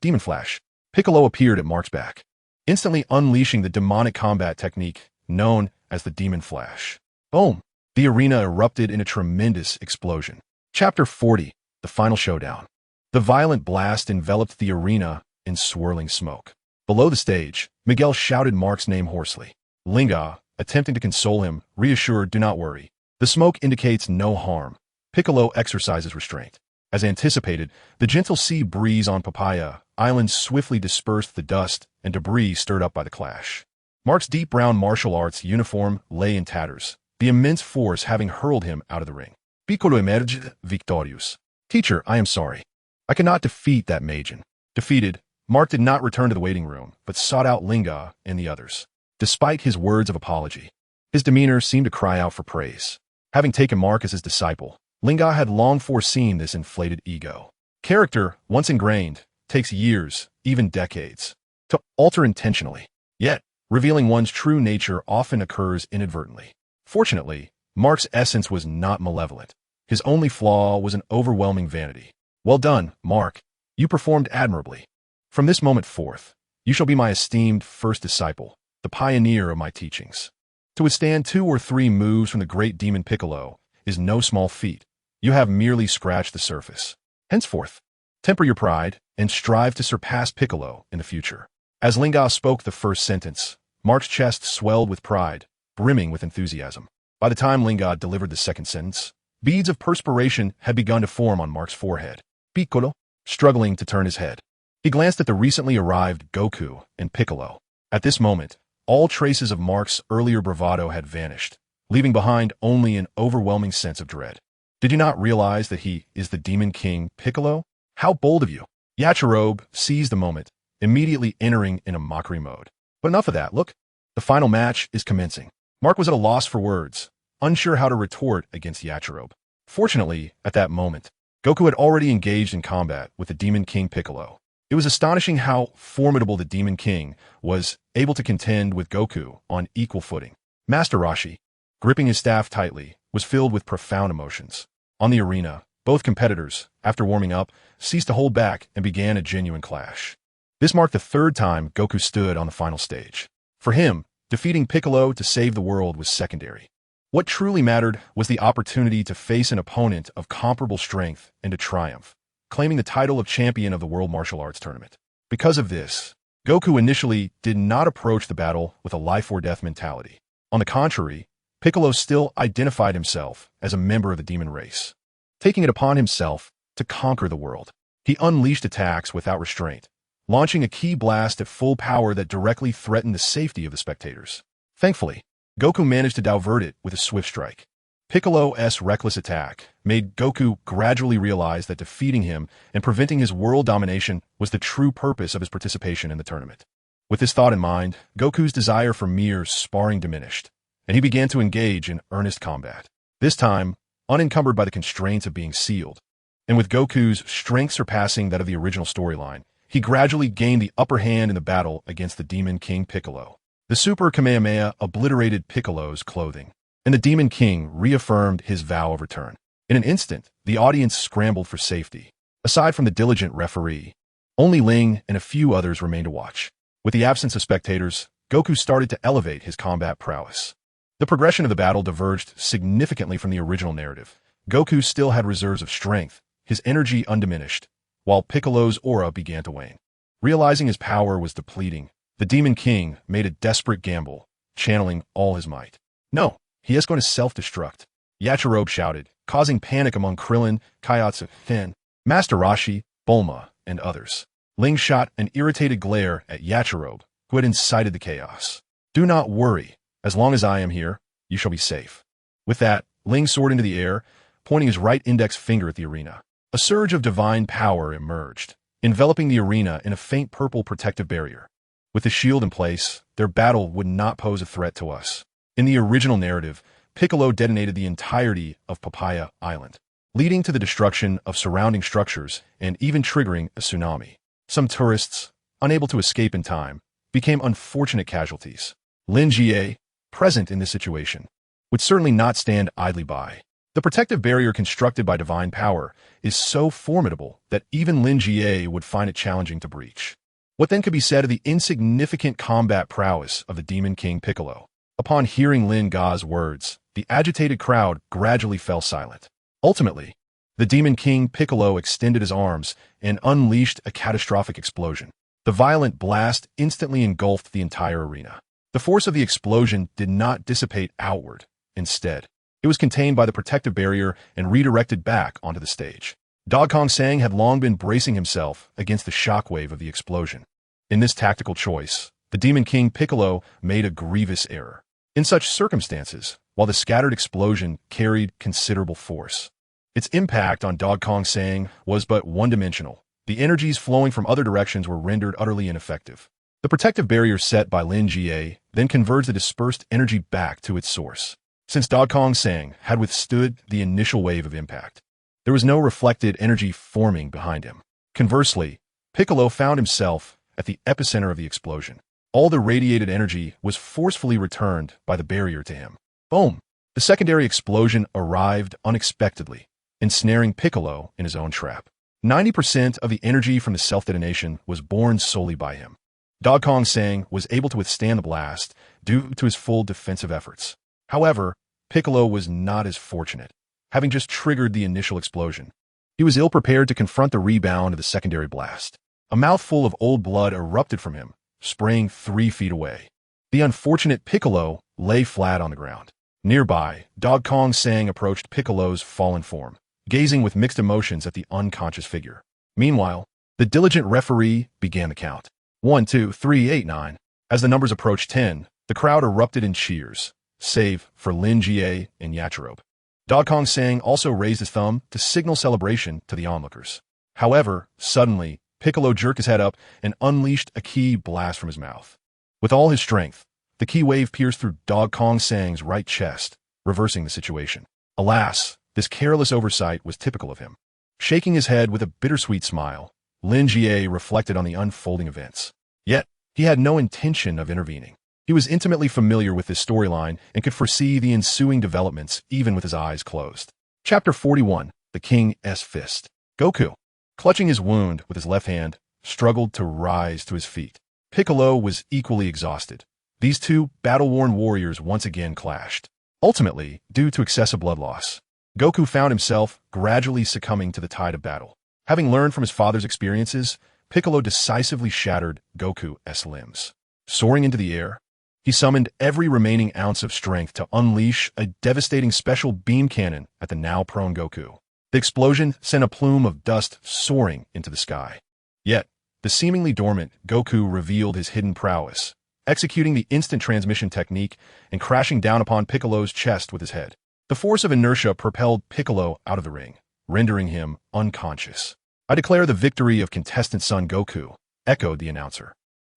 Demon Flash. Piccolo appeared at Mark's back, instantly unleashing the demonic combat technique known as the Demon Flash. Boom! The arena erupted in a tremendous explosion. Chapter 40, The Final Showdown. The violent blast enveloped the arena in swirling smoke. Below the stage, Miguel shouted Mark's name hoarsely. Lin Jia, attempting to console him, reassured, "Do not worry. The smoke indicates no harm." Piccolo exercises restraint. As anticipated, the gentle sea breeze on Papaya Island swiftly dispersed the dust and debris stirred up by the clash. Mark's deep brown martial arts uniform lay in tatters, the immense force having hurled him out of the ring. Piccolo emerged victorious. "Teacher, I am sorry. I cannot defeat that Majin." Defeated, Mark did not return to the waiting room, but sought out Lin Jia and the others. Despite his words of apology, his demeanor seemed to cry out for praise. Having taken Mark as his disciple, Lin Jia had long foreseen this inflated ego. Character, once ingrained, takes years, even decades, to alter intentionally. Yet, revealing one's true nature often occurs inadvertently. Fortunately, Mark's essence was not malevolent. His only flaw was an overwhelming vanity. "Well done, Mark. You performed admirably. From this moment forth, you shall be my esteemed first disciple, the pioneer of my teachings." To withstand 2 or 3 moves from the great demon Piccolo is no small feat. You have merely scratched the surface. Henceforth, temper your pride and strive to surpass Piccolo in the future. As Lin Jia spoke the first sentence, Mark's chest swelled with pride, brimming with enthusiasm. By the time Lin Jia delivered the second sentence, beads of perspiration had begun to form on Mark's forehead. Piccolo, struggling to turn his head. He glanced at the recently arrived Goku and Piccolo. At this moment, all traces of Mark's earlier bravado had vanished, leaving behind only an overwhelming sense of dread. "Did you not realize that he is the Demon King Piccolo? How bold of you!" Yachirobe seized the moment, immediately entering in a mockery mode. But enough of that, look. The final match is commencing. Mark was at a loss for words, unsure how to retort against Yachirobe. Fortunately, at that moment, Goku had already engaged in combat with the Demon King Piccolo. It was astonishing how formidable the Demon King was able to contend with Goku on equal footing. Master Roshi, gripping his staff tightly, was filled with profound emotions. On the arena, both competitors, after warming up, ceased to hold back and began a genuine clash. This marked the 3rd time Goku stood on the final stage. For him, defeating Piccolo to save the world was secondary. What truly mattered was the opportunity to face an opponent of comparable strength and to triumph, claiming the title of champion of the World Martial Arts Tournament. Because of this, Goku initially did not approach the battle with a life-or-death mentality. On the contrary, Piccolo still identified himself as a member of the demon race, taking it upon himself to conquer the world. He unleashed attacks without restraint, launching a ki blast at full power that directly threatened the safety of the spectators. Thankfully, Goku managed to divert it with a swift strike. Piccolo's reckless attack made Goku gradually realize that defeating him and preventing his world domination was the true purpose of his participation in the tournament. With this thought in mind, Goku's desire for mere sparring diminished, and he began to engage in earnest combat. This time, unencumbered by the constraints of being sealed, and with Goku's strength surpassing that of the original storyline, he gradually gained the upper hand in the battle against the Demon King Piccolo. The Super Kamehameha obliterated Piccolo's clothing, and the Demon King reaffirmed his vow of return. In an instant, the audience scrambled for safety. Aside from the diligent referee, only Ling and a few others remained to watch. With the absence of spectators, Goku started to elevate his combat prowess. The progression of the battle diverged significantly from the original narrative. Goku still had reserves of strength, his energy undiminished, while Piccolo's aura began to wane. Realizing his power was depleting, the Demon King made a desperate gamble, channeling all his might. "No, he is going to self-destruct," Yachirobe shouted, causing panic among Krillin, Kaiatsu, Thin, Master Roshi, Bulma, and others. Ling shot an irritated glare at Yachirobe, who had incited the chaos. "Do not worry. As long as I am here, you shall be safe." With that, Ling soared into the air, pointing his right index finger at the arena. A surge of divine power emerged, enveloping the arena in a faint purple protective barrier. With the shield in place, their battle would not pose a threat to us. In the original narrative, Piccolo detonated the entirety of Papaya Island, leading to the destruction of surrounding structures and even triggering a tsunami. Some tourists, unable to escape in time, became unfortunate casualties. Lin Jia, present in this situation, would certainly not stand idly by. The protective barrier constructed by divine power is so formidable that even Lin Jia would find it challenging to breach. What then could be said of the insignificant combat prowess of the Demon King Piccolo? Upon hearing Lin Jia's words, the agitated crowd gradually fell silent. Ultimately, the Demon King Piccolo extended his arms and unleashed a catastrophic explosion. The violent blast instantly engulfed the entire arena. The force of the explosion did not dissipate outward. Instead, it was contained by the protective barrier and redirected back onto the stage. Dogkong Sang had long been bracing himself against the shockwave of the explosion. In this tactical choice, the Demon King Piccolo made a grievous error. In such circumstances, while the scattered explosion carried considerable force, its impact on Dogkong Sang was but one-dimensional. The energies flowing from other directions were rendered utterly ineffective. The protective barrier set by Lin Jia then converged the dispersed energy back to its source. Since Dogkong Sang had withstood the initial wave of impact, there was no reflected energy forming behind him. Conversely, Piccolo found himself at the epicenter of the explosion. All the radiated energy was forcefully returned by the barrier to him. Boom! The secondary explosion arrived unexpectedly, ensnaring Piccolo in his own trap. 90% of the energy from the self-detonation was borne solely by him. Dogkong Sang was able to withstand the blast due to his full defensive efforts. However, Piccolo was not as fortunate, having just triggered the initial explosion. He was ill-prepared to confront the rebound of the secondary blast. A mouthful of old blood erupted from him, spraying 3 feet away. The unfortunate Piccolo lay flat on the ground. Nearby, Dogkong Sang approached Piccolo's fallen form, gazing with mixed emotions at the unconscious figure. Meanwhile, the diligent referee began the count. 1, 2, 3, 8, 9. As the numbers approached 10, the crowd erupted in cheers, save for Lin Jia and Yachirobe. Dogkong Sang also raised his thumb to signal celebration to the onlookers. However, suddenly, Piccolo jerked his head up and unleashed a ki blast from his mouth. With all his strength, the ki wave pierced through Dogkong Sang's right chest, reversing the situation. Alas, this careless oversight was typical of him. Shaking his head with a bittersweet smile, Lin Jia reflected on the unfolding events. Yet, he had no intention of intervening. He was intimately familiar with this storyline and could foresee the ensuing developments even with his eyes closed. Chapter 41, The King's Fist. Goku, clutching his wound with his left hand, struggled to rise to his feet. Piccolo was equally exhausted. These two battle-worn warriors once again clashed. Ultimately, due to excessive blood loss, Goku found himself gradually succumbing to the tide of battle. Having learned from his father's experiences, Piccolo decisively shattered Goku's limbs. Soaring into the air, he summoned every remaining ounce of strength to unleash a devastating special beam cannon at the now-prone Goku. The explosion sent a plume of dust soaring into the sky. Yet, the seemingly dormant Goku revealed his hidden prowess, executing the instant transmission technique and crashing down upon Piccolo's chest with his head. The force of inertia propelled Piccolo out of the ring, rendering him unconscious. "I declare the victory of contestant Son Goku," echoed the announcer.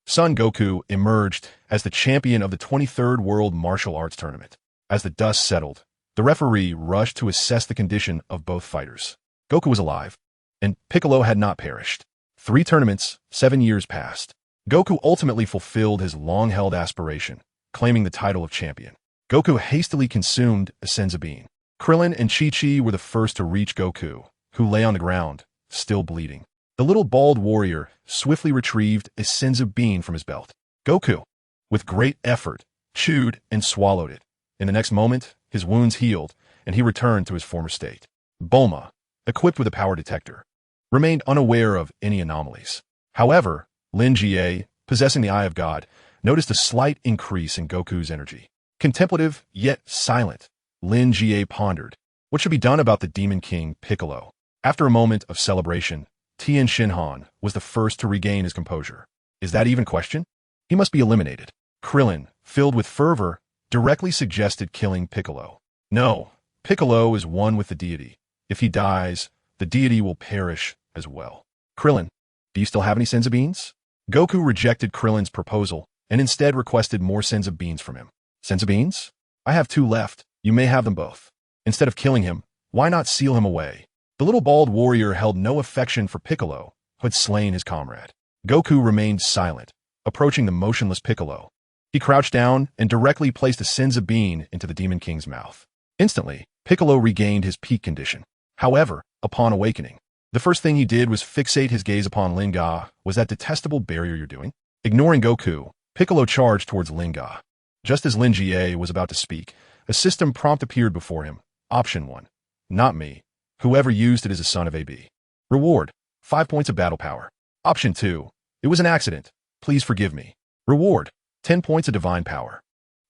Son Goku emerged as the champion of the 23rd World Martial Arts Tournament. As the dust settled, the referee rushed to assess the condition of both fighters. Goku was alive, and Piccolo had not perished. 3 tournaments, 7 years passed. Goku ultimately fulfilled his long-held aspiration, claiming the title of champion. Goku hastily consumed a senzu bean. Krillin and Chi-Chi were the first to reach Goku, who lay on the ground, still bleeding. The little bald warrior swiftly retrieved a senzu bean from his belt. Goku, with great effort, chewed and swallowed it. In the next moment, his wounds healed, and he returned to his former state. Bulma, equipped with a power detector, remained unaware of any anomalies. However, Lin Jia, possessing the Eye of God, noticed a slight increase in Goku's energy. Contemplative, yet silent, Lin Jia pondered what should be done about the Demon King Piccolo. After a moment of celebration, Tien Shinhan was the first to regain his composure. Is that even question? He must be eliminated. Krillin, filled with fervor, directly suggested killing Piccolo. No, Piccolo is one with the deity. If he dies, the deity will perish as well. Krillin, Do you still have any senzu beans? Goku rejected Krillin's proposal and instead requested more senzu beans from him. Senzu beans? I have 2 left. You may have them both. Instead of killing him, why not seal him away? The little bald warrior held no affection for Piccolo, who had slain his comrade. Goku remained silent, approaching the motionless Piccolo. He crouched down and directly placed a senzu bean into the Demon King's mouth. Instantly, Piccolo regained his peak condition. However, upon awakening, the first thing he did was fixate his gaze upon Lin Jia. Was that detestable barrier you're doing? Ignoring Goku, Piccolo charged towards Lin Jia. Just as Lin Jia was about to speak, a system prompt appeared before him. Option 1. Not me. Whoever used it is a son of AB. Reward: 5 points of battle power. Option 2. It was an accident. Please forgive me. Reward: 10 points of divine power.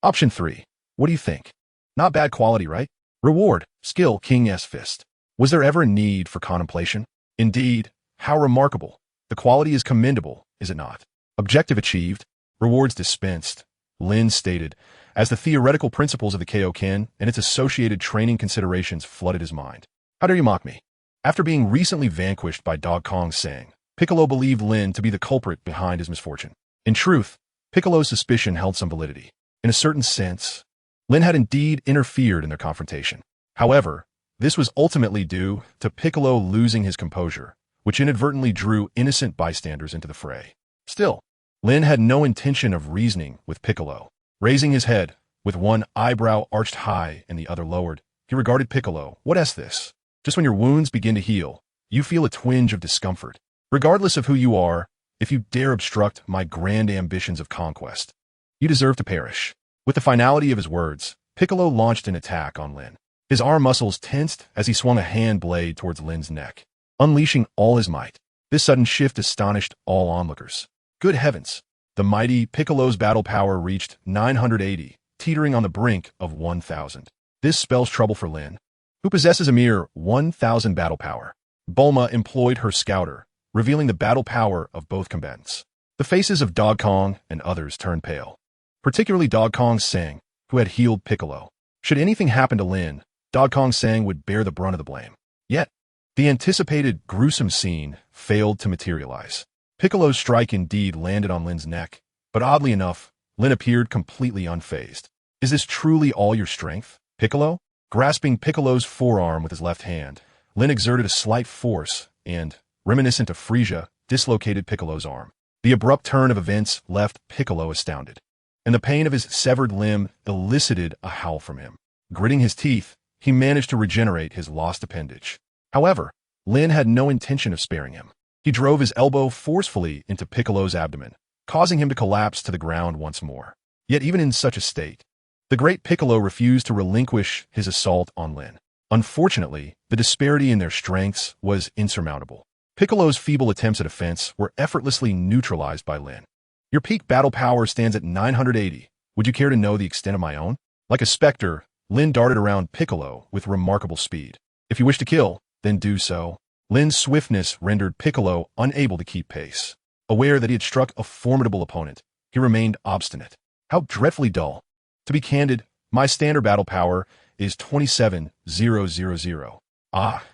Option 3. What do you think? Not bad quality, right? Reward: skill King S Fist. Was there ever a need for contemplation? Indeed, how remarkable. The quality is commendable, is it not? Objective achieved. Rewards dispensed. Lin stated, as the theoretical principles of the Kaioken and its associated training considerations flooded his mind. How dare you mock me? After being recently vanquished by Dog Kong Sang, Piccolo believed Lin to be the culprit behind his misfortune. In truth, Piccolo's suspicion held some validity. In a certain sense, Lin had indeed interfered in their confrontation. However, this was ultimately due to Piccolo losing his composure, which inadvertently drew innocent bystanders into the fray. Still, Lin had no intention of reasoning with Piccolo. Raising his head, with one eyebrow arched high and the other lowered, he regarded Piccolo. What is this? Just when your wounds begin to heal, you feel a twinge of discomfort. Regardless of who you are, if you dare obstruct my grand ambitions of conquest, you deserve to perish. With the finality of his words, Piccolo launched an attack on Lin. His arm muscles tensed as he swung a hand blade towards Lin's neck, unleashing all his might. This sudden shift astonished all onlookers. Good heavens! The mighty Piccolo's battle power reached 980, teetering on the brink of 1,000. This spells trouble for Lin, who possesses a mere 1,000 battle power. Bulma employed her scouter, revealing the battle power of both combatants. The faces of Dog Kong and others turned pale, particularly Dog Kong Sang, who had healed Piccolo. Should anything happen to Lin, Dog Kong Sang would bear the brunt of the blame. Yet, the anticipated gruesome scene failed to materialize. Piccolo's strike indeed landed on Lin's neck, but oddly enough, Lin appeared completely unfazed. Is this truly all your strength, Piccolo? Grasping Piccolo's forearm with his left hand, Lin exerted a slight force and, reminiscent of Frisia, dislocated Piccolo's arm. The abrupt turn of events left Piccolo astounded, and the pain of his severed limb elicited a howl from him. Gritting his teeth, he managed to regenerate his lost appendage. However, Lin had no intention of sparing him. He drove his elbow forcefully into Piccolo's abdomen, causing him to collapse to the ground once more. Yet even in such a state, the great Piccolo refused to relinquish his assault on Lin. Unfortunately, the disparity in their strengths was insurmountable. Piccolo's feeble attempts at offense were effortlessly neutralized by Lin. Your peak battle power stands at 980. Would you care to know the extent of my own? Like a specter, Lin darted around Piccolo with remarkable speed. If you wish to kill, then do so. Lin's swiftness rendered Piccolo unable to keep pace. Aware that he had struck a formidable opponent, he remained obstinate. How dreadfully dull. To be candid, my standard battle power is 27,000.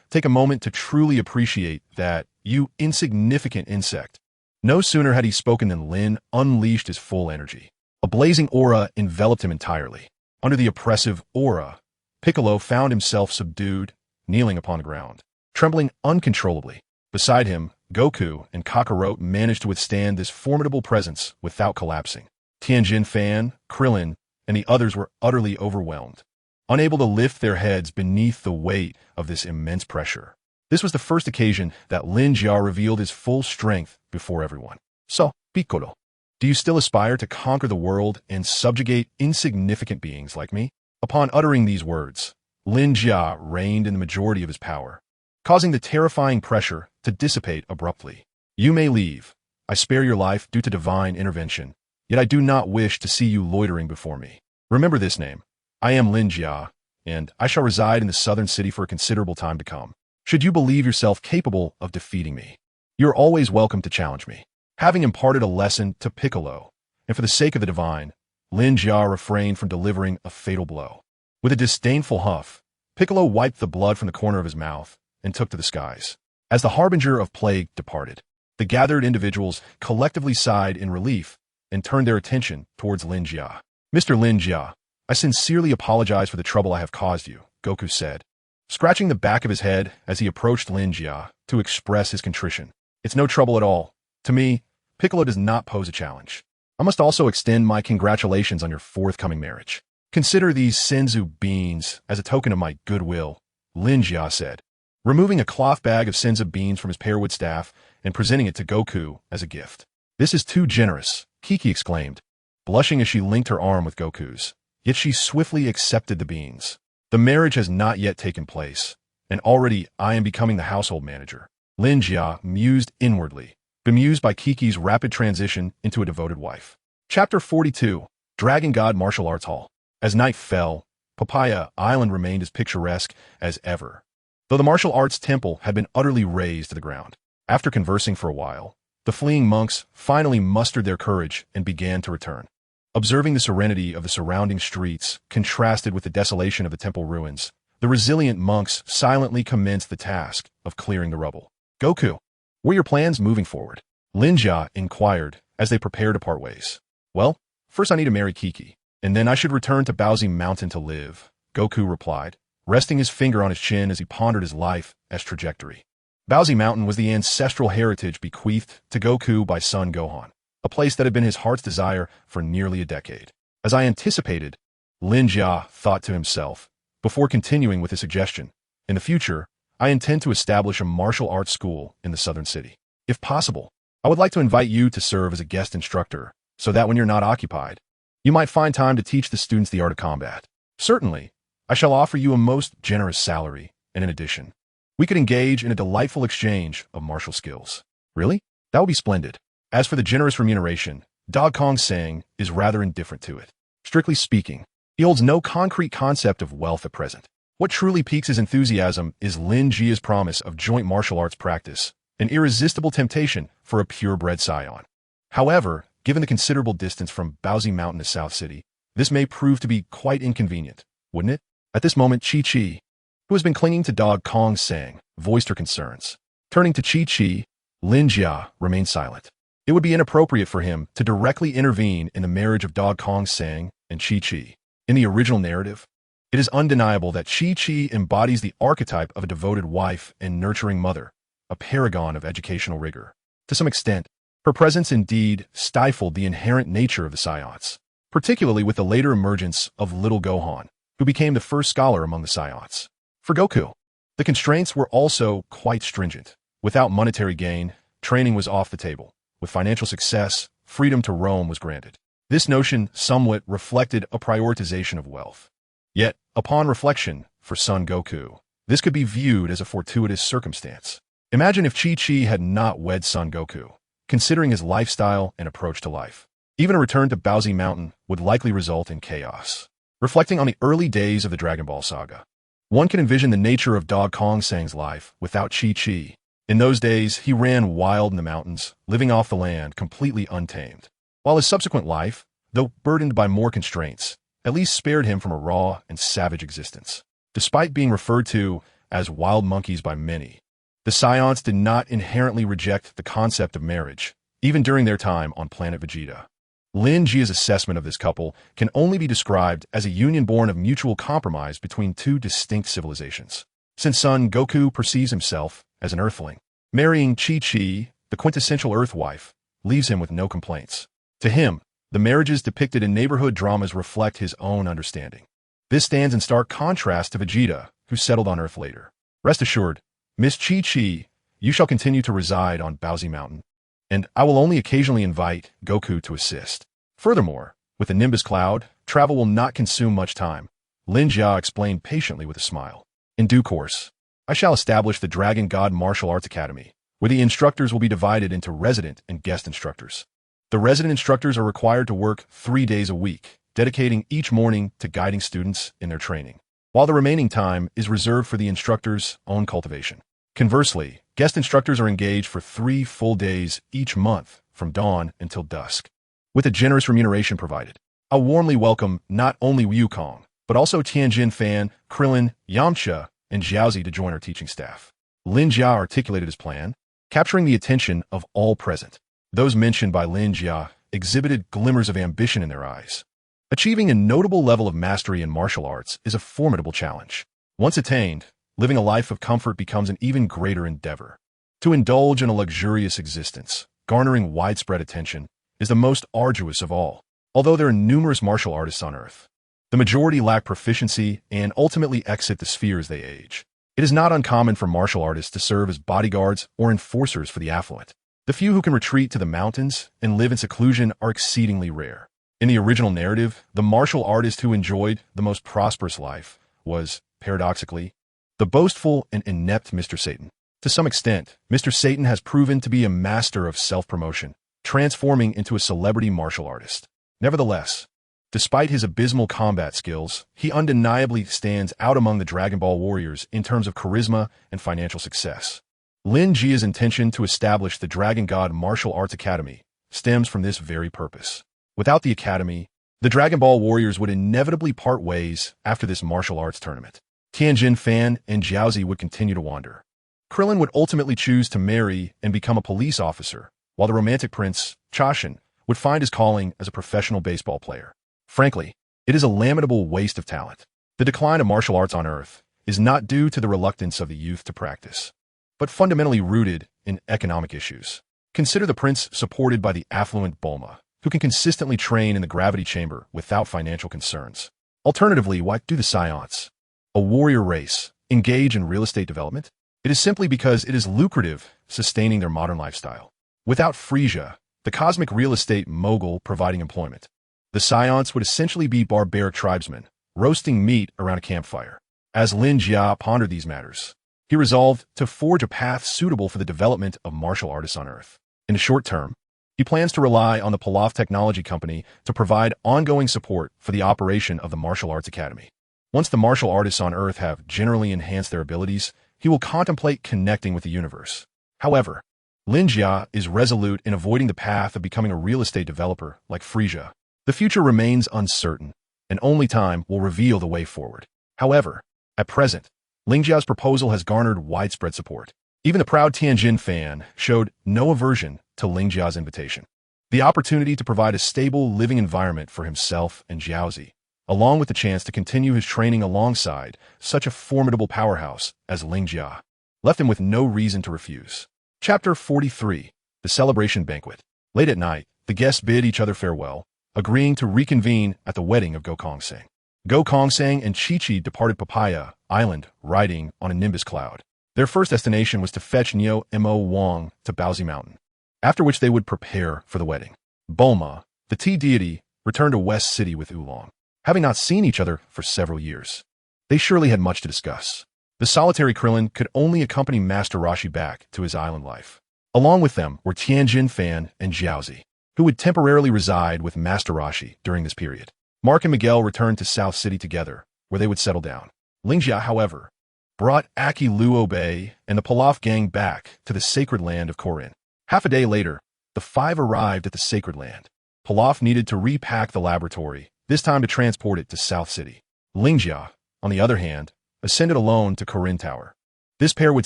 Take a moment to truly appreciate that, you insignificant insect. No sooner had he spoken than Lin unleashed his full energy. A blazing aura enveloped him entirely. Under the oppressive aura, Piccolo found himself subdued, kneeling upon the ground, trembling uncontrollably. Beside him, Goku and Kakarot managed to withstand this formidable presence without collapsing. Tianjin Fan, Krillin, and the others were utterly overwhelmed, unable to lift their heads beneath the weight of this immense pressure. This was the first occasion that Lin Jia revealed his full strength before everyone. So, Piccolo, do you still aspire to conquer the world and subjugate insignificant beings like me? Upon uttering these words, Lin Jia reigned in the majority of his power, causing the terrifying pressure to dissipate abruptly. You may leave. I spare your life due to divine intervention, yet I do not wish to see you loitering before me. Remember this name. I am Lin Jia, and I shall reside in the southern city for a considerable time to come. Should you believe yourself capable of defeating me, you are always welcome to challenge me. Having imparted a lesson to Piccolo, and for the sake of the divine, Lin Jia refrained from delivering a fatal blow. With a disdainful huff, Piccolo wiped the blood from the corner of his mouth and took to the skies. As the harbinger of plague departed, The gathered individuals collectively sighed in relief and turned their attention towards Lin Jia. Mr. Lin Jia, I sincerely apologize for the trouble I have caused you, Goku said, scratching the back of his head as he approached Lin Jia to express his contrition. It's no trouble at all. To me, Piccolo does not pose a challenge. I must also extend my congratulations on your forthcoming marriage. Consider these senzu beans as a token of my goodwill, Lin Jia said, removing a cloth bag of senzu beans from his pearwood staff and presenting it to Goku as a gift. This is too generous, Kiki exclaimed, blushing as she linked her arm with Goku's. Yet she swiftly accepted the beans. The marriage has not yet taken place, and already I am becoming the household manager. Lin Jia mused inwardly, bemused by Kiki's rapid transition into a devoted wife. Chapter 42, Dragon God Martial Arts Hall. As night fell, Papaya Island remained as picturesque as ever, though the martial arts temple had been utterly razed to the ground. After conversing for a while, the fleeing monks finally mustered their courage and began to return. Observing the serenity of the surrounding streets contrasted with the desolation of the temple ruins, the resilient monks silently commenced the task of clearing the rubble. Goku, what are your plans moving forward? Lin Jia inquired as they prepared to part ways. Well, first I need to marry Kiki, and then I should return to Baozi Mountain to live, Goku replied, resting his finger on his chin as he pondered his life as trajectory. Baozi Mountain was the ancestral heritage bequeathed to Goku by son Gohan, a place that had been his heart's desire for nearly a decade. As I anticipated, Lin Jia thought to himself, before continuing with his suggestion, in the future, I intend to establish a martial arts school in the southern city. If possible, I would like to invite you to serve as a guest instructor, so that when you're not occupied, you might find time to teach the students the art of combat. Certainly, I shall offer you a most generous salary, and in addition, we could engage in a delightful exchange of martial skills. Really? That would be splendid. As for the generous remuneration, Dog Kong Sang is rather indifferent to it. Strictly speaking, he holds no concrete concept of wealth at present. What truly piques his enthusiasm is Lin Jia's promise of joint martial arts practice, an irresistible temptation for a purebred Saiyan. However, given the considerable distance from Baozi Mountain to South City, this may prove to be quite inconvenient, wouldn't it? At this moment, Chi-Chi, who has been clinging to Dog Kong Sang, voiced her concerns. Turning to Chi-Chi, Lin Jia remained silent. It would be inappropriate for him to directly intervene in the marriage of Dog Kong Sang and Chi-Chi. In the original narrative, it is undeniable that Chi-Chi embodies the archetype of a devoted wife and nurturing mother, a paragon of educational rigor. To some extent, her presence indeed stifled the inherent nature of the Saiyans, particularly with the later emergence of little Gohan, who became the first scholar among the Saiyans. For Goku, the constraints were also quite stringent. Without monetary gain, training was off the table. With financial success, freedom to roam was granted. This notion somewhat reflected a prioritization of wealth. Yet, upon reflection, for son Goku, this could be viewed as a fortuitous circumstance. Imagine if Chi-Chi had not wed son Goku, considering his lifestyle and approach to life. Even a return to Baozi Mountain would likely result in chaos. Reflecting on the early days of the Dragon Ball saga, one can envision the nature of Dog Kong Sang's life without Chi-Chi. In those days, he ran wild in the mountains, living off the land, completely untamed. While his subsequent life, though burdened by more constraints, at least spared him from a raw and savage existence. Despite being referred to as wild monkeys by many, the Saiyans did not inherently reject the concept of marriage, even during their time on planet Vegeta. Lin Jia's assessment of this couple can only be described as a union born of mutual compromise between two distinct civilizations. Since son Goku perceives himself as an earthling, marrying Chi-Chi, the quintessential Earth wife, leaves him with no complaints. To him, the marriages depicted in neighborhood dramas reflect his own understanding. This stands in stark contrast to Vegeta, who settled on Earth later. Rest assured, Miss Chi-Chi, you shall continue to reside on Baozi Mountain, and I will only occasionally invite Goku to assist. Furthermore, with the Nimbus Cloud, travel will not consume much time, Lin Jia explained patiently with a smile. In due course, I shall establish the Dragon God Martial Arts Academy, where the instructors will be divided into resident and guest instructors. The resident instructors are required to work 3 days a week, dedicating each morning to guiding students in their training, while the remaining time is reserved for the instructor's own cultivation. Conversely, guest instructors are engaged for 3 full days each month, from dawn until dusk, with a generous remuneration provided. I warmly welcome not only Wukong, but also Tianjin Fan, Krillin, Yamcha, and Jiaozi to join our teaching staff. Lin Jia articulated his plan, capturing the attention of all present. Those mentioned by Lin Jia exhibited glimmers of ambition in their eyes. Achieving a notable level of mastery in martial arts is a formidable challenge. Once attained, living a life of comfort becomes an even greater endeavor. To indulge in a luxurious existence, garnering widespread attention, is the most arduous of all. Although there are numerous martial artists on Earth, the majority lack proficiency and ultimately exit the sphere as they age. It is not uncommon for martial artists to serve as bodyguards or enforcers for the affluent. The few who can retreat to the mountains and live in seclusion are exceedingly rare. In the original narrative, the martial artist who enjoyed the most prosperous life was, paradoxically, the boastful and inept Mr. Satan. To some extent, Mr. Satan has proven to be a master of self-promotion, transforming into a celebrity martial artist. Nevertheless, despite his abysmal combat skills, he undeniably stands out among the Dragon Ball warriors in terms of charisma and financial success. Lin Jia's intention to establish the Dragon God Martial Arts Academy stems from this very purpose. Without the academy, the Dragon Ball warriors would inevitably part ways after this martial arts tournament. Tianjin Fan and Jiaozi would continue to wander. Krillin would ultimately choose to marry and become a police officer, while the romantic prince, Chashin, would find his calling as a professional baseball player. Frankly, it is a lamentable waste of talent. The decline of martial arts on Earth is not due to the reluctance of the youth to practice, but fundamentally rooted in economic issues. Consider the prince supported by the affluent Bulma, who can consistently train in the gravity chamber without financial concerns. Alternatively, why do the Saiyans, a warrior race, engage in real estate development? It is simply because it is lucrative, sustaining their modern lifestyle. Without Frisia, the cosmic real estate mogul providing employment, the Saiyans would essentially be barbaric tribesmen, roasting meat around a campfire. As Lin Jia pondered these matters, he resolved to forge a path suitable for the development of martial artists on Earth. In the short term, he plans to rely on the Pilaf Technology Company to provide ongoing support for the operation of the Martial Arts Academy. Once the martial artists on Earth have generally enhanced their abilities, he will contemplate connecting with the universe. However, Lin Jia is resolute in avoiding the path of becoming a real estate developer like Frisia. The future remains uncertain, and only time will reveal the way forward. However, at present, Lin Jia's proposal has garnered widespread support. Even the proud Tianjin Fan showed no aversion to Lin Jia's invitation. The opportunity to provide a stable living environment for himself and Jiaozi, along with the chance to continue his training alongside such a formidable powerhouse as Lin Jia, left him with no reason to refuse. Chapter 43. The Celebration Banquet. Late at night, the guests bid each other farewell, agreeing to reconvene at the wedding of Gokong-sang. Gokong-sang and Chi-Chi departed Papaya Island riding on a nimbus cloud. Their first destination was to fetch Neo Mo Wang to Baozi Mountain, after which they would prepare for the wedding. Bulma, the tea deity, returned to West City with Oolong. Having not seen each other for several years, they surely had much to discuss. The solitary Krillin could only accompany Master Roshi back to his island life. Along with them were Tianjin Fan and Jiaozi, who would temporarily reside with Master Roshi during this period. Mark and Miguel returned to South City together, where they would settle down. Lin Jia, however, brought Aki Luo Bei and the Pilaf gang back to the sacred land of Korin. Half a day later, the five arrived at the sacred land. Pilaf needed to repack the laboratory, this time to transport it to South City. Lin Jia, on the other hand, ascended alone to Korin Tower. This pearwood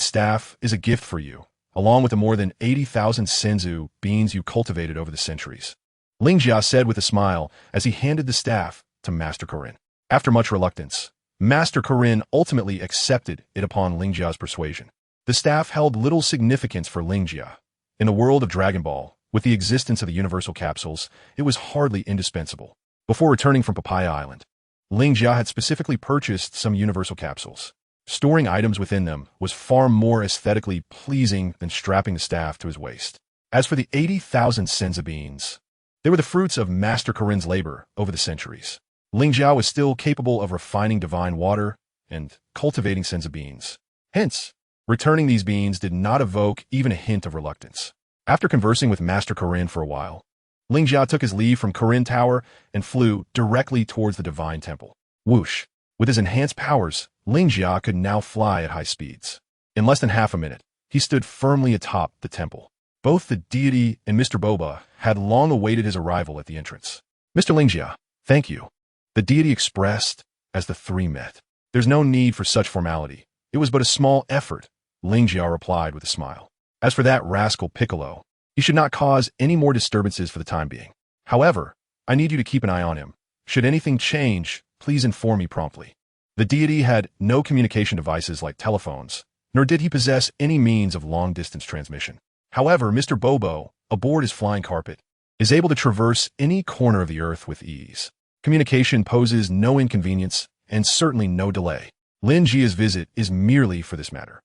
staff is a gift for you, along with the more than 80,000 senzu beans you cultivated over the centuries. Lin Jia said with a smile as he handed the staff to Master Korin. After much reluctance, Master Korin ultimately accepted it upon Lin Jia's persuasion. The staff held little significance for Lin Jia. In the world of Dragon Ball, with the existence of the universal capsules, it was hardly indispensable. Before returning from Papaya Island, Lin Jia had specifically purchased some universal capsules. Storing items within them was far more aesthetically pleasing than strapping the staff to his waist. As for the 80,000 senzu beans, they were the fruits of Master Korin's labor over the centuries. Lin Jia was still capable of refining divine water and cultivating senzu beans. Hence, returning these beans did not evoke even a hint of reluctance. After conversing with Master Korin for a while, Lin Jia took his leave from Korin Tower and flew directly towards the Divine Temple. Whoosh! With his enhanced powers, Lin Jia could now fly at high speeds. In less than half a minute, he stood firmly atop the temple. Both the deity and Mr. Boba had long awaited his arrival at the entrance. Mr. Lin Jia, thank you, the deity expressed as the three met. There's no need for such formality. It was but a small effort, Lin Jia replied with a smile. As for that rascal Piccolo, he should not cause any more disturbances for the time being. However, I need you to keep an eye on him. Should anything change, please inform me promptly. The deity had no communication devices like telephones, nor did he possess any means of long-distance transmission. However, Mr. Bobo, aboard his flying carpet, is able to traverse any corner of the earth with ease. Communication poses no inconvenience and certainly no delay. Lin Jia's visit is merely for this matter.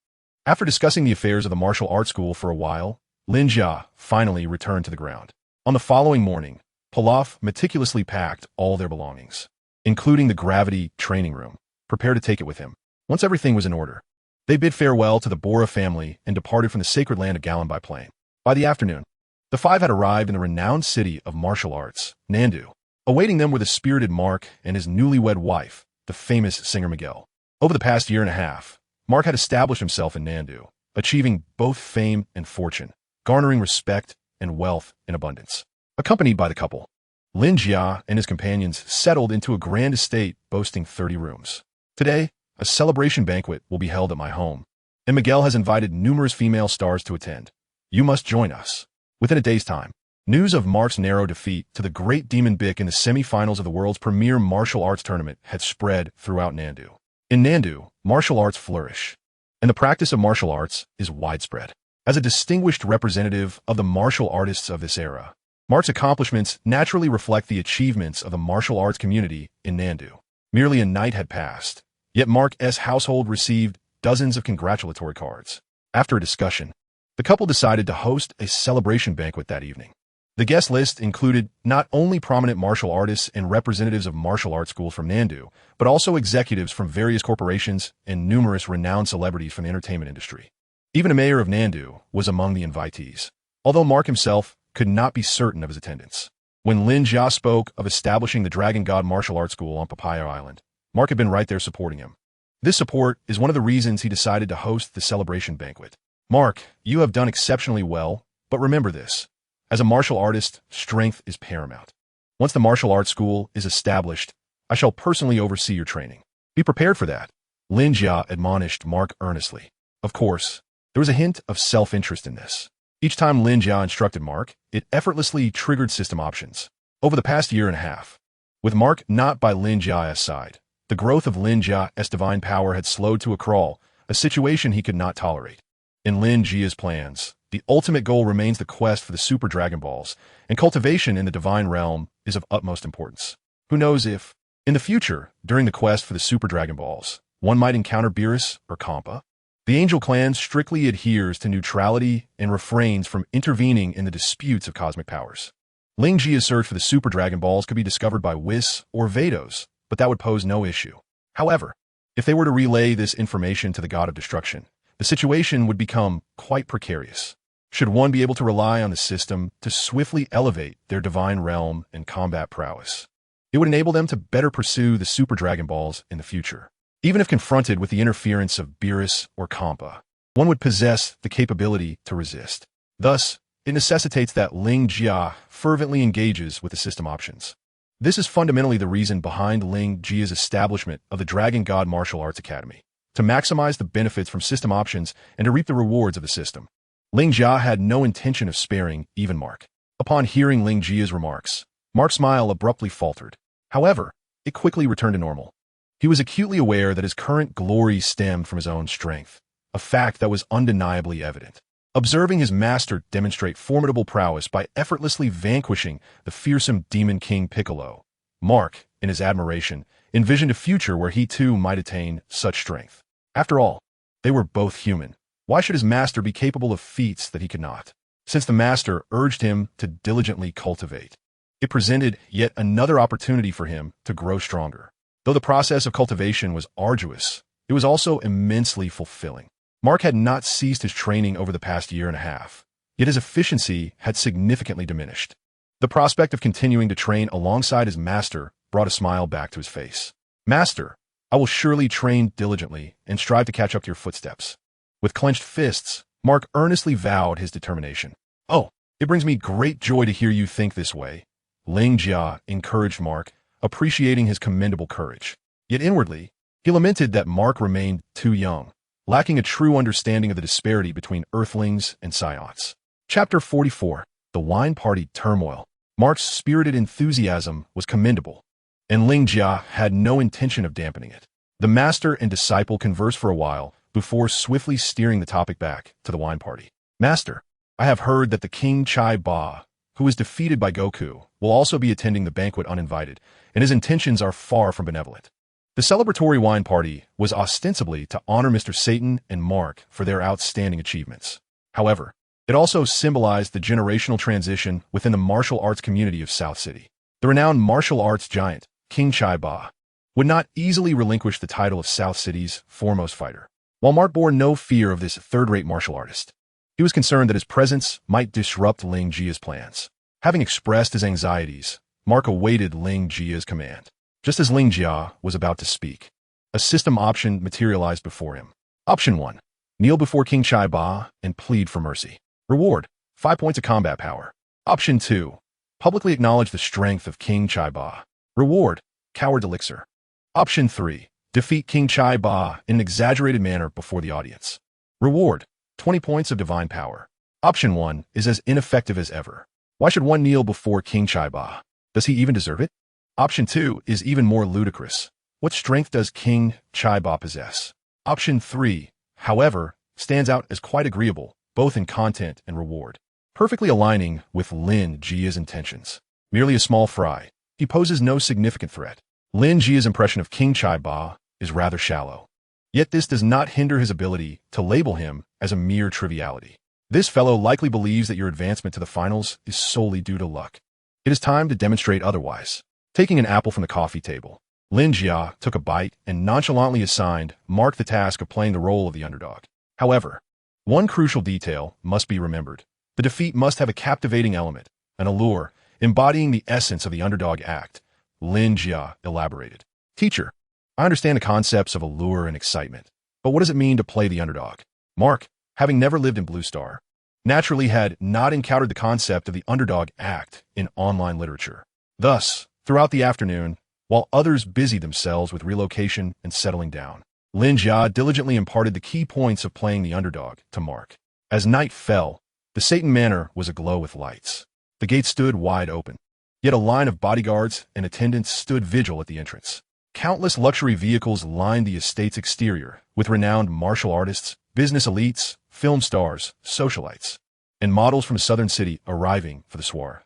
After discussing the affairs of the martial arts school for a while, Lin Jia finally returned to the ground. On the following morning, Pilaf meticulously packed all their belongings, including the gravity training room, prepared to take it with him. Once everything was in order, they bid farewell to the Bora family and departed from the sacred land of Galan by plane. By the afternoon, the five had arrived in the renowned city of martial arts, Nandu. Awaiting them were the spirited Mark and his newlywed wife, the famous singer Miguel. Over the past year and a half, Mark had established himself in Nandu, achieving both fame and fortune, garnering respect and wealth in abundance. Accompanied by the couple, Lin Jia and his companions settled into a grand estate boasting 30 rooms. Today, a celebration banquet will be held at my home, and Miguel has invited numerous female stars to attend. You must join us. Within a day's time, news of Mark's narrow defeat to the great Demon Bick in the semi-finals of the world's premier martial arts tournament had spread throughout Nandu. In Nandu, martial arts flourish, and the practice of martial arts is widespread. As a distinguished representative of the martial artists of this era, Mark's accomplishments naturally reflect the achievements of the martial arts community in Nandu. Merely a night had passed, yet Mark's household received dozens of congratulatory cards. After a discussion, the couple decided to host a celebration banquet that evening. The guest list included not only prominent martial artists and representatives of martial arts schools from Nandu, but also executives from various corporations and numerous renowned celebrities from the entertainment industry. Even a mayor of Nandu was among the invitees, although Mark himself could not be certain of his attendance. When Lin Jia spoke of establishing the Dragon God Martial Arts School on Papaya Island, Mark had been right there supporting him. This support is one of the reasons he decided to host the celebration banquet. Mark, you have done exceptionally well, but remember this. As a martial artist, strength is paramount. Once the martial arts school is established, I shall personally oversee your training. Be prepared for that. Lin Jia admonished Mark earnestly. Of course, there was a hint of self-interest in this. Each time Lin Jia instructed Mark, it effortlessly triggered system options. Over the past year and a half, with Mark not by Lin Jia's side, the growth of Lin Jia's divine power had slowed to a crawl, a situation he could not tolerate. In Lin Jia's plans, the ultimate goal remains the quest for the Super Dragon Balls, and cultivation in the divine realm is of utmost importance. Who knows if, in the future, during the quest for the Super Dragon Balls, one might encounter Beerus or Kampa? The Angel Clan strictly adheres to neutrality and refrains from intervening in the disputes of cosmic powers. Ling Jia's search for the Super Dragon Balls could be discovered by Whis or Vados, but that would pose no issue. However, if they were to relay this information to the God of Destruction, the situation would become quite precarious. Should one be able to rely on the system to swiftly elevate their divine realm and combat prowess, it would enable them to better pursue the Super Dragon Balls in the future. Even if confronted with the interference of Beerus or Kampa, one would possess the capability to resist. Thus, it necessitates that Ling Jia fervently engages with the system options. This is fundamentally the reason behind Ling Jia's establishment of the Dragon God Martial Arts Academy, to maximize the benefits from system options and to reap the rewards of the system. Ling Jia had no intention of sparing even Mark. Upon hearing Ling Jia's remarks, Mark's smile abruptly faltered. However, it quickly returned to normal. He was acutely aware that his current glory stemmed from his own strength, a fact that was undeniably evident. Observing his master demonstrate formidable prowess by effortlessly vanquishing the fearsome Demon King Piccolo, Mark, in his admiration, envisioned a future where he too might attain such strength. After all, they were both human. Why should his master be capable of feats that he could not? Since the master urged him to diligently cultivate, it presented yet another opportunity for him to grow stronger. Though the process of cultivation was arduous, it was also immensely fulfilling. Mark had not ceased his training over the past year and a half, yet his efficiency had significantly diminished. The prospect of continuing to train alongside his master brought a smile back to his face. Master, I will surely train diligently and strive to catch up to your footsteps. With clenched fists, Mark earnestly vowed his determination. Oh, it brings me great joy to hear you think this way. Ling Jia encouraged Mark, appreciating his commendable courage. Yet inwardly, he lamented that Mark remained too young. lacking a true understanding of the disparity between Earthlings and Saiyans. Chapter 44. The Wine Party Turmoil. Mark's spirited enthusiasm was commendable, and Lin Jia had no intention of dampening it. The master and disciple conversed for a while before swiftly steering the topic back to the wine party. Master, I have heard that the King Chai Ba, who was defeated by Goku, will also be attending the banquet uninvited, and his intentions are far from benevolent. The celebratory wine party was ostensibly to honor Mr. Satan and Mark for their outstanding achievements. However, it also symbolized the generational transition within the martial arts community of South City. The renowned martial arts giant, King Chai Ba, would not easily relinquish the title of South City's foremost fighter. While Mark bore no fear of this third-rate martial artist, he was concerned that his presence might disrupt Lin Jia's plans. Having expressed his anxieties, Mark awaited Lin Jia's command. Just as Lin Jia was about to speak, a system option materialized before him. Option 1. Kneel before King Chai Ba and plead for mercy. Reward: 5 points of combat power. Option 2. Publicly acknowledge the strength of King Chai Ba. Reward: Coward Elixir. Option 3. Defeat King Chai Ba in an exaggerated manner before the audience. Reward: 20 points of divine power. Option 1 is as ineffective as ever. Why should one kneel before King Chai Ba? Does he even deserve it? Option 2 is even more ludicrous. What strength does King Chai Ba possess? Option 3, however, stands out as quite agreeable, both in content and reward, perfectly aligning with Lin Jia's intentions. Merely a small fry, he poses no significant threat. Lin Jia's impression of King Chai Ba is rather shallow. Yet this does not hinder his ability to label him as a mere triviality. This fellow likely believes that your advancement to the finals is solely due to luck. It is time to demonstrate otherwise. Taking an apple from the coffee table, Lin Jia took a bite and nonchalantly assigned Mark the task of playing the role of the underdog. However, one crucial detail must be remembered. The defeat must have a captivating element, an allure, embodying the essence of the underdog act. Lin Jia elaborated. Teacher, I understand the concepts of allure and excitement, but what does it mean to play the underdog? Mark, having never lived in Blue Star, naturally had not encountered the concept of the underdog act in online literature. Thus, throughout the afternoon, while others busied themselves with relocation and settling down, Lin Jia diligently imparted the key points of playing the underdog to Mark. As night fell, the Satan Manor was aglow with lights. The gates stood wide open, yet a line of bodyguards and attendants stood vigil at the entrance. Countless luxury vehicles lined the estate's exterior, with renowned martial artists, business elites, film stars, socialites, and models from the southern city arriving for the soiree.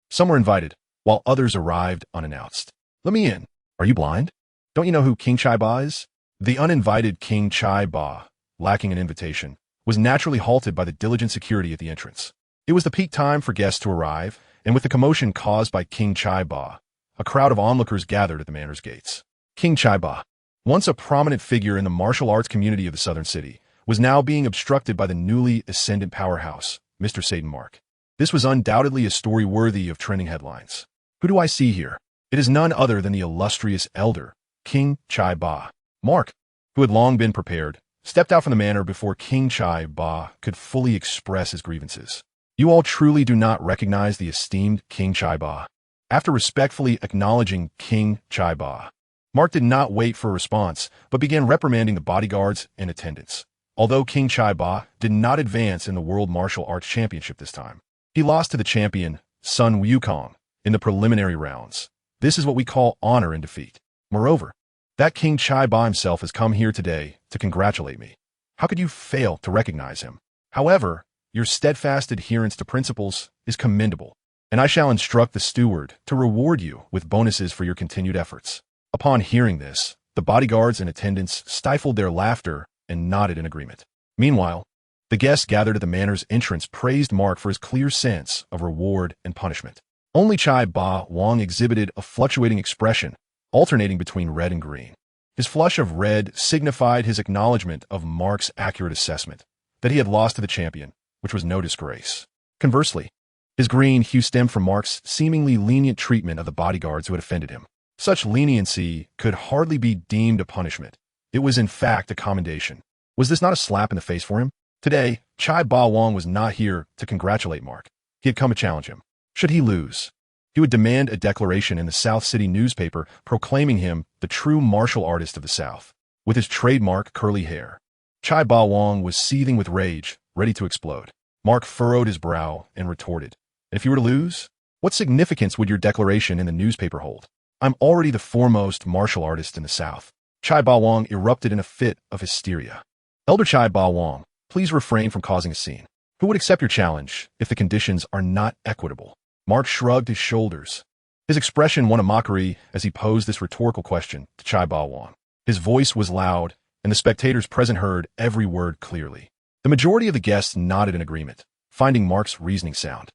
Some were invited, while others arrived unannounced. Let me in. Are you blind? Don't you know who King Chai Ba is? The uninvited King Chai Ba, lacking an invitation, was naturally halted by the diligent security at the entrance. It was the peak time for guests to arrive, and with the commotion caused by King Chai Ba, a crowd of onlookers gathered at the manor's gates. King Chai Ba, once a prominent figure in the martial arts community of the southern city, was now being obstructed by the newly ascendant powerhouse, Mr. Satan Mark. This was undoubtedly a story worthy of trending headlines. Who do I see here? It is none other than the illustrious elder, King Chai Ba. Mark, who had long been prepared, stepped out from the manor before King Chai Ba could fully express his grievances. You all truly do not recognize the esteemed King Chai Ba. After respectfully acknowledging King Chai Ba, Mark did not wait for a response, but began reprimanding the bodyguards and attendants. Although King Chai Ba did not advance in the World Martial Arts Championship this time, he lost to the champion, Sun Wukong, in the preliminary rounds. This is what we call honor in defeat. Moreover, that King Chai Ba himself has come here today to congratulate me. How could you fail to recognize him? However, your steadfast adherence to principles is commendable, and I shall instruct the steward to reward you with bonuses for your continued efforts. Upon hearing this, the bodyguards and attendants stifled their laughter and nodded in agreement. Meanwhile, the guests gathered at the manor's entrance praised Mark for his clear sense of reward and punishment. Only Chai Ba Wang exhibited a fluctuating expression, alternating between red and green. His flush of red signified his acknowledgement of Mark's accurate assessment, that he had lost to the champion, which was no disgrace. Conversely, his green hue stemmed from Mark's seemingly lenient treatment of the bodyguards who had offended him. Such leniency could hardly be deemed a punishment. It was in fact a commendation. Was this not a slap in the face for him? Today, Chai Ba Wang was not here to congratulate Mark. He had come to challenge him. Should he lose, he would demand a declaration in the South City newspaper proclaiming him the true martial artist of the South. With his trademark curly hair, Chai Ba-Wong was seething with rage, ready to explode. Mark furrowed his brow and retorted, "And if you were to lose? What significance would your declaration in the newspaper hold? I'm already the foremost martial artist in the South." Chai Ba-Wong erupted in a fit of hysteria. "Elder Chai Ba-Wong, please refrain from causing a scene. Who would accept your challenge if the conditions are not equitable?" Mark shrugged his shoulders. His expression won a mockery as he posed this rhetorical question to Chai Ba-Wong. His voice was loud, and the spectators present heard every word clearly. The majority of the guests nodded in agreement, finding Mark's reasoning sound.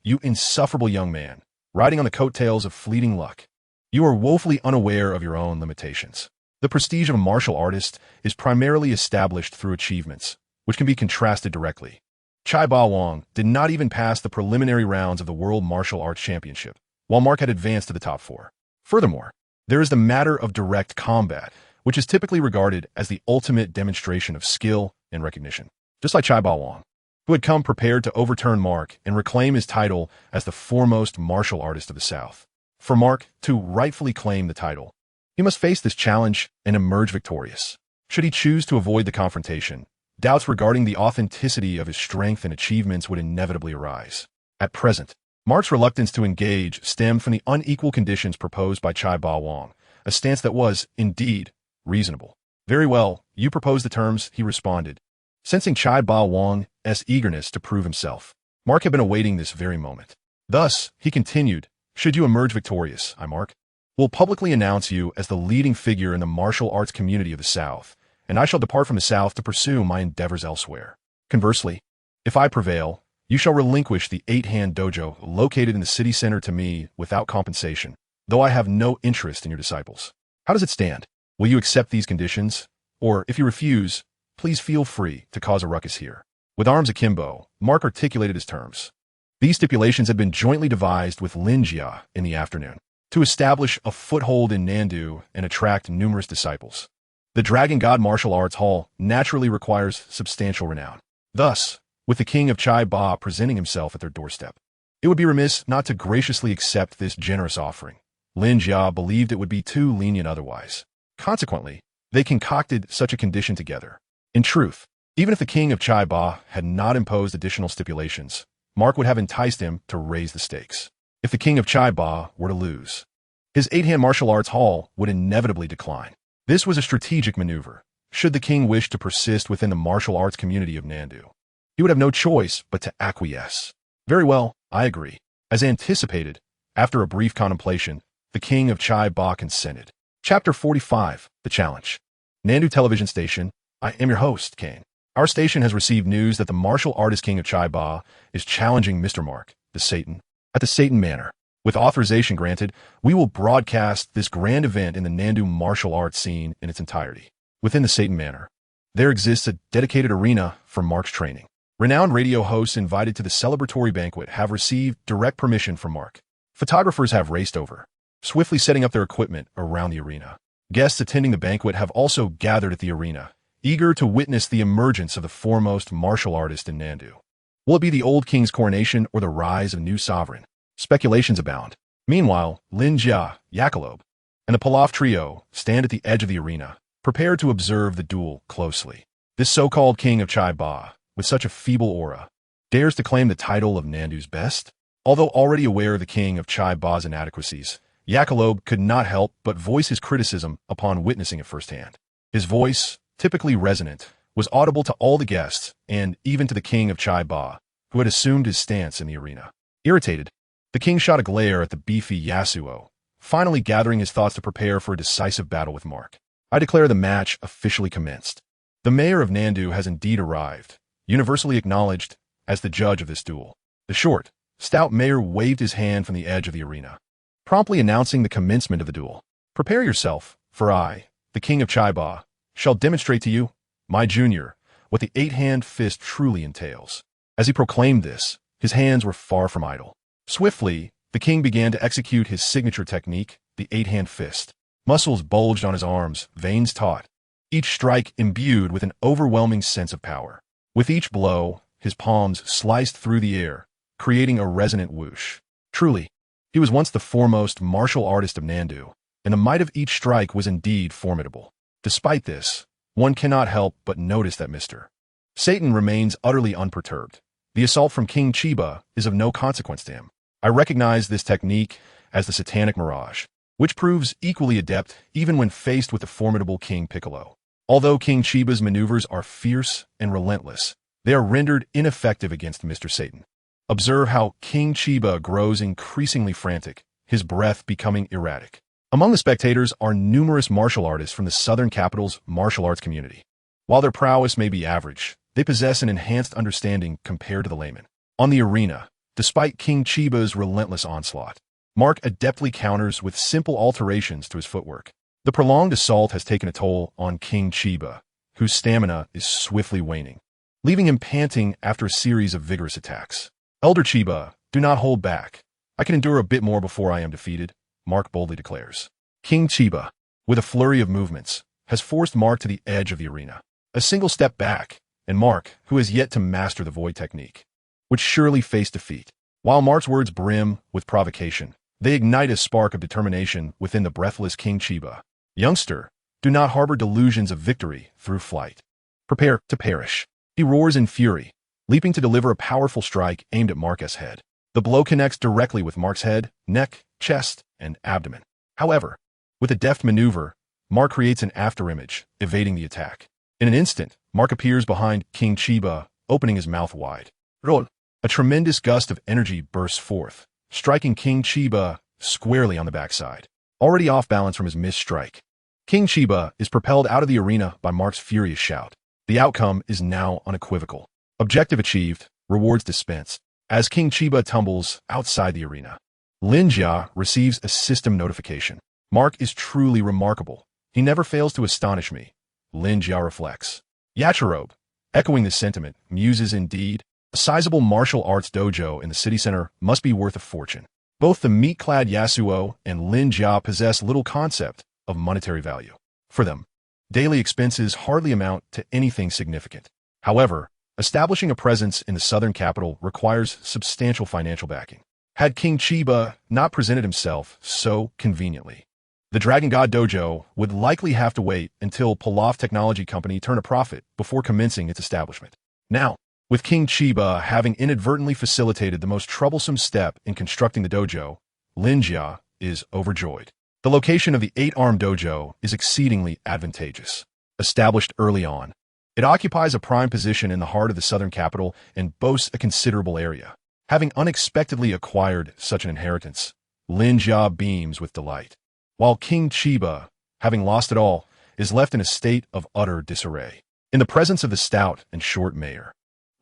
You insufferable young man, riding on the coattails of fleeting luck. You are woefully unaware of your own limitations. The prestige of a martial artist is primarily established through achievements, which can be contrasted directly. Chai Ba-Wong did not even pass the preliminary rounds of the World Martial Arts Championship, while Mark had advanced to the top 4. Furthermore, there is the matter of direct combat, which is typically regarded as the ultimate demonstration of skill and recognition. Just like Chai Ba-Wong, who had come prepared to overturn Mark and reclaim his title as the foremost martial artist of the South. For Mark to rightfully claim the title, he must face this challenge and emerge victorious. Should he choose to avoid the confrontation, doubts regarding the authenticity of his strength and achievements would inevitably arise. At present, Mark's reluctance to engage stemmed from the unequal conditions proposed by Chai Ba-Wong, a stance that was, indeed, reasonable. "Very well, you propose the terms," he responded. Sensing Chai Ba-Wong's eagerness to prove himself, Mark had been awaiting this very moment. Thus, he continued, "Should you emerge victorious, Mark will publicly announce you as the leading figure in the martial arts community of the South, and I shall depart from the South to pursue my endeavors elsewhere. Conversely, if I prevail, you shall relinquish the 8-hand dojo located in the city center to me without compensation, though I have no interest in your disciples. How does it stand? Will you accept these conditions? Or, if you refuse, please feel free to cause a ruckus here." With arms akimbo, Mark articulated his terms. These stipulations had been jointly devised with Lin Jia in the afternoon to establish a foothold in Nandu and attract numerous disciples. The Dragon God Martial Arts Hall naturally requires substantial renown. Thus, with the king of Chai Ba presenting himself at their doorstep, it would be remiss not to graciously accept this generous offering. Lin Jia believed it would be too lenient otherwise. Consequently, they concocted such a condition together. In truth, even if the king of Chai Ba had not imposed additional stipulations, Mark would have enticed him to raise the stakes. If the king of Chai Ba were to lose, his 8-hand martial arts hall would inevitably decline. This was a strategic maneuver. Should the king wish to persist within the martial arts community of Nandu, he would have no choice but to acquiesce. "Very well, I agree." As anticipated, after a brief contemplation, the king of Chai Ba consented. Chapter 45, The Challenge. Nandu Television Station, I am your host, Kane. Our station has received news that the martial artist king of Chai Ba is challenging Mr. Mark, the Satan, at the Satan Manor. With authorization granted, we will broadcast this grand event in the Nandu martial arts scene in its entirety. Within the Satan Manor, there exists a dedicated arena for Mark's training. Renowned radio hosts invited to the celebratory banquet have received direct permission from Mark. Photographers have raced over, swiftly setting up their equipment around the arena. Guests attending the banquet have also gathered at the arena, eager to witness the emergence of the foremost martial artist in Nandu. Will it be the old king's coronation or the rise of a new sovereign? Speculations abound. Meanwhile, Lin Jia, Jackalope, and the Pilaf trio stand at the edge of the arena, prepared to observe the duel closely. This so-called king of Chai Ba, with such a feeble aura, dares to claim the title of Nandu's best? Although already aware of the king of Chai Ba's inadequacies, Jackalope could not help but voice his criticism upon witnessing it firsthand. His voice, typically resonant, was audible to all the guests and even to the king of Chai Ba, who had assumed his stance in the arena. Irritated, the king shot a glare at the beefy Yasuo, finally gathering his thoughts to prepare for a decisive battle with Mark. I declare the match officially commenced. The mayor of Nandu has indeed arrived, universally acknowledged as the judge of this duel. The short, stout mayor waved his hand from the edge of the arena, promptly announcing the commencement of the duel. "Prepare yourself, for I, the king of Chai Ba, shall demonstrate to you, my junior, what the 8-hand fist truly entails." As he proclaimed this, his hands were far from idle. Swiftly, the king began to execute his signature technique, the 8-hand fist. Muscles bulged on his arms, veins taut, each strike imbued with an overwhelming sense of power. With each blow, his palms sliced through the air, creating a resonant whoosh. Truly, he was once the foremost martial artist of Nandu, and the might of each strike was indeed formidable. Despite this, one cannot help but notice that Mr. Satan remains utterly unperturbed. The assault from King Chiba is of no consequence to him. I recognize this technique as the satanic mirage, which proves equally adept even when faced with the formidable King Piccolo. Although King Chiba's maneuvers are fierce and relentless, they are rendered ineffective against Mr. Satan. Observe how King Chiba grows increasingly frantic, his breath becoming erratic. Among the spectators are numerous martial artists from the southern capital's martial arts community. While their prowess may be average, they possess an enhanced understanding compared to the layman. On the arena, despite King Chiba's relentless onslaught, Mark adeptly counters with simple alterations to his footwork. The prolonged assault has taken a toll on King Chiba, whose stamina is swiftly waning, leaving him panting after a series of vigorous attacks. Elder Chiba, do not hold back. I can endure a bit more before I am defeated, Mark boldly declares. King Chiba, with a flurry of movements, has forced Mark to the edge of the arena. A single step back, and Mark, who has yet to master the void technique, would surely face defeat. While Mark's words brim with provocation, they ignite a spark of determination within the breathless King Chiba. Youngster, do not harbor delusions of victory through flight. Prepare to perish. He roars in fury, leaping to deliver a powerful strike aimed at Mark's head. The blow connects directly with Mark's head, neck, chest, and abdomen. However, with a deft maneuver, Mark creates an afterimage, evading the attack. In an instant, Mark appears behind King Chiba, opening his mouth wide. Roll. A tremendous gust of energy bursts forth, striking King Chiba squarely on the backside. Already off balance from his missed strike, King Chiba is propelled out of the arena by Mark's furious shout. The outcome is now unequivocal. Objective achieved, rewards dispensed. As King Chiba tumbles outside the arena, Lin Jia receives a system notification. Mark is truly remarkable. He never fails to astonish me. Lin Jia reflects. Yachirobe, echoing this sentiment, muses indeed. A sizable martial arts dojo in the city center must be worth a fortune. Both the meat-clad Yasuo and Lin Jia possess little concept of monetary value. For them, daily expenses hardly amount to anything significant. However, establishing a presence in the southern capital requires substantial financial backing. Had King Chiba not presented himself so conveniently, the Dragon God Dojo would likely have to wait until Pilaf Technology Company turned a profit before commencing its establishment. Now, with King Chiba having inadvertently facilitated the most troublesome step in constructing the dojo, Lin Jia is overjoyed. The location of the 8-armed dojo is exceedingly advantageous. Established early on, it occupies a prime position in the heart of the southern capital and boasts a considerable area. Having unexpectedly acquired such an inheritance, Lin Jia beams with delight, while King Chiba, having lost it all, is left in a state of utter disarray. In the presence of the stout and short mayor,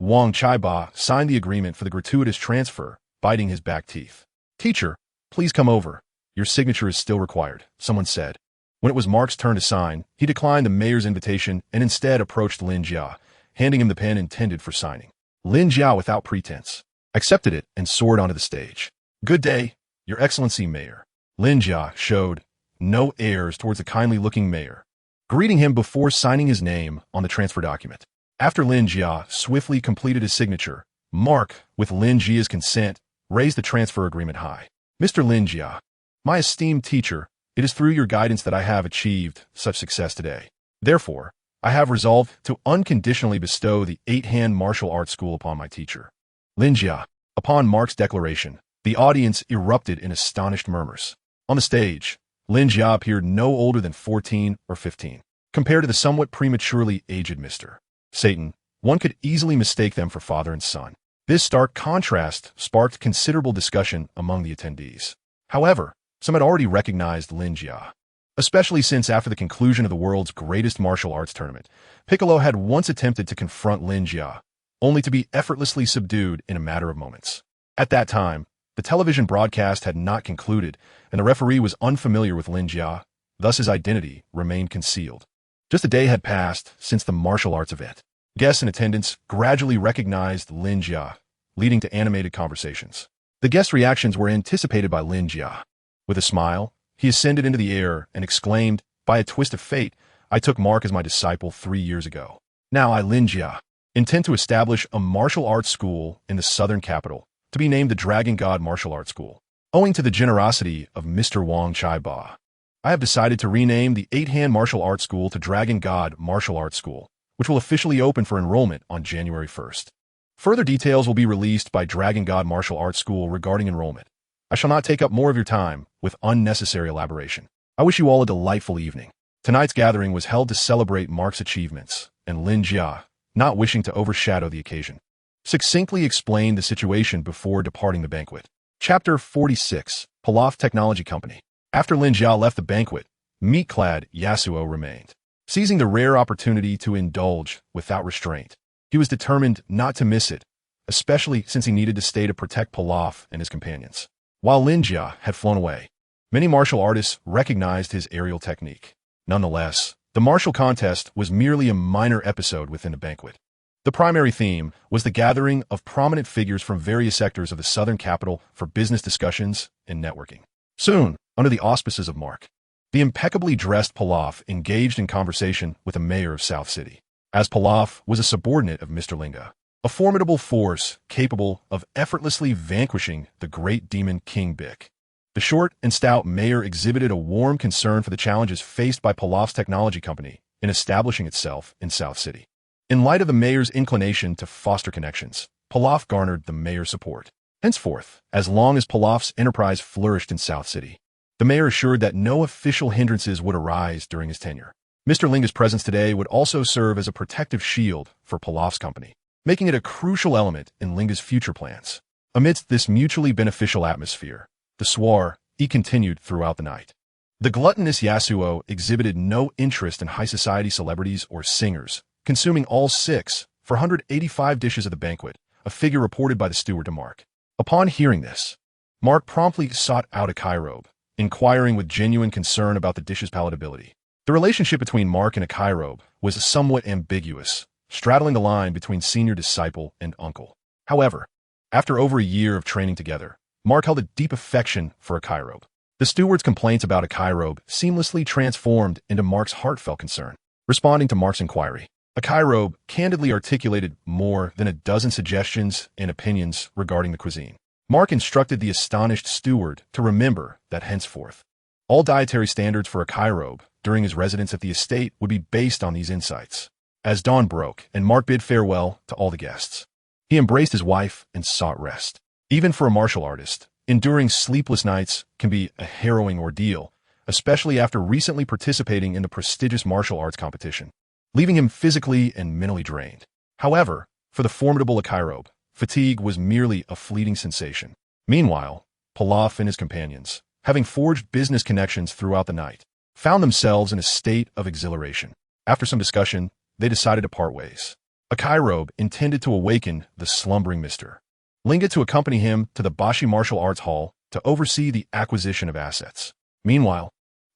Wang Chaiba signed the agreement for the gratuitous transfer, biting his back teeth. "Teacher, please come over. Your signature is still required," someone said. When it was Mark's turn to sign, he declined the mayor's invitation and instead approached Lin Jia, handing him the pen intended for signing. Lin Jia, without pretense, accepted it and soared onto the stage. "Good day, Your Excellency Mayor." Lin Jia showed no airs towards the kindly-looking mayor, greeting him before signing his name on the transfer document. After Lin Jia swiftly completed his signature, Mark, with Lin Jia's consent, raised the transfer agreement high. "Mr. Lin Jia, my esteemed teacher, it is through your guidance that I have achieved such success today. Therefore, I have resolved to unconditionally bestow the 8-hand martial arts school upon my teacher." Lin Jia. Upon Mark's declaration, the audience erupted in astonished murmurs. On the stage, Lin Jia appeared no older than 14 or 15. Compared to the somewhat prematurely aged Mr. Satan, one could easily mistake them for father and son. This stark contrast sparked considerable discussion among the attendees. However, some had already recognized Lin Jia, especially since after the conclusion of the world's greatest martial arts tournament, Piccolo had once attempted to confront Lin Jia, only to be effortlessly subdued in a matter of moments. At that time, the television broadcast had not concluded, and the referee was unfamiliar with Lin Jia, thus his identity remained concealed. Just a day had passed since the martial arts event. Guests in attendance gradually recognized Lin Jia, leading to animated conversations. The guests' reactions were anticipated by Lin Jia. With a smile, he ascended into the air and exclaimed, "By a twist of fate, I took Mark as my disciple 3 years ago. Now I, Lin Jia, intend to establish a martial arts school in the southern capital, to be named the Dragon God Martial Arts School. Owing to the generosity of Mr. Wang Chaiba, I have decided to rename the 8-Hand Martial Arts School to Dragon God Martial Arts School, which will officially open for enrollment on January 1st. Further details will be released by Dragon God Martial Arts School regarding enrollment. I shall not take up more of your time with unnecessary elaboration. I wish you all a delightful evening. Tonight's gathering was held to celebrate Mark's achievements, and Lin Jia, not wishing to overshadow the occasion, succinctly explained the situation before departing the banquet. Chapter 46, Pilaf Technology Company. After Lin Jia left the banquet, meat-clad Yasuo remained. Seizing the rare opportunity to indulge without restraint, he was determined not to miss it, especially since he needed to stay to protect Pilaf and his companions. While Lin Jia had flown away, many martial artists recognized his aerial technique. Nonetheless, the martial contest was merely a minor episode within the banquet. The primary theme was the gathering of prominent figures from various sectors of the southern capital for business discussions and networking. Soon, under the auspices of Mark, the impeccably dressed Pilaf engaged in conversation with the mayor of South City. As Pilaf was a subordinate of Mr. Linga, a formidable force capable of effortlessly vanquishing the great demon King Bick. The short and stout mayor exhibited a warm concern for the challenges faced by Pilaf's technology company in establishing itself in South City. In light of the mayor's inclination to foster connections, Pilaf garnered the mayor's support. Henceforth, as long as Pilaf's enterprise flourished in South City, the mayor assured that no official hindrances would arise during his tenure. Mr. Linga's presence today would also serve as a protective shield for Pilaf's company, making it a crucial element in Linga's future plans. Amidst this mutually beneficial atmosphere, the soiree continued throughout the night. The gluttonous Yasuo exhibited no interest in high society celebrities or singers, consuming all 485 dishes of the banquet, a figure reported by the steward to Mark. Upon hearing this, Mark promptly sought out a Kairobe, inquiring with genuine concern about the dish's palatability. The relationship between Mark and a Kairobe was somewhat ambiguous, straddling the line between senior disciple and uncle. However, after over a year of training together, Mark held a deep affection for a Kairobe. The steward's complaints about a Kairobe seamlessly transformed into Mark's heartfelt concern. Responding to Mark's inquiry, a Kairobe candidly articulated more than a dozen suggestions and opinions regarding the cuisine. Mark instructed the astonished steward to remember that henceforth, all dietary standards for a Kairobe during his residence at the estate would be based on these insights. As dawn broke and Mark bid farewell to all the guests, he embraced his wife and sought rest. Even for a martial artist, enduring sleepless nights can be a harrowing ordeal, especially after recently participating in the prestigious martial arts competition, leaving him physically and mentally drained. However, for the formidable Kairobe, fatigue was merely a fleeting sensation. Meanwhile, Pilaf and his companions, having forged business connections throughout the night, found themselves in a state of exhilaration. After some discussion, they decided to part ways. A Kairobe intended to awaken the slumbering Mr. Linga to accompany him to the Bashi Martial Arts Hall to oversee the acquisition of assets. Meanwhile,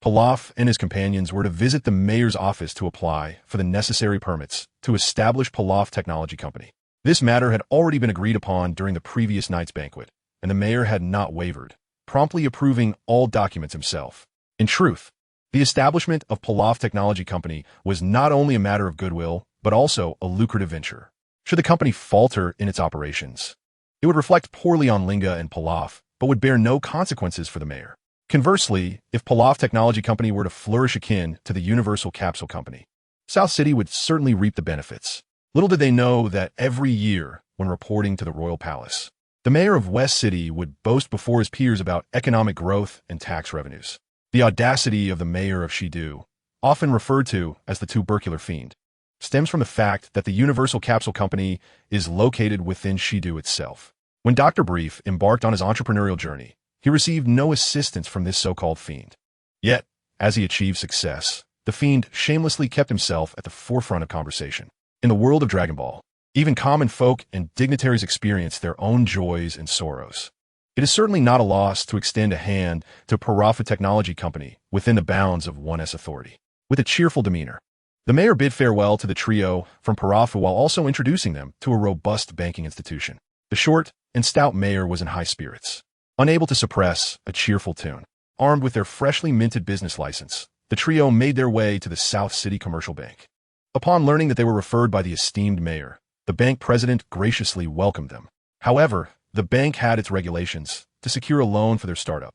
Pilaf and his companions were to visit the mayor's office to apply for the necessary permits to establish Pilaf Technology Company. This matter had already been agreed upon during the previous night's banquet, and the mayor had not wavered, promptly approving all documents himself. In truth, the establishment of Pilaf Technology Company was not only a matter of goodwill, but also a lucrative venture. Should the company falter in its operations, it would reflect poorly on Linga and Pilaf, but would bear no consequences for the mayor. Conversely, if Pilaf Technology Company were to flourish akin to the Universal Capsule Company, South City would certainly reap the benefits. Little did they know that every year, when reporting to the Royal Palace, the mayor of West City would boast before his peers about economic growth and tax revenues. The audacity of the mayor of Shidu, often referred to as the tubercular fiend, stems from the fact that the Universal Capsule Company is located within Shidu itself. When Dr. Brief embarked on his entrepreneurial journey, he received no assistance from this so-called fiend. Yet, as he achieved success, the fiend shamelessly kept himself at the forefront of conversation. In the world of Dragon Ball, even common folk and dignitaries experience their own joys and sorrows. It is certainly not a loss to extend a hand to Parafa Technology Company within the bounds of 1S authority. With a cheerful demeanor, the mayor bid farewell to the trio from Parafa while also introducing them to a robust banking institution. The short and stout mayor was in high spirits, unable to suppress a cheerful tune. Armed with their freshly minted business license, the trio made their way to the South City Commercial Bank. Upon learning that they were referred by the esteemed mayor, the bank president graciously welcomed them. However, the bank had its regulations to secure a loan for their startup.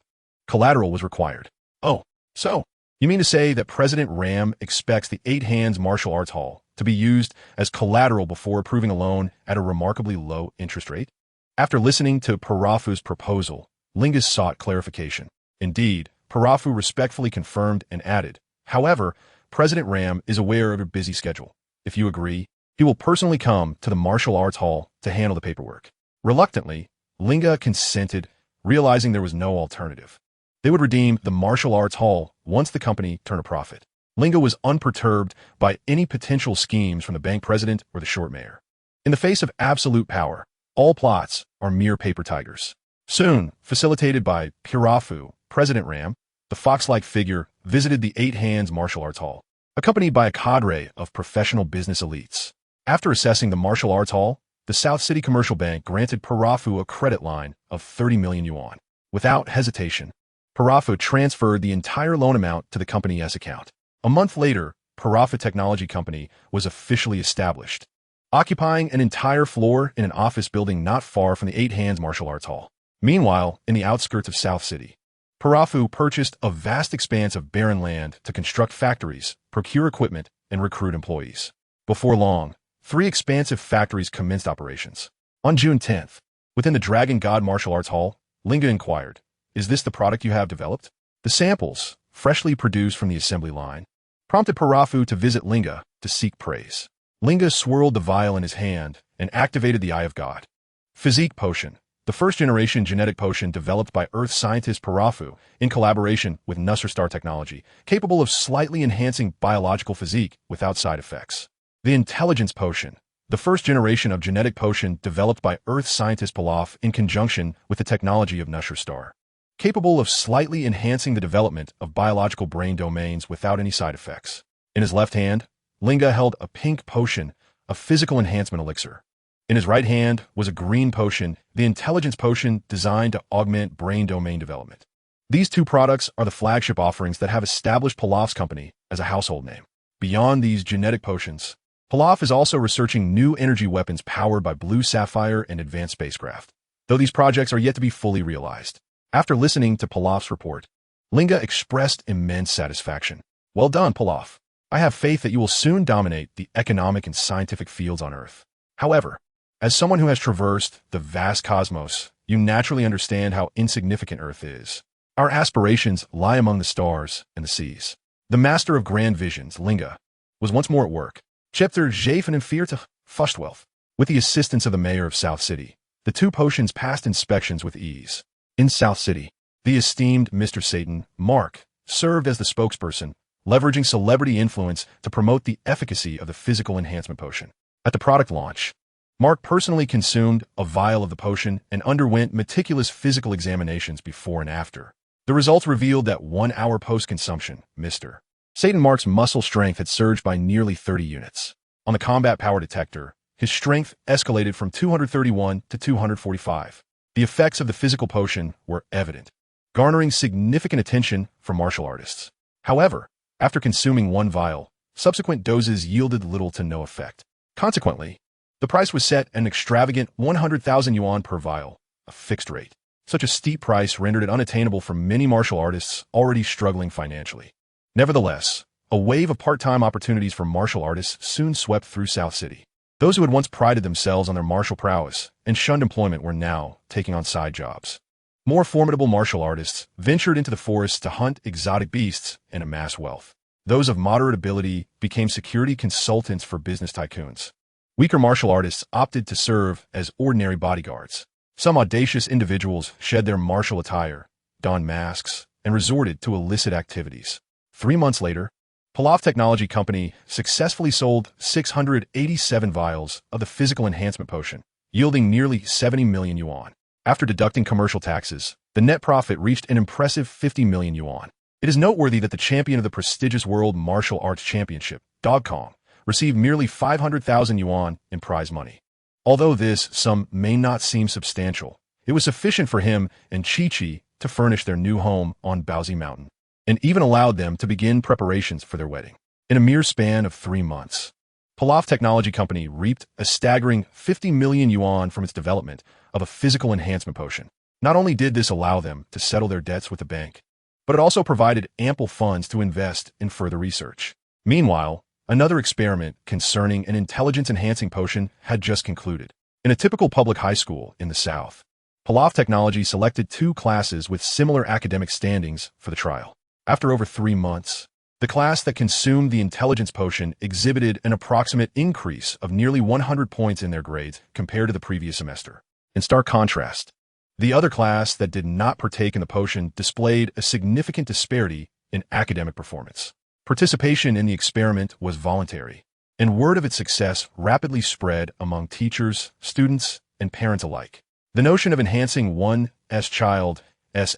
Collateral was required. Oh, so, You mean to say that President Ram expects the Eight Hands Martial Arts Hall to be used as collateral before approving a loan at a remarkably low interest rate? After listening to Parafu's proposal, Lingus sought clarification. Indeed, Parafu respectfully confirmed and added, however, President Ram is aware of your busy schedule. If you agree, he will personally come to the martial arts hall to handle the paperwork. Reluctantly, Linga consented, realizing there was no alternative. They would redeem the martial arts hall once the company turned a profit. Linga was unperturbed by any potential schemes from the bank president or the short mayor. In the face of absolute power, all plots are mere paper tigers. Soon, facilitated by Parafu, President Ram, the fox-like figure, visited the Eight Hands Martial Arts Hall, accompanied by a cadre of professional business elites. After assessing the martial arts hall, the South City Commercial Bank granted Parafu a credit line of 30 million yuan. Without hesitation, Parafu transferred the entire loan amount to the company's account. A month later, Parafu Technology Company was officially established, occupying an entire floor in an office building not far from the Eight Hands Martial Arts Hall. Meanwhile, in the outskirts of South City, Parafu purchased a vast expanse of barren land to construct factories, procure equipment, and recruit employees. Before long, 3 expansive factories commenced operations. On June 10th, within the Dragon God Martial Arts Hall, Linga inquired, "Is this the product you have developed?" The samples, freshly produced from the assembly line, prompted Parafu to visit Linga to seek praise. Linga swirled the vial in his hand and activated the Eye of God. Physique Potion, the first-generation genetic potion developed by Earth scientist Parafu in collaboration with Nusser Star Technology, capable of slightly enhancing biological physique without side effects. The Intelligence Potion, the first generation of genetic potion developed by Earth scientist Pilaf in conjunction with the technology of Nusser Star, capable of slightly enhancing the development of biological brain domains without any side effects. In his left hand, Linga held a pink potion, a physical enhancement elixir. In his right hand was a green potion, the Intelligence Potion designed to augment brain domain development. These 2 products are the flagship offerings that have established Pilaf's company as a household name. Beyond these genetic potions, Pilaf is also researching new energy weapons powered by Blue Sapphire and advanced spacecraft, though these projects are yet to be fully realized. After listening to Pilaf's report, Linga expressed immense satisfaction. "Well done, Pilaf. I have faith that you will soon dominate the economic and scientific fields on Earth." However, as someone who has traversed the vast cosmos, you naturally understand how insignificant Earth is. Our aspirations lie among the stars and the seas. The master of grand visions, Linga, was once more at work. Chapter 47, Fustwealth. With the assistance of the mayor of South City, the 2 potions passed inspections with ease. In South City, the esteemed Mr. Satan, Mark, served as the spokesperson, leveraging celebrity influence to promote the efficacy of the physical enhancement potion. At the product launch, Mark personally consumed a vial of the potion and underwent meticulous physical examinations before and after. The results revealed that 1 hour post-consumption, Mr. Satan Mark's muscle strength had surged by nearly 30 units. On the combat power detector, his strength escalated from 231 to 245. The effects of the physical potion were evident, garnering significant attention from martial artists. However, after consuming 1 vial, subsequent doses yielded little to no effect. Consequently, the price was set at an extravagant 100,000 yuan per vial, a fixed rate. Such a steep price rendered it unattainable for many martial artists already struggling financially. Nevertheless, a wave of part-time opportunities for martial artists soon swept through South City. Those who had once prided themselves on their martial prowess and shunned employment were now taking on side jobs. More formidable martial artists ventured into the forests to hunt exotic beasts and amass wealth. Those of moderate ability became security consultants for business tycoons. Weaker martial artists opted to serve as ordinary bodyguards. Some audacious individuals shed their martial attire, donned masks, and resorted to illicit activities. 3 months later, Pilaf Technology Company successfully sold 687 vials of the physical enhancement potion, yielding nearly 70 million yuan. After deducting commercial taxes, the net profit reached an impressive 50 million yuan. It is noteworthy that the champion of the prestigious World Martial Arts Championship, Dog Kong, received merely 500,000 yuan in prize money. Although this sum may not seem substantial, it was sufficient for him and Chi-Chi to furnish their new home on Baozi Mountain, and even allowed them to begin preparations for their wedding. In a mere span of 3 months, Pilaf Technology Company reaped a staggering 50 million yuan from its development of a physical enhancement potion. Not only did this allow them to settle their debts with the bank, but it also provided ample funds to invest in further research. Meanwhile, another experiment concerning an intelligence-enhancing potion had just concluded. In a typical public high school in the South, Pilaf Technology selected 2 classes with similar academic standings for the trial. After over 3 months, the class that consumed the intelligence potion exhibited an approximate increase of nearly 100 points in their grades compared to the previous semester. In stark contrast, the other class that did not partake in the potion displayed a significant disparity in academic performance. Participation in the experiment was voluntary, and word of its success rapidly spread among teachers, students, and parents alike. The notion of enhancing one's child's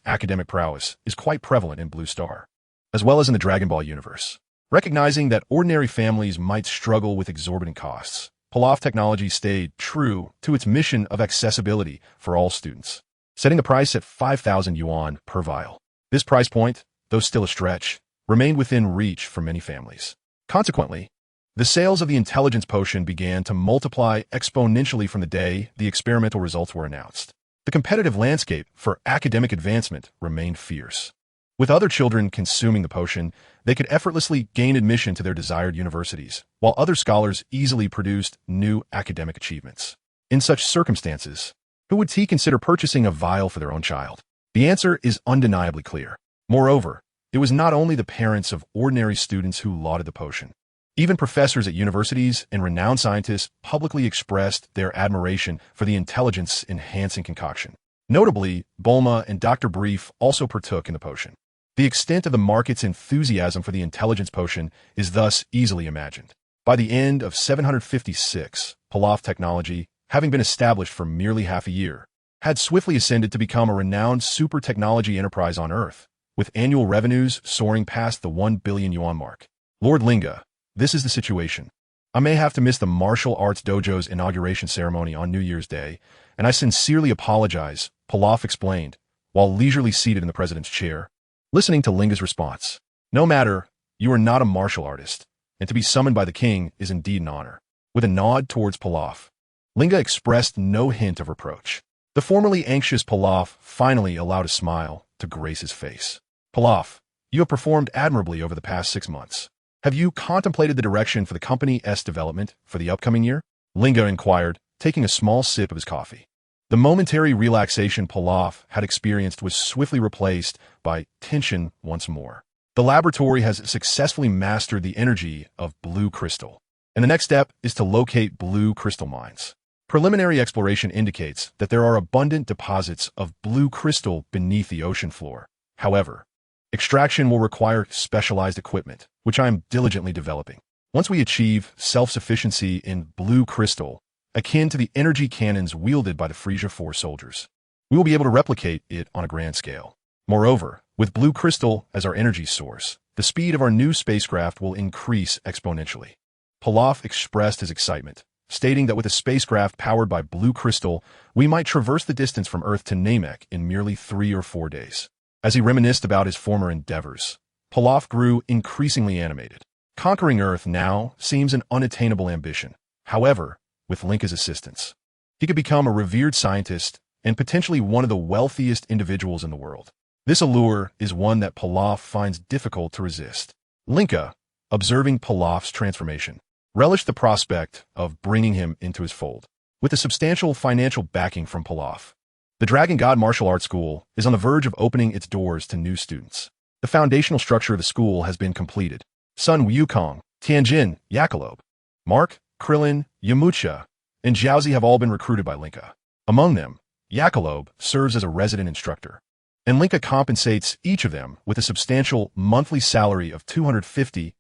academic prowess is quite prevalent in Blue Star, as well as in the Dragon Ball universe. Recognizing that ordinary families might struggle with exorbitant costs, Pilaf Technology stayed true to its mission of accessibility for all students, setting the price at 5,000 yuan per vial. This price point, though still a stretch, remained within reach for many families. Consequently, the sales of the intelligence potion began to multiply exponentially from the day the experimental results were announced. The competitive landscape for academic advancement remained fierce. With other children consuming the potion, they could effortlessly gain admission to their desired universities, while other scholars easily produced new academic achievements. In such circumstances, who would consider purchasing a vial for their own child? The answer is undeniably clear. Moreover, it was not only the parents of ordinary students who lauded the potion. Even professors at universities and renowned scientists publicly expressed their admiration for the intelligence-enhancing concoction. Notably, Bulma and Dr. Brief also partook in the potion. The extent of the market's enthusiasm for the intelligence potion is thus easily imagined. By the end of 756, Pilaf Technology, having been established for merely half a year, had swiftly ascended to become a renowned super technology enterprise on Earth, with annual revenues soaring past the 1 billion yuan mark. Lord Linga, this is the situation. I may have to miss the martial arts dojo's inauguration ceremony on New Year's Day, and I sincerely apologize, Pilaf explained, while leisurely seated in the president's chair, listening to Linga's response. No matter, you are not a martial artist, and to be summoned by the king is indeed an honor. With a nod towards Pilaf, Linga expressed no hint of reproach. The formerly anxious Pilaf finally allowed a smile to grace his face. Pilaf, you have performed admirably over the past 6 months. Have you contemplated the direction for the company's development for the upcoming year? Linga inquired, taking a small sip of his coffee. The momentary relaxation Pilaf had experienced was swiftly replaced by tension once more. The laboratory has successfully mastered the energy of blue crystal, and the next step is to locate blue crystal mines. Preliminary exploration indicates that there are abundant deposits of blue crystal beneath the ocean floor. However, extraction will require specialized equipment, which I am diligently developing. Once we achieve self-sufficiency in blue crystal, akin to the energy cannons wielded by the Frisia 4 soldiers, we will be able to replicate it on a grand scale. Moreover, with blue crystal as our energy source, the speed of our new spacecraft will increase exponentially. Pilaf expressed his excitement, stating that with a spacecraft powered by blue crystal, we might traverse the distance from Earth to Namek in merely 3 or 4 days. As he reminisced about his former endeavors, Pilaf grew increasingly animated. Conquering Earth now seems an unattainable ambition. However, with Linka's assistance, he could become a revered scientist and potentially one of the wealthiest individuals in the world. This allure is one that Pilaf finds difficult to resist. Linka, observing Pilaf's transformation, relished the prospect of bringing him into his fold. With a substantial financial backing from Pilaf, the Dragon God Martial Arts School is on the verge of opening its doors to new students. The foundational structure of the school has been completed. Sun Wukong, Tianjin, Yakalob, Mark, Krillin, Yamucha, and Jiaozi have all been recruited by Linka. Among them, Yakalob serves as a resident instructor, and Linka compensates each of them with a substantial monthly salary of 250,000.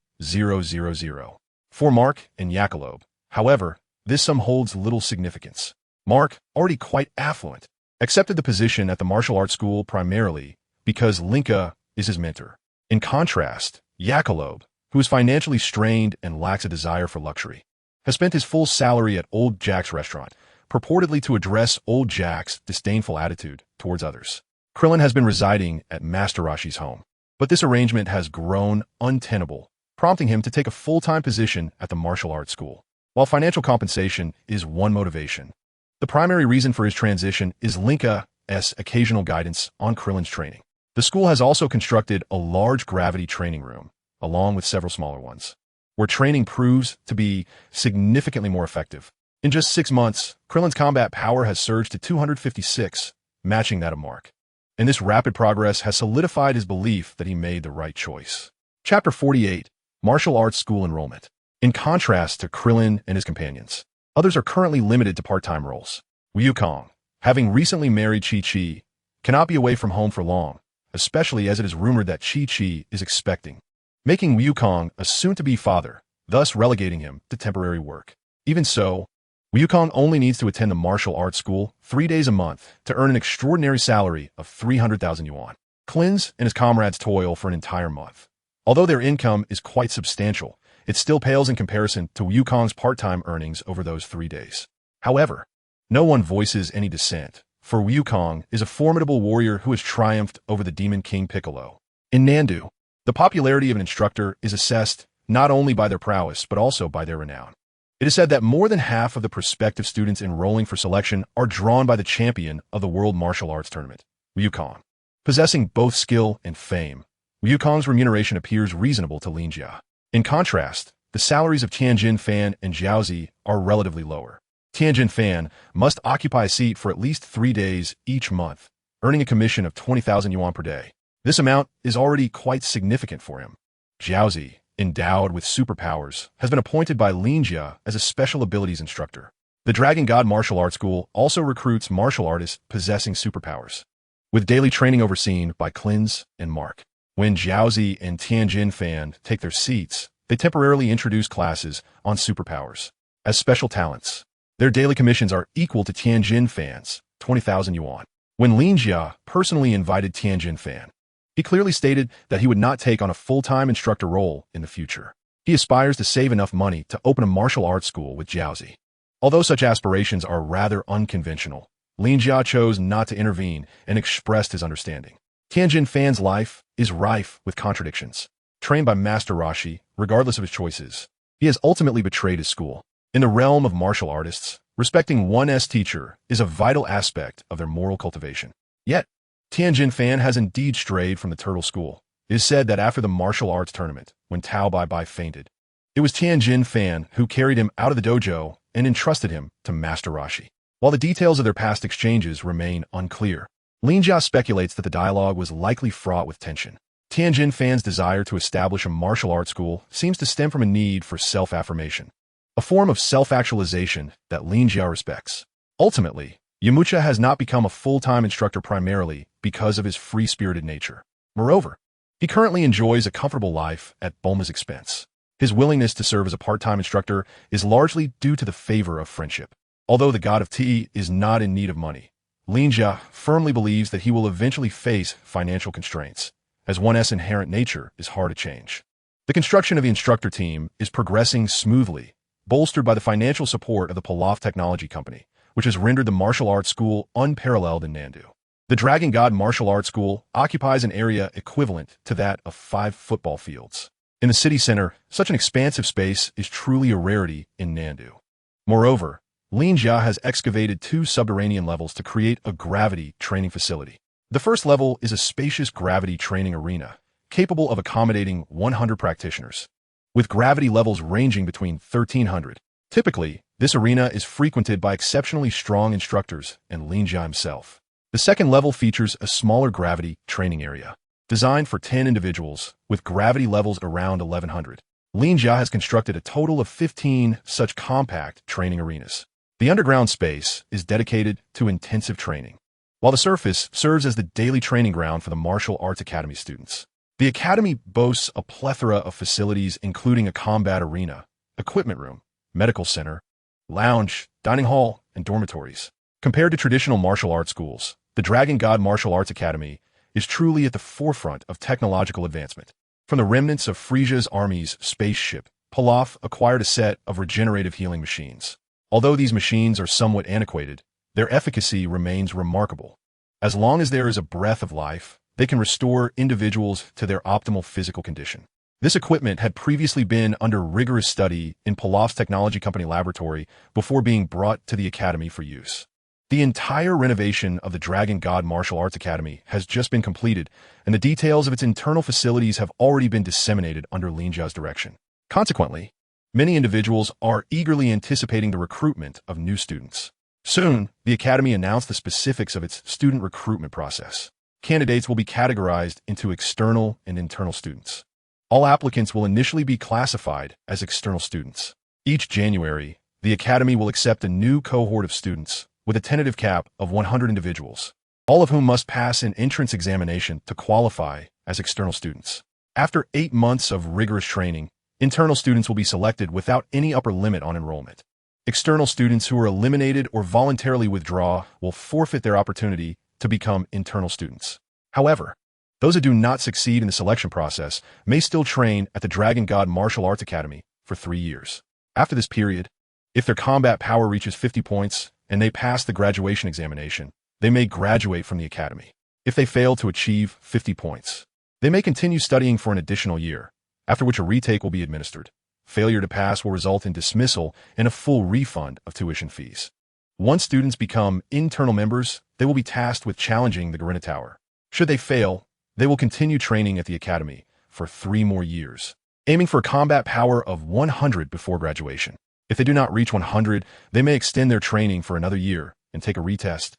For Mark and Yakalob, however, this sum holds little significance. Mark, already quite affluent, accepted the position at the martial arts school primarily because Linka is his mentor. In contrast, Yakalob, who is financially strained and lacks a desire for luxury, has spent his full salary at Old Jack's restaurant, purportedly to address Old Jack's disdainful attitude towards others. Krillin has been residing at Master Rashi's home, but this arrangement has grown untenable, prompting him to take a full-time position at the martial arts school. While financial compensation is one motivation, the primary reason for his transition is Linka's occasional guidance on Krillin's training. The school has also constructed a large gravity training room, along with several smaller ones, where training proves to be significantly more effective. In just 6 months, Krillin's combat power has surged to 256, matching that of Mark. And this rapid progress has solidified his belief that he made the right choice. Chapter 48, Martial Arts School Enrollment. In contrast to Krillin and his companions, others are currently limited to part-time roles. Wukong, having recently married Chi-Chi, cannot be away from home for long, especially as it is rumored that Chi-Chi is expecting, making Wukong a soon-to-be father, thus relegating him to temporary work. Even so, Wukong only needs to attend the martial arts school 3 days a month to earn an extraordinary salary of 300,000 yuan. Klins and his comrades toil for an entire month. Although their income is quite substantial, it still pales in comparison to Wukong's part-time earnings over those 3 days. However, no one voices any dissent, for Wukong is a formidable warrior who has triumphed over the Demon King Piccolo. In Nandu, the popularity of an instructor is assessed not only by their prowess but also by their renown. It is said that more than half of the prospective students enrolling for selection are drawn by the champion of the World Martial Arts Tournament, Wukong. Possessing both skill and fame, Wukong's remuneration appears reasonable to Lin Jia. In contrast, the salaries of Tianjin Fan and Jiaozi are relatively lower. Tianjin Fan must occupy a seat for at least 3 days each month, earning a commission of 20,000 yuan per day. This amount is already quite significant for him. Jiaozi, endowed with superpowers, has been appointed by Lin Jia as a special abilities instructor. The Dragon God Martial Arts School also recruits martial artists possessing superpowers, with daily training overseen by Klins and Mark. When Jiaozi and Tianjin Fan take their seats, they temporarily introduce classes on superpowers. As special talents, their daily commissions are equal to Tianjin Fan's 20,000 yuan. When Lin Jia personally invited Tianjin Fan, he clearly stated that he would not take on a full-time instructor role in the future. He aspires to save enough money to open a martial arts school with Jiaozi. Although such aspirations are rather unconventional, Lin Jia chose not to intervene and expressed his understanding. Tianjin Fan's life is rife with contradictions. Trained by Master Rashi, regardless of his choices, he has ultimately betrayed his school. In the realm of martial artists, respecting one's teacher is a vital aspect of their moral cultivation. Yet, Tianjin Fan has indeed strayed from the turtle school. It is said that after the martial arts tournament, when Tao Bai Bai fainted, it was Tianjin Fan who carried him out of the dojo and entrusted him to Master Rashi. While the details of their past exchanges remain unclear, Lin Jia speculates that the dialogue was likely fraught with tension. Tianjin Fan's desire to establish a martial arts school seems to stem from a need for self-affirmation, a form of self-actualization that Lin Jia respects. Ultimately, Yamucha has not become a full-time instructor primarily because of his free-spirited nature. Moreover, he currently enjoys a comfortable life at Bulma's expense. His willingness to serve as a part-time instructor is largely due to the favor of friendship. Although the god of tea is not in need of money, Lin Jia firmly believes that he will eventually face financial constraints, as one's inherent nature is hard to change. The construction of the instructor team is progressing smoothly, bolstered by the financial support of the Pilaf Technology Company, which has rendered the martial arts school unparalleled in Nandu. The Dragon God Martial Arts School occupies an area equivalent to that of 5 football fields. In the city center, such an expansive space is truly a rarity in Nandu. Moreover, Lin Jia has excavated 2 subterranean levels to create a gravity training facility. The first level is a spacious gravity training arena, capable of accommodating 100 practitioners, with gravity levels ranging between 1,300. Typically, this arena is frequented by exceptionally strong instructors and Lin Jia himself. The second level features a smaller gravity training area, designed for 10 individuals, with gravity levels around 1,100. Lin Jia has constructed a total of 15 such compact training arenas. The underground space is dedicated to intensive training, while the surface serves as the daily training ground for the martial arts academy students. The academy boasts a plethora of facilities including a combat arena, equipment room, medical center, lounge, dining hall, and dormitories. Compared to traditional martial arts schools, the Dragon God Martial Arts Academy is truly at the forefront of technological advancement. From the remnants of Frisia's army's spaceship, Pilaf acquired a set of regenerative healing machines. Although these machines are somewhat antiquated, their efficacy remains remarkable. As long as there is a breath of life, they can restore individuals to their optimal physical condition. This equipment had previously been under rigorous study in Pilaf's Technology Company laboratory before being brought to the academy for use. The entire renovation of the Dragon God Martial Arts Academy has just been completed, and the details of its internal facilities have already been disseminated under Lin Jia's direction. Consequently, many individuals are eagerly anticipating the recruitment of new students. Soon, the Academy announced the specifics of its student recruitment process. Candidates will be categorized into external and internal students. All applicants will initially be classified as external students. Each January, the Academy will accept a new cohort of students with a tentative cap of 100 individuals, all of whom must pass an entrance examination to qualify as external students. After 8 months of rigorous training, internal students will be selected without any upper limit on enrollment. External students who are eliminated or voluntarily withdraw will forfeit their opportunity to become internal students. However, those who do not succeed in the selection process may still train at the Dragon God Martial Arts Academy for 3 years. After this period, if their combat power reaches 50 points and they pass the graduation examination, they may graduate from the academy. If they fail to achieve 50 points, they may continue studying for an additional year, after which a retake will be administered. Failure to pass will result in dismissal and a full refund of tuition fees. Once students become internal members, they will be tasked with challenging the Gorilla Tower. Should they fail, they will continue training at the academy for 3 more years, aiming for a combat power of 100 before graduation. If they do not reach 100, they may extend their training for another year and take a retest.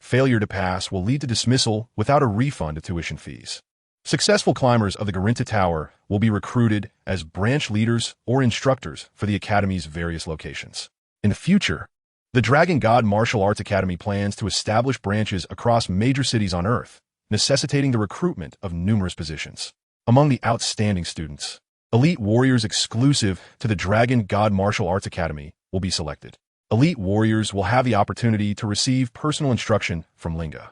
Failure to pass will lead to dismissal without a refund of tuition fees. Successful climbers of the Gorilla Tower will be recruited as branch leaders or instructors for the academy's various locations. In the future, the Dragon God Martial Arts Academy plans to establish branches across major cities on Earth, necessitating the recruitment of numerous positions. Among the outstanding students, elite warriors exclusive to the Dragon God Martial Arts Academy will be selected. Elite warriors will have the opportunity to receive personal instruction from Lin Jia,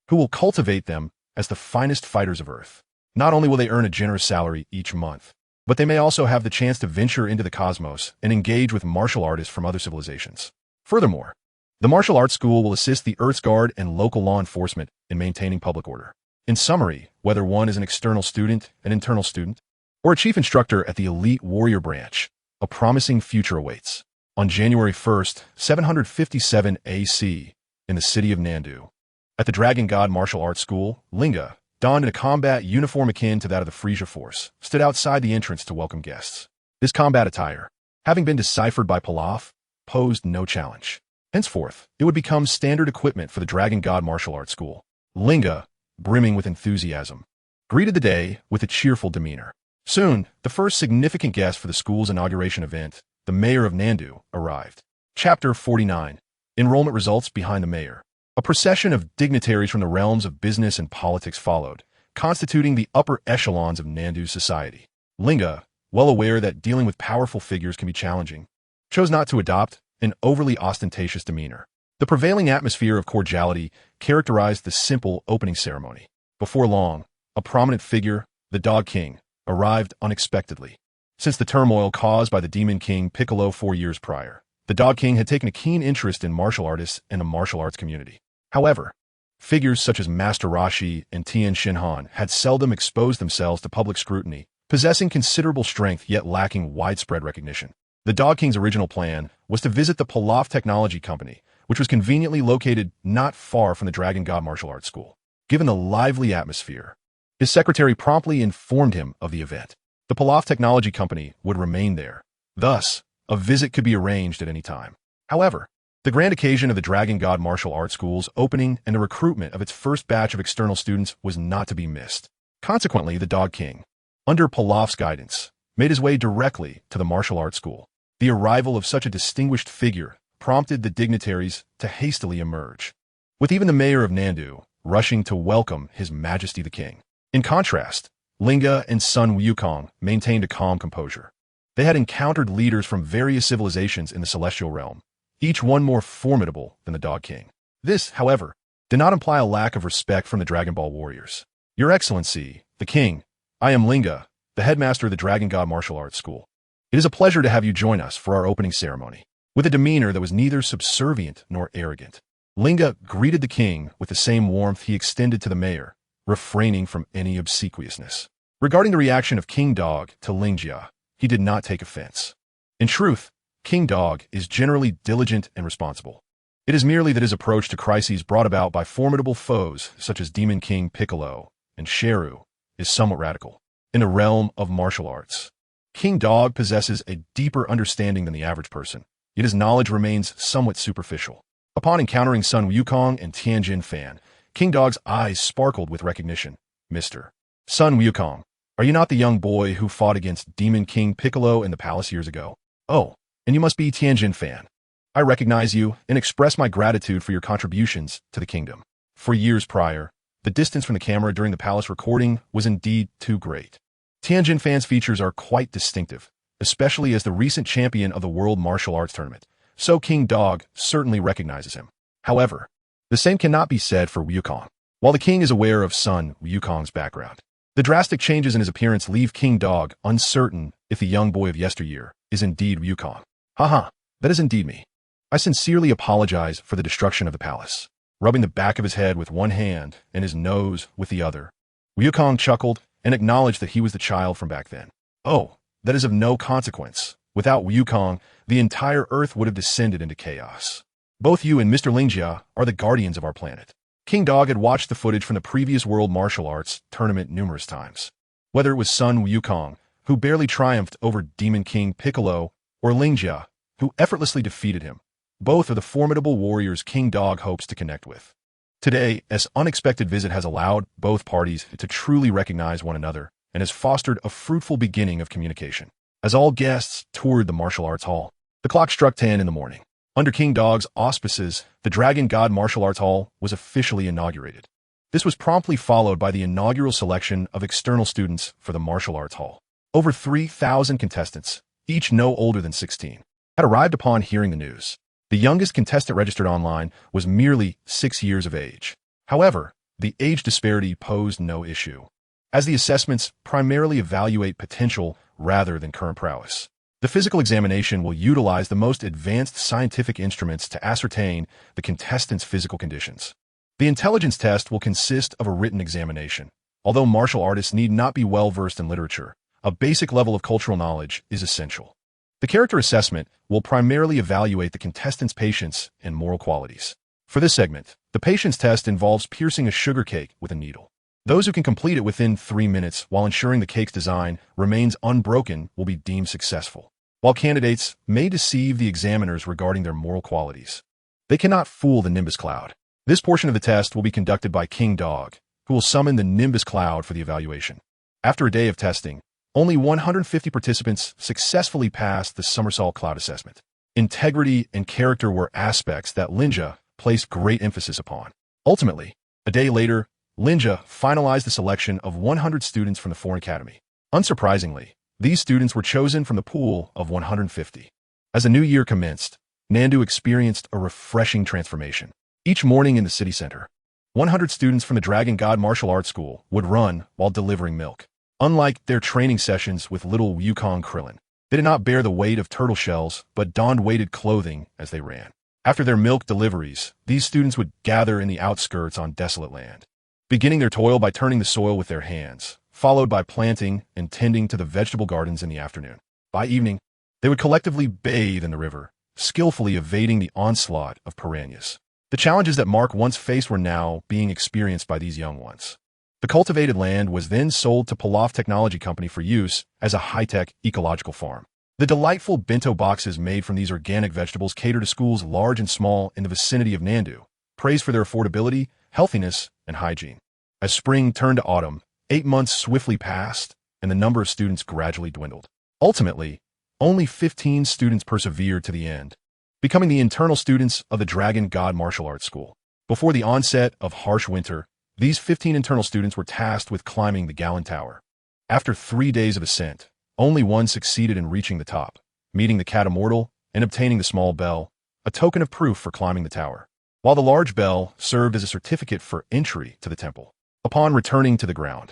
who will cultivate them as the finest fighters of Earth. Not only will they earn a generous salary each month, but they may also have the chance to venture into the cosmos and engage with martial artists from other civilizations. Furthermore, the martial arts school will assist the Earth's Guard and local law enforcement in maintaining public order. In summary, whether one is an external student, an internal student, or a chief instructor at the elite warrior branch, a promising future awaits. On January 1st, 757 AC, in the city of Nandu, at the Dragon God Martial Arts School, Lin Jia, donned in a combat uniform akin to that of the Frisia Force, stood outside the entrance to welcome guests. This combat attire, having been deciphered by Pilaf, posed no challenge. Henceforth, it would become standard equipment for the Dragon God Martial Arts School. Lin Jia, brimming with enthusiasm, greeted the day with a cheerful demeanor. Soon, the first significant guest for the school's inauguration event, the mayor of Nandu, arrived. Chapter 49. Enrollment results behind the mayor. A procession of dignitaries from the realms of business and politics followed, constituting the upper echelons of Nandu's society. Lin Jia, well aware that dealing with powerful figures can be challenging, chose not to adopt an overly ostentatious demeanor. The prevailing atmosphere of cordiality characterized the simple opening ceremony. Before long, a prominent figure, the Dog King, arrived unexpectedly. Since the turmoil caused by the Demon King Piccolo 4 years prior, the Dog King had taken a keen interest in martial artists and the martial arts community. However, figures such as Master Rashi and Tian Shinhan had seldom exposed themselves to public scrutiny, possessing considerable strength yet lacking widespread recognition. The Dog King's original plan was to visit the Pilaf Technology Company, which was conveniently located not far from the Dragon God Martial Arts School. Given the lively atmosphere, his secretary promptly informed him of the event. The Pilaf Technology Company would remain there. Thus, a visit could be arranged at any time. However, the grand occasion of the Dragon God Martial Arts School's opening and the recruitment of its first batch of external students was not to be missed. Consequently, the Dog King, under Pilaf's guidance, made his way directly to the martial arts school. The arrival of such a distinguished figure prompted the dignitaries to hastily emerge, with even the mayor of Nandu rushing to welcome His Majesty the King. In contrast, Lin Jia and Sun Wukong maintained a calm composure. They had encountered leaders from various civilizations in the celestial realm, each one more formidable than the Dog King. This, however, did not imply a lack of respect from the Dragon Ball warriors. Your Excellency, the King, I am Lin Jia, the headmaster of the Dragon God Martial Arts School. It is a pleasure to have you join us for our opening ceremony. With a demeanor that was neither subservient nor arrogant, Lin Jia greeted the king with the same warmth he extended to the mayor, refraining from any obsequiousness. Regarding the reaction of King Dog to Lin Jia, he did not take offense. In truth, King Dog is generally diligent and responsible. It is merely that his approach to crises brought about by formidable foes such as Demon King Piccolo and Sheru is somewhat radical. In the realm of martial arts, King Dog possesses a deeper understanding than the average person, yet his knowledge remains somewhat superficial. Upon encountering Sun Wukong and Tianjin Fan, King Dog's eyes sparkled with recognition. Mr. Sun Wukong, are you not the young boy who fought against Demon King Piccolo in the palace years ago? Oh, and you must be Tianjin Fan. I recognize you and express my gratitude for your contributions to the kingdom. For years prior, the distance from the camera during the palace recording was indeed too great. Tianjin Fan's features are quite distinctive, especially as the recent champion of the World Martial Arts Tournament, so King Dog certainly recognizes him. However, the same cannot be said for Wukong. While the king is aware of Sun Wukong's background, the drastic changes in his appearance leave King Dog uncertain if the young boy of yesteryear is indeed Wukong. Haha, that is indeed me. I sincerely apologize for the destruction of the palace. Rubbing the back of his head with one hand and his nose with the other, Wukong chuckled and acknowledged that he was the child from back then. Oh, that is of no consequence. Without Wukong, the entire Earth would have descended into chaos. Both you and Mr. Lin Jia are the guardians of our planet. King Dog had watched the footage from the previous World Martial Arts Tournament numerous times. Whether it was Sun Wukong, who barely triumphed over Demon King Piccolo, or Lin Jia, who effortlessly defeated him, both are the formidable warriors King Dog hopes to connect with. Today, this unexpected visit has allowed both parties to truly recognize one another and has fostered a fruitful beginning of communication. As all guests toured the martial arts hall, the clock struck 10 in the morning. Under King Dog's auspices, the Dragon God Martial Arts Hall was officially inaugurated. This was promptly followed by the inaugural selection of external students for the Martial Arts Hall. Over 3,000 contestants, each no older than 16, had arrived upon hearing the news. The youngest contestant registered online was merely 6 years of age. However, the age disparity posed no issue, as the assessments primarily evaluate potential rather than current prowess. The physical examination will utilize the most advanced scientific instruments to ascertain the contestant's physical conditions. The intelligence test will consist of a written examination. Although martial artists need not be well-versed in literature, a basic level of cultural knowledge is essential. The character assessment will primarily evaluate the contestant's patience and moral qualities. For this segment, the patience test involves piercing a sugar cake with a needle. Those who can complete it within 3 minutes while ensuring the cake's design remains unbroken will be deemed successful. While candidates may deceive the examiners regarding their moral qualities, they cannot fool the Nimbus Cloud. This portion of the test will be conducted by King Dog, who will summon the Nimbus Cloud for the evaluation. After a day of testing, only 150 participants successfully passed the Somersault Cloud assessment. Integrity and character were aspects that Lin Jia placed great emphasis upon. Ultimately, a day later, Lin Jia finalized the selection of 100 students from the Foreign Academy. Unsurprisingly, these students were chosen from the pool of 150. As the new year commenced, Nandu experienced a refreshing transformation. Each morning in the city center, 100 students from the Dragon God Martial Arts School would run while delivering milk. Unlike their training sessions with little Yukon Krillin, they did not bear the weight of turtle shells but donned weighted clothing as they ran. After their milk deliveries, these students would gather in the outskirts on desolate land, beginning their toil by turning the soil with their hands, followed by planting and tending to the vegetable gardens in the afternoon. By evening, they would collectively bathe in the river, skillfully evading the onslaught of piranhas. The challenges that Mark once faced were now being experienced by these young ones. The cultivated land was then sold to Pilaf Technology Company for use as a high-tech ecological farm. The delightful bento boxes made from these organic vegetables cater to schools large and small in the vicinity of Nandu, praised for their affordability, healthiness, and hygiene. As spring turned to autumn, 8 months swiftly passed, and the number of students gradually dwindled. Ultimately, only 15 students persevered to the end, becoming the internal students of the Dragon God Martial Arts School. Before the onset of harsh winter, these 15 internal students were tasked with climbing the Gallon Tower. After 3 days of ascent, only one succeeded in reaching the top, meeting the Cat Immortal and obtaining the small bell, a token of proof for climbing the tower, while the large bell served as a certificate for entry to the temple. Upon returning to the ground,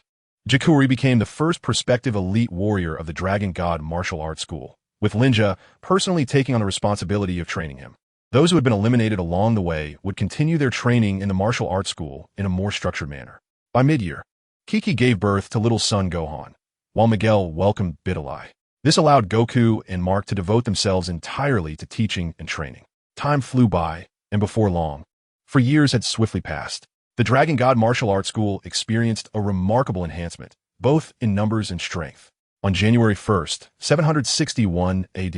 Jakuri became the first prospective elite warrior of the Dragon God Martial Arts School, with Lin Jia personally taking on the responsibility of training him. Those who had been eliminated along the way would continue their training in the martial arts school in a more structured manner. By mid-year, Kiki gave birth to little son Gohan, while Miguel welcomed Bidalai. This allowed Goku and Mark to devote themselves entirely to teaching and training. Time flew by, and before long, for years had swiftly passed. The Dragon God Martial Arts School experienced a remarkable enhancement, both in numbers and strength. On January 1st, 761 AD,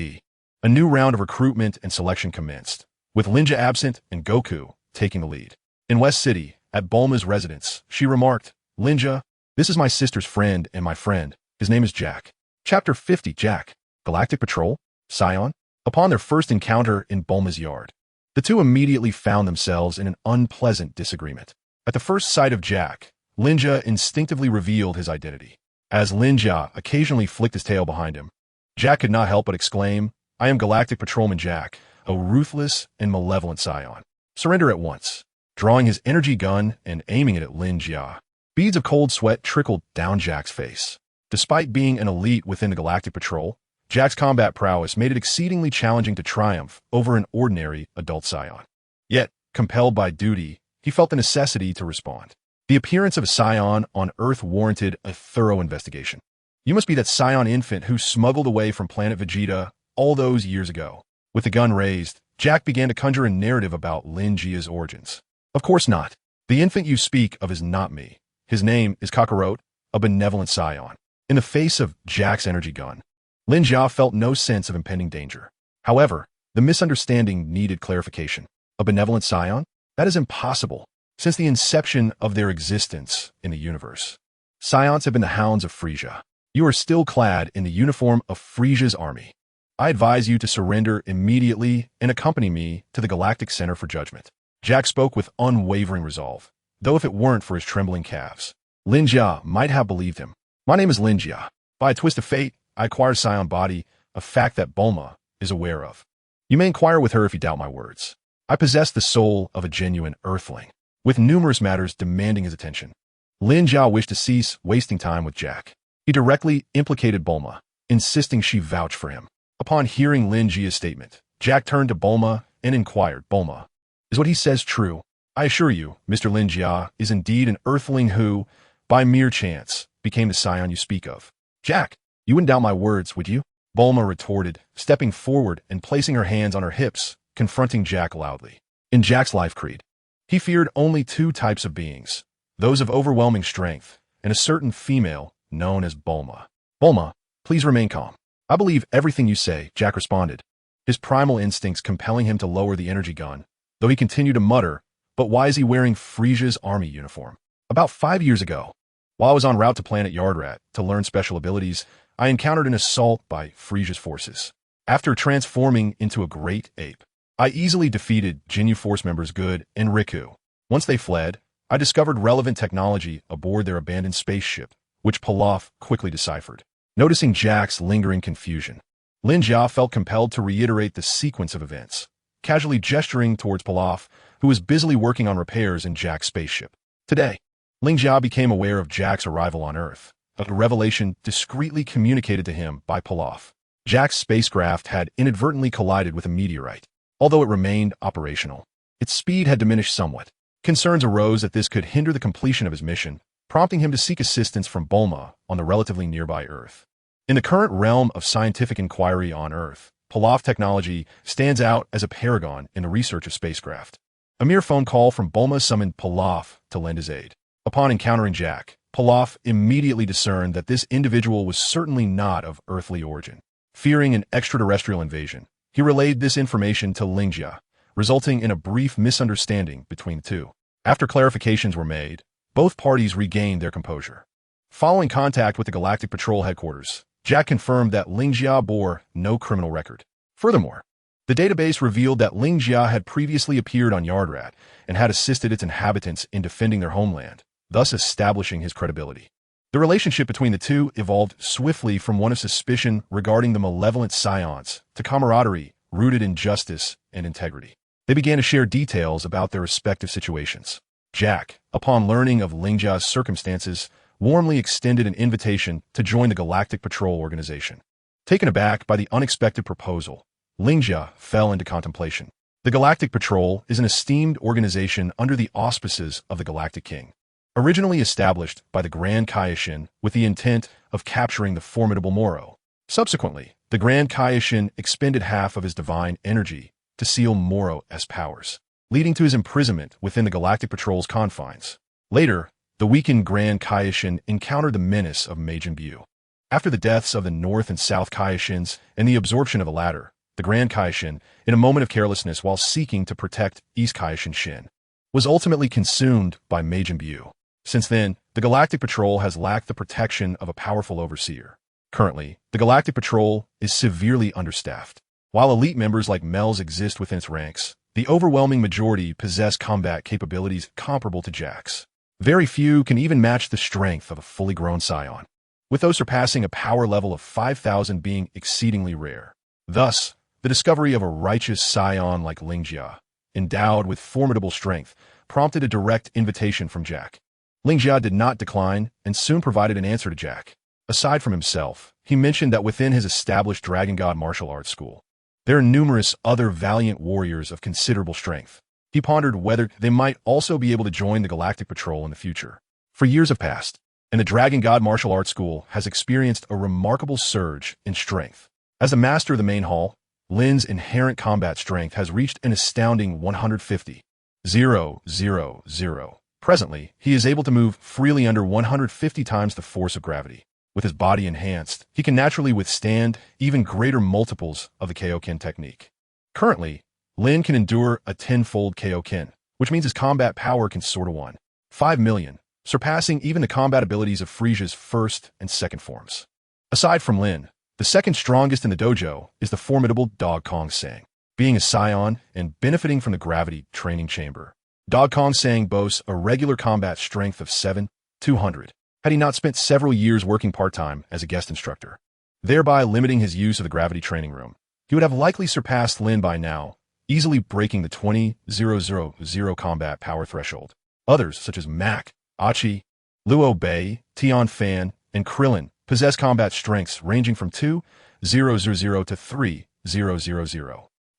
a new round of recruitment and selection commenced, with Lin Jia absent and Goku taking the lead. In West City, at Bulma's residence, she remarked, "Lin Jia, this is my sister's friend and my friend. His name is Jack." Chapter 50, Jack, Galactic Patrol, Saiyan. Upon their first encounter in Bulma's yard, the two immediately found themselves in an unpleasant disagreement. At the first sight of Jack, Lin Jia instinctively revealed his identity. As Lin Jia occasionally flicked his tail behind him, Jack could not help but exclaim, "I am Galactic Patrolman Jack, a ruthless and malevolent Saiyan. Surrender at once." Drawing his energy gun and aiming it at Lin Jia, beads of cold sweat trickled down Jack's face. Despite being an elite within the Galactic Patrol, Jack's combat prowess made it exceedingly challenging to triumph over an ordinary adult Saiyan. Yet, compelled by duty, he felt the necessity to respond. The appearance of a Saiyan on Earth warranted a thorough investigation. "You must be that Saiyan infant who smuggled away from planet Vegeta all those years ago." With the gun raised, Jack began to conjure a narrative about Lin Jia's origins. "Of course not. The infant you speak of is not me. His name is Kakarot, a benevolent Saiyan." In the face of Jack's energy gun, Lin Jia felt no sense of impending danger. However, the misunderstanding needed clarification. A benevolent Saiyan? That is impossible. Since the inception of their existence in the universe, Saions have been the hounds of Frisia. You are still clad in the uniform of Frisia's army. I advise you to surrender immediately and accompany me to the Galactic Center for Judgment. Jack spoke with unwavering resolve, though if it weren't for his trembling calves, Lin Jia might have believed him. "My name is Lin Jia. By a twist of fate, I acquired Saiyan body, a fact that Bulma is aware of. You may inquire with her if you doubt my words. I possess the soul of a genuine Earthling, with numerous matters demanding his attention." Lin Jia wished to cease wasting time with Jack. He directly implicated Bulma, insisting she vouch for him. Upon hearing Lin Jia's statement, Jack turned to Bulma and inquired, "Bulma, is what he says true?" "I assure you, Mr. Lin Jia is indeed an Earthling who, by mere chance, became the Saiyan you speak of." "Jack, you wouldn't doubt my words, would you?" Bulma retorted, stepping forward and placing her hands on her hips, confronting Jack loudly. In Jack's life creed, he feared only two types of beings, those of overwhelming strength and a certain female known as Bulma. "Bulma, please remain calm. I believe everything you say," Jack responded, his primal instincts compelling him to lower the energy gun, though he continued to mutter, "But why is he wearing Frisia's army uniform?" "About 5 years ago, while I was en route to planet Yardrat to learn special abilities, I encountered an assault by Frisia's forces. After transforming into a great ape, I easily defeated Jinyu Force members Good and Riku. Once they fled, I discovered relevant technology aboard their abandoned spaceship, which Pilaf quickly deciphered." Noticing Jack's lingering confusion, Lin Jia felt compelled to reiterate the sequence of events, casually gesturing towards Pilaf, who was busily working on repairs in Jack's spaceship. Today, Lin Jia became aware of Jack's arrival on Earth, a revelation discreetly communicated to him by Pilaf. Jack's spacecraft had inadvertently collided with a meteorite. Although it remained operational, its speed had diminished somewhat. Concerns arose that this could hinder the completion of his mission, prompting him to seek assistance from Bulma on the relatively nearby Earth. In the current realm of scientific inquiry on Earth, Pilaf technology stands out as a paragon in the research of spacecraft. A mere phone call from Bulma summoned Pilaf to lend his aid. Upon encountering Jack, Pilaf immediately discerned that this individual was certainly not of earthly origin. Fearing an extraterrestrial invasion, he relayed this information to Lin Jia, resulting in a brief misunderstanding between the two. After clarifications were made, both parties regained their composure. Following contact with the Galactic Patrol headquarters, Jack confirmed that Lin Jia bore no criminal record. Furthermore, the database revealed that Lin Jia had previously appeared on Yardrat and had assisted its inhabitants in defending their homeland, thus establishing his credibility. The relationship between the two evolved swiftly from one of suspicion regarding the malevolent Saions to camaraderie rooted in justice and integrity. They began to share details about their respective situations. Jack, upon learning of Lin Jia's circumstances, warmly extended an invitation to join the Galactic Patrol organization. Taken aback by the unexpected proposal, Lin Jia fell into contemplation. The Galactic Patrol is an esteemed organization under the auspices of the Galactic King. Originally established by the Grand Kaioshin with the intent of capturing the formidable Moro. Subsequently, the Grand Kaioshin expended half of his divine energy to seal Moro's powers. leading to his imprisonment within the Galactic Patrol's confines. Later, the weakened Grand Kaioshin encountered the menace of Majin Buu. After the deaths of the North and South Kaioshins and the absorption of the latter, the Grand Kaioshin, in a moment of carelessness while seeking to protect East Kaioshin Shin, was ultimately consumed by Majin Buu. Since then, the Galactic Patrol has lacked the protection of a powerful overseer. Currently, the Galactic Patrol is severely understaffed. While elite members like Mel's exist within its ranks, the overwhelming majority possess combat capabilities comparable to Jack's. Very few can even match the strength of a fully grown Saiyan, with those surpassing a power level of 5,000 being exceedingly rare. Thus, the discovery of a righteous Saiyan like Lin Jia, endowed with formidable strength, prompted a direct invitation from Jack. Lin Jia did not decline and soon provided an answer to Jack. Aside from himself, he mentioned that within his established Dragon God martial arts school, there are numerous other valiant warriors of considerable strength. He pondered whether they might also be able to join the Galactic Patrol in the future. For years have passed, and the Dragon God martial arts school has experienced a remarkable surge in strength. As the master of the main hall, Lin's inherent combat strength has reached an astounding 150,000. Presently, he is able to move freely under 150 times the force of gravity. With his body enhanced, he can naturally withstand even greater multiples of the Kaioken technique. Currently, Lin can endure a 10-fold Kaioken, which means his combat power can soar to 5 million, surpassing even the combat abilities of Frisia's first and second forms. Aside from Lin, the second strongest in the dojo is the formidable Dog Kong Sang. Being a Saiyan and benefiting from the gravity training chamber, Dog Kong Sang boasts a regular combat strength of 7,200, had he not spent several years working part-time as a guest instructor, thereby limiting his use of the gravity training room. He would have likely surpassed Lin by now, easily breaking the 20,000 combat power threshold. Others, such as Mac, Achi, Luo Bei, Tian Fan, and Krillin, possess combat strengths ranging from 2,000 to 3,000.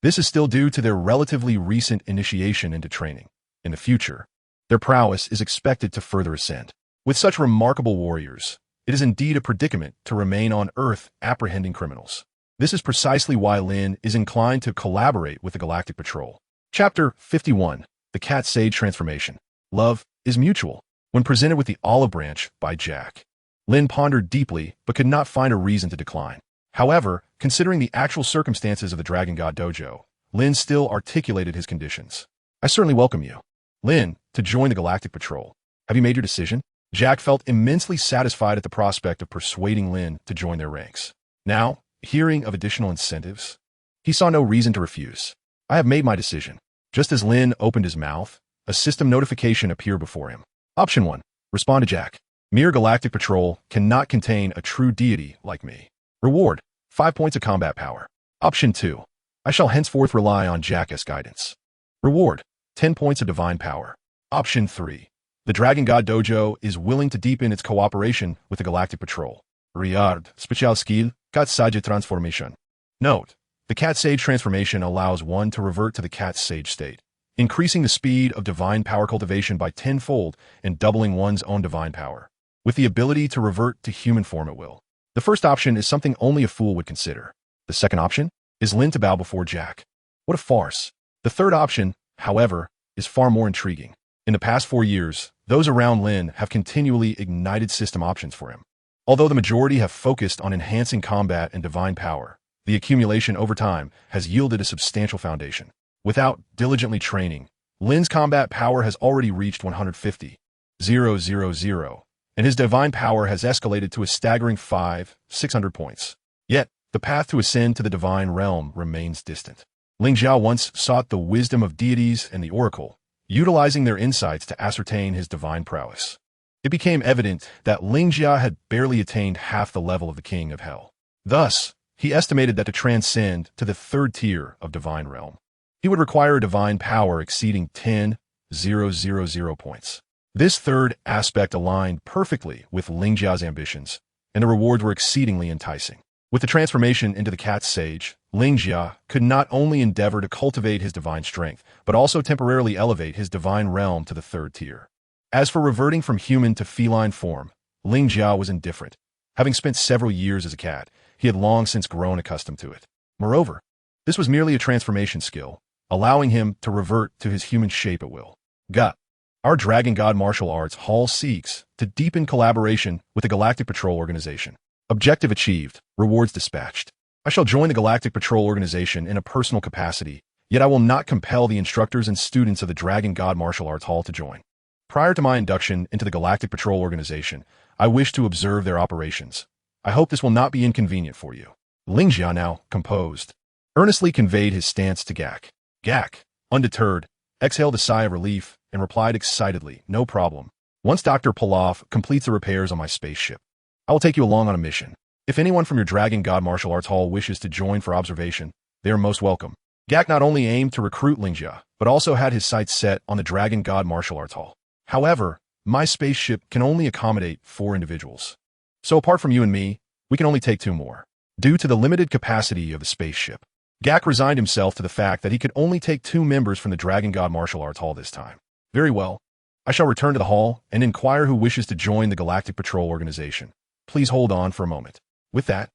This is still due to their relatively recent initiation into training. In the future, their prowess is expected to further ascend. With such remarkable warriors, it is indeed a predicament to remain on Earth apprehending criminals. This is precisely why Lin is inclined to collaborate with the Galactic Patrol. Chapter 51. The Cat Sage Transformation. Love is mutual. When presented with the olive branch by Jack, Lin pondered deeply but could not find a reason to decline. However, considering the actual circumstances of the Dragon God Dojo, Lin still articulated his conditions. I certainly welcome you, Lin, to join the Galactic Patrol. Have you made your decision? Jack felt immensely satisfied at the prospect of persuading Lin to join their ranks. Now, hearing of additional incentives, he saw no reason to refuse. I have made my decision. Just as Lin opened his mouth, a system notification appeared before him. Option 1. Respond to Jack. Mere Galactic Patrol cannot contain a true deity like me. Reward: 5 points of combat power. Option 2. I shall henceforth rely on Jack's guidance. Reward: 10 points of divine power. Option 3. The Dragon God Dojo is willing to deepen its cooperation with the Galactic Patrol. Reward: Special Skill, Cat Sage Transformation. Note: the Cat Sage transformation allows one to revert to the Cat Sage state, increasing the speed of divine power cultivation by 10-fold and doubling one's own divine power, with the ability to revert to human form at will. The first option is something only a fool would consider. The second option is Lin to bow before Jack. What a farce. The third option, however, is far more intriguing. In the past 4 years, those around Lin have continually ignited system options for him. Although the majority have focused on enhancing combat and divine power, the accumulation over time has yielded a substantial foundation. Without diligently training, Lin's combat power has already reached 150,000, and his divine power has escalated to a staggering 500-600 points. Yet, the path to ascend to the divine realm remains distant. Lin Jia once sought the wisdom of deities and the oracle, utilizing their insights to ascertain his divine prowess. It became evident that Lin Jia had barely attained half the level of the King of Hell. Thus, he estimated that to transcend to the third tier of divine realm, he would require a divine power exceeding 10,000 points. This third aspect aligned perfectly with Lin Jia's ambitions, and the rewards were exceedingly enticing. With the transformation into the Cat Sage, Lin Jia could not only endeavor to cultivate his divine strength, but also temporarily elevate his divine realm to the third tier. As for reverting from human to feline form, Lin Jia was indifferent. Having spent several years as a cat, he had long since grown accustomed to it. Moreover, this was merely a transformation skill, allowing him to revert to his human shape at will. Gut. Our Dragon God Martial Arts Hall seeks to deepen collaboration with the Galactic Patrol Organization. Objective achieved. Rewards dispatched. I shall join the Galactic Patrol Organization in a personal capacity, yet I will not compel the instructors and students of the Dragon God Martial Arts Hall to join. Prior to my induction into the Galactic Patrol Organization, I wish to observe their operations. I hope this will not be inconvenient for you. Lin Jia, now composed, earnestly conveyed his stance to Gak. Gak, undeterred, exhaled a sigh of relief and replied excitedly, "No problem. Once Dr. Pilaf completes the repairs on my spaceship, I will take you along on a mission. If anyone from your Dragon God Martial Arts Hall wishes to join for observation, they are most welcome." Gak not only aimed to recruit Lin Jia, but also had his sights set on the Dragon God Martial Arts Hall. However, my spaceship can only accommodate 4 individuals. So apart from you and me, we can only take 2 more. Due to the limited capacity of the spaceship, Gak resigned himself to the fact that he could only take 2 members from the Dragon God Martial Arts Hall this time. Very well. I shall return to the hall and inquire who wishes to join the Galactic Patrol Organization. Please hold on for a moment. With that,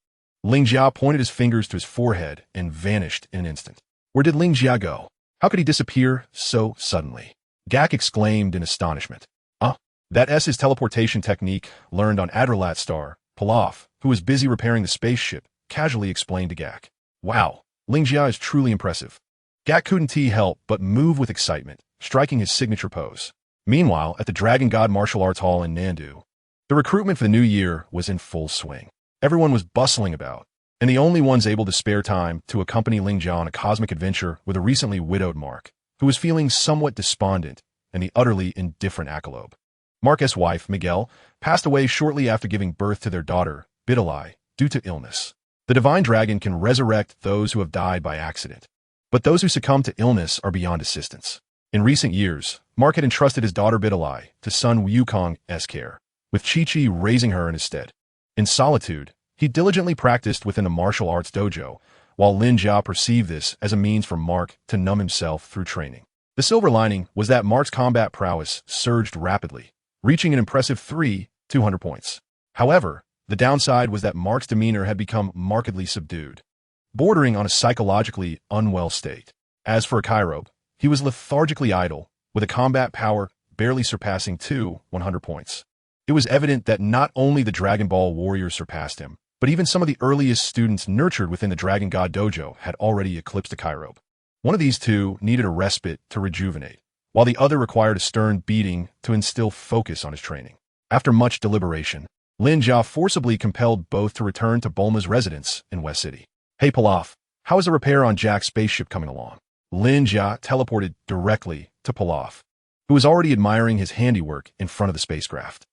Lin Jia pointed his fingers to his forehead and vanished in an instant. Where did Lin Jia go? How could he disappear so suddenly? Gak exclaimed in astonishment. That is his teleportation technique learned on Adralat Star. Pilaf, who was busy repairing the spaceship, casually explained to Gak. Wow, Lin Jia is truly impressive. Gak couldn't help but move with excitement, striking his signature pose. Meanwhile, at the Dragon God Martial Arts Hall in Nandu, the recruitment for the new year was in full swing. Everyone was bustling about, and the only ones able to spare time to accompany Lin Jia on a cosmic adventure were the recently widowed Mark, who was feeling somewhat despondent, and the utterly indifferent Akalob. Mark's wife, Miguel, passed away shortly after giving birth to their daughter, Bidalai, due to illness. The divine dragon can resurrect those who have died by accident, but those who succumb to illness are beyond assistance. In recent years, Mark had entrusted his daughter Bidalai to son Wukong's care, with Chi-Chi raising her in his stead. In solitude, he diligently practiced within the martial arts dojo, while Lin Jia perceived this as a means for Mark to numb himself through training. The silver lining was that Mark's combat prowess surged rapidly, reaching an impressive 200 points. However, the downside was that Mark's demeanor had become markedly subdued, bordering on a psychologically unwell state. As for Kairobe, he was lethargically idle, with a combat power barely surpassing 100 points. It was evident that not only the Dragon Ball warriors surpassed him, but even some of the earliest students nurtured within the Dragon God Dojo had already eclipsed Kairobe. One of these 2 needed a respite to rejuvenate, while the other required a stern beating to instill focus on his training. After much deliberation, Lin Jia forcibly compelled both to return to Bulma's residence in West City. "Hey Pilaf, how is the repair on Jack's spaceship coming along?" Lin Jia teleported directly to Pilaf, who was already admiring his handiwork in front of the spacecraft.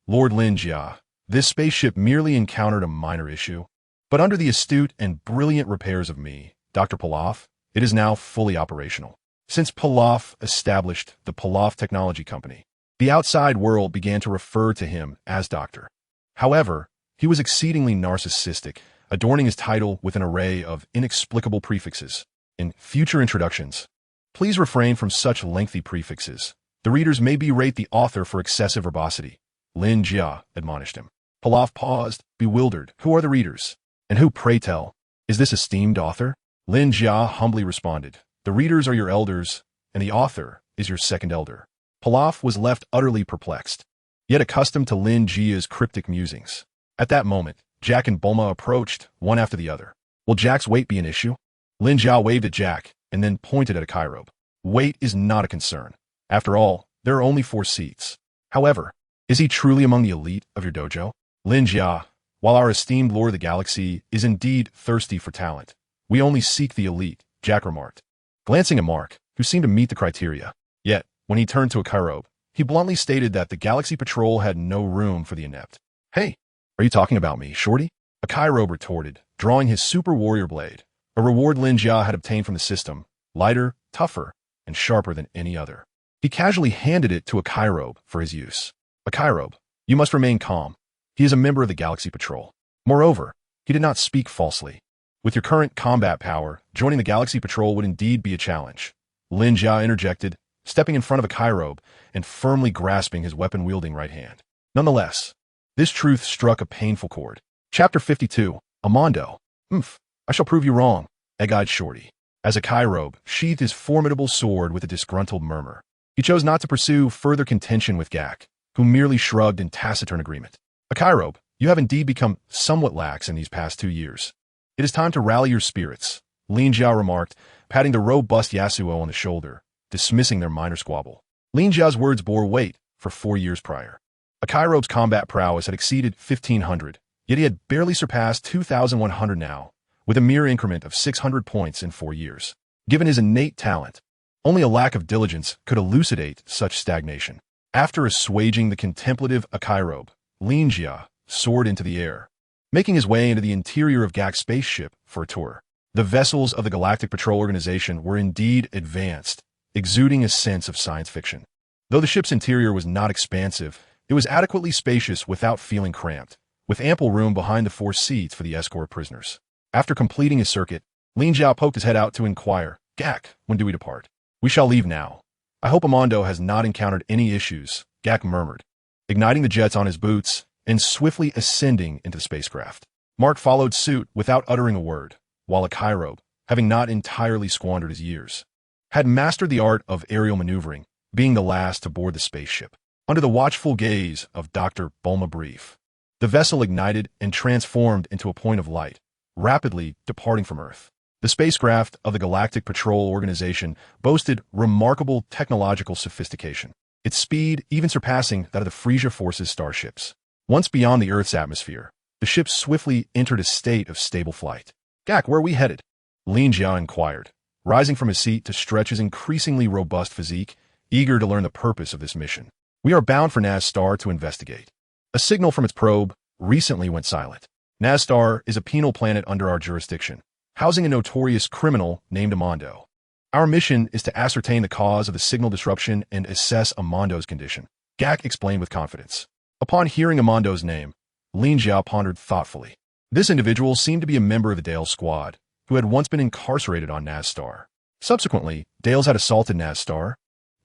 Lord Lin Jia, this spaceship merely encountered a minor issue, but under the astute and brilliant repairs of me, Dr. Pilaf, it is now fully operational. Since Pilaf established the Pilaf Technology Company, the outside world began to refer to him as Doctor. However, he was exceedingly narcissistic, adorning his title with an array of inexplicable prefixes. In future introductions, please refrain from such lengthy prefixes. The readers may berate the author for excessive verbosity. Lin Jia admonished him. Pilaf paused, bewildered. Who are the readers? And who, pray tell, is this esteemed author? Lin Jia humbly responded. The readers are your elders, and the author is your second elder. Pilaf was left utterly perplexed, yet accustomed to Lin Jia's cryptic musings. At that moment, Jack and Bulma approached, one after the other. Will Jack's weight be an issue? Lin Jia waved at Jack, and then pointed at a Kairobe. Weight is not a concern. After all, there are only 4 seats. However, is he truly among the elite of your dojo? Lin Jia, while our esteemed Lord of the Galaxy is indeed thirsty for talent, we only seek the elite, Jack remarked, glancing at Mark, who seemed to meet the criteria. Yet, when he turned to a Kairobe, he bluntly stated that the Galaxy Patrol had no room for the inept. Hey, are you talking about me, Shorty? A Kairobe retorted, drawing his super warrior blade, a reward Lin Jia had obtained from the system, lighter, tougher, and sharper than any other. He casually handed it to a Kairobe for his use. A Kairobe, you must remain calm. He is a member of the Galaxy Patrol. Moreover, he did not speak falsely. With your current combat power, joining the Galaxy Patrol would indeed be a challenge. Lin Jia interjected, stepping in front of a Kairobe and firmly grasping his weapon-wielding right hand. Nonetheless, this truth struck a painful chord. Chapter 52, Amondo. I shall prove you wrong, egg-eyed Shorty. as Akairobe sheathed his formidable sword with a disgruntled murmur. He chose not to pursue further contention with Gak, who merely shrugged in taciturn agreement. Akairobe, you have indeed become somewhat lax in these past 2 years. It is time to rally your spirits, Lin Jia remarked, patting the robust Yasuo on the shoulder, dismissing their minor squabble. Lin Jia's words bore weight for 4 years prior. Akairobe's combat prowess had exceeded 1,500, yet he had barely surpassed 2,100 now, with a mere increment of 600 points in 4 years. Given his innate talent, only a lack of diligence could elucidate such stagnation. After assuaging the contemplative Akairobe, Lin Jia soared into the air, making his way into the interior of Gak's spaceship for a tour. The vessels of the Galactic Patrol Organization were indeed advanced, exuding a sense of science fiction. Though the ship's interior was not expansive, it was adequately spacious without feeling cramped, with ample room behind the 4 seats for the escort prisoners. After completing his circuit, Lin Jia poked his head out to inquire, Gak, when do we depart? We shall leave now. I hope Amando has not encountered any issues, Gak murmured, igniting the jets on his boots and swiftly ascending into the spacecraft. Mark followed suit without uttering a word, while Akairobe, having not entirely squandered his years, had mastered the art of aerial maneuvering, being the last to board the spaceship. Under the watchful gaze of Dr. Bulma Brief, the vessel ignited and transformed into a point of light, rapidly departing from Earth. The spacecraft of the Galactic Patrol Organization boasted remarkable technological sophistication, its speed even surpassing that of the Frisia Force's starships. Once beyond the Earth's atmosphere, the ship swiftly entered a state of stable flight. Gak, where are we headed? Lin Jia inquired, rising from his seat to stretch his increasingly robust physique, eager to learn the purpose of this mission. We are bound for Nazstar to investigate. A signal from its probe recently went silent. Nazstar is a penal planet under our jurisdiction, housing a notorious criminal named Amando. Our mission is to ascertain the cause of the signal disruption and assess Amando's condition, Gak explained with confidence. Upon hearing Amando's name, Lin Jia pondered thoughtfully. This individual seemed to be a member of the Dale's squad, who had once been incarcerated on Nazstar. Subsequently, Dale's had assaulted Nazstar,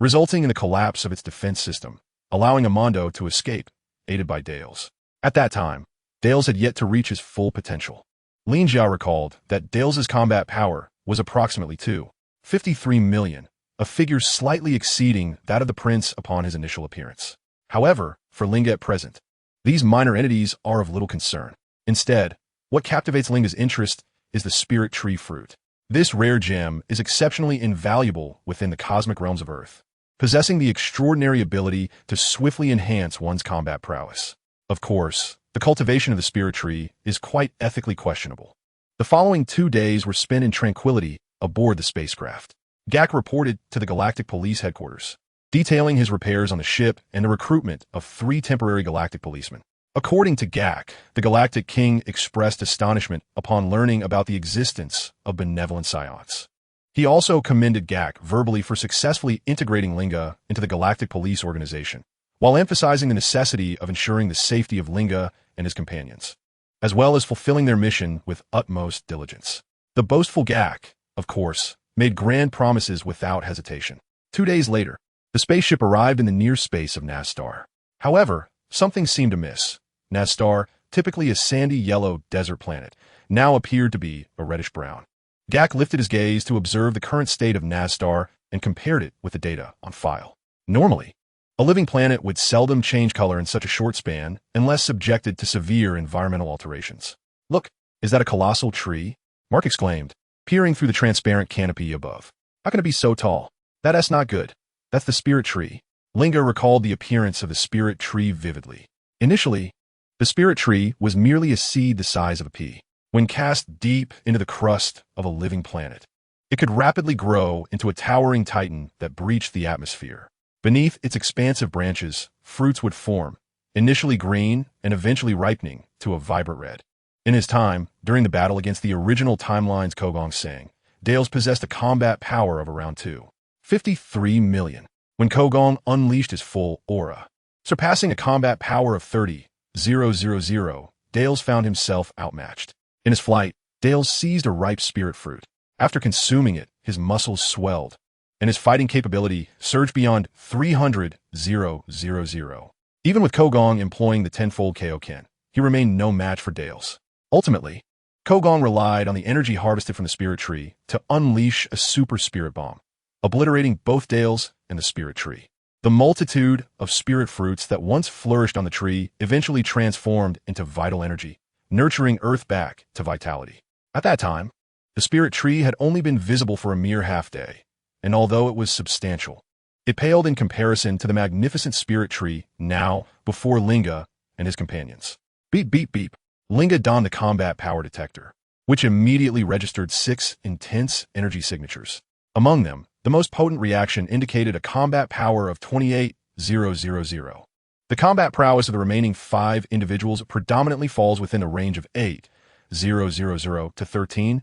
resulting in the collapse of its defense system, allowing Amando to escape, aided by Dale's. At that time, Dale's had yet to reach his full potential. Lin Jia recalled that Dale's combat power was approximately 253 million, a figure slightly exceeding that of the prince upon his initial appearance. However, for Linga at present, these minor entities are of little concern. Instead, what captivates Linga's interest is the spirit tree fruit. This rare gem is exceptionally invaluable within the cosmic realms of Earth, possessing the extraordinary ability to swiftly enhance one's combat prowess. Of course, the cultivation of the spirit tree is quite ethically questionable. The following 2 days were spent in tranquility aboard the spacecraft. Gak reported to the Galactic Police Headquarters, detailing his repairs on the ship and the recruitment of 3 temporary galactic policemen. According to Gak, the Galactic King expressed astonishment upon learning about the existence of benevolent Saiyans. He also commended Gak verbally for successfully integrating Linga into the Galactic Police Organization, while emphasizing the necessity of ensuring the safety of Linga and his companions, as well as fulfilling their mission with utmost diligence. The boastful Gak, of course, made grand promises without hesitation. 2 days later, the spaceship arrived in the near space of Nazstar. However, something seemed amiss. Nazstar, typically a sandy yellow desert planet, now appeared to be a reddish-brown. Gak lifted his gaze to observe the current state of Nazstar and compared it with the data on file. Normally, a living planet would seldom change color in such a short span unless subjected to severe environmental alterations. Look, is that a colossal tree? Mark exclaimed, peering through the transparent canopy above. How can it be so tall? That's not good. That's the spirit tree. Linga recalled the appearance of the spirit tree vividly. Initially, the spirit tree was merely a seed the size of a pea. When cast deep into the crust of a living planet, it could rapidly grow into a towering titan that breached the atmosphere. Beneath its expansive branches, fruits would form, initially green and eventually ripening to a vibrant red. In his time, during the battle against the original timeline's Kogong Sang, Dales possessed a combat power of around 253 million. When Kogong unleashed his full aura, surpassing a combat power of 30,000, Dales found himself outmatched. In his flight, Dales seized a ripe spirit fruit. After consuming it, his muscles swelled, and his fighting capability surged beyond 300,000. Even with Kogong employing the tenfold Kaioken, he remained no match for Dales. Ultimately, Kogong relied on the energy harvested from the spirit tree to unleash a super spirit bomb, obliterating both Dales and the spirit tree. The multitude of spirit fruits that once flourished on the tree eventually transformed into vital energy, nurturing Earth back to vitality. At that time, the spirit tree had only been visible for a mere half-day, and although it was substantial, it paled in comparison to the magnificent spirit tree now before Lin Jia and his companions. Beep, beep, beep. Lin Jia donned the combat power detector, which immediately registered 6 intense energy signatures. Among them, the most potent reaction indicated a combat power of 28,000. The combat prowess of the remaining 5 individuals predominantly falls within the range of 8,000 to 13,000.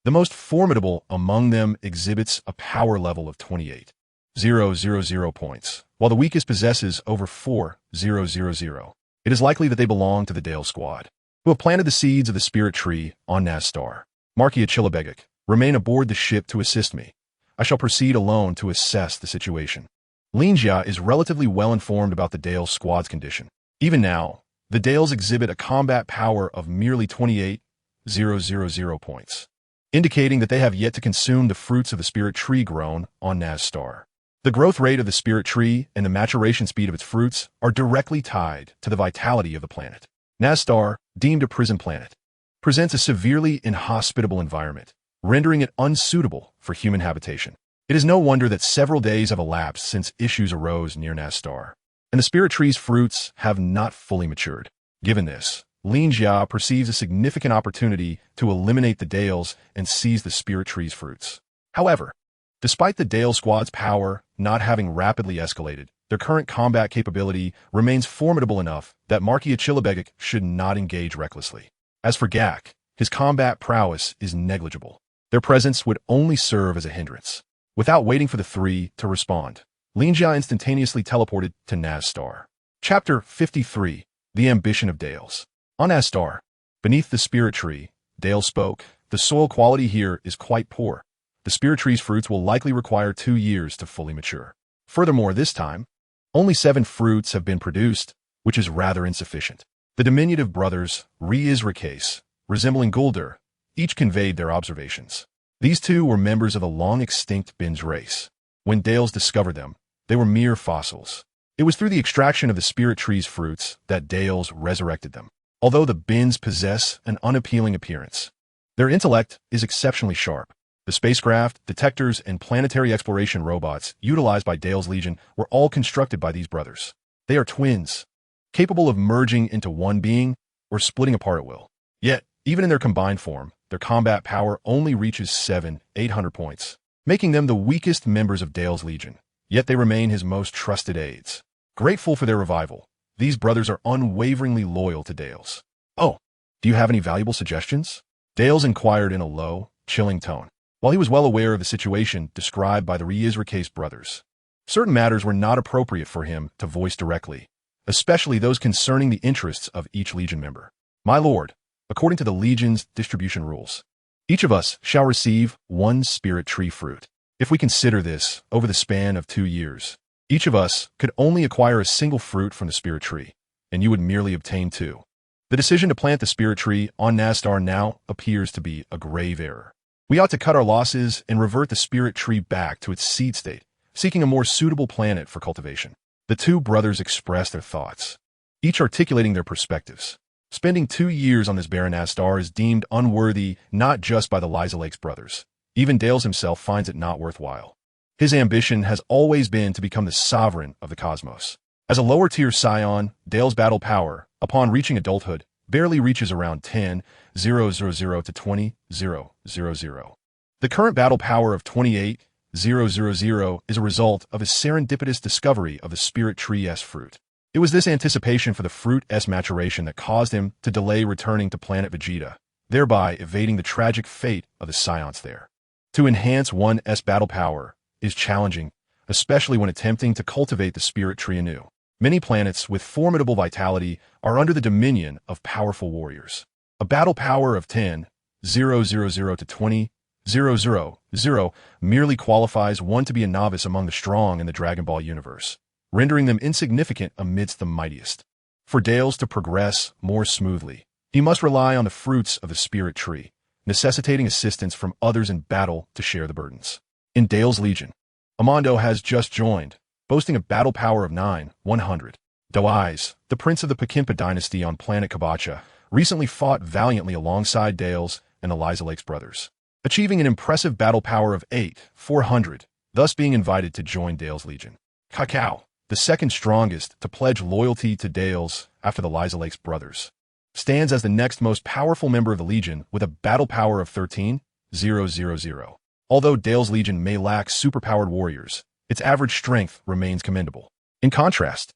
The most formidable among them exhibits a power level of 28,000 points, while the weakest possesses over 4,000. It is likely that they belong to the Dale squad, who have planted the seeds of the spirit tree on Nazstar. Marquis Achillabegik, remain aboard the ship to assist me. I shall proceed alone to assess the situation. Lin Jia is relatively well informed about the Dale squad's condition. Even now, the Dales exhibit a combat power of merely 28,000 points, indicating that they have yet to consume the fruits of the spirit tree grown on Nazstar. The growth rate of the spirit tree and the maturation speed of its fruits are directly tied to the vitality of the planet. Nazstar, deemed a prison planet, presents a severely inhospitable environment, rendering it unsuitable for human habitation. It is no wonder that several days have elapsed since issues arose near Nazstar, and the spirit tree's fruits have not fully matured. Given this, Lin Jia perceives a significant opportunity to eliminate the Dales and seize the spirit tree's fruits. However, despite the Dale squad's power not having rapidly escalated, their current combat capability remains formidable enough that Marquis Achillabegik should not engage recklessly. As for Gak, his combat prowess is negligible. Their presence would only serve as a hindrance. Without waiting for the 3 to respond, Lin Jia instantaneously teleported to Nazstar. Chapter 53, The Ambition of Dales. On Nazstar, beneath the spirit tree, Dale spoke, the soil quality here is quite poor. The spirit tree's fruits will likely require 2 years to fully mature. Furthermore, this time, only 7 fruits have been produced, which is rather insufficient. The diminutive brothers, Re-Izrakase, resembling Guldur, each conveyed their observations. These 2 were members of the long-extinct Bin's race. When Dales discovered them, they were mere fossils. It was through the extraction of the spirit tree's fruits that Dales resurrected them. Although the Bins possess an unappealing appearance, their intellect is exceptionally sharp. The spacecraft, detectors, and planetary exploration robots utilized by Dale's Legion were all constructed by these brothers. They are twins, capable of merging into one being or splitting apart at will. Yet, even in their combined form, their combat power only reaches 700-800 points, making them the weakest members of Dale's Legion. Yet they remain his most trusted aides. Grateful for their revival, these brothers are unwaveringly loyal to Dales. Oh, do you have any valuable suggestions? Dales inquired in a low, chilling tone. While he was well aware of the situation described by the Re-Izrakase brothers, certain matters were not appropriate for him to voice directly, especially those concerning the interests of each Legion member. My lord, according to the Legion's distribution rules, each of us shall receive 1 spirit tree fruit. If we consider this over the span of 2 years, each of us could only acquire a single fruit from the spirit tree, and you would merely obtain 2. The decision to plant the spirit tree on Nazstar now appears to be a grave error. We ought to cut our losses and revert the spirit tree back to its seed state, seeking a more suitable planet for cultivation. The 2 brothers expressed their thoughts, each articulating their perspectives. Spending 2 years on this barren Nazstar is deemed unworthy not just by the Liza Lakes brothers. Even Dales himself finds it not worthwhile. His ambition has always been to become the sovereign of the cosmos. As a lower-tier Saiyan, Dale's battle power, upon reaching adulthood, barely reaches around 10,000 to 20,000. The current battle power of 28,000 is a result of his serendipitous discovery of the Spirit Tree-S fruit. It was this anticipation for the fruit-S maturation that caused him to delay returning to planet Vegeta, thereby evading the tragic fate of the Scions there. To enhance one's battle power is challenging, especially when attempting to cultivate the Spirit Tree anew. Many planets with formidable vitality are under the dominion of powerful warriors. A battle power of 10,000 to 20,000 merely qualifies one to be a novice among the strong in the Dragon Ball universe, rendering them insignificant amidst the mightiest. For Dales to progress more smoothly, he must rely on the fruits of the spirit tree, necessitating assistance from others in battle to share the burdens. In Dale's Legion, Amando has just joined, boasting a battle power of 9,100. Doais, the prince of the Pekimpa dynasty on planet Kabacha, recently fought valiantly alongside Dale's and Eliza Lake's brothers, achieving an impressive battle power of 8,400, thus being invited to join Dale's Legion. Kakao, the second strongest to pledge loyalty to Dale's after the Liza Lake's brothers, stands as the next most powerful member of the Legion with a battle power of 13,000. Although Dale's Legion may lack superpowered warriors, its average strength remains commendable. In contrast,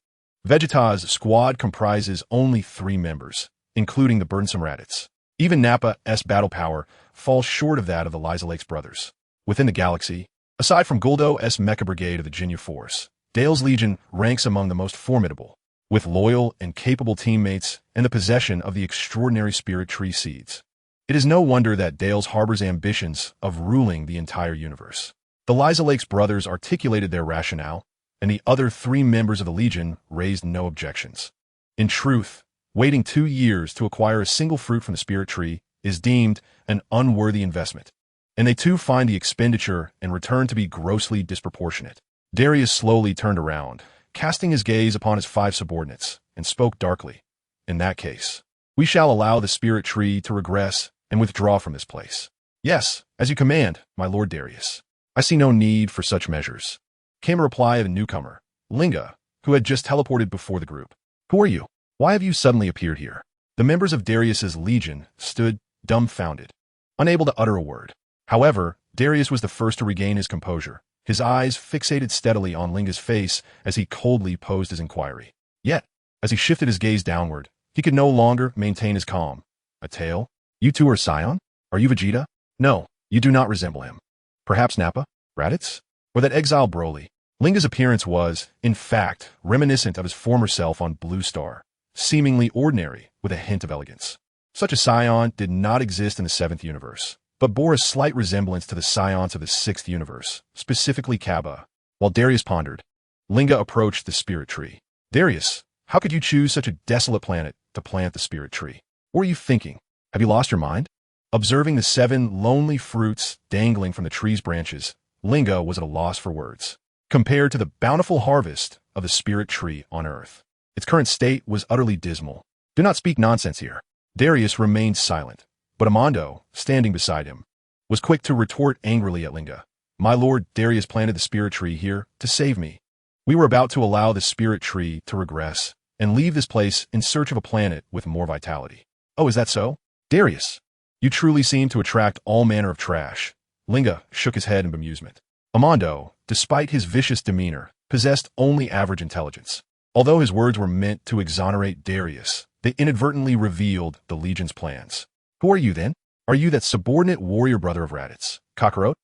Vegeta's squad comprises only 3 members, including the burdensome Raditz. Even Nappa's battle power falls short of that of the Liza Lake's brothers. Within the galaxy, aside from Guldo's Mecha Brigade of the Jinya Force, Dale's Legion ranks among the most formidable, with loyal and capable teammates and the possession of the extraordinary spirit tree seeds. It is no wonder that Dale's harbors ambitions of ruling the entire universe. The Liza Lake's brothers articulated their rationale, and the other 3 members of the Legion raised no objections. In truth, waiting 2 years to acquire a single fruit from the spirit tree is deemed an unworthy investment, and they too find the expenditure and return to be grossly disproportionate. Darius slowly turned around, casting his gaze upon his 5 subordinates, and spoke darkly. In that case, we shall allow the spirit tree to regress and withdraw from this place. Yes, as you command, my lord Darius. I see no need for such measures, came a reply of the newcomer, Linga, who had just teleported before the group. Who are you? Why have you suddenly appeared here? The members of Darius's legion stood dumbfounded, unable to utter a word. However, Darius was the first to regain his composure, his eyes fixated steadily on Linga's face as he coldly posed his inquiry. Yet, as he shifted his gaze downward, he could no longer maintain his calm. A tail? You two are Saiyan? Are you Vegeta? No, you do not resemble him. Perhaps Nappa? Raditz? Or that exile Broly? Linga's appearance was, in fact, reminiscent of his former self on Blue Star, seemingly ordinary with a hint of elegance. Such a Saiyan did not exist in the 7th universe, but bore a slight resemblance to the Scions of the 6th universe, specifically Kaba. While Darius pondered, Linga approached the spirit tree. Darius, how could you choose such a desolate planet to plant the spirit tree? What were you thinking? Have you lost your mind? Observing the 7 lonely fruits dangling from the tree's branches, Linga was at a loss for words. Compared to the bountiful harvest of the spirit tree on Earth, its current state was utterly dismal. Do not speak nonsense here. Darius remained silent, but Amando, standing beside him, was quick to retort angrily at Linga. My lord Darius planted the spirit tree here to save me. We were about to allow the spirit tree to regress and leave this place in search of a planet with more vitality. Oh, is that so? Darius, you truly seem to attract all manner of trash. Linga shook his head in bemusement. Amando, despite his vicious demeanor, possessed only average intelligence. Although his words were meant to exonerate Darius, they inadvertently revealed the Legion's plans. Who are you then? Are you that subordinate warrior brother of Raditz, Kakarot?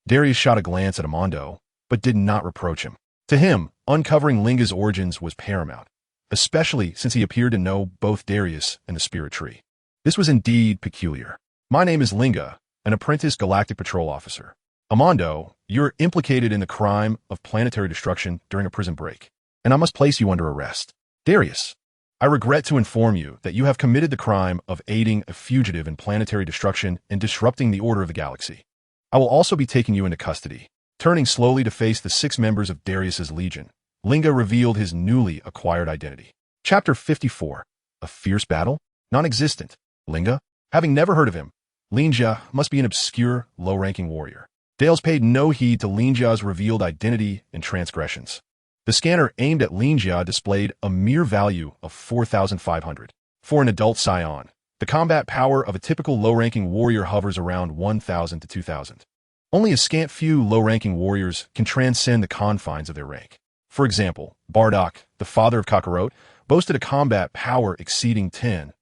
Darius shot a glance at Amando, but did not reproach him. To him, uncovering Linga's origins was paramount, especially since he appeared to know both Darius and the spirit tree. This was indeed peculiar. My name is Linga, an apprentice galactic patrol officer. Amando, you're implicated in the crime of planetary destruction during a prison break, and I must place you under arrest. Darius, I regret to inform you that you have committed the crime of aiding a fugitive in planetary destruction and disrupting the order of the galaxy. I will also be taking you into custody. Turning slowly to face the 6 members of Darius's legion, Linga revealed his newly acquired identity. Chapter 54. A fierce battle? Non-existent. Linga, having never heard of him, Lin Jia must be an obscure, low-ranking warrior. Dales paid no heed to Lin Jia's revealed identity and transgressions. The scanner aimed at Lin Jia displayed a mere value of 4,500. For an adult Saiyan, the combat power of a typical low-ranking warrior hovers around 1,000 to 2,000. Only a scant few low-ranking warriors can transcend the confines of their rank. For example, Bardock, the father of Kakarot, boasted a combat power exceeding 10,000,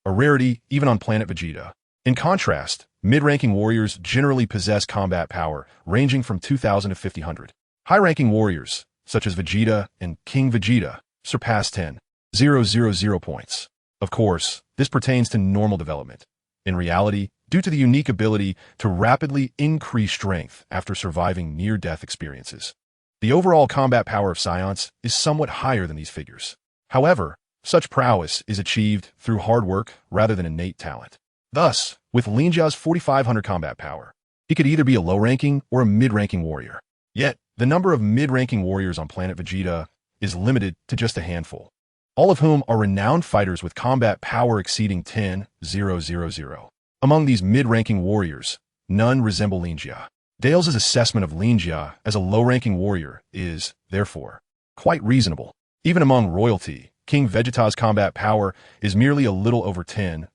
a rarity even on planet Vegeta. In contrast, mid-ranking warriors generally possess combat power ranging from 2,000 to 5,000. High-ranking warriors, such as Vegeta and King Vegeta, surpass 10,000 points. Of course, this pertains to normal development. In reality, due to the unique ability to rapidly increase strength after surviving near-death experiences, the overall combat power of Science is somewhat higher than these figures. However, Such prowess is achieved through hard work rather than innate talent. Thus, with Lin Jia's 4,500 combat power, he could either be a low-ranking or a mid-ranking warrior. Yet, the number of mid-ranking warriors on planet Vegeta is limited to just a handful, all of whom are renowned fighters with combat power exceeding 10,000. Among these mid-ranking warriors, none resemble Lin Jia. Dale's assessment of Lin Jia as a low-ranking warrior is, therefore, quite reasonable. Even among royalty, King Vegeta's combat power is merely a little over 10,000.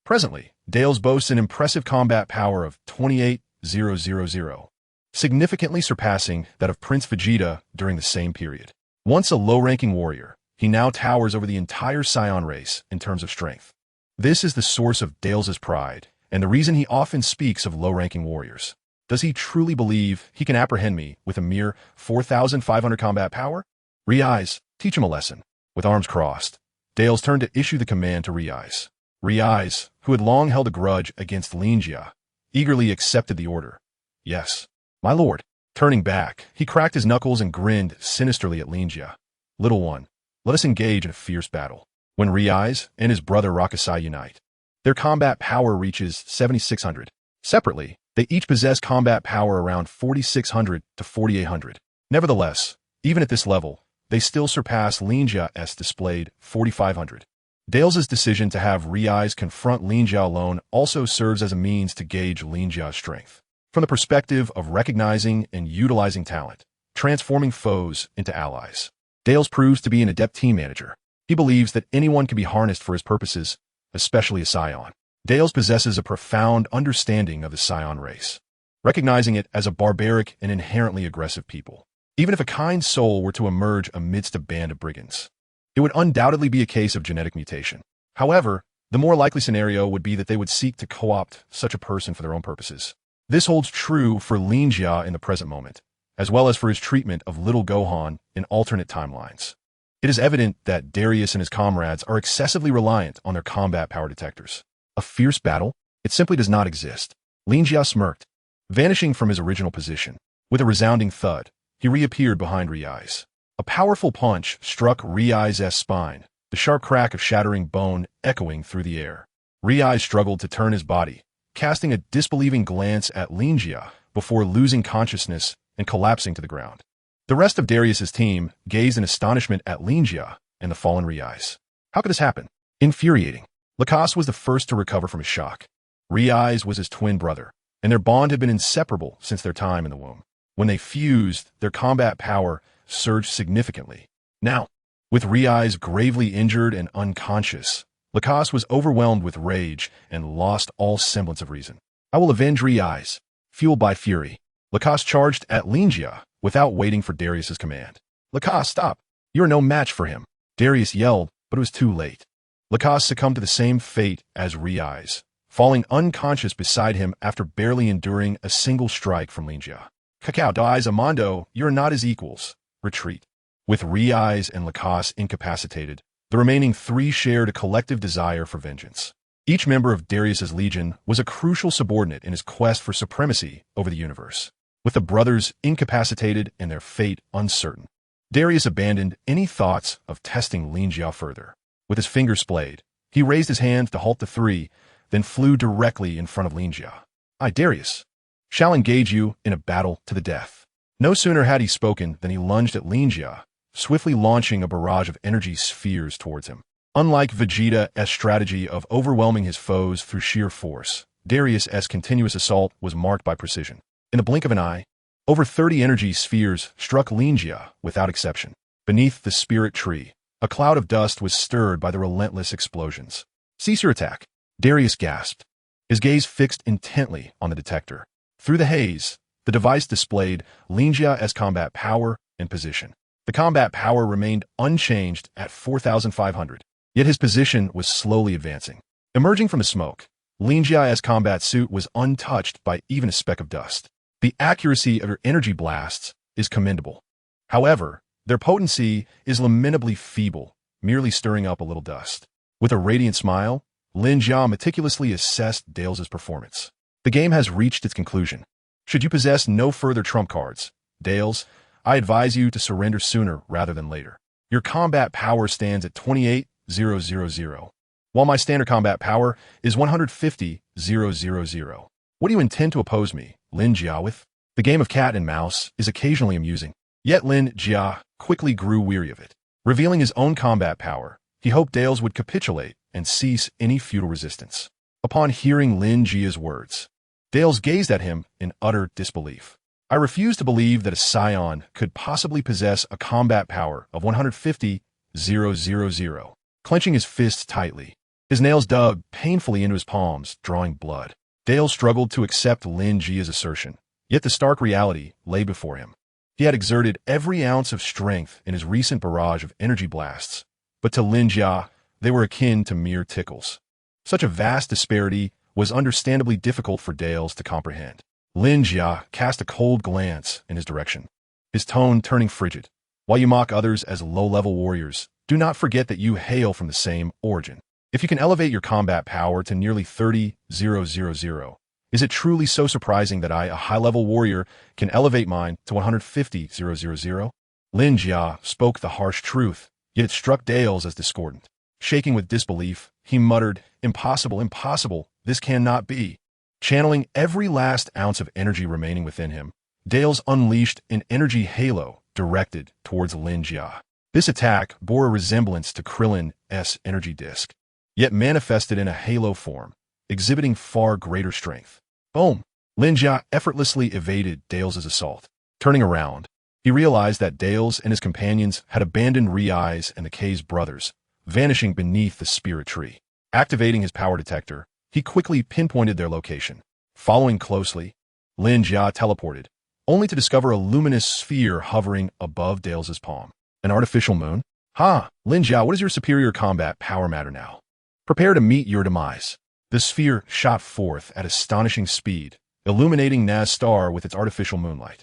Presently, Dale's boasts an impressive combat power of 28,000, significantly surpassing that of Prince Vegeta during the same period. Once a low-ranking warrior, he now towers over the entire Saiyan race in terms of strength. This is the source of Dale's pride, and the reason he often speaks of low-ranking warriors. Does he truly believe he can apprehend me with a mere 4,500 combat power? Rei's, teach him a lesson. With arms crossed, Dale's turned to issue the command to Rei's. Rei's, who had long held a grudge against Lin Jia, eagerly accepted the order. Yes, my lord. Turning back, he cracked his knuckles and grinned sinisterly at Lin Jia. Little one, let us engage in a fierce battle. When Rei's and his brother Rakasai unite, their combat power reaches 7,600. Separately, they each possess combat power around 4,600 to 4,800. Nevertheless, even at this level, they still surpass Lin Jia's displayed 4,500. Dale's decision to have Rei's confront Lin Jia alone also serves as a means to gauge Lin Jia's strength. From the perspective of recognizing and utilizing talent, transforming foes into allies, Dale's proves to be an adept team manager. He believes that anyone can be harnessed for his purposes, especially a Saiyan. Dale's possesses a profound understanding of the Saiyan race, recognizing it as a barbaric and inherently aggressive people. Even if a kind soul were to emerge amidst a band of brigands, it would undoubtedly be a case of genetic mutation. However, the more likely scenario would be that they would seek to co-opt such a person for their own purposes. This holds true for Lin Jia in the present moment, as well as for his treatment of little Gohan in alternate timelines. It is evident that Darius and his comrades are excessively reliant on their combat power detectors. A fierce battle? It simply does not exist. Lin Jia smirked, vanishing from his original position. With a resounding thud, he reappeared behind Rei's. A powerful punch struck Rei's spine, the sharp crack of shattering bone echoing through the air. Rei struggled to turn his body, casting a disbelieving glance at Lin Jia before losing consciousness and collapsing to the ground. The rest of Darius's team gazed in astonishment at Lin Jia and the fallen Rei's. How could this happen? Infuriating. Lacoste was the first to recover from his shock. Rei's was his twin brother, and their bond had been inseparable since their time in the womb. When they fused, their combat power surged significantly. Now, with Rei's gravely injured and unconscious, Lacoste was overwhelmed with rage and lost all semblance of reason. I will avenge Rei's. Fueled by fury, Lacoste charged at Lin Jia without waiting for Darius's command. Lacoste, stop! You are no match for him. Darius yelled, but it was too late. Lacoste succumbed to the same fate as Rei's, falling unconscious beside him after barely enduring a single strike from Lin Jia. Cacao dies, Amando, you are not his equals. Retreat. With Rei's and Lacoste incapacitated, the remaining three shared a collective desire for vengeance. Each member of Darius's legion was a crucial subordinate in his quest for supremacy over the universe. With the brothers incapacitated and their fate uncertain, Darius abandoned any thoughts of testing Lin Jia further. With his fingers splayed, he raised his hand to halt the three, then flew directly in front of Lin Jia. I, Darius, shall engage you in a battle to the death. No sooner had he spoken than he lunged at Lin Jia, swiftly launching a barrage of energy spheres towards him. Unlike Vegeta's strategy of overwhelming his foes through sheer force, Darius's continuous assault was marked by precision. In the blink of an eye, over 30 energy spheres struck Lin Jia without exception. Beneath the spirit tree, a cloud of dust was stirred by the relentless explosions. Cease your attack, Darius gasped, his gaze fixed intently on the detector. Through the haze, the device displayed Lin Jia's combat power and position. The combat power remained unchanged at 4,500, yet his position was slowly advancing. Emerging from the smoke, Lin Jia's combat suit was untouched by even a speck of dust. The accuracy of your energy blasts is commendable. However, their potency is lamentably feeble, merely stirring up a little dust. With a radiant smile, Lin Jia meticulously assessed Dale's performance. The game has reached its conclusion. Should you possess no further trump cards, Dales, I advise you to surrender sooner rather than later. Your combat power stands at 28,000, while my standard combat power is 150,000. What do you intend to oppose me, Lin Jia, with? The game of cat and mouse is occasionally amusing, yet Lin Jia quickly grew weary of it. Revealing his own combat power, he hoped Dales would capitulate and cease any futile resistance. Upon hearing Lin Jia's words, Dales gazed at him in utter disbelief. I refuse to believe that a Saiyan could possibly possess a combat power of 150,000. Clenching his fists tightly, his nails dug painfully into his palms, drawing blood. Dales struggled to accept Lin Jia's assertion, yet the stark reality lay before him. He had exerted every ounce of strength in his recent barrage of energy blasts, but to Lin Jia, they were akin to mere tickles. Such a vast disparity was understandably difficult for Dales to comprehend. Lin Jia cast a cold glance in his direction, his tone turning frigid. While you mock others as low-level warriors, do not forget that you hail from the same origin. If you can elevate your combat power to nearly 30,000, is it truly so surprising that I, a high-level warrior, can elevate mine to 150,000? Lin Jia spoke the harsh truth, yet it struck Dales as discordant. Shaking with disbelief, he muttered, "Impossible, impossible, this cannot be." Channeling every last ounce of energy remaining within him, Dales unleashed an energy halo directed towards Lin Jia. This attack bore a resemblance to Krillin's energy disk, yet manifested in a halo form, exhibiting far greater strength. Boom! Lin Jia effortlessly evaded Dales' assault. Turning around, he realized that Dales and his companions had abandoned Riai's and the K's brothers, vanishing beneath the spirit tree. Activating his power detector, he quickly pinpointed their location. Following closely, Lin Jia teleported, only to discover a luminous sphere hovering above Dales' palm. An artificial moon? Ha! Lin Jia, what does your superior combat power matter now? Prepare to meet your demise. The sphere shot forth at astonishing speed, illuminating Naz's star with its artificial moonlight.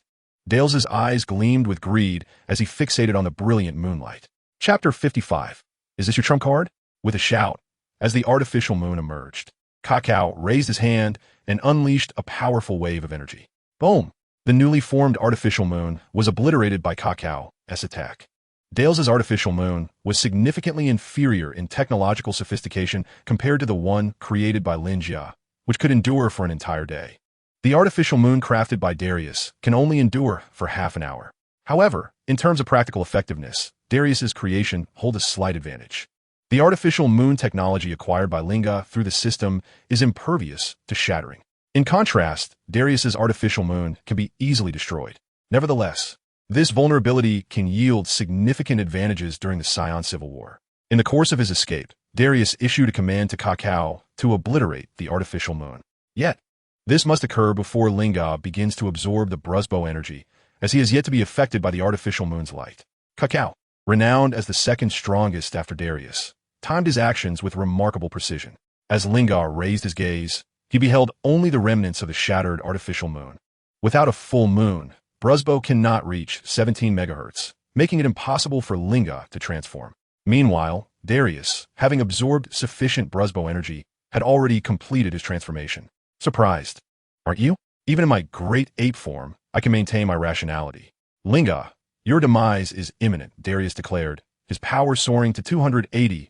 Dales' eyes gleamed with greed as he fixated on the brilliant moonlight. Chapter 55. Is this your trump card? With a shout, as the artificial moon emerged, Kakao raised his hand and unleashed a powerful wave of energy. Boom! The newly formed artificial moon was obliterated by Kakao's attack. Dales' artificial moon was significantly inferior in technological sophistication compared to the one created by Lin Jia, which could endure for an entire day. The artificial moon crafted by Darius can only endure for half an hour. However, in terms of practical effectiveness, Darius's creation holds a slight advantage. The artificial moon technology acquired by Linga through the system is impervious to shattering. In contrast, Darius's artificial moon can be easily destroyed. Nevertheless, this vulnerability can yield significant advantages during the Saiyan Civil War. In the course of his escape, Darius issued a command to Kakao to obliterate the artificial moon. Yet, this must occur before Linga begins to absorb the Brusbo energy, as he is yet to be affected by the artificial moon's light. Kakao, renowned as the second strongest after Darius, timed his actions with remarkable precision. As Linga raised his gaze, he beheld only the remnants of the shattered artificial moon. Without a full moon, Brusbo cannot reach 17 MHz, making it impossible for Linga to transform. Meanwhile, Darius, having absorbed sufficient Brusbo energy, had already completed his transformation. Surprised, aren't you? Even in my great ape form, I can maintain my rationality. Linga, your demise is imminent, Darius declared, his power soaring to 280,000.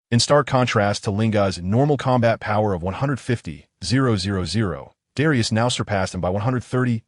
In stark contrast to Linga's normal combat power of 150,000, Darius now surpassed him by 130,000.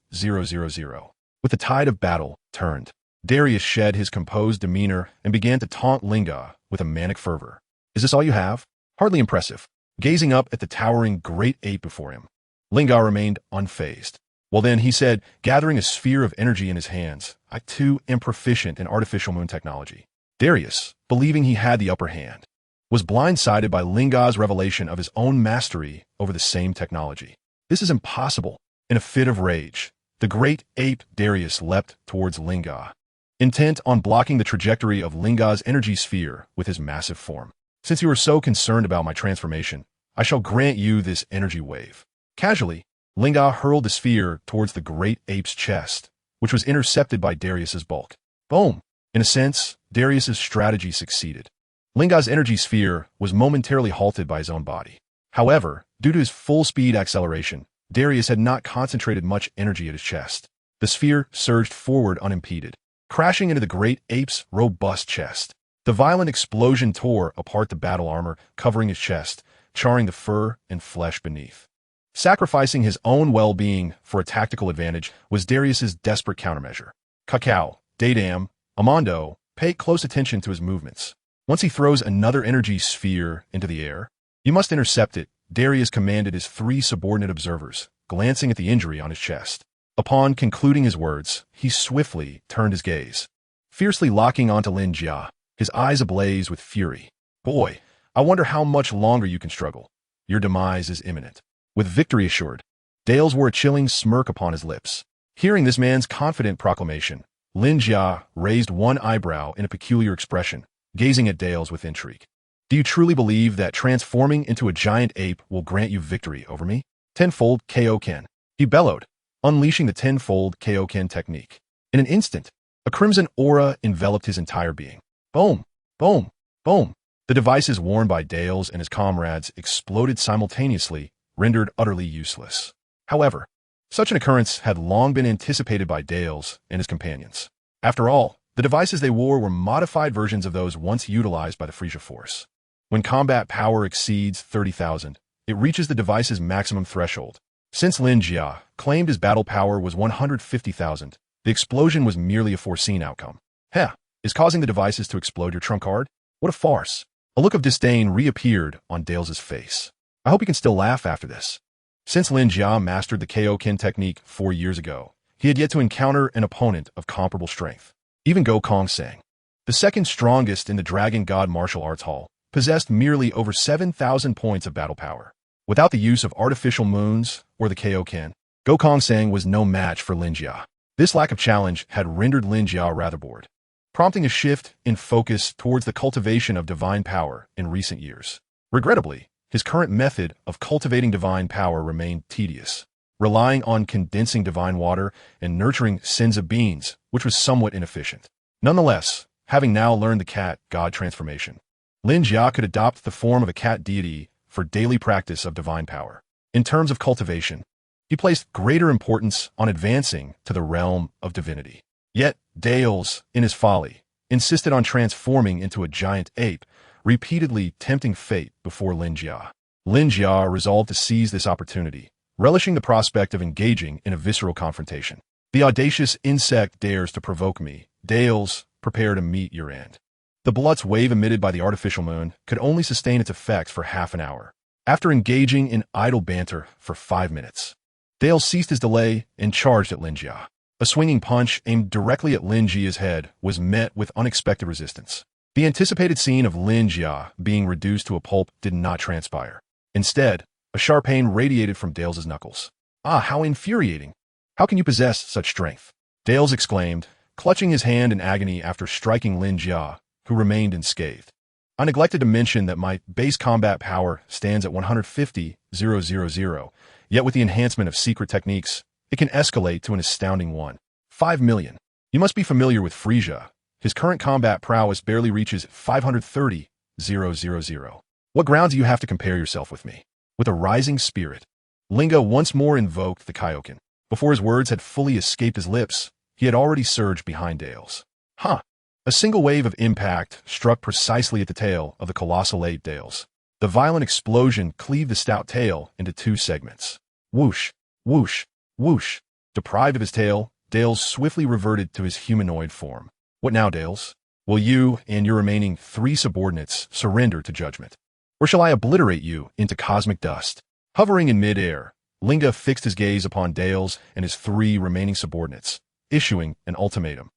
With the tide of battle turned, Darius shed his composed demeanor and began to taunt Linga with a manic fervor. Is this all you have? Hardly impressive. Gazing up at the towering great ape before him, Linga remained unfazed. Well then, he said, gathering a sphere of energy in his hands, I too am proficient in artificial moon technology. Darius, believing he had the upper hand, was blindsided by Linga's revelation of his own mastery over the same technology. This is impossible. In a fit of rage, the great ape Darius leapt towards Linga, intent on blocking the trajectory of Linga's energy sphere with his massive form. Since you are so concerned about my transformation, I shall grant you this energy wave. Casually, Linga hurled the sphere towards the great ape's chest, which was intercepted by Darius's bulk. Boom! In a sense, Darius's strategy succeeded. Linga's energy sphere was momentarily halted by his own body. However, due to his full-speed acceleration, Darius had not concentrated much energy at his chest. The sphere surged forward unimpeded. crashing into the great ape's robust chest. The violent explosion tore apart the battle armor covering his chest, charring the fur and flesh beneath. Sacrificing his own well-being for a tactical advantage was Darius's desperate countermeasure. Cacao, Daidam, Amando, pay close attention to his movements. Once he throws another energy sphere into the air, you must intercept it, Darius commanded his 3 subordinate observers, glancing at the injury on his chest. Upon concluding his words, he swiftly turned his gaze, fiercely locking onto Lin Jia, his eyes ablaze with fury. Boy, I wonder how much longer you can struggle. Your demise is imminent. With victory assured, Dales wore a chilling smirk upon his lips. Hearing this man's confident proclamation, Lin Jia raised one eyebrow in a peculiar expression, gazing at Dales with intrigue. Do you truly believe that transforming into a giant ape will grant you victory over me? Tenfold Kaioken, he bellowed, unleashing the tenfold Kaioken technique. In an instant, a crimson aura enveloped his entire being. Boom, boom, boom. The devices worn by Dales and his comrades exploded simultaneously, rendered utterly useless. However, such an occurrence had long been anticipated by Dales and his companions. After all, the devices they wore were modified versions of those once utilized by the Frisia Force. When combat power exceeds 30,000, it reaches the device's maximum threshold. Since Lin Jia claimed his battle power was 150,000, the explosion was merely a foreseen outcome. Heh, is causing the devices to explode your trump card? What a farce. A look of disdain reappeared on Dales's face. I hope he can still laugh after this. Since Lin Jia mastered the Kaioken technique 4 years ago, he had yet to encounter an opponent of comparable strength. Even Gokong Sang, the second strongest in the Dragon God Martial Arts Hall, possessed merely over 7,000 points of battle power. Without the use of artificial moons or the Kaioken, Gokong Sang was no match for Lin Jia. This lack of challenge had rendered Lin Jia rather bored, prompting a shift in focus towards the cultivation of divine power in recent years. Regrettably, his current method of cultivating divine power remained tedious, relying on condensing divine water and nurturing Senza beans, which was somewhat inefficient. Nonetheless, having now learned the cat god transformation, Lin Jia could adopt the form of a cat deity for daily practice of divine power. In terms of cultivation, he placed greater importance on advancing to the realm of divinity. Yet, Dales, in his folly, insisted on transforming into a giant ape, repeatedly tempting fate before Lin Jia. Lin Jia resolved to seize this opportunity, relishing the prospect of engaging in a visceral confrontation. The audacious insect dares to provoke me. Dales, prepare to meet your end. The Blutz wave emitted by the artificial moon could only sustain its effects for half an hour. After engaging in idle banter for 5 minutes, Dales ceased his delay and charged at Lin Jia. A swinging punch aimed directly at Lin Jia's head was met with unexpected resistance. The anticipated scene of Lin Jia being reduced to a pulp did not transpire. Instead, a sharp pain radiated from Dales's knuckles. Ah, how infuriating! How can you possess such strength? Dales exclaimed, clutching his hand in agony after striking Lin Jia, who remained unscathed. I neglected to mention that my base combat power stands at 150,000, yet with the enhancement of secret techniques, it can escalate to an astounding 1.5 million. You must be familiar with Frisia. His current combat prowess barely reaches 530,000. What grounds do you have to compare yourself with me? With a rising spirit, Linga once more invoked the Kaioken. Before his words had fully escaped his lips, he had already surged behind Dales. Huh! A single wave of impact struck precisely at the tail of the colossal ape Dales. The violent explosion cleaved the stout tail into 2 segments. Whoosh, whoosh, whoosh. Deprived of his tail, Dales swiftly reverted to his humanoid form. What now, Dales? Will you and your remaining 3 subordinates surrender to judgment? Or shall I obliterate you into cosmic dust? Hovering in mid-air, Linga fixed his gaze upon Dales and his 3 remaining subordinates, issuing an ultimatum.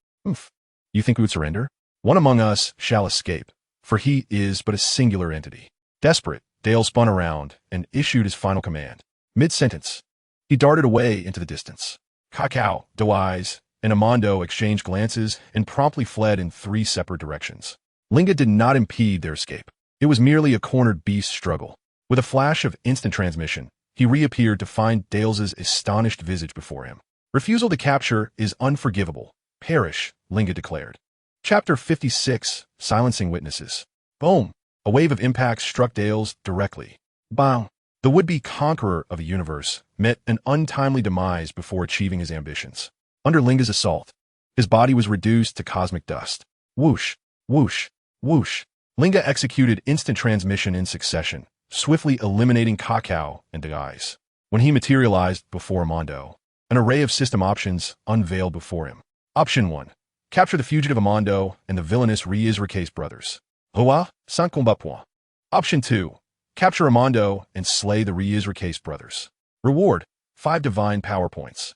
You think we would surrender? One among us shall escape, for he is but a singular entity. Desperate, Dales spun around and issued his final command. Mid-sentence, he darted away into the distance. Cacao, Doeyes, and Amando exchanged glances and promptly fled in 3 separate directions. Linga did not impede their escape. It was merely a cornered beast struggle. With a flash of instant transmission, he reappeared to find Dales's astonished visage before him. Refusal to capture is unforgivable. Perish, Linga declared. Chapter 56, Silencing Witnesses. Boom! A wave of impact struck Dales directly. Bang! The would-be conqueror of a universe met an untimely demise before achieving his ambitions. Under Linga's assault, His body was reduced to cosmic dust. Whoosh, whoosh, whoosh. Linga executed instant transmission in succession, swiftly eliminating Kakao and Dagai's. When he materialized before Amando, an array of system options unveiled before him. Option 1. Capture the fugitive Amando and the villainous Reisricase brothers. Hoa, sans combat point. Option 2. Capture Amando and slay the Reisricase brothers. Reward, 5 divine power points.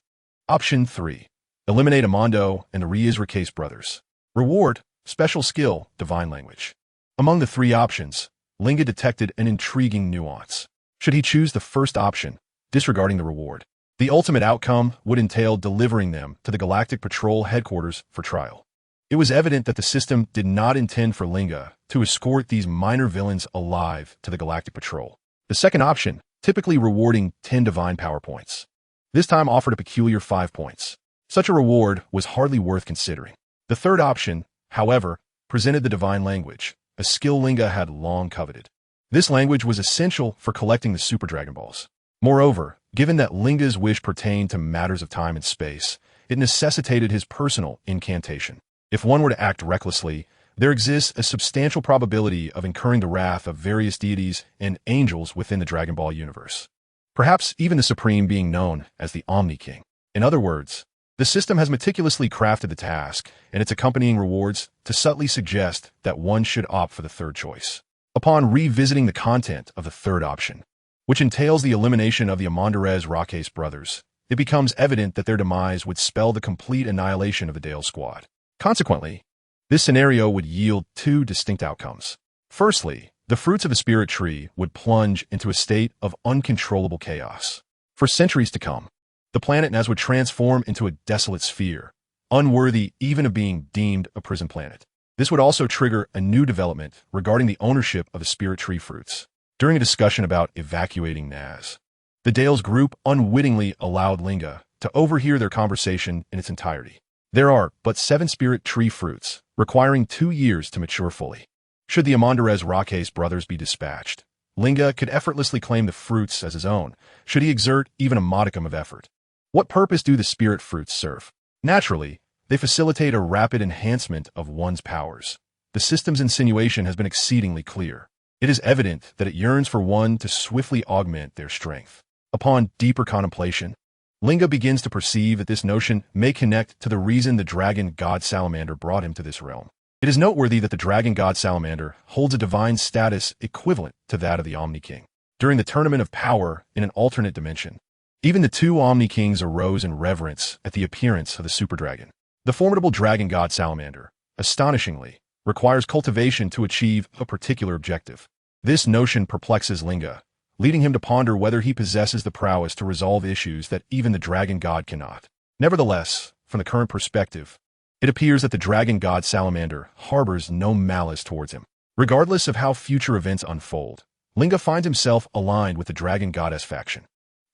Option 3. Eliminate Amando and the Reisricase brothers. Reward, special skill, divine language. Among the 3 options, Linga detected an intriguing nuance. Should he choose the first option, disregarding the reward, the ultimate outcome would entail delivering them to the Galactic Patrol headquarters for trial. It was evident that the system did not intend for Linga to escort these minor villains alive to the Galactic Patrol. The second option, typically rewarding 10 divine power points, this time offered a peculiar 5 points. Such a reward was hardly worth considering. The third option, however, presented the divine language, a skill Linga had long coveted. This language was essential for collecting the Super Dragon Balls. Moreover, given that Linga's wish pertained to matters of time and space, it necessitated his personal incantation. If one were to act recklessly, there exists a substantial probability of incurring the wrath of various deities and angels within the Dragon Ball universe. Perhaps even the Supreme being known as the Omni King. In other words, the system has meticulously crafted the task and its accompanying rewards to subtly suggest that one should opt for the third choice. Upon revisiting the content of the third option, which entails the elimination of the Reisricase brothers, it becomes evident that their demise would spell the complete annihilation of the Dale squad. Consequently, this scenario would yield 2 distinct outcomes. Firstly, the fruits of the spirit tree would plunge into a state of uncontrollable chaos. For centuries to come, the planet Naz would transform into a desolate sphere, unworthy even of being deemed a prison planet. This would also trigger a new development regarding the ownership of the spirit tree fruits. During a discussion about evacuating Naz, the Dales group unwittingly allowed Linga to overhear their conversation in its entirety. There are but 7 spirit tree fruits, requiring 2 years to mature fully. Should the Reisricase brothers be dispatched, Linga could effortlessly claim the fruits as his own, should he exert even a modicum of effort. What purpose do the spirit fruits serve? Naturally, they facilitate a rapid enhancement of one's powers. The system's insinuation has been exceedingly clear. It is evident that it yearns for one to swiftly augment their strength. Upon deeper contemplation, Linga begins to perceive that this notion may connect to the reason the dragon god salamander brought him to this realm. It is noteworthy that the dragon god salamander holds a divine status equivalent to that of the Omni King. During the tournament of power in an alternate dimension, even the 2 Omni Kings arose in reverence at the appearance of the super dragon. The formidable dragon god salamander, astonishingly, requires cultivation to achieve a particular objective. This notion perplexes Linga, leading him to ponder whether he possesses the prowess to resolve issues that even the dragon god cannot. Nevertheless, from the current perspective, it appears that the dragon god salamander harbors no malice towards him. Regardless of how future events unfold, Linga finds himself aligned with the dragon goddess faction.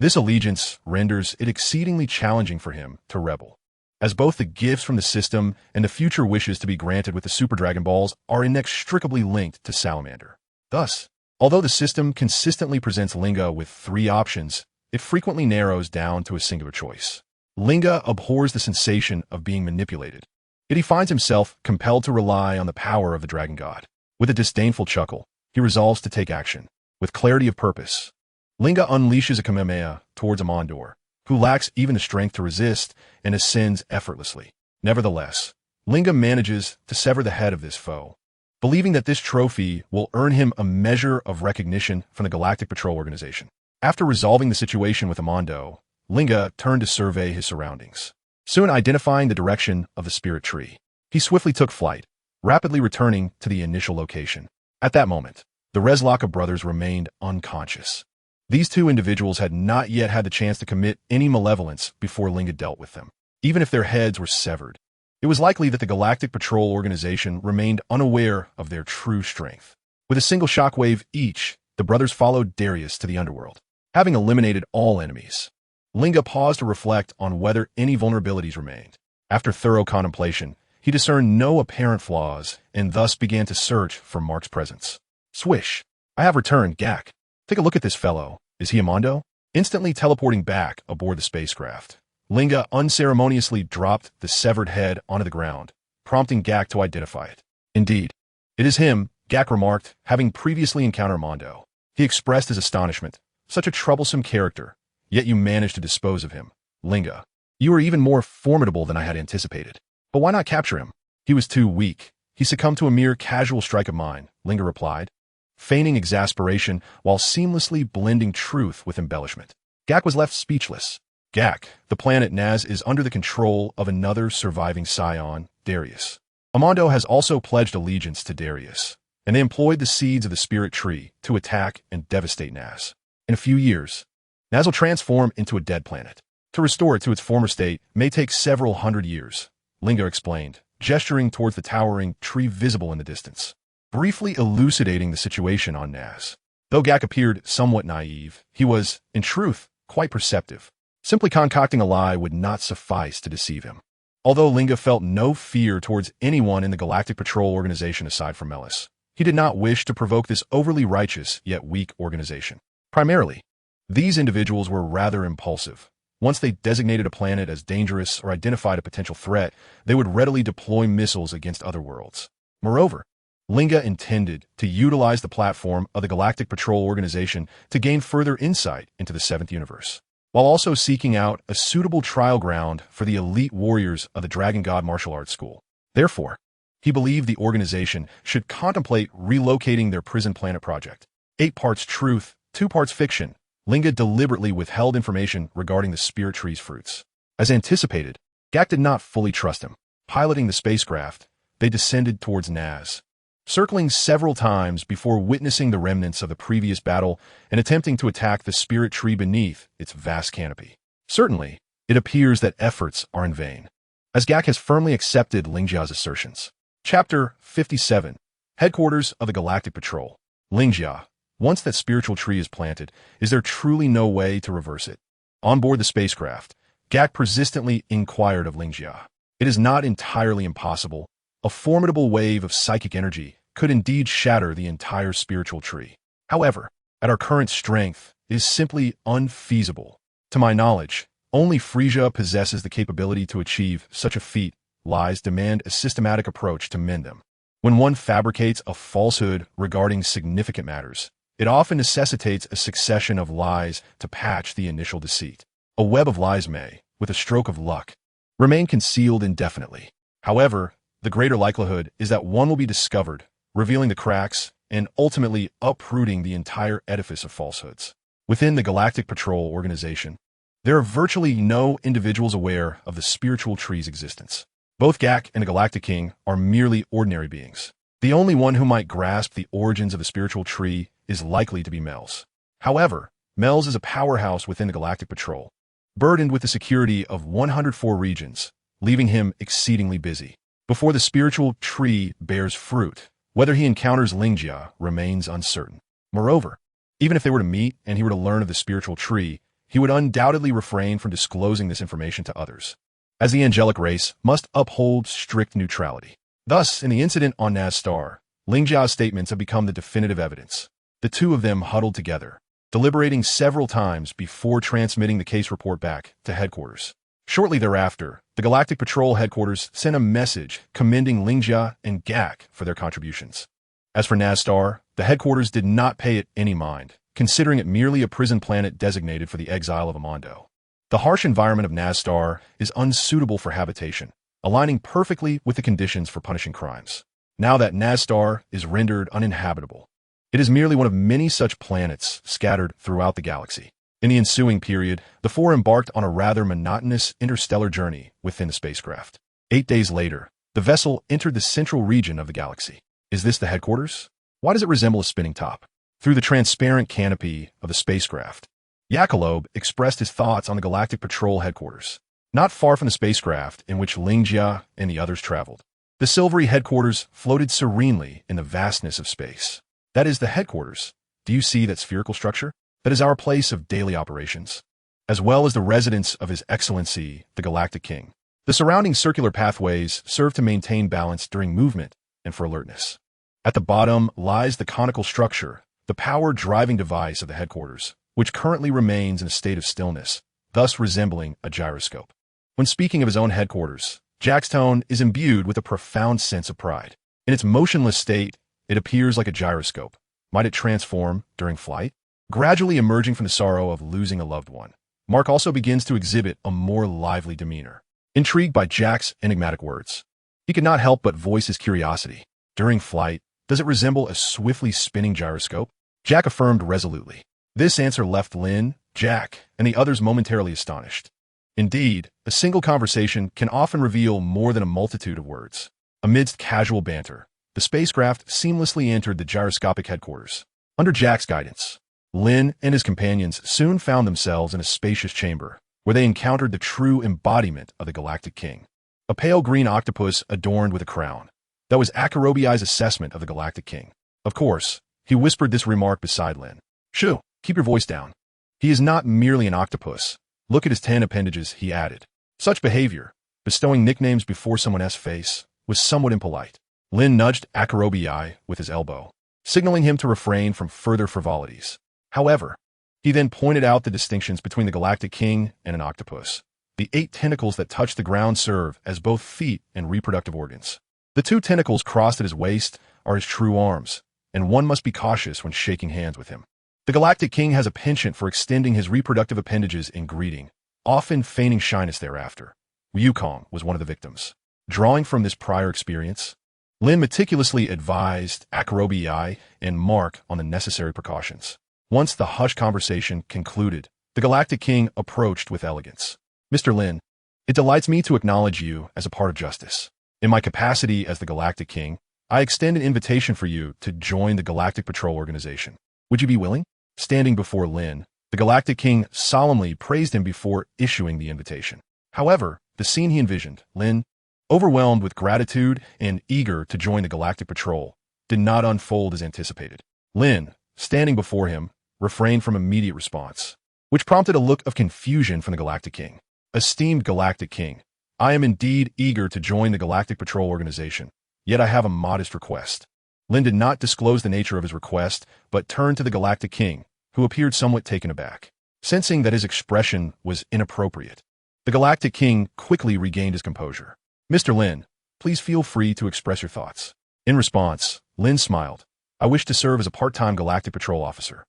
This allegiance renders it exceedingly challenging for him to rebel, as both the gifts from the system and the future wishes to be granted with the Super Dragon Balls are inextricably linked to Salamander. Thus, although the system consistently presents Linga with 3 options, it frequently narrows down to a singular choice. Linga abhors the sensation of being manipulated, yet he finds himself compelled to rely on the power of the Dragon God. With a disdainful chuckle, he resolves to take action. With clarity of purpose, Linga unleashes a Kamehameha towards Amandor, who lacks even the strength to resist and ascends effortlessly. Nevertheless, Linga manages to sever the head of this foe, believing that this trophy will earn him a measure of recognition from the Galactic Patrol Organization. After resolving the situation with Amando, Linga turned to survey his surroundings. Soon identifying the direction of the spirit tree, he swiftly took flight, rapidly returning to the initial location. At that moment, the Reslaka brothers remained unconscious. These 2 individuals had not yet had the chance to commit any malevolence before Linga dealt with them. Even if their heads were severed, it was likely that the Galactic Patrol Organization remained unaware of their true strength. With a single shockwave each, the brothers followed Darius to the underworld. Having eliminated all enemies, Linga paused to reflect on whether any vulnerabilities remained. After thorough contemplation, he discerned no apparent flaws and thus began to search for Mark's presence. Swish! I have returned, Gak. Take a look at this fellow. Is he Amando? Instantly teleporting back aboard the spacecraft, Lin Jia unceremoniously dropped the severed head onto the ground, prompting Gak to identify it. Indeed, it is him, Gak remarked, having previously encountered Mondo. He expressed his astonishment. Such a troublesome character, yet you managed to dispose of him. Lin Jia, you are even more formidable than I had anticipated. But why not capture him? He was too weak. He succumbed to a mere casual strike of mine, Lin Jia replied, feigning exasperation while seamlessly blending truth with embellishment. Gak was left speechless. Gak, the planet Naz is under the control of another surviving Saiyan, Darius. Mondo has also pledged allegiance to Darius, and they employed the seeds of the spirit tree to attack and devastate Naz. In a few years, Naz will transform into a dead planet. To restore it to its former state may take several hundred years, Lin Jia explained, gesturing towards the towering tree visible in the distance, briefly elucidating the situation on Naz. Though Gak appeared somewhat naive, he was, in truth, quite perceptive. Simply concocting a lie would not suffice to deceive him. Although Lin Jia felt no fear towards anyone in the Galactic Patrol organization aside from Melis, he did not wish to provoke this overly righteous yet weak organization. Primarily, these individuals were rather impulsive. Once they designated a planet as dangerous or identified a potential threat, they would readily deploy missiles against other worlds. Moreover, Lin Jia intended to utilize the platform of the Galactic Patrol organization to gain further insight into the Seventh Universe, while also seeking out a suitable trial ground for the elite warriors of the Dragon God Martial Arts School. Therefore, he believed the organization should contemplate relocating their prison planet project. 8 parts truth, 2 parts fiction. Lin Jia deliberately withheld information regarding the spirit tree's fruits. As anticipated, Gak did not fully trust him. Piloting the spacecraft, they descended towards Naz, circling several times before witnessing the remnants of the previous battle and attempting to attack the spirit tree beneath its vast canopy. Certainly, it appears that efforts are in vain, as Gak has firmly accepted Lin Jia's assertions. Chapter 57. Headquarters of the Galactic Patrol. Lin Jia, once that spiritual tree is planted, is there truly no way to reverse it? On board the spacecraft, Gak persistently inquired of Lin Jia. It is not entirely impossible. A formidable wave of psychic energy could indeed shatter the entire spiritual tree. However, at our current strength, it is simply unfeasible. To my knowledge, only Frisia possesses the capability to achieve such a feat. Lies demand a systematic approach to mend them. When one fabricates a falsehood regarding significant matters, it often necessitates a succession of lies to patch the initial deceit. A web of lies may, with a stroke of luck, remain concealed indefinitely. However, the greater likelihood is that one will be discovered, revealing the cracks and ultimately uprooting the entire edifice of falsehoods. Within the Galactic Patrol organization, there are virtually no individuals aware of the spiritual tree's existence. Both Gak and the Galactic King are merely ordinary beings. The only one who might grasp the origins of the spiritual tree is likely to be Mels. However, Mels is a powerhouse within the Galactic Patrol, burdened with the security of 104 regions, leaving him exceedingly busy. Before the spiritual tree bears fruit, whether he encounters Lin Jia remains uncertain. Moreover, even if they were to meet and he were to learn of the spiritual tree, he would undoubtedly refrain from disclosing this information to others, as the angelic race must uphold strict neutrality. Thus, in the incident on Naz Star, Lin Jia's statements have become the definitive evidence. The two of them huddled together, deliberating several times before transmitting the case report back to headquarters. Shortly thereafter, the Galactic Patrol headquarters sent a message commending Lin Jia and Gak for their contributions. As for Naz Star, the headquarters did not pay it any mind, considering it merely a prison planet designated for the exile of Mondo. The harsh environment of Naz Star is unsuitable for habitation, aligning perfectly with the conditions for punishing crimes. Now that Naz Star is rendered uninhabitable, it is merely one of many such planets scattered throughout the galaxy. In the ensuing period, the four embarked on a rather monotonous interstellar journey within the spacecraft. 8 days later, the vessel entered the central region of the galaxy. Is this the headquarters? Why does it resemble a spinning top? Through the transparent canopy of the spacecraft, Yakalob expressed his thoughts on the Galactic Patrol headquarters. Not far from the spacecraft in which Lin Jia and the others traveled, the silvery headquarters floated serenely in the vastness of space. That is the headquarters. Do you see that spherical structure? That is our place of daily operations, as well as the residence of His Excellency, the Galactic King. The surrounding circular pathways serve to maintain balance during movement and for alertness. At the bottom lies the conical structure, the power driving device of the headquarters, which currently remains in a state of stillness, thus resembling a gyroscope. When speaking of his own headquarters, Jack's tone is imbued with a profound sense of pride. In its motionless state, it appears like a gyroscope. Might it transform during flight? Gradually emerging from the sorrow of losing a loved one, Mark also begins to exhibit a more lively demeanor. Intrigued by Jack's enigmatic words, he could not help but voice his curiosity. During flight, does it resemble a swiftly spinning gyroscope? Jack affirmed resolutely. This answer left Lin, Jack, and the others momentarily astonished. Indeed, a single conversation can often reveal more than a multitude of words. Amidst casual banter, the spacecraft seamlessly entered the gyroscopic headquarters. Under Jack's guidance, Lin and his companions soon found themselves in a spacious chamber, where they encountered the true embodiment of the Galactic King. A pale green octopus adorned with a crown. That was Akarobiai's assessment of the Galactic King. Of course, he whispered this remark beside Lin. Shoo, keep your voice down. He is not merely an octopus. Look at his 10 appendages, he added. Such behavior, bestowing nicknames before someone else's face, was somewhat impolite. Lin nudged Akarobiai with his elbow, signaling him to refrain from further frivolities. However, he then pointed out the distinctions between the Galactic King and an octopus. The 8 tentacles that touch the ground serve as both feet and reproductive organs. The 2 tentacles crossed at his waist are his true arms, and one must be cautious when shaking hands with him. The Galactic King has a penchant for extending his reproductive appendages in greeting, often feigning shyness thereafter. Wukong was one of the victims. Drawing from this prior experience, Lin meticulously advised Akarobiai and Mark on the necessary precautions. Once the hushed conversation concluded, the Galactic King approached with elegance. Mr. Lin, it delights me to acknowledge you as a part of justice. In my capacity as the Galactic King, I extend an invitation for you to join the Galactic Patrol Organization. Would you be willing? Standing before Lin, the Galactic King solemnly praised him before issuing the invitation. However, the scene he envisioned, Lin, overwhelmed with gratitude and eager to join the Galactic Patrol, did not unfold as anticipated. Lin, standing before him, refrained from immediate response, which prompted a look of confusion from the Galactic King. Esteemed Galactic King, I am indeed eager to join the Galactic Patrol Organization, yet I have a modest request. Lin did not disclose the nature of his request, but turned to the Galactic King, who appeared somewhat taken aback. Sensing that his expression was inappropriate, the Galactic King quickly regained his composure. Mr. Lin, please feel free to express your thoughts. In response, Lin smiled. I wish to serve as a part-time Galactic Patrol officer.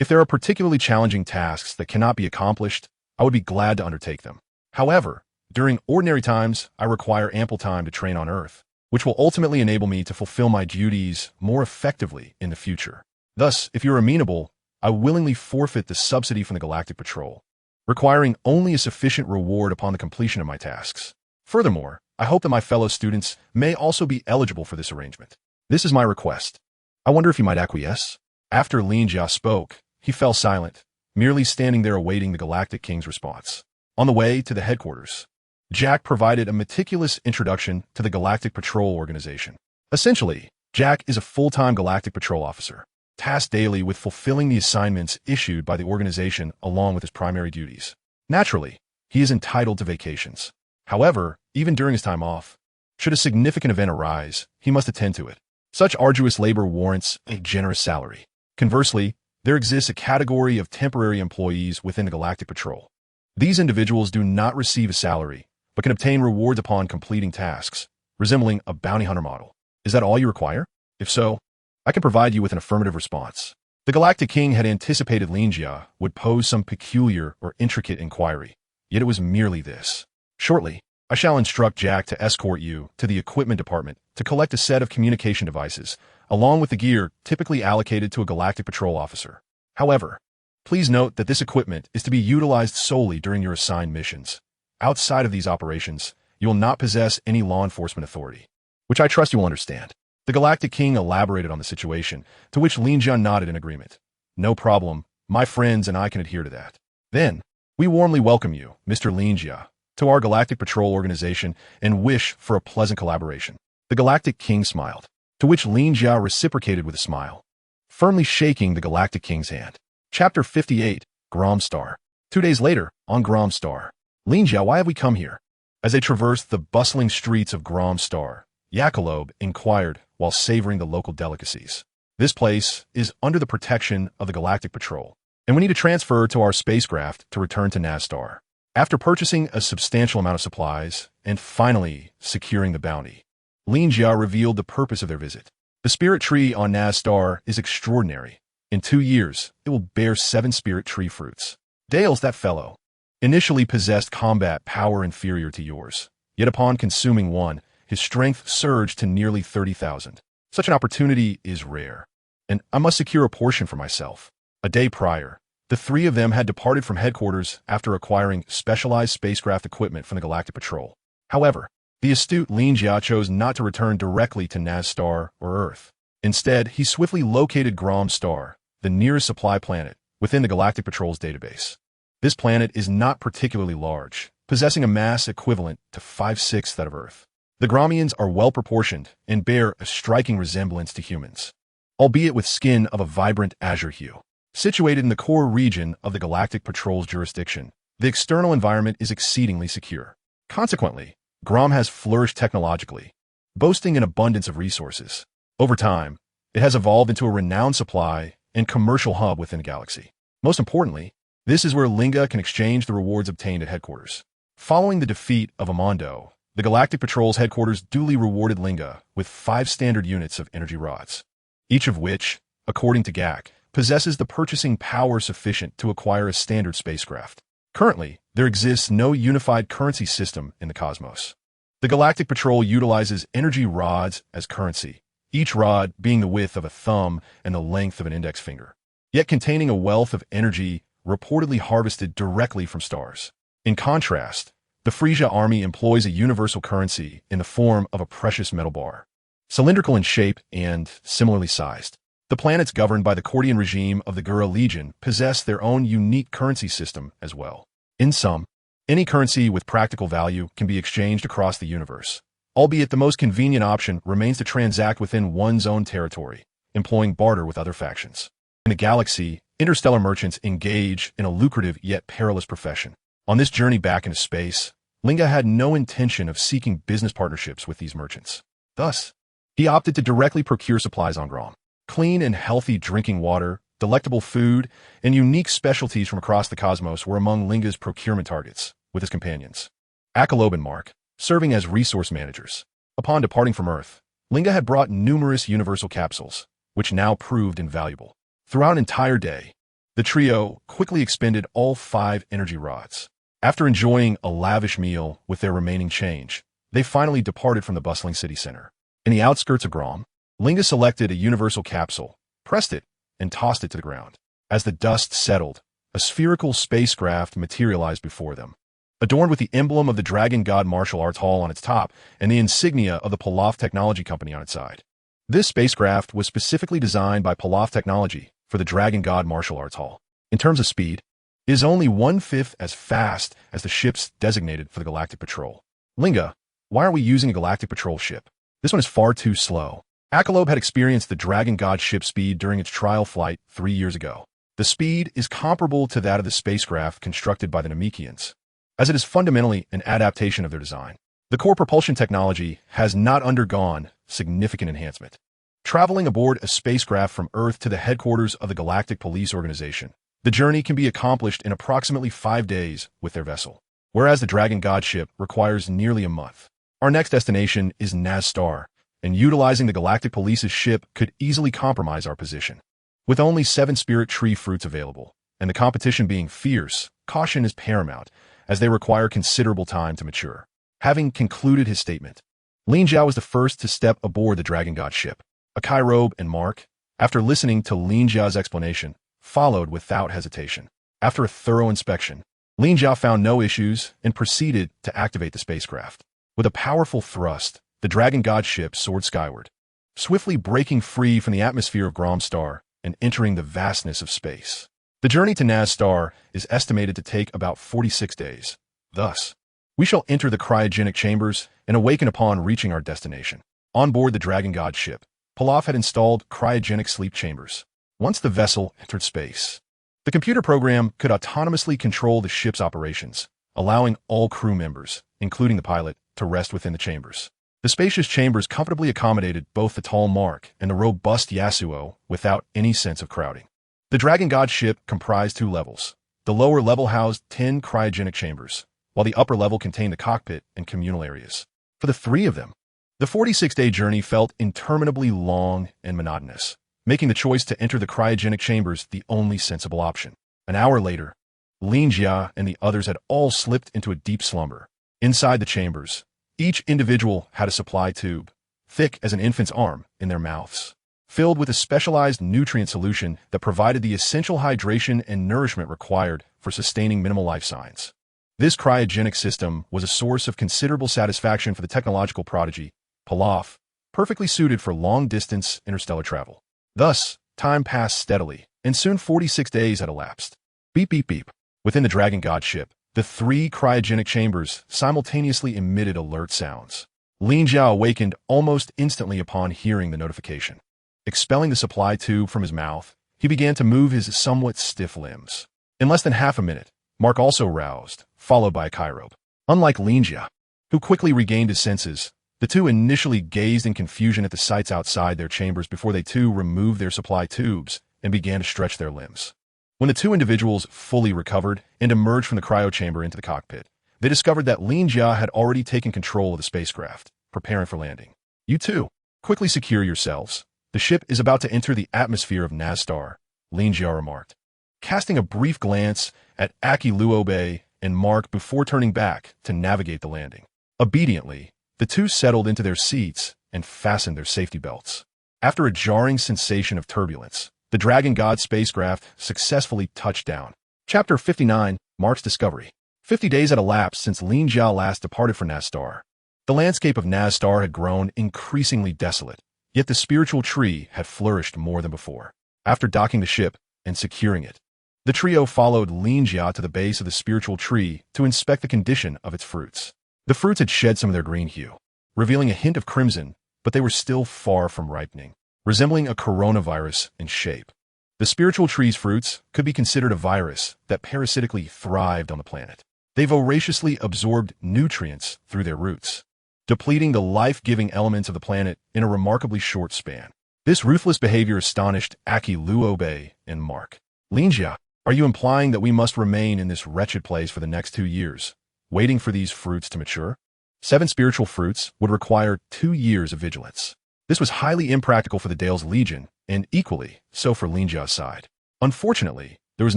If there are particularly challenging tasks that cannot be accomplished, I would be glad to undertake them. However, during ordinary times, I require ample time to train on Earth, which will ultimately enable me to fulfill my duties more effectively in the future. Thus, if you're amenable, I willingly forfeit the subsidy from the Galactic Patrol, requiring only a sufficient reward upon the completion of my tasks. Furthermore, I hope that my fellow students may also be eligible for this arrangement. This is my request. I wonder if you might acquiesce? After Lin Jia spoke, he fell silent, merely standing there awaiting the Galactic King's response. On the way to the headquarters, Jack provided a meticulous introduction to the Galactic Patrol Organization. Essentially, Jack is a full-time Galactic Patrol officer, tasked daily with fulfilling the assignments issued by the organization along with his primary duties. Naturally, he is entitled to vacations. However, even during his time off, should a significant event arise, he must attend to it. Such arduous labor warrants a generous salary. Conversely, there exists a category of temporary employees within the Galactic Patrol. These individuals do not receive a salary, but can obtain rewards upon completing tasks, resembling a bounty hunter model. Is that all you require? If so, I can provide you with an affirmative response. The Galactic King had anticipated Lin Jia would pose some peculiar or intricate inquiry, yet it was merely this. Shortly, I shall instruct Jack to escort you to the equipment department to collect a set of communication devices, along with the gear typically allocated to a Galactic Patrol officer. However, please note that this equipment is to be utilized solely during your assigned missions. Outside of these operations, you will not possess any law enforcement authority, which I trust you will understand. The Galactic King elaborated on the situation, to which Lin Jia nodded in agreement. No problem, my friends and I can adhere to that. Then, we warmly welcome you, Mr. Lin Jia, to our Galactic Patrol Organization and wish for a pleasant collaboration. The Galactic King smiled, to which Lin Jia reciprocated with a smile, firmly shaking the Galactic King's hand. Chapter 58, Grom Star. 2 days later, on Grom Star. Lin Jia, why have we come here? As they traversed the bustling streets of Grom Star, Yakalob inquired while savoring the local delicacies. This place is under the protection of the Galactic Patrol, and we need to transfer to our spacecraft to return to Nazstar. After purchasing a substantial amount of supplies and finally securing the bounty, Lin Jia revealed the purpose of their visit. The spirit tree on Naz Star is extraordinary. In 2 years, it will bear 7 spirit tree fruits. Dale's that fellow. Initially possessed combat power inferior to yours, yet upon consuming one, his strength surged to nearly 30,000. Such an opportunity is rare, and I must secure a portion for myself. A day prior, the 3 of them had departed from headquarters after acquiring specialized spacecraft equipment from the Galactic Patrol. However, the astute Lin Jia chose not to return directly to Naz Star or Earth. Instead, he swiftly located Grom Star, the nearest supply planet, within the Galactic Patrol's database. This planet is not particularly large, possessing a mass equivalent to 5/6 that of Earth. The Gromians are well-proportioned and bear a striking resemblance to humans, albeit with skin of a vibrant azure hue. Situated in the core region of the Galactic Patrol's jurisdiction, the external environment is exceedingly secure. Consequently, Grom has flourished technologically, boasting an abundance of resources. Over time, it has evolved into a renowned supply and commercial hub within the galaxy. Most importantly, this is where Linga can exchange the rewards obtained at headquarters. Following the defeat of Amondo, the Galactic Patrol's headquarters duly rewarded Linga with 5 standard units of energy rods, each of which, according to GAC, possesses the purchasing power sufficient to acquire a standard spacecraft. Currently, there exists no unified currency system in the cosmos. The Galactic Patrol utilizes energy rods as currency, each rod being the width of a thumb and the length of an index finger, yet containing a wealth of energy reportedly harvested directly from stars. In contrast, the Frisia army employs a universal currency in the form of a precious metal bar, cylindrical in shape and similarly sized. The planets governed by the Cordian regime of the Gura Legion possess their own unique currency system as well. In sum, any currency with practical value can be exchanged across the universe, albeit the most convenient option remains to transact within one's own territory, employing barter with other factions. In the galaxy, interstellar merchants engage in a lucrative yet perilous profession. On this journey back into space, Linga had no intention of seeking business partnerships with these merchants. Thus, he opted to directly procure supplies on Grom. Clean and healthy drinking water, delectable food, and unique specialties from across the cosmos were among Linga's procurement targets, with his companions, Akalob and Mark, serving as resource managers. Upon departing from Earth, Linga had brought numerous universal capsules, which now proved invaluable. Throughout an entire day, the trio quickly expended all 5 energy rods. After enjoying a lavish meal with their remaining change, they finally departed from the bustling city center. In the outskirts of Grom, Linga selected a universal capsule, pressed it, and tossed it to the ground. As the dust settled, a spherical spacecraft materialized before them, adorned with the emblem of the Dragon God Martial Arts Hall on its top and the insignia of the Pilaf Technology Company on its side. This spacecraft was specifically designed by Pilaf Technology for the Dragon God Martial Arts Hall. In terms of speed, it is only 1/5 as fast as the ships designated for the Galactic Patrol. Linga, why are we using a Galactic Patrol ship? This one is far too slow. Akalob had experienced the Dragon God ship speed during its trial flight 3 years ago. The speed is comparable to that of the spacecraft constructed by the Namekians, as it is fundamentally an adaptation of their design. The core propulsion technology has not undergone significant enhancement. Traveling aboard a spacecraft from Earth to the headquarters of the Galactic Police Organization, the journey can be accomplished in approximately 5 days with their vessel, whereas the Dragon God ship requires nearly a month. Our next destination is Naz Star, and utilizing the Galactic Police's ship could easily compromise our position. With only 7 spirit tree fruits available, and the competition being fierce, caution is paramount, as they require considerable time to mature. Having concluded his statement, Lin Jia was the first to step aboard the Dragon God ship. Akairobe and Mark, after listening to Lin Jia's explanation, followed without hesitation. After a thorough inspection, Lin Jia found no issues and proceeded to activate the spacecraft. With a powerful thrust, the Dragon God ship soared skyward, swiftly breaking free from the atmosphere of Grom Star and entering the vastness of space. The journey to Naz Star is estimated to take about 46 days. Thus, we shall enter the cryogenic chambers and awaken upon reaching our destination. On board the Dragon God ship, Pilaf had installed cryogenic sleep chambers. Once the vessel entered space, the computer program could autonomously control the ship's operations, allowing all crew members, including the pilot, to rest within the chambers. The spacious chambers comfortably accommodated both the tall Mark and the robust Yasuo without any sense of crowding. The Dragon God ship comprised 2 levels. The lower level housed 10 cryogenic chambers, while the upper level contained the cockpit and communal areas. For the three of them, the 46-day journey felt interminably long and monotonous, making the choice to enter the cryogenic chambers the only sensible option. An hour later, Lin Jia and the others had all slipped into a deep slumber. Inside the chambers, each individual had a supply tube, thick as an infant's arm, in their mouths, filled with a specialized nutrient solution that provided the essential hydration and nourishment required for sustaining minimal life signs. This cryogenic system was a source of considerable satisfaction for the technological prodigy, Pilaf, perfectly suited for long-distance interstellar travel. Thus, time passed steadily, and soon 46 days had elapsed. Beep, beep, beep. Within the Dragon God ship, the three cryogenic chambers simultaneously emitted alert sounds. Lin Jia awakened almost instantly upon hearing the notification. Expelling the supply tube from his mouth, he began to move his somewhat stiff limbs. In less than half a minute, Mark also roused, followed by a Chirobe. Unlike Lin Jia, who quickly regained his senses, the two initially gazed in confusion at the sights outside their chambers before they too removed their supply tubes and began to stretch their limbs. When the two individuals fully recovered and emerged from the cryo chamber into the cockpit, they discovered that Lin Jia had already taken control of the spacecraft, preparing for landing. You two, quickly secure yourselves. The ship is about to enter the atmosphere of Nazstar, Lin Jia remarked, casting a brief glance at Aki Luobe and Mark before turning back to navigate the landing. Obediently, the two settled into their seats and fastened their safety belts. After a jarring sensation of turbulence, the Dragon God spacecraft successfully touched down. Chapter 59, Mark's Discovery. 50 days had elapsed since Lin Jia last departed for Nazstar. The landscape of Nazstar had grown increasingly desolate, yet the spiritual tree had flourished more than before. After docking the ship and securing it, the trio followed Lin Jia to the base of the spiritual tree to inspect the condition of its fruits. The fruits had shed some of their green hue, revealing a hint of crimson, but they were still far from ripening, resembling a coronavirus in shape. The spiritual tree's fruits could be considered a virus that parasitically thrived on the planet. They voraciously absorbed nutrients through their roots, depleting the life-giving elements of the planet in a remarkably short span. This ruthless behavior astonished Aki Luobe and Mark. Lin Jia, are you implying that we must remain in this wretched place for the next 2 years, waiting for these fruits to mature? 7 spiritual fruits would require 2 years of vigilance. This was highly impractical for the Dale's Legion, and equally so for Lin Jia's side. Unfortunately, there was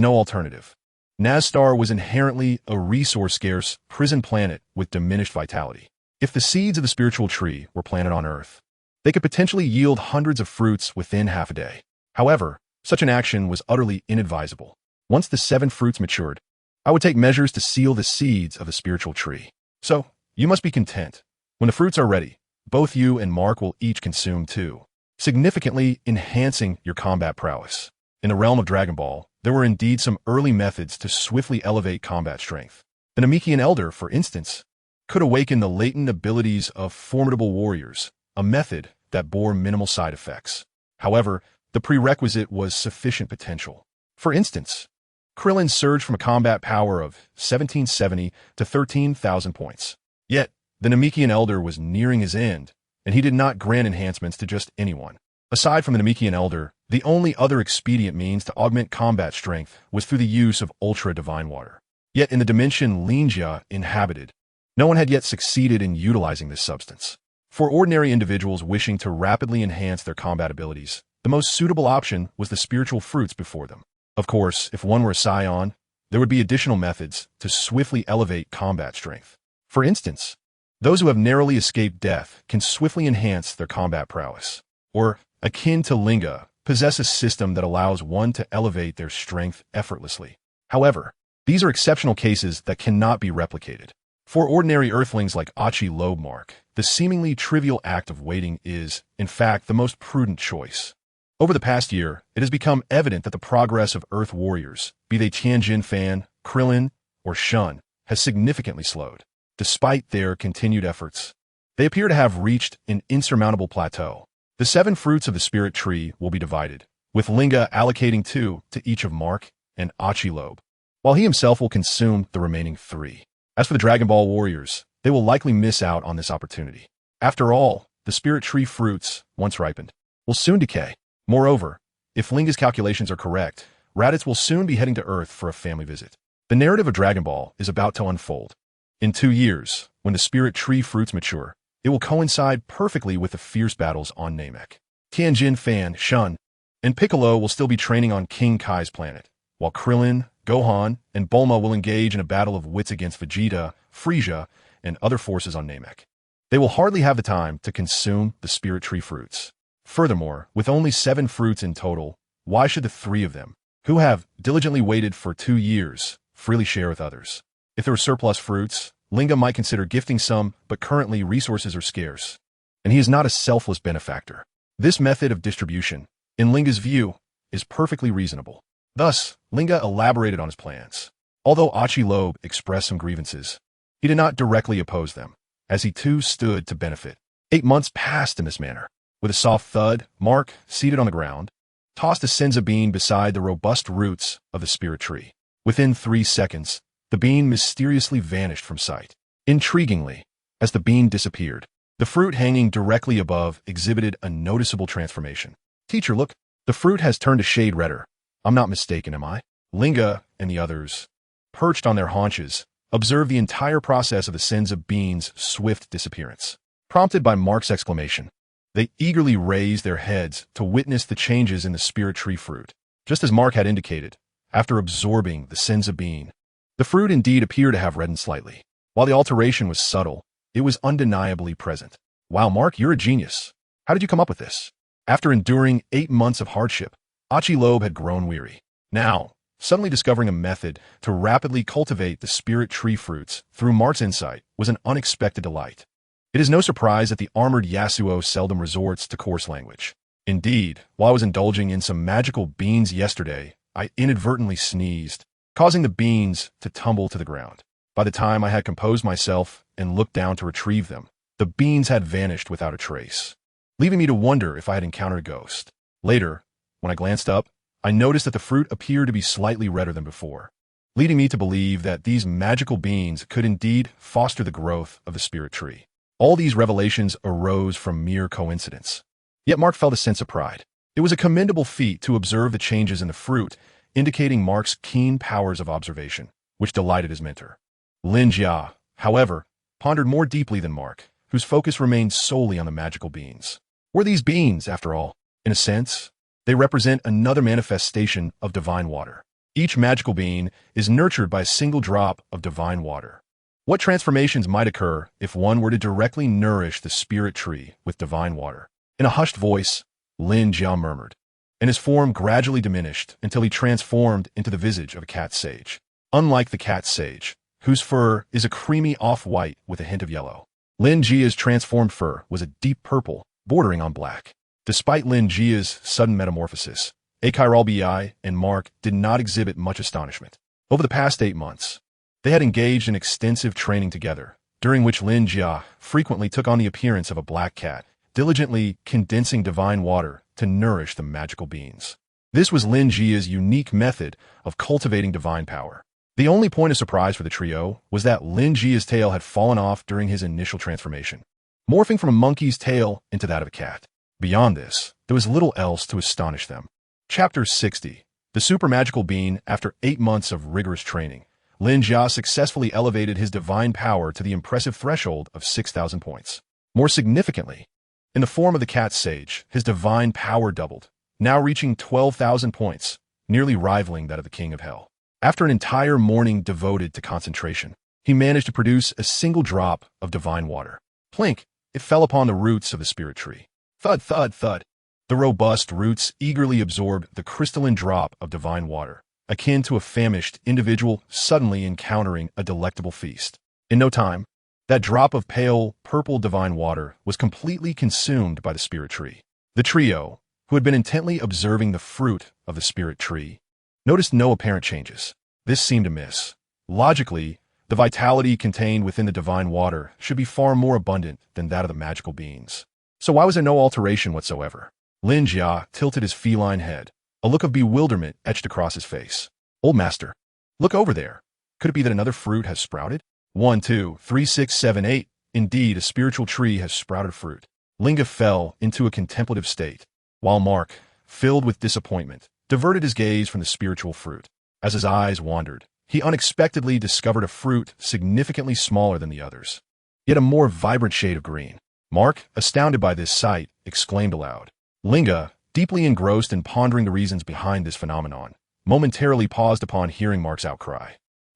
no alternative. Nazstar was inherently a resource-scarce prison planet with diminished vitality. If the seeds of the spiritual tree were planted on Earth, they could potentially yield hundreds of fruits within half a day. However, such an action was utterly inadvisable. Once the 7 fruits matured, I would take measures to seal the seeds of the spiritual tree. So, you must be content. When the fruits are ready, both you and Mark will each consume 2, significantly enhancing your combat prowess. In the realm of Dragon Ball, there were indeed some early methods to swiftly elevate combat strength. The Namekian Elder, for instance, could awaken the latent abilities of formidable warriors, a method that bore minimal side effects. However, the prerequisite was sufficient potential. For instance, Krillin surged from a combat power of 1770 to 13,000 points. Yet, the Namekian Elder was nearing his end, and he did not grant enhancements to just anyone. Aside from the Namekian Elder, the only other expedient means to augment combat strength was through the use of ultra-divine water. Yet in the dimension Lin Jia inhabited, no one had yet succeeded in utilizing this substance. For ordinary individuals wishing to rapidly enhance their combat abilities, the most suitable option was the spiritual fruits before them. Of course, if one were a Saiyan, there would be additional methods to swiftly elevate combat strength. For instance, those who have narrowly escaped death can swiftly enhance their combat prowess, or, akin to Linga, possess a system that allows one to elevate their strength effortlessly. However, these are exceptional cases that cannot be replicated. For ordinary earthlings like Achi Lobemark, the seemingly trivial act of waiting is, in fact, the most prudent choice. Over the past year, it has become evident that the progress of Earth warriors, be they Tianjin Fan, Krillin, or Shun, has significantly slowed. Despite their continued efforts, they appear to have reached an insurmountable plateau. The 7 fruits of the spirit tree will be divided, with Linga allocating 2 to each of Mark and Achilobe, while he himself will consume the remaining 3. As for the Dragon Ball warriors, they will likely miss out on this opportunity. After all, the spirit tree fruits, once ripened, will soon decay. Moreover, if Linga's calculations are correct, Raditz will soon be heading to Earth for a family visit. The narrative of Dragon Ball is about to unfold. In 2 years, when the spirit tree fruits mature, it will coincide perfectly with the fierce battles on Namek. Tianjin Fan, Shun, and Piccolo will still be training on King Kai's planet, while Krillin, Gohan, and Bulma will engage in a battle of wits against Vegeta, Frieza, and other forces on Namek. They will hardly have the time to consume the spirit tree fruits. Furthermore, with only 7 fruits in total, why should the 3 of them, who have diligently waited for 2 years, freely share with others? If there were surplus fruits, Linga might consider gifting some, but currently resources are scarce, and he is not a selfless benefactor. This method of distribution, in Linga's view, is perfectly reasonable. Thus, Linga elaborated on his plans. Although Achi Loeb expressed some grievances, he did not directly oppose them, as he too stood to benefit. 8 months passed in this manner. With a soft thud, Mark, seated on the ground, tossed a senza bean beside the robust roots of the spirit tree. Within 3 seconds, the bean mysteriously vanished from sight. Intriguingly, as the bean disappeared, the fruit hanging directly above exhibited a noticeable transformation. Teacher, look, the fruit has turned a shade redder. I'm not mistaken, am I? Linga and the others, perched on their haunches, observed the entire process of the senza bean's swift disappearance. Prompted by Mark's exclamation, they eagerly raised their heads to witness the changes in the spirit tree fruit. Just as Mark had indicated, after absorbing the senza bean, the fruit indeed appeared to have reddened slightly. While the alteration was subtle, it was undeniably present. Wow, Mark, you're a genius. How did you come up with this? After enduring 8 months of hardship, Achi Loeb had grown weary. Now, suddenly discovering a method to rapidly cultivate the spirit tree fruits through Mark's insight was an unexpected delight. It is no surprise that the armored Yasuo seldom resorts to coarse language. Indeed, while I was indulging in some magical beans yesterday, I inadvertently sneezed, causing the beans to tumble to the ground. By the time I had composed myself and looked down to retrieve them, the beans had vanished without a trace, leaving me to wonder if I had encountered a ghost. Later, when I glanced up, I noticed that the fruit appeared to be slightly redder than before, leading me to believe that these magical beans could indeed foster the growth of the spirit tree. All these revelations arose from mere coincidence. Yet Mark felt a sense of pride. It was a commendable feat to observe the changes in the fruit, indicating Mark's keen powers of observation, which delighted his mentor. Lin Jia, however, pondered more deeply than Mark, whose focus remained solely on the magical beans. Were these beans, after all? In a sense, they represent another manifestation of divine water. Each magical bean is nurtured by a single drop of divine water. What transformations might occur if one were to directly nourish the spirit tree with divine water? In a hushed voice, Lin Jia murmured, and his form gradually diminished until he transformed into the visage of a cat sage. Unlike the cat sage, whose fur is a creamy off-white with a hint of yellow, Lin Jia's transformed fur was a deep purple, bordering on black. Despite Lin Jia's sudden metamorphosis, Akairal Bi and Mark did not exhibit much astonishment. Over the past 8 months, they had engaged in extensive training together, during which Lin Jia frequently took on the appearance of a black cat, diligently condensing divine water to nourish the magical beans. This was Lin Jia's unique method of cultivating divine power. The only point of surprise for the trio was that Lin Jia's tail had fallen off during his initial transformation, morphing from a monkey's tail into that of a cat. Beyond this, there was little else to astonish them. Chapter 60. The Super Magical Bean. After 8 months of rigorous training, Lin Jia successfully elevated his divine power to the impressive threshold of 6,000 points. More significantly, in the form of the cat sage, his divine power doubled, now reaching 12,000 points, nearly rivaling that of the King of Hell. After an entire morning devoted to concentration, he managed to produce a single drop of divine water. Plink! It fell upon the roots of the spirit tree. Thud, thud, thud. The robust roots eagerly absorbed the crystalline drop of divine water, akin to a famished individual suddenly encountering a delectable feast. In no time, that drop of pale, purple divine water was completely consumed by the spirit tree. The trio, who had been intently observing the fruit of the spirit tree, noticed no apparent changes. This seemed amiss. Logically, the vitality contained within the divine water should be far more abundant than that of the magical beans. So why was there no alteration whatsoever? Lin Jia tilted his feline head. A look of bewilderment etched across his face. Old master, look over there. Could it be that another fruit has sprouted? 1, 2, 3, 6, 7, 8. Indeed, a spiritual tree has sprouted fruit. Linga fell into a contemplative state, while Mark, filled with disappointment, diverted his gaze from the spiritual fruit. As his eyes wandered, he unexpectedly discovered a fruit significantly smaller than the others, yet a more vibrant shade of green. Mark, astounded by this sight, exclaimed aloud. Linga, deeply engrossed in pondering the reasons behind this phenomenon, momentarily paused upon hearing Mark's outcry.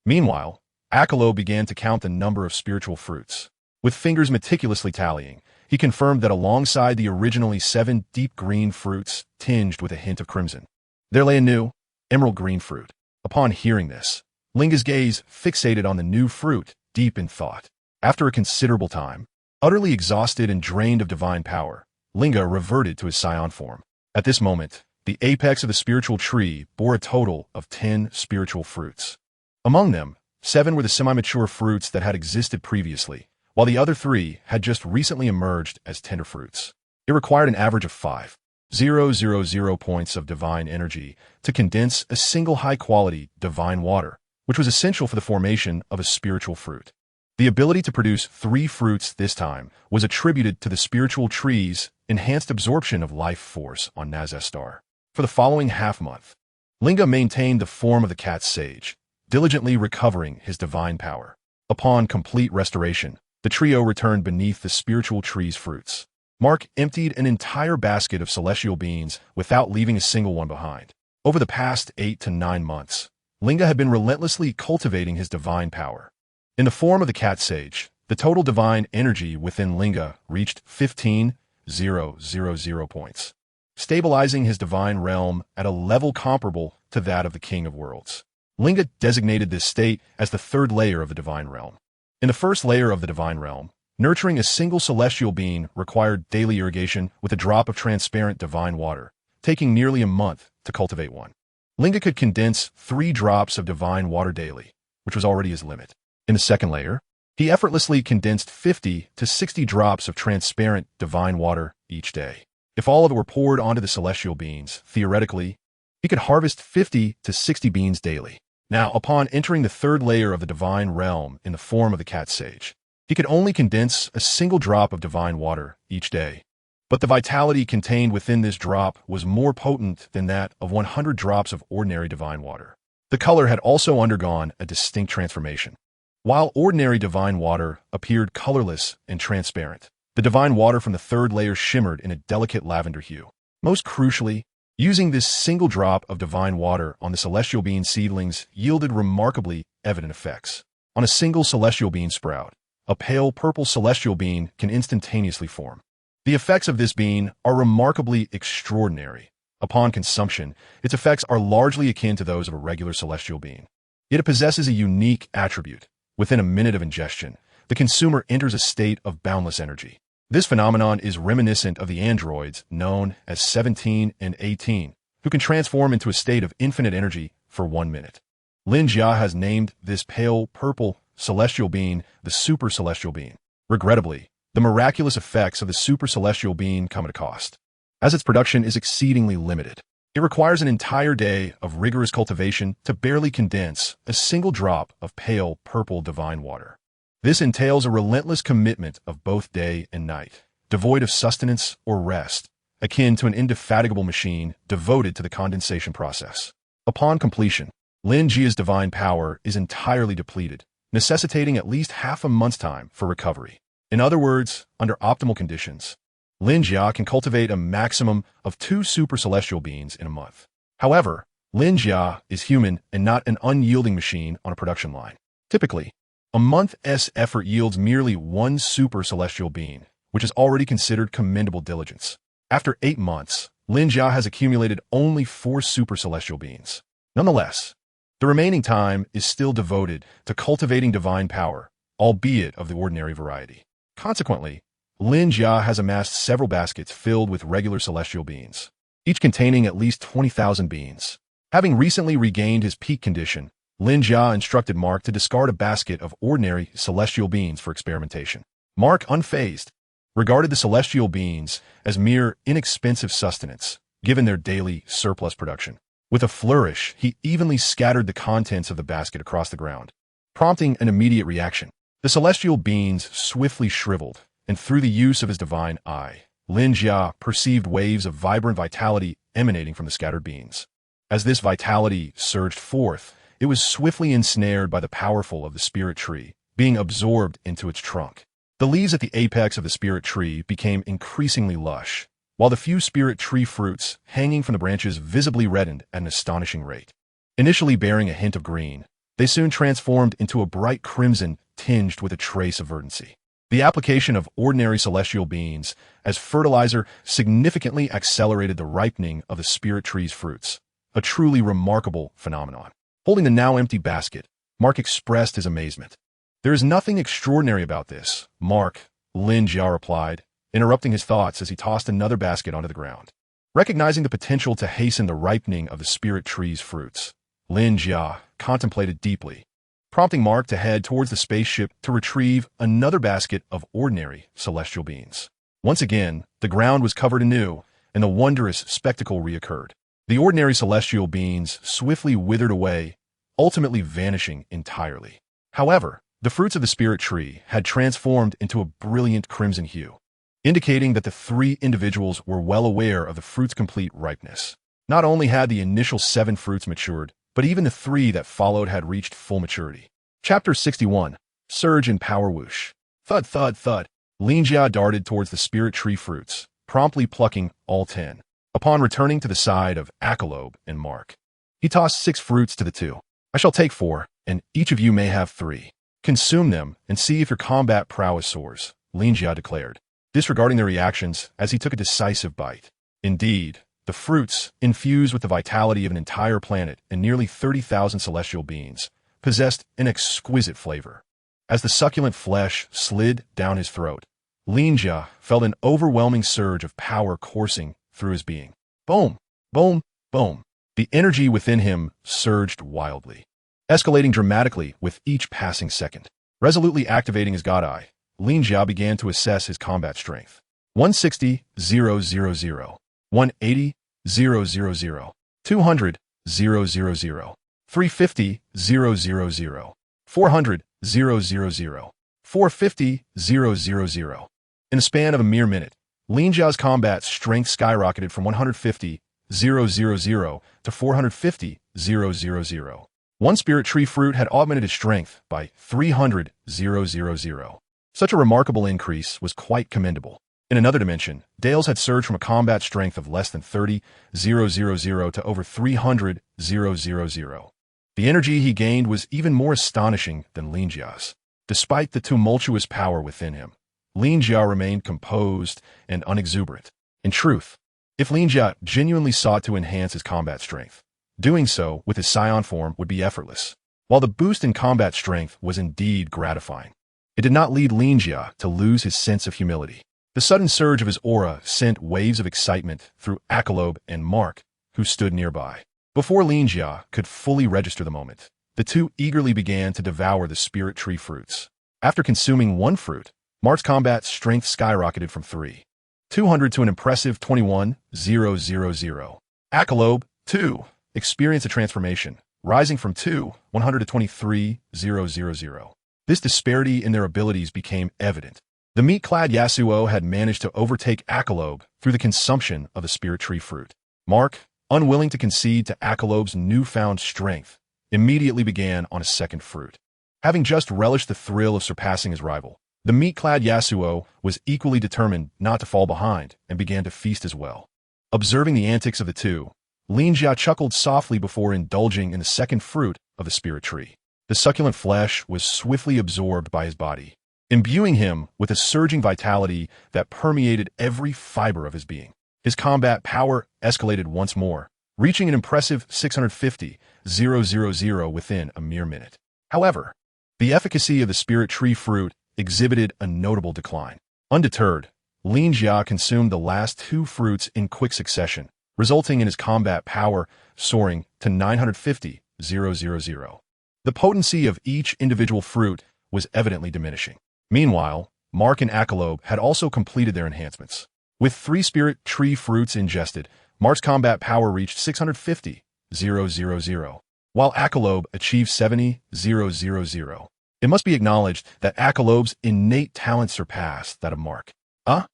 Meanwhile, Piccolo began to count the number of spiritual fruits. With fingers meticulously tallying, he confirmed that alongside the originally 7 deep green fruits tinged with a hint of crimson, there lay a new, emerald green fruit. Upon hearing this, Linga's gaze fixated on the new fruit, deep in thought. After a considerable time, utterly exhausted and drained of divine power, Linga reverted to his Saiyan form. At this moment, the apex of the spiritual tree bore a total of 10 spiritual fruits. Among them, 7 were the semi-mature fruits that had existed previously, while the other 3 had just recently emerged as tender fruits. It required an average of 5,000 points of divine energy to condense a single high-quality divine water, which was essential for the formation of a spiritual fruit. The ability to produce 3 fruits this time was attributed to the spiritual tree's enhanced absorption of life force on Naz's star. For the following half-month, Linga maintained the form of the cat sage, diligently recovering his divine power. Upon complete restoration, the trio returned beneath the spiritual tree's fruits. Mark emptied an entire basket of celestial beans without leaving a single one behind. Over the past 8 to 9 months, Linga had been relentlessly cultivating his divine power. In the form of the cat sage, the total divine energy within Linga reached 15,000 points, stabilizing his divine realm at a level comparable to that of the King of Worlds. Linga designated this state as the 3rd layer of the divine realm. In the first layer of the divine realm, nurturing a single celestial being required daily irrigation with a drop of transparent divine water, taking nearly a month to cultivate one. Linga could condense 3 drops of divine water daily, which was already his limit. In the second layer, he effortlessly condensed 50 to 60 drops of transparent divine water each day. If all of it were poured onto the celestial beings, theoretically, he could harvest 50 to 60 beans daily. Now, upon entering the 3rd layer of the divine realm in the form of the cat sage, he could only condense a single drop of divine water each day. But the vitality contained within this drop was more potent than that of 100 drops of ordinary divine water. The color had also undergone a distinct transformation. While ordinary divine water appeared colorless and transparent, the divine water from the 3rd layer shimmered in a delicate lavender hue. Most crucially, using this single drop of divine water on the celestial bean seedlings yielded remarkably evident effects. On a single celestial bean sprout, a pale purple celestial bean can instantaneously form. The effects of this bean are remarkably extraordinary. Upon consumption, its effects are largely akin to those of a regular celestial bean. Yet it possesses a unique attribute. Within a minute of ingestion, the consumer enters a state of boundless energy. This phenomenon is reminiscent of the androids known as 17 and 18, who can transform into a state of infinite energy for 1 minute. Lin Jia has named this pale purple celestial being the super celestial being. Regrettably, the miraculous effects of the super celestial being come at a cost, as its production is exceedingly limited. It requires an entire day of rigorous cultivation to barely condense a single drop of pale purple divine water. This entails a relentless commitment of both day and night, devoid of sustenance or rest, akin to an indefatigable machine devoted to the condensation process. Upon completion, Lin Jia's divine power is entirely depleted, necessitating at least half a month's time for recovery. In other words, under optimal conditions, Lin Jia can cultivate a maximum of 2 super celestial beings in a month. However, Lin Jia is human and not an unyielding machine on a production line. Typically, a month's effort yields merely 1 super celestial being, which is already considered commendable diligence. After 8 months, Lin Jia has accumulated only 4 super celestial beings. Nonetheless, the remaining time is still devoted to cultivating divine power, albeit of the ordinary variety. Consequently, Lin Jia has amassed several baskets filled with regular celestial beings, each containing at least 20,000 beans. Having recently regained his peak condition, Lin Jia instructed Mark to discard a basket of ordinary celestial beans for experimentation. Mark, unfazed, regarded the celestial beans as mere inexpensive sustenance, given their daily surplus production. With a flourish, he evenly scattered the contents of the basket across the ground, prompting an immediate reaction. The celestial beans swiftly shriveled, and through the use of his divine eye, Lin Jia perceived waves of vibrant vitality emanating from the scattered beans. As this vitality surged forth, it was swiftly ensnared by the powerful of the spirit tree, being absorbed into its trunk. The leaves at the apex of the spirit tree became increasingly lush, while the few spirit tree fruits hanging from the branches visibly reddened at an astonishing rate. Initially bearing a hint of green, they soon transformed into a bright crimson tinged with a trace of verdancy. The application of ordinary celestial beans as fertilizer significantly accelerated the ripening of the spirit tree's fruits, a truly remarkable phenomenon. Holding the now empty basket, Mark expressed his amazement. "There is nothing extraordinary about this, Mark," Lin Jia replied, interrupting his thoughts as he tossed another basket onto the ground. Recognizing the potential to hasten the ripening of the spirit tree's fruits, Lin Jia contemplated deeply, prompting Mark to head towards the spaceship to retrieve another basket of ordinary celestial beans. Once again, the ground was covered anew, and the wondrous spectacle reoccurred. The ordinary celestial beans swiftly withered away, ultimately vanishing entirely. However, the fruits of the spirit tree had transformed into a brilliant crimson hue, indicating that the three individuals were well aware of the fruit's complete ripeness. Not only had the initial 7 fruits matured, but even the 3 that followed had reached full maturity. Chapter 61. Surge in Power Whoosh. Thud, thud, thud. Lin Jia darted towards the spirit tree fruits, promptly plucking all 10. Upon returning to the side of Piccolo and Mark, he tossed 6 fruits to the 2. "I shall take 4, and each of you may have 3. Consume them and see if your combat prowess soars," Lin Jia declared, disregarding their reactions as he took a decisive bite. Indeed, the fruits, infused with the vitality of an entire planet and nearly 30,000 celestial beings, possessed an exquisite flavor. As the succulent flesh slid down his throat, Lin Jia felt an overwhelming surge of power coursing through his being. Boom, boom, boom. The energy within him surged wildly, escalating dramatically with each passing second. Resolutely activating his god eye, Lin Jia began to assess his combat strength. 160,000, 180,000, 200,000, 350,000, 400,000, 450,000. In the span of a mere minute, Lin Jia's combat strength skyrocketed from 150,000 to 450,000. One spirit tree fruit had augmented his strength by 300,000. Such a remarkable increase was quite commendable. In another dimension, Dales had surged from a combat strength of less than 30,000 to over 300,000. The energy he gained was even more astonishing than Lin Jia's. Despite the tumultuous power within him, Lin Jia remained composed and unexuberant. In truth, if Lin Jia genuinely sought to enhance his combat strength, doing so with his Saiyan form would be effortless. While the boost in combat strength was indeed gratifying, it did not lead Lin Jia to lose his sense of humility. The sudden surge of his aura sent waves of excitement through Piccolo and Mark, who stood nearby. Before Lin Jia could fully register the moment, the two eagerly began to devour the spirit tree fruits. After consuming one fruit, Mark's combat strength skyrocketed from 3,200 to an impressive 21,000. Piccolo, too, experienced a transformation, rising from 2,100 to 23,000. This disparity in their abilities became evident. The meat-clad Yasuo had managed to overtake Piccolo through the consumption of the spirit tree fruit. Mark, unwilling to concede to Piccolo's newfound strength, immediately began on a second fruit. Having just relished the thrill of surpassing his rival, the meat-clad Yasuo was equally determined not to fall behind and began to feast as well. Observing the antics of the two, Lin Jia chuckled softly before indulging in the second fruit of the spirit tree. The succulent flesh was swiftly absorbed by his body, imbuing him with a surging vitality that permeated every fiber of his being. His combat power escalated once more, reaching an impressive 650,000 within a mere minute. However, the efficacy of the spirit tree fruit exhibited a notable decline. Undeterred, Lin Jia consumed the last 2 fruits in quick succession, resulting in his combat power soaring to 950,000. The potency of each individual fruit was evidently diminishing. Meanwhile, Mark and Piccolo had also completed their enhancements. With 3 spirit tree fruits ingested, Mark's combat power reached 650,000, while Piccolo achieved 70,000. It must be acknowledged that Piccolo's innate talent surpassed that of Mark. How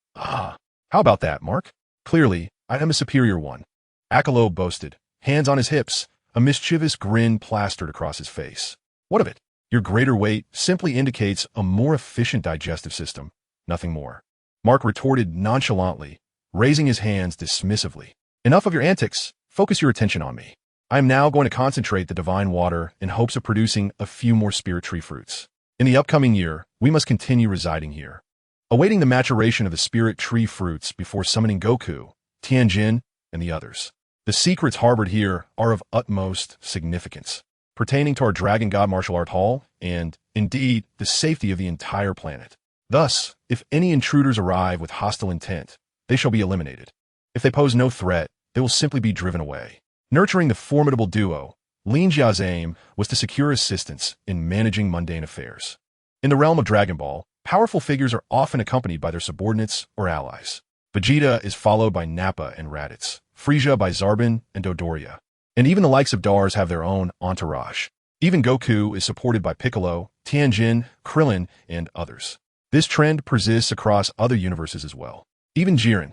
about that, Mark? Clearly, I am a superior one. Piccolo boasted, hands on his hips, a mischievous grin plastered across his face. What of it? Your greater weight simply indicates a more efficient digestive system, nothing more. Mark retorted nonchalantly, raising his hands dismissively. Enough of your antics. Focus your attention on me. I am now going to concentrate the divine water in hopes of producing a few more spirit tree fruits. In the upcoming year, we must continue residing here, awaiting the maturation of the spirit tree fruits before summoning Goku, Tianjin, and the others. The secrets harbored here are of utmost significance, pertaining to our Dragon God Martial Art Hall and, indeed, the safety of the entire planet. Thus, if any intruders arrive with hostile intent, they shall be eliminated. If they pose no threat, they will simply be driven away. Nurturing the formidable duo, Lin Jia's aim was to secure assistance in managing mundane affairs. In the realm of Dragon Ball, powerful figures are often accompanied by their subordinates or allies. Vegeta is followed by Nappa and Raditz, Frieza by Zarbin and Dodoria. And even the likes of Dars have their own entourage. Even Goku is supported by Piccolo, Tianjin, Krillin, and others. This trend persists across other universes as well. Even Jiren,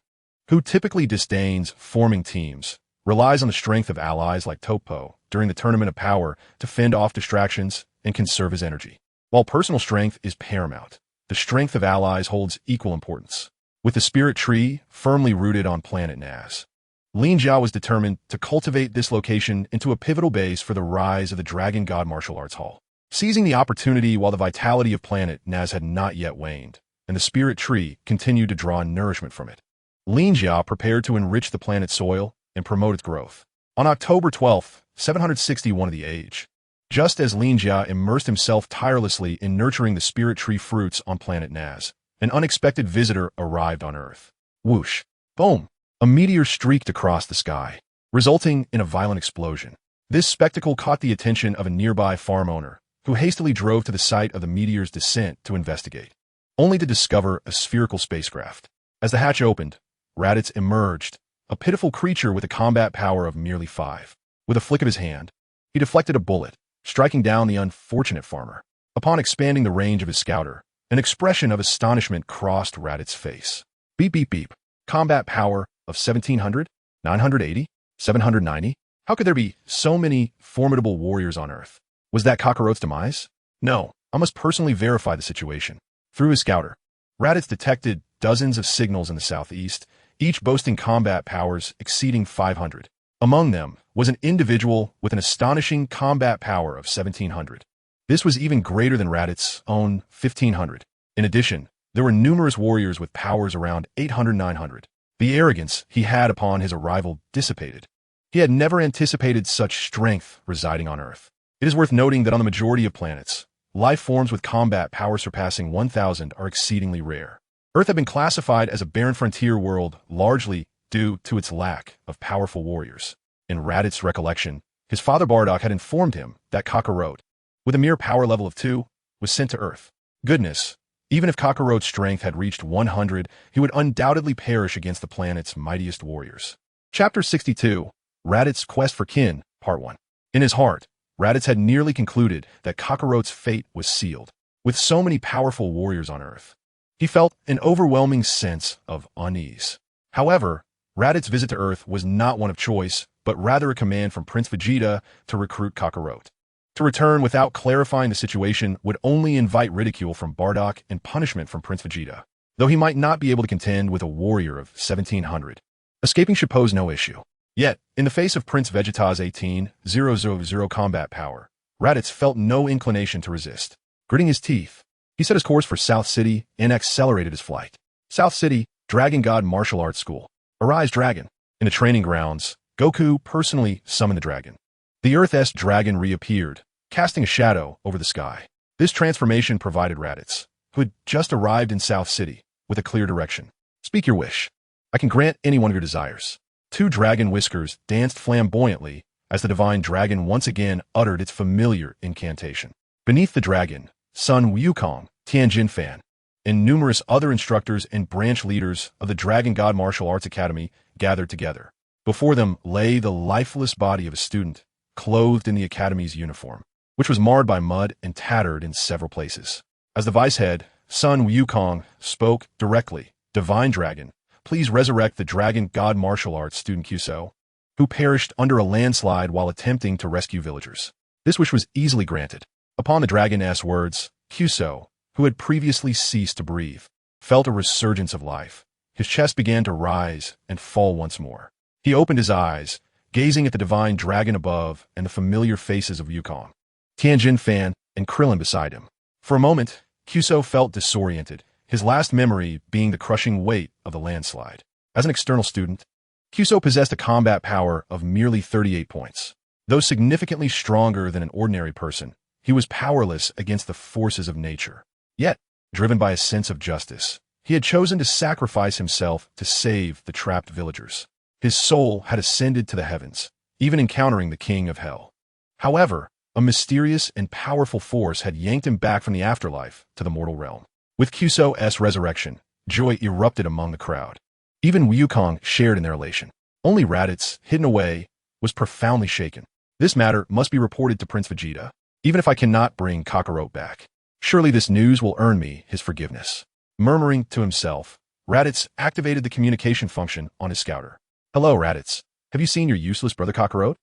who typically disdains forming teams, relies on the strength of allies like Toppo during the Tournament of Power to fend off distractions and conserve his energy. While personal strength is paramount, the strength of allies holds equal importance. With the spirit tree firmly rooted on planet Naz, Lin Jia was determined to cultivate this location into a pivotal base for the rise of the Dragon God Martial Arts Hall. Seizing the opportunity while the vitality of planet Naz had not yet waned, and the spirit tree continued to draw nourishment from it, Lin Jia prepared to enrich the planet's soil and promote its growth. On October 12, 761 of the age, just as Lin Jia immersed himself tirelessly in nurturing the spirit tree fruits on planet Naz, an unexpected visitor arrived on Earth. Whoosh! Boom! A meteor streaked across the sky, resulting in a violent explosion. This spectacle caught the attention of a nearby farm owner, who hastily drove to the site of the meteor's descent to investigate, only to discover a spherical spacecraft. As the hatch opened, Raditz emerged, a pitiful creature with a combat power of merely 5. With a flick of his hand, he deflected a bullet, striking down the unfortunate farmer. Upon expanding the range of his scouter, an expression of astonishment crossed Raditz's face. Beep beep beep. Combat power of 1700? 980? 790? How could there be so many formidable warriors on Earth? Was that Kakarot's demise? No, I must personally verify the situation. Through his scouter, Raditz detected dozens of signals in the southeast, each boasting combat powers exceeding 500. Among them was an individual with an astonishing combat power of 1700. This was even greater than Raditz's own 1500. In addition, there were numerous warriors with powers around 800-900. The arrogance he had upon his arrival dissipated. He had never anticipated such strength residing on Earth. It is worth noting that on the majority of planets, life forms with combat power surpassing 1,000 are exceedingly rare. Earth had been classified as a barren frontier world largely due to its lack of powerful warriors. In Raditz's recollection, his father Bardock had informed him that Kakarot, with a mere power level of 2, was sent to Earth. Goodness, even if Kakarot's strength had reached 100, he would undoubtedly perish against the planet's mightiest warriors. Chapter 62, Raditz's Quest for Kin, Part 1. In his heart, Raditz had nearly concluded that Kakarot's fate was sealed. With so many powerful warriors on Earth, he felt an overwhelming sense of unease. However, Raditz's visit to Earth was not one of choice, but rather a command from Prince Vegeta to recruit Kakarot. To return without clarifying the situation would only invite ridicule from Bardock and punishment from Prince Vegeta, though he might not be able to contend with a warrior of 1700. Escaping should pose no issue. Yet, in the face of Prince Vegeta's 18,000 combat power, Raditz felt no inclination to resist. Gritting his teeth, he set his course for South City and accelerated his flight. South City, Dragon God Martial Arts School. Arise, Dragon. In the training grounds, Goku personally summoned the dragon. The Earth-esque dragon reappeared, casting a shadow over the sky. This transformation provided Raditz, who had just arrived in South City, with a clear direction. Speak your wish. I can grant any one of your desires. 2 dragon whiskers danced flamboyantly as the divine dragon once again uttered its familiar incantation. Beneath the dragon, Sun Wukong, Tianjin Fan, and numerous other instructors and branch leaders of the Dragon God Martial Arts Academy gathered together. Before them lay the lifeless body of a student, clothed in the academy's uniform, which was marred by mud and tattered in several places. As the vice head, Sun Wukong spoke directly. Divine Dragon, please resurrect the Dragon God Martial Arts student Kyuso. who perished under a landslide while attempting to rescue villagers. This wish was easily granted. Upon the dragon's words, Kyuso, who had previously ceased to breathe, felt a resurgence of life. His chest began to rise and fall once more. He opened his eyes, gazing at the divine dragon above and the familiar faces of Yukong, Tianjin Fan, and Krillin beside him. For a moment, Kyuso felt disoriented, his last memory being the crushing weight of the landslide. As an external student, Kyuso possessed a combat power of merely 38 points. Though significantly stronger than an ordinary person, he was powerless against the forces of nature. Yet, driven by a sense of justice, he had chosen to sacrifice himself to save the trapped villagers. His soul had ascended to the heavens, even encountering the king of hell. However, a mysterious and powerful force had yanked him back from the afterlife to the mortal realm. With Kyuso's resurrection, joy erupted among the crowd. Even Wukong shared in their elation. Only Raditz, hidden away, was profoundly shaken. This matter must be reported to Prince Vegeta, even if I cannot bring Kakarot back. Surely this news will earn me his forgiveness. Murmuring to himself, Raditz activated the communication function on his scouter. Hello, Raditz. Have you seen your useless brother Kakarot?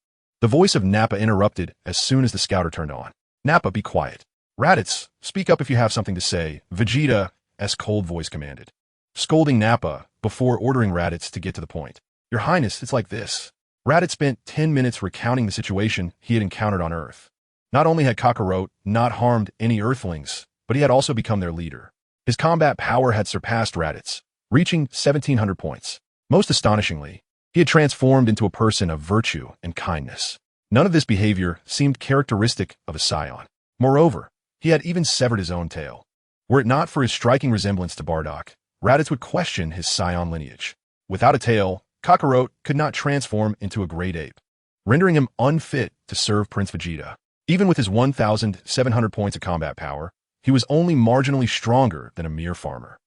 The voice of Nappa interrupted as soon as the scouter turned on. Nappa, be quiet. Raditz, speak up if you have something to say, Vegeta's cold voice commanded, scolding Nappa before ordering Raditz to get to the point. Your Highness, it's like this. Raditz spent 10 minutes recounting the situation he had encountered on Earth. Not only had Kakarot not harmed any Earthlings, but he had also become their leader. His combat power had surpassed Raditz, reaching 1,700 points. Most astonishingly, he had transformed into a person of virtue and kindness. None of this behavior seemed characteristic of a Saiyan. Moreover, he had even severed his own tail. Were it not for his striking resemblance to Bardock, Raditz would question his Saiyan lineage. Without a tail, Kakarot could not transform into a great ape, rendering him unfit to serve Prince Vegeta. Even with his 1,700 points of combat power, he was only marginally stronger than a mere farmer.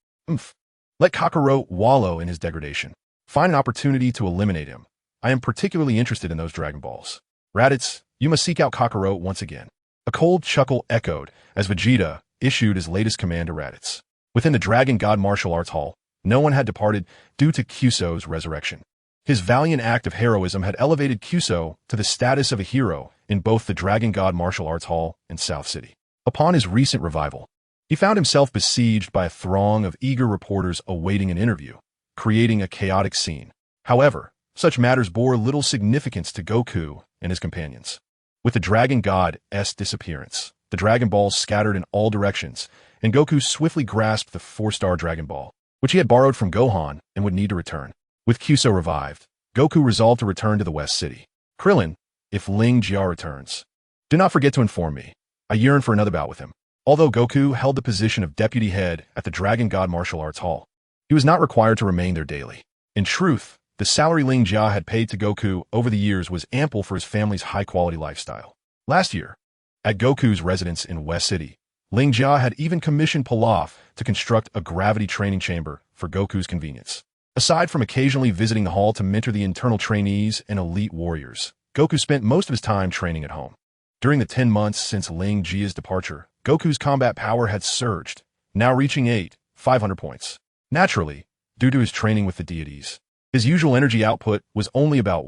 Let Kakarot wallow in his degradation. Find an opportunity to eliminate him. I am particularly interested in those Dragon Balls. Raditz, you must seek out Kakarot once again. A cold chuckle echoed as Vegeta issued his latest command to Raditz. Within the Dragon God Martial Arts Hall, no one had departed due to Kyuso's resurrection. His valiant act of heroism had elevated Kyuso to the status of a hero in both the Dragon God Martial Arts Hall and South City. Upon his recent revival, he found himself besieged by a throng of eager reporters awaiting an interview, creating a chaotic scene. However, such matters bore little significance to Goku and his companions. With the Dragon God's disappearance, the Dragon Balls scattered in all directions, and Goku swiftly grasped the 4-star Dragon Ball, which he had borrowed from Gohan and would need to return. With Kyuso revived, Goku resolved to return to the West City. Krillin, if Lin Jia returns, do not forget to inform me. I yearn for another bout with him. Although Goku held the position of deputy head at the Dragon God Martial Arts Hall, he was not required to remain there daily. In truth, the salary Lin Jia had paid to Goku over the years was ample for his family's high-quality lifestyle. Last year, at Goku's residence in West City, Lin Jia had even commissioned Pilaf to construct a gravity training chamber for Goku's convenience. Aside from occasionally visiting the hall to mentor the internal trainees and elite warriors, Goku spent most of his time training at home. During the 10 months since Lin Jia's departure, Goku's combat power had surged, now reaching 500 points. Naturally, due to his training with the deities, his usual energy output was only about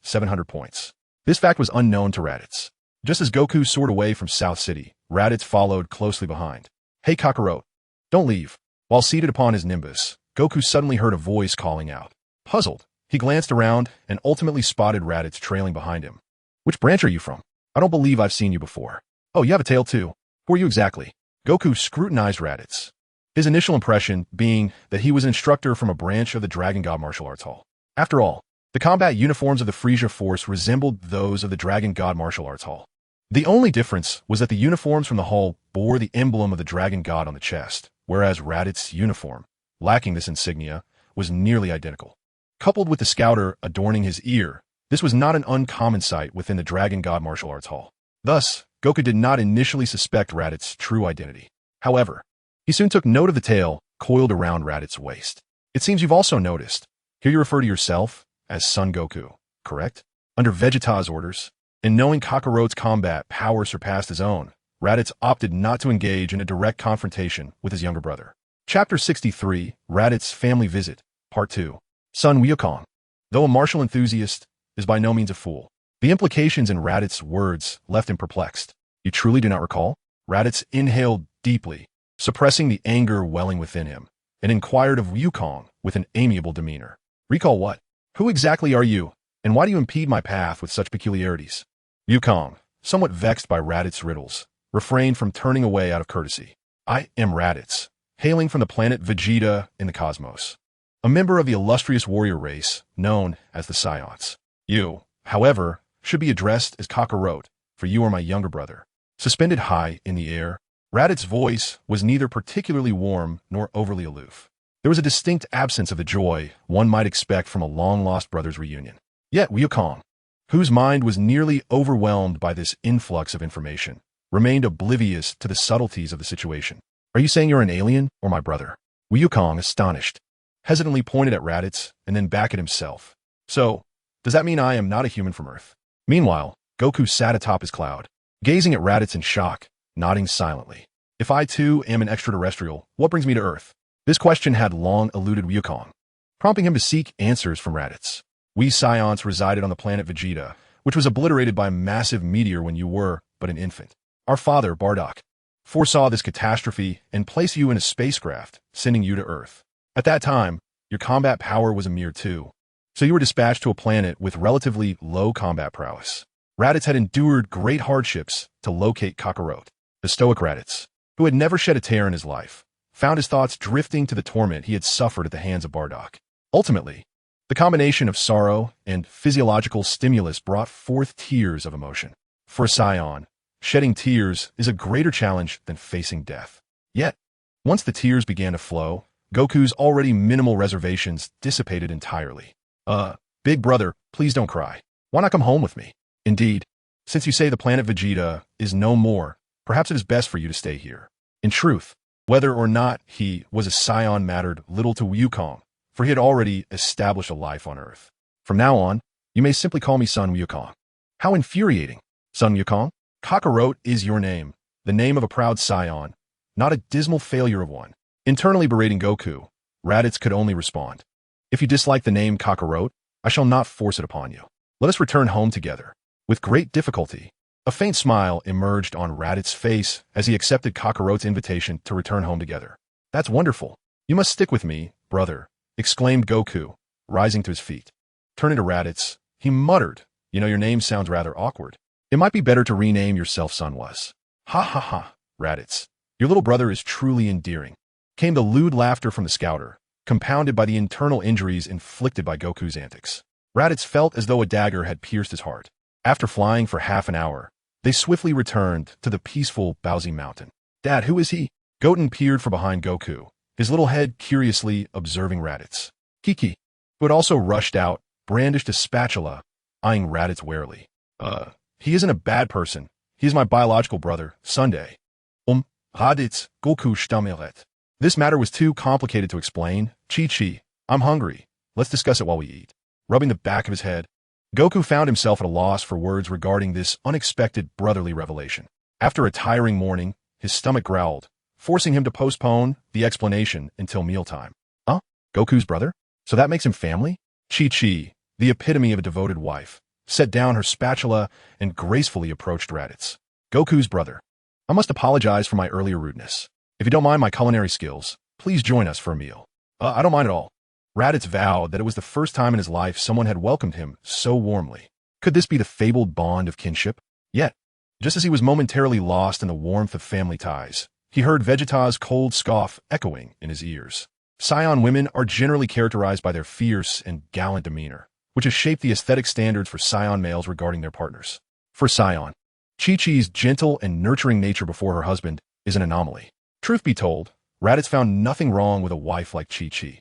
700 points. This fact was unknown to Raditz. Just as Goku soared away from South City, Raditz followed closely behind. Hey Kakarot, don't leave. While seated upon his Nimbus, Goku suddenly heard a voice calling out. Puzzled, he glanced around and ultimately spotted Raditz trailing behind him. Which branch are you from? I don't believe I've seen you before. Oh, you have a tail too. Who are you exactly? Goku scrutinized Raditz, his initial impression being that he was an instructor from a branch of the Dragon God Martial Arts Hall. After all, the combat uniforms of the Frisia Force resembled those of the Dragon God Martial Arts Hall. The only difference was that the uniforms from the hall bore the emblem of the Dragon God on the chest, whereas Raditz's uniform, lacking this insignia, was nearly identical. Coupled with the scouter adorning his ear, this was not an uncommon sight within the Dragon God Martial Arts Hall. Thus, Goku did not initially suspect Raditz's true identity. However, he soon took note of the tail coiled around Raditz's waist. It seems you've also noticed. Here you refer to yourself as Son Goku, correct? Under Vegeta's orders, and knowing Kakarot's combat power surpassed his own, Raditz opted not to engage in a direct confrontation with his younger brother. Chapter 63, Raditz's Family Visit, Part 2. Son Wukong. Though a martial enthusiast, is by no means a fool. The implications in Raditz's words left him perplexed. You truly do not recall? Raditz inhaled deeply, suppressing the anger welling within him, and inquired of Wukong with an amiable demeanor. Recall what? Who exactly are you, and why do you impede my path with such peculiarities? Wukong, somewhat vexed by Raditz's riddles, refrained from turning away out of courtesy. I am Raditz, hailing from the planet Vegeta in the cosmos, a member of the illustrious warrior race known as the Saiyans. You, however, should be addressed as Kakarot, for you are my younger brother. Suspended high in the air, Raditz's voice was neither particularly warm nor overly aloof. There was a distinct absence of the joy one might expect from a long-lost brother's reunion. Yet Wukong, whose mind was nearly overwhelmed by this influx of information, remained oblivious to the subtleties of the situation. Are you saying you're an alien or my brother? Wukong, astonished, hesitantly pointed at Raditz and then back at himself. So, does that mean I am not a human from Earth? Meanwhile, Goku sat atop his cloud, gazing at Raditz in shock, nodding silently. If I too am an extraterrestrial, what brings me to Earth? This question had long eluded Wukong, prompting him to seek answers from Raditz. We Saiyans resided on the planet Vegeta, which was obliterated by a massive meteor when you were but an infant. Our father, Bardock, foresaw this catastrophe and placed you in a spacecraft, sending you to Earth. At that time, your combat power was a mere 2, so you were dispatched to a planet with relatively low combat prowess. Raditz had endured great hardships to locate Kakarot. The stoic Raditz, who had never shed a tear in his life, found his thoughts drifting to the torment he had suffered at the hands of Bardock. Ultimately, the combination of sorrow and physiological stimulus brought forth tears of emotion. For a Saiyan, shedding tears is a greater challenge than facing death. Yet, once the tears began to flow, Goku's already minimal reservations dissipated entirely. Big brother, please don't cry. Why not come home with me? Indeed, since you say the planet Vegeta is no more, perhaps it is best for you to stay here. In truth, whether or not he was a Saiyan mattered little to Wukong, for he had already established a life on Earth. From now on, you may simply call me Son Wukong. How infuriating. Son Wukong, Kakarot is your name, the name of a proud Saiyan, not a dismal failure of one. Internally berating Goku, Raditz could only respond. If you dislike the name Kakarot, I shall not force it upon you. Let us return home together. With great difficulty, a faint smile emerged on Raditz's face as he accepted Kakarot's invitation to return home together. That's wonderful. You must stick with me, brother, exclaimed Goku, rising to his feet. Turning to Raditz, he muttered, you know, your name sounds rather awkward. It might be better to rename yourself Son Was. Ha ha ha, Raditz. Your little brother is truly endearing. Came the lewd laughter from the scouter, compounded by the internal injuries inflicted by Goku's antics. Raditz felt as though a dagger had pierced his heart. After flying for half an hour, they swiftly returned to the peaceful Baozi Mountain. Dad, who is he? Goten peered from behind Goku, his little head curiously observing Raditz. Kiki, who had also rushed out, brandished a spatula, eyeing Raditz warily. He isn't a bad person. He is my biological brother, Sunday. Raditz, Goku stammelte. This matter was too complicated to explain. Chi-Chi, I'm hungry. Let's discuss it while we eat. Rubbing the back of his head, Goku found himself at a loss for words regarding this unexpected brotherly revelation. After a tiring morning, his stomach growled, forcing him to postpone the explanation until mealtime. Goku's brother? So that makes him family? Chi-Chi, the epitome of a devoted wife, set down her spatula and gracefully approached Raditz. Goku's brother. I must apologize for my earlier rudeness. If you don't mind my culinary skills, please join us for a meal. I don't mind at all. Raditz vowed that it was the first time in his life someone had welcomed him so warmly. Could this be the fabled bond of kinship? Yet, just as he was momentarily lost in the warmth of family ties, he heard Vegeta's cold scoff echoing in his ears. Saiyan women are generally characterized by their fierce and gallant demeanor, which has shaped the aesthetic standards for Saiyan males regarding their partners. For Saiyan, Chi-Chi's gentle and nurturing nature before her husband is an anomaly. Truth be told, Raditz found nothing wrong with a wife like Chi-Chi.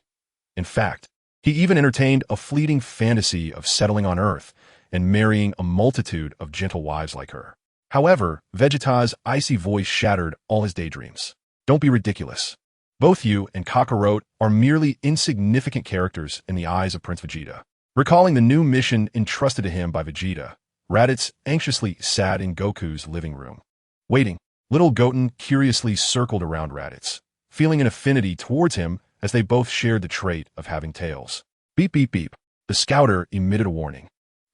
In fact, he even entertained a fleeting fantasy of settling on Earth and marrying a multitude of gentle wives like her. However, Vegeta's icy voice shattered all his daydreams. Don't be ridiculous. Both you and Kakarot are merely insignificant characters in the eyes of Prince Vegeta. Recalling the new mission entrusted to him by Vegeta, Raditz anxiously sat in Goku's living room. Waiting, little Goten curiously circled around Raditz, feeling an affinity towards him as they both shared the trait of having tails. Beep beep beep. The scouter emitted a warning.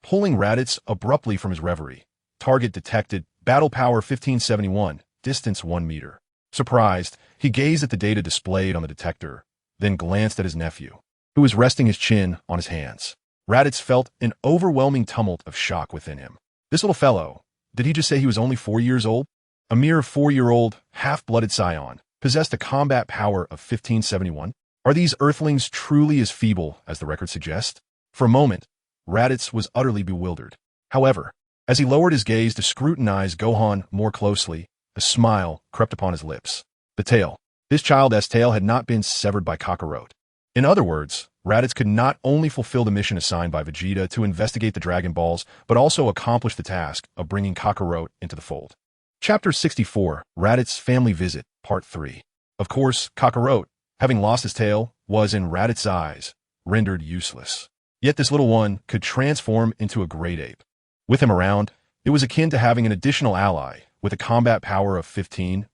pulling Raditz abruptly from his reverie. Target detected, battle power 1571, distance 1 meter. Surprised, he gazed at the data displayed on the detector, then glanced at his nephew, who was resting his chin on his hands. Raditz felt an overwhelming tumult of shock within him. This little fellow, did he just say he was only 4 years old? A mere 4-year-old, half-blooded Saiyan, possessed a combat power of 1571? Are these earthlings truly as feeble as the record suggests? For a moment, Raditz was utterly bewildered. However, as he lowered his gaze to scrutinize Gohan more closely, a smile crept upon his lips. The tail. This child's tail had not been severed by Kakarot. In other words, Raditz could not only fulfill the mission assigned by Vegeta to investigate the Dragon Balls, but also accomplish the task of bringing Kakarot into the fold. Chapter 64, Raditz's Family Visit, Part 3. Of course, Kakarot, having lost his tail, was, in Raditz's eyes, rendered useless. Yet this little one could transform into a great ape. With him around, it was akin to having an additional ally with a combat power of 15,000.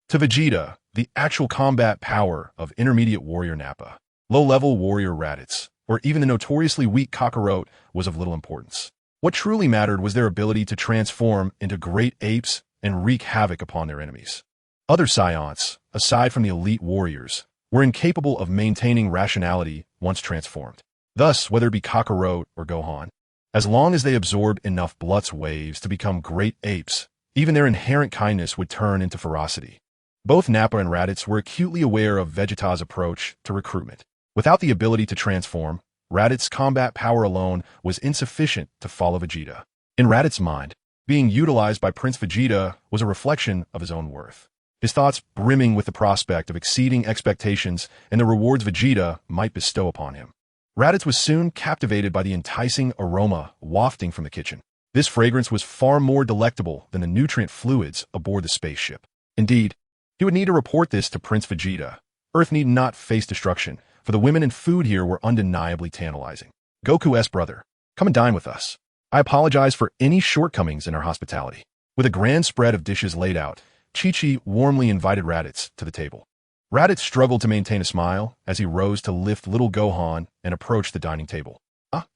To Vegeta, the actual combat power of intermediate warrior Nappa, low-level warrior Raditz, or even the notoriously weak Kakarot was of little importance. What truly mattered was their ability to transform into great apes and wreak havoc upon their enemies. Other Saiyans, aside from the elite warriors, were incapable of maintaining rationality once transformed. Thus, whether it be Kakarot or Gohan, as long as they absorbed enough blood's waves to become great apes, even their inherent kindness would turn into ferocity. Both Nappa and Raditz were acutely aware of Vegeta's approach to recruitment. Without the ability to transform, Raditz's combat power alone was insufficient to follow Vegeta. In Raditz's mind, being utilized by Prince Vegeta was a reflection of his own worth. His thoughts brimming with the prospect of exceeding expectations and the rewards Vegeta might bestow upon him. Raditz was soon captivated by the enticing aroma wafting from the kitchen. This fragrance was far more delectable than the nutrient fluids aboard the spaceship. Indeed, he would need to report this to Prince Vegeta. Earth need not face destruction, for the women and food here were undeniably tantalizing. Goku's brother, come and dine with us. I apologize for any shortcomings in our hospitality. With a grand spread of dishes laid out, Chi-Chi warmly invited Raditz to the table. Raditz struggled to maintain a smile as he rose to lift little Gohan and approach the dining table.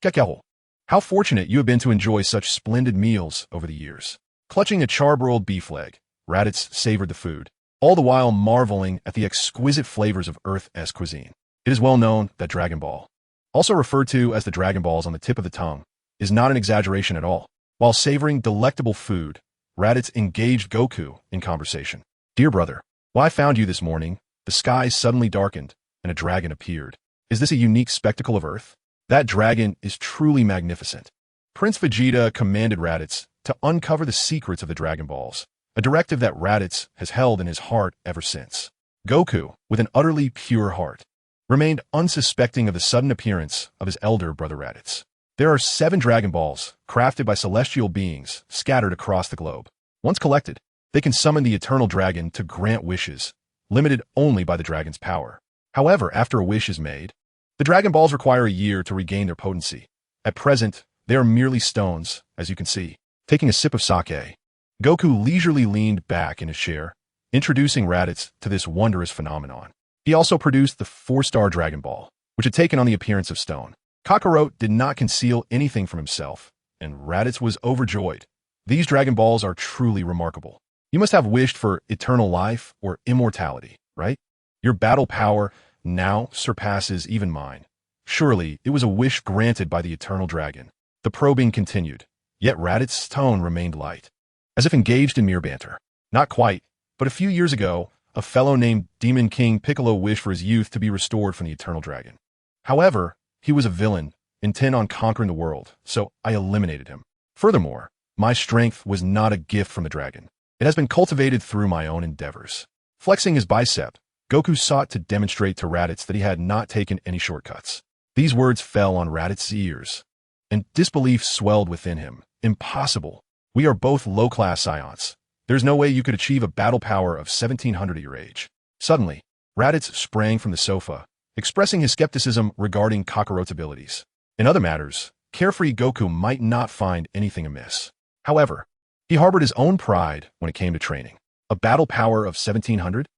Kekeho. How fortunate you have been to enjoy such splendid meals over the years. Clutching a charbroiled beef leg, Raditz savored the food, all the while marveling at the exquisite flavors of Earth's cuisine. It is well known that Dragon Ball, also referred to as the Dragon Balls on the tip of the tongue, is not an exaggeration at all. While savoring delectable food, Raditz engaged Goku in conversation. Dear brother, while I found you this morning, the skies suddenly darkened and a dragon appeared. Is this a unique spectacle of Earth? That dragon is truly magnificent. Prince Vegeta commanded Raditz to uncover the secrets of the Dragon Balls, a directive that Raditz has held in his heart ever since. Goku, with an utterly pure heart, remained unsuspecting of the sudden appearance of his elder brother Raditz. There are 7 Dragon Balls, crafted by celestial beings, scattered across the globe. Once collected, they can summon the eternal dragon to grant wishes, limited only by the dragon's power. However, after a wish is made, the Dragon Balls require a year to regain their potency. At present, they are merely stones, as you can see. Taking a sip of sake, Goku leisurely leaned back in his chair, introducing Raditz to this wondrous phenomenon. He also produced the 4-star Dragon Ball, which had taken on the appearance of stone. Kakarot did not conceal anything from himself, and Raditz was overjoyed. These Dragon Balls are truly remarkable. You must have wished for eternal life or immortality, right? Your battle power now surpasses even mine. Surely, it was a wish granted by the eternal dragon. The probing continued, yet Raditz's tone remained light, as if engaged in mere banter. Not quite, but a few years ago, a fellow named Demon King Piccolo wished for his youth to be restored from the eternal dragon. However, he was a villain, intent on conquering the world, so I eliminated him. Furthermore, my strength was not a gift from the dragon. It has been cultivated through my own endeavors. Flexing his bicep, Goku sought to demonstrate to Raditz that he had not taken any shortcuts. These words fell on Raditz's ears, and disbelief swelled within him. Impossible. We are both low-class Saiyans. There's no way you could achieve a battle power of 1700 at your age. Suddenly, Raditz sprang from the sofa, expressing his skepticism regarding Kakarot's abilities. In other matters, carefree Goku might not find anything amiss. However, he harbored his own pride when it came to training. A battle power of 1700?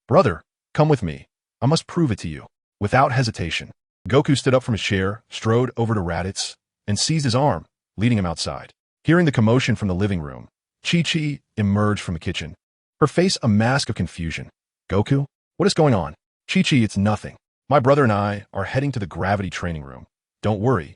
Brother, come with me. I must prove it to you. Without hesitation, Goku stood up from his chair, strode over to Raditz, and seized his arm, leading him outside. Hearing the commotion from the living room, Chi-Chi emerged from the kitchen, her face a mask of confusion. Goku? What is going on? Chi-Chi, it's nothing. My brother and I are heading to the gravity training room. Don't worry,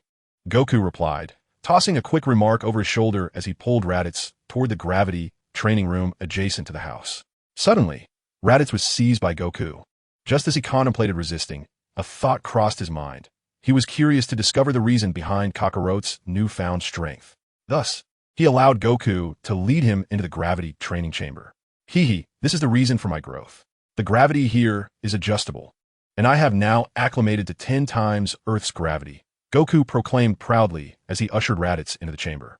Goku replied, tossing a quick remark over his shoulder as he pulled Raditz toward the gravity training room adjacent to the house. Suddenly, Raditz was seized by Goku. Just as he contemplated resisting, a thought crossed his mind. He was curious to discover the reason behind Kakarot's newfound strength. Thus, he allowed Goku to lead him into the gravity training chamber. This is the reason for my growth. The gravity here is adjustable, and I have now acclimated to 10 times Earth's gravity, Goku proclaimed proudly as he ushered Raditz into the chamber.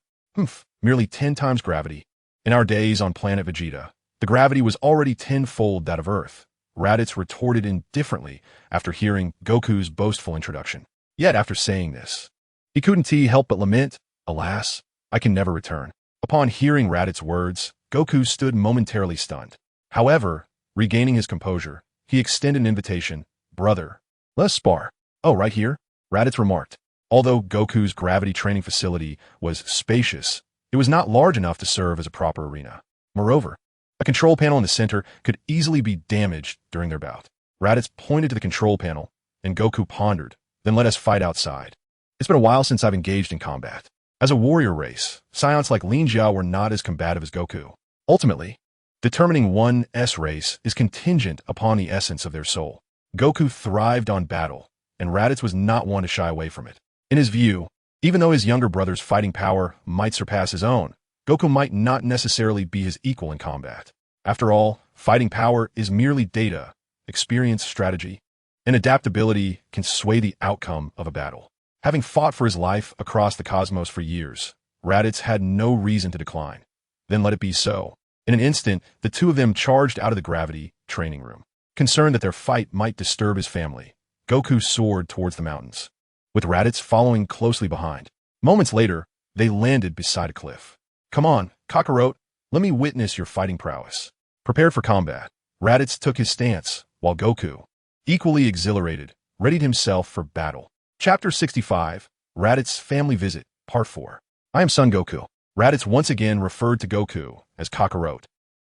Merely 10 times gravity. In our days on planet Vegeta, the gravity was already tenfold that of Earth. Raditz retorted indifferently after hearing Goku's boastful introduction. Yet after saying this, he couldn't help but lament, alas, I can never return. Upon hearing Raditz's words, Goku stood momentarily stunned. However, regaining his composure, he extended an invitation. Brother, let's spar. Oh, right here? Raditz remarked. Although Goku's gravity training facility was spacious, it was not large enough to serve as a proper arena. Moreover, a control panel in the center could easily be damaged during their bout. Raditz pointed to the control panel, and Goku pondered, then let us fight outside. It's been a while since I've engaged in combat. As a warrior race, Saiyans like Lin Jia were not as combative as Goku. Ultimately, determining one's race is contingent upon the essence of their soul. Goku thrived on battle, and Raditz was not one to shy away from it. In his view, even though his younger brother's fighting power might surpass his own, Goku might not necessarily be his equal in combat. After all, fighting power is merely data, experience, strategy, and adaptability can sway the outcome of a battle. Having fought for his life across the cosmos for years, Raditz had no reason to decline. Then let it be so. In an instant, the two of them charged out of the gravity training room. Concerned that their fight might disturb his family, Goku soared towards the mountains, with Raditz following closely behind. Moments later, they landed beside a cliff. Come on, Kakarot, let me witness your fighting prowess. Prepared for combat, Raditz took his stance, while Goku, equally exhilarated, readied himself for battle. Chapter 65, Raditz's Family Visit, Part 4. I am Son Goku. Raditz once again referred to Goku as Kakarot,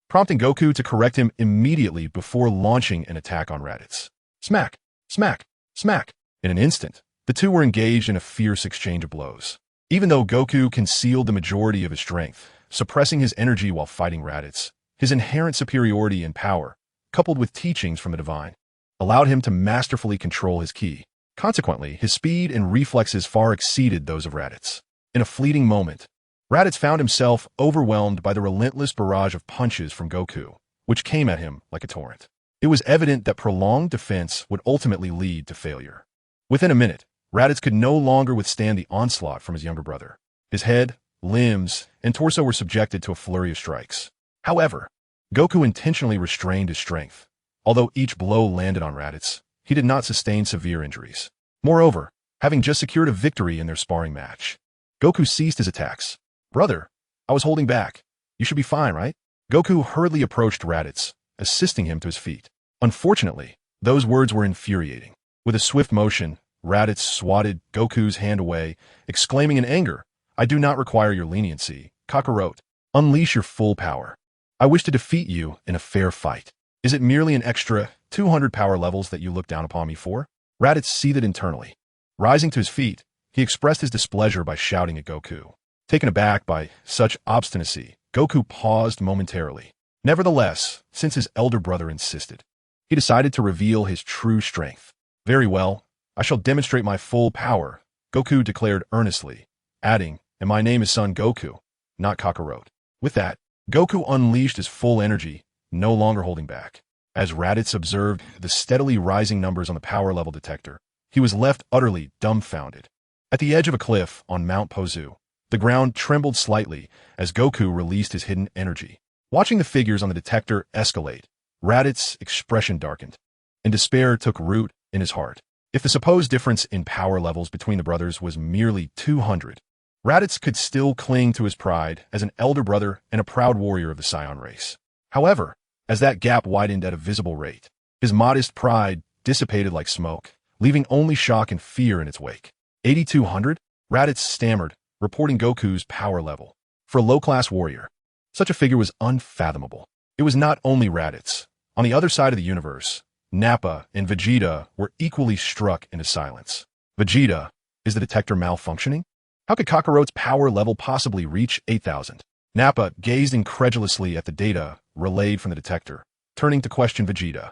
prompting Goku to correct him immediately before launching an attack on Raditz. Smack, smack, smack. In an instant, the two were engaged in a fierce exchange of blows. Even though Goku concealed the majority of his strength, suppressing his energy while fighting Raditz, his inherent superiority and power, coupled with teachings from the divine, allowed him to masterfully control his ki. Consequently, his speed and reflexes far exceeded those of Raditz. In a fleeting moment, Raditz found himself overwhelmed by the relentless barrage of punches from Goku, which came at him like a torrent. It was evident that prolonged defense would ultimately lead to failure. Within a minute, Raditz could no longer withstand the onslaught from his younger brother. His head, limbs, and torso were subjected to a flurry of strikes. However, Goku intentionally restrained his strength. Although each blow landed on Raditz, he did not sustain severe injuries. Moreover, having just secured a victory in their sparring match, Goku ceased his attacks. Brother, I was holding back. You should be fine, right? Goku hurriedly approached Raditz, assisting him to his feet. Unfortunately, those words were infuriating. With a swift motion, Raditz swatted Goku's hand away, exclaiming in anger, I do not require your leniency, Kakarot. Unleash your full power. I wish to defeat you in a fair fight. Is it merely an extra 200 power levels that you look down upon me for? Raditz seethed internally. Rising to his feet, he expressed his displeasure by shouting at Goku. Taken aback by such obstinacy, Goku paused momentarily. Nevertheless, since his elder brother insisted, he decided to reveal his true strength. Very well, I shall demonstrate my full power, Goku declared earnestly, adding, and my name is Son Goku, not Kakarot. With that, Goku unleashed his full energy, no longer holding back. As Raditz observed the steadily rising numbers on the power level detector, he was left utterly dumbfounded. At the edge of a cliff on Mount Pozu, the ground trembled slightly as Goku released his hidden energy. Watching the figures on the detector escalate, Raditz's expression darkened, and despair took root in his heart. If the supposed difference in power levels between the brothers was merely 200, Raditz could still cling to his pride as an elder brother and a proud warrior of the Saiyan race. However, as that gap widened at a visible rate, his modest pride dissipated like smoke, leaving only shock and fear in its wake. 8,200? Raditz stammered, reporting Goku's power level. For a low-class warrior, such a figure was unfathomable. It was not only Raditz. On the other side of the universe, Nappa and Vegeta were equally struck into silence. Vegeta, is the detector malfunctioning? How could Kakarote's power level possibly reach 8,000? Nappa gazed incredulously at the data relayed from the detector, turning to question Vegeta.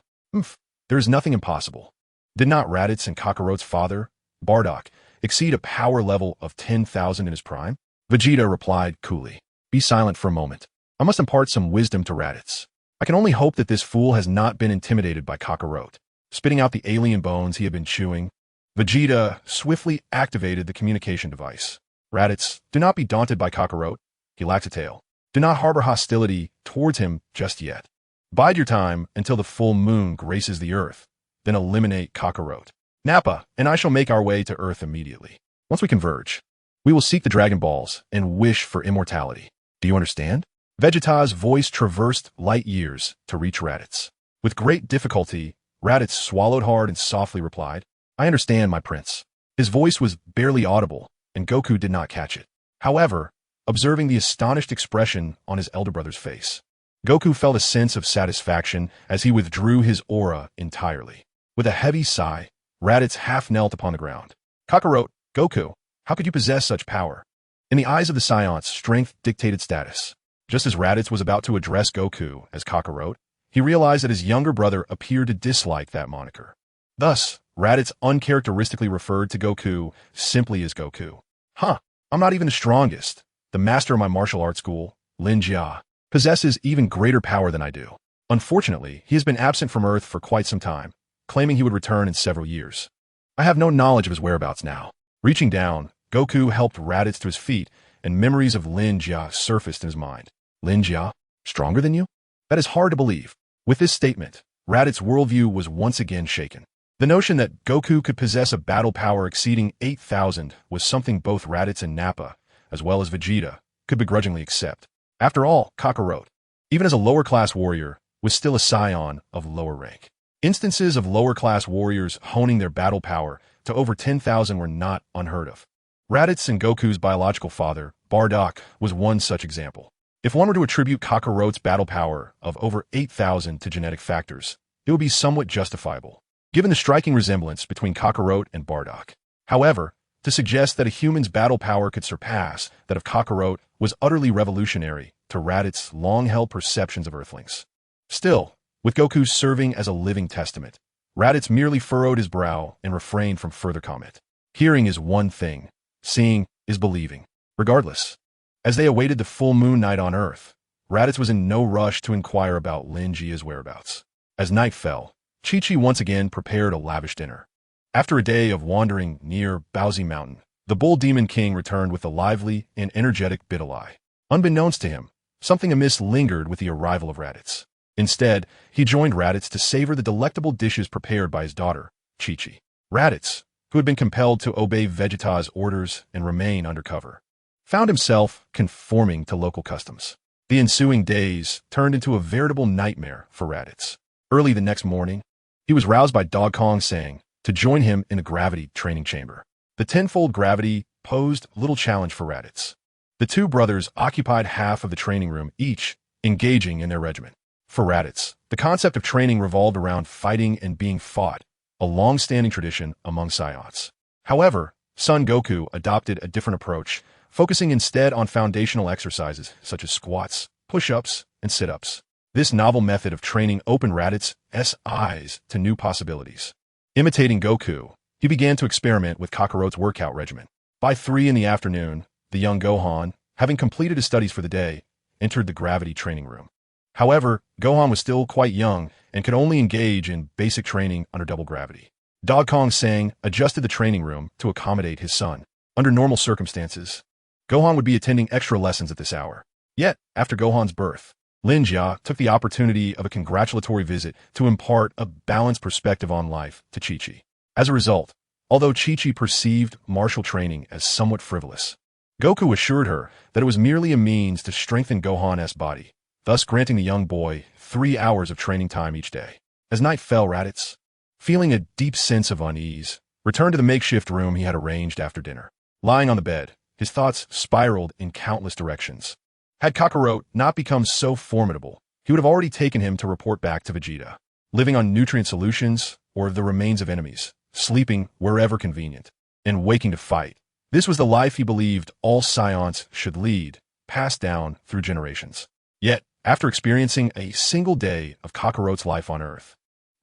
There is nothing impossible. Did not Raditz and Kakarote's father, Bardock, exceed a power level of 10,000 in his prime? Vegeta replied coolly. Be silent for a moment. I must impart some wisdom to Raditz. I can only hope that this fool has not been intimidated by Kakarote. Spitting out the alien bones he had been chewing, Vegeta swiftly activated the communication device. Raditz, do not be daunted by Kakarote. He lacks a tail. Do not harbor hostility towards him just yet. Bide your time until the full moon graces the earth, then eliminate Kakarote. Nappa and I shall make our way to Earth immediately. Once we converge, we will seek the Dragon Balls and wish for immortality. Do you understand? Vegeta's voice traversed light years to reach Raditz. With great difficulty, Raditz swallowed hard and softly replied, I understand, my prince. His voice was barely audible, and Goku did not catch it. However, observing the astonished expression on his elder brother's face, Goku felt a sense of satisfaction as he withdrew his aura entirely. With a heavy sigh, Raditz half knelt upon the ground. Kakarote, Goku, how could you possess such power? In the eyes of the Saiyans, strength dictated status. Just as Raditz was about to address Goku as Kakarote, he realized that his younger brother appeared to dislike that moniker. Thus, Raditz uncharacteristically referred to Goku simply as Goku. I'm not even the strongest. The master of my martial arts school, Lin Jia, possesses even greater power than I do. Unfortunately, he has been absent from Earth for quite some time, claiming he would return in several years. I have no knowledge of his whereabouts now. Reaching down, Goku helped Raditz to his feet, and memories of Lin Jia surfaced in his mind. Lin Jia, stronger than you? That is hard to believe. With this statement, Raditz's worldview was once again shaken. The notion that Goku could possess a battle power exceeding 8,000 was something both Raditz and Nappa, as well as Vegeta, could begrudgingly accept. After all, Kakarote, even as a lower-class warrior, was still a scion of lower rank. Instances of lower-class warriors honing their battle power to over 10,000 were not unheard of. Raditz and Goku's biological father, Bardock, was one such example. If one were to attribute Kakarote's battle power of over 8,000 to genetic factors, it would be somewhat justifiable, given the striking resemblance between Kakarote and Bardock. However, to suggest that a human's battle power could surpass that of Kakarote was utterly revolutionary to Raditz's long-held perceptions of Earthlings. Still, with Goku serving as a living testament, Raditz merely furrowed his brow and refrained from further comment. Hearing is one thing, seeing is believing. Regardless, as they awaited the full moon night on Earth, Raditz was in no rush to inquire about Lin Jia's whereabouts. As night fell, Chi-Chi once again prepared a lavish dinner. After a day of wandering near Baozi Mountain, the Bull Demon King returned with a lively and energetic Bidalai. Unbeknownst to him, something amiss lingered with the arrival of Raditz. Instead, he joined Raditz to savor the delectable dishes prepared by his daughter, Chi-Chi. Raditz, who had been compelled to obey Vegeta's orders and remain undercover, found himself conforming to local customs. The ensuing days turned into a veritable nightmare for Raditz. Early the next morning, he was roused by Dog Kong saying to join him in a gravity training chamber. The tenfold gravity posed little challenge for Raditz. The two brothers occupied half of the training room, each engaging in their regimen. For Raditz, the concept of training revolved around fighting and being fought, a long-standing tradition among Saiyans. However, Son Goku adopted a different approach, focusing instead on foundational exercises such as squats, push-ups, and sit-ups. This novel method of training opened Raditz's eyes to new possibilities. Imitating Goku, he began to experiment with Kakarote's workout regimen. By 3 in the afternoon, the young Gohan, having completed his studies for the day, entered the gravity training room. However, Gohan was still quite young and could only engage in basic training under double gravity. Dog Kong Sang adjusted the training room to accommodate his son. Under normal circumstances, Gohan would be attending extra lessons at this hour. Yet, after Gohan's birth, Lin Jia took the opportunity of a congratulatory visit to impart a balanced perspective on life to Chi-Chi. As a result, although Chi-Chi perceived martial training as somewhat frivolous, Goku assured her that it was merely a means to strengthen Gohan's body, thus granting the young boy 3 hours of training time each day. As night fell, Raditz, feeling a deep sense of unease, returned to the makeshift room he had arranged after dinner. Lying on the bed, his thoughts spiraled in countless directions. Had Kakarot not become so formidable, he would have already taken him to report back to Vegeta. Living on nutrient solutions or the remains of enemies, sleeping wherever convenient, and waking to fight. This was the life he believed all Saiyans should lead, passed down through generations. Yet, after experiencing a single day of Kakarot's life on Earth,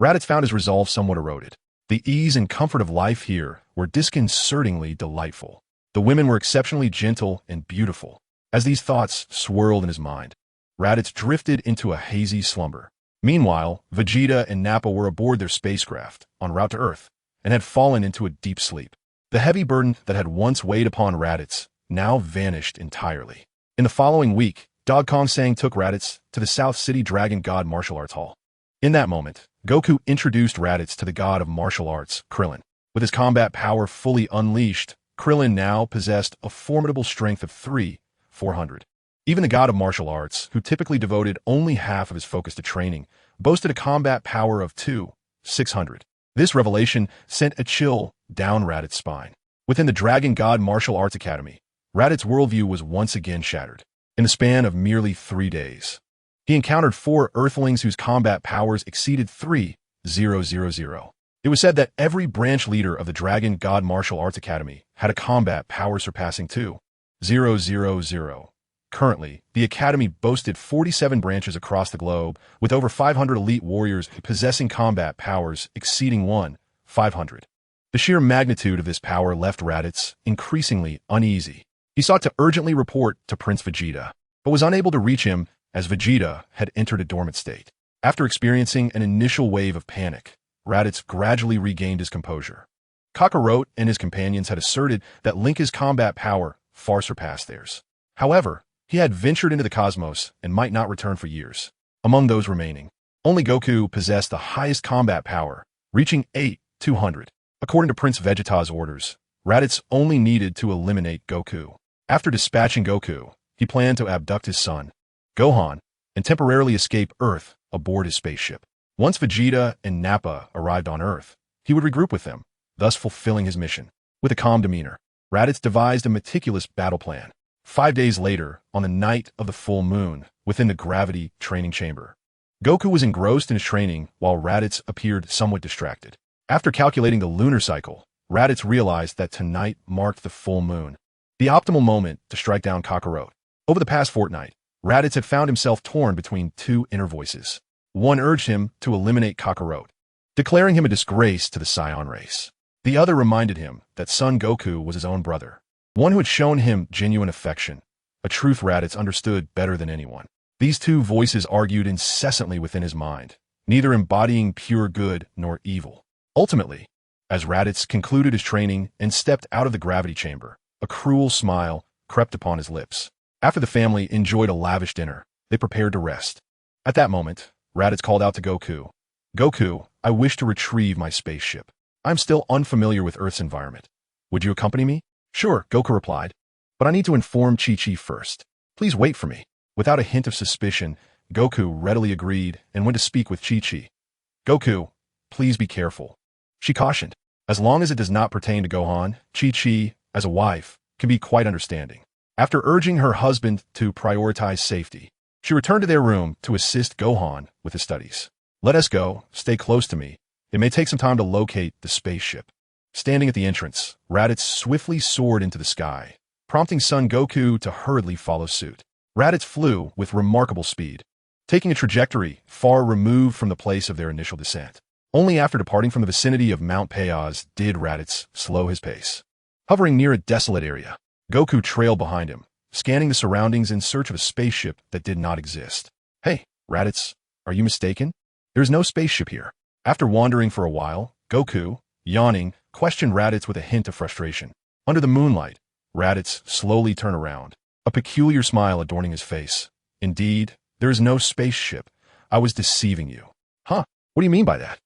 Raditz found his resolve somewhat eroded. The ease and comfort of life here were disconcertingly delightful. The women were exceptionally gentle and beautiful. As these thoughts swirled in his mind, Raditz drifted into a hazy slumber. Meanwhile, Vegeta and Nappa were aboard their spacecraft, en route to Earth, and had fallen into a deep sleep. The heavy burden that had once weighed upon Raditz now vanished entirely. In the following week, Dog Kong Sang took Raditz to the South City Dragon God Martial Arts Hall. In that moment, Goku introduced Raditz to the god of martial arts, Krillin. With his combat power fully unleashed, Krillin now possessed a formidable strength of 400. Even the god of martial arts, who typically devoted only half of his focus to training, boasted a combat power of 600. This revelation sent a chill down Raditz's spine. Within the Dragon God Martial Arts Academy, Raditz's worldview was once again shattered. In the span of merely 3 days, he encountered 4 Earthlings whose combat powers exceeded 3,000. It was said that every branch leader of the Dragon God Martial Arts Academy had a combat power surpassing 2,000. Currently, the Academy boasted 47 branches across the globe, with over 500 elite warriors possessing combat powers exceeding 1,500. The sheer magnitude of this power left Raditz increasingly uneasy. He sought to urgently report to Prince Vegeta, but was unable to reach him as Vegeta had entered a dormant state. After experiencing an initial wave of panic, Raditz gradually regained his composure. Kakarot and his companions had asserted that Linka's combat power far surpassed theirs. However, he had ventured into the cosmos and might not return for years. Among those remaining, only Goku possessed the highest combat power, reaching 8,200. According to Prince Vegeta's orders, Raditz only needed to eliminate Goku. After dispatching Goku, he planned to abduct his son, Gohan, and temporarily escape Earth aboard his spaceship. Once Vegeta and Nappa arrived on Earth, he would regroup with them, thus fulfilling his mission. With a calm demeanor, Raditz devised a meticulous battle plan. 5 days later, on the night of the full moon, within the gravity training chamber, Goku was engrossed in his training while Raditz appeared somewhat distracted. After calculating the lunar cycle, Raditz realized that tonight marked the full moon, the optimal moment to strike down Kakarot. Over the past fortnight, Raditz had found himself torn between 2 inner voices. One urged him to eliminate Kakarot, declaring him a disgrace to the Saiyan race. The other reminded him that Son Goku was his own brother, one who had shown him genuine affection, a truth Raditz understood better than anyone. These 2 voices argued incessantly within his mind, neither embodying pure good nor evil. Ultimately, as Raditz concluded his training and stepped out of the gravity chamber, a cruel smile crept upon his lips. After the family enjoyed a lavish dinner, they prepared to rest. At that moment, Raditz called out to Goku, "Goku, I wish to retrieve my spaceship. I'm still unfamiliar with Earth's environment. Would you accompany me?" "Sure," Goku replied, "but I need to inform Chi-Chi first. Please wait for me." Without a hint of suspicion, Goku readily agreed and went to speak with Chi-Chi. "Goku, please be careful," she cautioned. As long as it does not pertain to Gohan, Chi-Chi, as a wife, can be quite understanding. After urging her husband to prioritize safety, she returned to their room to assist Gohan with his studies. "Let us go. Stay close to me. It may take some time to locate the spaceship." Standing at the entrance, Raditz swiftly soared into the sky, prompting Son Goku to hurriedly follow suit. Raditz flew with remarkable speed, taking a trajectory far removed from the place of their initial descent. Only after departing from the vicinity of Mount Payaz did Raditz slow his pace. Hovering near a desolate area, Goku trailed behind him, scanning the surroundings in search of a spaceship that did not exist. "Hey, Raditz, are you mistaken? There's no spaceship here." After wandering for a while, Goku, yawning, questioned Raditz with a hint of frustration. Under the moonlight, Raditz slowly turned around, a peculiar smile adorning his face. "Indeed, there is no spaceship. I was deceiving you." "Huh? What do you mean by that?"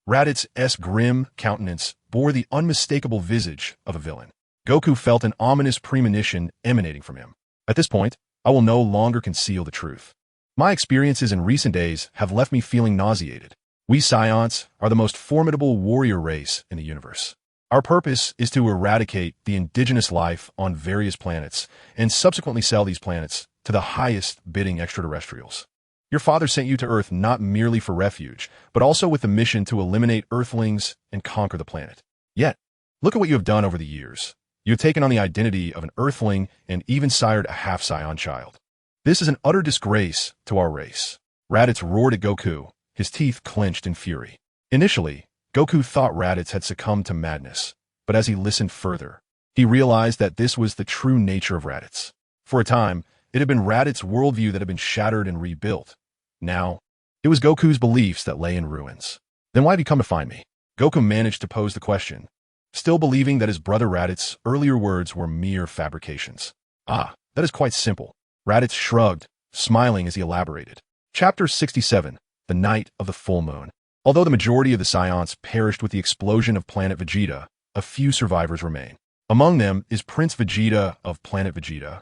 Raditz's grim countenance bore the unmistakable visage of a villain. Goku felt an ominous premonition emanating from him. "At this point, I will no longer conceal the truth. My experiences in recent days have left me feeling nauseated. We Saiyans are the most formidable warrior race in the universe. Our purpose is to eradicate the indigenous life on various planets and subsequently sell these planets to the highest bidding extraterrestrials. Your father sent you to Earth not merely for refuge, but also with the mission to eliminate Earthlings and conquer the planet. Yet, look at what you have done over the years. You have taken on the identity of an Earthling and even sired a half-Saiyan child. This is an utter disgrace to our race. Raditz roared at Goku, his teeth clenched in fury. Initially, Goku thought Raditz had succumbed to madness, but as he listened further, he realized that this was the true nature of Raditz. For a time, it had been Raditz's worldview that had been shattered and rebuilt. Now, it was Goku's beliefs that lay in ruins. Then why have you come to find me? Goku managed to pose the question, still believing that his brother Raditz's earlier words were mere fabrications. Ah, that is quite simple. Raditz shrugged, smiling as he elaborated. Chapter 67, The Night of the Full Moon. Although the majority of the Saiyans perished with the explosion of planet Vegeta, a few survivors remain. Among them is Prince Vegeta of planet Vegeta,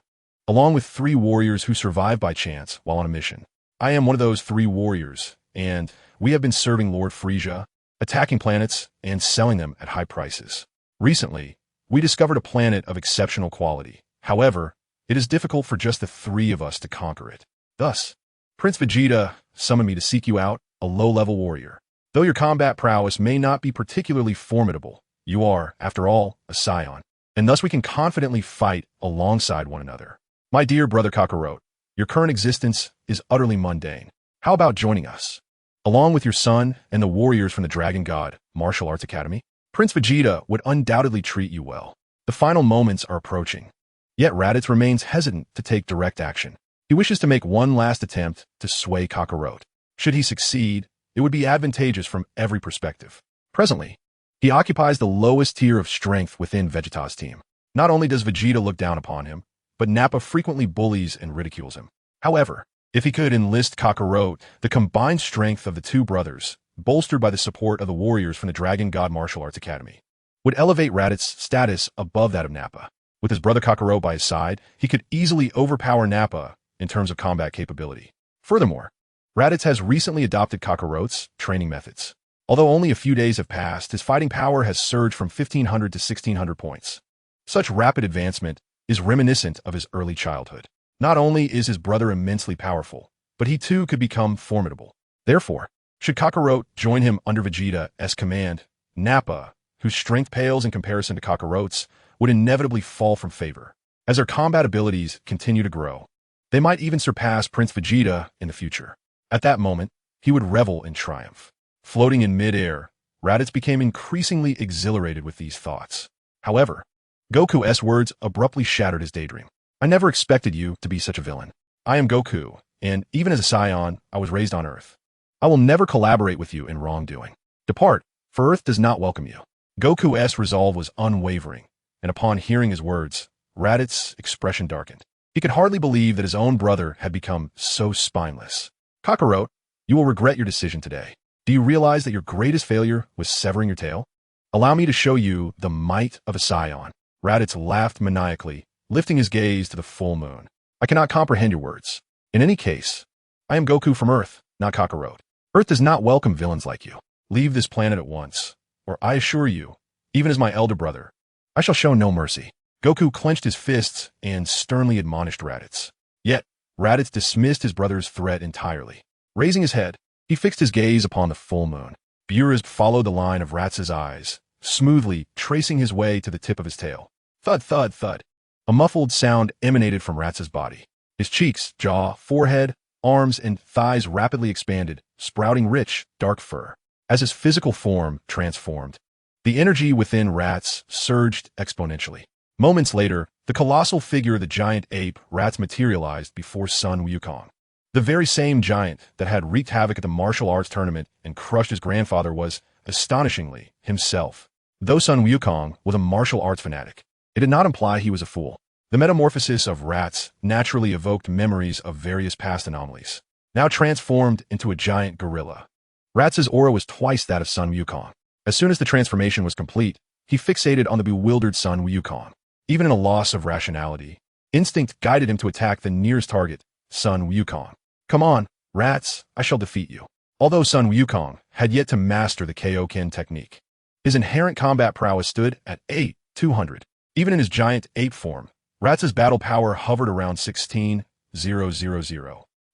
along with 3 warriors who survived by chance while on a mission. I am one of those 3 warriors, and we have been serving Lord Frieza, attacking planets and selling them at high prices. Recently, we discovered a planet of exceptional quality. However, it is difficult for just the 3 of us to conquer it. Thus, Prince Vegeta summoned me to seek you out, a low-level warrior. Though your combat prowess may not be particularly formidable, you are, after all, a Saiyan, and thus we can confidently fight alongside one another. My dear brother Kakarot, your current existence is utterly mundane. How about joining us? Along with your son and the warriors from the Dragon God Martial Arts Academy, Prince Vegeta would undoubtedly treat you well. The final moments are approaching. Yet Raditz remains hesitant to take direct action. He wishes to make one last attempt to sway Kakarot. Should he succeed, it would be advantageous from every perspective. Presently, he occupies the lowest tier of strength within Vegeta's team. Not only does Vegeta look down upon him, but Nappa frequently bullies and ridicules him. However, if he could enlist Kakarot, the combined strength of the 2 brothers, bolstered by the support of the warriors from the Dragon God Martial Arts Academy, would elevate Raditz's status above that of Nappa. With his brother Kakarot by his side, he could easily overpower Nappa in terms of combat capability. Furthermore, Raditz has recently adopted Kakarot's training methods. Although only a few days have passed, his fighting power has surged from 1,500 to 1,600 points. Such rapid advancement is reminiscent of his early childhood. Not only is his brother immensely powerful, but he too could become formidable. Therefore, should Kakarot join him under Vegeta's command, Nappa, whose strength pales in comparison to Kakarot's, would inevitably fall from favor. As their combat abilities continue to grow, they might even surpass Prince Vegeta in the future. At that moment, he would revel in triumph. Floating in mid-air, Raditz became increasingly exhilarated with these thoughts. However, Goku's words abruptly shattered his daydream. I never expected you to be such a villain. I am Goku, and even as a Saiyan, I was raised on Earth. I will never collaborate with you in wrongdoing. Depart, for Earth does not welcome you. Goku's resolve was unwavering, and upon hearing his words, Raditz's expression darkened. He could hardly believe that his own brother had become so spineless. Kakarot, you will regret your decision today. Do you realize that your greatest failure was severing your tail? Allow me to show you the might of a Saiyan. Raditz laughed maniacally, lifting his gaze to the full moon. I cannot comprehend your words. In any case, I am Goku from Earth, not Kakarot. Earth does not welcome villains like you. Leave this planet at once, or I assure you, even as my elder brother, I shall show no mercy. Goku clenched his fists and sternly admonished Raditz. Yet, Raditz dismissed his brother's threat entirely. Raising his head, he fixed his gaze upon the full moon. Burazd followed the line of Raditz's eyes, smoothly tracing his way to the tip of his tail. Thud, thud, thud. A muffled sound emanated from Raditz's body. His cheeks, jaw, forehead, arms, and thighs rapidly expanded, sprouting rich, dark fur. As his physical form transformed, the energy within Raditz surged exponentially. Moments later, the colossal figure of the giant ape Raditz materialized before Sun Wukong. The very same giant that had wreaked havoc at the martial arts tournament and crushed his grandfather was, astonishingly, himself. Though Sun Wukong was a martial arts fanatic, it did not imply he was a fool. The metamorphosis of Raditz naturally evoked memories of various past anomalies. Now transformed into a giant gorilla, Raditz's aura was twice that of Sun Wukong. As soon as the transformation was complete, he fixated on the bewildered Sun Wukong. Even in a loss of rationality, instinct guided him to attack the nearest target, Sun Wukong. Come on, Raditz, I shall defeat you. Although Sun Wukong had yet to master the Kaioken technique, His inherent combat prowess stood at 200. Even in his giant ape form, Ratz's battle power hovered around 16,000.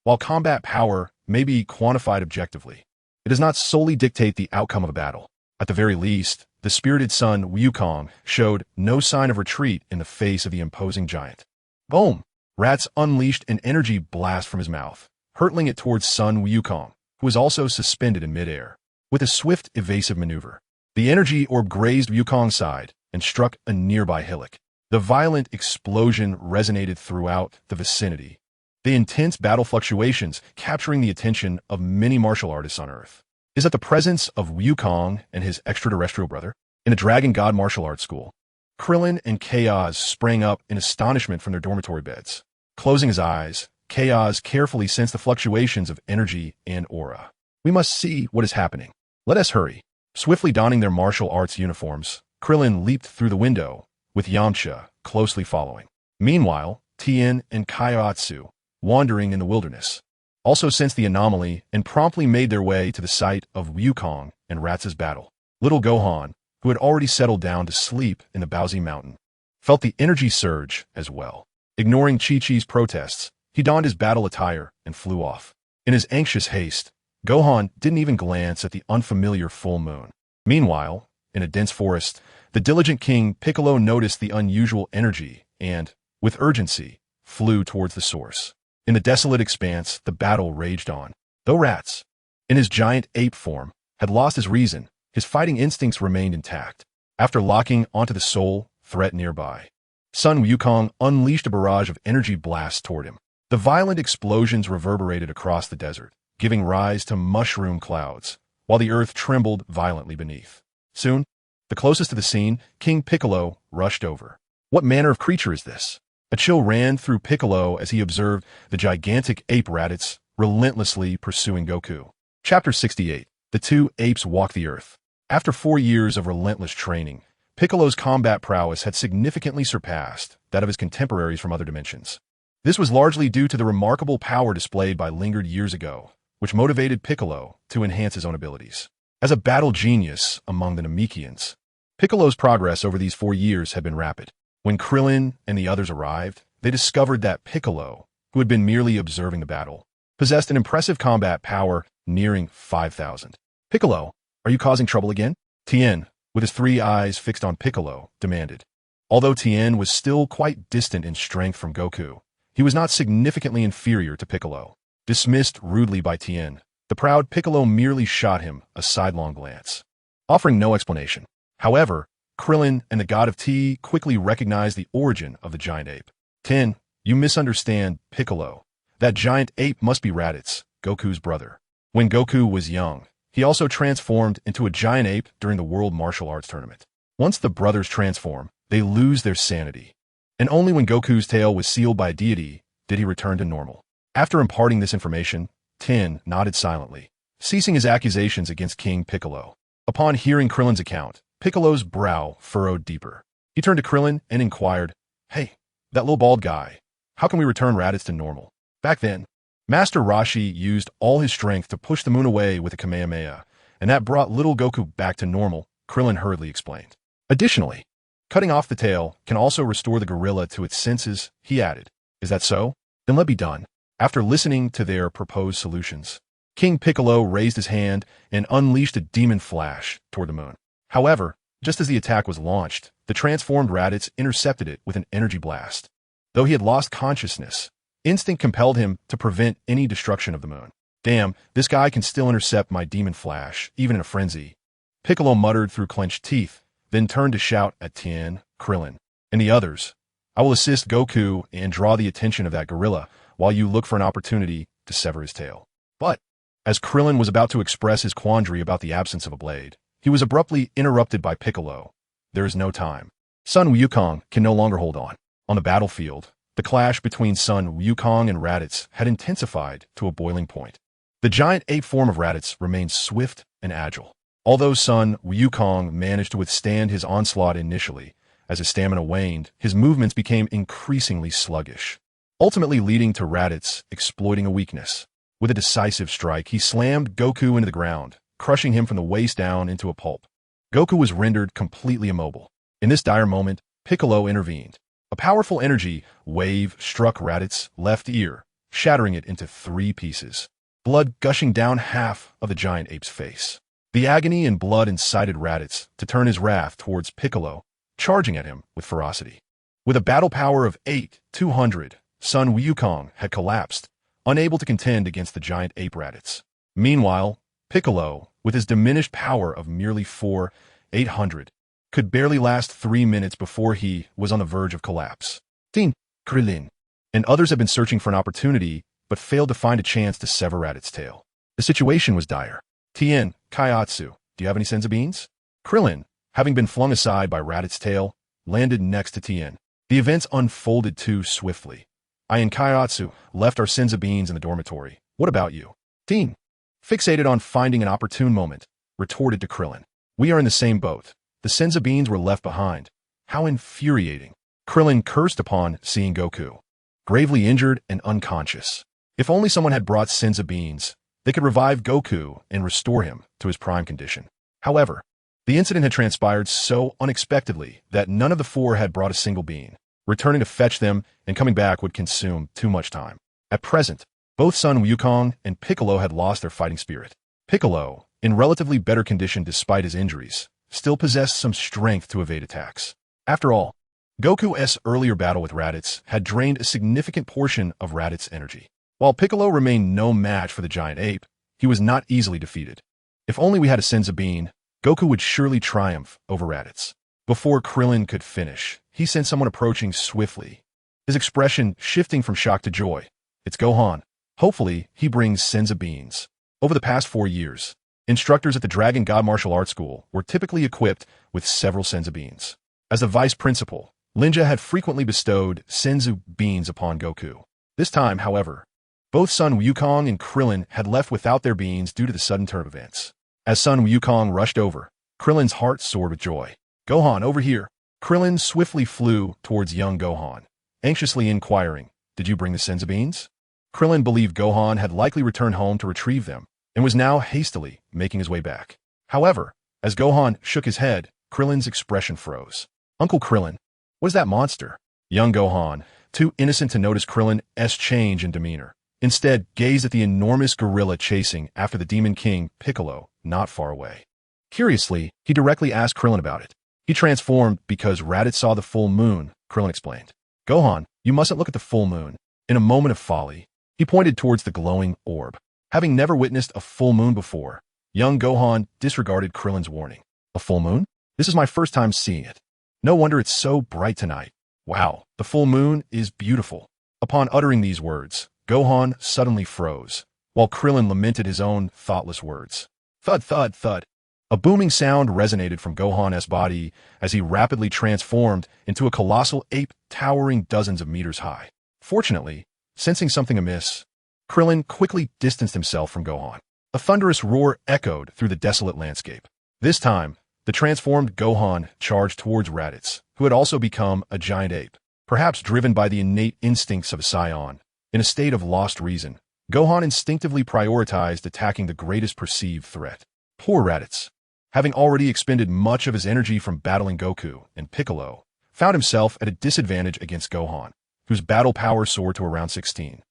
While combat power may be quantified objectively, it does not solely dictate the outcome of a battle. At the very least, the spirited son Wukong showed no sign of retreat in the face of the imposing giant. Boom! Ratz unleashed an energy blast from his mouth, hurtling it towards son Wukong, who was also suspended in midair. With a swift, evasive maneuver, the energy orb grazed Wukong's side and struck a nearby hillock. The violent explosion resonated throughout the vicinity, the intense battle fluctuations capturing the attention of many martial artists on Earth. Is that the presence of Wukong and his extraterrestrial brother in a Dragon God martial arts school? Krillin and Chaos sprang up in astonishment from their dormitory beds. Closing his eyes, Chaos carefully sensed the fluctuations of energy and aura. We must see what is happening. Let us hurry. Swiftly donning their martial arts uniforms, Krillin leaped through the window, with Yamcha closely following. Meanwhile, Tien and Kaiotsu, wandering in the wilderness, also sensed the anomaly and promptly made their way to the site of Wukong and Ratz's battle. Little Gohan, who had already settled down to sleep in the Baozi Mountain, felt the energy surge as well. Ignoring Chi-Chi's protests, he donned his battle attire and flew off. In his anxious haste, Gohan didn't even glance at the unfamiliar full moon. Meanwhile, in a dense forest, the diligent King Piccolo noticed the unusual energy and, with urgency, flew towards the source. In the desolate expanse, the battle raged on. Though Ratz, in his giant ape form, had lost his reason, his fighting instincts remained intact. After locking onto the sole threat nearby, son Wukong unleashed a barrage of energy blasts toward him. The violent explosions reverberated across the desert, giving rise to mushroom clouds, while the earth trembled violently beneath. Soon, the closest to the scene, King Piccolo rushed over. What manner of creature is this? A chill ran through Piccolo as he observed the gigantic ape Raditz relentlessly pursuing Goku. Chapter 68. The two apes walk the earth. After 4 years of relentless training, Piccolo's combat prowess had significantly surpassed that of his contemporaries from other dimensions. This was largely due to the remarkable power displayed by Lingard years ago, which motivated Piccolo to enhance his own abilities. As a battle genius among the Namekians, Piccolo's progress over these 4 years had been rapid. When Krillin and the others arrived, they discovered that Piccolo, who had been merely observing the battle, possessed an impressive combat power nearing 5,000. Piccolo, are you causing trouble again? Tien, with his 3 eyes fixed on Piccolo, demanded. Although Tien was still quite distant in strength from Goku, he was not significantly inferior to Piccolo. Dismissed rudely by Tien, the proud Piccolo merely shot him a sidelong glance, offering no explanation. However, Krillin and the God of Tea quickly recognized the origin of the giant ape. Tien, you misunderstand Piccolo. That giant ape must be Raditz, Goku's brother. When Goku was young, he also transformed into a giant ape during the World Martial Arts Tournament. Once the brothers transform, they lose their sanity. And only when Goku's tail was sealed by a deity did he return to normal. After imparting this information, Tien nodded silently, ceasing his accusations against King Piccolo. Upon hearing Krillin's account, Piccolo's brow furrowed deeper. He turned to Krillin and inquired, "Hey, that little bald guy, how can we return Raditz to normal?" Back then, Master Roshi used all his strength to push the moon away with a Kamehameha, and that brought little Goku back to normal, Krillin hurriedly explained. Additionally, cutting off the tail can also restore the gorilla to its senses, he added. Is that so? Then let be done. After listening to their proposed solutions, King Piccolo raised his hand and unleashed a demon flash toward the moon. However, just as the attack was launched, the transformed Raditz intercepted it with an energy blast. Though he had lost consciousness, instinct compelled him to prevent any destruction of the moon. Damn, this guy can still intercept my demon flash, even in a frenzy. Piccolo muttered through clenched teeth, then turned to shout at Tien, Krillin, and the others. I will assist Goku and draw the attention of that gorilla while you look for an opportunity to sever his tail. But, as Krillin was about to express his quandary about the absence of a blade, he was abruptly interrupted by Piccolo. There is no time. Son Wukong can no longer hold on. On the battlefield, the clash between son Wukong and Raditz had intensified to a boiling point. The giant ape form of Raditz remained swift and agile. Although son Wukong managed to withstand his onslaught initially, as his stamina waned, his movements became increasingly sluggish, ultimately leading to Raditz exploiting a weakness. With a decisive strike, he slammed Goku into the ground, crushing him from the waist down into a pulp. Goku was rendered completely immobile. In this dire moment, Piccolo intervened. A powerful energy wave struck Raditz' left ear, shattering it into 3 pieces. Blood gushing down half of the giant ape's face. The agony and blood incited Raditz to turn his wrath towards Piccolo, charging at him with ferocity. With a battle power of 8,200, Sun Wukong had collapsed, unable to contend against the giant ape Raditz. Meanwhile, Piccolo, with his diminished power of merely 4,800, could barely last 3 minutes before he was on the verge of collapse. Dean, Krillin, and others had been searching for an opportunity, but failed to find a chance to sever Raditz's tail. The situation was dire. Tien, Kaiatsu, do you have any senzu beans? Krillin, having been flung aside by Raditz's tail, landed next to Tien. The events unfolded too swiftly. I and Kaiatsu left our senzu beans in the dormitory. What about you? Tien, fixated on finding an opportune moment, retorted to Krillin. We are in the same boat. The senzu beans were left behind. How infuriating. Krillin cursed upon seeing Goku, gravely injured and unconscious. If only someone had brought senzu beans, they could revive Goku and restore him to his prime condition. However, the incident had transpired so unexpectedly that none of the 4 had brought a single bean. Returning to fetch them and coming back would consume too much time. At present, both Sun Wukong and Piccolo had lost their fighting spirit. Piccolo, in relatively better condition despite his injuries, still possessed some strength to evade attacks. After all, Goku's earlier battle with Raditz had drained a significant portion of Raditz's energy. While Piccolo remained no match for the giant ape, he was not easily defeated. If only we had a senzu bean, Goku would surely triumph over Raditz. Before Krillin could finish, he sensed someone approaching swiftly, his expression shifting from shock to joy. It's Gohan. Hopefully, he brings senzu beans. Over the past 4 years, instructors at the Dragon God Martial Arts School were typically equipped with several senzu beans. As the vice principal, Lin Jia had frequently bestowed senzu beans upon Goku. This time, however, both Sun Wukong and Krillin had left without their beans due to the sudden turn of events. As Sun Wukong rushed over, Krillin's heart soared with joy. Gohan, over here. Krillin swiftly flew towards young Gohan, anxiously inquiring, did you bring the senzu beans? Krillin believed Gohan had likely returned home to retrieve them, and was now hastily making his way back. However, as Gohan shook his head, Krillin's expression froze. Uncle Krillin, what is that monster? Young Gohan, too innocent to notice Krillin's change in demeanor, instead gazed at the enormous gorilla chasing after the Demon King Piccolo not far away. Curiously, he directly asked Krillin about it. He transformed because Raditz saw the full moon, Krillin explained. Gohan, you mustn't look at the full moon. In a moment of folly, he pointed towards the glowing orb. Having never witnessed a full moon before, young Gohan disregarded Krillin's warning. A full moon? This is my first time seeing it. No wonder it's so bright tonight. Wow, the full moon is beautiful. Upon uttering these words, Gohan suddenly froze, while Krillin lamented his own thoughtless words. Thud, thud, thud. A booming sound resonated from Gohan's body as he rapidly transformed into a colossal ape towering dozens of meters high. Fortunately, sensing something amiss, Krillin quickly distanced himself from Gohan. A thunderous roar echoed through the desolate landscape. This time, the transformed Gohan charged towards Raditz, who had also become a giant ape. Perhaps driven by the innate instincts of a Saiyan, in a state of lost reason, Gohan instinctively prioritized attacking the greatest perceived threat. Poor Raditz, having already expended much of his energy from battling Goku and Piccolo, found himself at a disadvantage against Gohan, whose battle power soared to around 16,000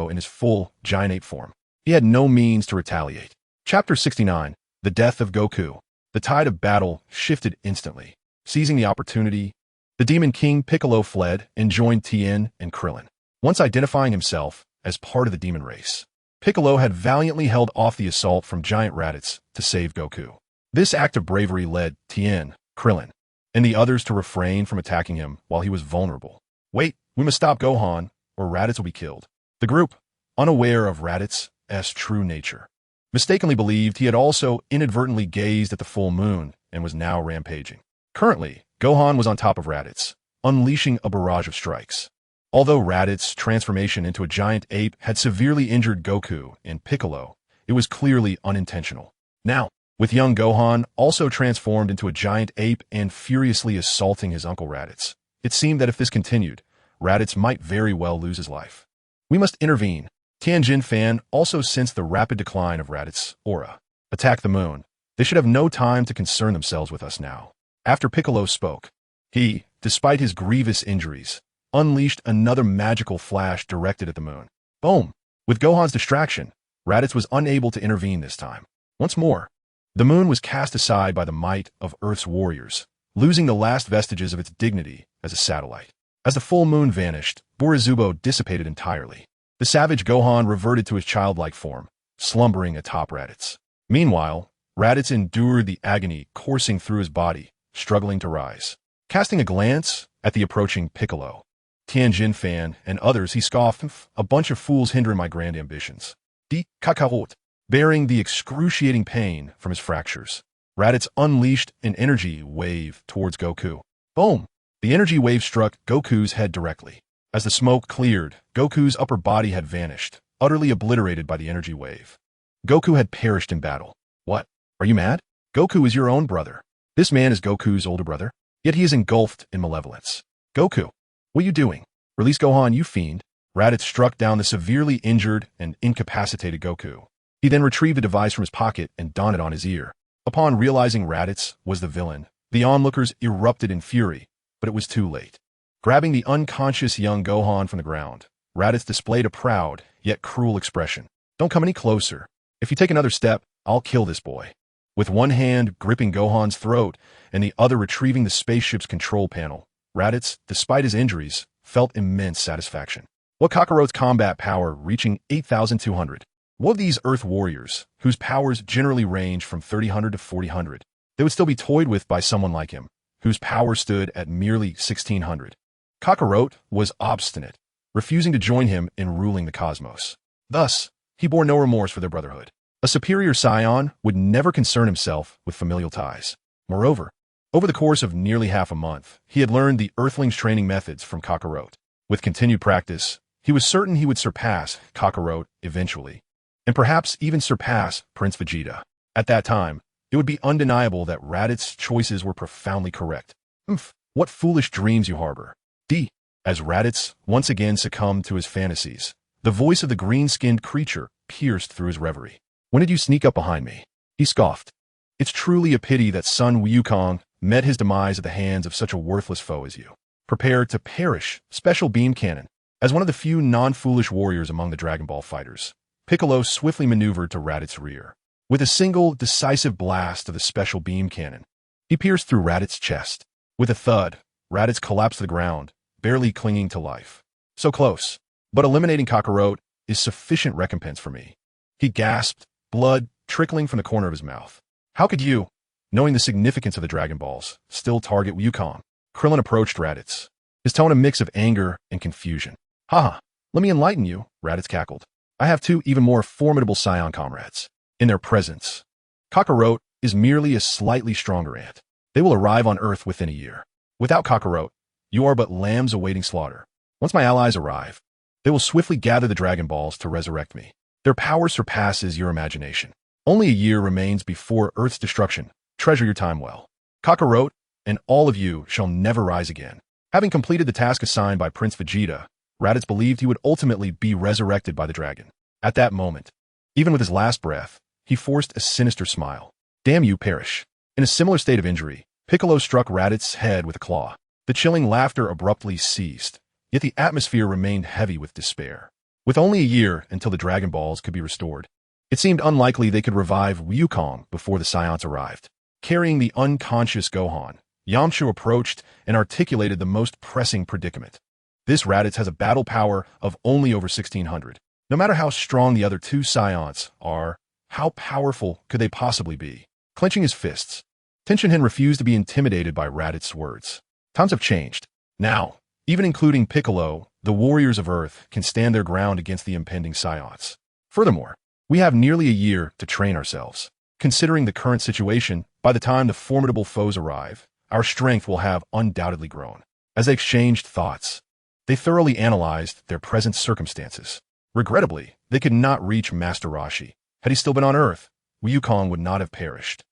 in his full giant ape form. He had no means to retaliate. Chapter 69, The Death of Goku. The tide of battle shifted instantly. Seizing the opportunity, the Demon King Piccolo fled and joined Tien and Krillin. Once identifying himself as part of the demon race, Piccolo had valiantly held off the assault from giant Raditz to save Goku. This act of bravery led Tien, Krillin, and the others to refrain from attacking him while he was vulnerable. Wait, we must stop Gohan, or Raditz will be killed. The group, unaware of Raditz's true nature, mistakenly believed he had also inadvertently gazed at the full moon and was now rampaging. Currently, Gohan was on top of Raditz, unleashing a barrage of strikes. Although Raditz's transformation into a giant ape had severely injured Goku and Piccolo, it was clearly unintentional. Now, with young Gohan also transformed into a giant ape and furiously assaulting his uncle Raditz, it seemed that if this continued, Raditz might very well lose his life. We must intervene. Tianjin Fan also sensed the rapid decline of Raditz's aura. Attack the moon. They should have no time to concern themselves with us now. After Piccolo spoke, he, despite his grievous injuries, unleashed another magical flash directed at the moon. Boom! With Gohan's distraction, Raditz was unable to intervene this time. Once more, the moon was cast aside by the might of Earth's warriors, losing the last vestiges of its dignity as a satellite. As the full moon vanished, Borizubo dissipated entirely. The savage Gohan reverted to his childlike form, slumbering atop Raditz. Meanwhile, Raditz endured the agony coursing through his body, struggling to rise. Casting a glance at the approaching Piccolo, Tianjin fan, and others, he scoffed, "A bunch of fools hindering my grand ambitions." Di Kakarot, bearing the excruciating pain from his fractures. Raditz unleashed an energy wave towards Goku. Boom! The energy wave struck Goku's head directly. As the smoke cleared, Goku's upper body had vanished, utterly obliterated by the energy wave. Goku had perished in battle. What? Are you mad? Goku is your own brother. This man is Goku's older brother, yet he is engulfed in malevolence. Goku, what are you doing? Release Gohan, you fiend. Raditz struck down the severely injured and incapacitated Goku. He then retrieved the device from his pocket and donned it on his ear. Upon realizing Raditz was the villain, the onlookers erupted in fury, but it was too late. Grabbing the unconscious young Gohan from the ground, Raditz displayed a proud, yet cruel expression. Don't come any closer. If you take another step, I'll kill this boy. With one hand gripping Gohan's throat and the other retrieving the spaceship's control panel, Raditz, despite his injuries, felt immense satisfaction. What Kakarot's combat power reaching 8,200? What of these Earth warriors, whose powers generally range from 3,000 to 4,000? They would still be toyed with by someone like him, whose power stood at merely 1,600. Kakarot was obstinate, refusing to join him in ruling the cosmos. Thus, he bore no remorse for their brotherhood. A superior Saiyan would never concern himself with familial ties. Moreover, over the course of nearly half a month, he had learned the Earthling's training methods from Kakarot. With continued practice, he was certain he would surpass Kakarot eventually, and perhaps even surpass Prince Vegeta. At that time, it would be undeniable that Raditz's choices were profoundly correct. What foolish dreams you harbor. As Raditz once again succumbed to his fantasies, the voice of the green-skinned creature pierced through his reverie. When did you sneak up behind me? He scoffed. It's truly a pity that Sun Wukong met his demise at the hands of such a worthless foe as you. Prepare to perish, Special Beam Cannon. As one of the few non-foolish warriors among the Dragon Ball fighters, Piccolo swiftly maneuvered to Raditz's rear. With a single, decisive blast of the Special Beam Cannon, he pierced through Raditz's chest. With a thud, Raditz collapsed to the ground, barely clinging to life. So close, but eliminating Kakarot is sufficient recompense for me. He gasped, blood trickling from the corner of his mouth. How could you, knowing the significance of the Dragon Balls, still target Wukong? Krillin approached Raditz, his tone a mix of anger and confusion. Haha, let me enlighten you, Raditz cackled. I have two even more formidable Saiyan comrades. In their presence, Kakarot is merely a slightly stronger ant. They will arrive on Earth within a year. Without Kakarot, you are but lambs awaiting slaughter. Once my allies arrive, they will swiftly gather the Dragon Balls to resurrect me. Their power surpasses your imagination. Only a year remains before Earth's destruction. Treasure your time well. Kakarot and all of you shall never rise again. Having completed the task assigned by Prince Vegeta, Raditz believed he would ultimately be resurrected by the dragon. At that moment, even with his last breath, he forced a sinister smile. Damn you, perish. In a similar state of injury, Piccolo struck Raditz's head with a claw. The chilling laughter abruptly ceased, yet the atmosphere remained heavy with despair. With only a year until the Dragon Balls could be restored, it seemed unlikely they could revive Wukong before the Saiyans arrived. Carrying the unconscious Gohan, Yamcha approached and articulated the most pressing predicament. This Raditz has a battle power of only over 1,600. No matter how strong the other two Saiyans are, how powerful could they possibly be? Clenching his fists, Tenshinhan refused to be intimidated by Raditz's words. Times have changed. Now, even including Piccolo, the warriors of Earth can stand their ground against the impending Saiyans. Furthermore, we have nearly a year to train ourselves. Considering the current situation, by the time the formidable foes arrive, our strength will have undoubtedly grown. As they exchanged thoughts, they thoroughly analyzed their present circumstances. Regrettably, they could not reach Master Roshi. Had he still been on Earth, Wukong would not have perished.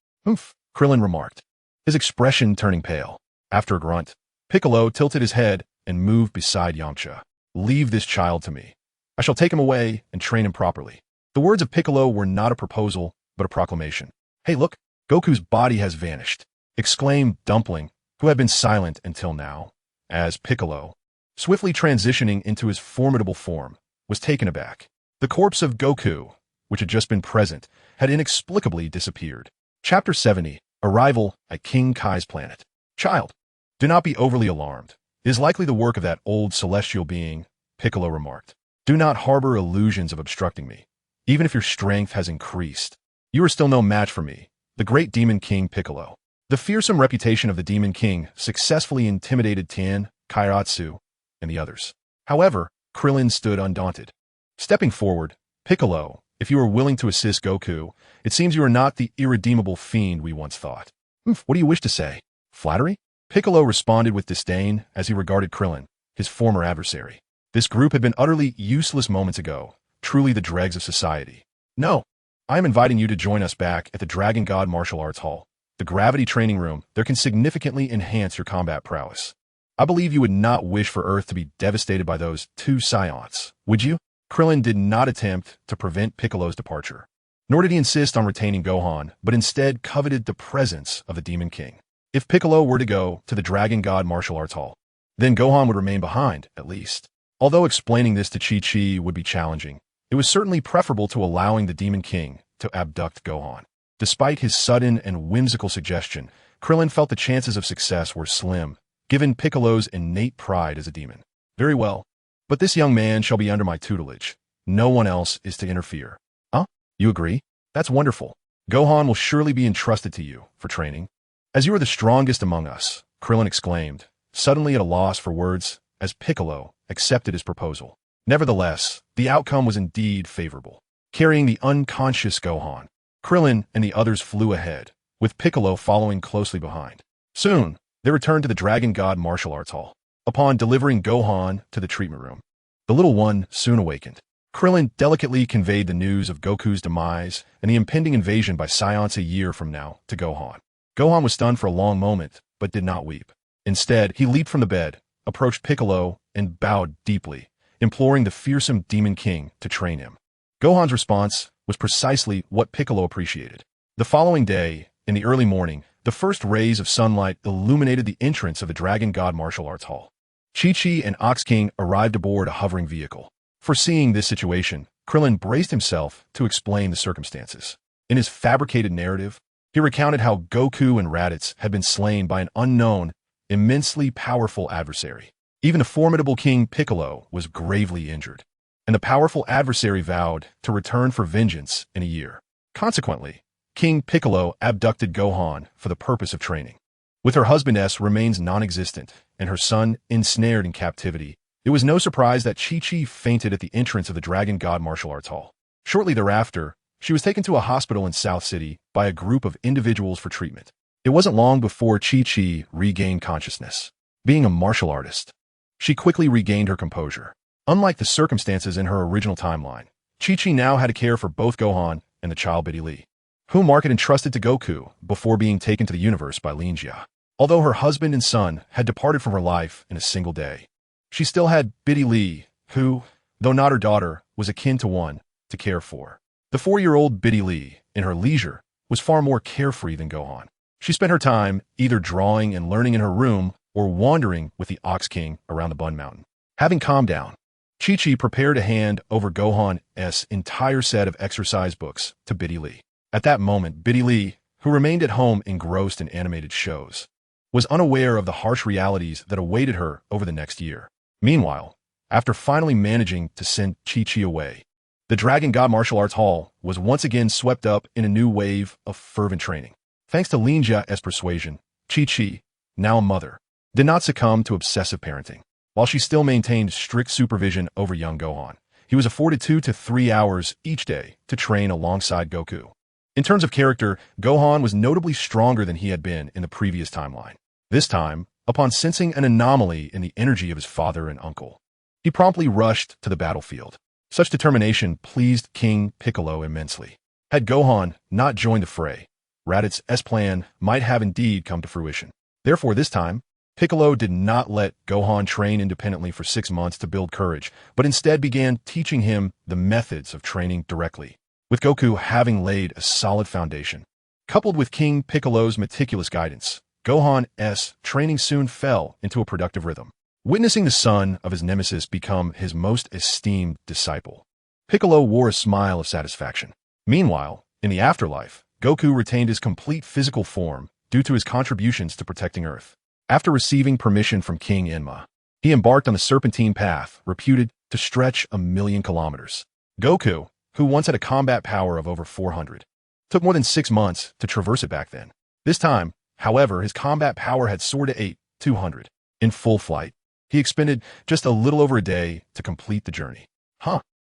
Krillin remarked, his expression turning pale. After a grunt, Piccolo tilted his head and moved beside Yamcha. Leave this child to me. I shall take him away and train him properly. The words of Piccolo were not a proposal, but a proclamation. Hey look, Goku's body has vanished, exclaimed Dumpling, who had been silent until now, as Piccolo, swiftly transitioning into his formidable form, was taken aback. The corpse of Goku, which had just been present, had inexplicably disappeared. Chapter 70, Arrival at King Kai's Planet. Child, do not be overly alarmed. It is likely the work of that old celestial being, Piccolo remarked. Do not harbor illusions of obstructing me. Even if your strength has increased, you are still no match for me, the great Demon King Piccolo. The fearsome reputation of the Demon King successfully intimidated Tien, Kairatsu, and the others. However, Krillin stood undaunted. Stepping forward, Piccolo, if you are willing to assist Goku, it seems you are not the irredeemable fiend we once thought. What do you wish to say? Flattery? Piccolo responded with disdain as he regarded Krillin, his former adversary. This group had been utterly useless moments ago, truly the dregs of society. No, I am inviting you to join us back at the Dragon God Martial Arts Hall, the gravity training room. There can significantly enhance your combat prowess. I believe you would not wish for Earth to be devastated by those two Saiyans, would you? Krillin did not attempt to prevent Piccolo's departure, nor did he insist on retaining Gohan, but instead coveted the presence of the Demon King. If Piccolo were to go to the Dragon God Martial Arts Hall, then Gohan would remain behind, at least. Although explaining this to Chi-Chi would be challenging, it was certainly preferable to allowing the Demon King to abduct Gohan. Despite his sudden and whimsical suggestion, Krillin felt the chances of success were slim, given Piccolo's innate pride as a demon. Very well, but this young man shall be under my tutelage. No one else is to interfere. Huh? You agree? That's wonderful. Gohan will surely be entrusted to you for training. As you are the strongest among us, Krillin exclaimed, suddenly at a loss for words, as Piccolo accepted his proposal. Nevertheless, the outcome was indeed favorable. Carrying the unconscious Gohan, Krillin and the others flew ahead, with Piccolo following closely behind. Soon, they returned to the Dragon God Martial Arts Hall. Upon delivering Gohan to the treatment room, the little one soon awakened. Krillin delicately conveyed the news of Goku's demise and the impending invasion by Saiyans a year from now to Gohan. Gohan was stunned for a long moment, but did not weep. Instead, he leaped from the bed, approached Piccolo, and bowed deeply, imploring the fearsome Demon King to train him. Gohan's response was precisely what Piccolo appreciated. The following day, in the early morning, the first rays of sunlight illuminated the entrance of the Dragon God Martial Arts Hall. Chi-Chi and Ox King arrived aboard a hovering vehicle. Foreseeing this situation, Krillin braced himself to explain the circumstances. In his fabricated narrative, he recounted how Goku and Raditz had been slain by an unknown, immensely powerful adversary. Even the formidable King Piccolo was gravely injured, and the powerful adversary vowed to return for vengeance in a year. Consequently, King Piccolo abducted Gohan for the purpose of training. With her husband remains non-existent and her son ensnared in captivity, it was no surprise that Chi-Chi fainted at the entrance of the Dragon God Martial Arts Hall. Shortly thereafter, she was taken to a hospital in South City by a group of individuals for treatment. It wasn't long before Chi-Chi regained consciousness. Being a martial artist, she quickly regained her composure. Unlike the circumstances in her original timeline, Chi-Chi now had to care for both Gohan and the child Biddy Lee, whom Mark had entrusted to Goku before being taken to the universe by Lin Jia. Although her husband and son had departed from her life in a single day, she still had Biddy Lee, who, though not her daughter, was akin to one, to care for. The 4-year-old Biddy Lee, in her leisure, was far more carefree than Gohan. She spent her time either drawing and learning in her room or wandering with the Ox King around the Bun Mountain. Having calmed down, Chi-Chi prepared to hand over Gohan's entire set of exercise books to Biddy Lee. At that moment, Biddy Lee, who remained at home engrossed in animated shows, was unaware of the harsh realities that awaited her over the next year. Meanwhile, after finally managing to send Chi-Chi away, the Dragon God Martial Arts Hall was once again swept up in a new wave of fervent training. Thanks to Lin Jia's persuasion, Chi-Chi, now a mother, did not succumb to obsessive parenting. While she still maintained strict supervision over young Gohan, he was afforded 2 to 3 hours each day to train alongside Goku. In terms of character, Gohan was notably stronger than he had been in the previous timeline. This time, upon sensing an anomaly in the energy of his father and uncle, he promptly rushed to the battlefield. Such determination pleased King Piccolo immensely. Had Gohan not joined the fray, Raditz's plan might have indeed come to fruition. Therefore, this time, Piccolo did not let Gohan train independently for 6 months to build courage, but instead began teaching him the methods of training directly, with Goku having laid a solid foundation. Coupled with King Piccolo's meticulous guidance, Gohan's training soon fell into a productive rhythm. Witnessing the son of his nemesis become his most esteemed disciple, Piccolo wore a smile of satisfaction. Meanwhile, in the afterlife, Goku retained his complete physical form due to his contributions to protecting Earth. After receiving permission from King Enma, he embarked on the serpentine path, reputed to stretch 1,000,000 kilometers. Goku, who once had a combat power of over 400, took more than 6 months to traverse it back then. This time, however, his combat power had soared to 200. In full flight, he expended just a little over a day to complete the journey.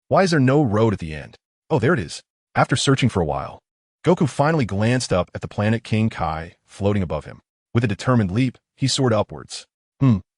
Why is there no road at the end? Oh, there it is. After searching for a while, Goku finally glanced up at the planet King Kai floating above him. With a determined leap, he soared upwards.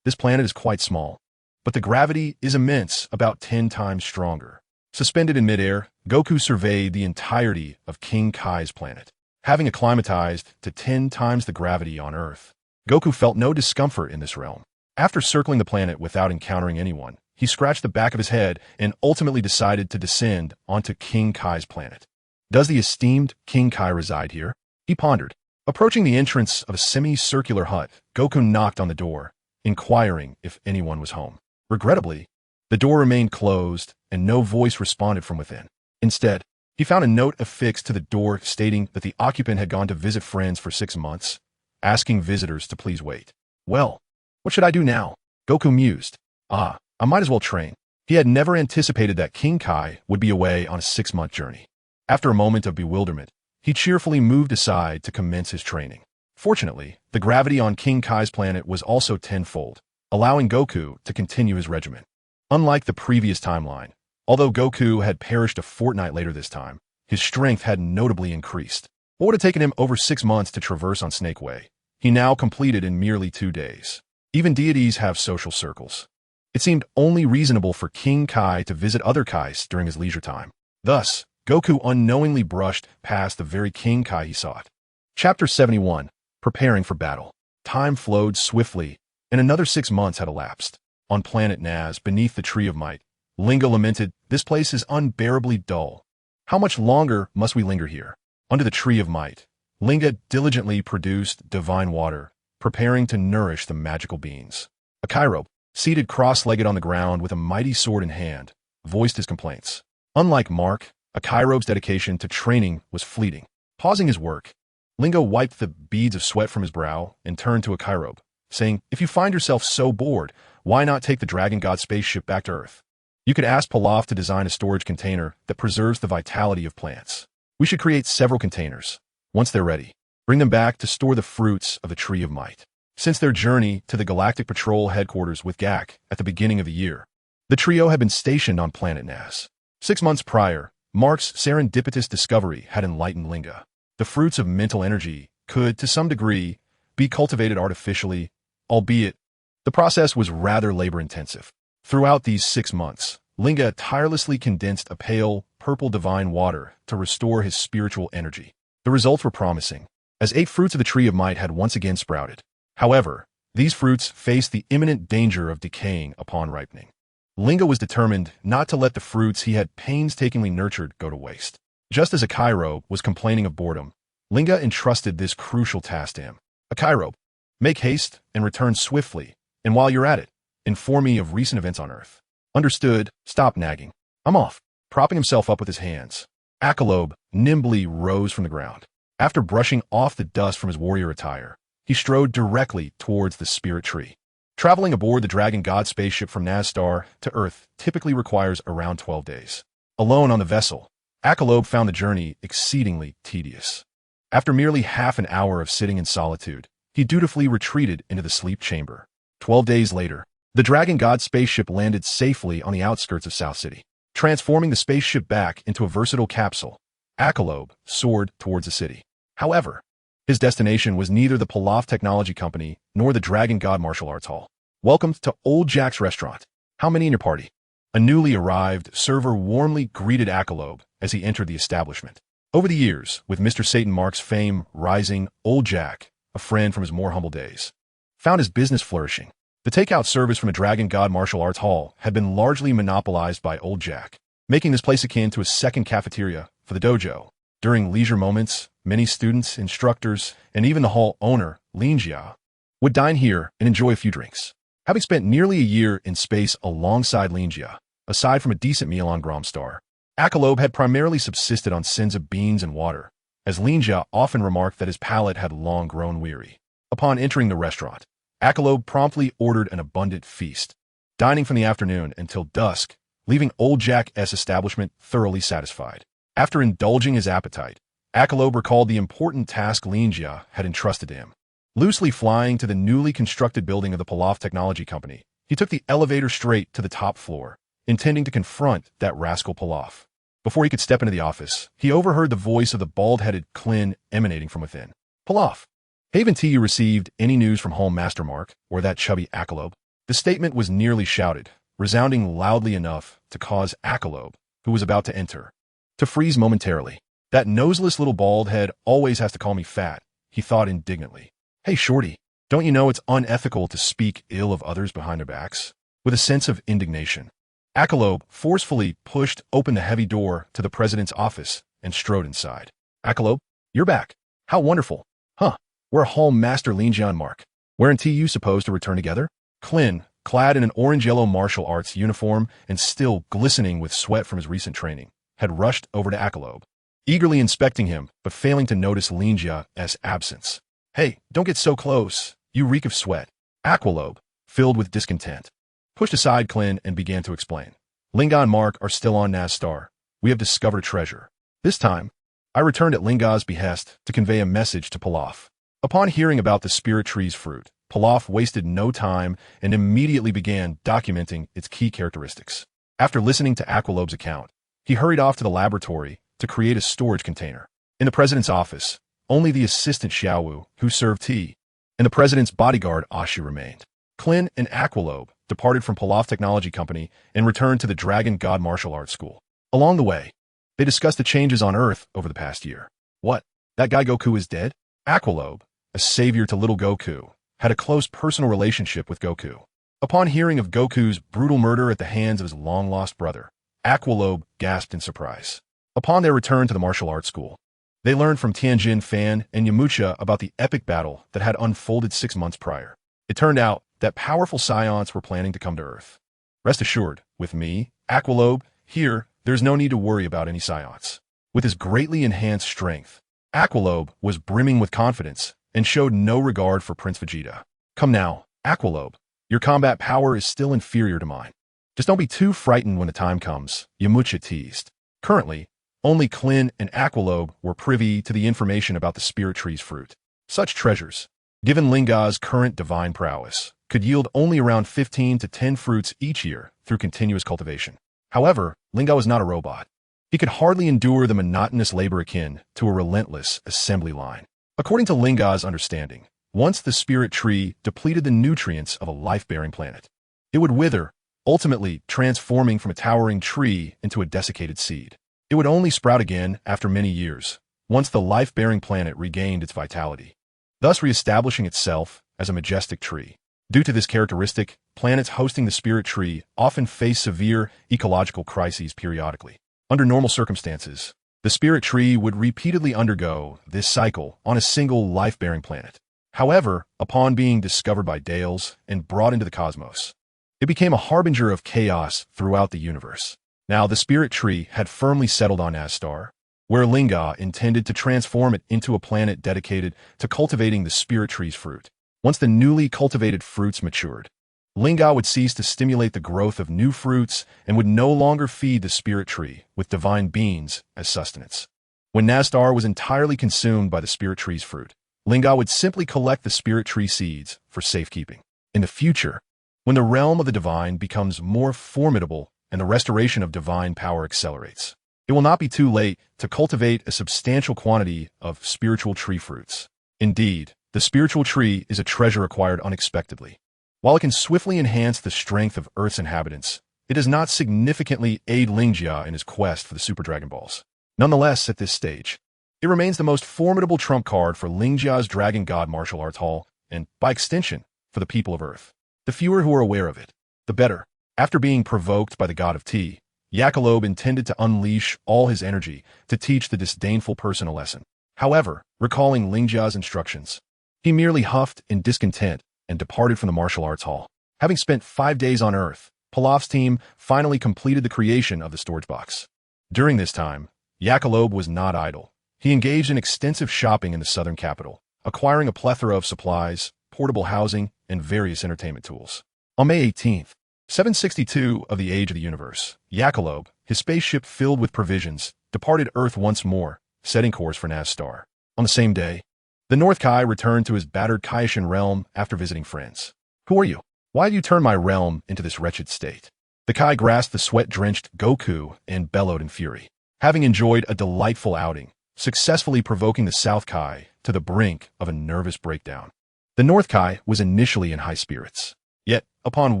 This planet is quite small, but the gravity is immense, about 10 times stronger. Suspended in midair, Goku surveyed the entirety of King Kai's planet. Having acclimatized to 10 times the gravity on Earth, Goku felt no discomfort in this realm. After circling the planet without encountering anyone, he scratched the back of his head and ultimately decided to descend onto King Kai's planet. Does the esteemed King Kai reside here? He pondered. Approaching the entrance of a semicircular hut, Goku knocked on the door, inquiring if anyone was home. Regrettably, the door remained closed and no voice responded from within. Instead, he found a note affixed to the door stating that the occupant had gone to visit friends for 6 months, asking visitors to please wait. Well, what should I do now? Goku mused. I might as well train. He had never anticipated that King Kai would be away on a 6-month journey. After a moment of bewilderment, he cheerfully moved aside to commence his training. Fortunately, the gravity on King Kai's planet was also tenfold, allowing Goku to continue his regimen. Unlike the previous timeline, although Goku had perished a fortnight later this time, his strength had notably increased. What would have taken him over 6 months to traverse on Snake Way, he now completed in merely 2 days. Even deities have social circles. It seemed only reasonable for King Kai to visit other Kais during his leisure time. Thus, Goku unknowingly brushed past the very King Kai he sought. Chapter 71. Preparing for Battle. Time flowed swiftly, and another 6 months had elapsed. On planet Naz, beneath the Tree of Might, Linga lamented, "This place is unbearably dull. How much longer must we linger here?" Under the Tree of Might, Linga diligently produced divine water, preparing to nourish the magical beings. A Kairobe, seated cross-legged on the ground with a mighty sword in hand, voiced his complaints. Unlike Mark, a Kairobe's dedication to training was fleeting. Pausing his work, Linga wiped the beads of sweat from his brow and turned to a Kairobe, saying, "If you find yourself so bored, why not take the Dragon God spaceship back to Earth? You could ask Pilaf to design a storage container that preserves the vitality of plants. We should create several containers. Once they're ready, bring them back to store the fruits of the Tree of Might." Since their journey to the Galactic Patrol headquarters with Gak at the beginning of the year, the trio had been stationed on planet Naz. 6 months prior, Mark's serendipitous discovery had enlightened Linga. The fruits of mental energy could, to some degree, be cultivated artificially, albeit the process was rather labor-intensive. Throughout these 6 months, Linga tirelessly condensed a pale, purple divine water to restore his spiritual energy. The results were promising, as 8 fruits of the Tree of Might had once again sprouted. However, these fruits faced the imminent danger of decaying upon ripening. Linga was determined not to let the fruits he had painstakingly nurtured go to waste. Just as a Kairobe was complaining of boredom, Linga entrusted this crucial task to him. A Kairobe, make haste and return swiftly, and while you're at it, inform me of recent events on Earth. Understood, stop nagging. I'm off. Propping himself up with his hands, Akalobe nimbly rose from the ground. After brushing off the dust from his warrior attire, he strode directly towards the spirit tree. Traveling aboard the Dragon God spaceship from Nazstar to Earth typically requires around 12 days. Alone on the vessel, Akalobe found the journey exceedingly tedious. After merely half an hour of sitting in solitude, he dutifully retreated into the sleep chamber. 12 days later, the Dragon God spaceship landed safely on the outskirts of South City. Transforming the spaceship back into a versatile capsule, Akalobe soared towards the city. However, his destination was neither the Pilaf Technology Company nor the Dragon God Martial Arts Hall. "Welcome to Old Jack's restaurant. How many in your party?" A newly arrived server warmly greeted Akalobe as he entered the establishment. Over the years, with Mr. Satan Mark's fame rising, Old Jack, a friend from his more humble days, found his business flourishing. The takeout service from a Dragon God Martial Arts Hall had been largely monopolized by Old Jack, making this place akin to a second cafeteria for the dojo. During leisure moments, many students, instructors, and even the hall owner, Lin Jia, would dine here and enjoy a few drinks. Having spent nearly a year in space alongside Lin Jia, aside from a decent meal on Gromstar, Akalob had primarily subsisted on sins of beans and water, as Lin Jia often remarked that his palate had long grown weary. Upon entering the restaurant, Akalob promptly ordered an abundant feast, dining from the afternoon until dusk, leaving Old Jack's establishment thoroughly satisfied. After indulging his appetite, Akalob recalled the important task Lin Jia had entrusted to him. Loosely flying to the newly constructed building of the Pilaf Technology Company, he took the elevator straight to the top floor, intending to confront that rascal Pilaf. Before he could step into the office, he overheard the voice of the bald-headed Clin emanating from within. Pilaf, haven't you received any news from Home Master Mark or that chubby Akalob? The statement was nearly shouted, resounding loudly enough to cause Akalob, who was about to enter, to freeze momentarily. That noseless little bald head always has to call me fat, he thought indignantly. Hey, shorty, don't you know it's unethical to speak ill of others behind their backs? With a sense of indignation, Akalob forcefully pushed open the heavy door to the president's office and strode inside. Akalob, you're back. How wonderful. Huh, we're Home Master Lin Jia and Mark. Weren't you supposed to return together? Clin, clad in an orange-yellow martial arts uniform and still glistening with sweat from his recent training, had rushed over to Akalob, eagerly inspecting him but failing to notice Lin Jia's absence. Hey, don't get so close. You reek of sweat. Akalob, filled with discontent, pushed aside Clin and began to explain. Linga and Mark are still on Nazstar. We have discovered treasure. This time, I returned at Linga's behest to convey a message to Pilaf. Upon hearing about the spirit tree's fruit, Pilaf wasted no time and immediately began documenting its key characteristics. After listening to Akalob's account, he hurried off to the laboratory to create a storage container. In the president's office, only the assistant Xiaowu, who served tea, and the president's bodyguard Ashi remained. Clin and Akalob departed from Pilaf Technology Company and returned to the Dragon God Martial Arts School. Along the way, they discussed the changes on Earth over the past year. What? That guy Goku is dead? Akalob, a savior to little Goku, had a close personal relationship with Goku. Upon hearing of Goku's brutal murder at the hands of his long-lost brother, Akalob gasped in surprise. Upon their return to the martial arts school, they learned from Tianjin Fan and Yamcha about the epic battle that had unfolded 6 months prior. It turned out that powerful Saiyans were planning to come to Earth. Rest assured, with me, Akalob, here, there's no need to worry about any Saiyans. With his greatly enhanced strength, Akalob was brimming with confidence and showed no regard for Prince Vegeta. Come now, Akalob, your combat power is still inferior to mine. Just don't be too frightened when the time comes, Yamcha teased. Currently, only Clin and Akalob were privy to the information about the spirit tree's fruit. Such treasures, given Linga's current divine prowess, could yield only around 15 to 10 fruits each year through continuous cultivation. However, Linga was not a robot. He could hardly endure the monotonous labor akin to a relentless assembly line. According to Linga's understanding, once the spirit tree depleted the nutrients of a life-bearing planet, it would wither, ultimately transforming from a towering tree into a desiccated seed. It would only sprout again after many years, once the life-bearing planet regained its vitality, thus reestablishing itself as a majestic tree. Due to this characteristic, planets hosting the spirit tree often face severe ecological crises periodically. Under normal circumstances, the spirit tree would repeatedly undergo this cycle on a single life-bearing planet. However, upon being discovered by Dales and brought into the cosmos, it became a harbinger of chaos throughout the universe. Now, the spirit tree had firmly settled on Nazstar, where Linga intended to transform it into a planet dedicated to cultivating the spirit tree's fruit. Once the newly cultivated fruits matured, Linga would cease to stimulate the growth of new fruits and would no longer feed the spirit tree with divine beings as sustenance. When Nazstar was entirely consumed by the spirit tree's fruit, Linga would simply collect the spirit tree seeds for safekeeping. In the future, when the realm of the divine becomes more formidable and the restoration of divine power accelerates, it will not be too late to cultivate a substantial quantity of spiritual tree fruits. Indeed, the spiritual tree is a treasure acquired unexpectedly. While it can swiftly enhance the strength of Earth's inhabitants, it does not significantly aid Lin Jia in his quest for the Super Dragon Balls. Nonetheless, at this stage, it remains the most formidable trump card for Lin Jia's Dragon God Martial Arts Hall, and, by extension, for the people of Earth. The fewer who are aware of it, the better. After being provoked by the god of tea, Yakilob intended to unleash all his energy to teach the disdainful person a lesson. However, recalling Lin Jia's instructions, he merely huffed in discontent and departed from the martial arts hall. Having spent 5 days on Earth, Pilaf's team finally completed the creation of the storage box. During this time, Yakilob was not idle. He engaged in extensive shopping in the southern capital, acquiring a plethora of supplies, portable housing, and various entertainment tools. On May 18th, 762 of the age of the universe, Yakilob, his spaceship filled with provisions, departed Earth once more, setting course for Naz Star. On the same day, the North Kai returned to his battered Kaishan realm after visiting friends. "Who are you? Why have you turned my realm into this wretched state?" The Kai grasped the sweat-drenched Goku and bellowed in fury. Having enjoyed a delightful outing, successfully provoking the South Kai to the brink of a nervous breakdown, the North Kai was initially in high spirits. Yet, upon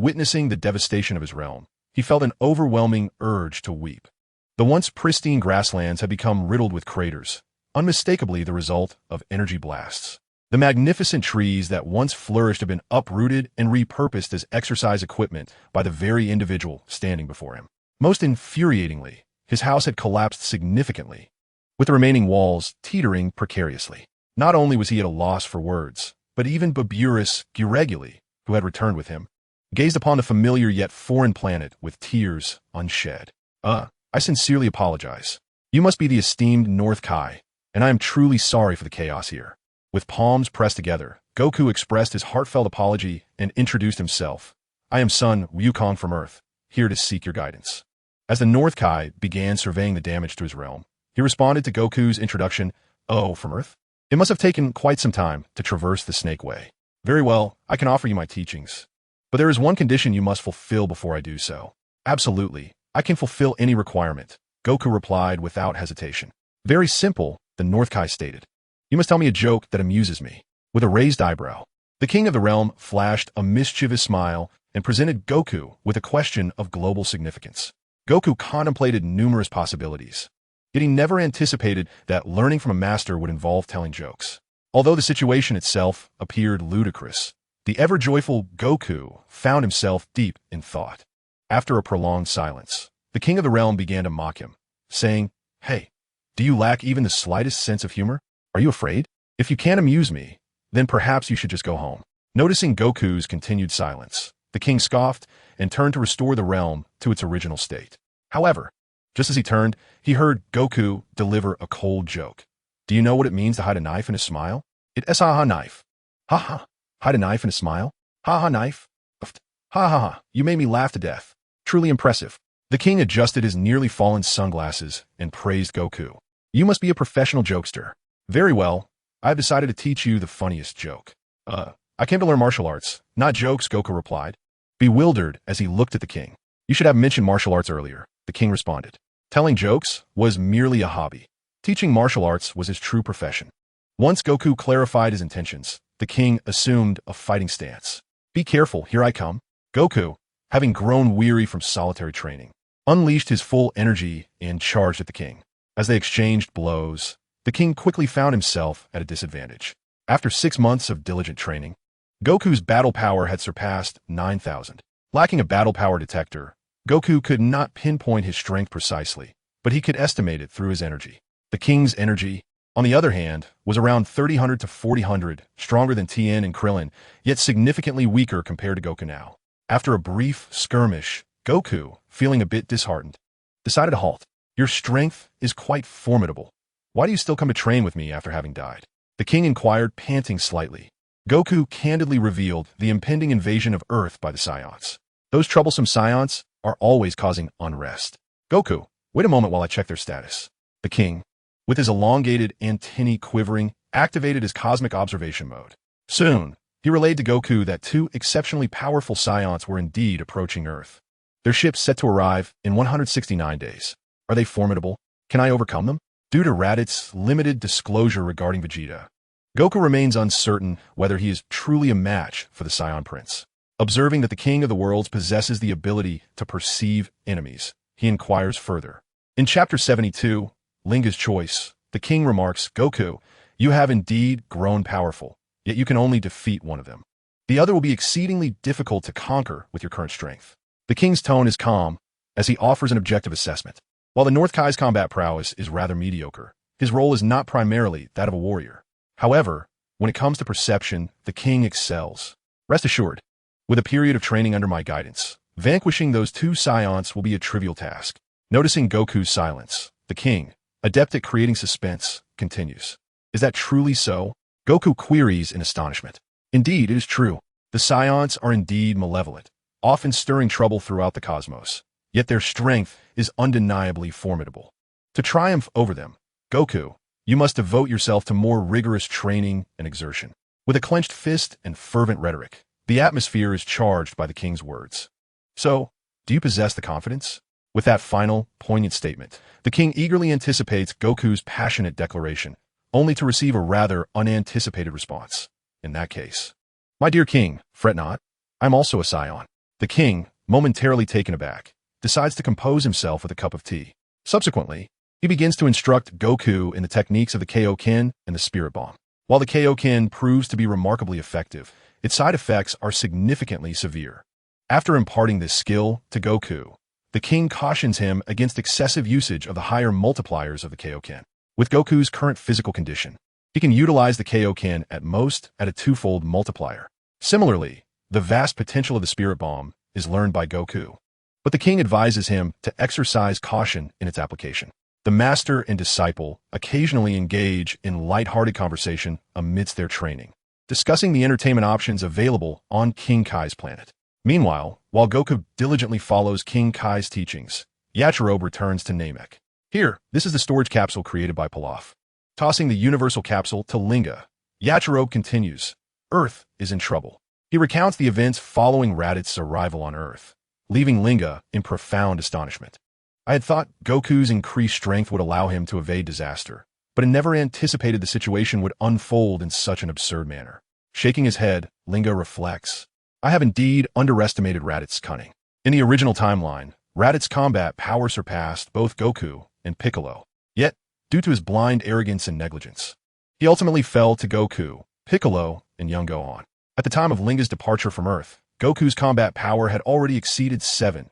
witnessing the devastation of his realm, he felt an overwhelming urge to weep. The once pristine grasslands had become riddled with craters, unmistakably the result of energy blasts. The magnificent trees that once flourished had been uprooted and repurposed as exercise equipment by the very individual standing before him. Most infuriatingly, his house had collapsed significantly, with the remaining walls teetering precariously. Not only was he at a loss for words, but even Baburus Gureguli, who had returned with him, gazed upon the familiar yet foreign planet with tears unshed. I sincerely apologize. You must be the esteemed North Kai, and I am truly sorry for the chaos here." With palms pressed together, Goku expressed his heartfelt apology and introduced himself. "I am Son Wukong from Earth, here to seek your guidance." As the North Kai began surveying the damage to his realm, he responded to Goku's introduction, "Oh, from Earth? It must have taken quite some time to traverse the Snake Way. Very well, I can offer you my teachings. But there is one condition you must fulfill before I do so." "Absolutely, I can fulfill any requirement," Goku replied without hesitation. "Very simple," the North Kai stated. "You must tell me a joke that amuses me." With a raised eyebrow, the king of the realm flashed a mischievous smile and presented Goku with a question of global significance. Goku contemplated numerous possibilities, yet he never anticipated that learning from a master would involve telling jokes. Although the situation itself appeared ludicrous, the ever-joyful Goku found himself deep in thought. After a prolonged silence, the king of the realm began to mock him, saying, "Hey, do you lack even the slightest sense of humor? Are you afraid? If you can't amuse me, then perhaps you should just go home." Noticing Goku's continued silence, the king scoffed and turned to restore the realm to its original state. However, just as he turned, he heard Goku deliver a cold joke. "Do you know what it means to hide a knife in a smile? It's ha ha knife. Ha ha. Hide a knife in a smile? Ha ha knife. Ha ha ha. You made me laugh to death. Truly impressive." The king adjusted his nearly fallen sunglasses and praised Goku. "You must be a professional jokester." "Very well. I have decided to teach you the funniest joke." I came to learn martial arts, not jokes," Goku replied, bewildered as he looked at the king. "You should have mentioned martial arts earlier," the king responded. Telling jokes was merely a hobby. Teaching martial arts was his true profession. Once Goku clarified his intentions, the king assumed a fighting stance. "Be careful, here I come." Goku, having grown weary from solitary training, unleashed his full energy and charged at the king. As they exchanged blows, the king quickly found himself at a disadvantage. After 6 months of diligent training, Goku's battle power had surpassed 9,000. Lacking a battle power detector, Goku could not pinpoint his strength precisely, but he could estimate it through his energy. The king's energy, on the other hand, was around 3000 to 4000, stronger than Tien and Krillin, yet significantly weaker compared to Goku now. After a brief skirmish, Goku, feeling a bit disheartened, decided to halt. "Your strength is quite formidable. Why do you still come to train with me after having died?" the king inquired, panting slightly. Goku candidly revealed the impending invasion of Earth by the Saiyans. "Those troublesome Saiyans are always causing unrest." "Goku, wait a moment while I check their status." The king, with his elongated antennae quivering, activated his cosmic observation mode. Soon, he relayed to Goku that 2 exceptionally powerful Saiyans were indeed approaching Earth. Their ships set to arrive in 169 days. Are they formidable? Can I overcome them? Due to Raditz' limited disclosure regarding Vegeta, Goku remains uncertain whether he is truly a match for the Saiyan Prince. Observing that the King of the Worlds possesses the ability to perceive enemies, he inquires further. In Chapter 72, Linga's Choice, the king remarks, "Goku, you have indeed grown powerful, yet you can only defeat one of them. The other will be exceedingly difficult to conquer with your current strength." The king's tone is calm, as he offers an objective assessment. While the North Kai's combat prowess is rather mediocre, his role is not primarily that of a warrior. However, when it comes to perception, the king excels. Rest assured, with a period of training under my guidance, vanquishing those two Saiyans will be a trivial task. Noticing Goku's silence, the king, adept at creating suspense, continues. Is that truly so? Goku queries in astonishment. Indeed, it is true. The Saiyans are indeed malevolent, often stirring trouble throughout the cosmos. Yet their strength is undeniably formidable. To triumph over them, Goku, you must devote yourself to more rigorous training and exertion. With a clenched fist and fervent rhetoric, the atmosphere is charged by the king's words. So, do you possess the confidence? With that final, poignant statement, the king eagerly anticipates Goku's passionate declaration, only to receive a rather unanticipated response. In that case, my dear king, fret not. I'm also a Saiyan. The king, momentarily taken aback, decides to compose himself with a cup of tea. Subsequently, he begins to instruct Goku in the techniques of the Kaioken and the Spirit Bomb. While the Kaioken proves to be remarkably effective, its side effects are significantly severe. After imparting this skill to Goku, the king cautions him against excessive usage of the higher multipliers of the Kaioken. With Goku's current physical condition, he can utilize the Kaioken at most at a twofold multiplier. Similarly, the vast potential of the Spirit Bomb is learned by Goku, but the king advises him to exercise caution in its application. The master and disciple occasionally engage in light-hearted conversation amidst their training, discussing the entertainment options available on King Kai's planet. Meanwhile, while Goku diligently follows King Kai's teachings, Yajirobe returns to Namek. Here, this is the storage capsule created by Pilaf. Tossing the universal capsule to Linga, Yajirobe continues. Earth is in trouble. He recounts the events following Raditz' arrival on Earth, leaving Linga in profound astonishment. I had thought Goku's increased strength would allow him to evade disaster, but I never anticipated the situation would unfold in such an absurd manner. Shaking his head, Linga reflects. I have indeed underestimated Raditz's cunning. In the original timeline, Raditz's combat power surpassed both Goku and Piccolo. Yet, due to his blind arrogance and negligence, he ultimately fell to Goku, Piccolo, and young Gohan. At the time of Linga's departure from Earth, Goku's combat power had already exceeded 7,000.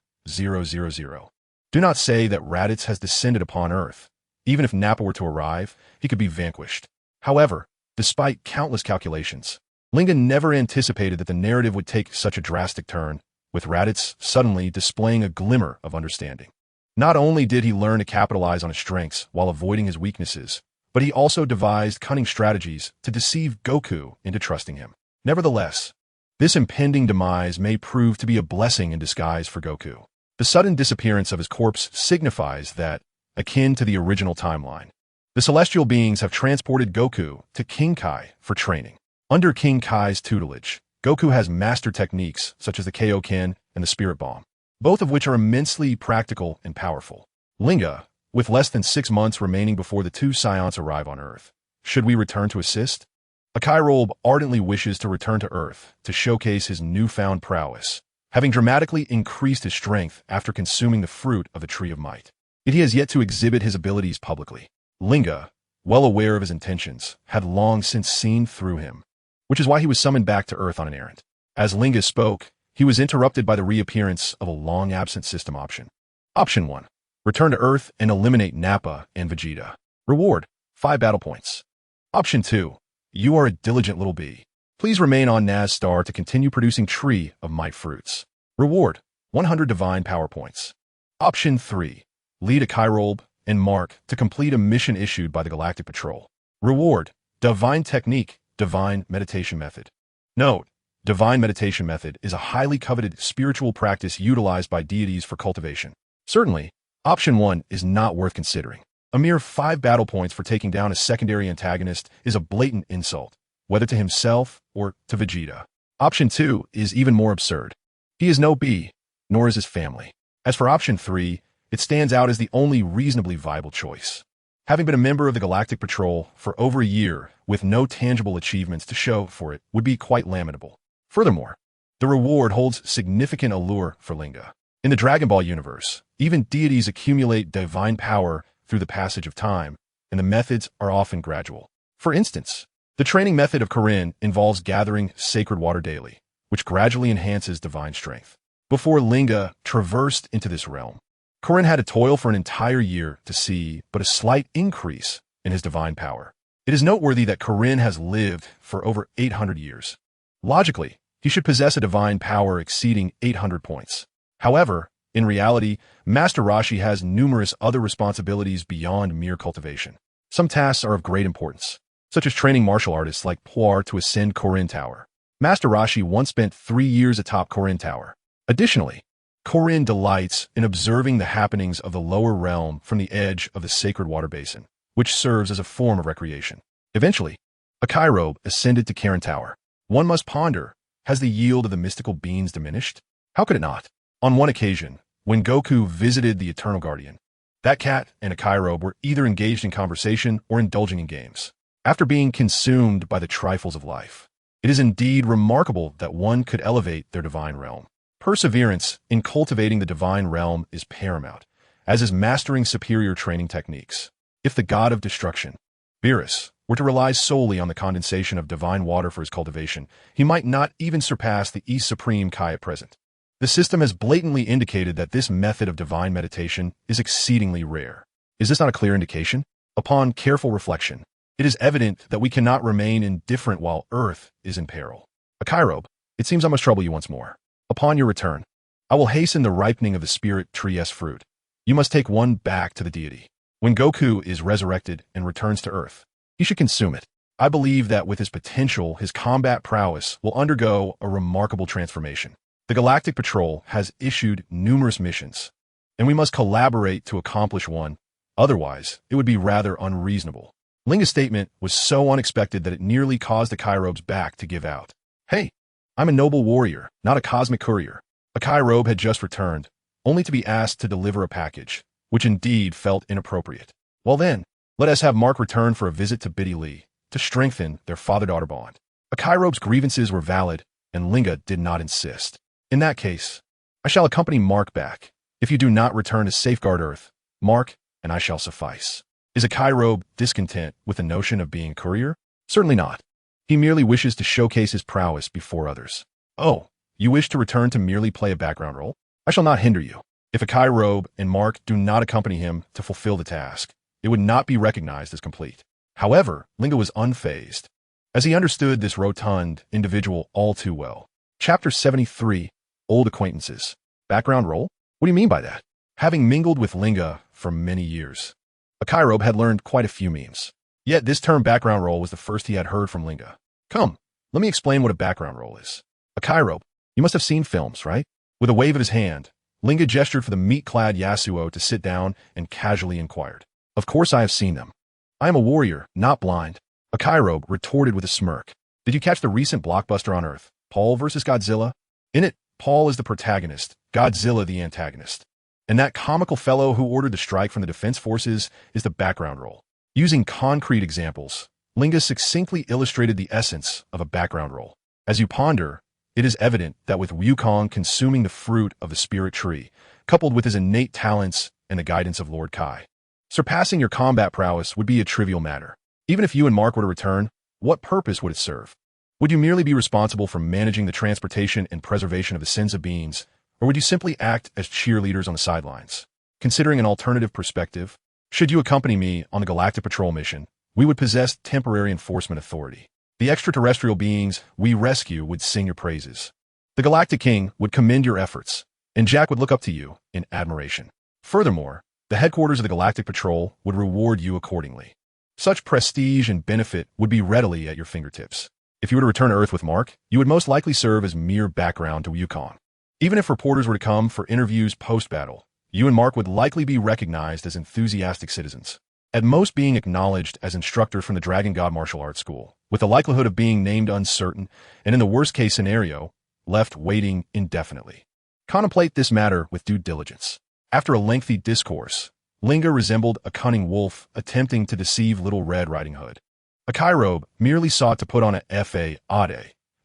Do not say that Raditz has descended upon Earth. Even if Nappa were to arrive, he could be vanquished. However, despite countless calculations, Linga never anticipated that the narrative would take such a drastic turn, with Raditz suddenly displaying a glimmer of understanding. Not only did he learn to capitalize on his strengths while avoiding his weaknesses, but he also devised cunning strategies to deceive Goku into trusting him. Nevertheless, this impending demise may prove to be a blessing in disguise for Goku. The sudden disappearance of his corpse signifies that, akin to the original timeline, the celestial beings have transported Goku to King Kai for training. Under King Kai's tutelage, Goku has mastered techniques such as the Kaioken and the Spirit Bomb, both of which are immensely practical and powerful. Linga, with less than 6 months remaining before the two Saiyans arrive on Earth, should we return to assist? Akairobe ardently wishes to return to Earth to showcase his newfound prowess, having dramatically increased his strength after consuming the fruit of the Tree of Might. Yet he has yet to exhibit his abilities publicly. Linga, well aware of his intentions, had long since seen through him, which is why he was summoned back to Earth on an errand. As Linga spoke, he was interrupted by the reappearance of a long-absent system option. Option 1. Return to Earth and eliminate Nappa and Vegeta. Reward: 5 battle points. Option 2. You are a diligent little bee. Please remain on Naz Star to continue producing Tree of Might fruits. Reward: 100 divine power points. Option 3. Lead Akairobe and Mark to complete a mission issued by the Galactic Patrol. Reward: Divine Technique, Divine Meditation Method. Note: Divine Meditation Method is a highly coveted spiritual practice utilized by deities for cultivation. Certainly, Option 1 is not worth considering. A mere 5 battle points for taking down a secondary antagonist is a blatant insult, whether to himself or to Vegeta. Option 2 is even more absurd. He is no bee, nor is his family. As for Option 3, it stands out as the only reasonably viable choice. Having been a member of the Galactic Patrol for over a year with no tangible achievements to show for it would be quite lamentable. Furthermore, the reward holds significant allure for Linga. In the Dragon Ball universe, even deities accumulate divine power through the passage of time, and the methods are often gradual. For instance, the training method of Kirin involves gathering sacred water daily, which gradually enhances divine strength. Before Linga traversed into this realm, Korin had to toil for an entire year to see but a slight increase in his divine power. It is noteworthy that Korin has lived for over 800 years. Logically, he should possess a divine power exceeding 800 points. However, in reality, Master Roshi has numerous other responsibilities beyond mere cultivation. Some tasks are of great importance, such as training martial artists like Puar to ascend Korin Tower. Master Roshi once spent 3 years atop Korin Tower. Additionally, Korin delights in observing the happenings of the lower realm from the edge of the sacred water basin, which serves as a form of recreation. Eventually, a Kairobe ascended to Korin Tower. One must ponder, has the yield of the mystical beans diminished? How could it not? On one occasion, when Goku visited the Eternal Guardian, that cat and a Kairobe were either engaged in conversation or indulging in games. After being consumed by the trifles of life, it is indeed remarkable that one could elevate their divine realm. Perseverance in cultivating the divine realm is paramount, as is mastering superior training techniques. If the god of destruction, Beerus, were to rely solely on the condensation of divine water for his cultivation, he might not even surpass the East Supreme Kai at present. The system has blatantly indicated that this method of divine meditation is exceedingly rare. Is this not a clear indication? Upon careful reflection, it is evident that we cannot remain indifferent while Earth is in peril. A Kairobe, it seems I must trouble you once more. Upon your return, I will hasten the ripening of the spirit tree's fruit. You must take one back to the deity. When Goku is resurrected and returns to Earth, he should consume it. I believe that with his potential, his combat prowess will undergo a remarkable transformation. The Galactic Patrol has issued numerous missions, and we must collaborate to accomplish one. Otherwise, it would be rather unreasonable. Linga's statement was so unexpected that it nearly caused the Kairobe's back to give out. Hey, I'm a noble warrior, not a cosmic courier. A Kairobe had just returned, only to be asked to deliver a package, which indeed felt inappropriate. Well then, let us have Mark return for a visit to Biddy Lee, to strengthen their father-daughter bond. A Kairobe's grievances were valid, and Linga did not insist. In that case, I shall accompany Mark back. If you do not return to safeguard Earth, Mark and I shall suffice. Is a Kairobe discontent with the notion of being a courier? Certainly not. He merely wishes to showcase his prowess before others. Oh, you wish to return to merely play a background role? I shall not hinder you. If a Kairobe and Mark do not accompany him to fulfill the task, it would not be recognized as complete. However, Linga was unfazed, as he understood this rotund individual all too well. Chapter 73, Old Acquaintances. Background role? What do you mean by that? Having mingled with Linga for many years, a Kairobe had learned quite a few memes. Yet this term background role was the first he had heard from Linga. Come, let me explain what a background role is. A Kairobe, you must have seen films, right? With a wave of his hand, Linga gestured for the meat-clad Yasuo to sit down and casually inquired. Of course I have seen them. I am a warrior, not blind. A Kairobe retorted with a smirk. Did you catch the recent blockbuster on Earth, Paul vs. Godzilla? In it, Paul is the protagonist, Godzilla the antagonist. And that comical fellow who ordered the strike from the defense forces is the background role. Using concrete examples, Linga succinctly illustrated the essence of a background role. As you ponder, it is evident that with Wukong consuming the fruit of the spirit tree, coupled with his innate talents and the guidance of Lord Kai, surpassing your combat prowess would be a trivial matter. Even if you and Mark were to return, what purpose would it serve? Would you merely be responsible for managing the transportation and preservation of the sins of beings, or would you simply act as cheerleaders on the sidelines? Considering an alternative perspective, should you accompany me on the Galactic Patrol mission, we would possess temporary enforcement authority. The extraterrestrial beings we rescue would sing your praises. The Galactic King would commend your efforts, and Jack would look up to you in admiration. Furthermore, the headquarters of the Galactic Patrol would reward you accordingly. Such prestige and benefit would be readily at your fingertips. If you were to return to Earth with Mark, you would most likely serve as mere background to Wukong. Even if reporters were to come for interviews post-battle, you and Mark would likely be recognized as enthusiastic citizens, at most being acknowledged as instructors from the Dragon God Martial Arts School, with the likelihood of being named uncertain, and in the worst-case scenario, left waiting indefinitely. Contemplate this matter with due diligence. After a lengthy discourse, Linga resembled a cunning wolf attempting to deceive Little Red Riding Hood. A Kairobe merely sought to put on a fade,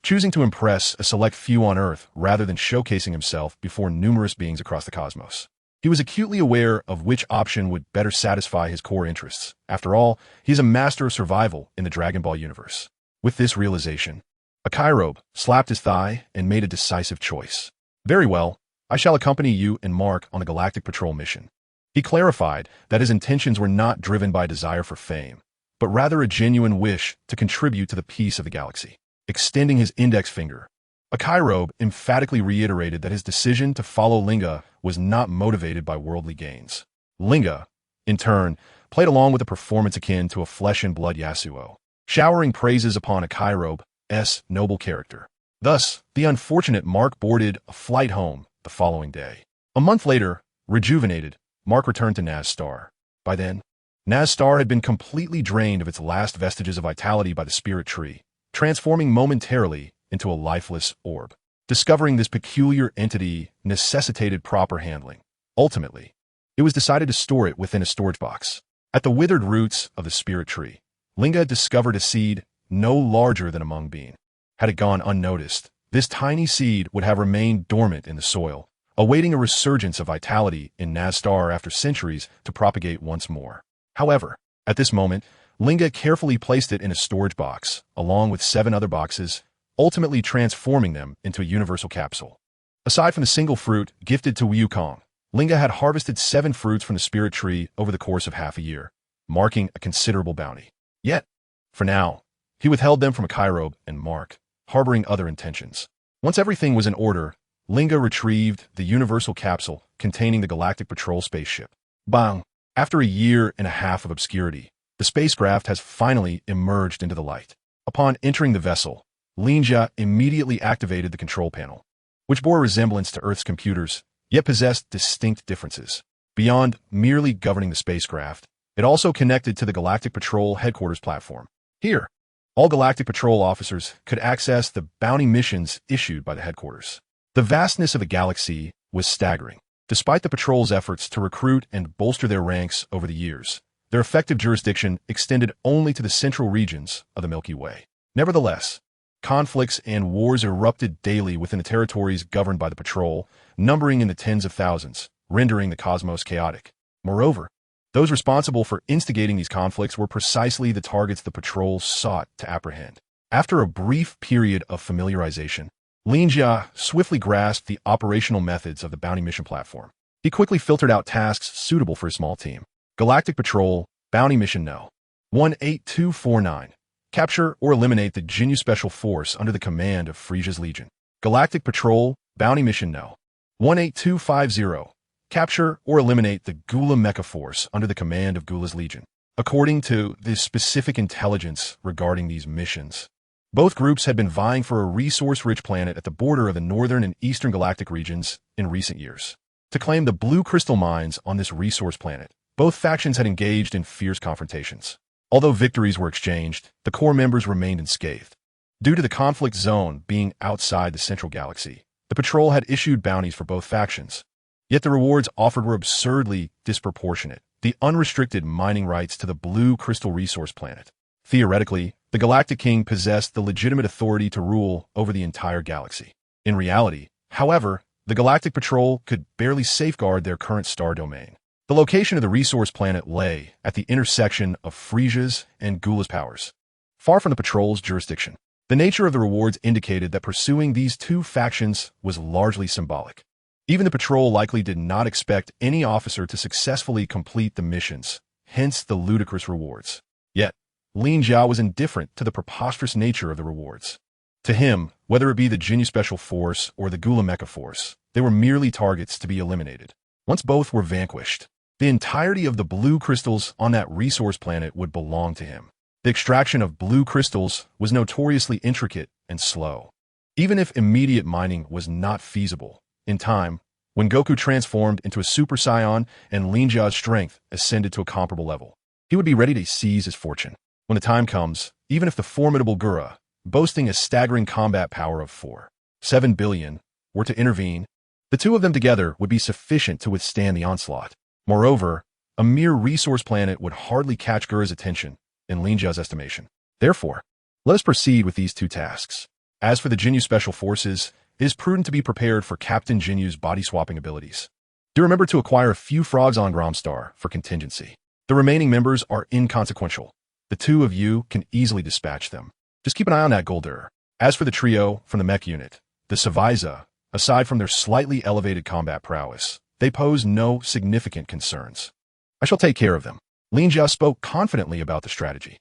choosing to impress a select few on Earth rather than showcasing himself before numerous beings across the cosmos. He was acutely aware of which option would better satisfy his core interests. After all, he is a master of survival in the Dragon Ball universe. With this realization, a Kairobe slapped his thigh and made a decisive choice. Very well, I shall accompany you and Mark on a galactic patrol mission. He clarified that his intentions were not driven by a desire for fame, but rather a genuine wish to contribute to the peace of the galaxy. Extending his index finger, Akairobe emphatically reiterated that his decision to follow Lin Jia was not motivated by worldly gains. Lin Jia, in turn, played along with a performance akin to a flesh-and-blood Yasuo, showering praises upon Akairobe's noble character. Thus, the unfortunate Mark boarded a flight home the following day. A month later, rejuvenated, Mark returned to Nazstar. By then, Nazstar had been completely drained of its last vestiges of vitality by the spirit tree, transforming momentarily into a lifeless orb. Discovering this peculiar entity necessitated proper handling. Ultimately, it was decided to store it within a storage box. At the withered roots of the spirit tree, Lin Jia discovered a seed no larger than a mung bean. Had it gone unnoticed, this tiny seed would have remained dormant in the soil, awaiting a resurgence of vitality in Nazstar after centuries to propagate once more. However, at this moment, Lin Jia carefully placed it in a storage box, along with 7 other boxes, ultimately transforming them into a universal capsule. Aside from the single fruit gifted to Wukong, Lin Jia had harvested 7 fruits from the spirit tree over the course of half a year, marking a considerable bounty. Yet, for now, he withheld them from Akairobe and Mark, harboring other intentions. Once everything was in order, Lin Jia retrieved the universal capsule containing the Galactic Patrol spaceship. Bang! After a year and a half of obscurity, the spacecraft has finally emerged into the light. Upon entering the vessel, Lin Jia immediately activated the control panel, which bore a resemblance to Earth's computers, yet possessed distinct differences. Beyond merely governing the spacecraft, it also connected to the Galactic Patrol headquarters platform. Here, all Galactic Patrol officers could access the bounty missions issued by the headquarters. The vastness of the galaxy was staggering. Despite the patrol's efforts to recruit and bolster their ranks over the years, their effective jurisdiction extended only to the central regions of the Milky Way. Nevertheless, conflicts and wars erupted daily within the territories governed by the patrol, numbering in the tens of thousands, rendering the cosmos chaotic. Moreover, those responsible for instigating these conflicts were precisely the targets the patrol sought to apprehend. After a brief period of familiarization, Lin Jia swiftly grasped the operational methods of the bounty mission platform. He quickly filtered out tasks suitable for a small team. Galactic Patrol, Bounty Mission No. 18249. Capture or eliminate the Jinyu Special Force under the command of Frisia's Legion. Galactic Patrol, Bounty Mission No. 18250. Capture or eliminate the Gula Mecha Force under the command of Gula's Legion. According to the specific intelligence regarding these missions, both groups had been vying for a resource-rich planet at the border of the northern and eastern galactic regions in recent years. To claim the blue crystal mines on this resource planet, both factions had engaged in fierce confrontations. Although victories were exchanged, the core members remained unscathed. Due to the conflict zone being outside the central galaxy, the patrol had issued bounties for both factions. Yet the rewards offered were absurdly disproportionate. The unrestricted mining rights to the blue crystal resource planet. Theoretically, the Galactic King possessed the legitimate authority to rule over the entire galaxy. In reality, however, the Galactic Patrol could barely safeguard their current star domain. The location of the resource planet lay at the intersection of Frisia's and Gula's powers, far from the patrol's jurisdiction. The nature of the rewards indicated that pursuing these two factions was largely symbolic. Even the patrol likely did not expect any officer to successfully complete the missions, hence the ludicrous rewards. Yet, Lin Jia was indifferent to the preposterous nature of the rewards. To him, whether it be the Jinyu Special Force or the Gula Mecha Force, they were merely targets to be eliminated. Once both were vanquished, the entirety of the blue crystals on that resource planet would belong to him. The extraction of blue crystals was notoriously intricate and slow. Even if immediate mining was not feasible, in time, when Goku transformed into a Super Saiyan and Lin Jia's strength ascended to a comparable level, he would be ready to seize his fortune. When the time comes, even if the formidable Gura, boasting a staggering combat power of 4.7 billion, were to intervene, the two of them together would be sufficient to withstand the onslaught. Moreover, a mere resource planet would hardly catch Gura's attention, in Lin Jia's estimation. Therefore, let us proceed with these two tasks. As for the Jinyu Special Forces, it is prudent to be prepared for Captain Jinyu's body-swapping abilities. Do remember to acquire a few frogs on Gromstar for contingency. The remaining members are inconsequential. The two of you can easily dispatch them. Just keep an eye on that Goldur. As for the trio from the mech unit, the Savaiza, Aside from their slightly elevated combat prowess, they pose no significant concerns. I shall take care of them. Lin Jia spoke confidently about the strategy.